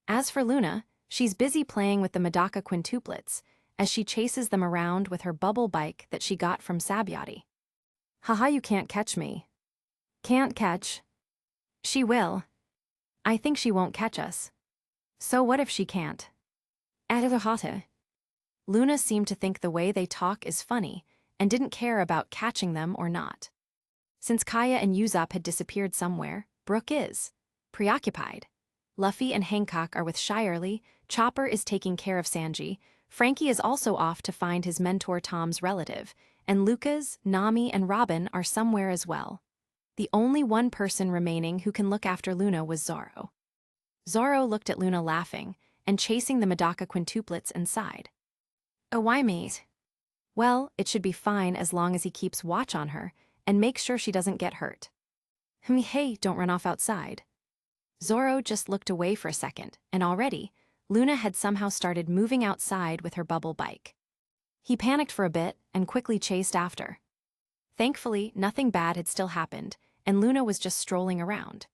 As for Luna, she's busy playing with the Medaka quintuplets as she chases them around with her bubble bike that she got from Sabayati. "Haha, you can't catch me." "Can't catch." "She will." "I think she won't catch us." "So what if she can't?" Adahata. Luna seemed to think the way they talk is funny and didn't care about catching them or not. Since Kaya and Usopp had disappeared somewhere, Brook is preoccupied. Luffy and Hancock are with Shirley, Chopper is taking care of Sanji, Frankie is also off to find his mentor Tom's relative, and Lucas, Nami, and Robin are somewhere as well. The only one person remaining who can look after Luna was Zoro. Zoro looked at Luna laughing and chasing the Medaka quintuplets and sighed. "Oh, why, mate?" "Well, it should be fine as long as he keeps watch on her and makes sure she doesn't get hurt." "Hey, don't run off outside." Zoro just looked away for a second, and already, Luna had somehow started moving outside with her bubble bike. He panicked for a bit and quickly chased after. Thankfully, nothing bad had still happened, and Luna was just strolling around.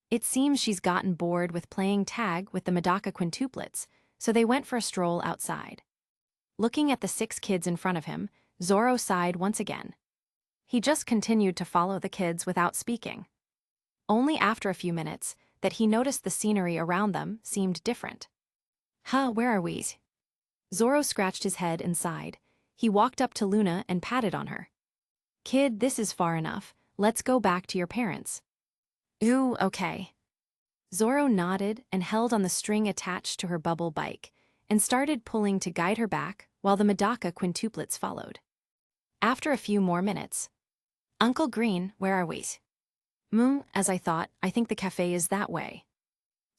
It seems she's gotten bored with playing tag with the Medaka quintuplets, so they went for a stroll outside. Looking at the 6 kids in front of him, Zoro sighed once again. He just continued to follow the kids without speaking. Only after a few minutes that he noticed the scenery around them seemed different. Where are we? Zoro scratched his head and sighed. He walked up to Luna and patted on her. Kid, this is far enough. Let's go back to your parents. Ooh, okay. Zoro nodded and held on the string attached to her bubble bike and started pulling to guide her back while the Medaka quintuplets followed. After a few more minutes, Uncle Green, where are we? As I thought, I think the cafe is that way.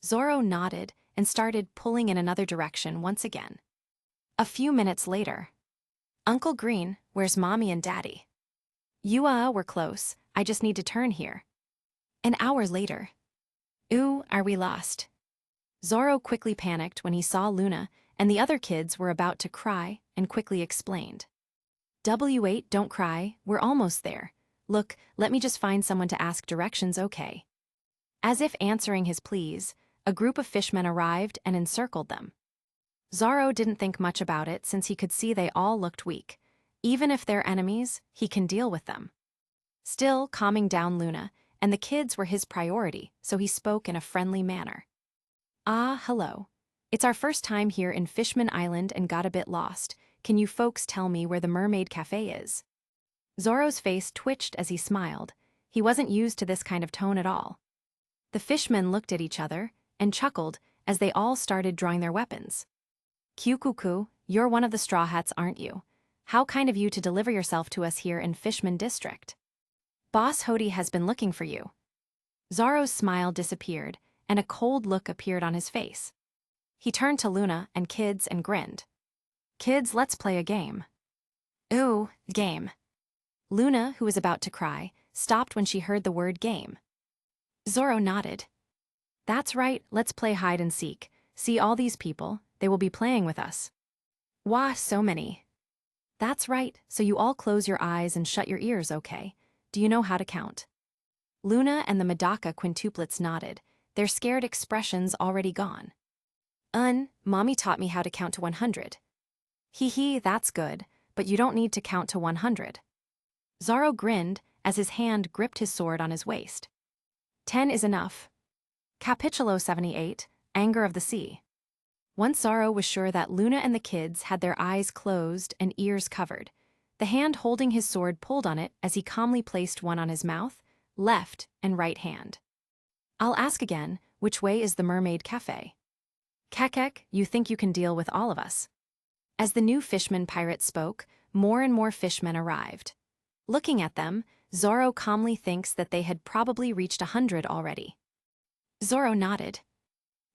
Zoro nodded and started pulling in another direction once again. A few minutes later, Uncle Green, where's Mommy and Daddy? We're close, I just need to turn here. An hour later. Ooh, are we lost? Zoro quickly panicked when he saw Luna and the other kids were about to cry and quickly explained. W8, don't cry, we're almost there. Look, let me just find someone to ask directions, okay? As if answering his pleas, a group of fishmen arrived and encircled them. Zoro didn't think much about it since he could see they all looked weak. Even if they're enemies, he can deal with them. Still calming down Luna, and the kids were his priority, so he spoke in a friendly manner. Hello. It's our first time here in Fishman Island and got a bit lost. Can you folks tell me where the Mermaid Cafe is? Zoro's face twitched as he smiled. He wasn't used to this kind of tone at all. The fishmen looked at each other and chuckled as they all started drawing their weapons. Kyukuku, you're one of the Straw Hats, aren't you? How kind of you to deliver yourself to us here in Fishman District. Boss Hody has been looking for you. Zoro's smile disappeared, and a cold look appeared on his face. He turned to Luna and kids and grinned. Kids, let's play a game. Ooh, game. Luna, who was about to cry, stopped when she heard the word game. Zoro nodded. That's right, let's play hide and seek. See all these people, they will be playing with us. Wah, so many. That's right, so you all close your eyes and shut your ears, okay? Do you know how to count? Luna and the Medaka quintuplets nodded, their scared expressions already gone. Mommy taught me how to count to 100. Hee, that's good, but you don't need to count to 100. Zoro grinned as his hand gripped his sword on his waist. 10 is enough. Capitulo 78, Anger of the Sea. Once Zoro was sure that Luna and the kids had their eyes closed and ears covered, the hand holding his sword pulled on it as he calmly placed one on his mouth, left and right hand. I'll ask again, which way is the Mermaid Cafe? Kekek, you think you can deal with all of us? As the new fishman pirate spoke, more and more fishmen arrived. Looking at them, Zoro calmly thinks that they had probably reached 100 already. Zoro nodded.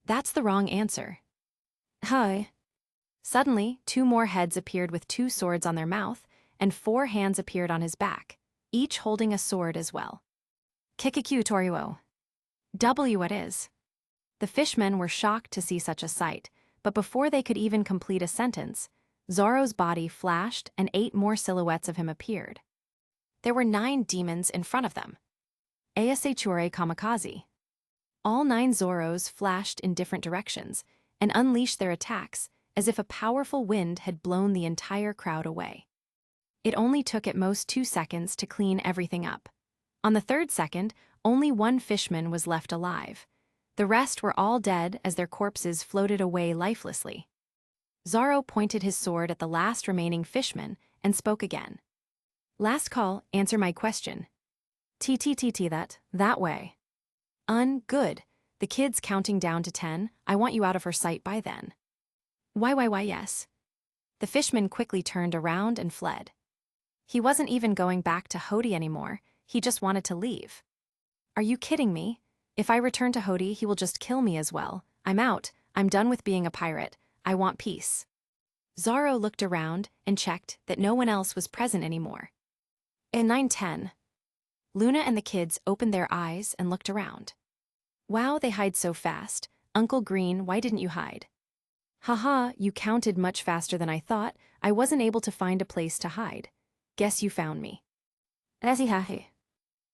That's the wrong answer. Hi. Suddenly, 2 more heads appeared with 2 swords on their mouth, and 4 hands appeared on his back, each holding a sword as well. Kikikyu Toruo. What is? The fishmen were shocked to see such a sight, but before they could even complete a sentence, Zoro's body flashed and 8 more silhouettes of him appeared. There were 9 demons in front of them. Aasechure Kamikaze. All 9 Zoros flashed in different directions and unleashed their attacks as if a powerful wind had blown the entire crowd away. It only took at most 2 seconds to clean everything up. On the 3rd second, only 1 fishman was left alive. The rest were all dead as their corpses floated away lifelessly. Zoro pointed his sword at the last remaining fishman and spoke again. Last call, answer my question. That way. Good. The kid's counting down to 10, I want you out of her sight by then. Why, yes. The fishman quickly turned around and fled. He wasn't even going back to Hody anymore, he just wanted to leave. Are you kidding me? If I return to Hody, he will just kill me as well. I'm out, I'm done with being a pirate, I want peace. Zoro looked around and checked that no one else was present anymore. In 9:10, Luna and the kids opened their eyes and looked around. Wow, they hide so fast. Uncle Green, why didn't you hide? Haha, you counted much faster than I thought. I wasn't able to find a place to hide. Guess you found me. Hahi.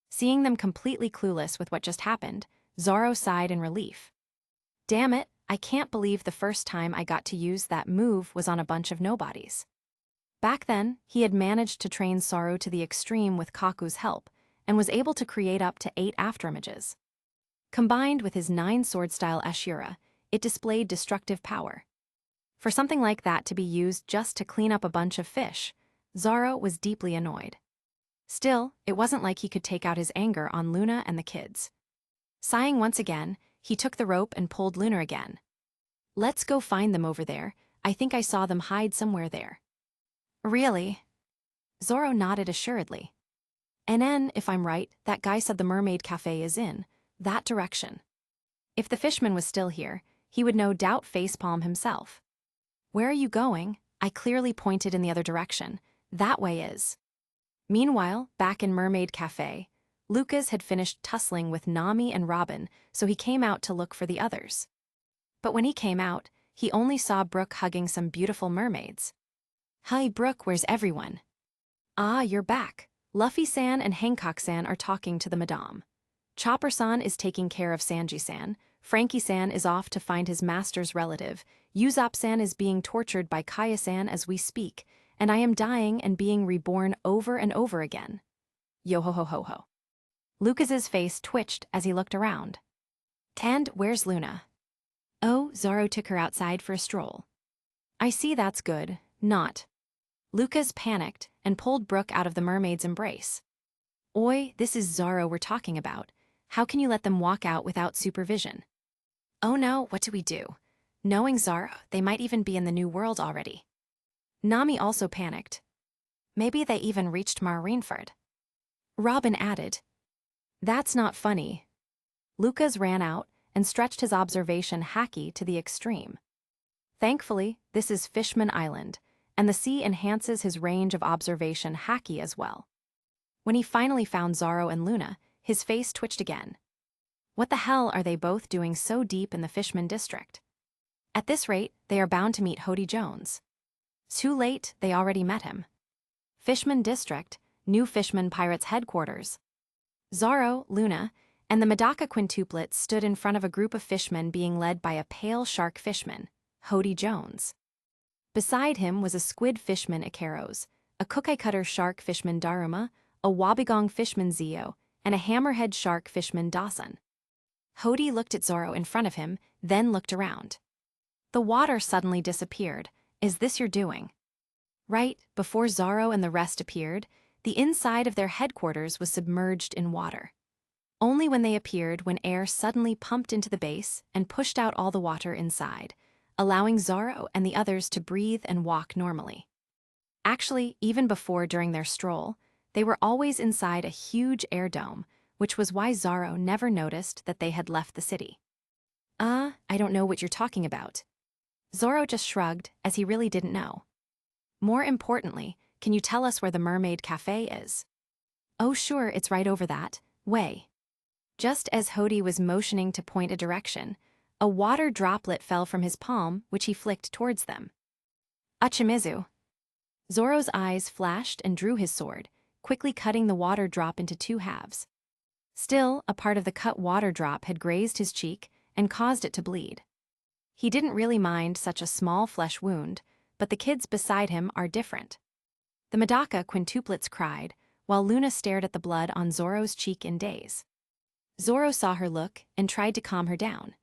Seeing them completely clueless with what just happened, Zoro sighed in relief. Damn it, I can't believe the first time I got to use that move was on a bunch of nobodies. Back then, he had managed to train Zoro to the extreme with Kaku's help, and was able to create up to 8 afterimages. Combined with his 9 sword-style Ashura, it displayed destructive power. For something like that to be used just to clean up a bunch of fish, Zoro was deeply annoyed. Still, it wasn't like he could take out his anger on Luna and the kids. Sighing once again, he took the rope and pulled Luna again. Let's go find them over there. I think I saw them hide somewhere there. Really? Zoro nodded assuredly. And then, if I'm right, that guy said the mermaid cafe is in that direction. If the fishman was still here, he would no doubt facepalm himself. Where are you going? I clearly pointed in the other direction. That way is. Meanwhile, back in Mermaid Cafe, Lucas had finished tussling with Nami and Robin, so he came out to look for the others. But when he came out, he only saw Brooke hugging some beautiful mermaids. Hi Brooke, where's everyone? Ah, you're back. Luffy-san and Hancock-san are talking to the madame. Chopper-san is taking care of Sanji-san, Frankie-san is off to find his master's relative, Usopp-san is being tortured by Kaya-san as we speak, and I am dying and being reborn over and over again. Yo-ho-ho-ho-ho. Lucas's face twitched as he looked around. And where's Luna? Oh, Zoro took her outside for a stroll. I see, that's good, not. Lucas panicked and pulled Brooke out of the mermaid's embrace. Oi, this is Zoro we're talking about. How can you let them walk out without supervision? Oh no, what do we do? Knowing Zoro, they might even be in the New World already. Nami also panicked. Maybe they even reached Marineford. Robin added. That's not funny. Lucas ran out and stretched his observation hacky to the extreme. Thankfully, this is Fishman Island, and the sea enhances his range of observation hacky as well. When he finally found Zoro and Luna, his face twitched again. What the hell are they both doing so deep in the Fishman district? At this rate, they are bound to meet Hody Jones. Too late, they already met him. Fishman District, New Fishman Pirates Headquarters. Zoro, Luna, and the Medaka quintuplets stood in front of a group of fishmen being led by a pale shark fishman, Hody Jones. Beside him was a squid fishman Ikaros, a cookie-cutter shark fishman Daruma, a wobbegong fishman Zio, and a hammerhead shark fishman Dawson. Hody looked at Zoro in front of him, then looked around. The water suddenly disappeared. Is this your doing? Right, before Zoro and the rest appeared, the inside of their headquarters was submerged in water. Only when they appeared when air suddenly pumped into the base and pushed out all the water inside, allowing Zoro and the others to breathe and walk normally. Actually, even before during their stroll, they were always inside a huge air dome, which was why Zoro never noticed that they had left the city. I don't know what you're talking about. Zoro just shrugged, as he really didn't know. More importantly, can you tell us where the Mermaid Cafe is? Oh sure, it's right over that way. Just as Hody was motioning to point a direction, a water droplet fell from his palm, which he flicked towards them. Uchimizu. Zoro's eyes flashed and drew his sword, quickly cutting the water drop into 2 halves. Still, a part of the cut water drop had grazed his cheek and caused it to bleed. He didn't really mind such a small flesh wound, but the kids beside him are different. The Medaka quintuplets cried, while Luna stared at the blood on Zoro's cheek in daze. Zoro saw her look and tried to calm her down.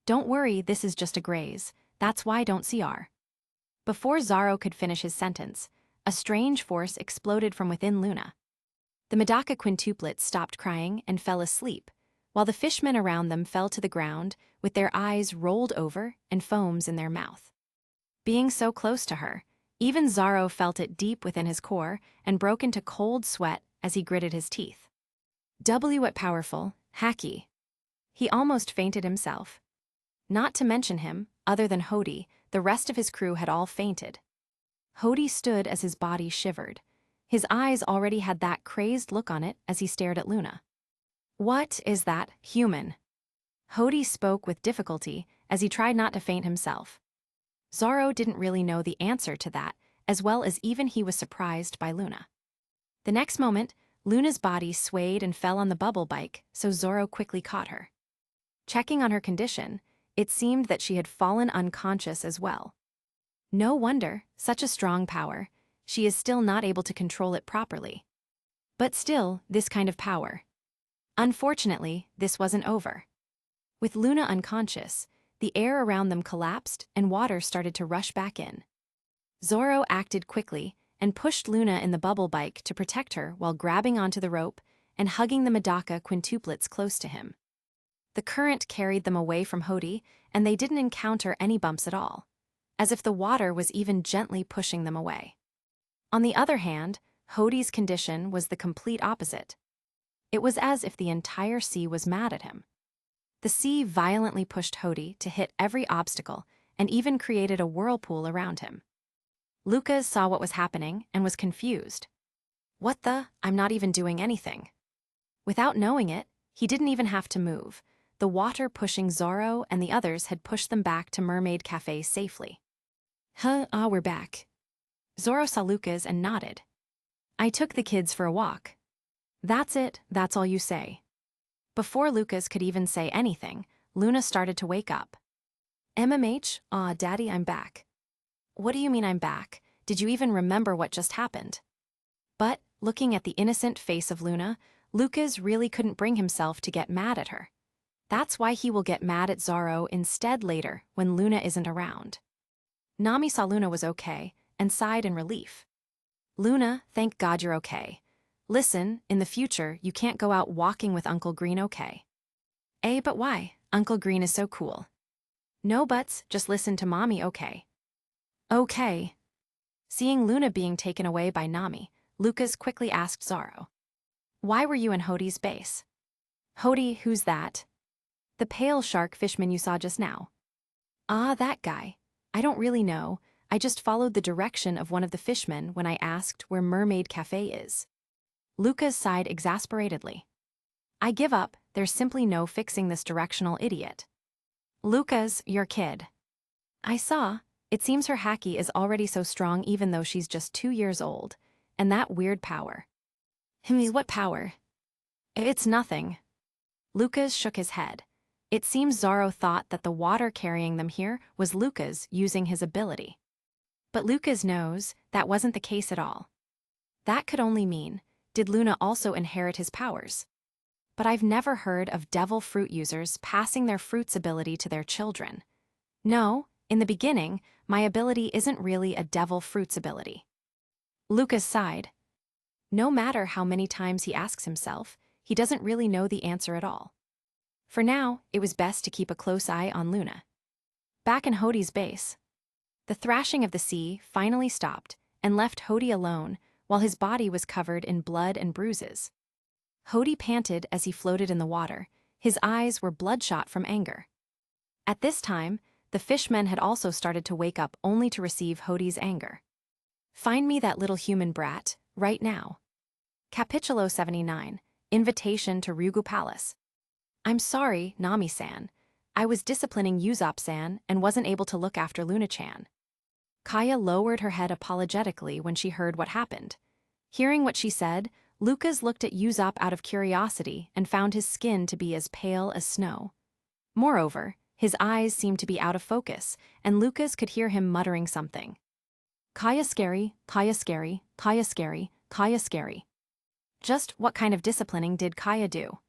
Don't worry, this is just a graze, that's why don't CR. Before Zoro could finish his sentence, a strange force exploded from within Luna. The Medaka quintuplets stopped crying and fell asleep, while the fishmen around them fell to the ground with their eyes rolled over and foams in their mouth. Being so close to her, even Zoro felt it deep within his core and broke into cold sweat as he gritted his teeth. What powerful, hacky. He almost fainted himself. Not to mention him, other than Hody, the rest of his crew had all fainted. Hody stood as his body shivered. His eyes already had that crazed look on it as he stared at Luna. What is that, human? Hody spoke with difficulty as he tried not to faint himself. Zoro didn't really know the answer to that, as well as even he was surprised by Luna. The next moment, Luna's body swayed and fell on the bubble bike, so Zoro quickly caught her. Checking on her condition, it seemed that she had fallen unconscious as well. No wonder, such a strong power, she is still not able to control it properly. But still, this kind of power. Unfortunately, this wasn't over. With Luna unconscious, the air around them collapsed and water started to rush back in. Zoro acted quickly and pushed Luna in the bubble bike to protect her while grabbing onto the rope and hugging the Medaka quintuplets close to him. The current carried them away from Hody, and they didn't encounter any bumps at all, as if the water was even gently pushing them away. On the other hand, Hody's condition was the complete opposite. It was as if the entire sea was mad at him. The sea violently pushed Hody to hit every obstacle and even created a whirlpool around him. Lucas saw what was happening and was confused. What the? I'm not even doing anything. Without knowing it, he didn't even have to move. The water pushing Zoro and the others had pushed them back to Mermaid Cafe safely. We're back. Zoro saw Lucas and nodded. I took the kids for a walk. That's it, that's all you say. Before Lucas could even say anything, Luna started to wake up. MMH, Daddy, I'm back. What do you mean I'm back? Did you even remember what just happened? But, looking at the innocent face of Luna, Lucas really couldn't bring himself to get mad at her. That's why he will get mad at Zoro instead later when Luna isn't around. Nami saw Luna was okay and sighed in relief. Luna, thank God you're okay. Listen, in the future, you can't go out walking with Uncle Green, okay? But why? Uncle Green is so cool. No buts, just listen to Mommy, okay? Okay. Seeing Luna being taken away by Nami, Lucas quickly asked Zoro. Why were you in Hody's base? Hody, who's that? The pale shark fishman you saw just now. That guy. I don't really know, I just followed the direction of one of the fishmen when I asked where Mermaid Cafe is. Lucas sighed exasperatedly. I give up, there's simply no fixing this directional idiot. Lucas, your kid. I saw, it seems her haki is already so strong even though she's just 2 years old, and that weird power. What power? It's nothing. Lucas shook his head. It seems Zoro thought that the water carrying them here was Lucas using his ability. But Lucas knows that wasn't the case at all. That could only mean, did Luna also inherit his powers? But I've never heard of devil fruit users passing their fruit's ability to their children. No, in the beginning, my ability isn't really a devil fruit's ability. Lucas sighed. No matter how many times he asks himself, he doesn't really know the answer at all. For now, it was best to keep a close eye on Luna. Back in Hody's base, the thrashing of the sea finally stopped and left Hody alone while his body was covered in blood and bruises. Hody panted as he floated in the water. His eyes were bloodshot from anger. At this time, the fishmen had also started to wake up only to receive Hody's anger. Find me that little human brat, right now. Capitulo 79, Invitation to Ryugu Palace. I'm sorry, Nami-san. I was disciplining Usopp-san and wasn't able to look after Luna-chan. Kaya lowered her head apologetically when she heard what happened. Hearing what she said, Lucas looked at Usopp out of curiosity and found his skin to be as pale as snow. Moreover, his eyes seemed to be out of focus, and Lucas could hear him muttering something. Kaya scary, Kaya scary, Kaya scary, Kaya scary. Just what kind of disciplining did Kaya do?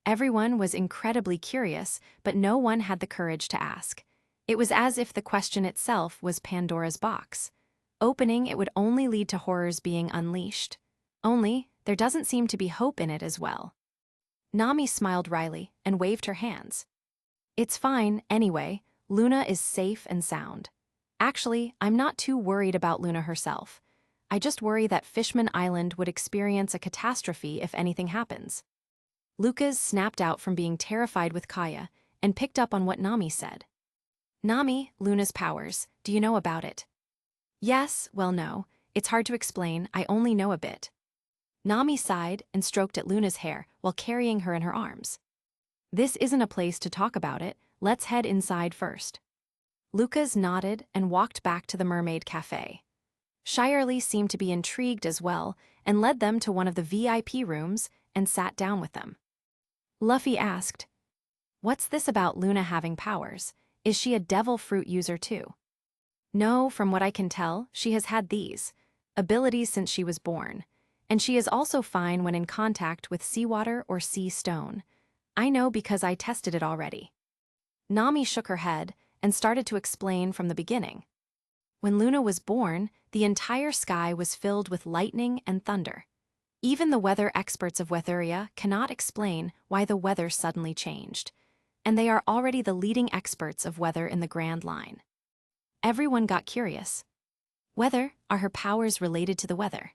Everyone was incredibly curious, but no one had the courage to ask. It was as if the question itself was Pandora's box. Opening it would only lead to horrors being unleashed. Only, there doesn't seem to be hope in it as well. Nami smiled wryly and waved her hands. It's fine, anyway. Luna is safe and sound. Actually, I'm not too worried about Luna herself. I just worry that Fishman Island would experience a catastrophe if anything happens. Lucas snapped out from being terrified with Kaya and picked up on what Nami said. Nami, Luna's powers, do you know about it? Yes, well no, it's hard to explain, I only know a bit. Nami sighed and stroked at Luna's hair while carrying her in her arms. This isn't a place to talk about it, let's head inside first. Lucas nodded and walked back to the Mermaid Cafe. Shirley seemed to be intrigued as well and led them to one of the VIP rooms and sat down with them. Luffy asked, "What's this about Luna having powers? Is she a devil fruit user too?" "No, from what I can tell, she has had these abilities since she was born, and she is also fine when in contact with seawater or sea stone. I know because I tested it already." Nami shook her head and started to explain from the beginning. When Luna was born, the entire sky was filled with lightning and thunder. Even the weather experts of Weatheria cannot explain why the weather suddenly changed, and they are already the leading experts of weather in the Grand Line. Everyone got curious. Whether are her powers related to the weather?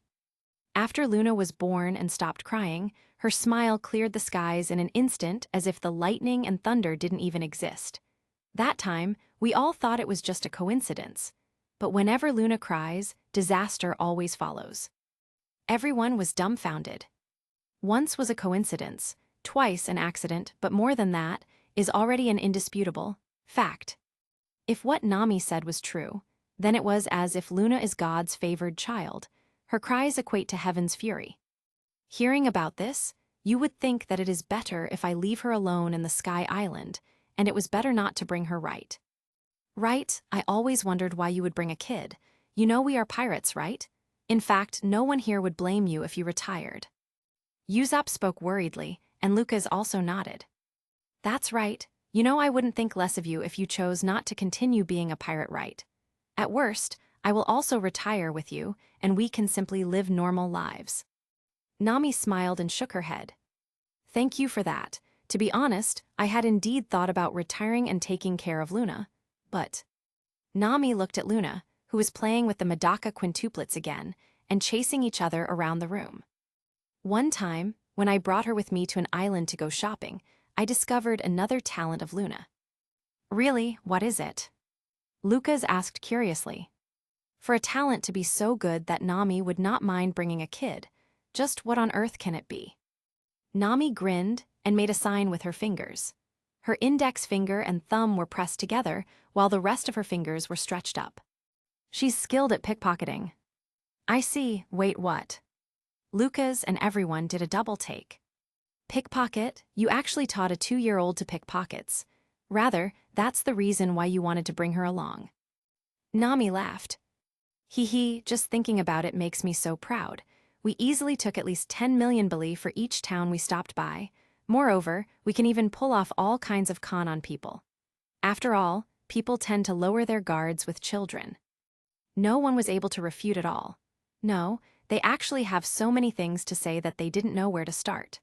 After Luna was born and stopped crying, her smile cleared the skies in an instant as if the lightning and thunder didn't even exist. That time, we all thought it was just a coincidence. But whenever Luna cries, disaster always follows. Everyone was dumbfounded. Once was a coincidence, twice an accident, but more than that is already an indisputable fact. If what Nami said was true, then it was as if Luna is God's favored child. Her cries equate to heaven's fury. Hearing about this, you would think that it is better if I leave her alone in the Sky Island, and it was better not to bring her, right? Right, I always wondered why you would bring a kid. You know we are pirates, right? In fact, no one here would blame you if you retired. Usopp spoke worriedly, and Lucas also nodded. That's right. You know I wouldn't think less of you if you chose not to continue being a pirate, right? At worst, I will also retire with you, and we can simply live normal lives. Nami smiled and shook her head. Thank you for that. To be honest, I had indeed thought about retiring and taking care of Luna. But Nami looked at Luna, who was playing with the Medaka quintuplets again and chasing each other around the room. One time, when I brought her with me to an island to go shopping, I discovered another talent of Luna. Really, what is it? Lucas asked curiously. For a talent to be so good that Nami would not mind bringing a kid, just what on earth can it be? Nami grinned and made a sign with her fingers. Her index finger and thumb were pressed together, while the rest of her fingers were stretched up. She's skilled at pickpocketing. I see, wait, what? Lucas and everyone did a double take. Pickpocket? You actually taught a 2-year-old to pick pockets. Rather, that's the reason why you wanted to bring her along. Nami laughed. Hee, just thinking about it makes me so proud. We easily took at least 10 million bali for each town we stopped by. Moreover, we can even pull off all kinds of con on people. After all, people tend to lower their guards with children. No one was able to refute it all. No, they actually have so many things to say that they didn't know where to start.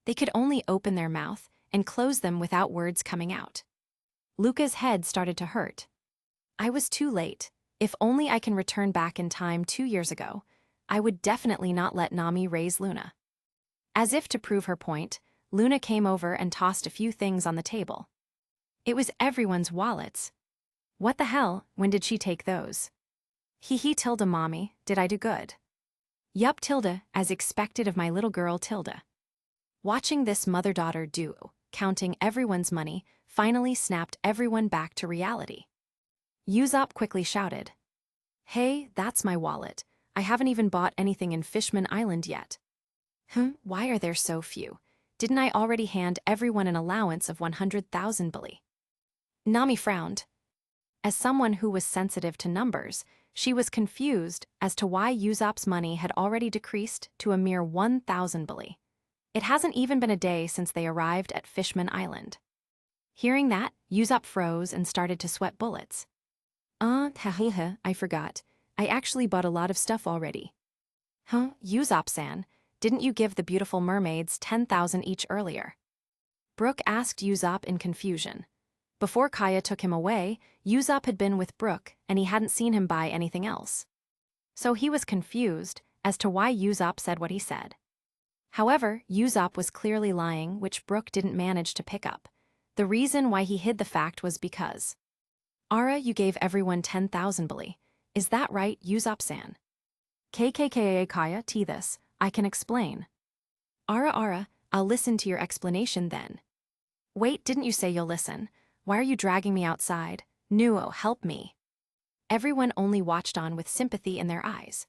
They could only open their mouth and close them without words coming out. Luca's head started to hurt. I was too late. If only I can return back in time 2 years ago, I would definitely not let Nami raise Luna. As if to prove her point, Luna came over and tossed a few things on the table. It was everyone's wallets. What the hell, when did she take those? Hee Tilda mommy, did I do good? Yup Tilda, as expected of my little girl Tilda. Watching this mother-daughter duo, counting everyone's money, finally snapped everyone back to reality. Usopp quickly shouted, "Hey, that's my wallet. I haven't even bought anything in Fishman Island yet." Why are there so few? Didn't I already hand everyone an allowance of 100,000 bali? Nami frowned. As someone who was sensitive to numbers, she was confused as to why Usopp's money had already decreased to a mere 1,000 bali. It hasn't even been a day since they arrived at Fishman Island. Hearing that, Usopp froze and started to sweat bullets. I forgot. I actually bought a lot of stuff already. Usopp-san, didn't you give the beautiful mermaids 10,000 each earlier? Brook asked Usopp in confusion. Before Kaya took him away, Usopp had been with Brook and he hadn't seen him buy anything else. So he was confused as to why Usopp said what he said. However, Usopp was clearly lying, which Brook didn't manage to pick up. The reason why he hid the fact was because Ara, you gave everyone 10,000 bali. Is that right, Usopp-san? KKKA Kaya, this, I can explain. Ara, I'll listen to your explanation then. Wait, didn't you say you'll listen? Why are you dragging me outside? Nuo, help me. Everyone only watched on with sympathy in their eyes.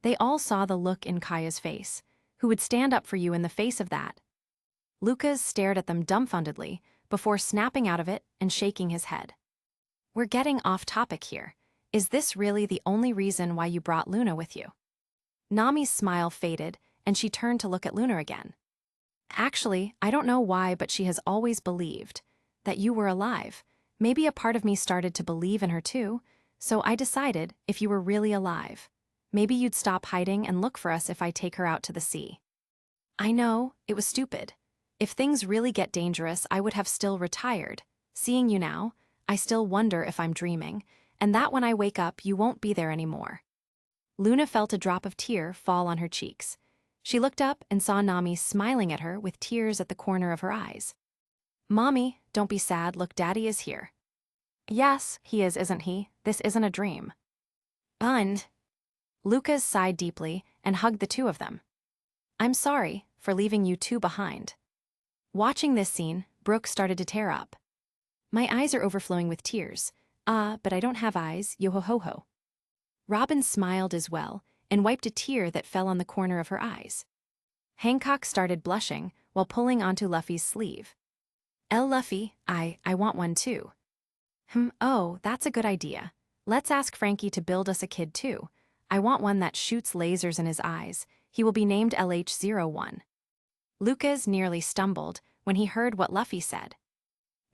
They all saw the look in Kaya's face. Who would stand up for you in the face of that? Lucas stared at them dumbfoundedly before snapping out of it and shaking his head. We're getting off topic here. Is this really the only reason why you brought Luna with you? Nami's smile faded, and she turned to look at Luna again. Actually, I don't know why, but she has always believed that you were alive. Maybe a part of me started to believe in her too, so I decided if you were really alive, maybe you'd stop hiding and look for us if I take her out to the sea. I know, it was stupid. If things really get dangerous, I would have still retired. Seeing you now, I still wonder if I'm dreaming, and that when I wake up, you won't be there anymore. Luna felt a drop of tear fall on her cheeks. She looked up and saw Nami smiling at her with tears at the corner of her eyes. Mommy, don't be sad, look, Daddy is here. Yes, he is, isn't he? This isn't a dream. And Lucas sighed deeply and hugged the two of them. I'm sorry for leaving you two behind. Watching this scene, Brooke started to tear up. My eyes are overflowing with tears. But I don't have eyes, yo-ho-ho-ho. Robin smiled as well and wiped a tear that fell on the corner of her eyes. Hancock started blushing while pulling onto Luffy's sleeve. Luffy, I want one too. Oh, that's a good idea. Let's ask Frankie to build us a kid too. I want one that shoots lasers in his eyes. He will be named LH01. Lucas nearly stumbled when he heard what Luffy said.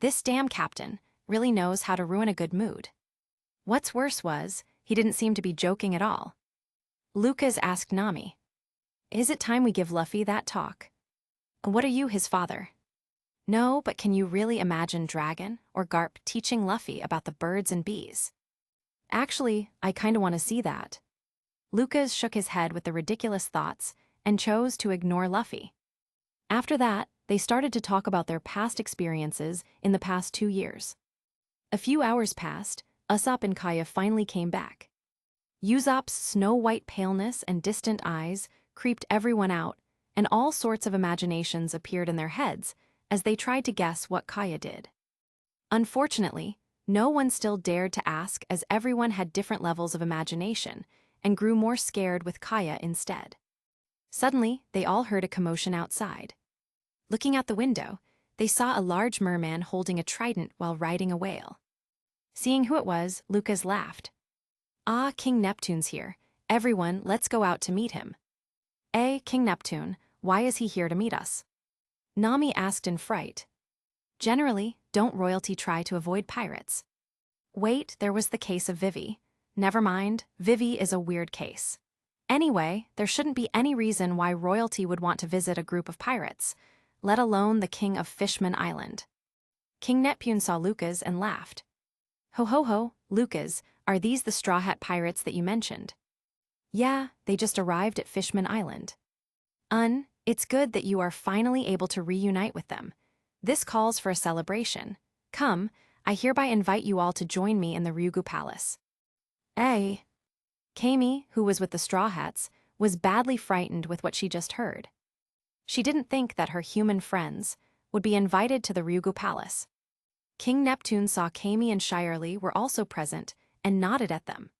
This damn captain really knows how to ruin a good mood. What's worse was, he didn't seem to be joking at all. Lucas asked Nami, is it time we give Luffy that talk? What are you, his father? No, but can you really imagine Dragon or Garp teaching Luffy about the birds and bees? Actually, I kinda want to see that. Lucas shook his head with the ridiculous thoughts and chose to ignore Luffy. After that, they started to talk about their past experiences in the past 2 years. A few hours passed, Usopp and Kaya finally came back. Usopp's snow-white paleness and distant eyes creeped everyone out, and all sorts of imaginations appeared in their heads as they tried to guess what Kaya did. Unfortunately, no one still dared to ask as everyone had different levels of imagination and grew more scared with Kaya instead. Suddenly, they all heard a commotion outside. Looking out the window, they saw a large merman holding a trident while riding a whale. Seeing who it was, Lucas laughed. Ah, King Neptune's here. Everyone, let's go out to meet him. King Neptune, why is he here to meet us? Nami asked in fright. Generally, don't royalty try to avoid pirates? Wait, there was the case of Vivi. Never mind, Vivi is a weird case. Anyway, there shouldn't be any reason why royalty would want to visit a group of pirates, let alone the king of Fishman Island. King Neptune saw Lucas and laughed. Ho ho ho, Lucas, are these the Straw Hat pirates that you mentioned? Yeah, they just arrived at Fishman Island. It's good that you are finally able to reunite with them. This calls for a celebration. Come, I hereby invite you all to join me in the Ryugu Palace. Kami, who was with the Straw Hats, was badly frightened with what she just heard. She didn't think that her human friends would be invited to the Ryugu Palace. King Neptune saw Kami and Shirley were also present and nodded at them.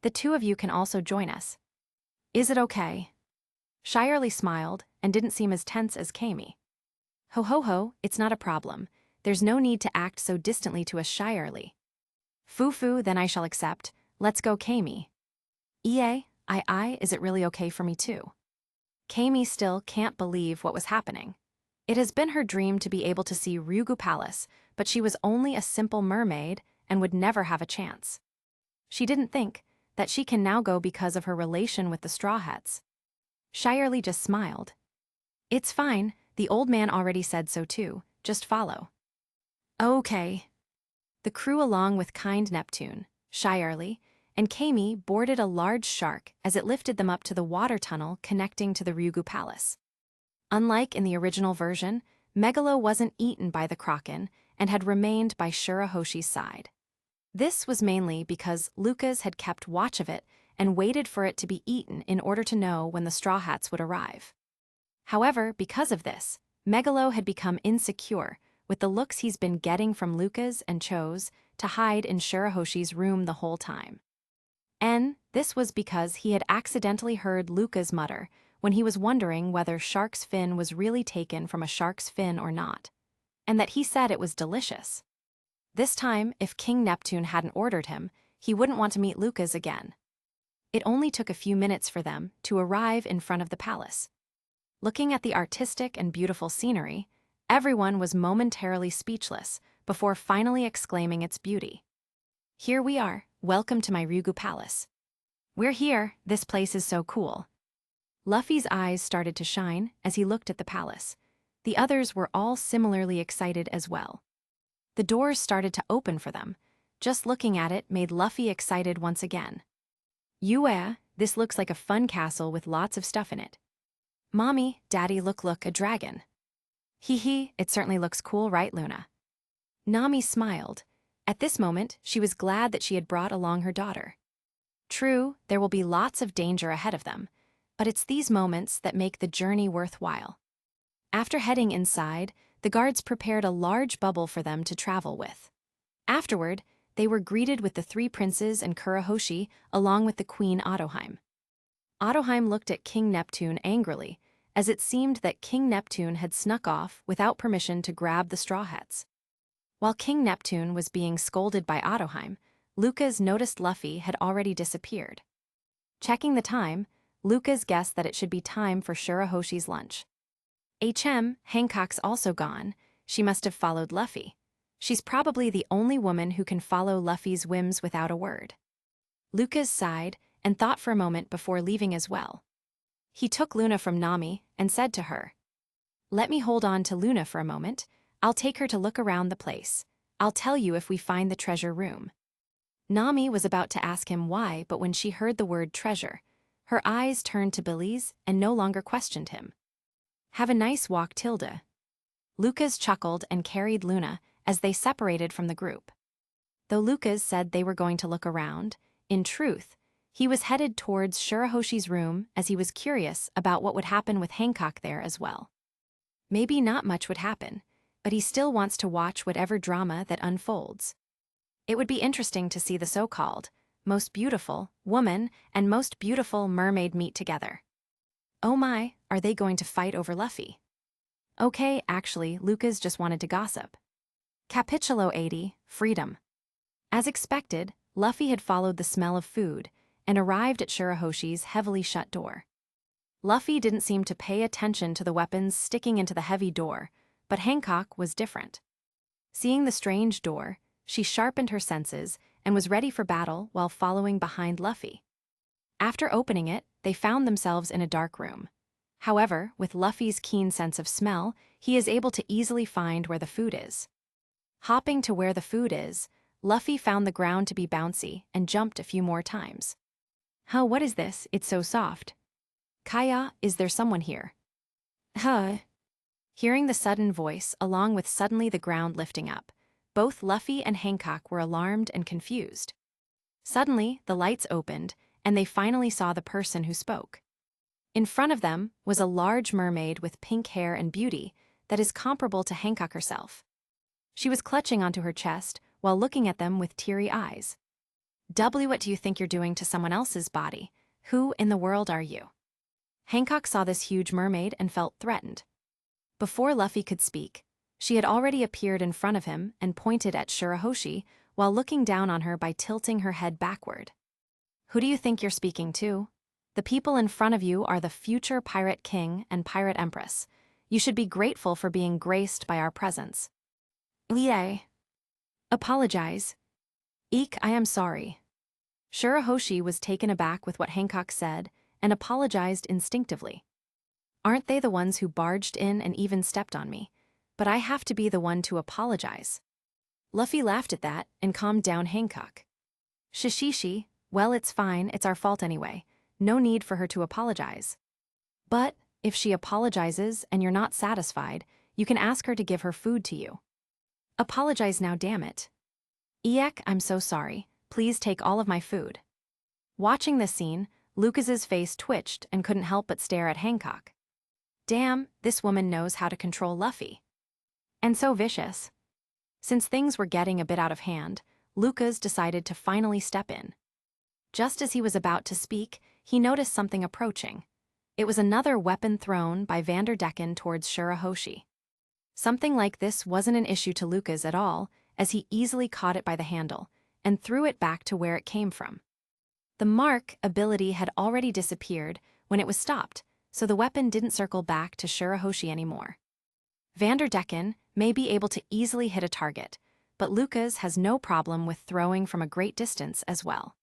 The two of you can also join us. Is it okay? Shirley smiled and didn't seem as tense as Kami. Ho ho ho, it's not a problem. There's no need to act so distantly to us, Shirley. Foo, then I shall accept. Let's go, Kami. Is it really okay for me too? Kami still can't believe what was happening. It has been her dream to be able to see Ryugu Palace, but she was only a simple mermaid and would never have a chance. She didn't think that she can now go because of her relation with the Straw Hats. Shirley just smiled. It's fine, the old man already said so too, just follow. Okay. The crew along with kind Neptune, Shirley, and Kami boarded a large shark as it lifted them up to the water tunnel connecting to the Ryugu Palace. Unlike in the original version, Megalo wasn't eaten by the Kraken and had remained by Shirahoshi's side. This was mainly because Lucas had kept watch of it and waited for it to be eaten in order to know when the Straw Hats would arrive. However, because of this, Megalo had become insecure with the looks he's been getting from Lucas and chose to hide in Shirahoshi's room the whole time. And this was because he had accidentally heard Luca's mutter when he was wondering whether shark's fin was really taken from a shark's fin or not, and that he said it was delicious. This time, if King Neptune hadn't ordered him, he wouldn't want to meet Luca's again. It only took a few minutes for them to arrive in front of the palace. Looking at the artistic and beautiful scenery, everyone was momentarily speechless before finally exclaiming its beauty. "Here we are, welcome to my Ryugu Palace. We're here, this place is so cool." Luffy's eyes started to shine as he looked at the palace. The others were all similarly excited as well. The doors started to open for them. Just looking at it made Luffy excited once again. "Yeah, this looks like a fun castle with lots of stuff in it. Mommy, Daddy, look, a dragon." "Hee, it certainly looks cool, right, Luna?" Nami smiled. At this moment, she was glad that she had brought along her daughter. True, there will be lots of danger ahead of them, but it's these moments that make the journey worthwhile. After heading inside, the guards prepared a large bubble for them to travel with. Afterward, they were greeted with the three princes and Kurohoshi along with the Queen Otoheim. Otoheim looked at King Neptune angrily, as it seemed that King Neptune had snuck off without permission to grab the Straw Hats. While King Neptune was being scolded by Otoheim, Lucas noticed Luffy had already disappeared. Checking the time, Lucas guessed that it should be time for Shirahoshi's lunch. Hancock's also gone. She must have followed Luffy. She's probably the only woman who can follow Luffy's whims without a word. Lucas sighed and thought for a moment before leaving as well. He took Luna from Nami and said to her, "Let me hold on to Luna for a moment. I'll take her to look around the place. I'll tell you if we find the treasure room." Nami was about to ask him why, but when she heard the word treasure, her eyes turned to Billy's and no longer questioned him. "Have a nice walk, Tilda." Lucas chuckled and carried Luna as they separated from the group. Though Lucas said they were going to look around, in truth, he was headed towards Shirahoshi's room as he was curious about what would happen with Hancock there as well. Maybe not much would happen, but he still wants to watch whatever drama that unfolds. It would be interesting to see the so-called most beautiful woman and most beautiful mermaid meet together. Oh my, are they going to fight over Luffy? Okay, actually, Lucas just wanted to gossip. Capítulo 80, Freedom. As expected, Luffy had followed the smell of food and arrived at Shirahoshi's heavily shut door. Luffy didn't seem to pay attention to the weapons sticking into the heavy door, but Hancock was different. Seeing the strange door, she sharpened her senses and was ready for battle while following behind Luffy. After opening it, they found themselves in a dark room. However, with Luffy's keen sense of smell, he is able to easily find where the food is. Hopping to where the food is, Luffy found the ground to be bouncy and jumped a few more times. "Huh, what is this? It's so soft. Kaya, is there someone here?" "Huh." Hearing the sudden voice along with suddenly the ground lifting up, both Luffy and Hancock were alarmed and confused. Suddenly, the lights opened, and they finally saw the person who spoke. In front of them was a large mermaid with pink hair and beauty that is comparable to Hancock herself. She was clutching onto her chest while looking at them with teary eyes. What do you think you're doing to someone else's body? Who in the world are you?" Hancock saw this huge mermaid and felt threatened. Before Luffy could speak, she had already appeared in front of him and pointed at Shirahoshi while looking down on her by tilting her head backward. "Who do you think you're speaking to? The people in front of you are the future Pirate King and Pirate Empress. You should be grateful for being graced by our presence." "Yay." "Apologize." "Eek, I am sorry." Shirahoshi was taken aback with what Hancock said and apologized instinctively. "Aren't they the ones who barged in and even stepped on me? But I have to be the one to apologize." Luffy laughed at that and calmed down Hancock. "Shishishi, well, it's fine, it's our fault anyway. No need for her to apologize. But if she apologizes and you're not satisfied, you can ask her to give her food to you. Apologize now, damn it." "Eek, I'm so sorry. Please take all of my food." Watching this scene, Lucas's face twitched and couldn't help but stare at Hancock. Damn, this woman knows how to control Luffy. And so vicious. Since things were getting a bit out of hand, Lucas decided to finally step in. Just as he was about to speak, he noticed something approaching. It was another weapon thrown by Vanderdecken towards Shirahoshi. Something like this wasn't an issue to Lucas at all, as he easily caught it by the handle and threw it back to where it came from. The mark ability had already disappeared when it was stopped, so the weapon didn't circle back to Shirahoshi anymore. Vanderdecken may be able to easily hit a target, but Lucas has no problem with throwing from a great distance as well.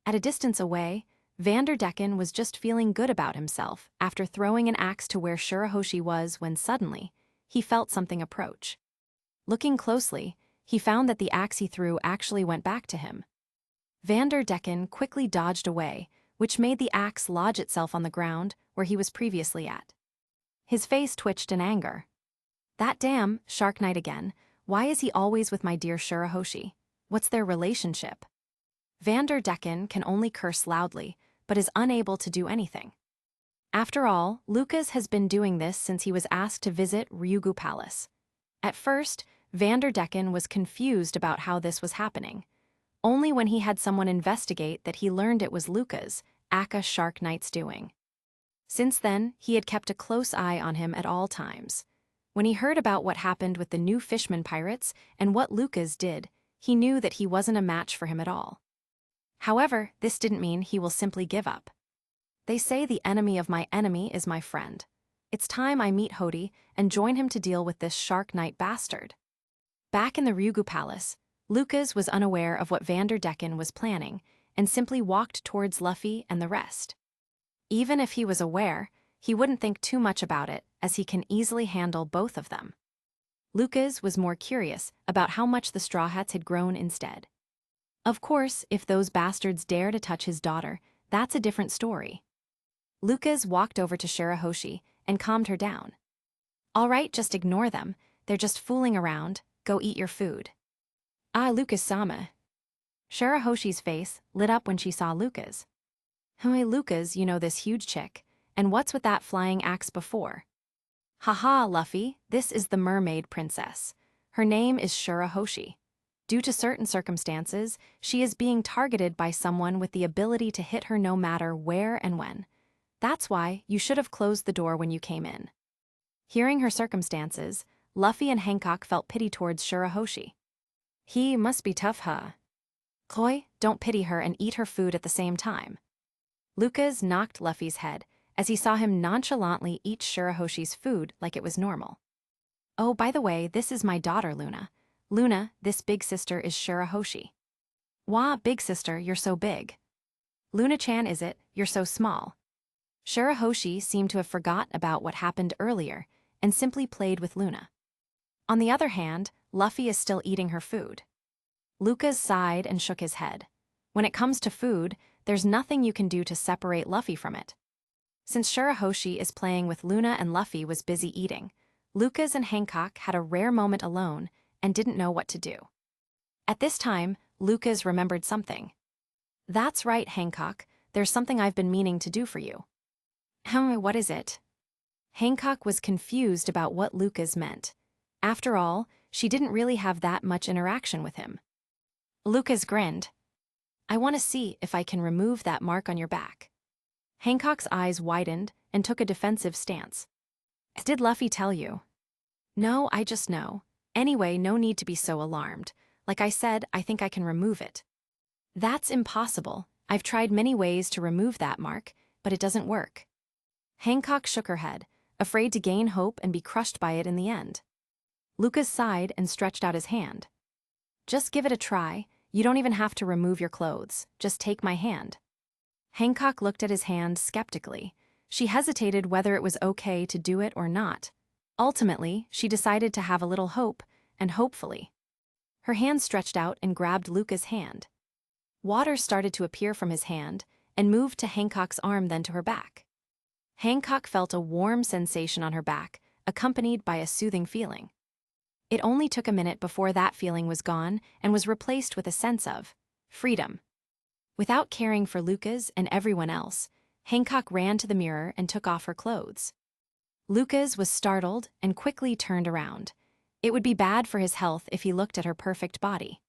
At a distance away, Vanderdecken was just feeling good about himself after throwing an axe to where Shirahoshi was when suddenly, he felt something approach. Looking closely, he found that the axe he threw actually went back to him. Vanderdecken quickly dodged away, which made the axe lodge itself on the ground where he was previously at. His face twitched in anger. That damn Shark Knight again. Why is he always with my dear Shirahoshi? What's their relationship? Vanderdecken can only curse loudly, but is unable to do anything. After all, Lucas has been doing this since he was asked to visit Ryugu Palace. At first, Vanderdecken was confused about how this was happening. Only when he had someone investigate that he learned it was Lucas, aka Shark Knight's doing. Since then, he had kept a close eye on him at all times. When he heard about what happened with the new Fishman pirates and what Lucas did, he knew that he wasn't a match for him at all. However, this didn't mean he will simply give up. They say the enemy of my enemy is my friend. It's time I meet Hody and join him to deal with this Shark Knight bastard. Back in the Ryugu Palace, Lucas was unaware of what Vanderdecken was planning and simply walked towards Luffy and the rest. Even if he was aware, he wouldn't think too much about it, as he can easily handle both of them. Lucas was more curious about how much the Straw Hats had grown instead. Of course, if those bastards dare to touch his daughter, that's a different story. Lucas walked over to Shirahoshi and calmed her down. All right, just ignore them. They're just fooling around. Go eat your food. Ah, Lucas-sama. Shirahoshi's face lit up when she saw Lucas. Hey, Lucas, you know this huge chick. And what's with that flying axe before? Haha, Luffy, this is the mermaid princess. Her name is Shirahoshi. Due to certain circumstances, she is being targeted by someone with the ability to hit her no matter where and when. That's why you should have closed the door when you came in. Hearing her circumstances, Luffy and Hancock felt pity towards Shirahoshi. He must be tough, huh? Koi, don't pity her and eat her food at the same time. Lucas knocked Luffy's head as he saw him nonchalantly eat Shirahoshi's food like it was normal. Oh, by the way, this is my daughter, Luna. Luna, this big sister is Shirahoshi. Wah, big sister, you're so big. Luna-chan, is it? You're so small. Shirahoshi seemed to have forgot about what happened earlier and simply played with Luna. On the other hand, Luffy is still eating her food. Lucas sighed and shook his head. When it comes to food, there's nothing you can do to separate Luffy from it. Since Shirahoshi is playing with Luna and Luffy was busy eating, Lucas and Hancock had a rare moment alone and didn't know what to do. At this time, Lucas remembered something. That's right, Hancock, there's something I've been meaning to do for you. What is it? Hancock was confused about what Lucas meant. After all, she didn't really have that much interaction with him. Lucas grinned. I want to see if I can remove that mark on your back. Hancock's eyes widened and took a defensive stance. Did Luffy tell you? No, I just know. Anyway, no need to be so alarmed. Like I said, I think I can remove it. That's impossible. I've tried many ways to remove that mark, but it doesn't work. Hancock shook her head, afraid to gain hope and be crushed by it in the end. Lucas sighed and stretched out his hand. Just give it a try. You don't even have to remove your clothes. Just take my hand. Hancock looked at his hand skeptically. She hesitated whether it was okay to do it or not. Ultimately, she decided to have a little hope, and hopefully. Her hand stretched out and grabbed Lucas' hand. Water started to appear from his hand and moved to Hancock's arm, then to her back. Hancock felt a warm sensation on her back, accompanied by a soothing feeling. It only took a minute before that feeling was gone and was replaced with a sense of freedom. Without caring for Lucas and everyone else, Hancock ran to the mirror and took off her clothes. Lucas was startled and quickly turned around. It would be bad for his health if he looked at her perfect body.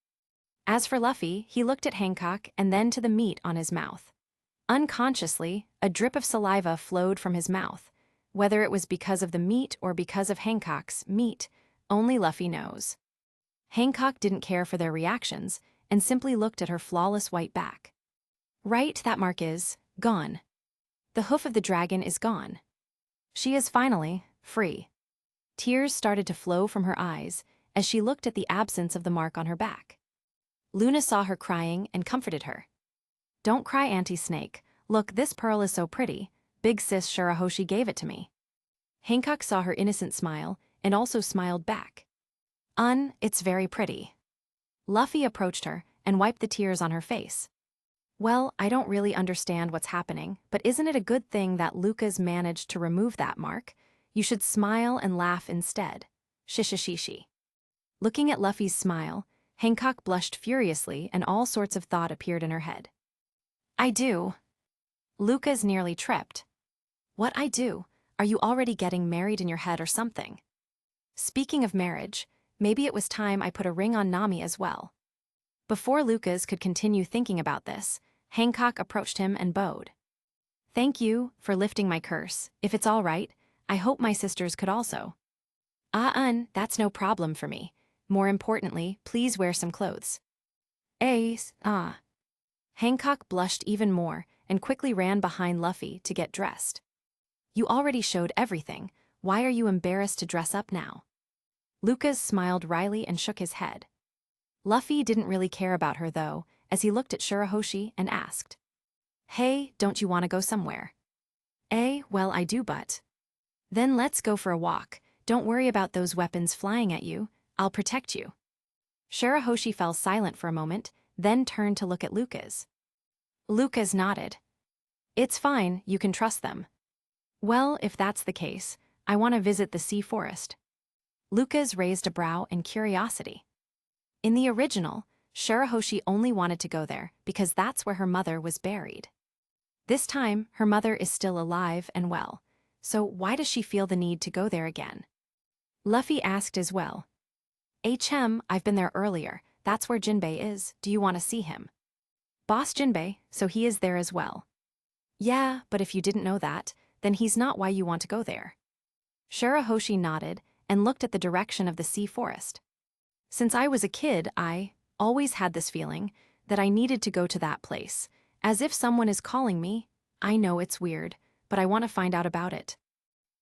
As for Luffy, he looked at Hancock and then to the meat on his mouth. Unconsciously, a drip of saliva flowed from his mouth. Whether it was because of the meat or because of Hancock's meat, only Luffy knows. Hancock didn't care for their reactions and simply looked at her flawless white back. Right, that mark is gone. The hoof of the dragon is gone. She is finally free. Tears started to flow from her eyes as she looked at the absence of the mark on her back. Luna saw her crying and comforted her. "Don't cry, Auntie Snake. Look, this pearl is so pretty. Big sis Shirahoshi gave it to me." Hancock saw her innocent smile and also smiled back. It's very pretty." Luffy approached her and wiped the tears on her face. "Well, I don't really understand what's happening, but isn't it a good thing that Lucas managed to remove that mark? You should smile and laugh instead. Shishishishi." Looking at Luffy's smile, Hancock blushed furiously and all sorts of thought appeared in her head. "I do." Lucas nearly tripped. "What I do? Are you already getting married in your head or something? Speaking of marriage, maybe it was time I put a ring on Nami as well." Before Lucas could continue thinking about this, Hancock approached him and bowed. "Thank you for lifting my curse. If it's all right, I hope my sisters could also." That's no problem for me. More importantly, please wear some clothes." Hancock blushed even more and quickly ran behind Luffy to get dressed. "You already showed everything. Why are you embarrassed to dress up now?" Lucas smiled wryly and shook his head. Luffy didn't really care about her though, as he looked at Shirahoshi and asked, "Hey, don't you want to go somewhere?" Well, I do, but..." "Then let's go for a walk. Don't worry about those weapons flying at you. I'll protect you." Shirahoshi fell silent for a moment, then turned to look at Lucas. Lucas nodded. "It's fine, you can trust them." "Well, if that's the case, I want to visit the sea forest." Lucas raised a brow in curiosity. In the original, Shirahoshi only wanted to go there because that's where her mother was buried. This time, her mother is still alive and well, so why does she feel the need to go there again? Luffy asked as well. I've been there earlier. That's where Jinbei is. Do you want to see him?" "Boss Jinbei, so he is there as well." "Yeah, but if you didn't know that, then he's not why you want to go there." Shirahoshi nodded and looked at the direction of the sea forest. "Since I was a kid, I always had this feeling that I needed to go to that place, as if someone is calling me. I know it's weird, but I want to find out about it."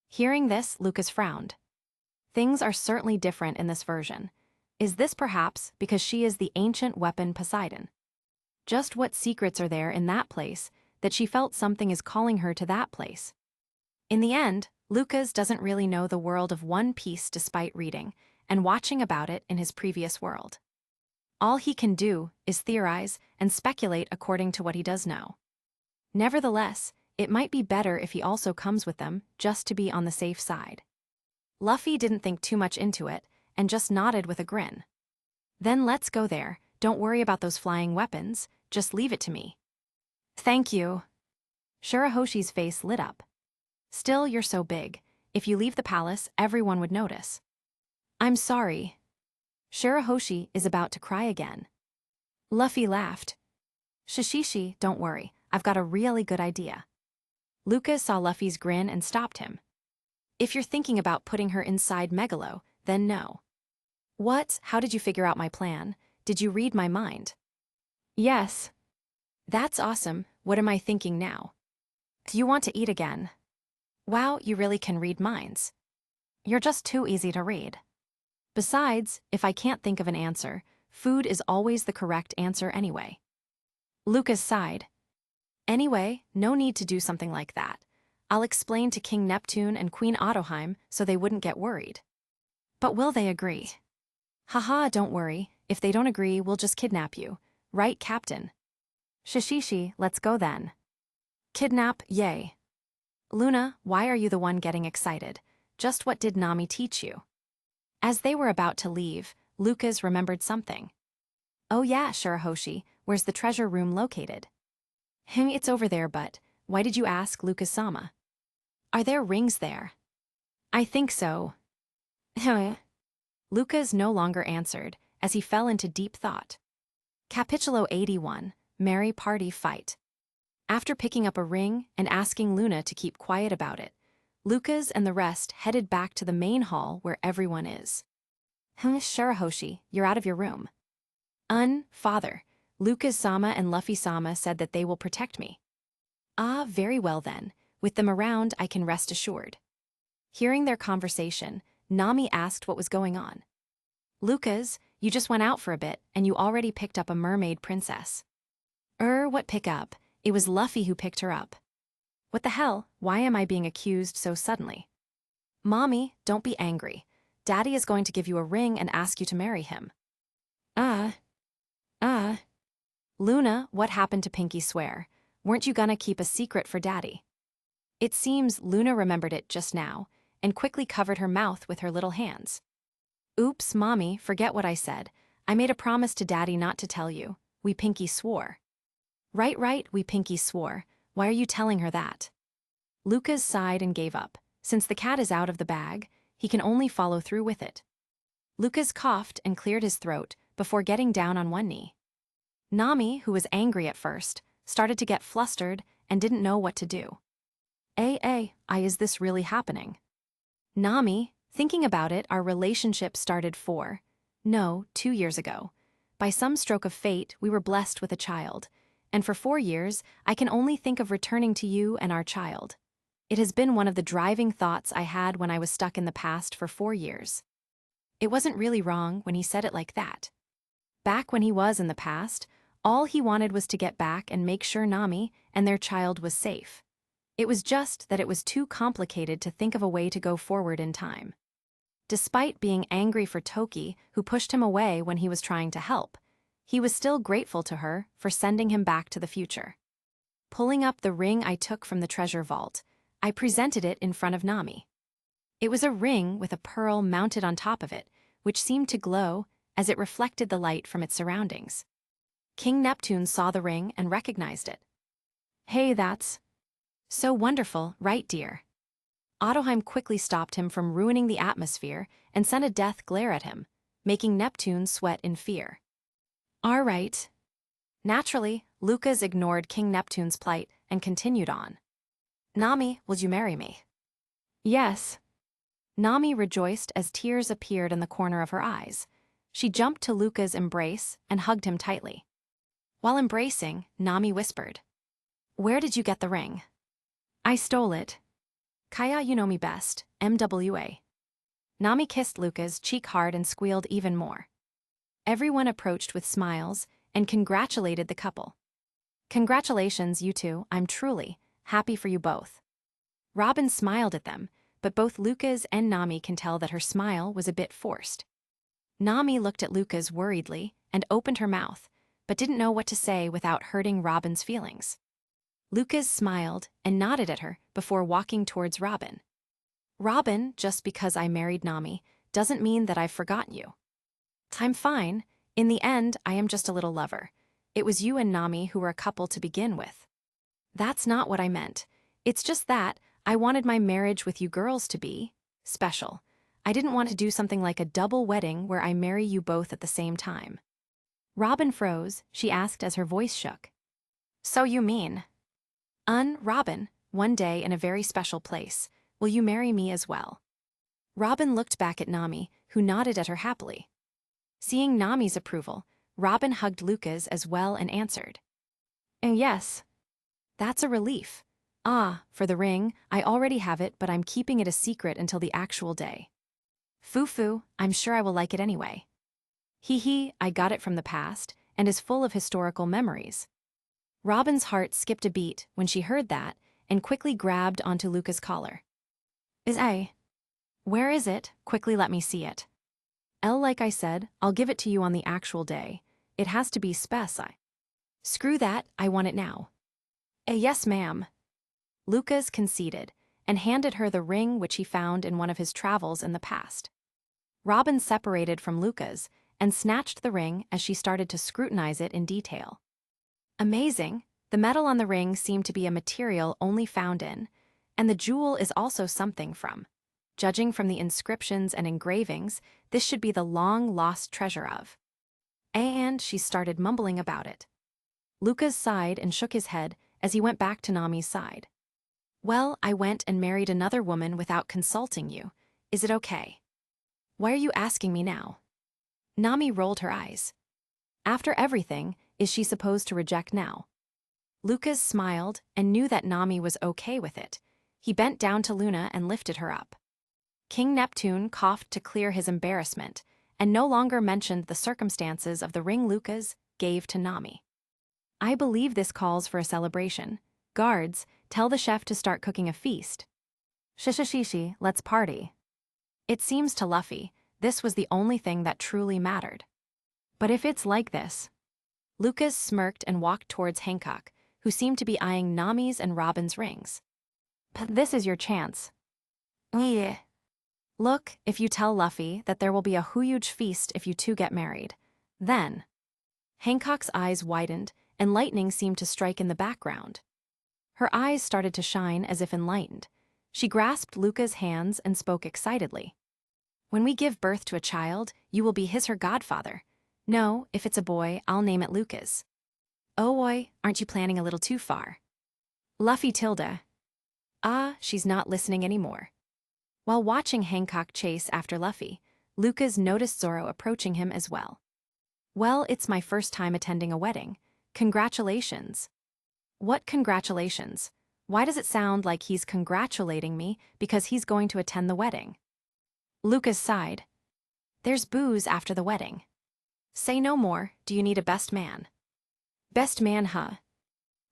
Hearing this, Lucas frowned. Things are certainly different in this version. Is this perhaps because she is the ancient weapon Poseidon? Just what secrets are there in that place that she felt something is calling her to that place? In the end, Lucas doesn't really know the world of One Piece despite reading and watching about it in his previous world. All he can do is theorize and speculate according to what he does know. Nevertheless, it might be better if he also comes with them just to be on the safe side. Luffy didn't think too much into it and just nodded with a grin. "Then let's go there. Don't worry about those flying weapons, just leave it to me." "Thank you." Shirahoshi's face lit up. "Still, you're so big. If you leave the palace, everyone would notice." "I'm sorry." Shirahoshi is about to cry again. Luffy laughed. "Shishishi, don't worry. I've got a really good idea." Lucas saw Luffy's grin and stopped him. "If you're thinking about putting her inside Megalo, then no." "What? How did you figure out my plan? Did you read my mind?" "Yes." "That's awesome. What am I thinking now?" "Do you want to eat again?" "Wow, you really can read minds. You're just too easy to read." Besides, if I can't think of an answer, food is always the correct answer anyway. Lucas sighed. "Anyway, no need to do something like that. I'll explain to King Neptune and Queen Ottoheim so they wouldn't get worried." "But will they agree?" "Haha, don't worry. If they don't agree, we'll just kidnap you. Right, Captain?" "Shishishi, let's go then." "Kidnap, yay." "Luna, why are you the one getting excited? Just what did Nami teach you?" As they were about to leave, Lucas remembered something. "Oh yeah, Shirahoshi, where's the treasure room located?" It's over there, but why did you ask, Lucas-sama?" "Are there rings there?" "I think so." Lucas no longer answered, as he fell into deep thought. Capítulo 81, Merry Party Fight. After picking up a ring and asking Luna to keep quiet about it, Lucas and the rest headed back to the main hall where everyone is. Sure, Hoshi, you're out of your room. Father, Lucas-sama and Luffy-sama said that they will protect me. Ah, very well then. With them around, I can rest assured. Hearing their conversation, Nami asked what was going on. Lucas, you just went out for a bit, and you already picked up a mermaid princess. What pick up? It was Luffy who picked her up. What the hell? Why am I being accused so suddenly? Mommy, don't be angry. Daddy is going to give you a ring and ask you to marry him. Luna, what happened to Pinky Swear? Weren't you gonna keep a secret for Daddy? It seems Luna remembered it just now, and quickly covered her mouth with her little hands. Oops, Mommy, forget what I said. I made a promise to Daddy not to tell you. We Pinky swore. Right, we Pinky swore. Why are you telling her that? Lucas sighed and gave up. Since the cat is out of the bag, he can only follow through with it. Lucas coughed and cleared his throat before getting down on one knee. Nami, who was angry at first, started to get flustered and didn't know what to do. Is this really happening? Nami, thinking about it, our relationship started 2 years ago. By some stroke of fate, we were blessed with a child, and for 4 years, I can only think of returning to you and our child. It has been one of the driving thoughts I had when I was stuck in the past for 4 years. It wasn't really wrong when he said it like that. Back when he was in the past, all he wanted was to get back and make sure Nami and their child was safe. It was just that it was too complicated to think of a way to go forward in time. Despite being angry for Toki, who pushed him away when he was trying to help, he was still grateful to her for sending him back to the future. Pulling up the ring I took from the treasure vault, I presented it in front of Nami. It was a ring with a pearl mounted on top of it, which seemed to glow as it reflected the light from its surroundings. King Neptune saw the ring and recognized it. Hey, that's so wonderful, right, dear? Ottoheim quickly stopped him from ruining the atmosphere and sent a death glare at him, making Neptune sweat in fear. All right. Naturally, Lucas ignored King Neptune's plight and continued on. Nami, will you marry me? Yes. Nami rejoiced as tears appeared in the corner of her eyes. She jumped to Lucca's embrace and hugged him tightly. While embracing, Nami whispered, Where did you get the ring? I stole it. Kaya, you know me best, MWA. Nami kissed Lucca's cheek hard and squealed even more. Everyone approached with smiles and congratulated the couple. Congratulations, you two, I'm truly happy for you both. Robin smiled at them, but both Lucas and Nami can tell that her smile was a bit forced. Nami looked at Lucas worriedly and opened her mouth, but didn't know what to say without hurting Robin's feelings. Lucas smiled and nodded at her before walking towards Robin. Robin, just because I married Nami, doesn't mean that I've forgotten you. I'm fine. In the end, I am just a little lover. It was you and Nami who were a couple to begin with. That's not what I meant. It's just that I wanted my marriage with you girls to be special. I didn't want to do something like a double wedding where I marry you both at the same time. Robin froze, she asked as her voice shook. So you mean? Robin, one day in a very special place, will you marry me as well? Robin looked back at Nami, who nodded at her happily. Seeing Nami's approval, Robin hugged Lucas as well and answered. Yes. That's a relief. For the ring, I already have it, but I'm keeping it a secret until the actual day. Foo, I'm sure I will like it anyway. I got it from the past, and is full of historical memories. Robin's heart skipped a beat when she heard that, and quickly grabbed onto Lucca's collar. Where is it? Quickly let me see it. Like I said, I'll give it to you on the actual day. It has to be speci. Screw that, I want it now. Yes, ma'am. Lucas conceded, and handed her the ring which he found in one of his travels in the past. Robin separated from Lucas and snatched the ring as she started to scrutinize it in detail. Amazing, the metal on the ring seemed to be a material only found in, and the jewel is also something from. Judging from the inscriptions and engravings, this should be the long-lost treasure of. And she started mumbling about it. Lucas sighed and shook his head as he went back to Nami's side. Well, I went and married another woman without consulting you. Is it okay? Why are you asking me now? Nami rolled her eyes. After everything, is she supposed to reject now? Lucas smiled and knew that Nami was okay with it. He bent down to Luna and lifted her up. King Neptune coughed to clear his embarrassment and no longer mentioned the circumstances of the ring Lucas gave to Nami. I believe this calls for a celebration. Guards, tell the chef to start cooking a feast. Shishishishi, let's party. It seems to Luffy, this was the only thing that truly mattered. But if it's like this... Lucas smirked and walked towards Hancock, who seemed to be eyeing Nami's and Robin's rings. But this is your chance. Yeah. Look, if you tell Luffy that there will be a huge feast if you two get married, then... Hancock's eyes widened, and lightning seemed to strike in the background. Her eyes started to shine as if enlightened. She grasped Luca's hands and spoke excitedly. When we give birth to a child, you will be her godfather. No, if it's a boy, I'll name it Lucas. Oh boy, aren't you planning a little too far? Luffy tilde. Ah, she's not listening anymore. While watching Hancock chase after Luffy, Lucas noticed Zoro approaching him as well. Well, it's my first time attending a wedding. Congratulations. What congratulations? Why does it sound like he's congratulating me because he's going to attend the wedding? Lucas sighed. There's booze after the wedding. Say no more, do you need a best man? Best man, huh?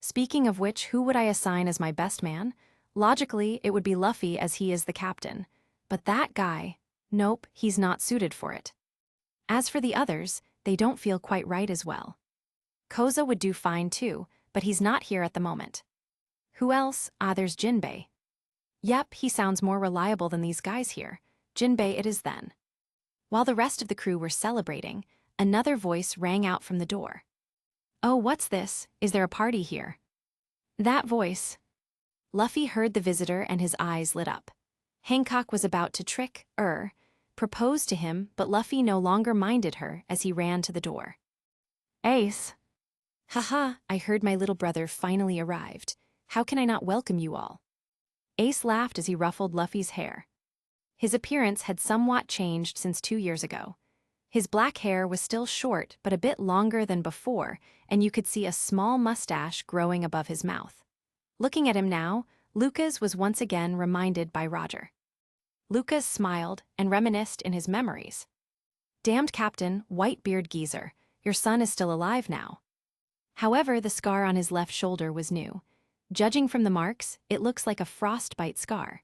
Speaking of which, who would I assign as my best man? Logically, it would be Luffy as he is the captain. But that guy, nope, he's not suited for it. As for the others, they don't feel quite right as well. Koza would do fine too, but he's not here at the moment. Who else? Ah, there's Jinbei. Yep, he sounds more reliable than these guys here. Jinbei it is then. While the rest of the crew were celebrating, another voice rang out from the door. Oh, what's this? Is there a party here? That voice. Luffy heard the visitor and his eyes lit up. Hancock was about to propose to him, but Luffy no longer minded her as he ran to the door. Ace. Haha, I heard my little brother finally arrived. How can I not welcome you all? Ace laughed as he ruffled Luffy's hair. His appearance had somewhat changed since 2 years ago. His black hair was still short but a bit longer than before, and you could see a small mustache growing above his mouth. Looking at him now, Lucas was once again reminded by Roger. Lucas smiled and reminisced in his memories. Damned Captain, Whitebeard Geezer, your son is still alive now. However, the scar on his left shoulder was new. Judging from the marks, it looks like a frostbite scar.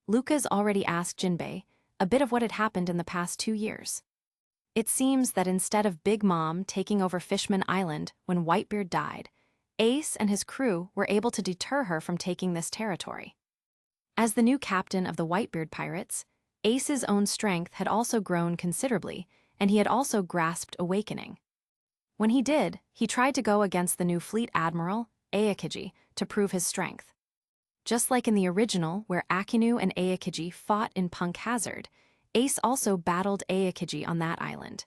Lucas already asked Jinbei a bit of what had happened in the past 2 years. It seems that instead of Big Mom taking over Fishman Island when Whitebeard died, Ace and his crew were able to deter her from taking this territory. As the new captain of the Whitebeard pirates, Ace's own strength had also grown considerably, and he had also grasped awakening. When he did, he tried to go against the new fleet admiral, Aokiji, to prove his strength. Just like in the original, where Akinu and Aokiji fought in Punk Hazard, Ace also battled Aokiji on that island.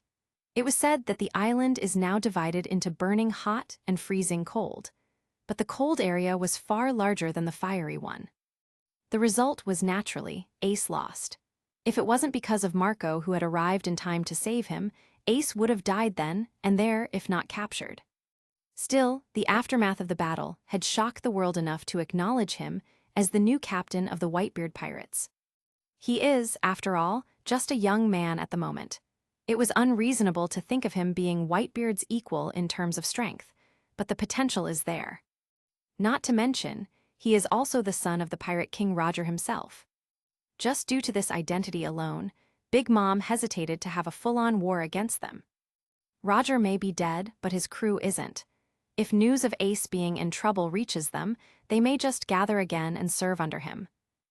It was said that the island is now divided into burning hot and freezing cold, but the cold area was far larger than the fiery one. The result was naturally, Ace lost. If it wasn't because of Marco who had arrived in time to save him, Ace would have died then and there if not captured. Still, the aftermath of the battle had shocked the world enough to acknowledge him as the new captain of the Whitebeard pirates. He is, after all, just a young man at the moment. It was unreasonable to think of him being Whitebeard's equal in terms of strength, but the potential is there. Not to mention, he is also the son of the Pirate King Roger himself. Just due to this identity alone, Big Mom hesitated to have a full-on war against them. Roger may be dead, but his crew isn't. If news of Ace being in trouble reaches them, they may just gather again and serve under him.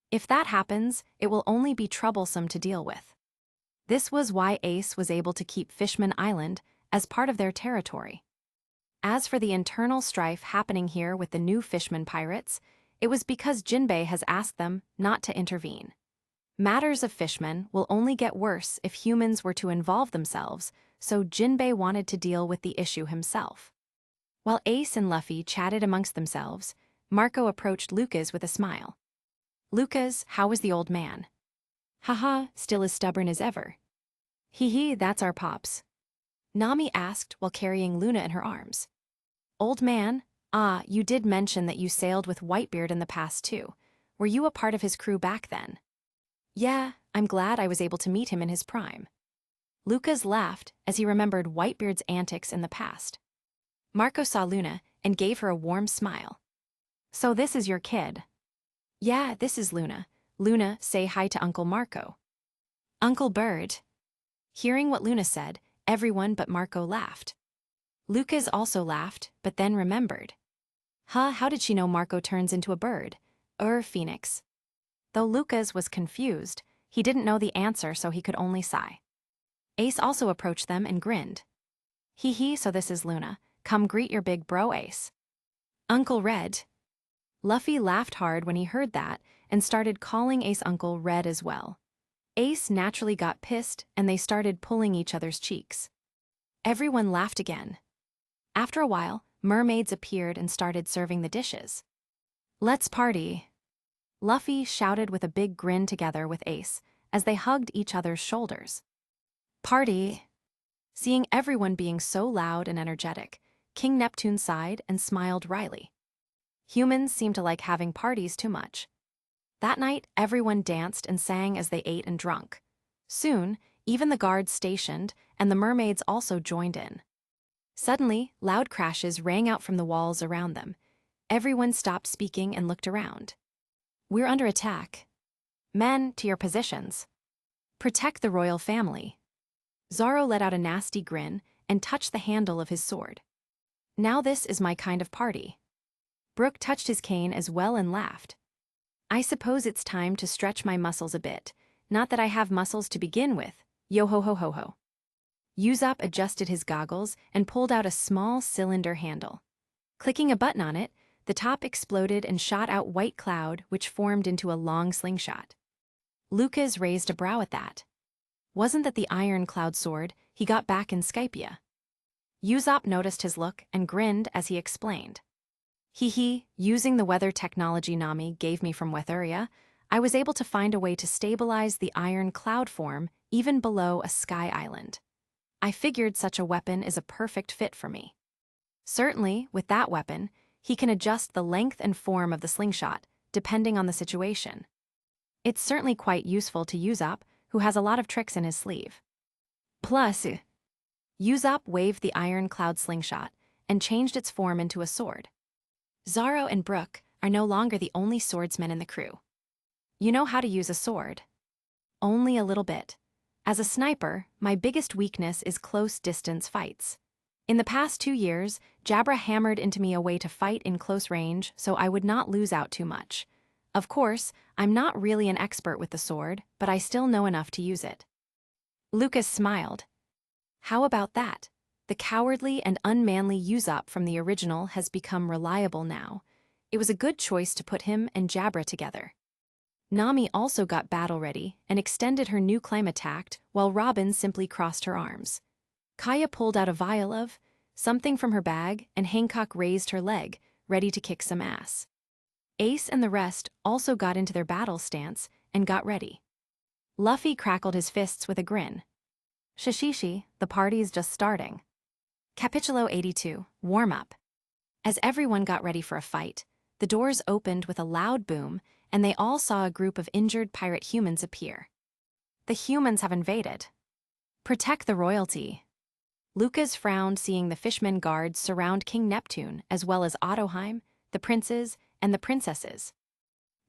If that happens, it will only be troublesome to deal with. This was why Ace was able to keep Fishman Island as part of their territory. As for the internal strife happening here with the new Fishman pirates, it was because Jinbei has asked them not to intervene. Matters of Fishman will only get worse if humans were to involve themselves, so Jinbei wanted to deal with the issue himself. While Ace and Luffy chatted amongst themselves, Marco approached Lucas with a smile. "Lucas, how was the old man?" "Haha, still as stubborn as ever." "Hee, that's our pops," Nami asked while carrying Luna in her arms. "Old man? Ah, you did mention that you sailed with Whitebeard in the past too. Were you a part of his crew back then?" "Yeah, I'm glad I was able to meet him in his prime." Lucas laughed as he remembered Whitebeard's antics in the past. Marco saw Luna and gave her a warm smile. "So this is your kid?" "Yeah, this is Luna. Luna, say hi to Uncle Marco." "Uncle Bird." Hearing what Luna said, everyone but Marco laughed. Lucas also laughed, but then remembered. How did she know Marco turns into a bird? Phoenix. Though Lucas was confused, he didn't know the answer, so he could only sigh. Ace also approached them and grinned. "Hee, so this is Luna. Come greet your big bro, Ace." "Uncle Red." Luffy laughed hard when he heard that and started calling Ace Uncle Red as well. Ace naturally got pissed and they started pulling each other's cheeks. Everyone laughed again. After a while, mermaids appeared and started serving the dishes. "Let's party," Luffy shouted with a big grin together with Ace as they hugged each other's shoulders. "Party." Seeing everyone being so loud and energetic, King Neptune sighed and smiled wryly. Humans seem to like having parties too much. That night, everyone danced and sang as they ate and drank. Soon, even the guards stationed and the mermaids also joined in. Suddenly, loud crashes rang out from the walls around them. Everyone stopped speaking and looked around. "We're under attack. Men, to your positions. Protect the royal family." Zoro let out a nasty grin and touched the handle of his sword. "Now this is my kind of party." Brook touched his cane as well and laughed. "I suppose it's time to stretch my muscles a bit. Not that I have muscles to begin with. Yo ho ho ho ho." Usopp adjusted his goggles and pulled out a small cylinder handle. Clicking a button on it, the top exploded and shot out white cloud, which formed into a long slingshot. Lucas raised a brow at that. Wasn't that the iron cloud sword he got back in Skypia? Usopp noticed his look and grinned as he explained. "Hee, using the weather technology Nami gave me from Weatheria, I was able to find a way to stabilize the iron cloud form even below a sky island. I figured such a weapon is a perfect fit for me." Certainly, with that weapon, he can adjust the length and form of the slingshot, depending on the situation. It's certainly quite useful to Usopp, who has a lot of tricks in his sleeve. Plus, Usopp waved the iron cloud slingshot and changed its form into a sword. Zoro and Brook are no longer the only swordsmen in the crew. "You know how to use a sword?" "Only a little bit. As a sniper, my biggest weakness is close-distance fights. In the past 2 years, Jabra hammered into me a way to fight in close range so I would not lose out too much. Of course, I'm not really an expert with the sword, but I still know enough to use it." Lucas smiled. How about that? The cowardly and unmanly Usopp from the original has become reliable now. It was a good choice to put him and Jabra together. Nami also got battle ready and extended her new climb attack while Robin simply crossed her arms. Kaya pulled out a vial of something from her bag and Hancock raised her leg, ready to kick some ass. Ace and the rest also got into their battle stance and got ready. Luffy crackled his fists with a grin. "Shishishi, the party's just starting." Capitulo 82, Warm Up. As everyone got ready for a fight, the doors opened with a loud boom and they all saw a group of injured pirate humans appear. "The humans have invaded. Protect the royalty." Lucas frowned seeing the fishmen guards surround King Neptune as well as Ottoheim, the princes, and the princesses.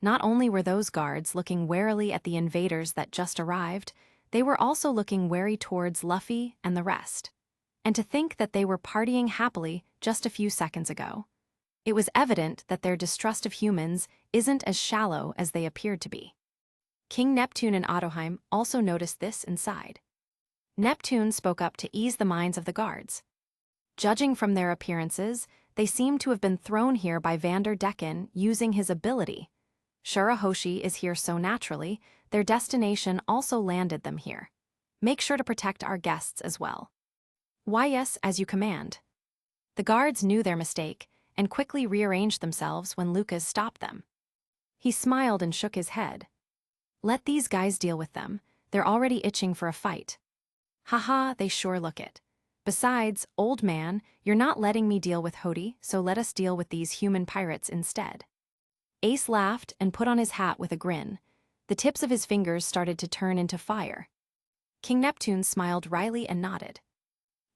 Not only were those guards looking warily at the invaders that just arrived, they were also looking wary towards Luffy and the rest. And to think that they were partying happily just a few seconds ago. It was evident that their distrust of humans isn't as shallow as they appeared to be. King Neptune and Ottoheim also noticed this and sighed. Neptune spoke up to ease the minds of the guards. Judging from their appearances, they seem to have been thrown here by Vanderdecken using his ability. Shirahoshi is here so naturally, their destination also landed them here. Make sure to protect our guests as well. Why yes, as you command. The guards knew their mistake and quickly rearranged themselves when Lucas stopped them. He smiled and shook his head. Let these guys deal with them, they're already itching for a fight. Haha, they sure look it. Besides, old man, you're not letting me deal with Hody, so let us deal with these human pirates instead. Ace laughed and put on his hat with a grin. The tips of his fingers started to turn into fire. King Neptune smiled wryly and nodded.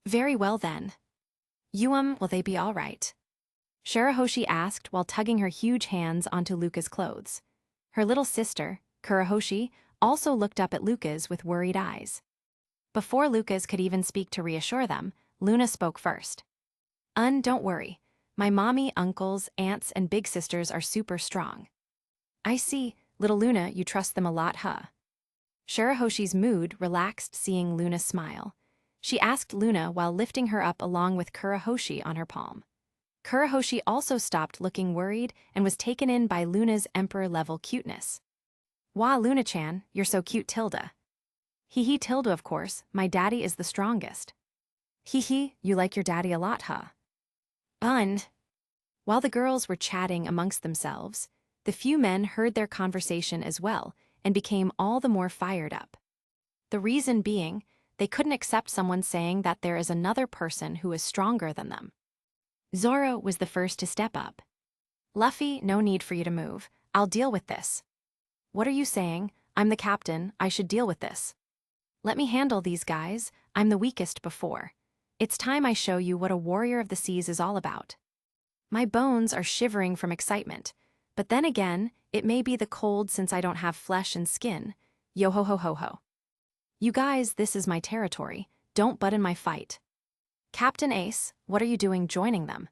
Very well then. Will they be all right? Shirahoshi asked while tugging her huge hands onto Luca's clothes. Her little sister, Kurahoshi, also looked up at Lucas with worried eyes. Before Lucas could even speak to reassure them, Luna spoke first. Don't worry. My mommy, uncles, aunts, and big sisters are super strong. I see, little Luna, you trust them a lot, huh? Shirahoshi's mood relaxed seeing Luna smile. She asked Luna while lifting her up along with Kurahoshi on her palm. Kurahoshi also stopped looking worried and was taken in by Luna's emperor-level cuteness. Wah, Luna-chan, you're so cute, Tilda. Hee Tilda, of course, my daddy is the strongest. Hee, you like your daddy a lot, huh? While the girls were chatting amongst themselves, the few men heard their conversation as well and became all the more fired up. The reason being, they couldn't accept someone saying that there is another person who is stronger than them. Zoro was the first to step up. Luffy, no need for you to move. I'll deal with this. What are you saying? I'm the captain, I should deal with this. Let me handle these guys, I'm the weakest before. It's time I show you what a warrior of the seas is all about. My bones are shivering from excitement, but then again, it may be the cold since I don't have flesh and skin. Yo ho ho ho ho. You guys, this is my territory, don't butt in my fight. Captain Ace, what are you doing joining them?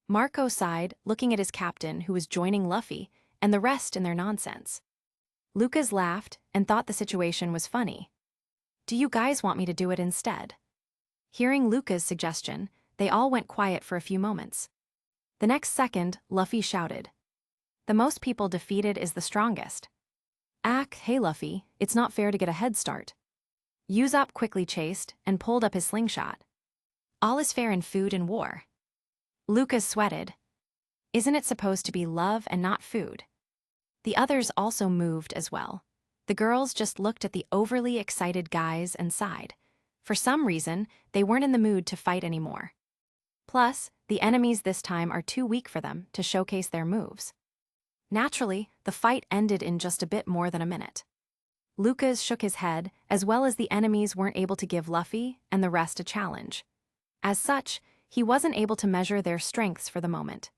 Marco sighed, looking at his captain who was joining Luffy, and the rest in their nonsense. Lucas laughed and thought the situation was funny. Do you guys want me to do it instead? Hearing Lucas' suggestion, they all went quiet for a few moments. The next second, Luffy shouted. The most people defeated is the strongest. Hey Luffy, it's not fair to get a head start. Usopp quickly chased and pulled up his slingshot. All is fair in food and war. Lucas sweated. Isn't it supposed to be love and not food? The others also moved as well. The girls just looked at the overly excited guys and sighed. For some reason, they weren't in the mood to fight anymore. Plus, the enemies this time are too weak for them to showcase their moves. Naturally, the fight ended in just a bit more than a minute. Lucas shook his head, as well as the enemies weren't able to give Luffy and the rest a challenge. As such, he wasn't able to measure their strengths for the moment.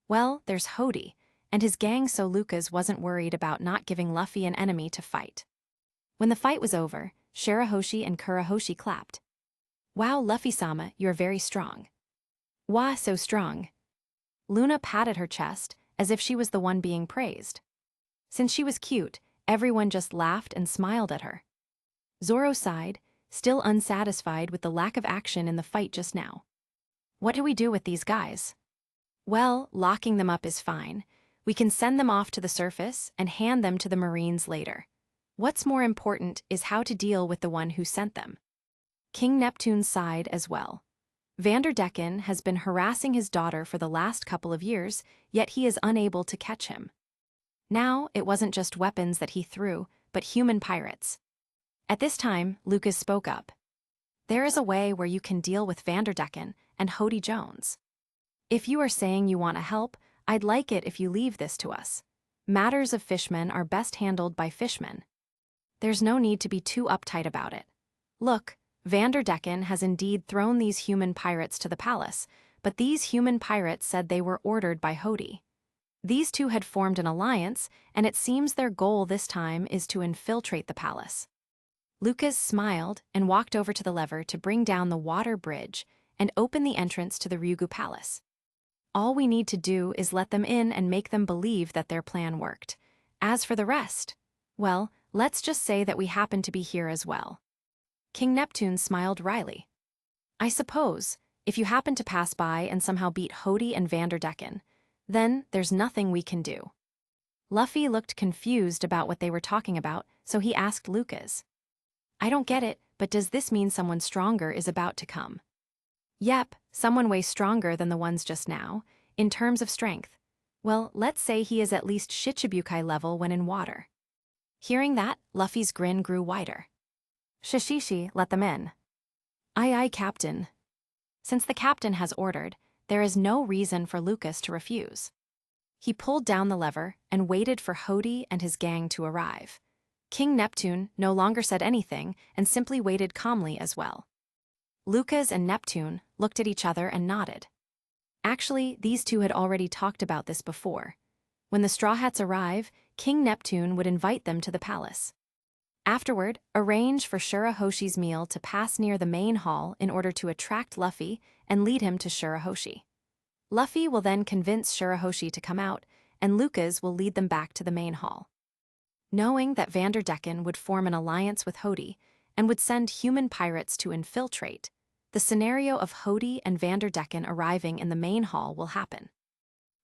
Well, there's Hody and his gang, so Lucas wasn't worried about not giving Luffy an enemy to fight. When the fight was over, Shirahoshi and Kurahoshi clapped. Wow, Luffy-sama, you're very strong. Wah, so strong. Luna patted her chest as if she was the one being praised. Since she was cute, everyone just laughed and smiled at her. Zoro sighed, still unsatisfied with the lack of action in the fight just now. What do we do with these guys? Well, locking them up is fine. We can send them off to the surface and hand them to the Marines later. What's more important is how to deal with the one who sent them. King Neptune sighed as well. Vanderdecken has been harassing his daughter for the last couple of years, yet he is unable to catch him. Now, it wasn't just weapons that he threw, but human pirates. At this time, Lucas spoke up. There is a way where you can deal with Vanderdecken and Hody Jones. If you are saying you want to help, I'd like it if you leave this to us. Matters of fishmen are best handled by fishmen. There's no need to be too uptight about it. Look, Vanderdecken has indeed thrown these human pirates to the palace, but these human pirates said they were ordered by Hody. These two had formed an alliance, and it seems their goal this time is to infiltrate the palace. Lucas smiled and walked over to the lever to bring down the water bridge and open the entrance to the Ryugu Palace. All we need to do is let them in and make them believe that their plan worked. As for the rest, well, let's just say that we happen to be here as well. King Neptune smiled wryly. I suppose, if you happen to pass by and somehow beat Hody and Vanderdecken, then there's nothing we can do. Luffy looked confused about what they were talking about, so he asked Lucas. I don't get it, but does this mean someone stronger is about to come? Yep, someone way stronger than the ones just now, in terms of strength. Well, let's say he is at least Shichibukai level when in water. Hearing that, Luffy's grin grew wider. Shishishi, let them in. Aye aye, Captain. Since the captain has ordered, there is no reason for Lucas to refuse. He pulled down the lever and waited for Hody and his gang to arrive. King Neptune no longer said anything and simply waited calmly as well. Lucas and Neptune looked at each other and nodded. Actually, these two had already talked about this before. When the Straw Hats arrive, King Neptune would invite them to the palace. Afterward, arrange for Shirahoshi's meal to pass near the main hall in order to attract Luffy and lead him to Shirahoshi. Luffy will then convince Shirahoshi to come out, and Lucas will lead them back to the main hall. Knowing that Vanderdecken would form an alliance with Hody and would send human pirates to infiltrate, the scenario of Hody and Vanderdecken arriving in the main hall will happen.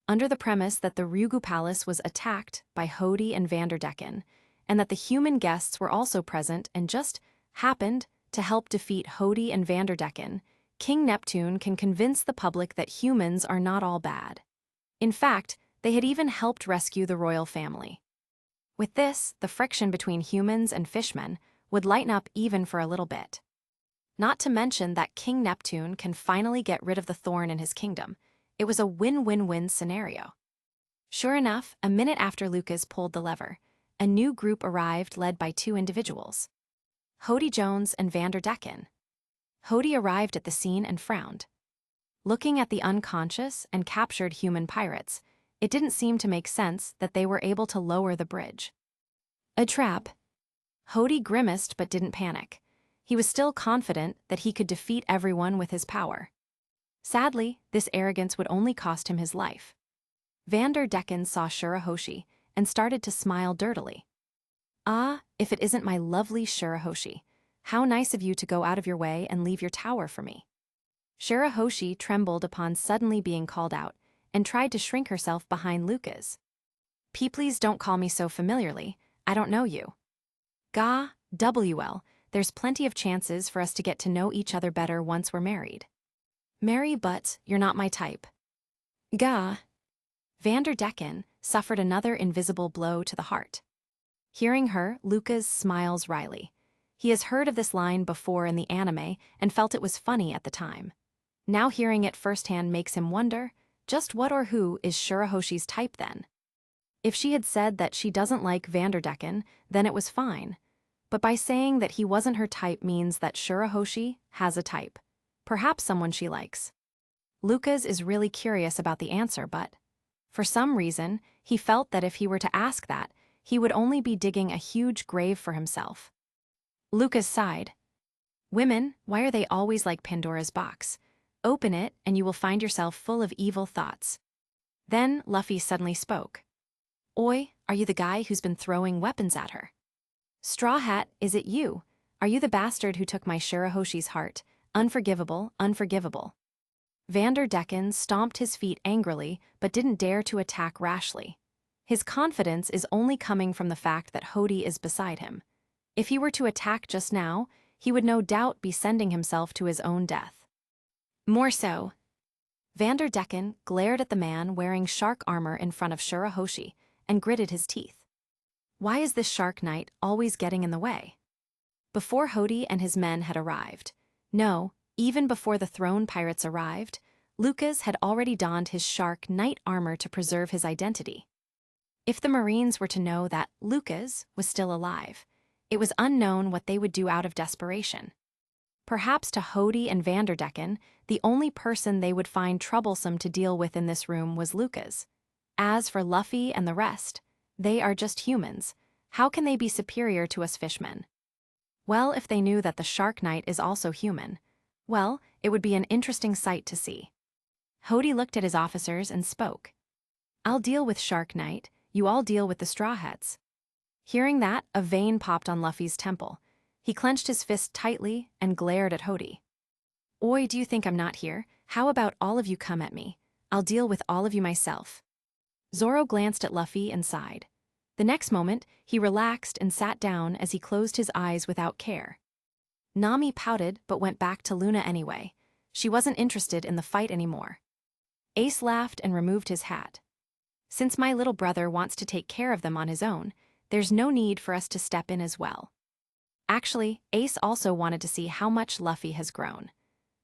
Under the premise that the Ryugu Palace was attacked by Hody and Vanderdecken, and that the human guests were also present and just happened to help defeat Hody and Vanderdecken, King Neptune can convince the public that humans are not all bad. In fact, they had even helped rescue the royal family. With this, the friction between humans and fishmen would lighten up even for a little bit. Not to mention that King Neptune can finally get rid of the thorn in his kingdom. It was a win-win-win scenario. Sure enough, a minute after Lucas pulled the lever, a new group arrived led by two individuals. Hody Jones and Vanderdecken. Hody arrived at the scene and frowned. Looking at the unconscious and captured human pirates, it didn't seem to make sense that they were able to lower the bridge. A trap. Hody grimaced but didn't panic. He was still confident that he could defeat everyone with his power. Sadly, this arrogance would only cost him his life. Vanderdecken saw Shirahoshi and started to smile dirtily. Ah, if it isn't my lovely Shirahoshi. How nice of you to go out of your way and leave your tower for me. Shirahoshi trembled upon suddenly being called out and tried to shrink herself behind Lucas. Please don't call me so familiarly, I don't know you. Gah, WL, there's plenty of chances for us to get to know each other better once we're married. Marry, but you're not my type. Gah. Vanderdecken suffered another invisible blow to the heart. Hearing her, Lucas smiles wryly. He has heard of this line before in the anime and felt it was funny at the time. Now hearing it firsthand makes him wonder, just what or who is Shirahoshi's type then? If she had said that she doesn't like Vanderdecken, then it was fine. But by saying that he wasn't her type means that Shirahoshi has a type. Perhaps someone she likes. Lucas is really curious about the answer, but for some reason, he felt that if he were to ask that, he would only be digging a huge grave for himself. Lucas sighed. Women, why are they always like Pandora's box? Open it and you will find yourself full of evil thoughts. Then Luffy suddenly spoke. Oi, are you the guy who's been throwing weapons at her? Straw Hat, is it you? Are you the bastard who took my Shirahoshi's heart? Unforgivable, unforgivable. Vanderdecken stomped his feet angrily but didn't dare to attack rashly. His confidence is only coming from the fact that Hody is beside him. If he were to attack just now, he would no doubt be sending himself to his own death. More so. Vanderdecken glared at the man wearing shark armor in front of Shirahoshi and gritted his teeth. Why is this Shark Knight always getting in the way? Before Hody and his men had arrived, no, even before the throne pirates arrived, Lucas had already donned his Shark Knight armor to preserve his identity. If the Marines were to know that Lucas was still alive, it was unknown what they would do out of desperation. Perhaps to Hody and Vanderdecken, the only person they would find troublesome to deal with in this room was Lucas. As for Luffy and the rest, they are just humans. How can they be superior to us fishmen? Well, if they knew that the Shark Knight is also human, well, it would be an interesting sight to see. Hody looked at his officers and spoke. I'll deal with Shark Knight, you all deal with the Straw Hats. Hearing that, a vein popped on Luffy's temple. He clenched his fist tightly and glared at Hody. Oi, do you think I'm not here? How about all of you come at me? I'll deal with all of you myself. Zoro glanced at Luffy and sighed. The next moment, he relaxed and sat down as he closed his eyes without care. Nami pouted but went back to Luna anyway. She wasn't interested in the fight anymore. Ace laughed and removed his hat. Since my little brother wants to take care of them on his own, there's no need for us to step in as well. Actually, Ace also wanted to see how much Luffy has grown.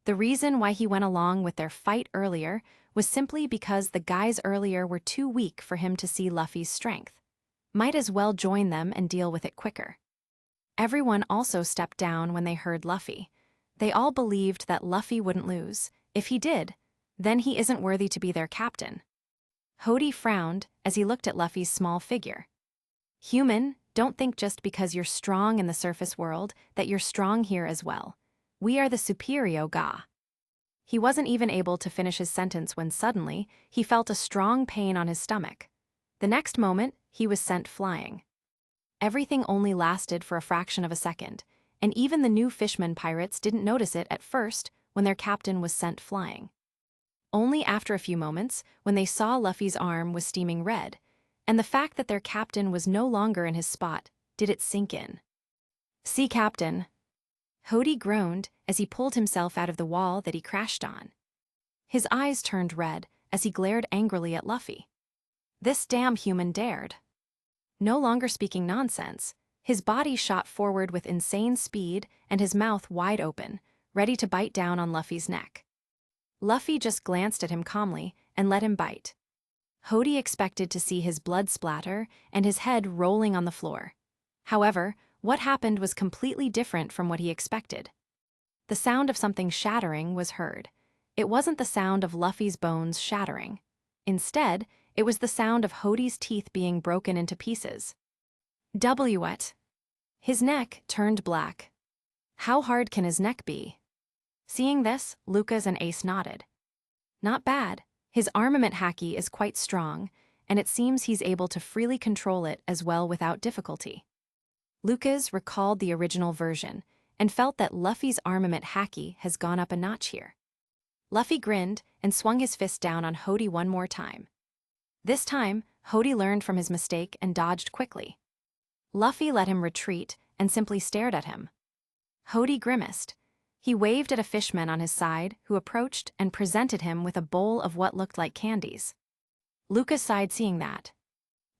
The reason why he went along with their fight earlier was simply because the guys earlier were too weak for him to see Luffy's strength. Might as well join them and deal with it quicker. Everyone also stepped down when they heard Luffy. They all believed that Luffy wouldn't lose. If he did, then he isn't worthy to be their captain. Hody frowned as he looked at Luffy's small figure. Human, don't think just because you're strong in the surface world that you're strong here as well. We are the superior ga. He wasn't even able to finish his sentence when suddenly he felt a strong pain on his stomach. The next moment, he was sent flying. Everything only lasted for a fraction of a second, and even the new fisherman pirates didn't notice it at first when their captain was sent flying. Only after a few moments, when they saw Luffy's arm was steaming red, and the fact that their captain was no longer in his spot, did it sink in. "Sea Captain." Hody groaned as he pulled himself out of the wall that he crashed on. His eyes turned red as he glared angrily at Luffy. This damn human dared. No longer speaking nonsense, his body shot forward with insane speed and his mouth wide open, ready to bite down on Luffy's neck. Luffy just glanced at him calmly and let him bite. Hody expected to see his blood splatter and his head rolling on the floor. However, what happened was completely different from what he expected. The sound of something shattering was heard. It wasn't the sound of Luffy's bones shattering. Instead, it was the sound of Hody's teeth being broken into pieces. What? His neck turned black. How hard can his neck be? Seeing this, Lucas and Ace nodded. Not bad. His armament haki is quite strong, and it seems he's able to freely control it as well without difficulty. Lucas recalled the original version and felt that Luffy's armament haki has gone up a notch here. Luffy grinned and swung his fist down on Hody one more time. This time, Hody learned from his mistake and dodged quickly. Luffy let him retreat and simply stared at him. Hody grimaced. He waved at a fishman on his side who approached and presented him with a bowl of what looked like candies. Lucas sighed seeing that.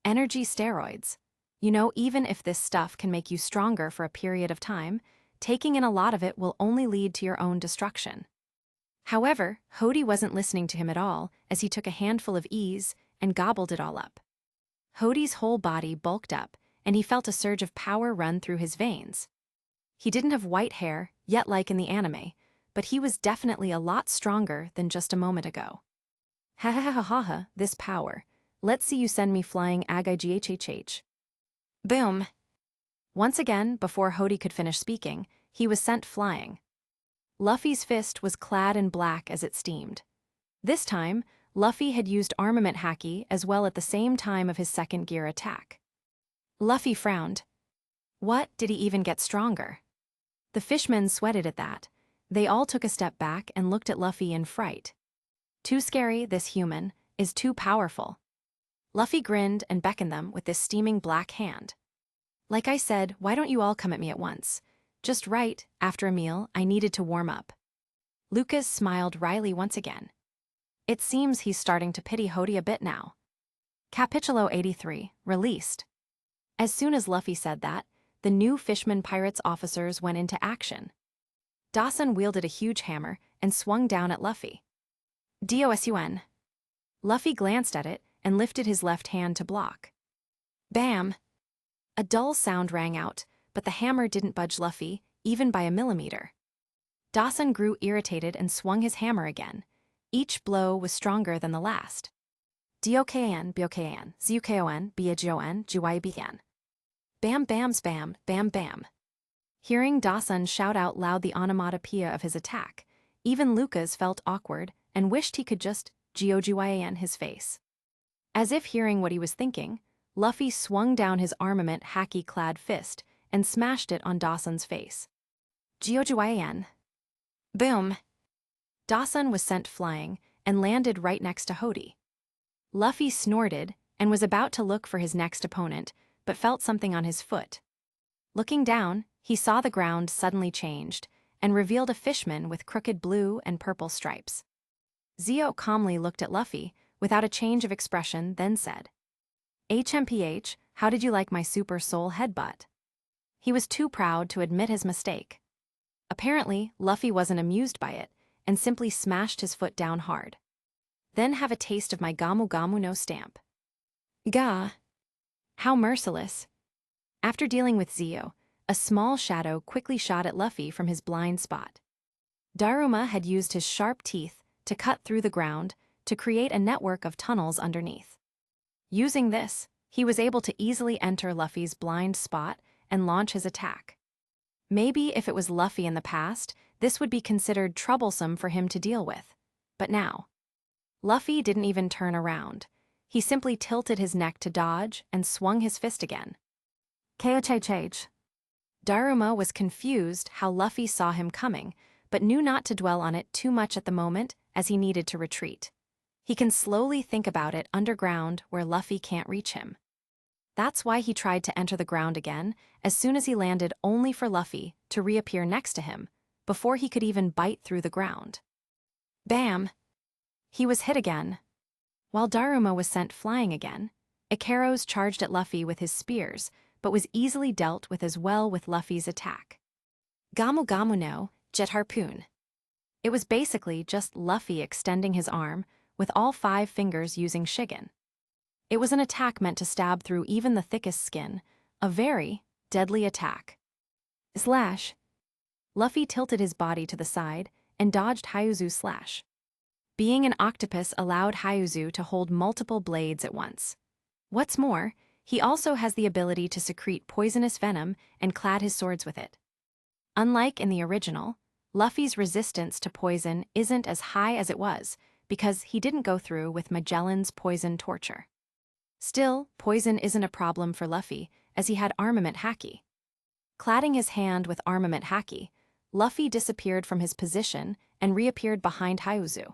Energy steroids. You know, even if this stuff can make you stronger for a period of time, taking in a lot of it will only lead to your own destruction. However, Hody wasn't listening to him at all as he took a handful of ease and gobbled it all up. Hody's whole body bulked up, and he felt a surge of power run through his veins. He didn't have white hair, yet like in the anime, but he was definitely a lot stronger than just a moment ago. Ha ha ha ha ha, this power. Let's see you send me flying ghhhh. Boom. Once again, before Hody could finish speaking, he was sent flying. Luffy's fist was clad in black as it steamed. This time, Luffy had used armament haki as well at the same time of his second gear attack. Luffy frowned. What, did he even get stronger? The fishmen sweated at that. They all took a step back and looked at Luffy in fright. Too scary, this human, is too powerful. Luffy grinned and beckoned them with this steaming black hand. Like I said, why don't you all come at me at once? Just right, after a meal, I needed to warm up. Lucas smiled wryly once again. It seems he's starting to pity Hody a bit now. Capítulo 83, released. As soon as Luffy said that, the new Fishman Pirates officers went into action. Dawson wielded a huge hammer and swung down at Luffy. DOSUN. Luffy glanced at it and lifted his left hand to block. Bam! A dull sound rang out, but the hammer didn't budge Luffy, even by a millimeter. Dawson grew irritated and swung his hammer again. Each blow was stronger than the last. DOKN, BOKN, ZUKON, BAJON, GYBN. Bam bam spam, bam bam. Hearing Dawson shout out loud the onomatopoeia of his attack, even Lucas felt awkward and wished he could just GOGYAN his face. As if hearing what he was thinking, Luffy swung down his armament haki-clad fist and smashed it on Dawson's face. GOGYAN. Boom. Dawson was sent flying and landed right next to Hody. Luffy snorted and was about to look for his next opponent, but felt something on his foot. Looking down, he saw the ground suddenly changed and revealed a fishman with crooked blue and purple stripes. Zio calmly looked at Luffy, without a change of expression, then said, "HMPH, how did you like my super soul headbutt?" He was too proud to admit his mistake. Apparently, Luffy wasn't amused by it, and simply smashed his foot down hard. "Then have a taste of my Gamu Gamu no stamp." Gah! How merciless. After dealing with Zio, a small shadow quickly shot at Luffy from his blind spot. Daruma had used his sharp teeth to cut through the ground to create a network of tunnels underneath. Using this, he was able to easily enter Luffy's blind spot and launch his attack. Maybe if it was Luffy in the past, this would be considered troublesome for him to deal with. But now, Luffy didn't even turn around. He simply tilted his neck to dodge and swung his fist again. K-O-Ch-Ch. Daruma was confused how Luffy saw him coming, but knew not to dwell on it too much at the moment, as he needed to retreat. He can slowly think about it underground where Luffy can't reach him. That's why he tried to enter the ground again as soon as he landed, only for Luffy to reappear next to him before he could even bite through the ground. Bam! He was hit again. While Daruma was sent flying again, Ikaros charged at Luffy with his spears, but was easily dealt with as well with Luffy's attack. Gamu Gamu no Jet Harpoon. It was basically just Luffy extending his arm with all 5 fingers using Shigen. It was an attack meant to stab through even the thickest skin, a very deadly attack. Slash. Luffy tilted his body to the side and dodged Hyuzu's slash. Being an octopus allowed Hyuzu to hold multiple blades at once. What's more, he also has the ability to secrete poisonous venom and clad his swords with it. Unlike in the original, Luffy's resistance to poison isn't as high as it was because he didn't go through with Magellan's poison torture. Still, poison isn't a problem for Luffy, as he had armament haki. Cladding his hand with armament haki, Luffy disappeared from his position and reappeared behind Hyuzu.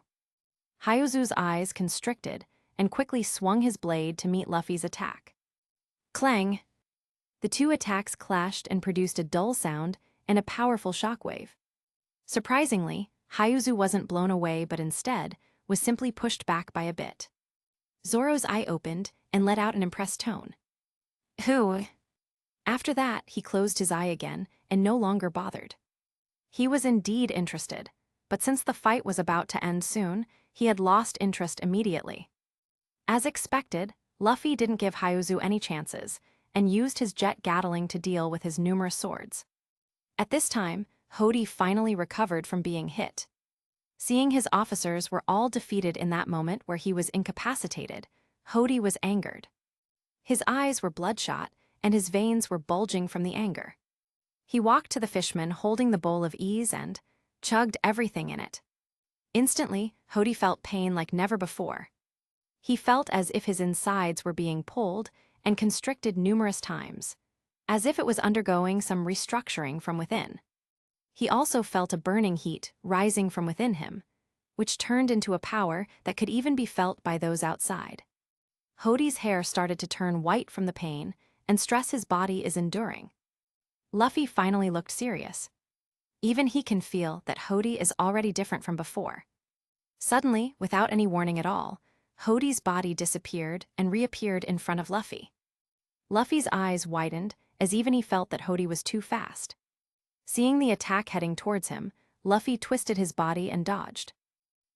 Hyuzu's eyes constricted and quickly swung his blade to meet Luffy's attack. Clang! The 2 attacks clashed and produced a dull sound and a powerful shockwave. Surprisingly, Hyuzu wasn't blown away but instead was simply pushed back by a bit. Zoro's eye opened and let out an impressed tone. Who? After that, he closed his eye again and no longer bothered. He was indeed interested, but since the fight was about to end soon, he had lost interest immediately. As expected, Luffy didn't give Hyuzu any chances and used his jet Gatling to deal with his numerous swords. At this time, Hody finally recovered from being hit. Seeing his officers were all defeated in that moment where he was incapacitated, Hody was angered. His eyes were bloodshot and his veins were bulging from the anger. He walked to the fishman holding the bowl of ease and chugged everything in it. Instantly, Hody felt pain like never before. He felt as if his insides were being pulled and constricted numerous times, as if it was undergoing some restructuring from within. He also felt a burning heat rising from within him, which turned into a power that could even be felt by those outside. Hody's hair started to turn white from the pain and stress his body is enduring. Luffy finally looked serious. Even he can feel that Hody is already different from before. Suddenly, without any warning at all, Hody's body disappeared and reappeared in front of Luffy. Luffy's eyes widened as even he felt that Hody was too fast. Seeing the attack heading towards him, Luffy twisted his body and dodged.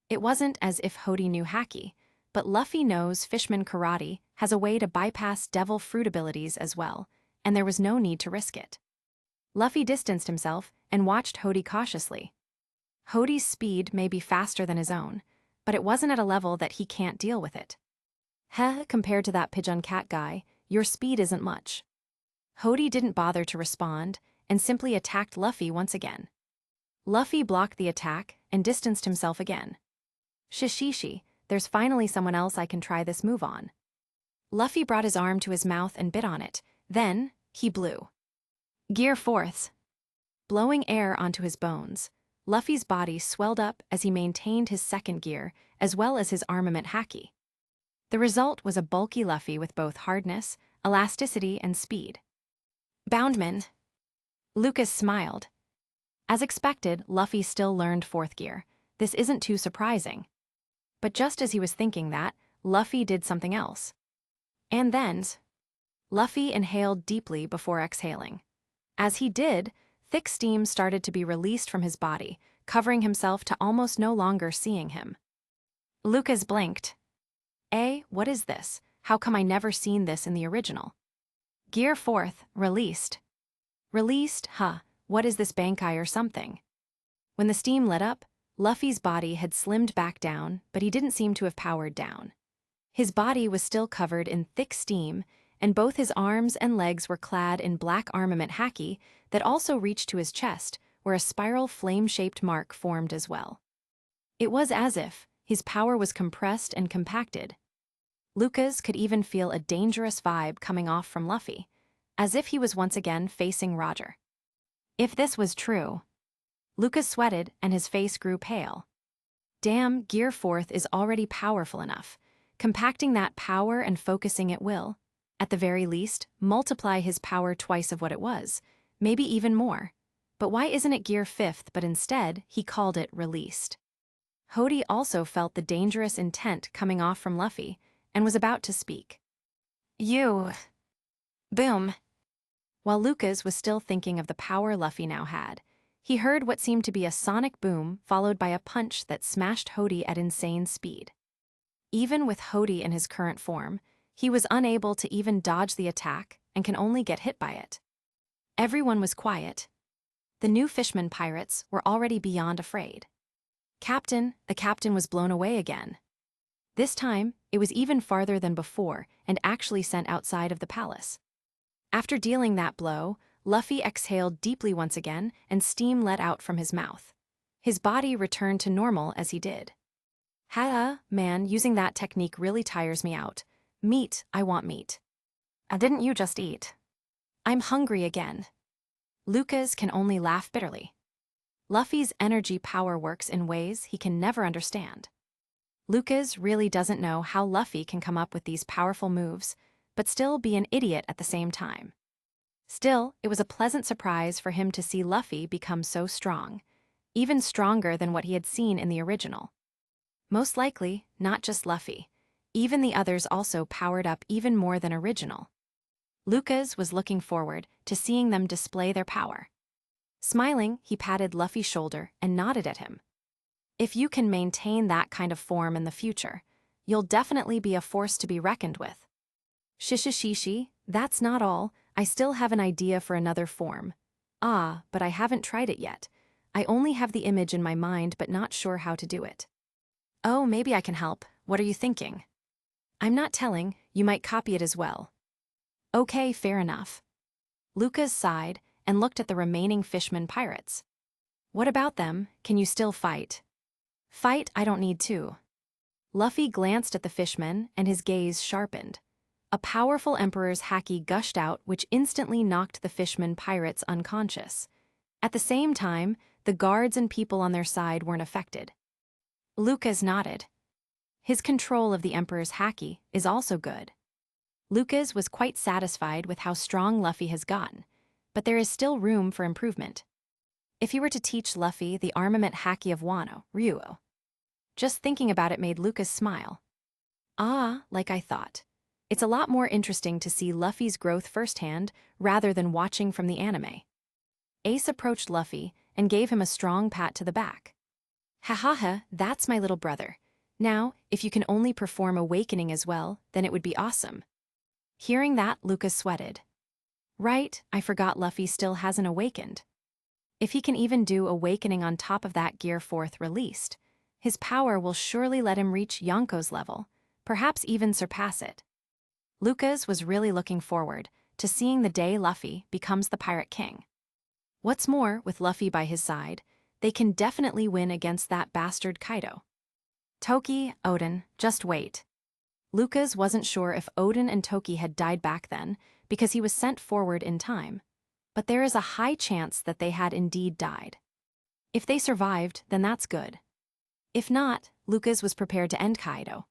It wasn't as if Hody knew haki, but Luffy knows Fishman Karate has a way to bypass devil fruit abilities as well, and there was no need to risk it. Luffy distanced himself and watched Hody cautiously. Hody's speed may be faster than his own, but it wasn't at a level that he can't deal with it. Heh, compared to that pigeon cat guy, your speed isn't much. Hody didn't bother to respond and simply attacked Luffy once again. Luffy blocked the attack and distanced himself again. Shishishi, there's finally someone else I can try this move on. Luffy brought his arm to his mouth and bit on it, then he blew. Gear fourths. Blowing air onto his bones, Luffy's body swelled up as he maintained his second gear as well as his armament haki. The result was a bulky Luffy with both hardness, elasticity, and speed. Boundman. Lucas smiled. As expected, Luffy still learned fourth gear. This isn't too surprising. But just as he was thinking that, Luffy did something else. And then, Luffy inhaled deeply before exhaling. As he did, thick steam started to be released from his body, covering himself to almost no longer seeing him. Lucas blinked. What is this? How come I never seen this in the original? Gear 4th, released. Released, huh? What is this Bankai or something? When the steam lit up, Luffy's body had slimmed back down, but he didn't seem to have powered down. His body was still covered in thick steam, and both his arms and legs were clad in black armament haki that also reached to his chest, where a spiral flame-shaped mark formed as well. It was as if his power was compressed and compacted. Lucas could even feel a dangerous vibe coming off from Luffy, as if he was once again facing Roger. If this was true, Lucas sweated and his face grew pale. Damn, Gear 4th is already powerful enough. Compacting that power and focusing it will, at the very least, multiply his power twice of what it was, maybe even more. But why isn't it Gear 5th, but instead, he called it released? Hody also felt the dangerous intent coming off from Luffy, and was about to speak. You. Boom. While Lucas was still thinking of the power Luffy now had, he heard what seemed to be a sonic boom followed by a punch that smashed Hody at insane speed. Even with Hody in his current form, he was unable to even dodge the attack and can only get hit by it. Everyone was quiet. The new fisherman pirates were already beyond afraid. The captain was blown away again. This time, it was even farther than before and actually sent outside of the palace. After dealing that blow, Luffy exhaled deeply once again and steam let out from his mouth. His body returned to normal as he did. Man, using that technique really tires me out. Meat, I want meat. Didn't you just eat? I'm hungry again. Lucas can only laugh bitterly. Luffy's energy power works in ways he can never understand. Lucas really doesn't know how Luffy can come up with these powerful moves, but still be an idiot at the same time. Still, it was a pleasant surprise for him to see Luffy become so strong, even stronger than what he had seen in the original. Most likely, not just Luffy. Even the others also powered up even more than original. Lucas was looking forward to seeing them display their power. Smiling, he patted Luffy's shoulder and nodded at him. If you can maintain that kind of form in the future, you'll definitely be a force to be reckoned with. Shishishishi, that's not all. I still have an idea for another form. But I haven't tried it yet. I only have the image in my mind but not sure how to do it. Oh, maybe I can help. What are you thinking? I'm not telling, you might copy it as well. Okay, fair enough. Lucas sighed and looked at the remaining fishman pirates. What about them? Can you still fight? Fight, I don't need to. Luffy glanced at the fishmen and his gaze sharpened. A powerful emperor's haki gushed out which instantly knocked the fishman pirates unconscious. At the same time, the guards and people on their side weren't affected. Lucas nodded. His control of the emperor's haki is also good. Lucas was quite satisfied with how strong Luffy has gotten, but there is still room for improvement. If he were to teach Luffy the armament haki of Wano, Ryuo. Just thinking about it made Lucas smile. Like I thought. It's a lot more interesting to see Luffy's growth firsthand rather than watching from the anime. Ace approached Luffy and gave him a strong pat to the back. That's my little brother. Now, if you can only perform awakening as well, then it would be awesome. Hearing that, Lucas sweated. Right, I forgot Luffy still hasn't awakened. If he can even do awakening on top of that Gear 4th released, his power will surely let him reach Yonko's level, perhaps even surpass it. Lucas was really looking forward to seeing the day Luffy becomes the Pirate King. What's more, with Luffy by his side, they can definitely win against that bastard Kaido. Toki, Oden, just wait. Lucas wasn't sure if Oden and Toki had died back then because he was sent forward in time, but there is a high chance that they had indeed died. If they survived, then that's good. If not, Lucas was prepared to end Kaido.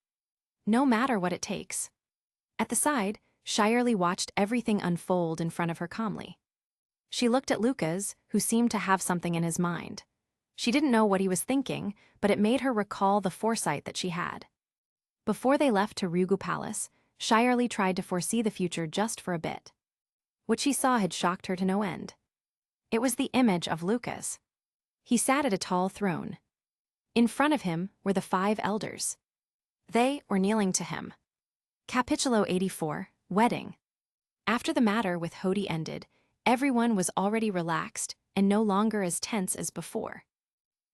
No matter what it takes. At the side, Shirley watched everything unfold in front of her calmly. She looked at Lucas, who seemed to have something in his mind. She didn't know what he was thinking, but it made her recall the foresight that she had. Before they left to Ryugu Palace, Shirley tried to foresee the future just for a bit. What she saw had shocked her to no end. It was the image of Lucas. He sat at a tall throne. In front of him were the 5 elders. They were kneeling to him. Capitulo 84, Wedding. After the matter with Hody ended, everyone was already relaxed and no longer as tense as before.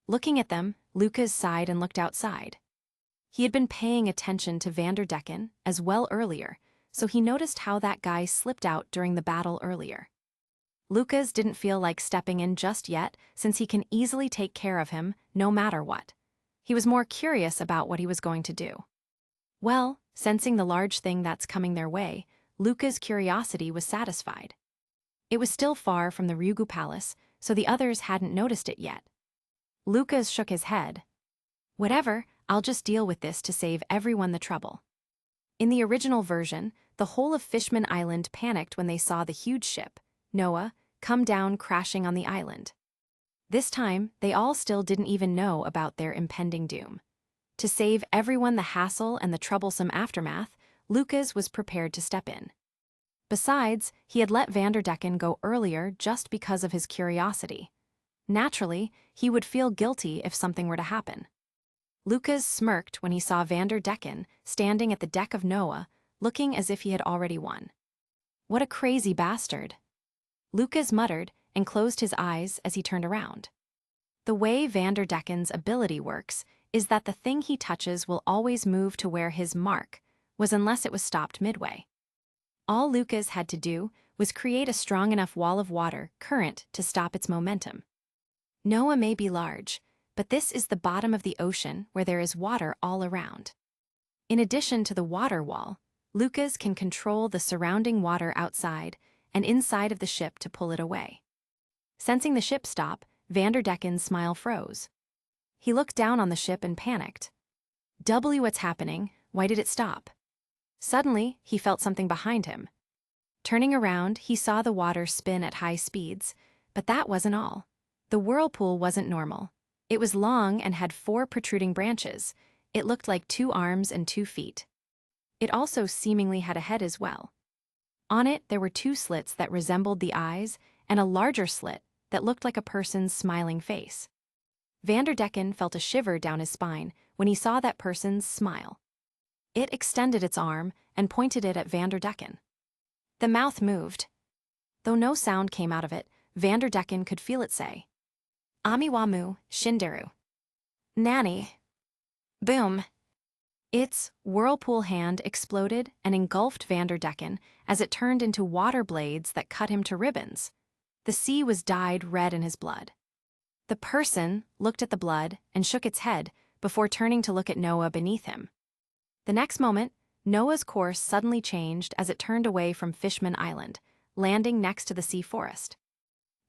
Looking at them, Lucas sighed and looked outside. He had been paying attention to Vanderdecken as well earlier, so he noticed how that guy slipped out during the battle earlier. Lucas didn't feel like stepping in just yet, since he can easily take care of him no matter what. He was more curious about what he was going to do. Well, sensing the large thing that's coming their way, Lucas' curiosity was satisfied. It was still far from the Ryugu Palace, so the others hadn't noticed it yet. Lucas shook his head. Whatever, I'll just deal with this to save everyone the trouble. In the original version, the whole of Fishman Island panicked when they saw the huge ship, Noah, come down crashing on the island. This time, they all still didn't even know about their impending doom. To save everyone the hassle and the troublesome aftermath, Lucas was prepared to step in. Besides, he had let Vanderdecken go earlier just because of his curiosity. Naturally, he would feel guilty if something were to happen. Lucas smirked when he saw Vanderdecken standing at the deck of Noah, looking as if he had already won. What a crazy bastard. Lucas muttered and closed his eyes as he turned around. The way Vanderdecken's ability works is that the thing he touches will always move to where his mark was unless it was stopped midway. All Lucas had to do was create a strong enough wall of water current to stop its momentum. Noah may be large, but this is the bottom of the ocean where there is water all around. In addition to the water wall, Lucas can control the surrounding water outside and inside of the ship to pull it away. Sensing the ship stop, Vanderdecken's smile froze. He looked down on the ship and panicked. What's happening? Why did it stop? Suddenly, he felt something behind him. Turning around, he saw the water spin at high speeds, but that wasn't all. The whirlpool wasn't normal. It was long and had 4 protruding branches. It looked like 2 arms and 2 feet. It also seemingly had a head as well. On it, there were 2 slits that resembled the eyes and a larger slit that looked like a person's smiling face. Vanderdecken felt a shiver down his spine when he saw that person's smile. It extended its arm and pointed it at Vanderdecken. The mouth moved. Though no sound came out of it, Vanderdecken could feel it say, Amiwamu Shinderu. Nanny. Boom. Its whirlpool hand exploded and engulfed Vanderdecken as it turned into water blades that cut him to ribbons. The sea was dyed red in his blood. The person looked at the blood and shook its head before turning to look at Noah beneath him. The next moment, Noah's course suddenly changed as it turned away from Fishman Island, landing next to the sea forest.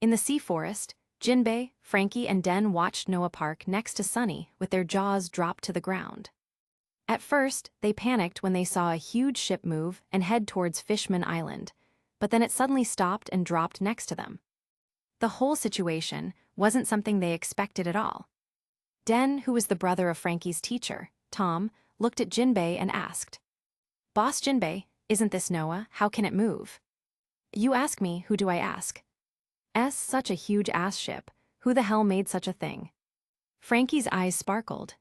In the sea forest, Jinbei, Frankie, and Den watched Noah park next to Sunny with their jaws dropped to the ground. At first, they panicked when they saw a huge ship move and head towards Fishman Island, but then it suddenly stopped and dropped next to them. The whole situation wasn't something they expected at all. Den, who was the brother of Frankie's teacher, Tom, looked at Jinbei and asked, Boss Jinbei, isn't this Noah? How can it move? You ask me, who do I ask? Such a huge ass ship. Who the hell made such a thing? Frankie's eyes sparkled.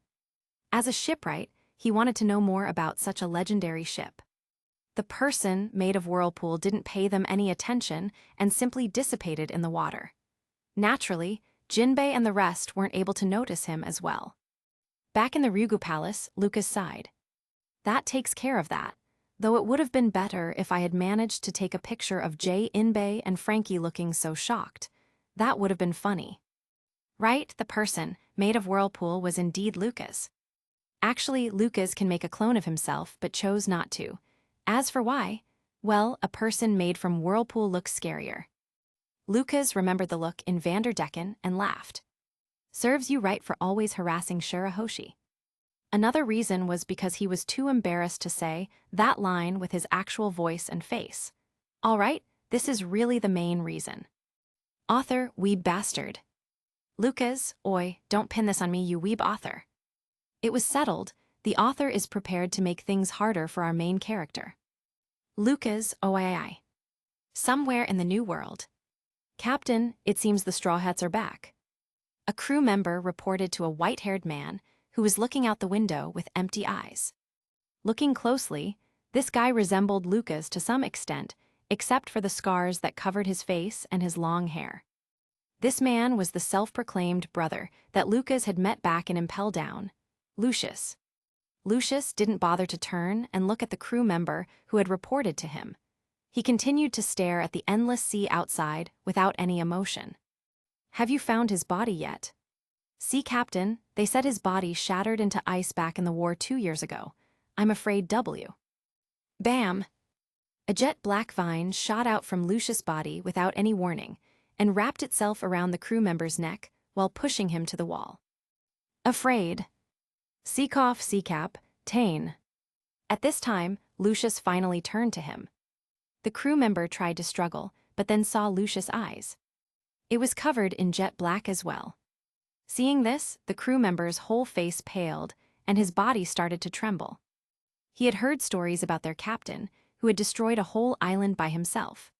As a shipwright, he wanted to know more about such a legendary ship. The person made of whirlpool didn't pay them any attention and simply dissipated in the water. Naturally, Jinbei and the rest weren't able to notice him as well. Back in the Ryugu Palace, Lucas sighed. That takes care of that, though it would have been better if I had managed to take a picture of Jinbei and Frankie looking so shocked. That would have been funny. Right, the person made of whirlpool was indeed Lucas. Actually, Lucas can make a clone of himself but chose not to. As for why, well, a person made from whirlpool looks scarier. Lucas remembered the look in Vanderdecken and laughed. Serves you right for always harassing Shirahoshi. Another reason was because he was too embarrassed to say that line with his actual voice and face. All right, this is really the main reason. Author, weeb bastard. Lucas, oi, don't pin this on me, you weeb author. It was settled. The author is prepared to make things harder for our main character. Lucas, oi. Somewhere in the New World. Captain, it seems the Straw Hats are back. A crew member reported to a white-haired man who was looking out the window with empty eyes. Looking closely, this guy resembled Lucas to some extent, except for the scars that covered his face and his long hair. This man was the self-proclaimed brother that Lucas had met back in Impel Down, Lucius. Lucius didn't bother to turn and look at the crew member who had reported to him. He continued to stare at the endless sea outside without any emotion. Have you found his body yet? Sea Captain, they said his body shattered into ice back in the war 2 years ago. I'm afraid W. Bam! A jet black vine shot out from Lucius' body without any warning and wrapped itself around the crew member's neck while pushing him to the wall. Afraid. Seacough, Seacap, Tane. At this time, Lucius finally turned to him. The crew member tried to struggle, but then saw Lucius' eyes. It was covered in jet black as well. Seeing this, the crew member's whole face paled, and his body started to tremble. He had heard stories about their captain, who had destroyed a whole island by himself.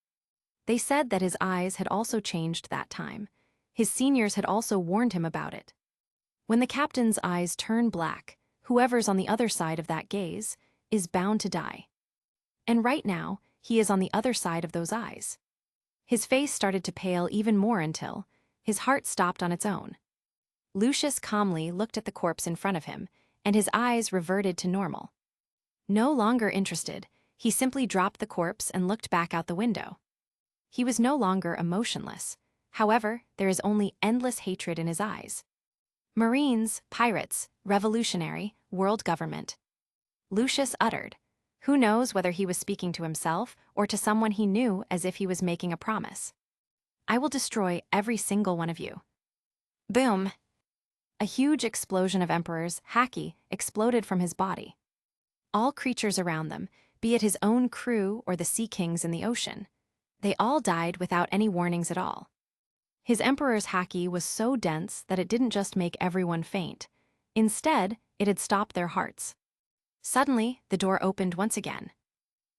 They said that his eyes had also changed that time. His seniors had also warned him about it. When the captain's eyes turn black, whoever's on the other side of that gaze is bound to die. And right now, he is on the other side of those eyes. His face started to pale even more until his heart stopped on its own. Lucius calmly looked at the corpse in front of him, and his eyes reverted to normal. No longer interested, he simply dropped the corpse and looked back out the window. He was no longer emotionless. However, there is only endless hatred in his eyes. Marines, pirates, revolutionary, world government. Lucius uttered. Who knows whether he was speaking to himself or to someone he knew, as if he was making a promise. I will destroy every single one of you. Boom! A huge explosion of Emperor's haki exploded from his body. All creatures around them, be it his own crew or the sea kings in the ocean, they all died without any warnings at all. His Emperor's haki was so dense that it didn't just make everyone faint. Instead, it had stopped their hearts. Suddenly, the door opened once again.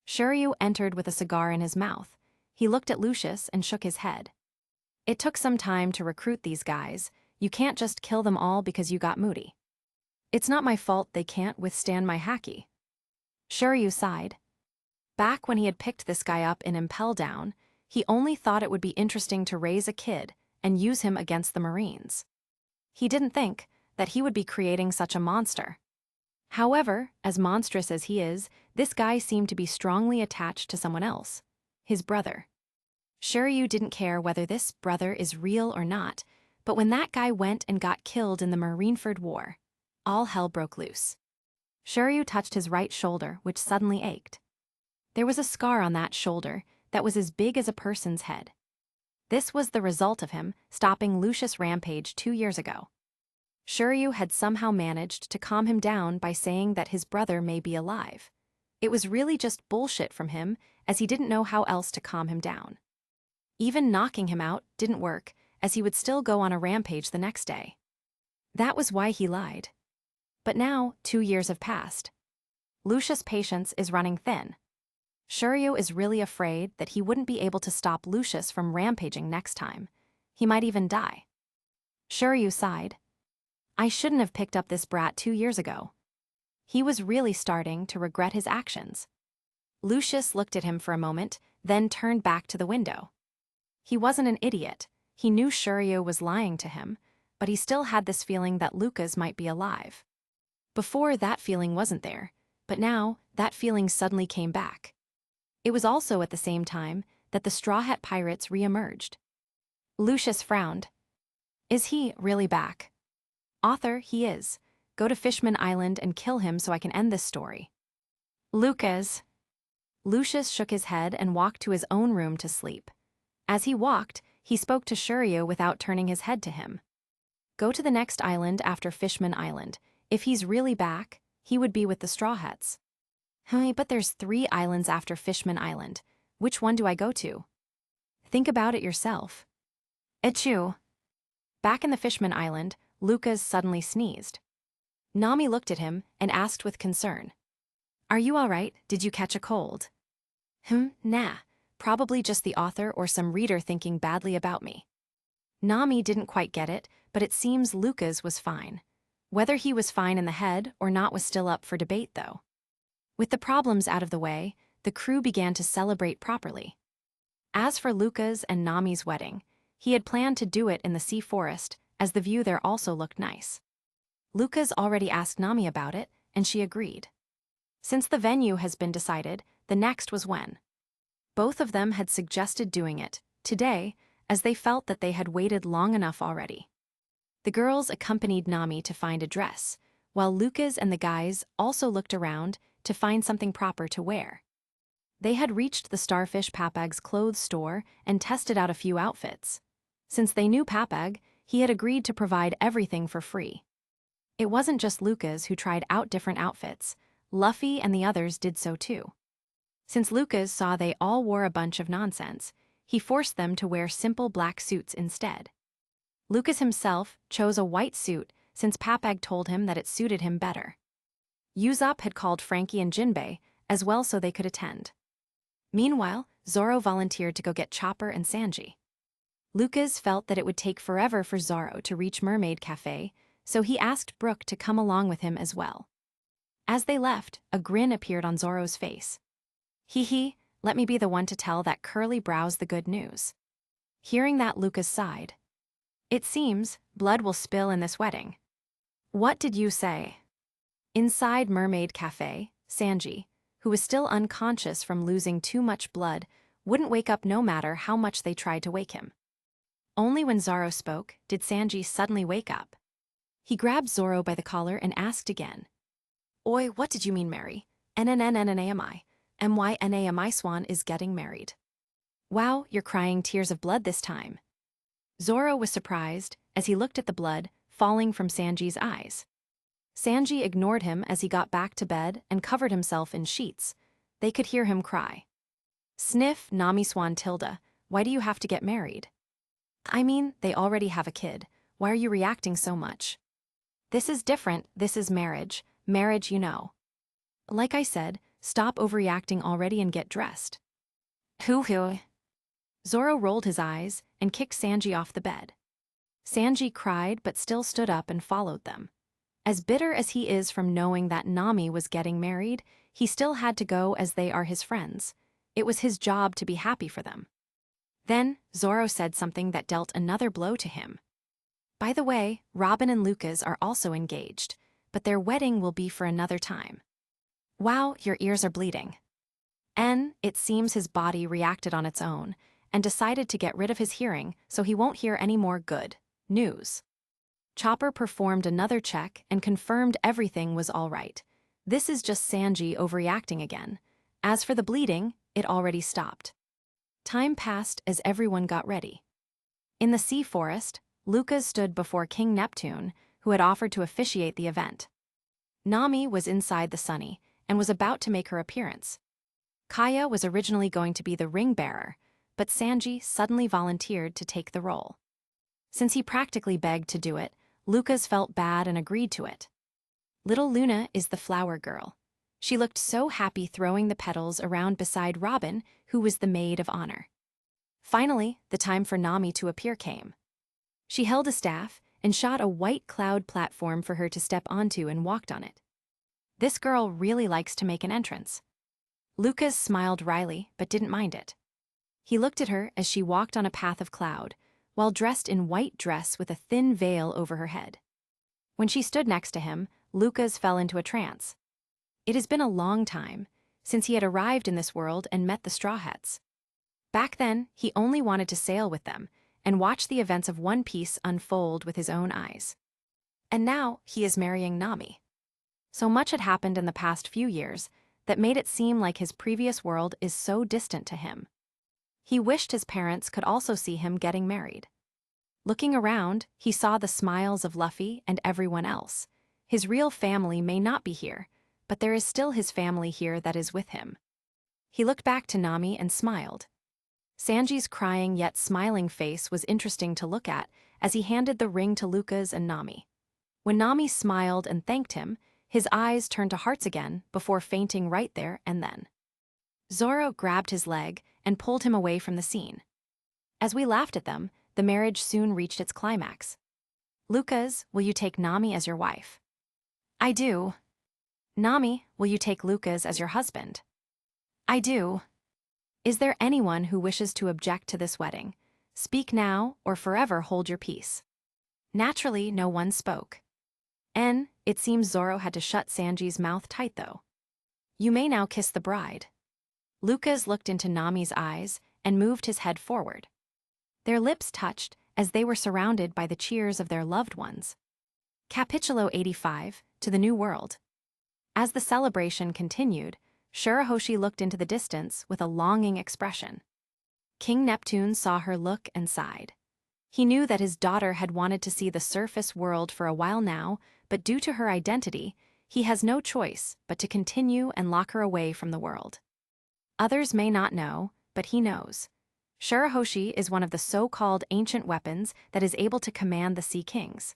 Shiryu entered with a cigar in his mouth. He looked at Lucius and shook his head. It took some time to recruit these guys. You can't just kill them all because you got moody. It's not my fault they can't withstand my haki. Shiryu sighed. Back when he had picked this guy up in Impel Down, he only thought it would be interesting to raise a kid and use him against the Marines. He didn't think that he would be creating such a monster. However, as monstrous as he is, this guy seemed to be strongly attached to someone else, his brother. Shiryu didn't care whether this brother is real or not, but when that guy went and got killed in the Marineford War, all hell broke loose. Shiryu touched his right shoulder, which suddenly ached. There was a scar on that shoulder that was as big as a person's head. This was the result of him stopping Lucius' rampage 2 years ago. Shiryu had somehow managed to calm him down by saying that his brother may be alive. It was really just bullshit from him, as he didn't know how else to calm him down. Even knocking him out didn't work, as he would still go on a rampage the next day. That was why he lied. But now, 2 years have passed. Lucius' patience is running thin. Shiryu is really afraid that he wouldn't be able to stop Lucius from rampaging next time. He might even die. Shiryu sighed. I shouldn't have picked up this brat 2 years ago. He was really starting to regret his actions. Lucius looked at him for a moment, then turned back to the window. He wasn't an idiot. He knew Shiryu was lying to him, but he still had this feeling that Lucas might be alive. Before, that feeling wasn't there, but now that feeling suddenly came back. It was also at the same time that the Straw Hat pirates re-emerged. Lucius frowned. Is he really back? Author, he is. Go to Fishman Island and kill him so I can end this story. Lucas. Lucius shook his head and walked to his own room to sleep. As he walked, he spoke to Shiryu without turning his head to him. Go to the next island after Fishman Island. If he's really back, he would be with the Straw Hats. Hey, but there's 3 islands after Fishman Island. Which one do I go to? Think about it yourself. Achoo. Back in the Fishman Island, Lucas suddenly sneezed. Nami looked at him and asked with concern. Are you all right? Did you catch a cold? Nah. Probably just the author or some reader thinking badly about me. Nami didn't quite get it, but it seems Lucas was fine. Whether he was fine in the head or not was still up for debate, though. With the problems out of the way, the crew began to celebrate properly. As for Lucas and Nami's wedding, he had planned to do it in the sea forest, as the view there also looked nice. Lucas already asked Nami about it, and she agreed. Since the venue has been decided, the next was when. Both of them had suggested doing it, today, as they felt that they had waited long enough already. The girls accompanied Nami to find a dress, while Lucas and the guys also looked around to find something proper to wear. They had reached the Starfish Papag's clothes store and tested out a few outfits. Since they knew Papag, he had agreed to provide everything for free. It wasn't just Lucas who tried out different outfits. Luffy and the others did so too. Since Lucas saw they all wore a bunch of nonsense, he forced them to wear simple black suits instead. Lucas himself chose a white suit since Papag told him that it suited him better. Usopp had called Frankie and Jinbei as well so they could attend. Meanwhile, Zoro volunteered to go get Chopper and Sanji. Lucas felt that it would take forever for Zoro to reach Mermaid Cafe, so he asked Brook to come along with him as well. As they left, a grin appeared on Zoro's face. Hee, let me be the one to tell that curly brows the good news. Hearing that, Lucas sighed. It seems blood will spill in this wedding. What did you say? Inside Mermaid Cafe, Sanji, who was still unconscious from losing too much blood, wouldn't wake up no matter how much they tried to wake him. Only when Zoro spoke did Sanji suddenly wake up. He grabbed Zoro by the collar and asked again. Oi, what did you mean, Mary? NNNNAMI. MYNAMI Swan is getting married. Wow, you're crying tears of blood this time. Zoro was surprised as he looked at the blood falling from Sanji's eyes. Sanji ignored him as he got back to bed and covered himself in sheets. They could hear him cry. Sniff, Nami Swan Tilda, why do you have to get married? I mean, they already have a kid. Why are you reacting so much? This is different, this is marriage. Marriage, you know. Like I said, stop overreacting already and get dressed. Hoo-hoo. Zoro rolled his eyes and kicked Sanji off the bed. Sanji cried but still stood up and followed them. As bitter as he is from knowing that Nami was getting married, he still had to go as they are his friends. It was his job to be happy for them. Then, Zoro said something that dealt another blow to him. By the way, Robin and Lucas are also engaged, but their wedding will be for another time. Wow, your ears are bleeding. It seems his body reacted on its own and decided to get rid of his hearing so he won't hear any more good news. Chopper performed another check and confirmed everything was all right. This is just Sanji overreacting again. As for the bleeding, it already stopped. Time passed as everyone got ready. In the sea forest, Lucas stood before King Neptune, who had offered to officiate the event. Nami was inside the Sunny and was about to make her appearance. Kaya was originally going to be the ring bearer, but Sanji suddenly volunteered to take the role. Since he practically begged to do it, Lucas felt bad and agreed to it. Little Luna is the flower girl. She looked so happy throwing the petals around beside Robin, who was the maid of honor. Finally, the time for Nami to appear came. She held a staff and shot a white cloud platform for her to step onto and walked on it. This girl really likes to make an entrance. Lucas smiled wryly, but didn't mind it. He looked at her as she walked on a path of cloud, while dressed in white dress with a thin veil over her head. When she stood next to him, Lucas fell into a trance. It has been a long time since he had arrived in this world and met the Straw Hats. Back then, he only wanted to sail with them and watch the events of One Piece unfold with his own eyes. And now, he is marrying Nami. So much had happened in the past few years that made it seem like his previous world is so distant to him. He wished his parents could also see him getting married. Looking around, he saw the smiles of Luffy and everyone else. His real family may not be here, but there is still his family here that is with him. He looked back to Nami and smiled. Sanji's crying yet smiling face was interesting to look at as he handed the ring to Lucas and Nami. When Nami smiled and thanked him, his eyes turned to hearts again before fainting right there and then. Zoro grabbed his leg and pulled him away from the scene. As we laughed at them, the marriage soon reached its climax. Lucas, will you take Nami as your wife? I do. Nami, will you take Lucas as your husband? I do. Is there anyone who wishes to object to this wedding? Speak now or forever hold your peace. Naturally, no one spoke. It seems Zoro had to shut Sanji's mouth tight though. You may now kiss the bride. Lucas looked into Nami's eyes and moved his head forward. Their lips touched as they were surrounded by the cheers of their loved ones. Capítulo 85, To the New World. As the celebration continued, Shirahoshi looked into the distance with a longing expression. King Neptune saw her look and sighed. He knew that his daughter had wanted to see the surface world for a while now, but due to her identity, he has no choice but to continue and lock her away from the world. Others may not know, but he knows. Shirahoshi is one of the so-called ancient weapons that is able to command the Sea Kings.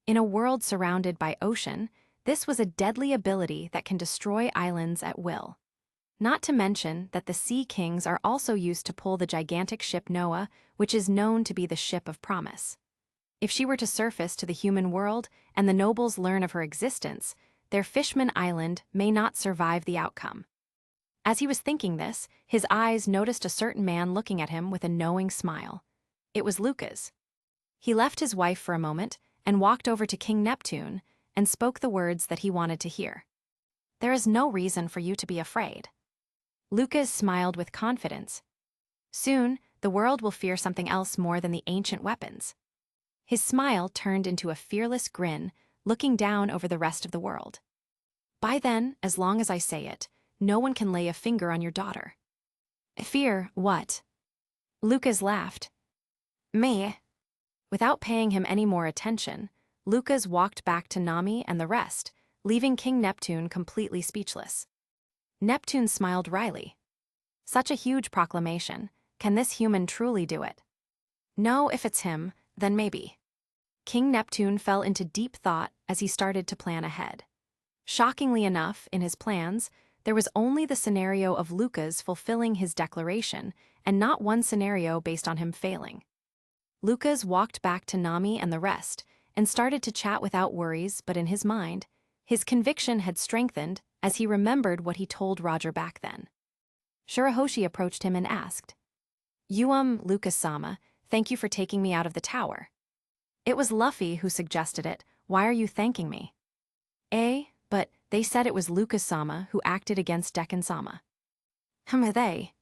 In a world surrounded by ocean, this was a deadly ability that can destroy islands at will. Not to mention that the Sea Kings are also used to pull the gigantic ship Noah, which is known to be the Ship of Promise. If she were to surface to the human world and the nobles learn of her existence, their Fishman Island may not survive the outcome. As he was thinking this, his eyes noticed a certain man looking at him with a knowing smile. It was Lucas. He left his wife for a moment and walked over to King Neptune and spoke the words that he wanted to hear. There is no reason for you to be afraid. Lucas smiled with confidence. Soon, the world will fear something else more than the ancient weapons. His smile turned into a fearless grin, looking down over the rest of the world. By then, as long as I say it, no one can lay a finger on your daughter. Fear what? Lucas laughed. Me. Without paying him any more attention, Lucas walked back to Nami and the rest, leaving King Neptune completely speechless. Neptune smiled wryly. Such a huge proclamation. Can this human truly do it? No, if it's him, then maybe. King Neptune fell into deep thought as he started to plan ahead. Shockingly enough, in his plans, there was only the scenario of Lucas fulfilling his declaration, and not one scenario based on him failing. Lucas walked back to Nami and the rest, and started to chat without worries, but in his mind, his conviction had strengthened as he remembered what he told Roger back then. Shirahoshi approached him and asked, Lucas-sama, thank you for taking me out of the tower. It was Luffy who suggested it. Why are you thanking me? But they said it was Lucas-sama who acted against Dekken-sama. They?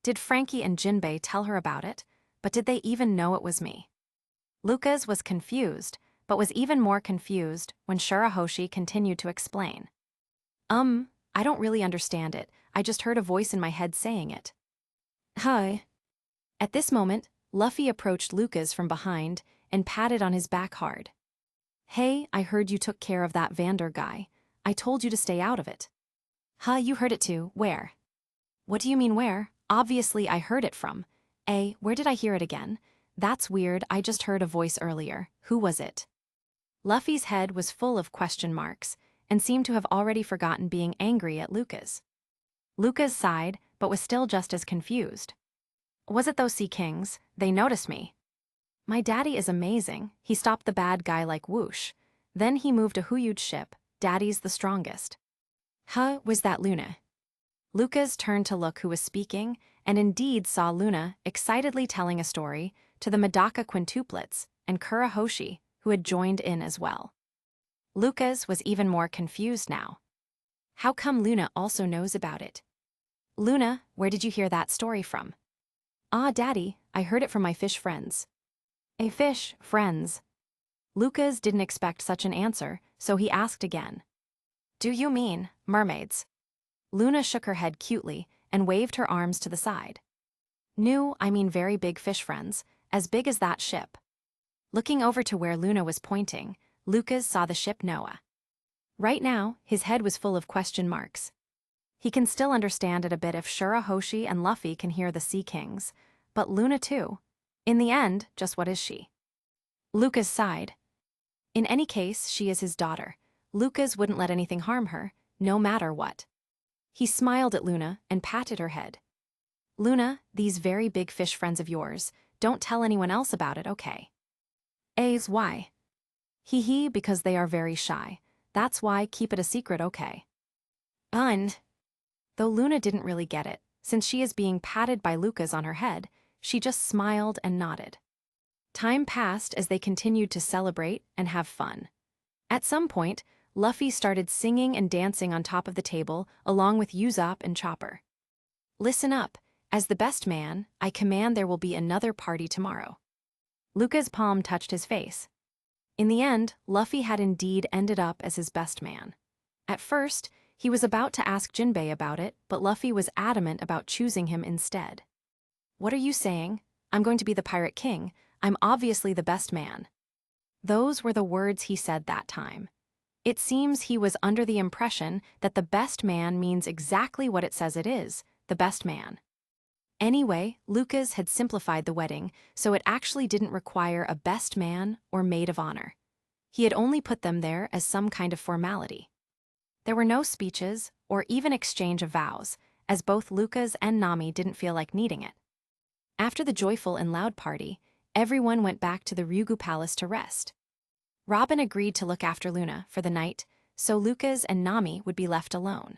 Did Frankie and Jinbei tell her about it? But did they even know it was me? Lucas was confused, but was even more confused when Shirahoshi continued to explain. I don't really understand it. I just heard a voice in my head saying it. Hi. At this moment, Luffy approached Lucas from behind and patted on his back hard. Hey, I heard you took care of that Vander guy. I told you to stay out of it. You heard it too. Where? What do you mean where? Obviously I heard it from. Where did I hear it again? That's weird, I just heard a voice earlier. Who was it? Luffy's head was full of question marks, and seemed to have already forgotten being angry at Lucas. Lucas sighed, but was still just as confused. Was it those Sea Kings? They noticed me. My daddy is amazing. He stopped the bad guy like whoosh. Then he moved a huge ship. Daddy's the strongest. Was that Luna? Lucas turned to look who was speaking, and indeed saw Luna excitedly telling a story to the Medaka quintuplets and Kurahoshi, who had joined in as well. Lucas was even more confused now. How come Luna also knows about it? Luna, where did you hear that story from? Daddy, I heard it from my fish friends. Fish friends? Lucas didn't expect such an answer, so he asked again. Do you mean mermaids? Luna shook her head cutely and waved her arms to the side. I mean very big fish friends, as big as that ship. Looking over to where Luna was pointing, Lucas saw the ship Noah. Right now, his head was full of question marks. He can still understand it a bit if Shura Hoshi and Luffy can hear the Sea Kings, but Luna too. In the end, just what is she? Lucas sighed. In any case, she is his daughter. Lucas wouldn't let anything harm her, no matter what. He smiled at Luna and patted her head. Luna, these very big fish friends of yours, don't tell anyone else about it, okay? A's why? Hee, because they are very shy. That's why, keep it a secret, okay? Though Luna didn't really get it, since she is being patted by Lucas on her head, she just smiled and nodded. Time passed as they continued to celebrate and have fun. At some point, Luffy started singing and dancing on top of the table along with Usopp and Chopper. Listen up, as the best man, I command there will be another party tomorrow. Luca's palm touched his face. In the end, Luffy had indeed ended up as his best man. At first, he was about to ask Jinbei about it, but Luffy was adamant about choosing him instead. What are you saying? I'm going to be the Pirate King. I'm obviously the best man. Those were the words he said that time. It seems he was under the impression that the best man means exactly what it says it is, the best man. Anyway, Lucas had simplified the wedding, so it actually didn't require a best man or maid of honor. He had only put them there as some kind of formality. There were no speeches or even exchange of vows, as both Lucas and Nami didn't feel like needing it. After the joyful and loud party, everyone went back to the Ryugu Palace to rest. Robin agreed to look after Luna for the night, so Lucas and Nami would be left alone.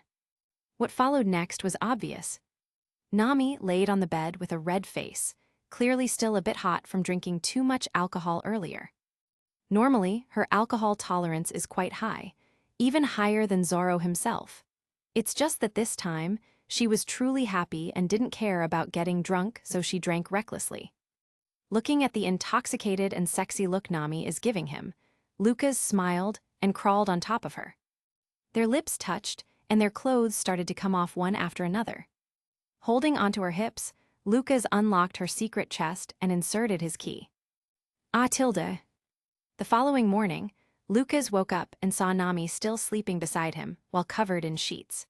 What followed next was obvious. Nami laid on the bed with a red face, clearly still a bit hot from drinking too much alcohol earlier. Normally, her alcohol tolerance is quite high, even higher than Zoro himself. It's just that this time, she was truly happy and didn't care about getting drunk, so she drank recklessly. Looking at the intoxicated and sexy look Nami is giving him, Lucas smiled and crawled on top of her. Their lips touched, and their clothes started to come off one after another. Holding onto her hips, Lucas unlocked her secret chest and inserted his key. The following morning, Lucas woke up and saw Nami still sleeping beside him while covered in sheets.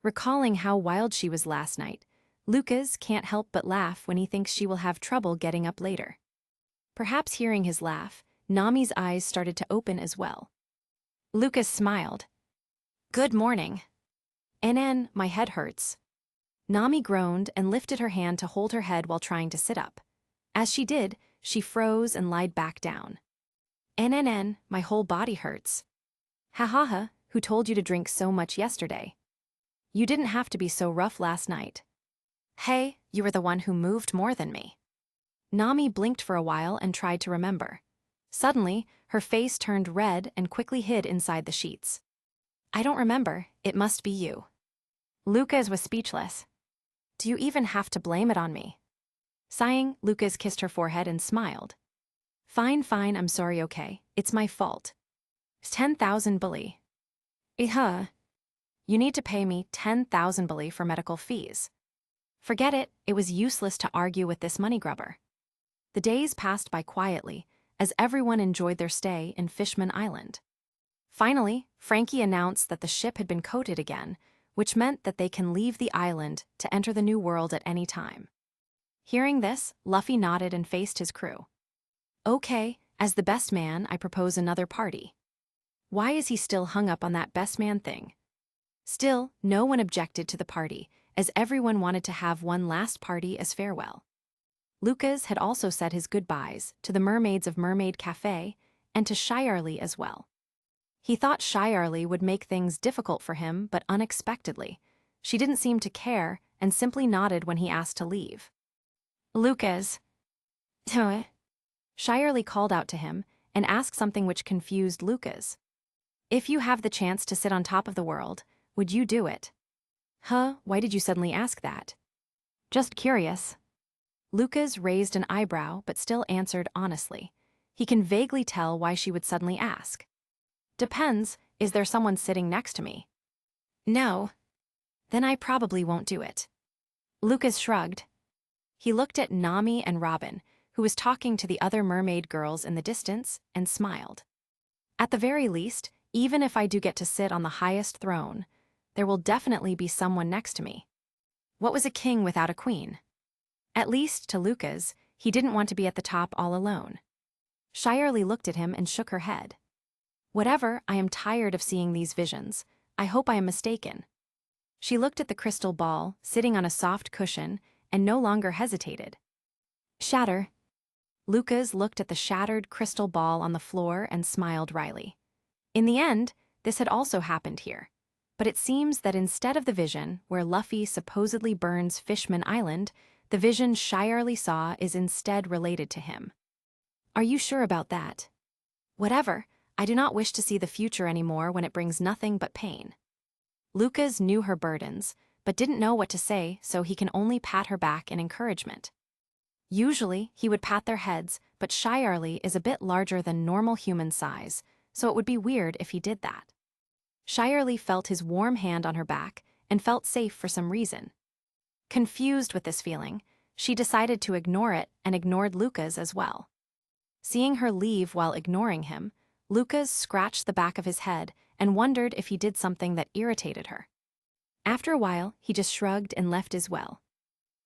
Recalling how wild she was last night, Lucas can't help but laugh when he thinks she will have trouble getting up later. Perhaps hearing his laugh, Nami's eyes started to open as well. Lucas smiled. Good morning. My head hurts. Nami groaned and lifted her hand to hold her head while trying to sit up. As she did, she froze and lied back down. My whole body hurts. Ha, who told you to drink so much yesterday? You didn't have to be so rough last night. Hey, you were the one who moved more than me. Nami blinked for a while and tried to remember. Suddenly, her face turned red and quickly hid inside the sheets. I don't remember, it must be you. Lucas was speechless. Do you even have to blame it on me? Sighing, Lucas kissed her forehead and smiled. Fine, I'm sorry, okay, it's my fault. 10,000 bully. You need to pay me 10,000 bully for medical fees. Forget it, it was useless to argue with this money grubber. The days passed by quietly, as everyone enjoyed their stay in Fishman Island. Finally, Frankie announced that the ship had been coated again, which meant that they can leave the island to enter the new world at any time. Hearing this, Luffy nodded and faced his crew. Okay, as the best man, I propose another party. Why is he still hung up on that best man thing? Still, no one objected to the party, as everyone wanted to have one last party as farewell. Lucas had also said his goodbyes to the mermaids of Mermaid Cafe and to Shiarly as well. He thought Shiarly would make things difficult for him, but unexpectedly, she didn't seem to care and simply nodded when he asked to leave. Lucas. Shiarly called out to him and asked something which confused Lucas. If you have the chance to sit on top of the world, would you do it? Why did you suddenly ask that? Just curious. Lucas raised an eyebrow but still answered honestly. He can vaguely tell why she would suddenly ask. Depends, is there someone sitting next to me? No. Then I probably won't do it. Lucas shrugged. He looked at Nami and Robin, who was talking to the other mermaid girls in the distance, and smiled. At the very least, even if I do get to sit on the highest throne, There will definitely be someone next to me. What was a king without a queen? At least, to Lucas, he didn't want to be at the top all alone. Shirley looked at him and shook her head. Whatever, I am tired of seeing these visions. I hope I am mistaken. She looked at the crystal ball, sitting on a soft cushion, and no longer hesitated. Shatter. Lucas looked at the shattered crystal ball on the floor and smiled wryly. In the end, this had also happened here. But it seems that instead of the vision where Luffy supposedly burns Fishman Island, the vision Shirley saw is instead related to him. Are you sure about that? Whatever, I do not wish to see the future anymore when it brings nothing but pain. Lucas knew her burdens, but didn't know what to say, so he can only pat her back in encouragement. Usually, he would pat their heads, but Shirley is a bit larger than normal human size, so it would be weird if he did that. Shirley felt his warm hand on her back and felt safe for some reason. Confused with this feeling, she decided to ignore it and ignored Lucas as well. Seeing her leave while ignoring him, Lucas scratched the back of his head and wondered if he did something that irritated her. After a while, he just shrugged and left as well.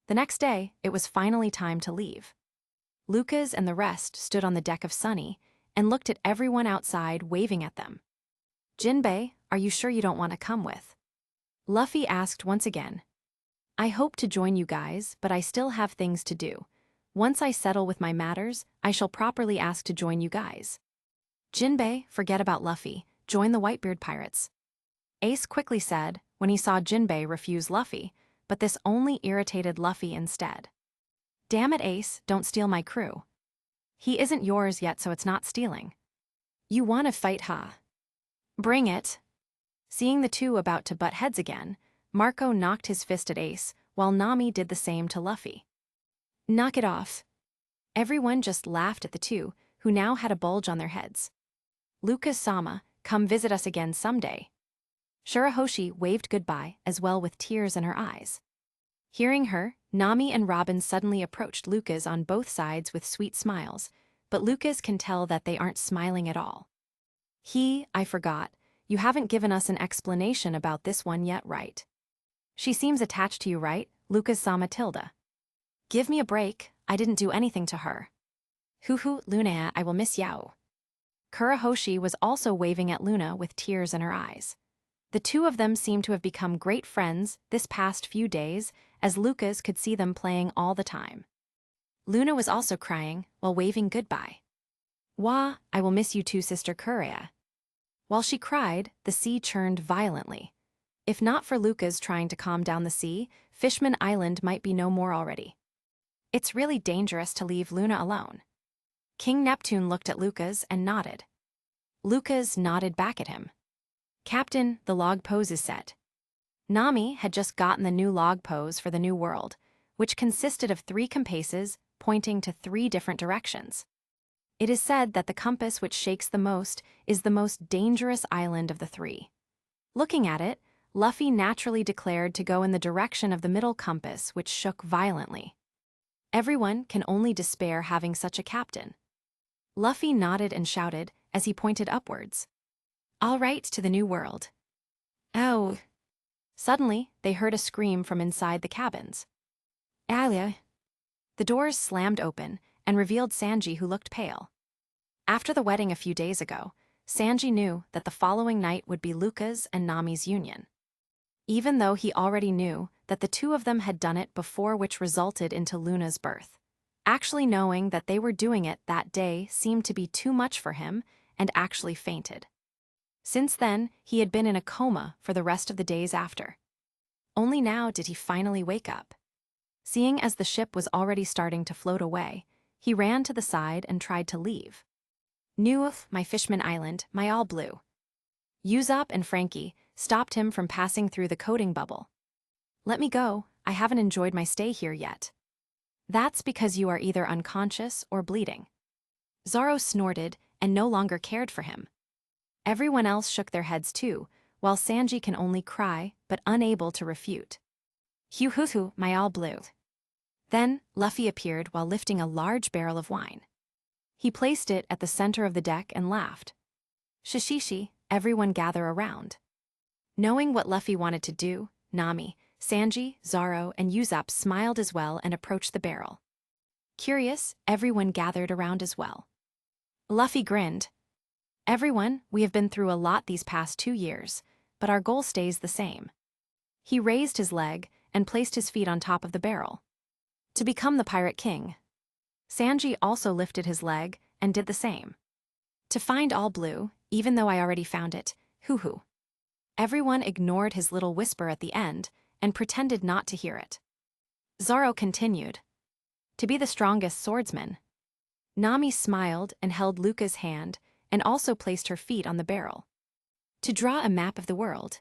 The next day, it was finally time to leave. Lucas and the rest stood on the deck of Sunny and looked at everyone outside waving at them. Jinbei, are you sure you don't want to come with? Luffy asked once again. I hope to join you guys, but I still have things to do. Once I settle with my matters, I shall properly ask to join you guys. Jinbei, forget about Luffy, join the Whitebeard pirates. Ace quickly said when he saw Jinbei refuse Luffy, but this only irritated Luffy instead. Damn it, Ace, don't steal my crew. He isn't yours yet, so it's not stealing. You want to fight, huh? Bring it. Seeing the two about to butt heads again, Marco knocked his fist at Ace, while Nami did the same to Luffy. Knock it off. Everyone just laughed at the two, who now had a bulge on their heads. Lucas-sama, come visit us again someday. Shirahoshi waved goodbye, as well with tears in her eyes. Hearing her, Nami and Robin suddenly approached Lucas on both sides with sweet smiles, but Lucas can tell that they aren't smiling at all. I forgot, you haven't given us an explanation about this one yet, right? She seems attached to you, right, Lucas-sama Tilda? Give me a break, I didn't do anything to her. Hoo Luna, I will miss you. Kurahoshi was also waving at Luna with tears in her eyes. The two of them seemed to have become great friends this past few days, as Lucas could see them playing all the time. Luna was also crying while waving goodbye. Wah, I will miss you too, Sister Kurea. While she cried, the sea churned violently. If not for Lucas trying to calm down the sea, Fishman Island might be no more already. It's really dangerous to leave Luna alone. King Neptune looked at Lucas and nodded. Lucas nodded back at him. Captain, the log pose is set. Nami had just gotten the new log pose for the new world, which consisted of 3 compasses pointing to 3 different directions. It is said that the compass which shakes the most is the most dangerous island of the 3. Looking at it, Luffy naturally declared to go in the direction of the middle compass, which shook violently. Everyone can only despair having such a captain. Luffy nodded and shouted as he pointed upwards. All right, to the new world. Oh. Suddenly, they heard a scream from inside the cabins. Alia. The doors slammed open and revealed Sanji, who looked pale. After the wedding a few days ago, Sanji knew that the following night would be Luca's and Nami's union. Even though he already knew that the two of them had done it before, which resulted into Luna's birth. Actually knowing that they were doing it that day seemed to be too much for him and actually fainted. Since then, he had been in a coma for the rest of the days after. Only now did he finally wake up. Seeing as the ship was already starting to float away, he ran to the side and tried to leave. Noof, my Fishman Island, my all blue. Usopp and Frankie stopped him from passing through the coating bubble. Let me go, I haven't enjoyed my stay here yet. That's because you are either unconscious or bleeding. Zoro snorted and no longer cared for him. Everyone else shook their heads too, while Sanji can only cry, but unable to refute. Hoo, my all blue. Then, Luffy appeared while lifting a large barrel of wine. He placed it at the center of the deck and laughed. Shishishi, everyone gather around. Knowing what Luffy wanted to do, Nami, Sanji, Zoro, and Usopp smiled as well and approached the barrel. Curious, everyone gathered around as well. Luffy grinned. Everyone, we have been through a lot these past 2 years, but our goal stays the same. He raised his leg and placed his feet on top of the barrel. To become the Pirate King. Sanji also lifted his leg and did the same. To find all blue, even though I already found it, hoo-hoo. Everyone ignored his little whisper at the end and pretended not to hear it. Zoro continued. To be the strongest swordsman. Nami smiled and held Luca's hand and also placed her feet on the barrel. To draw a map of the world.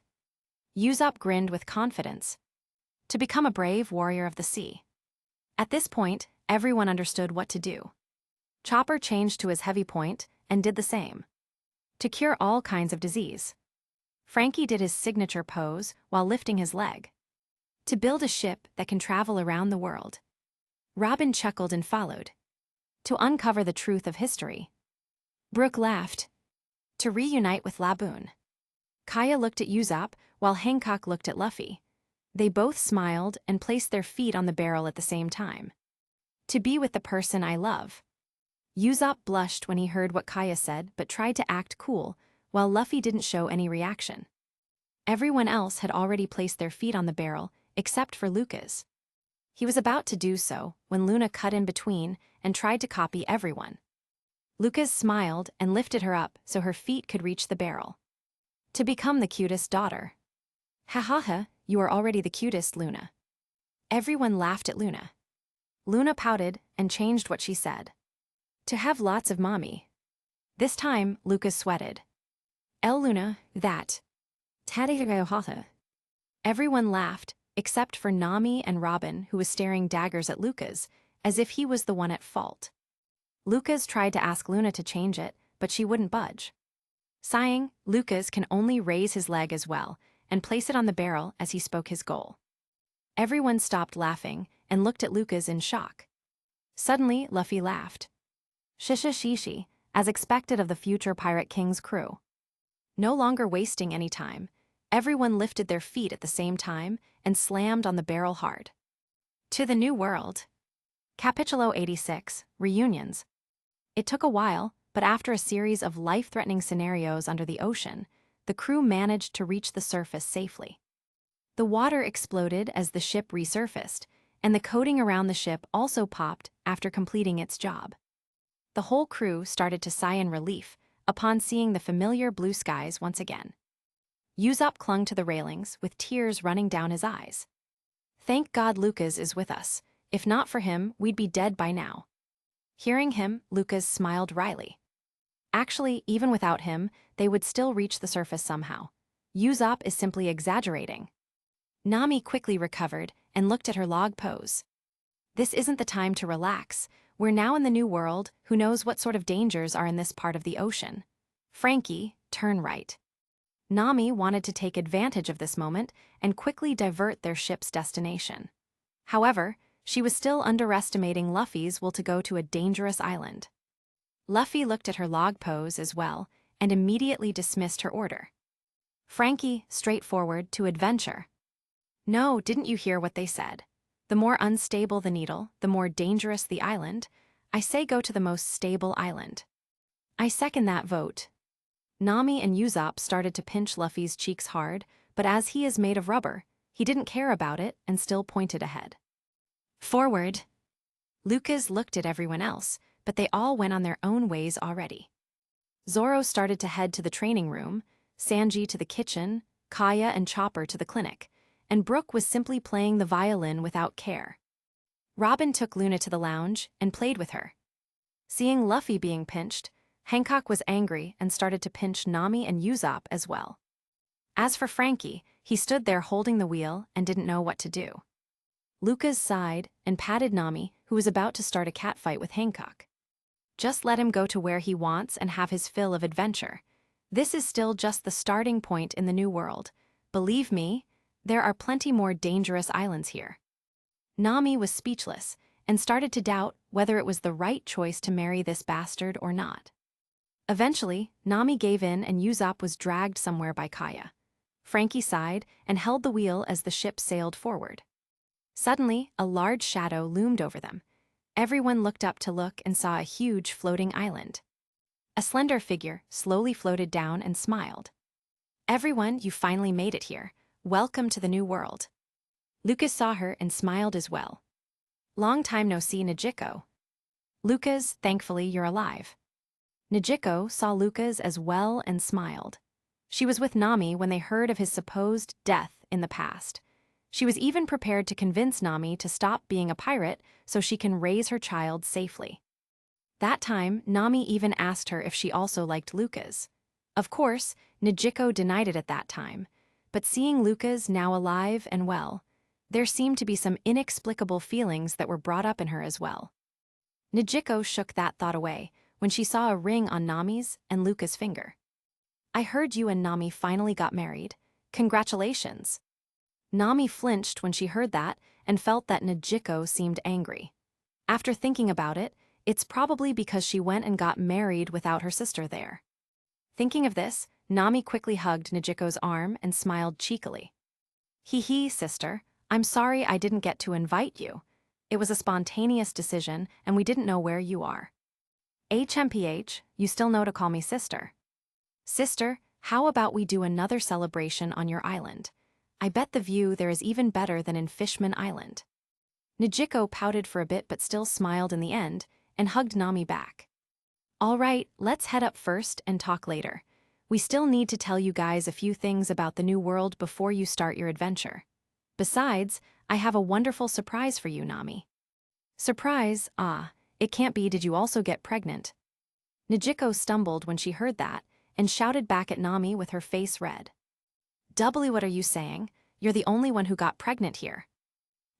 Usopp grinned with confidence. To become a brave warrior of the sea. At this point, everyone understood what to do. Chopper changed to his heavy point and did the same. To cure all kinds of disease. Frankie did his signature pose while lifting his leg. To build a ship that can travel around the world. Robin chuckled and followed. To uncover the truth of history. Brooke laughed. To reunite with Laboon. Kaya looked at Usopp while Hancock looked at Luffy. They both smiled and placed their feet on the barrel at the same time. To be with the person I love. Usopp blushed when he heard what Kaya said but tried to act cool, while Luffy didn't show any reaction. Everyone else had already placed their feet on the barrel, except for Lucas. He was about to do so when Luna cut in between and tried to copy everyone. Lucas smiled and lifted her up so her feet could reach the barrel. To become the cutest daughter. Ha ha ha, you are already the cutest, Luna. Everyone laughed at Luna. Luna pouted and changed what she said. To have lots of mommy. This time, Lucas sweated. El Luna, that. Tgthegood. Everyone laughed, except for Nami and Robin, who was staring daggers at Lucas, as if he was the one at fault. Lucas tried to ask Luna to change it, but she wouldn't budge. Sighing, Lucas can only raise his leg as well and place it on the barrel as he spoke his goal. Everyone stopped laughing and looked at Lucas in shock. Suddenly, Luffy laughed. Shisha shishi, as expected of the future Pirate King's crew. No longer wasting any time, everyone lifted their feet at the same time and slammed on the barrel hard. To the New World. Capítulo 86, Reunions. It took a while, but after a series of life-threatening scenarios under the ocean, the crew managed to reach the surface safely. The water exploded as the ship resurfaced, and the coating around the ship also popped after completing its job. The whole crew started to sigh in relief upon seeing the familiar blue skies once again. Usopp clung to the railings with tears running down his eyes. Thank God Lucas is with us. If not for him, we'd be dead by now. Hearing him, Lucas smiled wryly. Actually, even without him, they would still reach the surface somehow. Usopp is simply exaggerating. Nami quickly recovered and looked at her log pose. This isn't the time to relax. We're now in the New World. Who knows what sort of dangers are in this part of the ocean? Frankie, turn right. Nami wanted to take advantage of this moment and quickly divert their ship's destination. However, she was still underestimating Luffy's will to go to a dangerous island. Luffy looked at her log pose as well and immediately dismissed her order. Frankie, straightforward to adventure. No, didn't you hear what they said? The more unstable the needle, the more dangerous the island. I say go to the most stable island. I second that vote. Nami and Usopp started to pinch Luffy's cheeks hard, but as he is made of rubber, he didn't care about it and still pointed ahead. Forward. Lucas looked at everyone else, but they all went on their own ways already. Zoro started to head to the training room, Sanji to the kitchen, Kaya and Chopper to the clinic, and Brooke was simply playing the violin without care. Robin took Luna to the lounge and played with her. Seeing Luffy being pinched, Hancock was angry and started to pinch Nami and Usopp as well. As for Frankie, he stood there holding the wheel and didn't know what to do. Lucas sighed and patted Nami, who was about to start a catfight with Hancock. Just let him go to where he wants and have his fill of adventure. This is still just the starting point in the New World. Believe me, there are plenty more dangerous islands here. Nami was speechless and started to doubt whether it was the right choice to marry this bastard or not. Eventually, Nami gave in and Usopp was dragged somewhere by Kaya. Frankie sighed and held the wheel as the ship sailed forward. Suddenly, a large shadow loomed over them. Everyone looked up to look and saw a huge floating island. A slender figure slowly floated down and smiled. "Everyone, you finally made it here. Welcome to the new world." Lucas saw her and smiled as well. "Long time no see, Najiko." "Lucas, thankfully you're alive." Najiko saw Lucas as well and smiled. She was with Nami when they heard of his supposed death in the past. She was even prepared to convince Nami to stop being a pirate so she can raise her child safely. That time, Nami even asked her if she also liked Lucas. Of course, Najiko denied it at that time, but seeing Lucas now alive and well, there seemed to be some inexplicable feelings that were brought up in her as well. Najiko shook that thought away when she saw a ring on Nami's and Lucas' finger. "I heard you and Nami finally got married. Congratulations." Nami flinched when she heard that and felt that Najiko seemed angry. After thinking about it, it's probably because she went and got married without her sister there. Thinking of this, Nami quickly hugged Najiko's arm and smiled cheekily. "Hee, sister, I'm sorry I didn't get to invite you. It was a spontaneous decision and we didn't know where you are." "HMPH, you still know to call me sister." "Sister, how about we do another celebration on your island? I bet the view there is even better than in Fishman Island." Najiko pouted for a bit but still smiled in the end and hugged Nami back. "All right, let's head up first and talk later. We still need to tell you guys a few things about the new world before you start your adventure. Besides, I have a wonderful surprise for you, Nami." "Surprise? It can't be. Did you also get pregnant?" Najiko stumbled when she heard that and shouted back at Nami with her face red. "W, what are you saying? You're the only one who got pregnant here."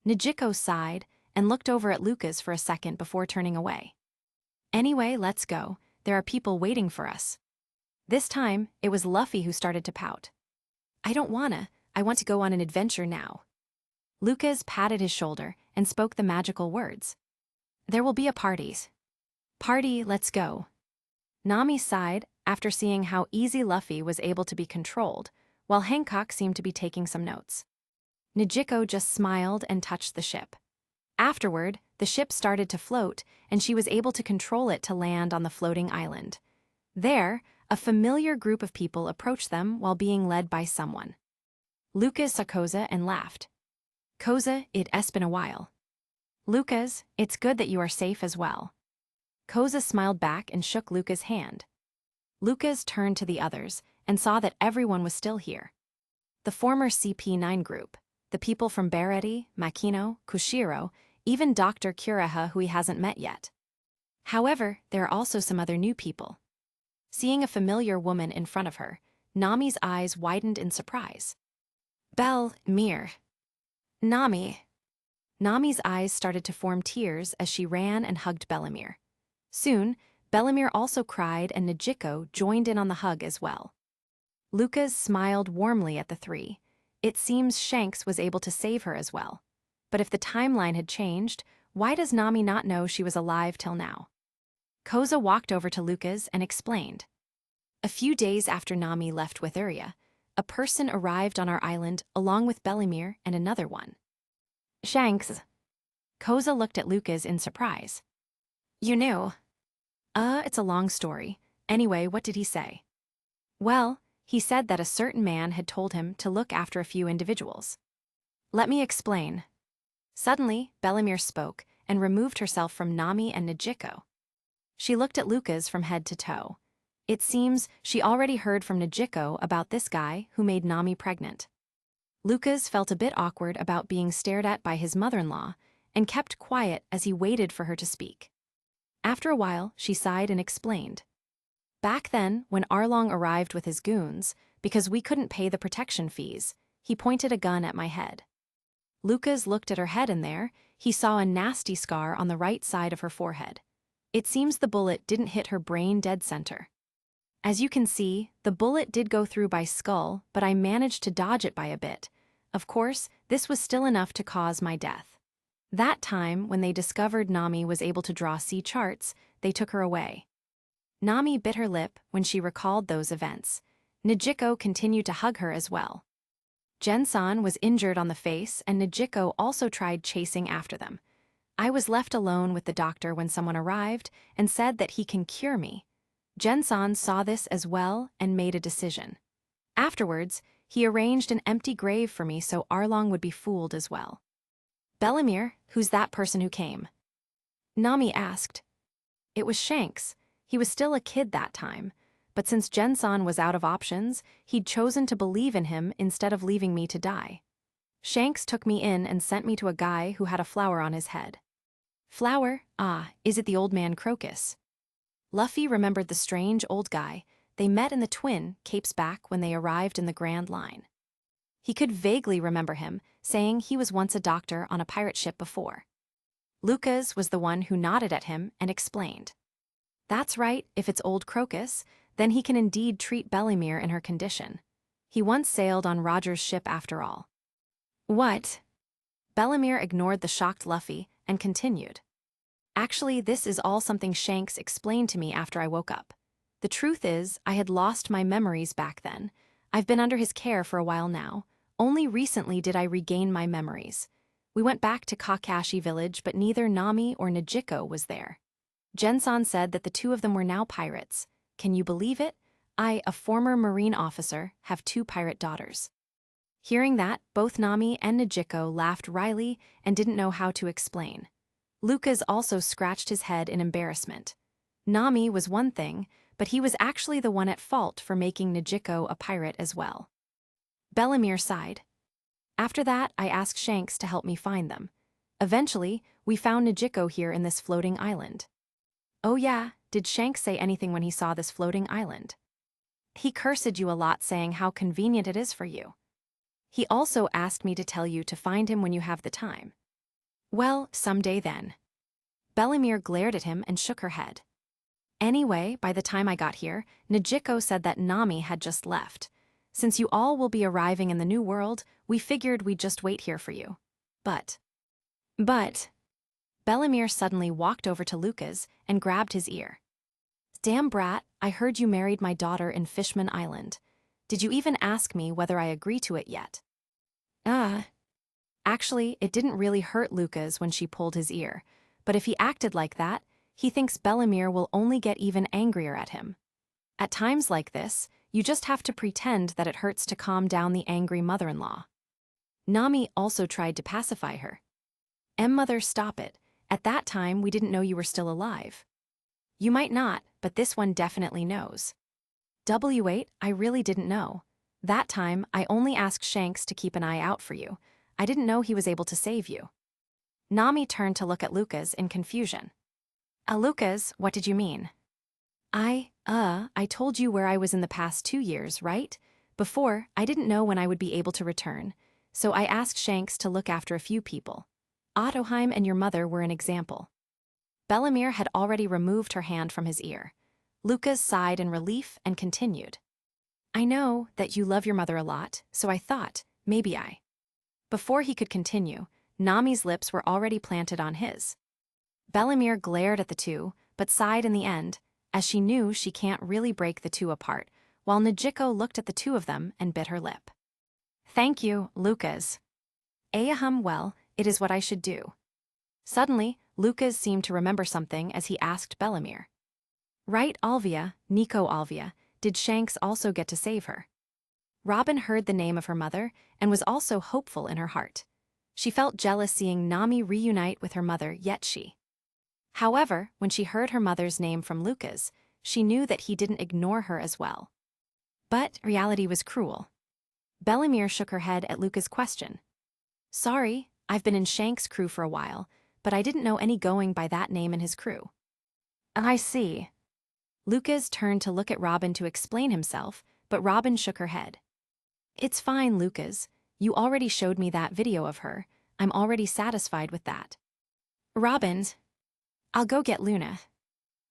Najiko sighed and looked over at Lucas for a second before turning away. "Anyway, let's go. There are people waiting for us." This time, it was Luffy who started to pout. "I don't wanna. I want to go on an adventure now." Lucas patted his shoulder and spoke the magical words. "There will be a party. Party, let's go." Nami sighed after seeing how easy Luffy was able to be controlled, while Hancock seemed to be taking some notes. Najiko just smiled and touched the ship. Afterward, the ship started to float, and she was able to control it to land on the floating island. There, a familiar group of people approached them while being led by someone. Lucas saw Koza and laughed. "Koza, it's been a while." "Lucas, it's good that you are safe as well." Koza smiled back and shook Lucas' hand. Lucas turned to the others and saw that everyone was still here. The former CP9 group, the people from Bareti, Makino, Kushiro, even Dr. Kureha, who he hasn't met yet. However, there are also some other new people. Seeing a familiar woman in front of her, Nami's eyes widened in surprise. "Mir. Nami." Nami's eyes started to form tears as she ran and hugged Bellamir. Soon, Bellamir also cried and Najiko joined in on the hug as well. Lucas smiled warmly at the three. It seems Shanks was able to save her as well. But if the timeline had changed, why does Nami not know she was alive till now? Koza walked over to Lucas and explained. "A few days after Nami left Witheria, a person arrived on our island along with Bellamir and another one." "Shanks." Koza looked at Lucas in surprise. "You knew?" It's a long story. Anyway, what did he say?" "Well, he said that a certain man had told him to look after a few individuals." "Let me explain." Suddenly, Bellamir spoke and removed herself from Nami and Najiko. She looked at Lucas from head to toe. It seems she already heard from Najiko about this guy who made Nami pregnant. Lucas felt a bit awkward about being stared at by his mother-in-law and kept quiet as he waited for her to speak. After a while, she sighed and explained. "Back then, when Arlong arrived with his goons, because we couldn't pay the protection fees, he pointed a gun at my head." Lucas looked at her head and there, he saw a nasty scar on the right side of her forehead. It seems the bullet didn't hit her brain dead center. As you can see, the bullet did go through my skull, but I managed to dodge it by a bit. Of course, this was still enough to cause my death. That time, when they discovered Nami was able to draw sea charts, they took her away. Nami bit her lip when she recalled those events. Najiko continued to hug her as well. Jensan was injured on the face and Nijiko also tried chasing after them. I was left alone with the doctor when someone arrived and said that he can cure me. Jensan saw this as well and made a decision. Afterwards, he arranged an empty grave for me so Arlong would be fooled as well. Belimir, who's that person who came? Nami asked. It was Shanks. He was still a kid that time, but since Jensan was out of options, he'd chosen to believe in him instead of leaving me to die. Shanks took me in and sent me to a guy who had a flower on his head. Flower? Ah, is it the old man Crocus? Luffy remembered the strange old guy. They met in the Twin, Capes back when they arrived in the Grand Line. He could vaguely remember him, saying he was once a doctor on a pirate ship before. Lucas was the one who nodded at him and explained. That's right, if it's old Crocus, then he can indeed treat Belimir in her condition. He once sailed on Roger's ship after all. What? Belimir ignored the shocked Luffy and continued. Actually, this is all something Shanks explained to me after I woke up. The truth is, I had lost my memories back then. I've been under his care for a while now. Only recently did I regain my memories. We went back to Kakashi village, but neither Nami or Nijiko was there. Jensan said that the two of them were now pirates. Can you believe it? I, a former marine officer, have 2 pirate daughters. Hearing that, both Nami and Nijiko laughed wryly and didn't know how to explain. Lucas also scratched his head in embarrassment. Nami was one thing, but he was actually the one at fault for making Nijiko a pirate as well. Belimir sighed. After that, I asked Shanks to help me find them. Eventually, we found Nijiko here in this floating island. Oh yeah, did Shanks say anything when he saw this floating island? He cursed you a lot, saying how convenient it is for you. He also asked me to tell you to find him when you have the time. Well, someday then. Belimir glared at him and shook her head. Anyway, by the time I got here, Nijiko said that Nami had just left. Since you all will be arriving in the new world, we figured we'd just wait here for you. But... Belimir suddenly walked over to Lucas and grabbed his ear. Damn brat, I heard you married my daughter in Fishman Island. Did you even ask me whether I agree to it yet? Actually, it didn't really hurt Lucas when she pulled his ear, but if he acted like that, he thinks Belimir will only get even angrier at him. At times like this, you just have to pretend that it hurts to calm down the angry mother-in-law. Nami also tried to pacify her. Mother, stop it. At that time, we didn't know you were still alive. You might not, but this one definitely knows. W8, I really didn't know. That time, I only asked Shanks to keep an eye out for you. I didn't know he was able to save you. Nami turned to look at Lucas in confusion. Lucas, what did you mean? I told you where I was in the past 2 years, right? Before, I didn't know when I would be able to return, so I asked Shanks to look after a few people. Ottoheim and your mother were an example. Belimir had already removed her hand from his ear. Lucas sighed in relief and continued. I know that you love your mother a lot, so I thought, maybe I. Before he could continue, Nami's lips were already planted on his. Belimir glared at the two, but sighed in the end, as she knew she can't really break the two apart, while Nijiko looked at the two of them and bit her lip. Thank you, Lucas. Well, it is what I should do. Suddenly, Lucas seemed to remember something as he asked Belimir. Right, Alvia, Nico Alvia, did Shanks also get to save her? Robin heard the name of her mother and was also hopeful in her heart. She felt jealous seeing Nami reunite with her mother, yet she. However, when she heard her mother's name from Lucas, she knew that he didn't ignore her as well. But reality was cruel. Belimir shook her head at Lucas' question. Sorry, I've been in Shanks' crew for a while, but I didn't know any going by that name in his crew. I see. Lucas turned to look at Robin to explain himself, but Robin shook her head. It's fine, Lucas. You already showed me that video of her. I'm already satisfied with that. Robin, I'll go get Luna.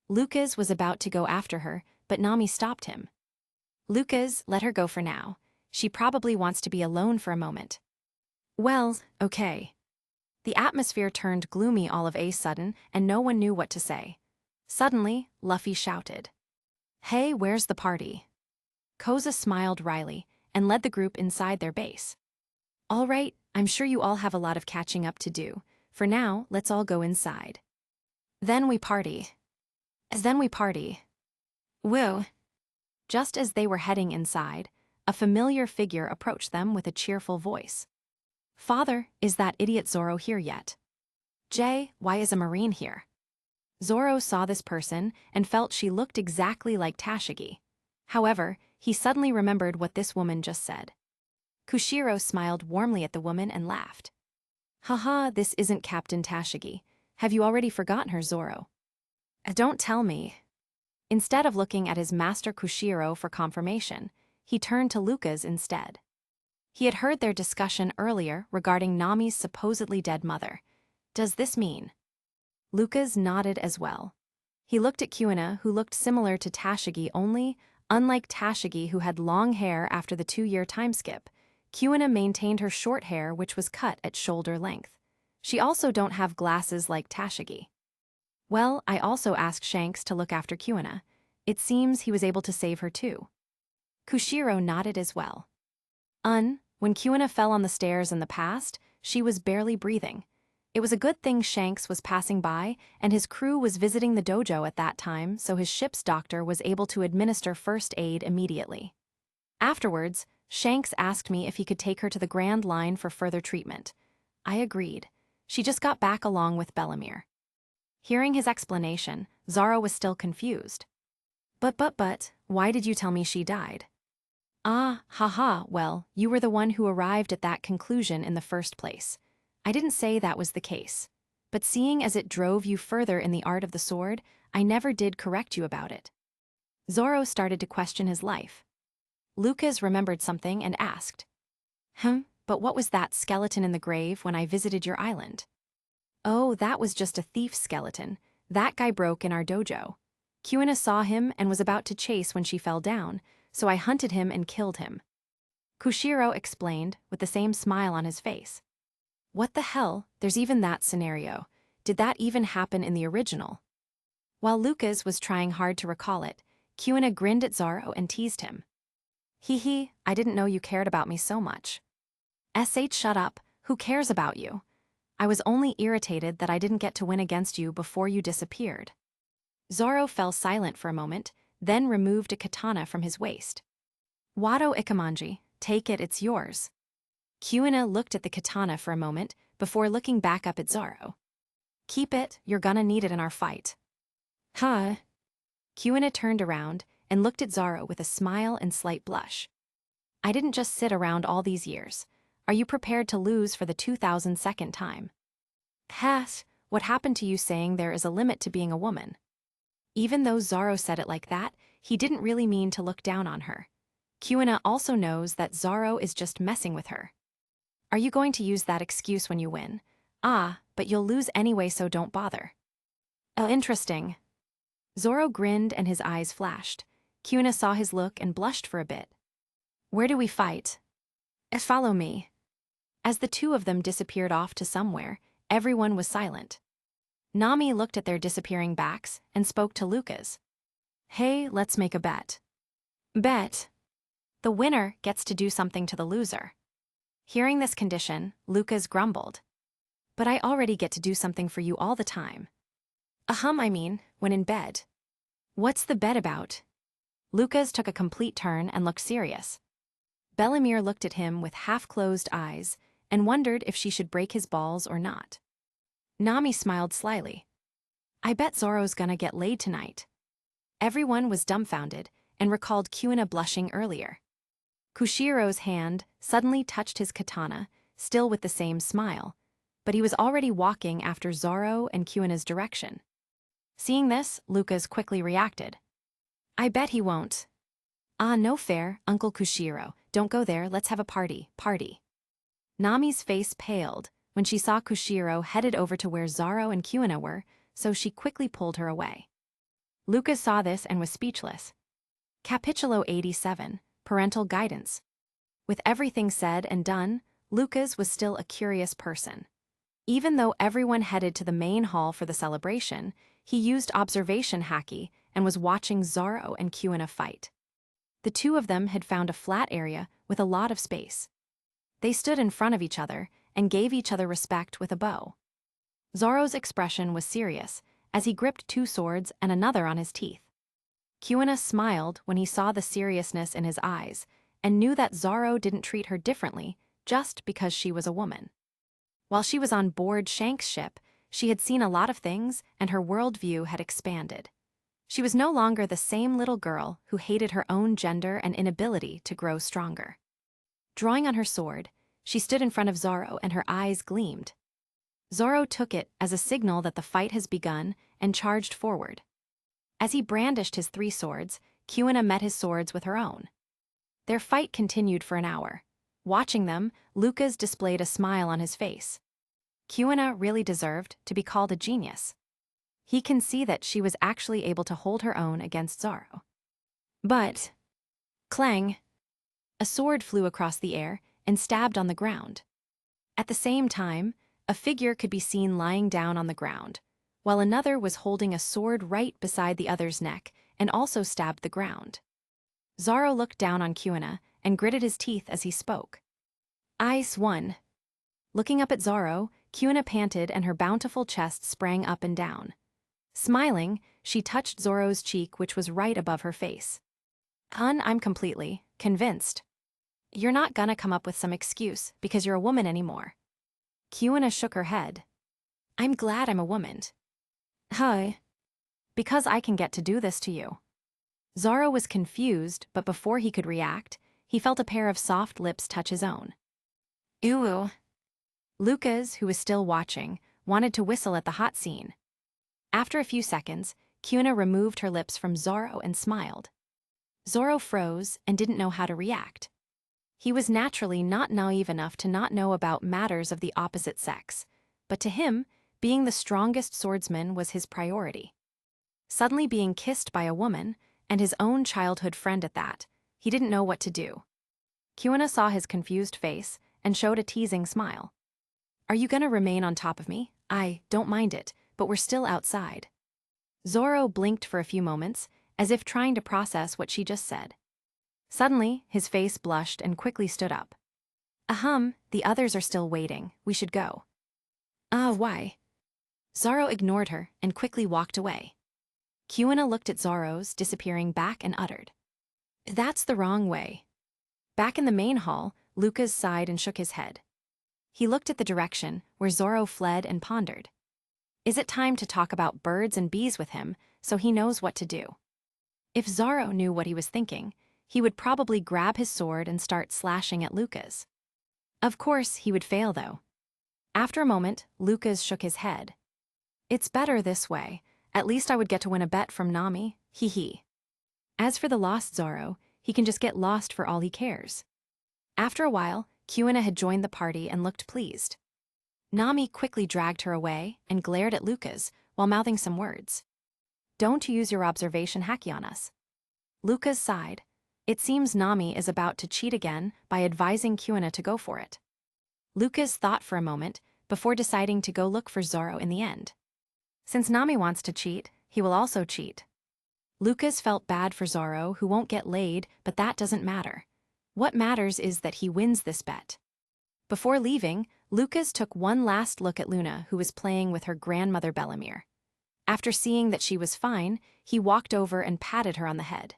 Lucas was about to go after her, but Nami stopped him. Lucas, let her go for now. She probably wants to be alone for a moment. Well, okay. The atmosphere turned gloomy all of a sudden, and no one knew what to say. Suddenly, Luffy shouted. Hey, where's the party? Koza smiled wryly and led the group inside their base. All right, I'm sure you all have a lot of catching up to do. For now, let's all go inside. Then we party. Then we party. Woo. Just as they were heading inside, a familiar figure approached them with a cheerful voice. Father, is that idiot Zoro here yet? Jay, why is a Marine here? Zoro saw this person and felt she looked exactly like Tashigi. However, he suddenly remembered what this woman just said. Kushiro smiled warmly at the woman and laughed. Haha, this isn't Captain Tashigi. Have you already forgotten her, Zoro? Don't tell me. Instead of looking at his master Kushiro for confirmation, he turned to Lucas instead. He had heard their discussion earlier regarding Nami's supposedly dead mother. Does this mean? Lucas nodded as well. He looked at Kuina, who looked similar to Tashigi only, unlike Tashigi who had long hair after the 2-year time skip, Kuina maintained her short hair which was cut at shoulder length. She also don't have glasses like Tashigi. Well, I also asked Shanks to look after Kuina. It seems he was able to save her too. Kushiro nodded as well. When Kuina fell on the stairs in the past, she was barely breathing. It was a good thing Shanks was passing by and his crew was visiting the dojo at that time, so his ship's doctor was able to administer first aid immediately. Afterwards, Shanks asked me if he could take her to the Grand Line for further treatment. I agreed. She just got back along with Bellamere. Hearing his explanation, Zoro was still confused. But, why did you tell me she died? Well, you were the one who arrived at that conclusion in the first place. I didn't say that was the case. But seeing as it drove you further in the art of the sword, I never did correct you about it. Zoro started to question his life. Lucas remembered something and asked, but what was that skeleton in the grave when I visited your island? Oh, that was just a thief skeleton. That guy broke in our dojo. Kuina saw him and was about to chase when she fell down, so I hunted him and killed him. Kushiro explained, with the same smile on his face. What the hell, there's even that scenario. Did that even happen in the original? While Lucas was trying hard to recall it, Kuina grinned at Zoro and teased him. Hee, I didn't know you cared about me so much. Shut up, who cares about you? I was only irritated that I didn't get to win against you before you disappeared. Zoro fell silent for a moment, then removed a katana from his waist. Wado Ikamanji, take it, it's yours. Kuina looked at the katana for a moment before looking back up at Zoro. Keep it, you're gonna need it in our fight. Huh? Kuina turned around and looked at Zoro with a smile and slight blush. I didn't just sit around all these years. Are you prepared to lose for the 2002nd time? What happened to you saying there is a limit to being a woman? Even though Zoro said it like that, he didn't really mean to look down on her. Kuina also knows that Zoro is just messing with her. Are you going to use that excuse when you win? But you'll lose anyway, so don't bother. Oh, interesting. Zoro grinned and his eyes flashed. Kuina saw his look and blushed for a bit. Where do we fight? Follow me. As the two of them disappeared off to somewhere, everyone was silent. Nami looked at their disappearing backs and spoke to Lucas. Hey, let's make a bet. Bet. The winner gets to do something to the loser. Hearing this condition, Lucas grumbled. But I already get to do something for you all the time. When in bed. What's the bet about? Lucas took a complete turn and looked serious. Bellamere looked at him with half-closed eyes and wondered if she should break his balls or not. Nami smiled slyly. I bet Zoro's gonna get laid tonight. Everyone was dumbfounded and recalled Kuina blushing earlier. Kushiro's hand suddenly touched his katana, still with the same smile, but he was already walking after Zoro and Kuina's direction. Seeing this, Lucas quickly reacted. I bet he won't. No fair, Uncle Kushiro. Don't go there, let's have a party. Nami's face paled when she saw Kushiro headed over to where Zoro and Kuina were, so she quickly pulled her away. Lucas saw this and was speechless. Capitulo 87, Parental Guidance. With everything said and done, Lucas was still a curious person. Even though everyone headed to the main hall for the celebration, he used observation haki and was watching Zoro and Kuina fight. The two of them had found a flat area with a lot of space. They stood in front of each other and gave each other respect with a bow. Zoro's expression was serious, as he gripped 2 swords and another on his teeth. Kuina smiled when he saw the seriousness in his eyes and knew that Zoro didn't treat her differently just because she was a woman. While she was on board Shank's ship, she had seen a lot of things and her worldview had expanded. She was no longer the same little girl who hated her own gender and inability to grow stronger. Drawing on her sword, she stood in front of Zoro and her eyes gleamed. Zoro took it as a signal that the fight has begun and charged forward. As he brandished his 3 swords, Kuina met his swords with her own. Their fight continued for an hour. Watching them, Lucas displayed a smile on his face. Kuina really deserved to be called a genius. He can see that she was actually able to hold her own against Zoro. But, clang, a sword flew across the air and stabbed on the ground. At the same time, a figure could be seen lying down on the ground, while another was holding a sword right beside the other's neck and also stabbed the ground. Zoro looked down on Kuina and gritted his teeth as he spoke. Ice won. Looking up at Zoro, Kuina panted and her bountiful chest sprang up and down. Smiling, she touched Zoro's cheek, which was right above her face. I'm completely convinced. You're not gonna come up with some excuse because you're a woman anymore. Kuina shook her head. I'm glad I'm a woman. Huh? Because I can get to do this to you. Zoro was confused, but before he could react, he felt a pair of soft lips touch his own. Ooh. Lucas, who was still watching, wanted to whistle at the hot scene. After a few seconds, Kuina removed her lips from Zoro and smiled. Zoro froze and didn't know how to react. He was naturally not naive enough to not know about matters of the opposite sex, but to him, being the strongest swordsman was his priority. Suddenly being kissed by a woman, and his own childhood friend at that, he didn't know what to do. Kuina saw his confused face and showed a teasing smile. Are you gonna remain on top of me? I don't mind it, but we're still outside. Zoro blinked for a few moments, as if trying to process what she just said. Suddenly, his face blushed and quickly stood up. The others are still waiting. We should go. Why? Zoro ignored her and quickly walked away. Kuina looked at Zoro's disappearing back and uttered. That's the wrong way. Back in the main hall, Lucas sighed and shook his head. He looked at the direction where Zoro fled and pondered. Is it time to talk about birds and bees with him so he knows what to do? If Zoro knew what he was thinking, he would probably grab his sword and start slashing at Lucas. Of course, he would fail though. After a moment, Lucas shook his head. It's better this way. At least I would get to win a bet from Nami, hee. As for the lost Zoro, he can just get lost for all he cares. After a while, Kuina had joined the party and looked pleased. Nami quickly dragged her away and glared at Lucas while mouthing some words. Don't use your observation haki on us. Lucas sighed. It seems Nami is about to cheat again by advising Kuina to go for it. Lucas thought for a moment before deciding to go look for Zoro in the end. Since Nami wants to cheat, he will also cheat. Lucas felt bad for Zoro, who won't get laid, but that doesn't matter. What matters is that he wins this bet. Before leaving, Lucas took one last look at Luna, who was playing with her grandmother Bellamere. After seeing that she was fine, he walked over and patted her on the head.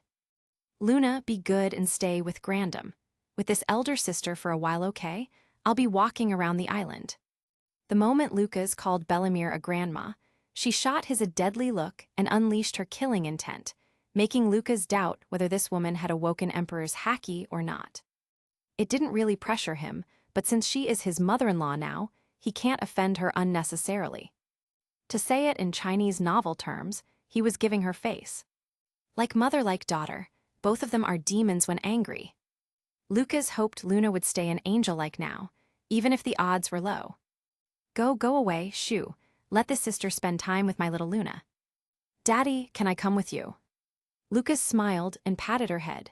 Luna, be good and stay with Grandam. With this elder sister for a while, okay? I'll be walking around the island. The moment Lucas called Bellamere a grandma, she shot his a deadly look and unleashed her killing intent, making Lucas doubt whether this woman had awoken Emperor's haki or not. It didn't really pressure him, but since she is his mother-in-law now, he can't offend her unnecessarily. To say it in Chinese novel terms, he was giving her face. Like mother, like daughter, both of them are demons when angry. Lucas hoped Luna would stay an angel like now, even if the odds were low. Go away, shoo. Let this sister spend time with my little Luna. Daddy, can I come with you? Lucas smiled and patted her head.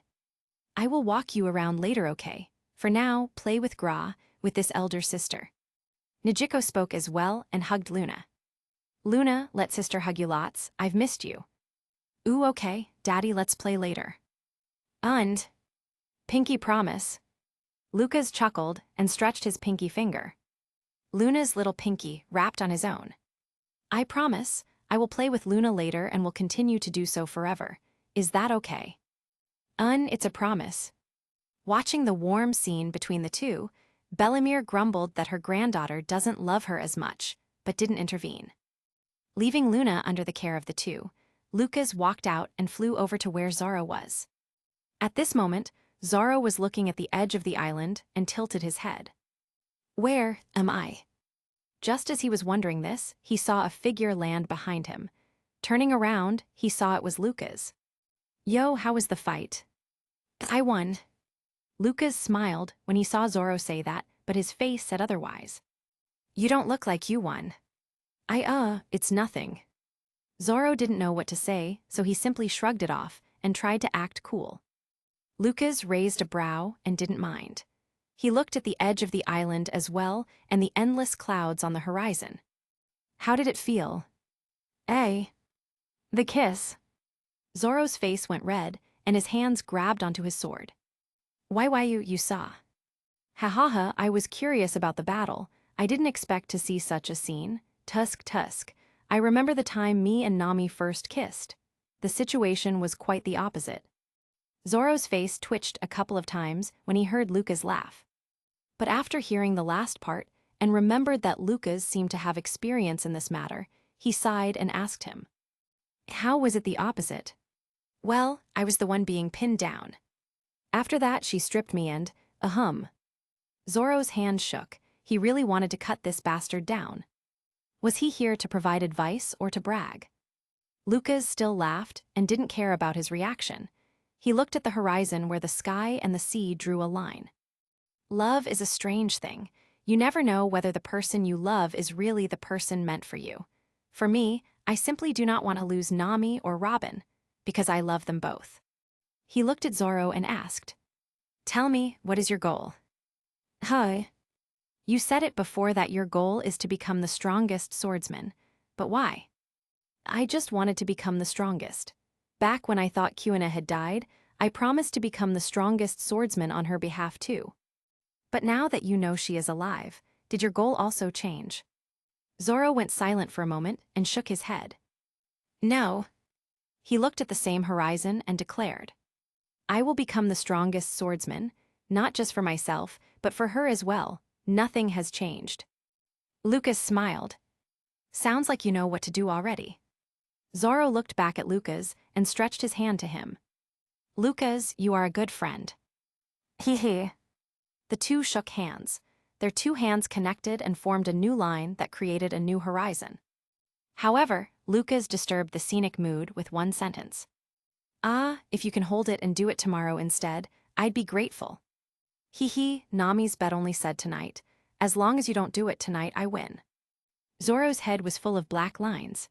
I will walk you around later, okay? For now, play with Gra, with this elder sister. Nijiko spoke as well and hugged Luna. Luna, let sister hug you lots, I've missed you. Ooh, okay, Daddy, let's play later. And Pinky promise. Lucas chuckled and stretched his pinky finger. Luna's little pinky wrapped on his own. I promise, I will play with Luna later and will continue to do so forever. Is that okay? It's a promise. Watching the warm scene between the two, Bellamere grumbled that her granddaughter doesn't love her as much, but didn't intervene. Leaving Luna under the care of the two, Lucas walked out and flew over to where Zorro was. At this moment, Zorro was looking at the edge of the island and tilted his head. Where am I? Just as he was wondering this, he saw a figure land behind him. Turning around, he saw it was Lucas. Yo, how was the fight? I won. Lucas smiled when he saw Zorro say that, but his face said otherwise. You don't look like you won. It's nothing. Zorro didn't know what to say, so he simply shrugged it off and tried to act cool. Lucas raised a brow and didn't mind. He looked at the edge of the island as well and the endless clouds on the horizon. How did it feel? The kiss. Zorro's face went red, and his hands grabbed onto his sword. Why you saw? Ha, I was curious about the battle. I didn't expect to see such a scene. Tusk. I remember the time me and Nami first kissed. The situation was quite the opposite. Zorro's face twitched a couple of times when he heard Lucas laugh. But after hearing the last part, and remembered that Lucas seemed to have experience in this matter, he sighed and asked him. How was it the opposite? Well, I was the one being pinned down. After that, she stripped me and, Zorro's hand shook. He really wanted to cut this bastard down. Was he here to provide advice or to brag? Lucas still laughed and didn't care about his reaction. He looked at the horizon where the sky and the sea drew a line. Love is a strange thing. You never know whether the person you love is really the person meant for you. For me, I simply do not want to lose Nami or Robin, because I love them both. He looked at Zorro and asked, Tell me, what is your goal? Hi. You said it before that your goal is to become the strongest swordsman, but why? I just wanted to become the strongest. Back when I thought Kuina had died, I promised to become the strongest swordsman on her behalf too. But now that you know she is alive, did your goal also change? Zorro went silent for a moment and shook his head. No. He looked at the same horizon and declared, I will become the strongest swordsman, not just for myself, but for her as well. Nothing has changed. Lucas smiled. Sounds like you know what to do already. Zorro looked back at Lucas and stretched his hand to him. Lucas, you are a good friend. Hee. The two shook hands. Their two hands connected and formed a new line that created a new horizon. However, Lucas disturbed the scenic mood with one sentence. If you can hold it and do it tomorrow instead, I'd be grateful. Nami's bet only said tonight. As long as you don't do it tonight, I win. Zorro's head was full of black lines.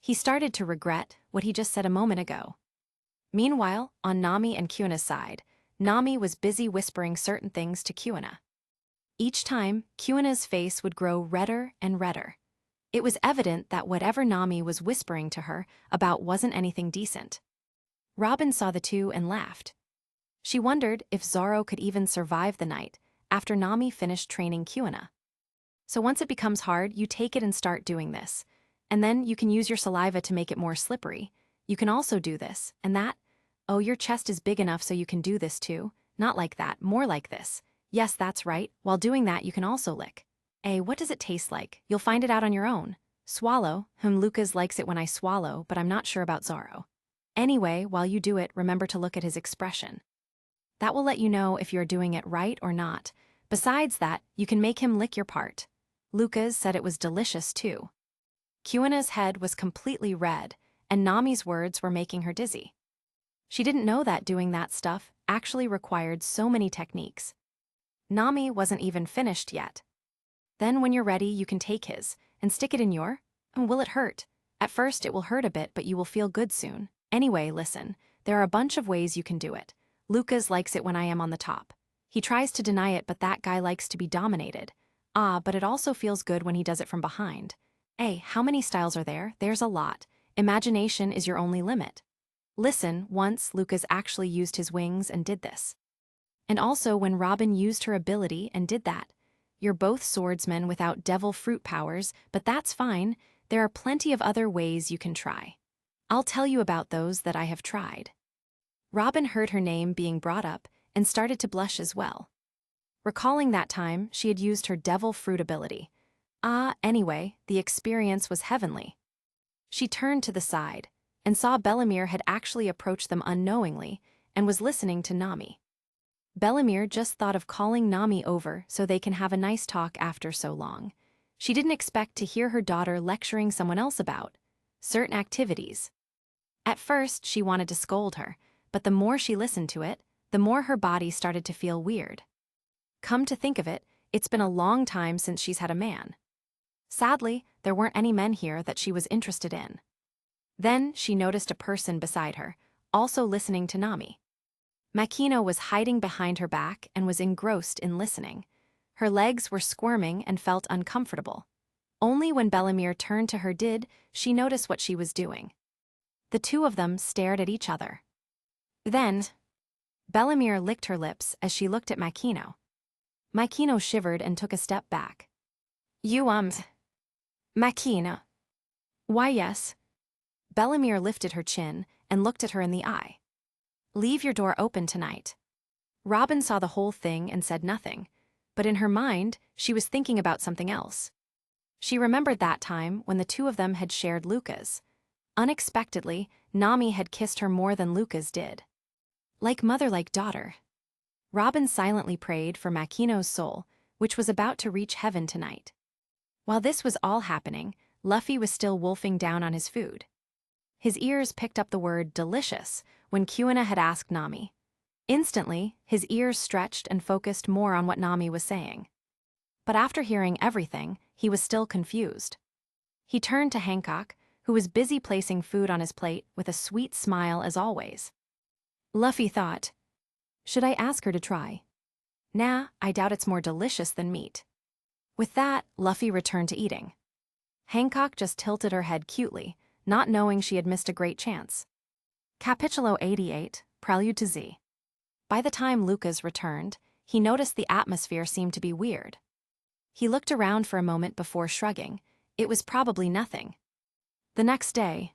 He started to regret what he just said a moment ago. Meanwhile, on Nami and Kuina's side, Nami was busy whispering certain things to Kuina. Each time, Kuina's face would grow redder and redder. It was evident that whatever Nami was whispering to her about wasn't anything decent. Robin saw the two and laughed. She wondered if Zorro could even survive the night after Nami finished training Kuina. So once it becomes hard, you take it and start doing this. And then you can use your saliva to make it more slippery. You can also do this, and that. Oh, your chest is big enough so you can do this too. Not like that, more like this. Yes, that's right. While doing that, you can also lick. What does it taste like? You'll find it out on your own. Swallow. Lucas likes it when I swallow, but I'm not sure about Zorro. Anyway, while you do it, remember to look at his expression. That will let you know if you're doing it right or not. Besides that, you can make him lick your part. Lucas said it was delicious too. Kuina's head was completely red, and Nami's words were making her dizzy. She didn't know that doing that stuff actually required so many techniques. Nami wasn't even finished yet. Then when you're ready, you can take his and stick it in your. Will it hurt? At first it will hurt a bit, but you will feel good soon. Anyway, listen, there are a bunch of ways you can do it. Lucas likes it when I am on the top. He tries to deny it, but that guy likes to be dominated. But it also feels good when he does it from behind. How many styles are there? There's a lot. Imagination is your only limit. Listen, once Lucas actually used his wings and did this. And also when Robin used her ability and did that. You're both swordsmen without devil fruit powers, but that's fine. There are plenty of other ways you can try. I'll tell you about those that I have tried. Robin heard her name being brought up and started to blush as well. Recalling that time, she had used her devil fruit ability. Anyway, the experience was heavenly. She turned to the side and saw Belemir had actually approached them unknowingly and was listening to Nami. Belemir just thought of calling Nami over so they can have a nice talk after so long. She didn't expect to hear her daughter lecturing someone else about certain activities. At first, she wanted to scold her, but the more she listened to it, the more her body started to feel weird. Come to think of it, it's been a long time since she's had a man. Sadly, there weren't any men here that she was interested in. Then she noticed a person beside her, also listening to Nami. Makino was hiding behind her back and was engrossed in listening. Her legs were squirming and felt uncomfortable. Only when Belemir turned to her did she notice what she was doing. The two of them stared at each other. Then, Belemir licked her lips as she looked at Makino. Makino shivered and took a step back. You Makino. Why yes. Belemir lifted her chin and looked at her in the eye. Leave your door open tonight. Robin saw the whole thing and said nothing, but in her mind, she was thinking about something else. She remembered that time when the two of them had shared Luca's. Unexpectedly, Nami had kissed her more than Luca's did. Like mother, like daughter. Robin silently prayed for Makino's soul, which was about to reach heaven tonight. While this was all happening, Luffy was still wolfing down on his food. His ears picked up the word delicious when Kuina had asked Nami. Instantly, his ears stretched and focused more on what Nami was saying. But after hearing everything, he was still confused. He turned to Hancock, who was busy placing food on his plate with a sweet smile as always. Luffy thought, should I ask her to try? Nah, I doubt it's more delicious than meat. With that, Luffy returned to eating. Hancock just tilted her head cutely, not knowing she had missed a great chance. Capitulo 88, Prelude to Z. By the time Lucas returned, he noticed the atmosphere seemed to be weird. He looked around for a moment before shrugging. It was probably nothing. The next day,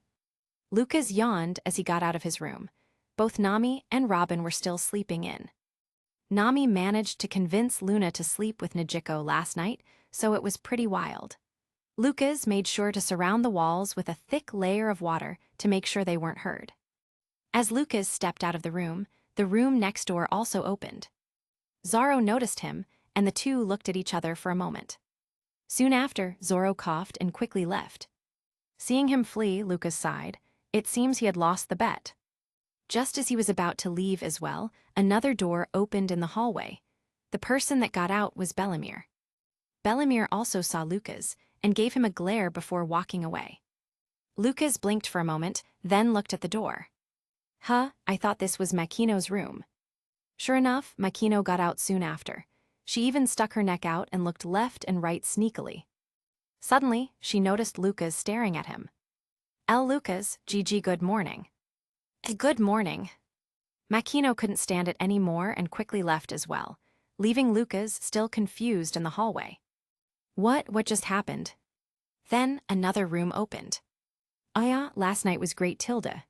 Lucas yawned as he got out of his room. Both Nami and Robin were still sleeping in. Nami managed to convince Luna to sleep with Nijiko last night, so it was pretty wild. Lucas made sure to surround the walls with a thick layer of water to make sure they weren't heard. As Lucas stepped out of the room next door also opened. Zoro noticed him, and the two looked at each other for a moment. Soon after, Zoro coughed and quickly left. Seeing him flee, Lucas sighed. It seems he had lost the bet. Just as he was about to leave as well, another door opened in the hallway. The person that got out was Belemir. Belemir also saw Lucas and gave him a glare before walking away. Lucas blinked for a moment, then looked at the door. I thought this was Makino's room. Sure enough, Makino got out soon after. She even stuck her neck out and looked left and right sneakily. Suddenly, she noticed Lucas staring at him. Lucas, GG, good morning. Good morning. Makino couldn't stand it any more and quickly left as well, leaving Lucas still confused in the hallway. What just happened? Then another room opened. Last night was great, Tilda.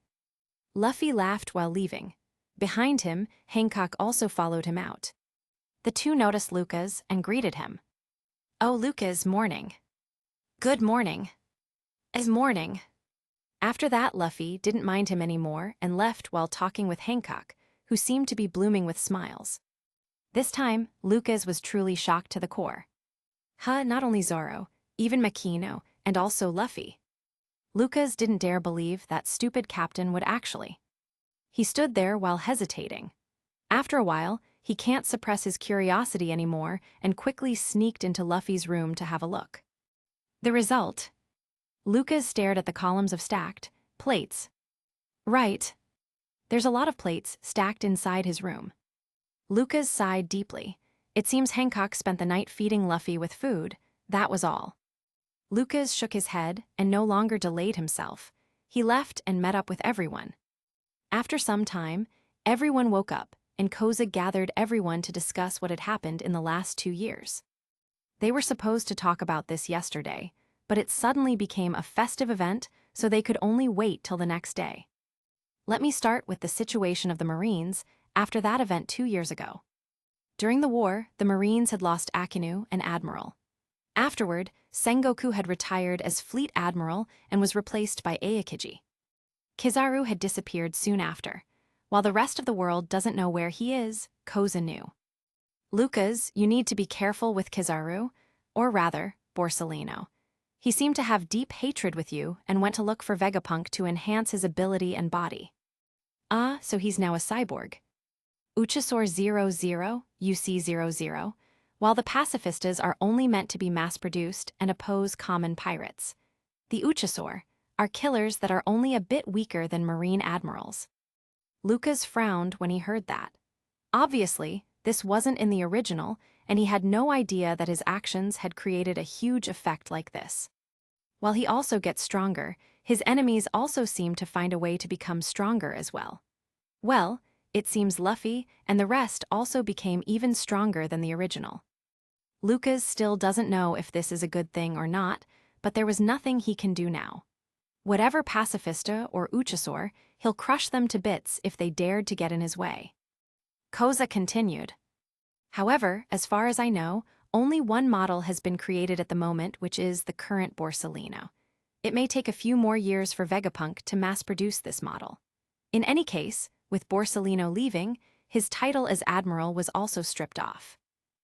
Luffy laughed while leaving. Behind him, Hancock also followed him out. The two noticed Lucas and greeted him. Oh, Lucas, morning. Good morning. Morning. After that, Luffy didn't mind him anymore and left while talking with Hancock, who seemed to be blooming with smiles. This time, Lucas was truly shocked to the core. Not only Zoro, even Makino, and also Luffy. Lucas didn't dare believe that stupid captain would actually. He stood there while hesitating. After a while, he can't suppress his curiosity anymore and quickly sneaked into Luffy's room to have a look. The result? Lucas stared at the columns of stacked plates. Right. There's a lot of plates stacked inside his room. Lucas sighed deeply. It seems Hancock spent the night feeding Luffy with food, that was all. Lucas shook his head and no longer delayed himself. He left and met up with everyone. After some time, everyone woke up and Koza gathered everyone to discuss what had happened in the last 2 years. They were supposed to talk about this yesterday, but it suddenly became a festive event, so they could only wait till the next day. Let me start with the situation of the Marines after that event 2 years ago. During the war, the Marines had lost Akinu and Admiral. Afterward, Sengoku had retired as Fleet Admiral and was replaced by Aokiji. Kizaru had disappeared soon after. While the rest of the world doesn't know where he is, Koza knew. Lucas, you need to be careful with Kizaru, or rather, Borsalino. He seemed to have deep hatred with you and went to look for Vegapunk to enhance his ability and body. Ah, so he's now a cyborg. Uchisaur 00, UC 00, while the pacifistas are only meant to be mass-produced and oppose common pirates. The Uchisaur are killers that are only a bit weaker than Marine admirals. Lucas frowned when he heard that. Obviously, this wasn't in the original, and he had no idea that his actions had created a huge effect like this. While he also gets stronger, his enemies also seem to find a way to become stronger as well. Well, it seems Luffy and the rest also became even stronger than the original. Lucas still doesn't know if this is a good thing or not, but there was nothing he can do now. Whatever pacifista or Uchisaur, he'll crush them to bits if they dared to get in his way. Koza continued. However, as far as I know, only one model has been created at the moment, which is the current Borsalino. It may take a few more years for Vegapunk to mass-produce this model. In any case, with Borsalino leaving, his title as Admiral was also stripped off.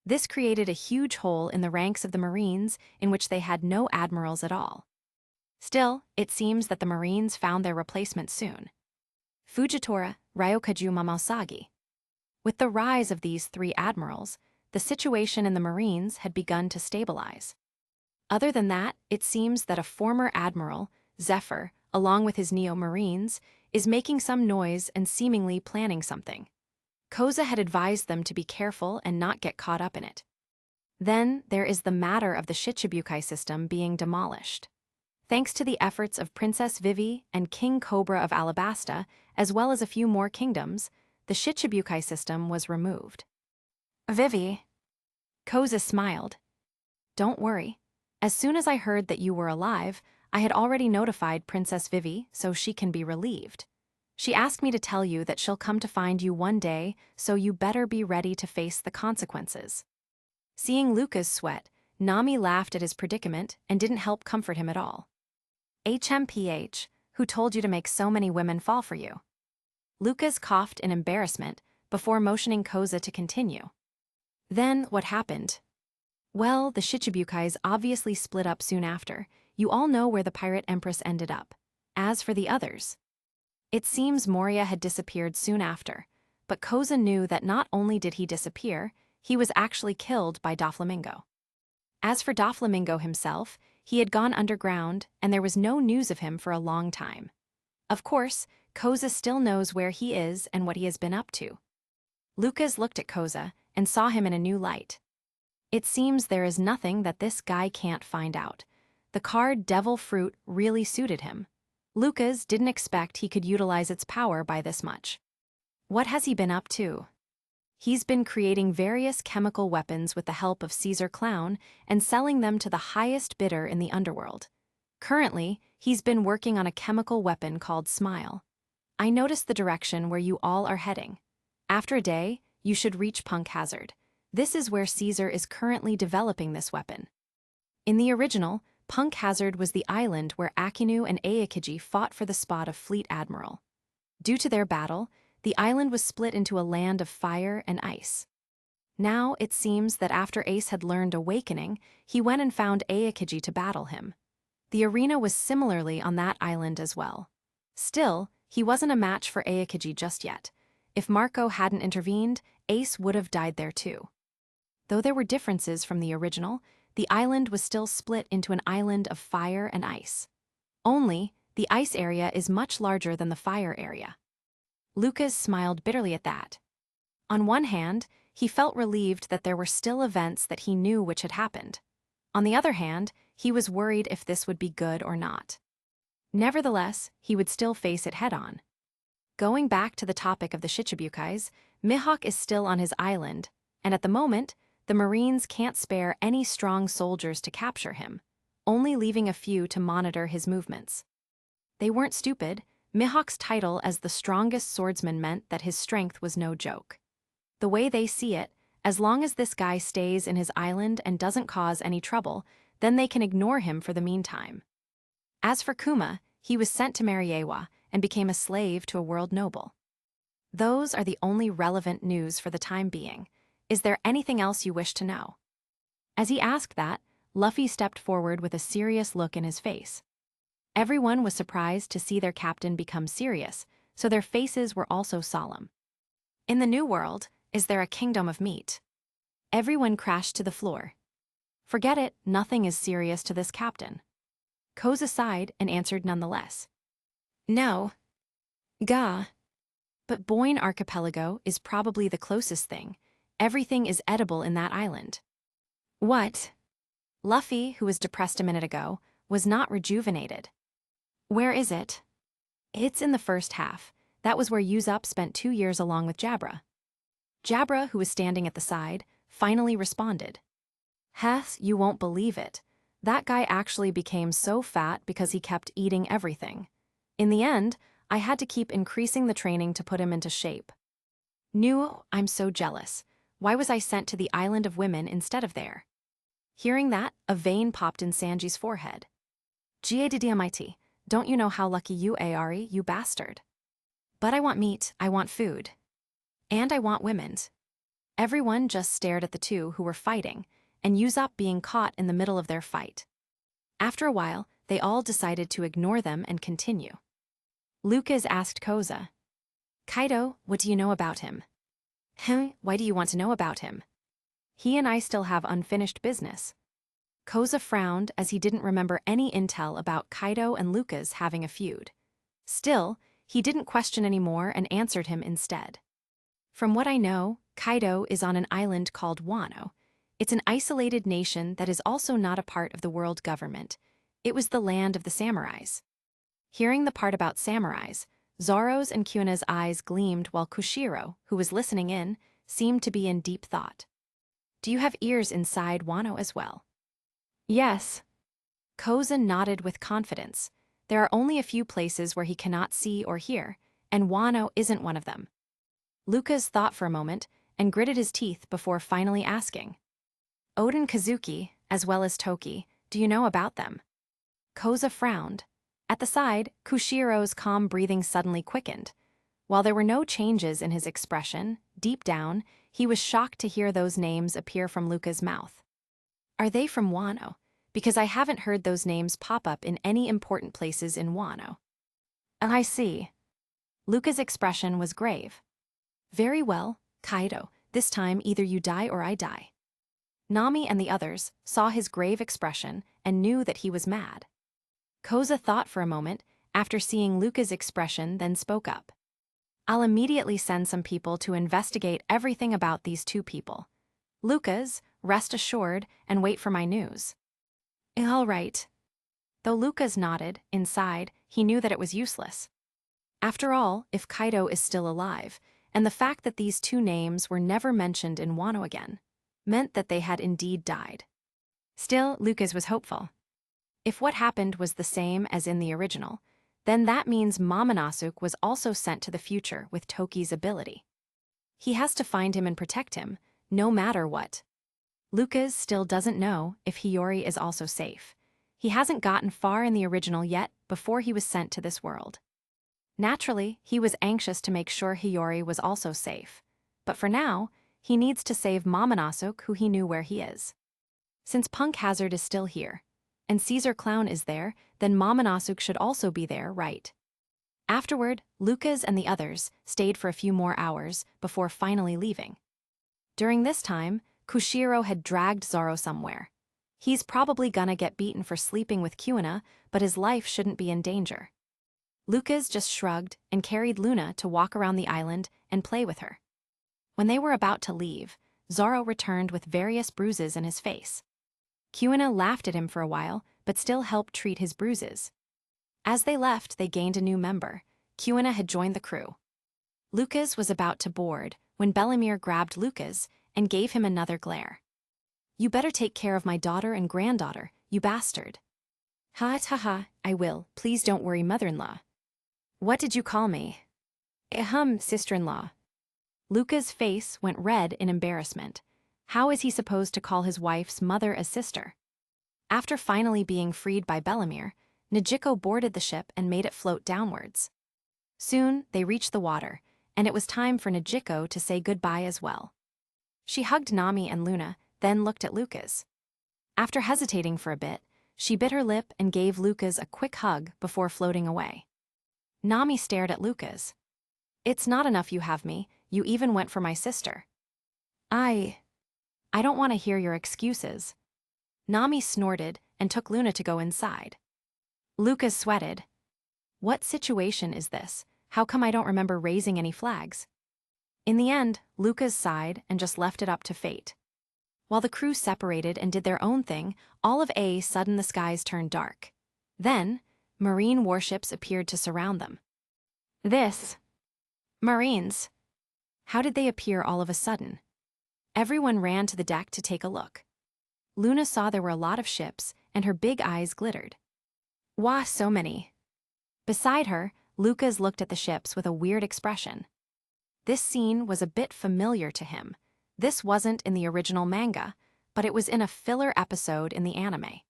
This created a huge hole in the ranks of the Marines in which they had no admirals at all. Still, it seems that the Marines found their replacement soon. Fujitora, Ryokaju Mamosagi. With the rise of these 3 admirals, the situation in the Marines had begun to stabilize. Other than that, it seems that a former admiral, Zephyr, along with his Neo-Marines, is making some noise and seemingly planning something. Koza had advised them to be careful and not get caught up in it. Then there is the matter of the Shichibukai system being demolished. Thanks to the efforts of Princess Vivi and King Cobra of Alabasta, as well as a few more kingdoms, the Shichibukai system was removed. Vivi. Koza smiled. Don't worry. As soon as I heard that you were alive, I had already notified Princess Vivi so she can be relieved. She asked me to tell you that she'll come to find you one day, so you better be ready to face the consequences. Seeing Lucas sweat, Nami laughed at his predicament and didn't help comfort him at all. HMPH, who told you to make so many women fall for you? Lucas coughed in embarrassment before motioning Koza to continue. Then, what happened? Well, the Shichibukais obviously split up soon after. You all know where the Pirate Empress ended up. As for the others, it seems Moria had disappeared soon after, but Koza knew that not only did he disappear, he was actually killed by Doflamingo. As for Doflamingo himself, he had gone underground and there was no news of him for a long time. Of course, Koza still knows where he is and what he has been up to. Lucas looked at Koza and saw him in a new light. It seems there is nothing that this guy can't find out. The card Devil Fruit really suited him. Lucas didn't expect he could utilize its power by this much. What has he been up to? He's been creating various chemical weapons with the help of Caesar Clown and selling them to the highest bidder in the underworld. Currently, he's been working on a chemical weapon called Smile. I noticed the direction where you all are heading. After a day, you should reach Punk Hazard. This is where Caesar is currently developing this weapon. In the original, Punk Hazard was the island where Akinu and Aokiji fought for the spot of Fleet Admiral. Due to their battle, the island was split into a land of fire and ice. Now it seems that after Ace had learned Awakening, he went and found Aokiji to battle him. The arena was similarly on that island as well. Still, he wasn't a match for Aokiji just yet. If Marco hadn't intervened, Ace would have died there too. Though there were differences from the original, the island was still split into an island of fire and ice. Only, the ice area is much larger than the fire area. Lucas smiled bitterly at that. On one hand, he felt relieved that there were still events that he knew which had happened. On the other hand, he was worried if this would be good or not. Nevertheless, he would still face it head-on. Going back to the topic of the Shichibukais, Mihawk is still on his island, and at the moment, the Marines can't spare any strong soldiers to capture him, only leaving a few to monitor his movements. They weren't stupid. Mihawk's title as the strongest swordsman meant that his strength was no joke. The way they see it, as long as this guy stays in his island and doesn't cause any trouble, then they can ignore him for the meantime. As for Kuma, he was sent to Mariewa and became a slave to a world noble. Those are the only relevant news for the time being. Is there anything else you wish to know? As he asked that, Luffy stepped forward with a serious look in his face. Everyone was surprised to see their captain become serious, so their faces were also solemn. In the New World, is there a kingdom of meat? Everyone crashed to the floor. Forget it, nothing is serious to this captain. Koza sighed and answered nonetheless. No. Gah. But Boyne Archipelago is probably the closest thing. Everything is edible in that island. What? Luffy, who was depressed a minute ago, was not rejuvenated. Where is it? It's in the first half. That was where Usopp spent 2 years along with Jabra. Jabra, who was standing at the side, finally responded. Heth, you won't believe it. That guy actually became so fat because he kept eating everything. In the end, I had to keep increasing the training to put him into shape. I'm so jealous. Why was I sent to the Island of Women instead of there? Hearing that, a vein popped in Sanji's forehead. Giadidiamite, don't you know how lucky you are, you bastard? But I want meat, I want food. And I want women's. Everyone just stared at the two who were fighting, and Usopp being caught in the middle of their fight. After a while, they all decided to ignore them and continue. Lucas asked Koza, Kaido, what do you know about him? Why do you want to know about him? He and I still have unfinished business. Koza frowned as he didn't remember any intel about Kaido and Lucas having a feud. Still, he didn't question anymore and answered him instead. From what I know, Kaido is on an island called Wano. It's an isolated nation that is also not a part of the world government. It was the land of the samurais. Hearing the part about samurais, Zoro's and Kuna's eyes gleamed while Kushiro, who was listening in, seemed to be in deep thought. Do you have ears inside Wano as well? Yes. Koza nodded with confidence. There are only a few places where he cannot see or hear, and Wano isn't one of them. Lucas thought for a moment and gritted his teeth before finally asking. Oden Kazuki, as well as Toki, do you know about them? Koza frowned. At the side, Kushiro's calm breathing suddenly quickened. While there were no changes in his expression, deep down, he was shocked to hear those names appear from Luca's mouth. Are they from Wano? Because I haven't heard those names pop up in any important places in Wano. I see. Luca's expression was grave. Very well, Kaido, this time either you die or I die. Nami and the others saw his grave expression and knew that he was mad. Koza thought for a moment, after seeing Luca's expression, then spoke up. I'll immediately send some people to investigate everything about these two people. Lucas, rest assured and wait for my news. All right. Though Lucas nodded, inside, he knew that it was useless. After all, if Kaido is still alive, and the fact that these two names were never mentioned in Wano again, meant that they had indeed died. Still, Lucas was hopeful. If what happened was the same as in the original, then that means Momonosuke was also sent to the future with Toki's ability. He has to find him and protect him, no matter what. Lucas still doesn't know if Hiyori is also safe. He hasn't gotten far in the original yet before he was sent to this world. Naturally, he was anxious to make sure Hiyori was also safe. But for now, he needs to save Momonosuke, who he knew where he is. Since Punk Hazard is still here, and Caesar Clown is there, then Momonosuke should also be there, right? Afterward, Lucas and the others stayed for a few more hours before finally leaving. During this time, Kushiro had dragged Zoro somewhere. He's probably gonna get beaten for sleeping with Kuina, but his life shouldn't be in danger. Lucas just shrugged and carried Luna to walk around the island and play with her. When they were about to leave, Zoro returned with various bruises in his face. Kuina laughed at him for a while, but still helped treat his bruises. As they left, they gained a new member. Kuina had joined the crew. Lucas was about to board when Bellemere grabbed Lucas and gave him another glare. "You better take care of my daughter and granddaughter, you bastard." "Ha ha ha, I will, please don't worry, mother-in-law." "What did you call me?" Sister-in-law." Lucas' face went red in embarrassment. How is he supposed to call his wife's mother a sister? After finally being freed by Bellemere, Nijiko boarded the ship and made it float downwards. Soon, they reached the water, and it was time for Nijiko to say goodbye as well. She hugged Nami and Luna, then looked at Lucas. After hesitating for a bit, she bit her lip and gave Lucas a quick hug before floating away. Nami stared at Lucas. "It's not enough you have me, you even went for my sister." I don't want to hear your excuses." Nami snorted and took Luna to go inside. Lucas sweated. "What situation is this? How come I don't remember raising any flags?" In the end, Lucas sighed and just left it up to fate. While the crew separated and did their own thing, all of a sudden the skies turned dark. Then, marine warships appeared to surround them. Marines. How did they appear all of a sudden? Everyone ran to the deck to take a look. Luna saw there were a lot of ships, and her big eyes glittered. "Wah, so many." Beside her, Lucas looked at the ships with a weird expression. This scene was a bit familiar to him. This wasn't in the original manga, but it was in a filler episode in the anime.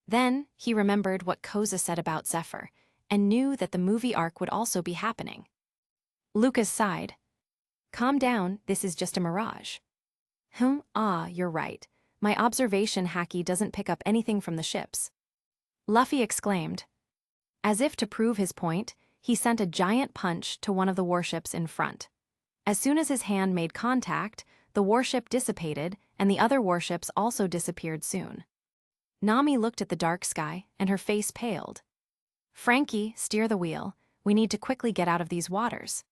Then, he remembered what Koza said about Zephyr, and knew that the movie arc would also be happening. Lucas sighed. "Calm down, this is just a mirage." You're right. My observation haki doesn't pick up anything from the ships." Luffy exclaimed. As if to prove his point, he sent a giant punch to one of the warships in front. As soon as his hand made contact, the warship dissipated, and the other warships also disappeared soon. Nami looked at the dark sky, and her face paled. "Frankie, steer the wheel. We need to quickly get out of these waters."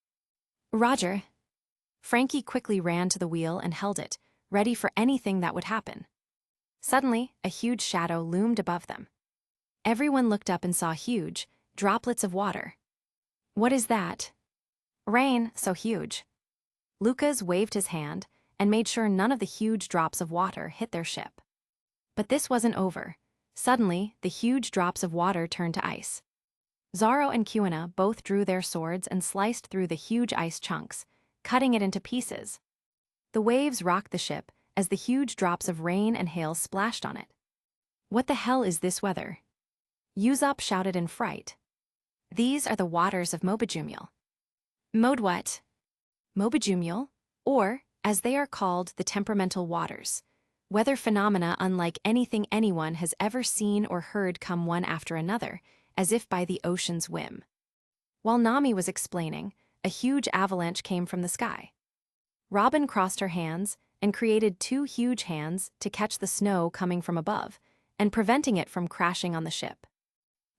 "Roger." Frankie quickly ran to the wheel and held it, ready for anything that would happen. Suddenly, a huge shadow loomed above them. Everyone looked up and saw huge droplets of water. "What is that?" "Rain, so huge." Lucas waved his hand and made sure none of the huge drops of water hit their ship. But this wasn't over. Suddenly, the huge drops of water turned to ice. Zoro and Kuina both drew their swords and sliced through the huge ice chunks, cutting it into pieces. The waves rocked the ship as the huge drops of rain and hail splashed on it. "What the hell is this weather?" Usopp shouted in fright. "These are the waters of Mobajumul." "Mode what?" Mobajumul, or, as they are called, the temperamental waters. Weather phenomena unlike anything anyone has ever seen or heard come one after another, as if by the ocean's whim. While Nami was explaining, a huge avalanche came from the sky. Robin crossed her hands and created two huge hands to catch the snow coming from above and preventing it from crashing on the ship.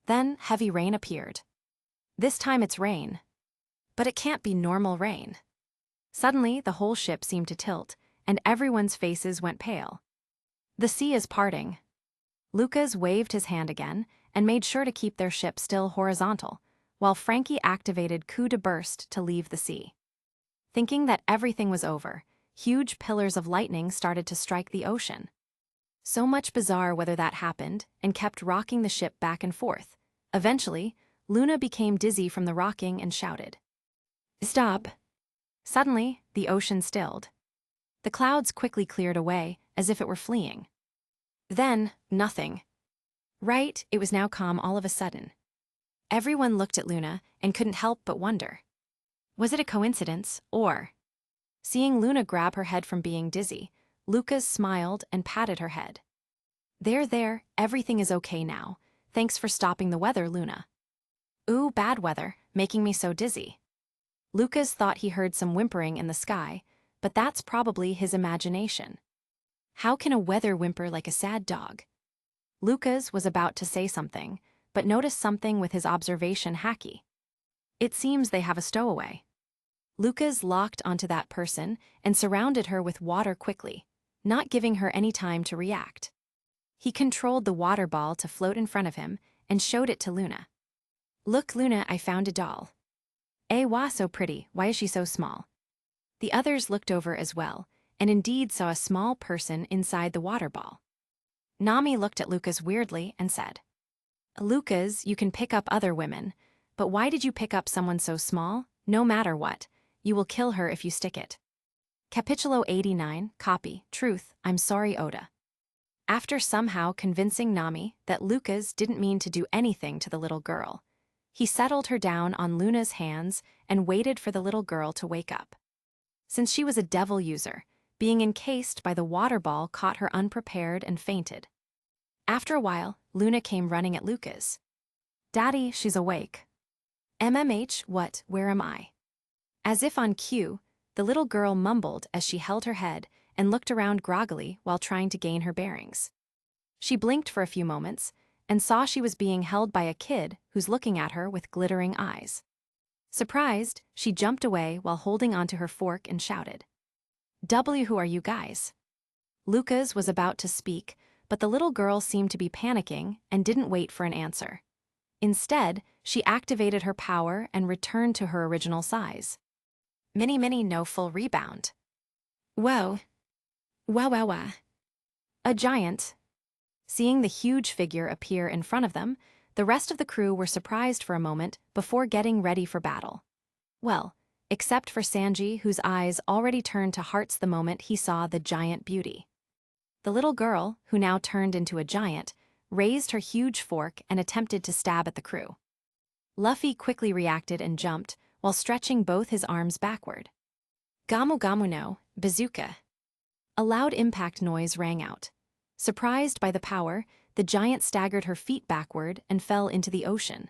Then heavy rain appeared. This time it's rain. But it can't be normal rain. Suddenly, the whole ship seemed to tilt, and everyone's faces went pale. "The sea is parting." Lucas waved his hand again and made sure to keep their ship still horizontal, while Frankie activated coup de burst to leave the sea. Thinking that everything was over, huge pillars of lightning started to strike the ocean. So much bizarre weather that happened and kept rocking the ship back and forth. Eventually, Luna became dizzy from the rocking and shouted, "Stop!" Suddenly, the ocean stilled. The clouds quickly cleared away, as if it were fleeing. Then, nothing. Right, it was now calm all of a sudden. Everyone looked at Luna and couldn't help but wonder. Was it a coincidence, or? Seeing Luna grab her head from being dizzy, Lucas smiled and patted her head. There, everything is okay now. Thanks for stopping the weather, Luna." "Ooh, bad weather, making me so dizzy." Lucas thought he heard some whimpering in the sky, but that's probably his imagination. How can a weather whimper like a sad dog? Lucas was about to say something, but noticed something with his observation haki. It seems they have a stowaway. Lucas locked onto that person and surrounded her with water quickly, not giving her any time to react. He controlled the water ball to float in front of him and showed it to Luna. "Look, Luna, I found a doll." Wah, so pretty, why is she so small? The others looked over as well, and indeed saw a small person inside the water ball. Nami looked at Lucas weirdly and said, Lucas, you can pick up other women, but why did you pick up someone so small? No matter what, you will kill her if you stick it. Capitulo 89, copy, truth, I'm sorry Oda. After somehow convincing Nami that Lucas didn't mean to do anything to the little girl, he settled her down on Luna's hands and waited for the little girl to wake up. Since she was a devil user, being encased by the water ball caught her unprepared and fainted. After a while, Luna came running at Lucas. Daddy, she's awake. MMH, what, where am I? As if on cue, the little girl mumbled as she held her head and looked around groggily while trying to gain her bearings. She blinked for a few moments and saw she was being held by a kid who's looking at her with glittering eyes. Surprised, she jumped away while holding onto her fork and shouted, who are you guys? Lucas was about to speak, but the little girl seemed to be panicking and didn't wait for an answer. Instead, she activated her power and returned to her original size. Mini no full rebound. Whoa. Wah. A giant. Seeing the huge figure appear in front of them, the rest of the crew were surprised for a moment before getting ready for battle. Well, except for Sanji, whose eyes already turned to hearts the moment he saw the giant beauty. The little girl, who now turned into a giant, raised her huge fork and attempted to stab at the crew. Luffy quickly reacted and jumped, while stretching both his arms backward. Gamu no, bazooka. A loud impact noise rang out. Surprised by the power, the giant staggered her feet backward and fell into the ocean.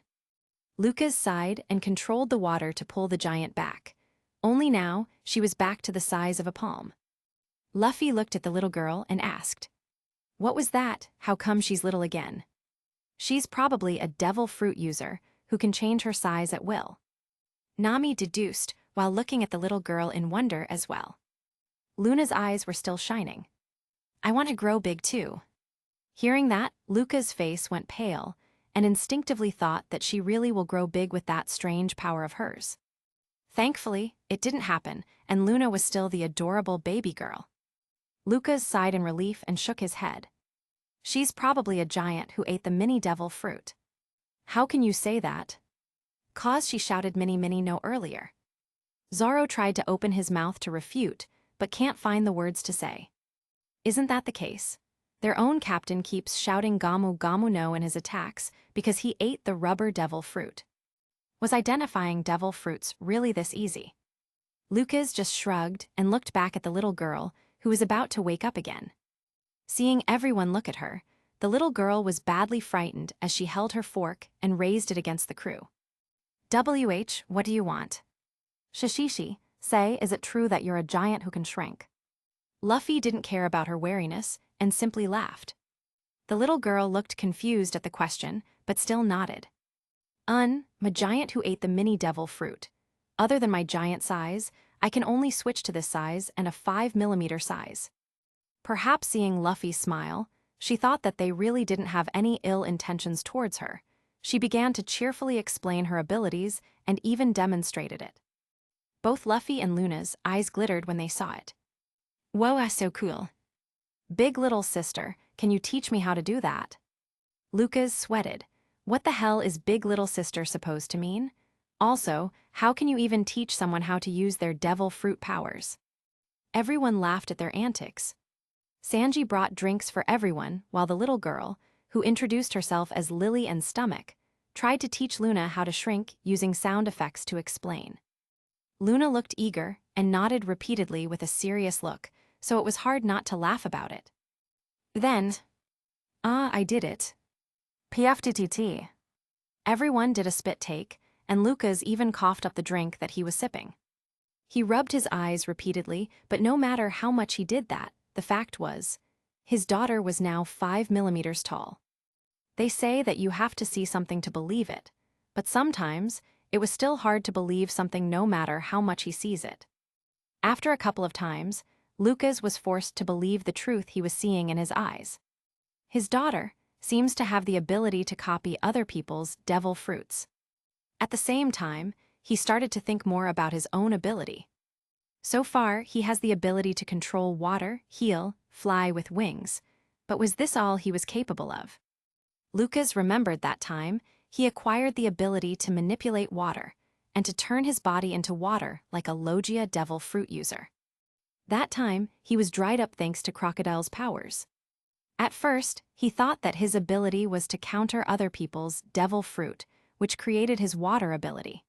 Lucas sighed and controlled the water to pull the giant back. Only now, she was back to the size of a palm. Luffy looked at the little girl and asked, What was that? How come she's little again? She's probably a devil fruit user who can change her size at will. Nami deduced while looking at the little girl in wonder as well. Luna's eyes were still shining. I want to grow big too. Hearing that, Luca's face went pale and instinctively thought that she really will grow big with that strange power of hers. Thankfully, it didn't happen, and Luna was still the adorable baby girl. Lucas sighed in relief and shook his head. She's probably a giant who ate the mini devil fruit. How can you say that? 'Cause she shouted mini no earlier. Zoro tried to open his mouth to refute, but can't find the words to say. Isn't that the case? Their own captain keeps shouting Gamu no in his attacks because he ate the rubber devil fruit. Was identifying devil fruits really this easy? Lucas just shrugged and looked back at the little girl, who was about to wake up again. Seeing everyone look at her, the little girl was badly frightened as she held her fork and raised it against the crew. What do you want? Shishishi, say, is it true that you're a giant who can shrink? Luffy didn't care about her wariness and simply laughed. The little girl looked confused at the question, but still nodded. My giant who ate the mini devil fruit. Other than my giant size, I can only switch to this size and a 5mm size. Perhaps seeing Luffy smile, she thought that they really didn't have any ill intentions towards her. She began to cheerfully explain her abilities and even demonstrated it. Both Luffy and Luna's eyes glittered when they saw it. Whoa, so cool. Big little sister, can you teach me how to do that? Lucas sweated. What the hell is big little sister supposed to mean? Also, how can you even teach someone how to use their devil fruit powers? Everyone laughed at their antics. Sanji brought drinks for everyone while the little girl, who introduced herself as Lily and Stomach, tried to teach Luna how to shrink using sound effects to explain. Luna looked eager and nodded repeatedly with a serious look, so it was hard not to laugh about it. Then, I did it. PFTTT. Everyone did a spit take, and Lucas even coughed up the drink that he was sipping. He rubbed his eyes repeatedly, but no matter how much he did that, the fact was, his daughter was now 5mm tall. They say that you have to see something to believe it, but sometimes it was still hard to believe something no matter how much he sees it. After a couple of times, Lucas was forced to believe the truth he was seeing in his eyes. His daughter seems to have the ability to copy other people's devil fruits. At the same time, he started to think more about his own ability. So far, he has the ability to control water, heal, fly with wings. But was this all he was capable of? Lucas remembered that time he acquired the ability to manipulate water and to turn his body into water like a Logia devil fruit user. That time, he was dried up thanks to Crocodile's powers. At first, he thought that his ability was to counter other people's devil fruit, which created his water ability.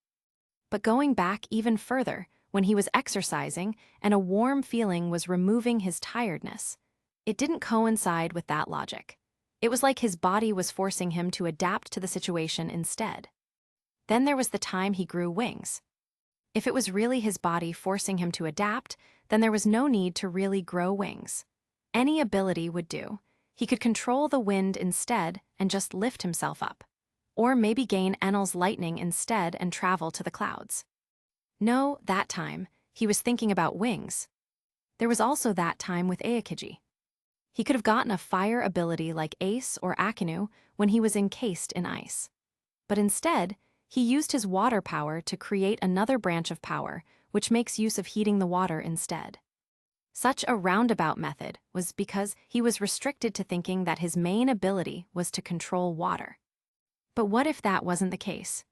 But going back even further, when he was exercising and a warm feeling was removing his tiredness, it didn't coincide with that logic. It was like his body was forcing him to adapt to the situation instead. Then there was the time he grew wings. If it was really his body forcing him to adapt, then there was no need to really grow wings. Any ability would do. He could control the wind instead and just lift himself up. Or maybe gain Enel's lightning instead and travel to the clouds. No, that time, he was thinking about wings. There was also that time with Aokiji. He could have gotten a fire ability like Ace or Akinu when he was encased in ice. But instead, he used his water power to create another branch of power, which makes use of heating the water instead. Such a roundabout method was because he was restricted to thinking that his main ability was to control water. But what if that wasn't the case?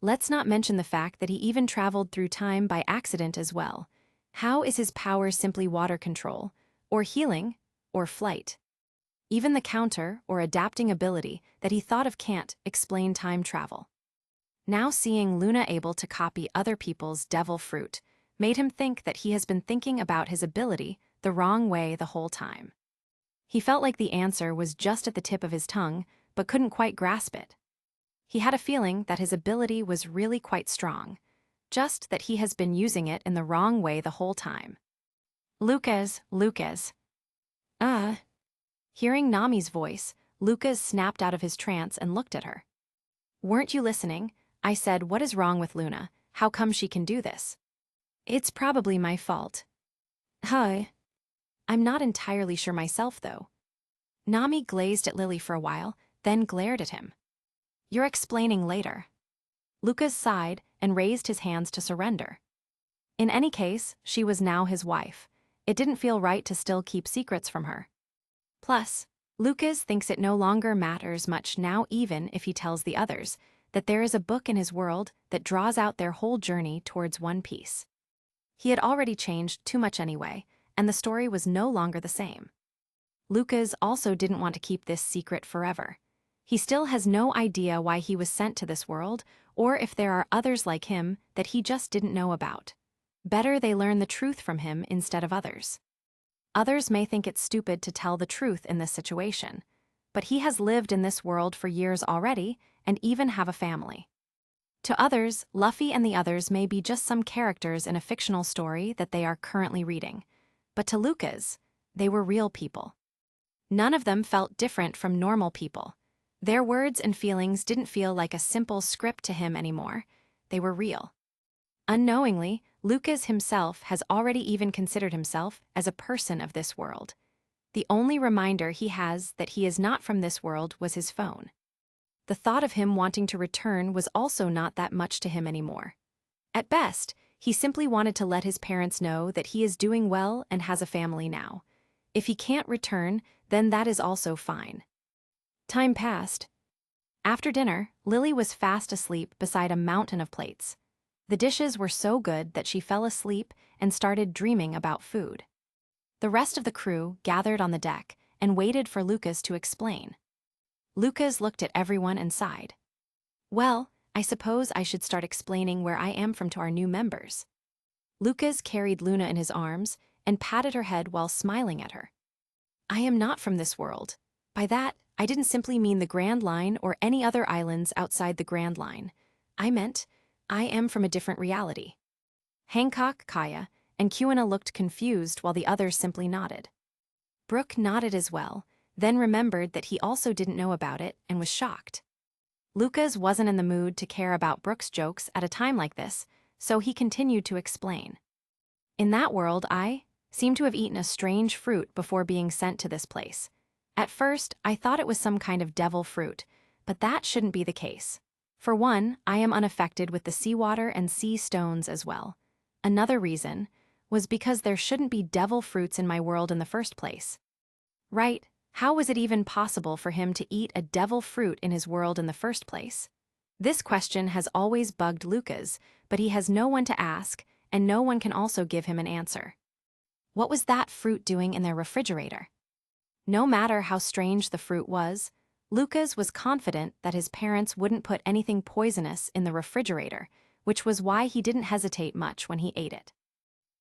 Let's not mention the fact that he even traveled through time by accident as well. How is his power simply water control, or healing, or flight? Even the counter or adapting ability that he thought of can't explain time travel. Now seeing Luna able to copy other people's devil fruit made him think that he has been thinking about his ability the wrong way the whole time. He felt like the answer was just at the tip of his tongue, but couldn't quite grasp it. He had a feeling that his ability was really quite strong, just that he has been using it in the wrong way the whole time. Lucas. Hearing Nami's voice, Lucas snapped out of his trance and looked at her. Weren't you listening? I said, what is wrong with Luna? How come she can do this? It's probably my fault. Huh. I'm not entirely sure myself, though. Nami glazed at Lily for a while, then glared at him. You're explaining later. Lucas sighed and raised his hands to surrender. In any case, she was now his wife. It didn't feel right to still keep secrets from her. Plus, Lucas thinks it no longer matters much now, even if he tells the others that there is a book in his world that draws out their whole journey towards one piece. He had already changed too much anyway, and the story was no longer the same. Lucas also didn't want to keep this secret forever. He still has no idea why he was sent to this world, or if there are others like him that he just didn't know about. Better they learn the truth from him instead of others. Others may think it's stupid to tell the truth in this situation, but he has lived in this world for years already and even have a family. To others, Luffy and the others may be just some characters in a fictional story that they are currently reading, but to Lucas, they were real people. None of them felt different from normal people. Their words and feelings didn't feel like a simple script to him anymore. They were real. Unknowingly, Lucas himself has already even considered himself as a person of this world. The only reminder he has that he is not from this world was his phone. The thought of him wanting to return was also not that much to him anymore. At best, he simply wanted to let his parents know that he is doing well and has a family now. If he can't return, then that is also fine. Time passed. After dinner, Lily was fast asleep beside a mountain of plates. The dishes were so good that she fell asleep and started dreaming about food. The rest of the crew gathered on the deck and waited for Lucas to explain. Lucas looked at everyone and sighed. Well, I suppose I should start explaining where I am from to our new members. Lucas carried Luna in his arms and patted her head while smiling at her. I am not from this world. By that, I didn't simply mean the Grand Line or any other islands outside the Grand Line. I meant, I am from a different reality. Hancock, Kaya, and Kuina looked confused while the others simply nodded. Brooke nodded as well, then remembered that he also didn't know about it and was shocked. Lucas wasn't in the mood to care about Brooke's jokes at a time like this, so he continued to explain. In that world, I seem to have eaten a strange fruit before being sent to this place. At first, I thought it was some kind of devil fruit, but that shouldn't be the case. For one, I am unaffected with the seawater and sea stones as well. Another reason was because there shouldn't be devil fruits in my world in the first place. Right, how was it even possible for him to eat a devil fruit in his world in the first place? This question has always bugged Lucas, but he has no one to ask, and no one can also give him an answer. What was that fruit doing in their refrigerator? No matter how strange the fruit was, Lucas was confident that his parents wouldn't put anything poisonous in the refrigerator, which was why he didn't hesitate much when he ate it.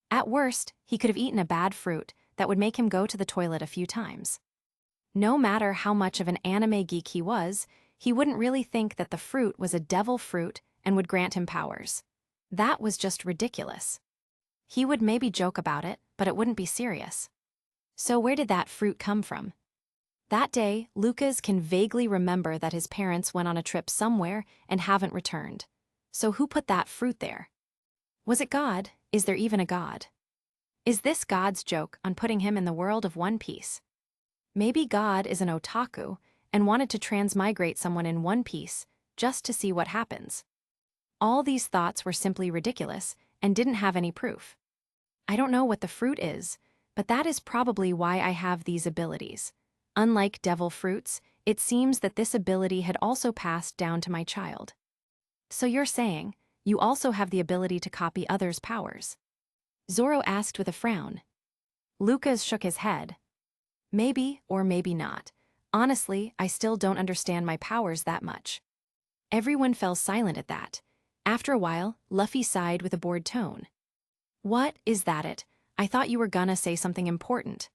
At worst, he could have eaten a bad fruit that would make him go to the toilet a few times. No matter how much of an anime geek he wouldn't really think that the fruit was a devil fruit and would grant him powers. That was just ridiculous. He would maybe joke about it, but it wouldn't be serious. So where did that fruit come from? That day, Lucas can vaguely remember that his parents went on a trip somewhere and haven't returned. So who put that fruit there? Was it God? Is there even a God? Is this God's joke on putting him in the world of One Piece? Maybe God is an otaku and wanted to transmigrate someone in One Piece just to see what happens. All these thoughts were simply ridiculous and didn't have any proof. I don't know what the fruit is, but that is probably why I have these abilities. Unlike devil fruits, it seems that this ability had also passed down to my child. So you're saying, you also have the ability to copy others' powers? Zoro asked with a frown. Lucas shook his head. Maybe or maybe not. Honestly, I still don't understand my powers that much. Everyone fell silent at that. After a while, Luffy sighed with a bored tone. What, is that it? I thought you were gonna say something important.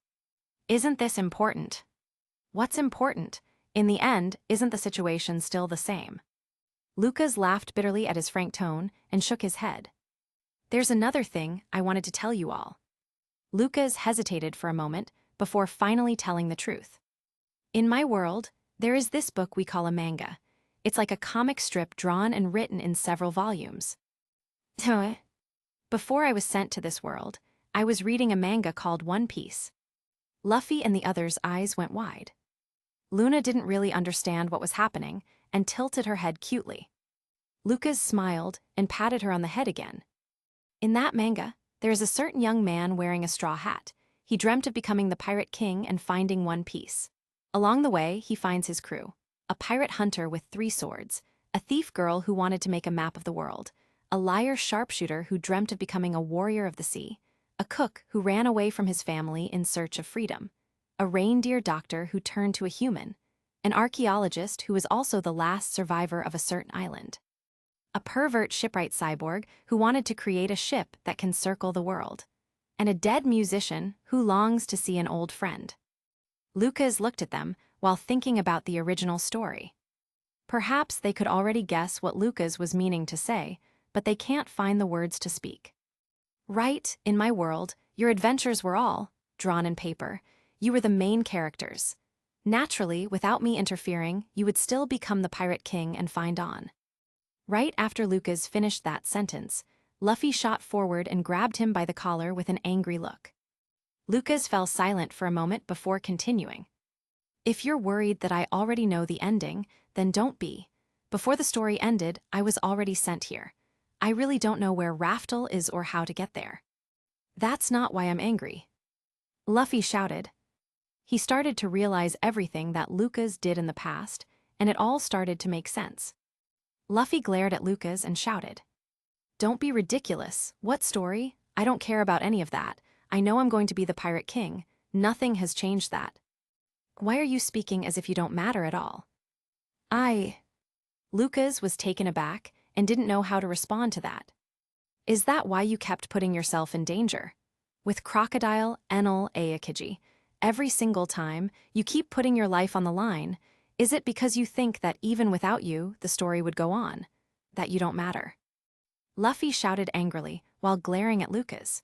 Isn't this important? What's important? In the end, isn't the situation still the same? Lucas laughed bitterly at his frank tone and shook his head. There's another thing I wanted to tell you all. Lucas hesitated for a moment before finally telling the truth. In my world, there is this book we call a manga. It's like a comic strip drawn and written in several volumes. Before I was sent to this world, I was reading a manga called One Piece. Luffy and the others' eyes went wide. Luna didn't really understand what was happening and tilted her head cutely. Lucas smiled and patted her on the head again. In that manga, there is a certain young man wearing a straw hat. He dreamt of becoming the pirate king and finding One Piece. Along the way, he finds his crew. A pirate hunter with 3 swords, a thief girl who wanted to make a map of the world, a liar sharpshooter who dreamt of becoming a warrior of the sea, a cook who ran away from his family in search of freedom, a reindeer doctor who turned to a human, an archaeologist who was also the last survivor of a certain island, a pervert shipwright cyborg who wanted to create a ship that can circle the world, and a dead musician who longs to see an old friend. Lucas looked at them while thinking about the original story. Perhaps they could already guess what Lucas was meaning to say, but they can't find the words to speak. Right, in my world, your adventures were all drawn in paper. You were the main characters. Naturally, without me interfering, you would still become the Pirate King and find on. Right after Lucas finished that sentence, Luffy shot forward and grabbed him by the collar with an angry look. Lucas fell silent for a moment before continuing. If you're worried that I already know the ending, then don't be. Before the story ended, I was already sent here. I really don't know where Raftel is or how to get there. That's not why I'm angry. Luffy shouted. He started to realize everything that Lucas did in the past, and it all started to make sense. Luffy glared at Lucas and shouted. Don't be ridiculous. What story? I don't care about any of that. I know I'm going to be the Pirate King. Nothing has changed that. Why are you speaking as if you don't matter at all? Lucas was taken aback and didn't know how to respond to that. Is that why you kept putting yourself in danger? With Crocodile Enel Aokiji, every single time you keep putting your life on the line, is it because you think that even without you, the story would go on? That you don't matter? Luffy shouted angrily while glaring at Lucas.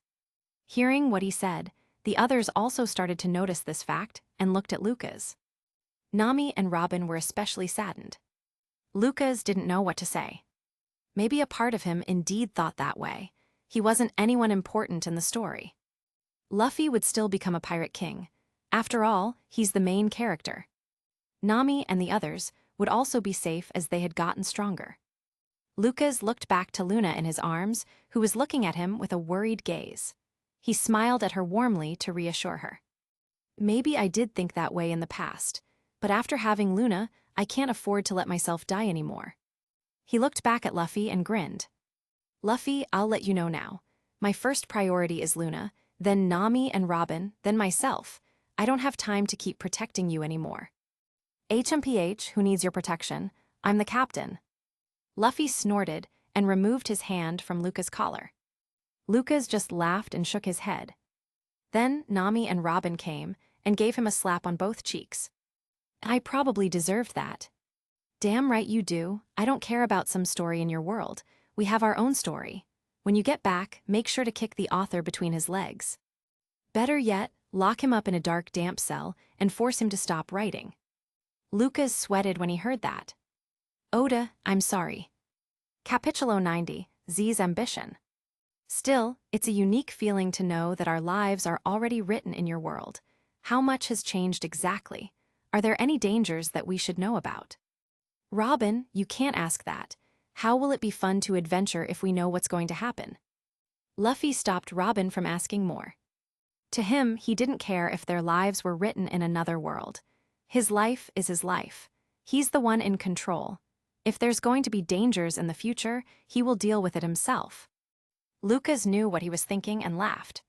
Hearing what he said, the others also started to notice this fact and looked at Lucas. Nami and Robin were especially saddened. Lucas didn't know what to say. Maybe a part of him indeed thought that way. He wasn't anyone important in the story. Luffy would still become a pirate king. After all, he's the main character. Nami and the others would also be safe as they had gotten stronger. Lucas looked back to Luna in his arms, who was looking at him with a worried gaze. He smiled at her warmly to reassure her. Maybe I did think that way in the past, but after having Luna, I can't afford to let myself die anymore. He looked back at Luffy and grinned. Luffy, I'll let you know now. My first priority is Luna, then Nami and Robin, then myself. I don't have time to keep protecting you anymore. HMPH, who needs your protection? I'm the captain. Luffy snorted and removed his hand from Luca's collar. Lucas just laughed and shook his head. Then Nami and Robin came and gave him a slap on both cheeks. I probably deserved that. Damn right you do. I don't care about some story in your world. We have our own story. When you get back, make sure to kick the author between his legs. Better yet, lock him up in a dark, damp cell and force him to stop writing. Lucas sweated when he heard that. Oda, I'm sorry. Capitulo 90, Z's ambition. Still, it's a unique feeling to know that our lives are already written in your world. How much has changed exactly? Are there any dangers that we should know about? Robin, you can't ask that. How will it be fun to adventure if we know what's going to happen? Luffy stopped Robin from asking more. To him, he didn't care if their lives were written in another world. His life is his life. He's the one in control. If there's going to be dangers in the future, he will deal with it himself. Lucas knew what he was thinking and laughed.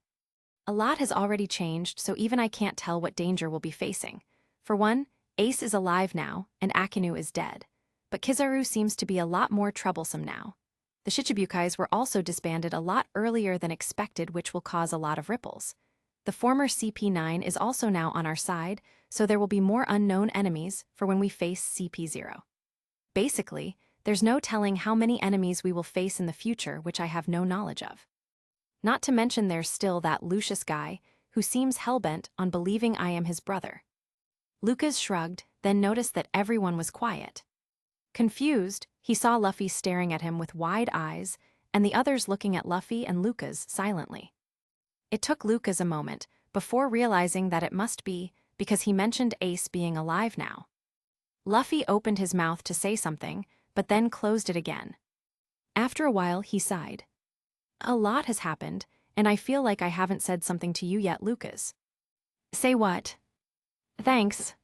A lot has already changed, so even I can't tell what danger we'll be facing. For one, Ace is alive now, and Akinu is dead. But Kizaru seems to be a lot more troublesome now. The Shichibukais were also disbanded a lot earlier than expected, which will cause a lot of ripples. The former CP9 is also now on our side, so there will be more unknown enemies for when we face CP0. Basically, there's no telling how many enemies we will face in the future, which I have no knowledge of. Not to mention there's still that Lucius guy, who seems hellbent on believing I am his brother. Lucas shrugged, then noticed that everyone was quiet. Confused, he saw Luffy staring at him with wide eyes, and the others looking at Luffy and Lucas silently. It took Lucas a moment, before realizing that it must be because he mentioned Ace being alive now. Luffy opened his mouth to say something, but then closed it again. After a while, he sighed. A lot has happened, and I feel like I haven't said something to you yet, Lucas. Say what? Thanks.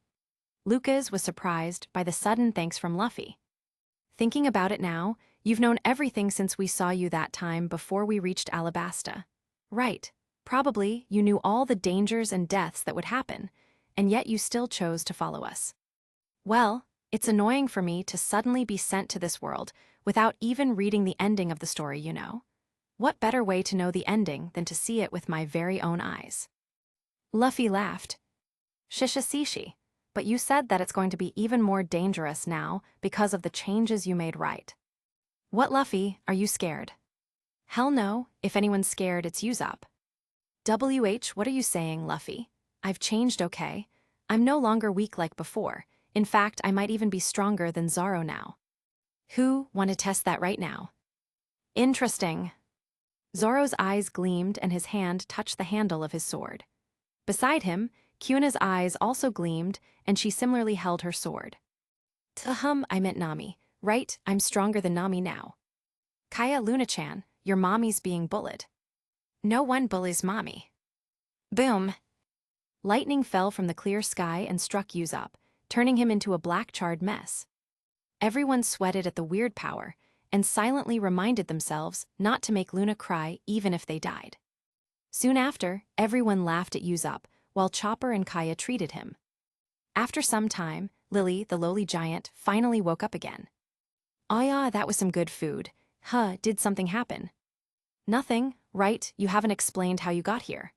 Lucas was surprised by the sudden thanks from Luffy. Thinking about it now, you've known everything since we saw you that time before we reached Alabasta. Right. Probably you knew all the dangers and deaths that would happen, and yet you still chose to follow us. Well, it's annoying for me to suddenly be sent to this world without even reading the ending of the story, you know? What better way to know the ending than to see it with my very own eyes? Luffy laughed. Shishishi, but you said that it's going to be even more dangerous now because of the changes you made, right? What, Luffy, are you scared? Hell no, if anyone's scared, it's Usopp. What are you saying, Luffy? I've changed, okay? I'm no longer weak like before. In fact, I might even be stronger than Zoro now. Who want to test that right now? Interesting. Zoro's eyes gleamed and his hand touched the handle of his sword. Beside him, Kuna's eyes also gleamed and she similarly held her sword. I meant Nami. Right, I'm stronger than Nami now. Kaya Luna-chan, your mommy's being bullied. No one bullies mommy. Boom. Lightning fell from the clear sky and struck Usopp, turning him into a black-charred mess. Everyone sweated at the weird power and silently reminded themselves not to make Luna cry even if they died. Soon after, everyone laughed at Usopp, while Chopper and Kaya treated him. After some time, Lily, the lowly giant, finally woke up again. Oh yeah, that was some good food. Did something happen? Nothing, right? You haven't explained how you got here.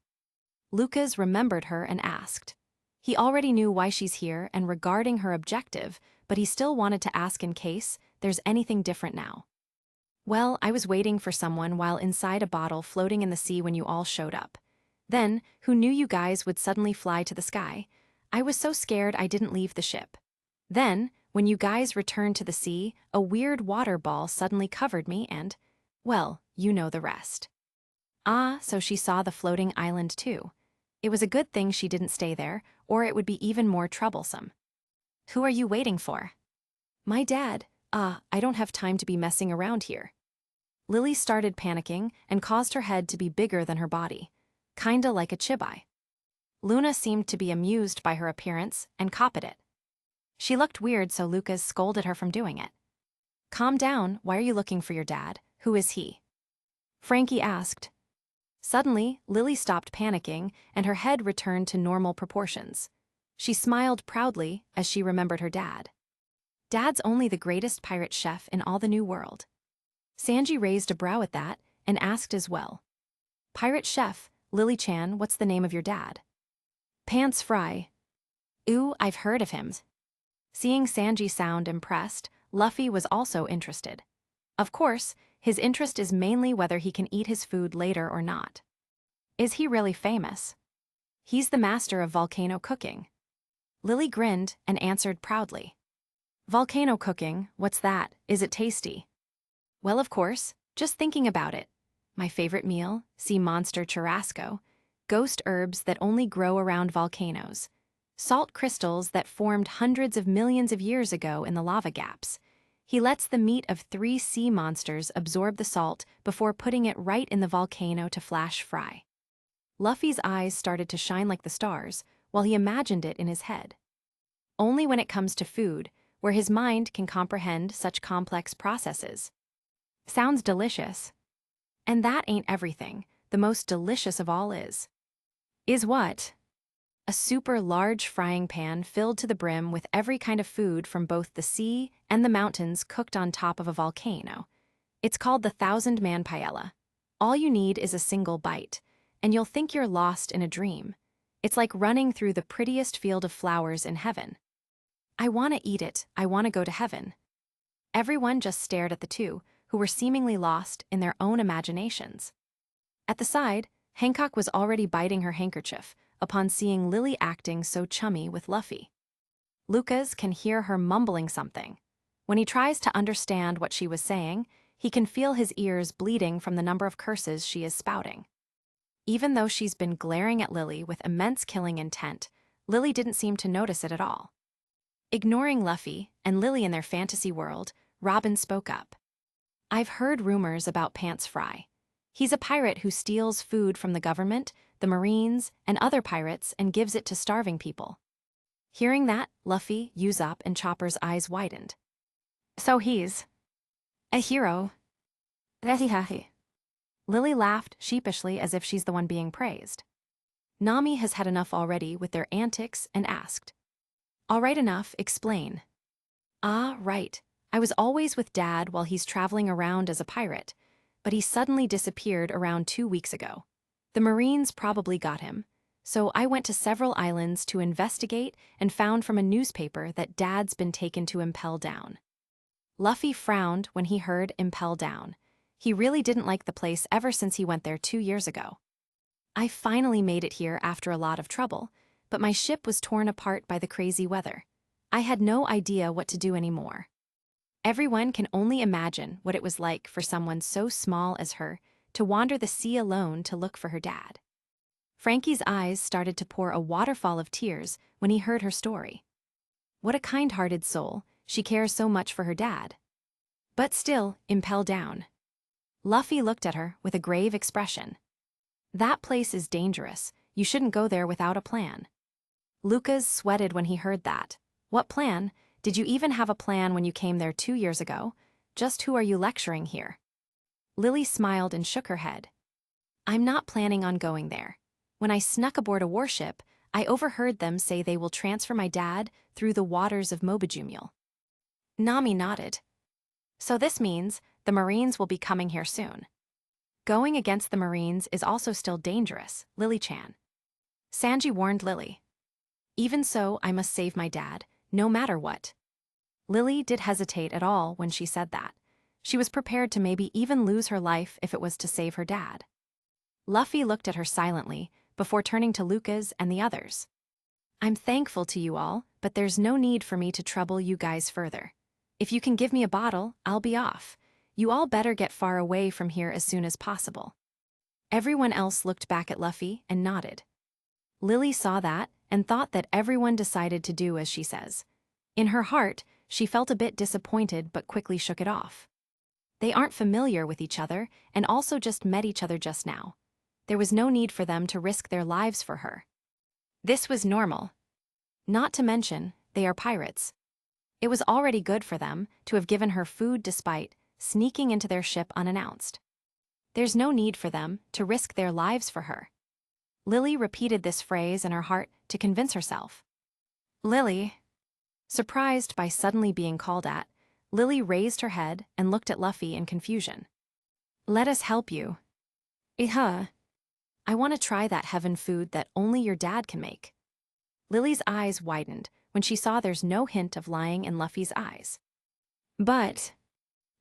Lucas remembered her and asked. He already knew why she's here and regarding her objective, but he still wanted to ask in case there's anything different now. Well, I was waiting for someone while inside a bottle floating in the sea when you all showed up. Then, who knew you guys would suddenly fly to the sky? I was so scared I didn't leave the ship. Then, when you guys returned to the sea, a weird water ball suddenly covered me and, well, you know the rest. Ah, so she saw the floating island too. It was a good thing she didn't stay there, or it would be even more troublesome. Who are you waiting for? My dad. I don't have time to be messing around here. Lily started panicking and caused her head to be bigger than her body, kinda like a chibai. Luna seemed to be amused by her appearance and copied it. She looked weird, so Lucas scolded her from doing it. "Calm down, why are you looking for your dad? Who is he?" Frankie asked. Suddenly, Lily stopped panicking and her head returned to normal proportions. She smiled proudly as she remembered her dad. "Dad's only the greatest pirate chef in all the New World." Sanji raised a brow at that and asked as well. "Pirate chef, Lily-chan, what's the name of your dad?" "Pants Fry." "Ooh, I've heard of him." Seeing Sanji sound impressed, Luffy was also interested. Of course, his interest is mainly whether he can eat his food later or not. "Is he really famous?" "He's the master of volcano cooking." Lily grinned and answered proudly. "Volcano cooking, what's that? Is it tasty?" "Well, of course, just thinking about it. My favorite meal, sea monster churrasco, ghost herbs that only grow around volcanoes, salt crystals that formed hundreds of millions of years ago in the lava gaps. He lets the meat of 3 sea monsters absorb the salt before putting it right in the volcano to flash fry." Luffy's eyes started to shine like the stars while he imagined it in his head. Only when it comes to food, where his mind can comprehend such complex processes. Sounds delicious. And that ain't everything. The most delicious of all is what? A super large frying pan filled to the brim with every kind of food from both the sea and the mountains cooked on top of a volcano. It's called the 1,000-man paella. All you need is a single bite, and you'll think you're lost in a dream. It's like running through the prettiest field of flowers in heaven. "I want to eat it, I want to go to heaven." Everyone just stared at the two, who were seemingly lost in their own imaginations. At the side, Hancock was already biting her handkerchief upon seeing Lily acting so chummy with Luffy. Lucas can hear her mumbling something. When he tries to understand what she was saying, he can feel his ears bleeding from the number of curses she is spouting. Even though she's been glaring at Lily with immense killing intent, Lily didn't seem to notice it at all. Ignoring Luffy and Lily in their fantasy world, Robin spoke up. "I've heard rumors about Pants Fry. He's a pirate who steals food from the government, the Marines, and other pirates and gives it to starving people." Hearing that, Luffy, Usopp, and Chopper's eyes widened. "So he's a hero?" Lily laughed sheepishly as if she's the one being praised. Nami has had enough already with their antics and asked, "All right, enough, explain." "Ah, right. I was always with Dad while he's traveling around as a pirate, but he suddenly disappeared around 2 weeks ago. The Marines probably got him, so I went to several islands to investigate and found from a newspaper that Dad's been taken to Impel Down." Luffy frowned when he heard Impel Down. He really didn't like the place ever since he went there 2 years ago. "I finally made it here after a lot of trouble, but my ship was torn apart by the crazy weather. I had no idea what to do anymore." Everyone can only imagine what it was like for someone so small as her to wander the sea alone to look for her dad. Frankie's eyes started to pour a waterfall of tears when he heard her story. What a kind-hearted soul, she cares so much for her dad. But still, Impel Down. Luffy looked at her with a grave expression. "That place is dangerous. You shouldn't go there without a plan." Lucas sweated when he heard that. What plan? Did you even have a plan when you came there 2 years ago? Just who are you lecturing here? Lily smiled and shook her head. "I'm not planning on going there. When I snuck aboard a warship, I overheard them say they will transfer my dad through the waters of Mobajumul." Nami nodded. "So this means the Marines will be coming here soon." "Going against the Marines is also still dangerous, Lily-chan." Sanji warned Lily. "Even so, I must save my dad, no matter what." Lily did hesitate at all when she said that. She was prepared to maybe even lose her life if it was to save her dad. Luffy looked at her silently before turning to Lucas and the others. "I'm thankful to you all, but there's no need for me to trouble you guys further. If you can give me a bottle, I'll be off. You all better get far away from here as soon as possible." Everyone else looked back at Luffy and nodded. Lily saw that and thought that everyone decided to do as she says. In her heart, she felt a bit disappointed but quickly shook it off. They aren't familiar with each other and also just met each other just now. There was no need for them to risk their lives for her. This was normal. Not to mention, they are pirates. It was already good for them to have given her food despite sneaking into their ship unannounced. There's no need for them to risk their lives for her. Lily repeated this phrase in her heart to convince herself. Lily. Surprised by suddenly being called at, Lily raised her head and looked at Luffy in confusion. Let us help you. I want to try that heaven food that only your dad can make. Lily's eyes widened when she saw there's no hint of lying in Luffy's eyes. But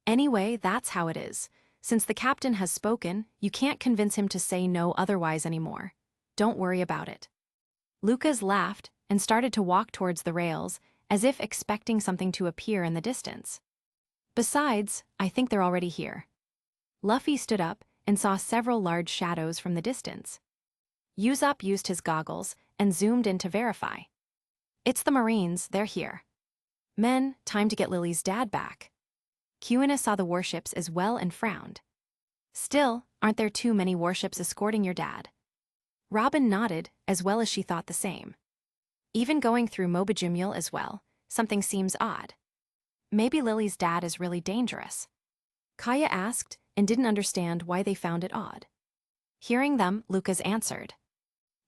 anyway, that's how it is. Since the captain has spoken, you can't convince him to say no otherwise anymore. Don't worry about it. Lucas laughed and started to walk towards the rails, as if expecting something to appear in the distance. Besides, I think they're already here. Luffy stood up and saw several large shadows from the distance. Usopp used his goggles and zoomed in to verify. It's the Marines, they're here. Men, time to get Lily's dad back. Kuina saw the warships as well and frowned. Still, aren't there too many warships escorting your dad? Robin nodded, as well as she thought the same. Even going through Mobajimul as well, something seems odd. Maybe Lily's dad is really dangerous. Kaya asked and didn't understand why they found it odd. Hearing them, Lucas answered.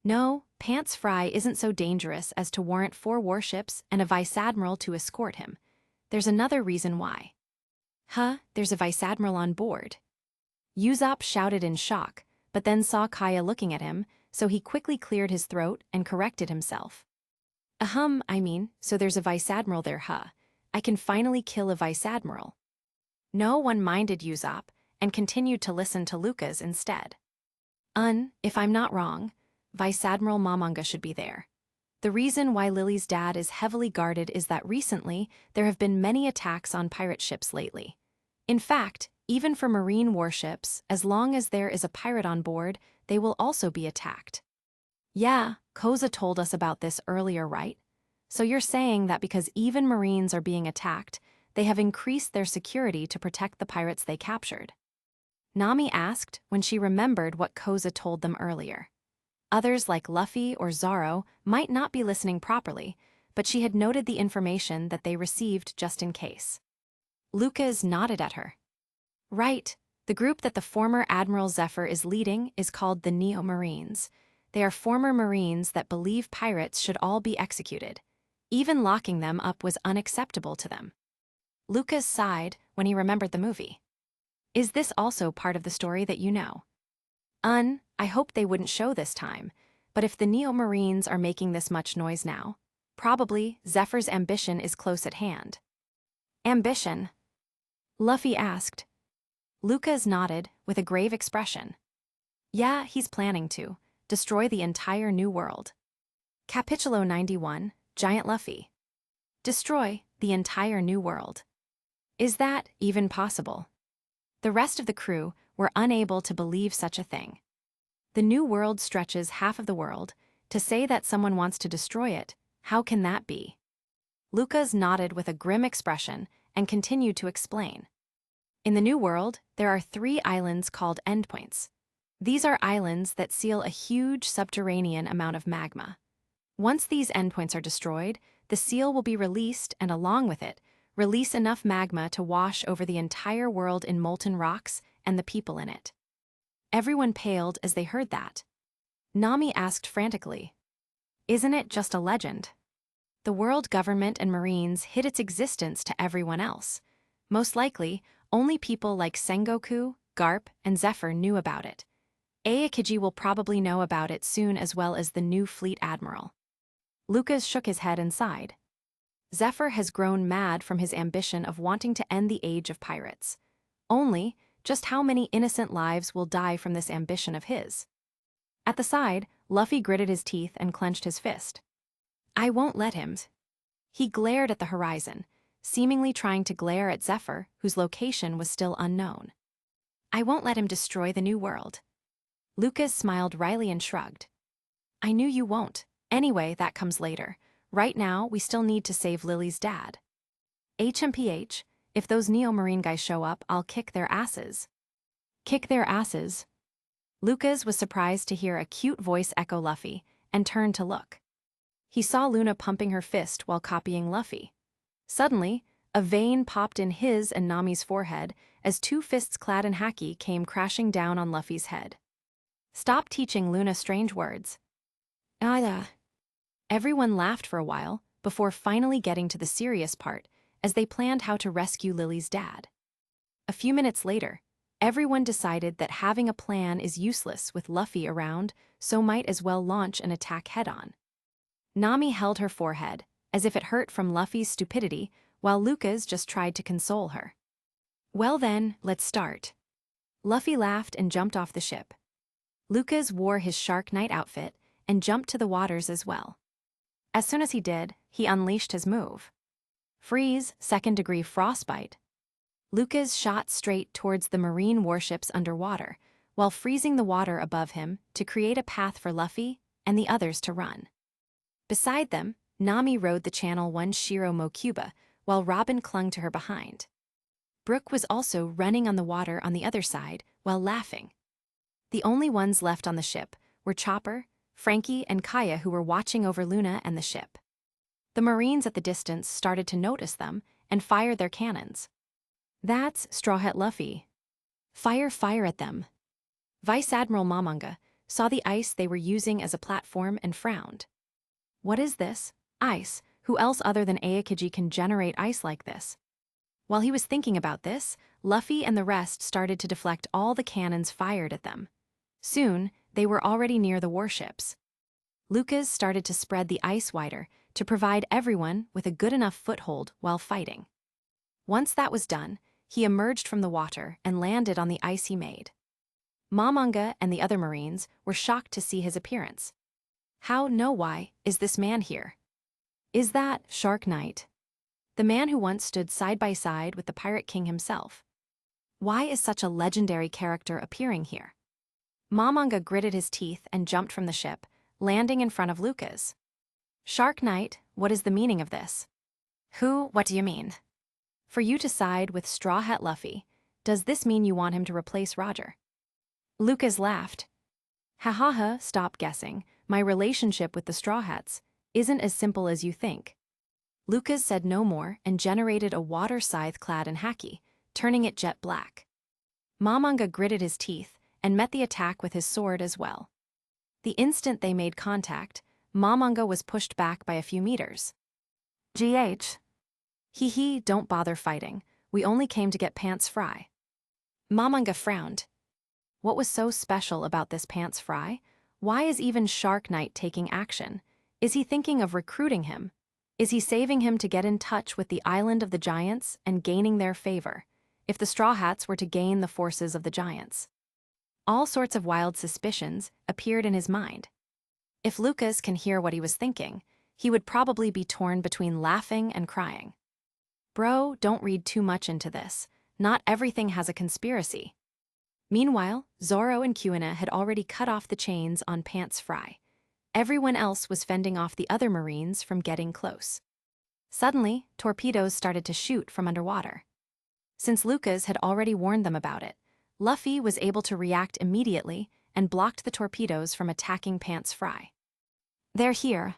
No, Pants Fry isn't so dangerous as to warrant 4 warships and a vice admiral to escort him. There's another reason why. There's a vice admiral on board. Usopp shouted in shock, but then saw Kaya looking at him, so he quickly cleared his throat and corrected himself. So there's a vice admiral there, I can finally kill a vice admiral. No one minded Usopp and continued to listen to Lucas instead. If I'm not wrong, Vice Admiral Momonga should be there. The reason why Lily's dad is heavily guarded is that recently there have been many attacks on pirate ships lately. In fact, even for marine warships, as long as there is a pirate on board, they will also be attacked. Yeah, Koza told us about this earlier, right? So you're saying that because even marines are being attacked, they have increased their security to protect the pirates they captured? Nami asked when she remembered what Koza told them earlier. Others like Luffy or Zoro might not be listening properly, but she had noted the information that they received just in case. Lucas nodded at her. Right, the group that the former Admiral Zephyr is leading is called the Neo Marines. They are former Marines that believe pirates should all be executed. Even locking them up was unacceptable to them. Lucas sighed when he remembered the movie. Is this also part of the story that you know? I hope they wouldn't show this time, but if the Neo Marines are making this much noise now, probably Zephyr's ambition is close at hand. Ambition? Luffy asked. Lucas nodded with a grave expression. Yeah, he's planning to destroy the entire New World. Capitulo 91, Giant Luffy. Destroy the entire New World. Is that even possible? The rest of the crew were unable to believe such a thing. The New World stretches half of the world. To say that someone wants to destroy it, how can that be? Lucas nodded with a grim expression and continued to explain. In the New World, there are 3 islands called endpoints. These are islands that seal a huge subterranean amount of magma. Once these endpoints are destroyed, the seal will be released and along with it, release enough magma to wash over the entire world in molten rocks and the people in it. Everyone paled as they heard that. Nami asked frantically, Isn't it just a legend? The world government and Marines hid its existence to everyone else. Most likely, only people like Sengoku, Garp, and Zephyr knew about it. Aokiji will probably know about it soon as well as the new fleet admiral. Lucas shook his head and sighed. Zephyr has grown mad from his ambition of wanting to end the age of pirates. Only, just how many innocent lives will die from this ambition of his? At the side, Luffy gritted his teeth and clenched his fist. I won't let him. He glared at the horizon, seemingly trying to glare at Zephyr, whose location was still unknown. I won't let him destroy the New World. Lucas smiled wryly and shrugged. I knew you won't. Anyway, that comes later. Right now, we still need to save Lily's dad. HMPH, if those Neo-Marine guys show up, I'll kick their asses. Kick their asses. Lucas was surprised to hear a cute voice echo Luffy, and turned to look. He saw Luna pumping her fist while copying Luffy. Suddenly, a vein popped in his and Nami's forehead as two fists clad in haki came crashing down on Luffy's head. Stop teaching Luna strange words. Everyone laughed for a while, before finally getting to the serious part, as they planned how to rescue Lily's dad. A few minutes later, everyone decided that having a plan is useless with Luffy around, so might as well launch an attack head-on. Nami held her forehead, as if it hurt from Luffy's stupidity, while Lucas just tried to console her. Well then, let's start. Luffy laughed and jumped off the ship. Lucas wore his Shark Knight outfit and jumped to the waters as well. As soon as he did, he unleashed his move. Freeze, second-degree frostbite. Lucas shot straight towards the marine warships underwater, while freezing the water above him to create a path for Luffy and the others to run. Beside them, Nami rode the Channel 1 Shiro Mokuba, while Robin clung to her behind. Brook was also running on the water on the other side, while laughing. The only ones left on the ship were Chopper, Frankie, and Kaya, who were watching over Luna and the ship. The Marines at the distance started to notice them and fire their cannons. That's Straw Hat Luffy. Fire at them. Vice Admiral Mamanga saw the ice they were using as a platform and frowned. What is this? Ice. Who else other than Aokiji can generate ice like this? While he was thinking about this, Luffy and the rest started to deflect all the cannons fired at them. Soon, they were already near the warships. Lucas started to spread the ice wider to provide everyone with a good enough foothold while fighting. Once that was done, he emerged from the water and landed on the ice he made. Mamanga and the other Marines were shocked to see his appearance. Why is this man here? Is that Shark Knight? The man who once stood side by side with the Pirate King himself. Why is such a legendary character appearing here? Mamanga gritted his teeth and jumped from the ship, landing in front of Lucas. Shark Knight, what is the meaning of this? What do you mean? For you to side with Straw Hat Luffy, does this mean you want him to replace Roger? Lucas laughed. Stop guessing. My relationship with the Straw Hats isn't as simple as you think. Lucas said no more and generated a water scythe clad in haki, turning it jet black. Mamanga gritted his teeth and met the attack with his sword as well. The instant they made contact, Mamanga was pushed back by a few meters. Don't bother fighting. We only came to get Pants Fry. Mamanga frowned. What was so special about this Pants Fry? Why is even Shark Knight taking action? Is he thinking of recruiting him? Is he saving him to get in touch with the Island of the Giants and gaining their favor, if the Straw Hats were to gain the forces of the Giants? All sorts of wild suspicions appeared in his mind. If Lucas can hear what he was thinking, he would probably be torn between laughing and crying. Bro, don't read too much into this. Not everything has a conspiracy. Meanwhile, Zoro and Kuina had already cut off the chains on Pants Fry. Everyone else was fending off the other Marines from getting close. Suddenly, torpedoes started to shoot from underwater. Since Lucas had already warned them about it, Luffy was able to react immediately and blocked the torpedoes from attacking Pants Fry. They're here.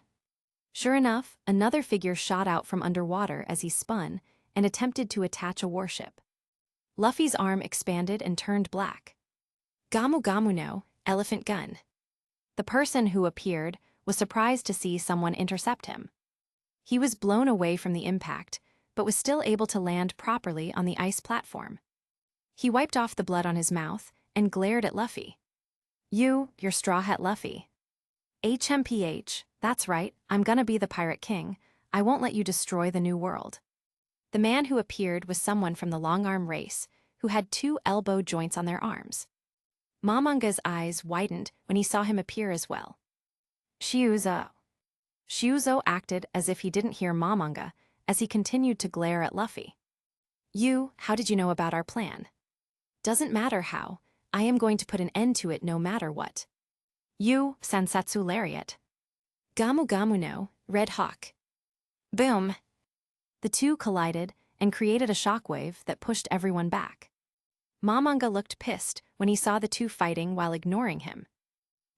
Sure enough, another figure shot out from underwater as he spun and attempted to attach a warship. Luffy's arm expanded and turned black. Gamu Gamu no, elephant gun. The person who appeared was surprised to see someone intercept him. He was blown away from the impact, but was still able to land properly on the ice platform. He wiped off the blood on his mouth and glared at Luffy. You're Straw Hat Luffy. HMPH, that's right, I'm gonna be the Pirate King. I won't let you destroy the New World. The man who appeared was someone from the Long Arm race, who had 2 elbow joints on their arms. Mamanga's eyes widened when he saw him appear as well. Shiuzo acted as if he didn't hear Mamanga as he continued to glare at Luffy. How did you know about our plan? Doesn't matter how, I am going to put an end to it no matter what. Sansatsu Lariat. Gamu Gamu no, Red Hawk. Boom. The two collided, and created a shockwave that pushed everyone back. Mamanga looked pissed when he saw the two fighting while ignoring him.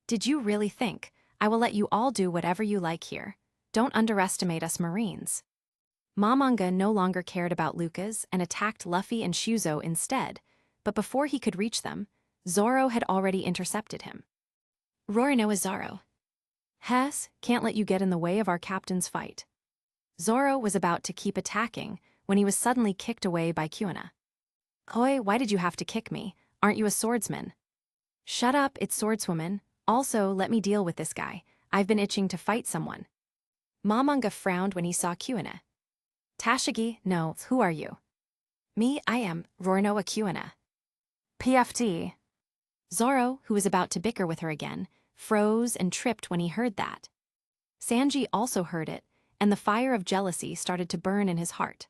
Did you really think I will let you all do whatever you like here? Don't underestimate us Marines. Mamanga no longer cared about Lucas and attacked Luffy and Shuzo instead, but before he could reach them, Zoro had already intercepted him. Rorino is Zoro. Hess, can't let you get in the way of our captain's fight. Zoro was about to keep attacking when he was suddenly kicked away by Kuina. Hoi, why did you have to kick me? Aren't you a swordsman? Shut up, it's swordswoman. Also, let me deal with this guy. I've been itching to fight someone. Mamanga frowned when he saw Kuina. Tashigi, no, who are you? Me, I am Rornoa Kuina. PFT. Zoro, who was about to bicker with her again, froze and tripped when he heard that. Sanji also heard it, and the fire of jealousy started to burn in his heart.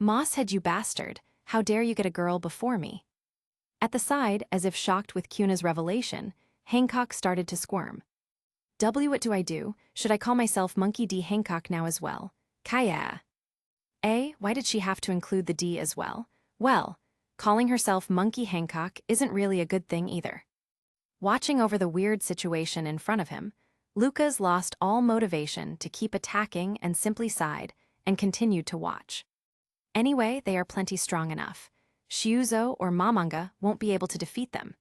Mosshead, you bastard, how dare you get a girl before me? At the side, as if shocked with Kuna's revelation, Hancock started to squirm. What do I do? Should I call myself Monkey D. Hancock now as well? Kaya. Why did she have to include the D as well? Well, calling herself Monkey Hancock isn't really a good thing either. Watching over the weird situation in front of him, Lucas lost all motivation to keep attacking and simply sighed and continued to watch. Anyway, they are plenty strong enough. Shuzo or Mamanga won't be able to defeat them.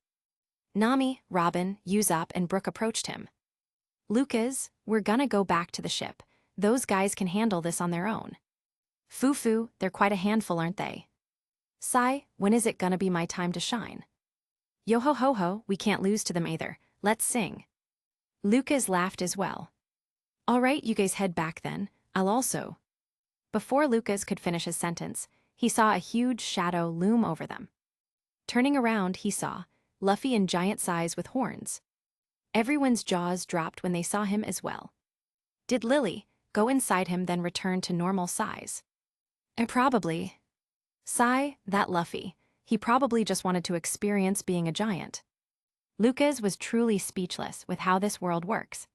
Nami, Robin, Usopp, and Brook approached him. Lucas, we're gonna go back to the ship. Those guys can handle this on their own. Fufu, they're quite a handful, aren't they? Sai, when is it gonna be my time to shine? Yo-ho-ho-ho, we can't lose to them either. Let's sing. Lucas laughed as well. All right, you guys head back then. I'll also. Before Lucas could finish his sentence, he saw a huge shadow loom over them. Turning around, he saw Luffy in giant size with horns. Everyone's jaws dropped when they saw him as well. Did Lily go inside him then return to normal size? And probably. Sigh, that Luffy. He probably just wanted to experience being a giant. Lucas was truly speechless with how this world works.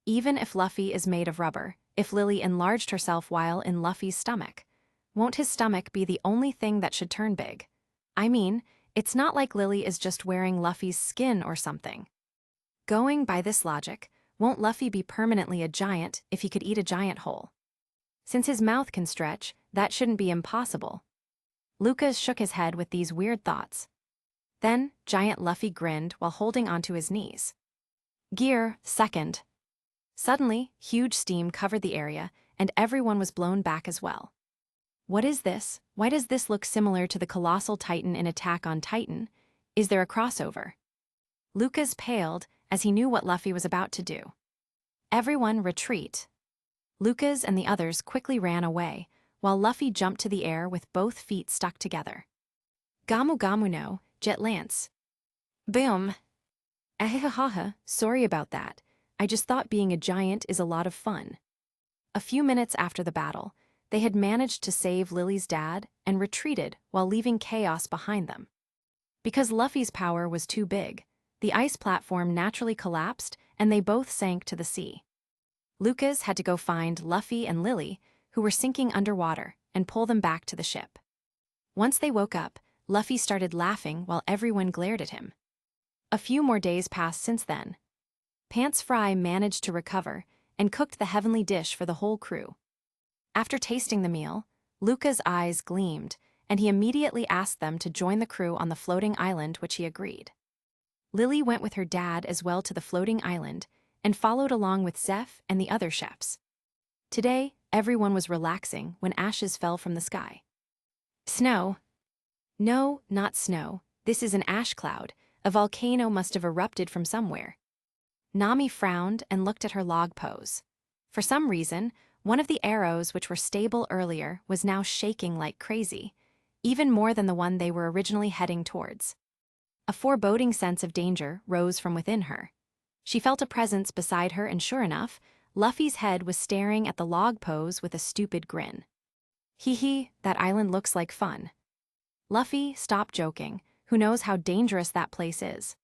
Even if Luffy is made of rubber, if Lily enlarged herself while in Luffy's stomach, won't his stomach be the only thing that should turn big? I mean, it's not like Lily is just wearing Luffy's skin or something. Going by this logic, won't Luffy be permanently a giant if he could eat a giant whole? Since his mouth can stretch, that shouldn't be impossible. Lucas shook his head with these weird thoughts. Then, giant Luffy grinned while holding onto his knees. Gear, second. Suddenly, huge steam covered the area, and everyone was blown back as well. What is this? Why does this look similar to the colossal Titan in Attack on Titan? Is there a crossover? Lucas paled as he knew what Luffy was about to do. Everyone retreat. Lucas and the others quickly ran away, while Luffy jumped to the air with both feet stuck together. Gamu Gamu no, Jet Lance. Boom. Ahihaha, sorry about that. I just thought being a giant is a lot of fun. A few minutes after the battle, they had managed to save Lily's dad and retreated while leaving chaos behind them. Because Luffy's power was too big, the ice platform naturally collapsed and they both sank to the sea. Lucas had to go find Luffy and Lily, who were sinking underwater, and pull them back to the ship. Once they woke up, Luffy started laughing while everyone glared at him. A few more days passed since then. Pants Fry managed to recover and cooked the heavenly dish for the whole crew. After tasting the meal, Luca's eyes gleamed, and he immediately asked them to join the crew on the floating island, which he agreed. Lily went with her dad as well to the floating island and followed along with Zeph and the other chefs. Today, everyone was relaxing when ashes fell from the sky. Snow. No, not snow. This is an ash cloud. A volcano must have erupted from somewhere. Nami frowned and looked at her log pose. For some reason, one of the arrows which were stable earlier was now shaking like crazy, even more than the one they were originally heading towards. A foreboding sense of danger rose from within her. She felt a presence beside her, and sure enough, Luffy's head was staring at the log pose with a stupid grin. Hee hee, that island looks like fun. Luffy, stop joking. Who knows how dangerous that place is?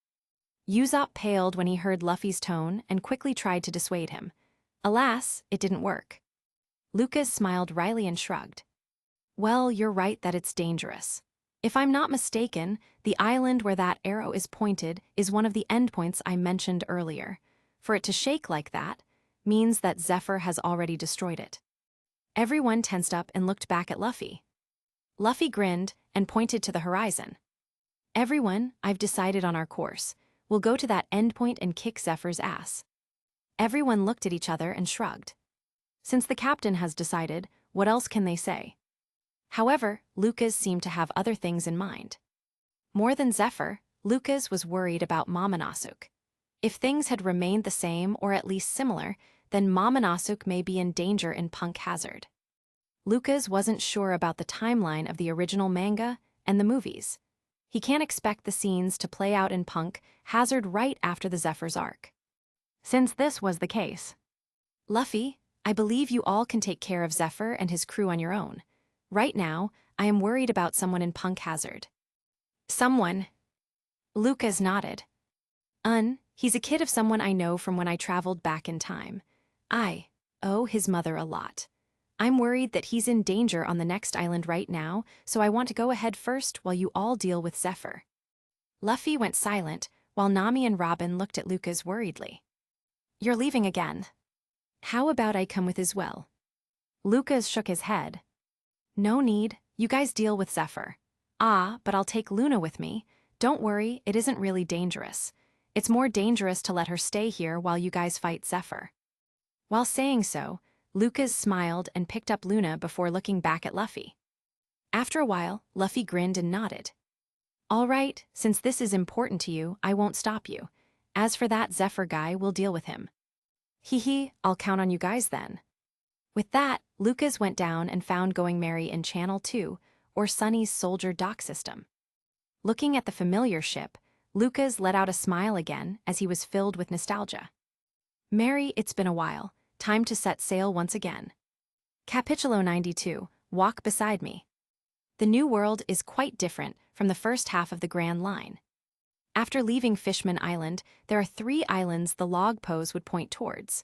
Usopp paled when he heard Luffy's tone and quickly tried to dissuade him. Alas, it didn't work. Lucas smiled wryly and shrugged. Well, you're right that it's dangerous. If I'm not mistaken, the island where that arrow is pointed is one of the endpoints I mentioned earlier. For it to shake like that means that Zephyr has already destroyed it. Everyone tensed up and looked back at Luffy. Luffy grinned and pointed to the horizon. Everyone, I've decided on our course. We'll go to that endpoint and kick Zephyr's ass. Everyone looked at each other and shrugged. Since the captain has decided, what else can they say? However, Lucas seemed to have other things in mind. More than Zephyr, Lucas was worried about Momonosuke. If things had remained the same or at least similar, then Momonosuke may be in danger in Punk Hazard. Lucas wasn't sure about the timeline of the original manga and the movies. He can't expect the scenes to play out in Punk Hazard right after the Zephyr's arc. Since this was the case, Luffy, I believe you all can take care of Zephyr and his crew on your own. Right now, I am worried about someone in Punk Hazard. Someone? Lucas nodded. He's a kid of someone I know from when I traveled back in time. I owe his mother a lot. I'm worried that he's in danger on the next island right now, so I want to go ahead first while you all deal with Zephyr. Luffy went silent, while Nami and Robin looked at Lucas worriedly. You're leaving again. How about I come with as well? Lucas shook his head. No need, you guys deal with Zephyr. But I'll take Luna with me. Don't worry, it isn't really dangerous. It's more dangerous to let her stay here while you guys fight Zephyr. While saying so, Lucas smiled and picked up Luna before looking back at Luffy. After a while, Luffy grinned and nodded. All right, since this is important to you, I won't stop you. As for that Zephyr guy, we'll deal with him. Hee, I'll count on you guys then. With that, Lucas went down and found Going Merry in Channel 2, or Sunny's Soldier Dock System. Looking at the familiar ship, Lucas let out a smile again as he was filled with nostalgia. Merry, it's been a while. Time to set sail once again. Capítulo 92, Walk Beside Me. The new world is quite different from the first half of the Grand Line. After leaving Fishman Island, there are 3 islands the log pose would point towards.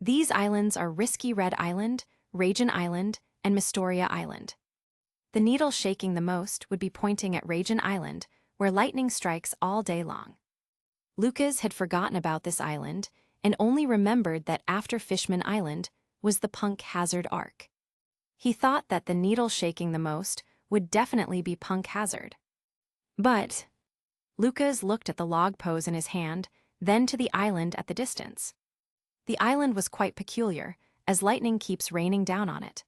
These islands are Risky Red Island, Ragin Island, and Mystoria Island. The needle shaking the most would be pointing at Ragin Island, where lightning strikes all day long. Lucas had forgotten about this island and only remembered that after Fishman Island was the Punk Hazard arc. He thought that the needle shaking the most would definitely be Punk Hazard. But Lucas looked at the log pose in his hand, then to the island at the distance. The island was quite peculiar, as lightning keeps raining down on it.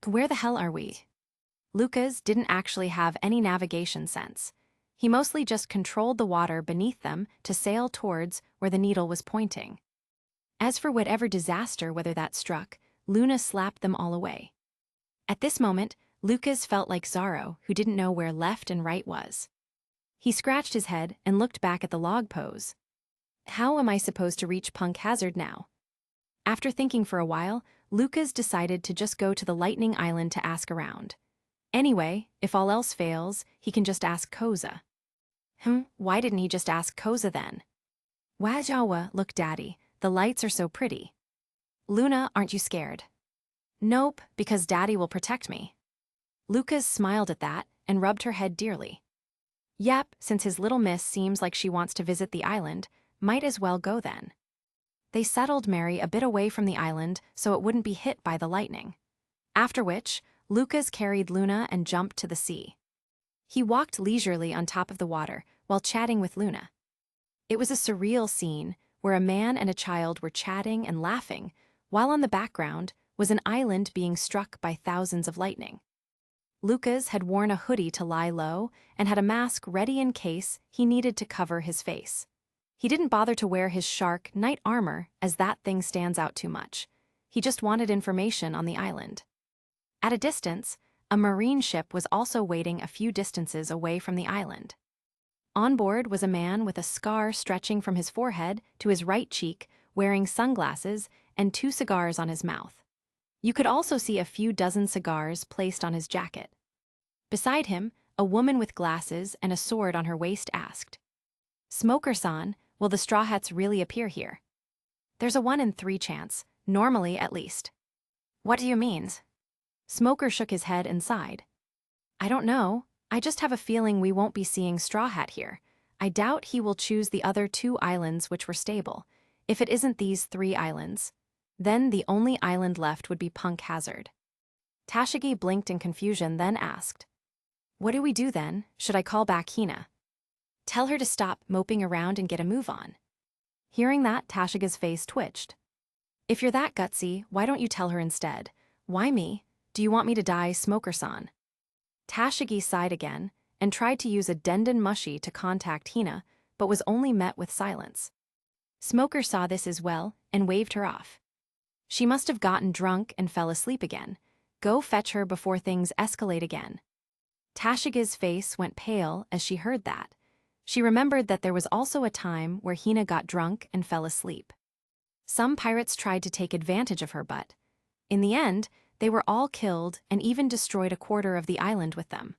Where the hell are we? Lucas didn't actually have any navigation sense. He mostly just controlled the water beneath them to sail towards where the needle was pointing. As for whatever disaster whether that struck, Luna slapped them all away. At this moment, Lucas felt like Zoro, who didn't know where left and right was. He scratched his head and looked back at the log pose. How am I supposed to reach Punk Hazard now? After thinking for a while, Lucas decided to just go to the Lightning Island to ask around. Anyway, if all else fails, he can just ask Koza. Why didn't he just ask Koza then? Wajawa, look daddy, the lights are so pretty. Luna, aren't you scared? Nope, because daddy will protect me. Lucas smiled at that and rubbed her head dearly. Yep, since his little miss seems like she wants to visit the island, might as well go then. They settled Mary a bit away from the island so it wouldn't be hit by the lightning. After which, Lucas carried Luna and jumped to the sea. He walked leisurely on top of the water while chatting with Luna. It was a surreal scene where a man and a child were chatting and laughing, while on the background was an island being struck by thousands of lightning. Lucas had worn a hoodie to lie low and had a mask ready in case he needed to cover his face. He didn't bother to wear his shark knight armor as that thing stands out too much. He just wanted information on the island. At a distance, a marine ship was also waiting a few distances away from the island. On board was a man with a scar stretching from his forehead to his right cheek, wearing sunglasses and 2 cigars on his mouth. You could also see a few dozen cigars placed on his jacket. Beside him, a woman with glasses and a sword on her waist asked, "Smoker-san, will the Straw Hats really appear here?" "There's a 1 in 3 chance, normally at least." "What do you mean?" Smoker shook his head and sighed. I don't know, I just have a feeling we won't be seeing Straw Hat here. I doubt he will choose the other 2 islands which were stable. If it isn't these 3 islands, then the only island left would be Punk Hazard. Tashigi blinked in confusion, then asked, What do we do then? Should I call back Hina? Tell her to stop moping around and get a move on. Hearing that, Tashiga's face twitched. If you're that gutsy, why don't you tell her instead? Why me? Do you want me to die, Smoker-san? Tashigi sighed again and tried to use a Denden Mushi to contact Hina, but was only met with silence. Smoker saw this as well and waved her off. She must have gotten drunk and fell asleep again. Go fetch her before things escalate again. Tashiga's face went pale as she heard that. She remembered that there was also a time where Hina got drunk and fell asleep. Some pirates tried to take advantage of her, but in the end, they were all killed and even destroyed a quarter of the island with them.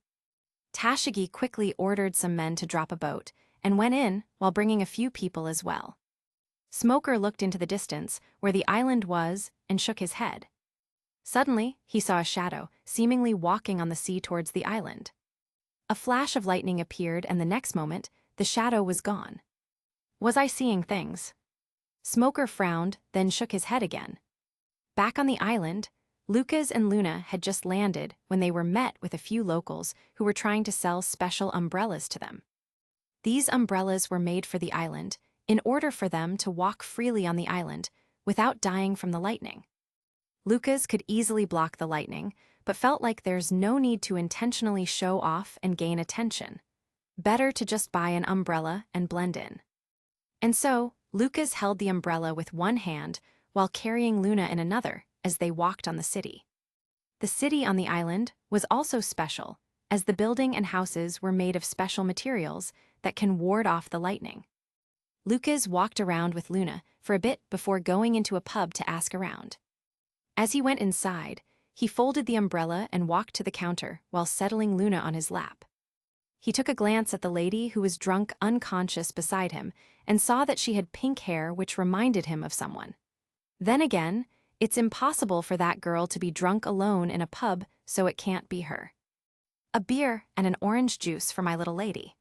Tashigi quickly ordered some men to drop a boat and went in while bringing a few people as well. Smoker looked into the distance where the island was and shook his head. Suddenly, he saw a shadow, seemingly walking on the sea towards the island. A flash of lightning appeared, and the next moment, the shadow was gone. Was I seeing things? Smoker frowned, then shook his head again. Back on the island, Lucas and Luna had just landed when they were met with a few locals who were trying to sell special umbrellas to them. These umbrellas were made for the island in order for them to walk freely on the island without dying from the lightning. Lucas could easily block the lightning, but felt like there's no need to intentionally show off and gain attention. Better to just buy an umbrella and blend in. And so, Lucas held the umbrella with one hand while carrying Luna in another as they walked on the city. The city on the island was also special, as the building and houses were made of special materials that can ward off the lightning. Lucas walked around with Luna for a bit before going into a pub to ask around. As he went inside, he folded the umbrella and walked to the counter while settling Luna on his lap. He took a glance at the lady who was drunk unconscious beside him and saw that she had pink hair which reminded him of someone. Then again, it's impossible for that girl to be drunk alone in a pub, so it can't be her. A beer and an orange juice for my little lady.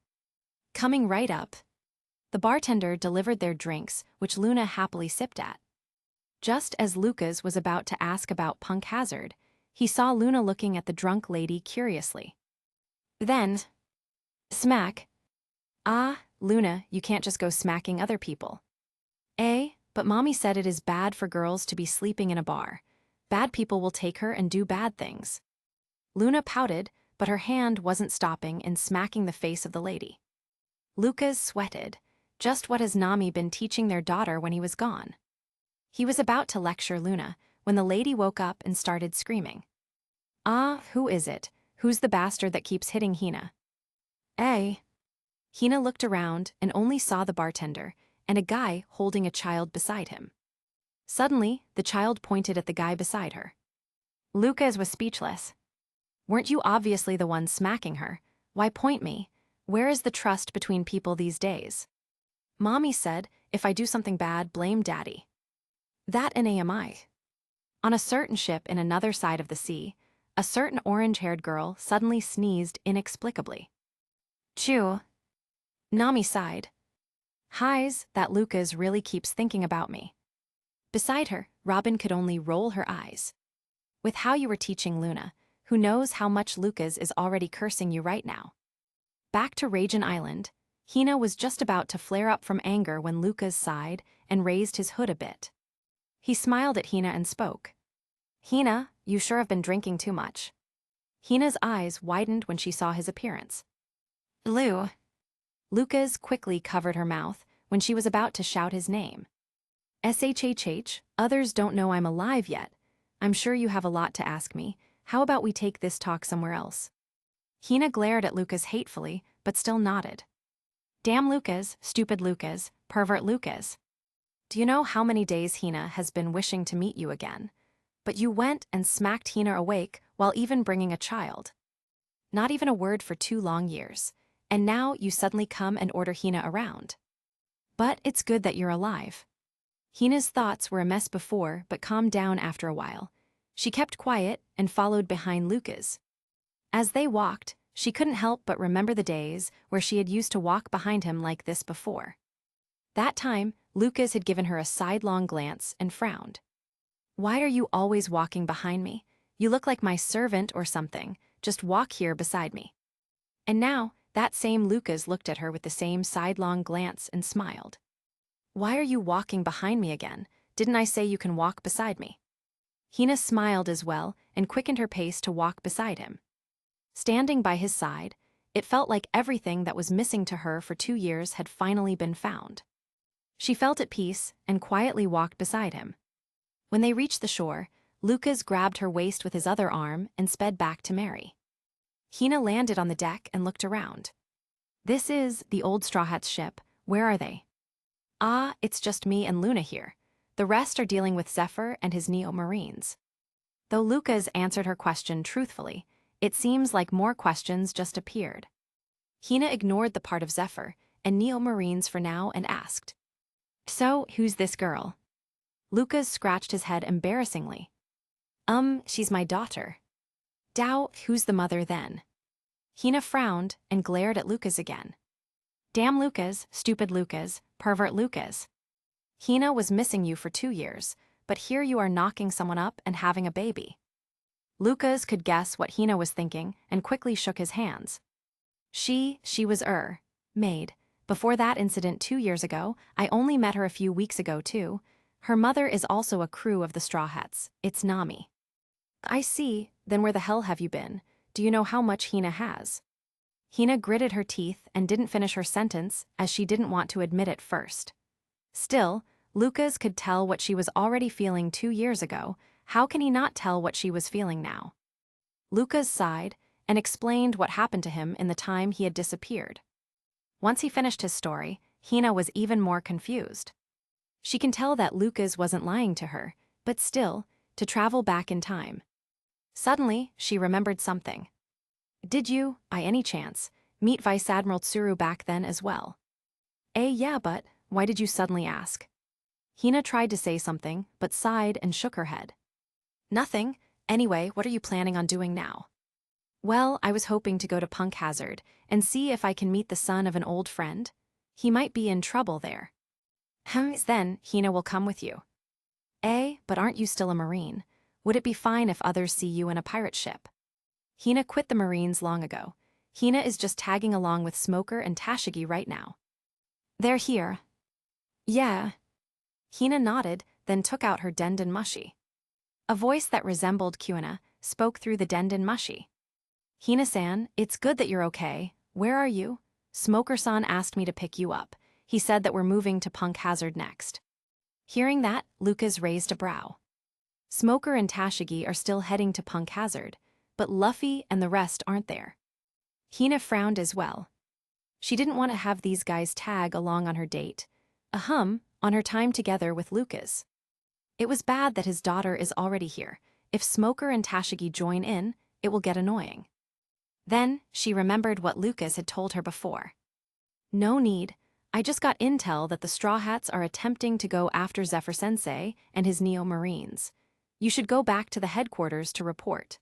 Coming right up, the bartender delivered their drinks, which Luna happily sipped at. Just as Lucas was about to ask about Punk Hazard, he saw Luna looking at the drunk lady curiously. Then, smack. Ah, Luna, you can't just go smacking other people. But Mommy said it is bad for girls to be sleeping in a bar. Bad people will take her and do bad things. Luna pouted, but her hand wasn't stopping in smacking the face of the lady. Lucas sweated. Just what has Nami been teaching their daughter when he was gone? He was about to lecture Luna when the lady woke up and started screaming. Ah, who is it? Who's the bastard that keeps hitting Hina? Hina looked around and only saw the bartender and a guy holding a child beside him. Suddenly, the child pointed at the guy beside her. Lucas was speechless. Weren't you obviously the one smacking her? Why point me? Where is the trust between people these days? Mommy said, if I do something bad, blame Daddy. That an AMI. On a certain ship in another side of the sea, a certain orange-haired girl suddenly sneezed inexplicably. Chew. Nami sighed. Highs, that Lucas really keeps thinking about me. Beside her, Robin could only roll her eyes. With how you were teaching Luna, who knows how much Lucas is already cursing you right now. Back to Ragin Island, Hina was just about to flare up from anger when Lucas sighed and raised his hood a bit. He smiled at Hina and spoke. Hina, you sure have been drinking too much. Hina's eyes widened when she saw his appearance. Lucas quickly covered her mouth when she was about to shout his name. SHHH, others don't know I'm alive yet. I'm sure you have a lot to ask me. How about we take this talk somewhere else? Hina glared at Lucas hatefully, but still nodded. Damn Lucas, stupid Lucas, pervert Lucas. Do you know how many days Hina has been wishing to meet you again? But you went and smacked Hina awake while even bringing a child. Not even a word for 2 long years. And now you suddenly come and order Hina around. But it's good that you're alive. Hina's thoughts were a mess before, but calmed down after a while. She kept quiet and followed behind Lucas. As they walked, she couldn't help but remember the days where she had used to walk behind him like this before. That time, Lucas had given her a sidelong glance and frowned. "Why are you always walking behind me? You look like my servant or something. Just walk here beside me." And now, that same Lucas looked at her with the same sidelong glance and smiled. "Why are you walking behind me again? Didn't I say you can walk beside me?" Hina smiled as well and quickened her pace to walk beside him. Standing by his side, it felt like everything that was missing to her for 2 years had finally been found. She felt at peace and quietly walked beside him. When they reached the shore, Lucas grabbed her waist with his other arm and sped back to Mary. Hina landed on the deck and looked around. "This is the old Straw Hat's ship. Where are they?" "Ah, it's just me and Luna here. The rest are dealing with Zephyr and his Neo-Marines." Though Lucas answered her question truthfully, it seems like more questions just appeared. Hina ignored the part of Zephyr and Neo-Marines for now and asked, "So, who's this girl?" Lucas scratched his head embarrassingly. She's my daughter." "Dow, who's the mother then?" Hina frowned and glared at Lucas again. "Damn Lucas, stupid Lucas, pervert Lucas. Hina was missing you for 2 years, but here you are knocking someone up and having a baby." Lucas could guess what Hina was thinking and quickly shook his hands. She was maid. Before that incident 2 years ago, I only met her a few weeks ago too. Her mother is also a crew of the Straw Hats. It's Nami." "I see, then where the hell have you been? Do you know how much Hina has?" Hina gritted her teeth and didn't finish her sentence as she didn't want to admit it first. Still, Lucas could tell what she was already feeling 2 years ago. How can he not tell what she was feeling now? Lucas sighed and explained what happened to him in the time he had disappeared. Once he finished his story, Hina was even more confused. She can tell that Lucas wasn't lying to her, but still, to travel back in time. Suddenly, she remembered something. "Did you, by any chance, meet Vice Admiral Tsuru back then as well?" Yeah, but why did you suddenly ask?" Hina tried to say something, but sighed and shook her head. "Nothing. Anyway, what are you planning on doing now?" "Well, I was hoping to go to Punk Hazard and see if I can meet the son of an old friend. He might be in trouble there." Then Hina will come with you." But aren't you still a Marine? Would it be fine if others see you in a pirate ship?" Hina quit the Marines long ago. Hina is just tagging along with Smoker and Tashigi right now. "They're here." "Yeah." Hina nodded, then took out her Denden Mushi. A voice that resembled Kuina spoke through the Denden Mushi. "Hina-san, it's good that you're okay. Where are you? Smoker-san asked me to pick you up. He said that we're moving to Punk Hazard next." Hearing that, Lucas raised a brow. Smoker and Tashigi are still heading to Punk Hazard, but Luffy and the rest aren't there. Hina frowned as well. She didn't want to have these guys tag along on her date. On her time together with Lucas. It was bad that his daughter is already here. If Smoker and Tashigi join in, it will get annoying. Then, she remembered what Lucas had told her before. "No need. I just got intel that the Straw Hats are attempting to go after Zephyr-sensei and his Neo-Marines. You should go back to the headquarters to report."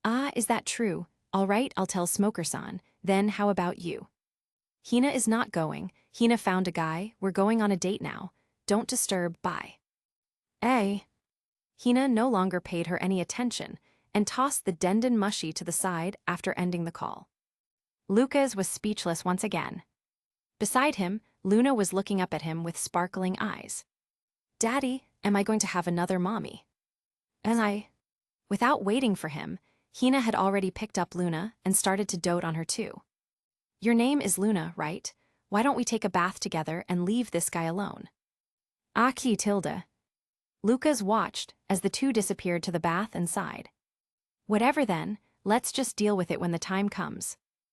"Ah, is that true? All right, I'll tell Smoker-san. Then how about you?" "Hina is not going. Hina found a guy. We're going on a date now. Don't disturb, bye." Hina no longer paid her any attention and tossed the Denden Mushi to the side after ending the call. Lucas was speechless once again. Beside him, Luna was looking up at him with sparkling eyes. "Daddy, am I going to have another mommy?" Without waiting for him, Hina had already picked up Luna and started to dote on her too. "Your name is Luna, right? Why don't we take a bath together and leave this guy alone?" "Aki Tilda." Lucas watched as the two disappeared to the bath and sighed. "Whatever then, let's just deal with it when the time comes."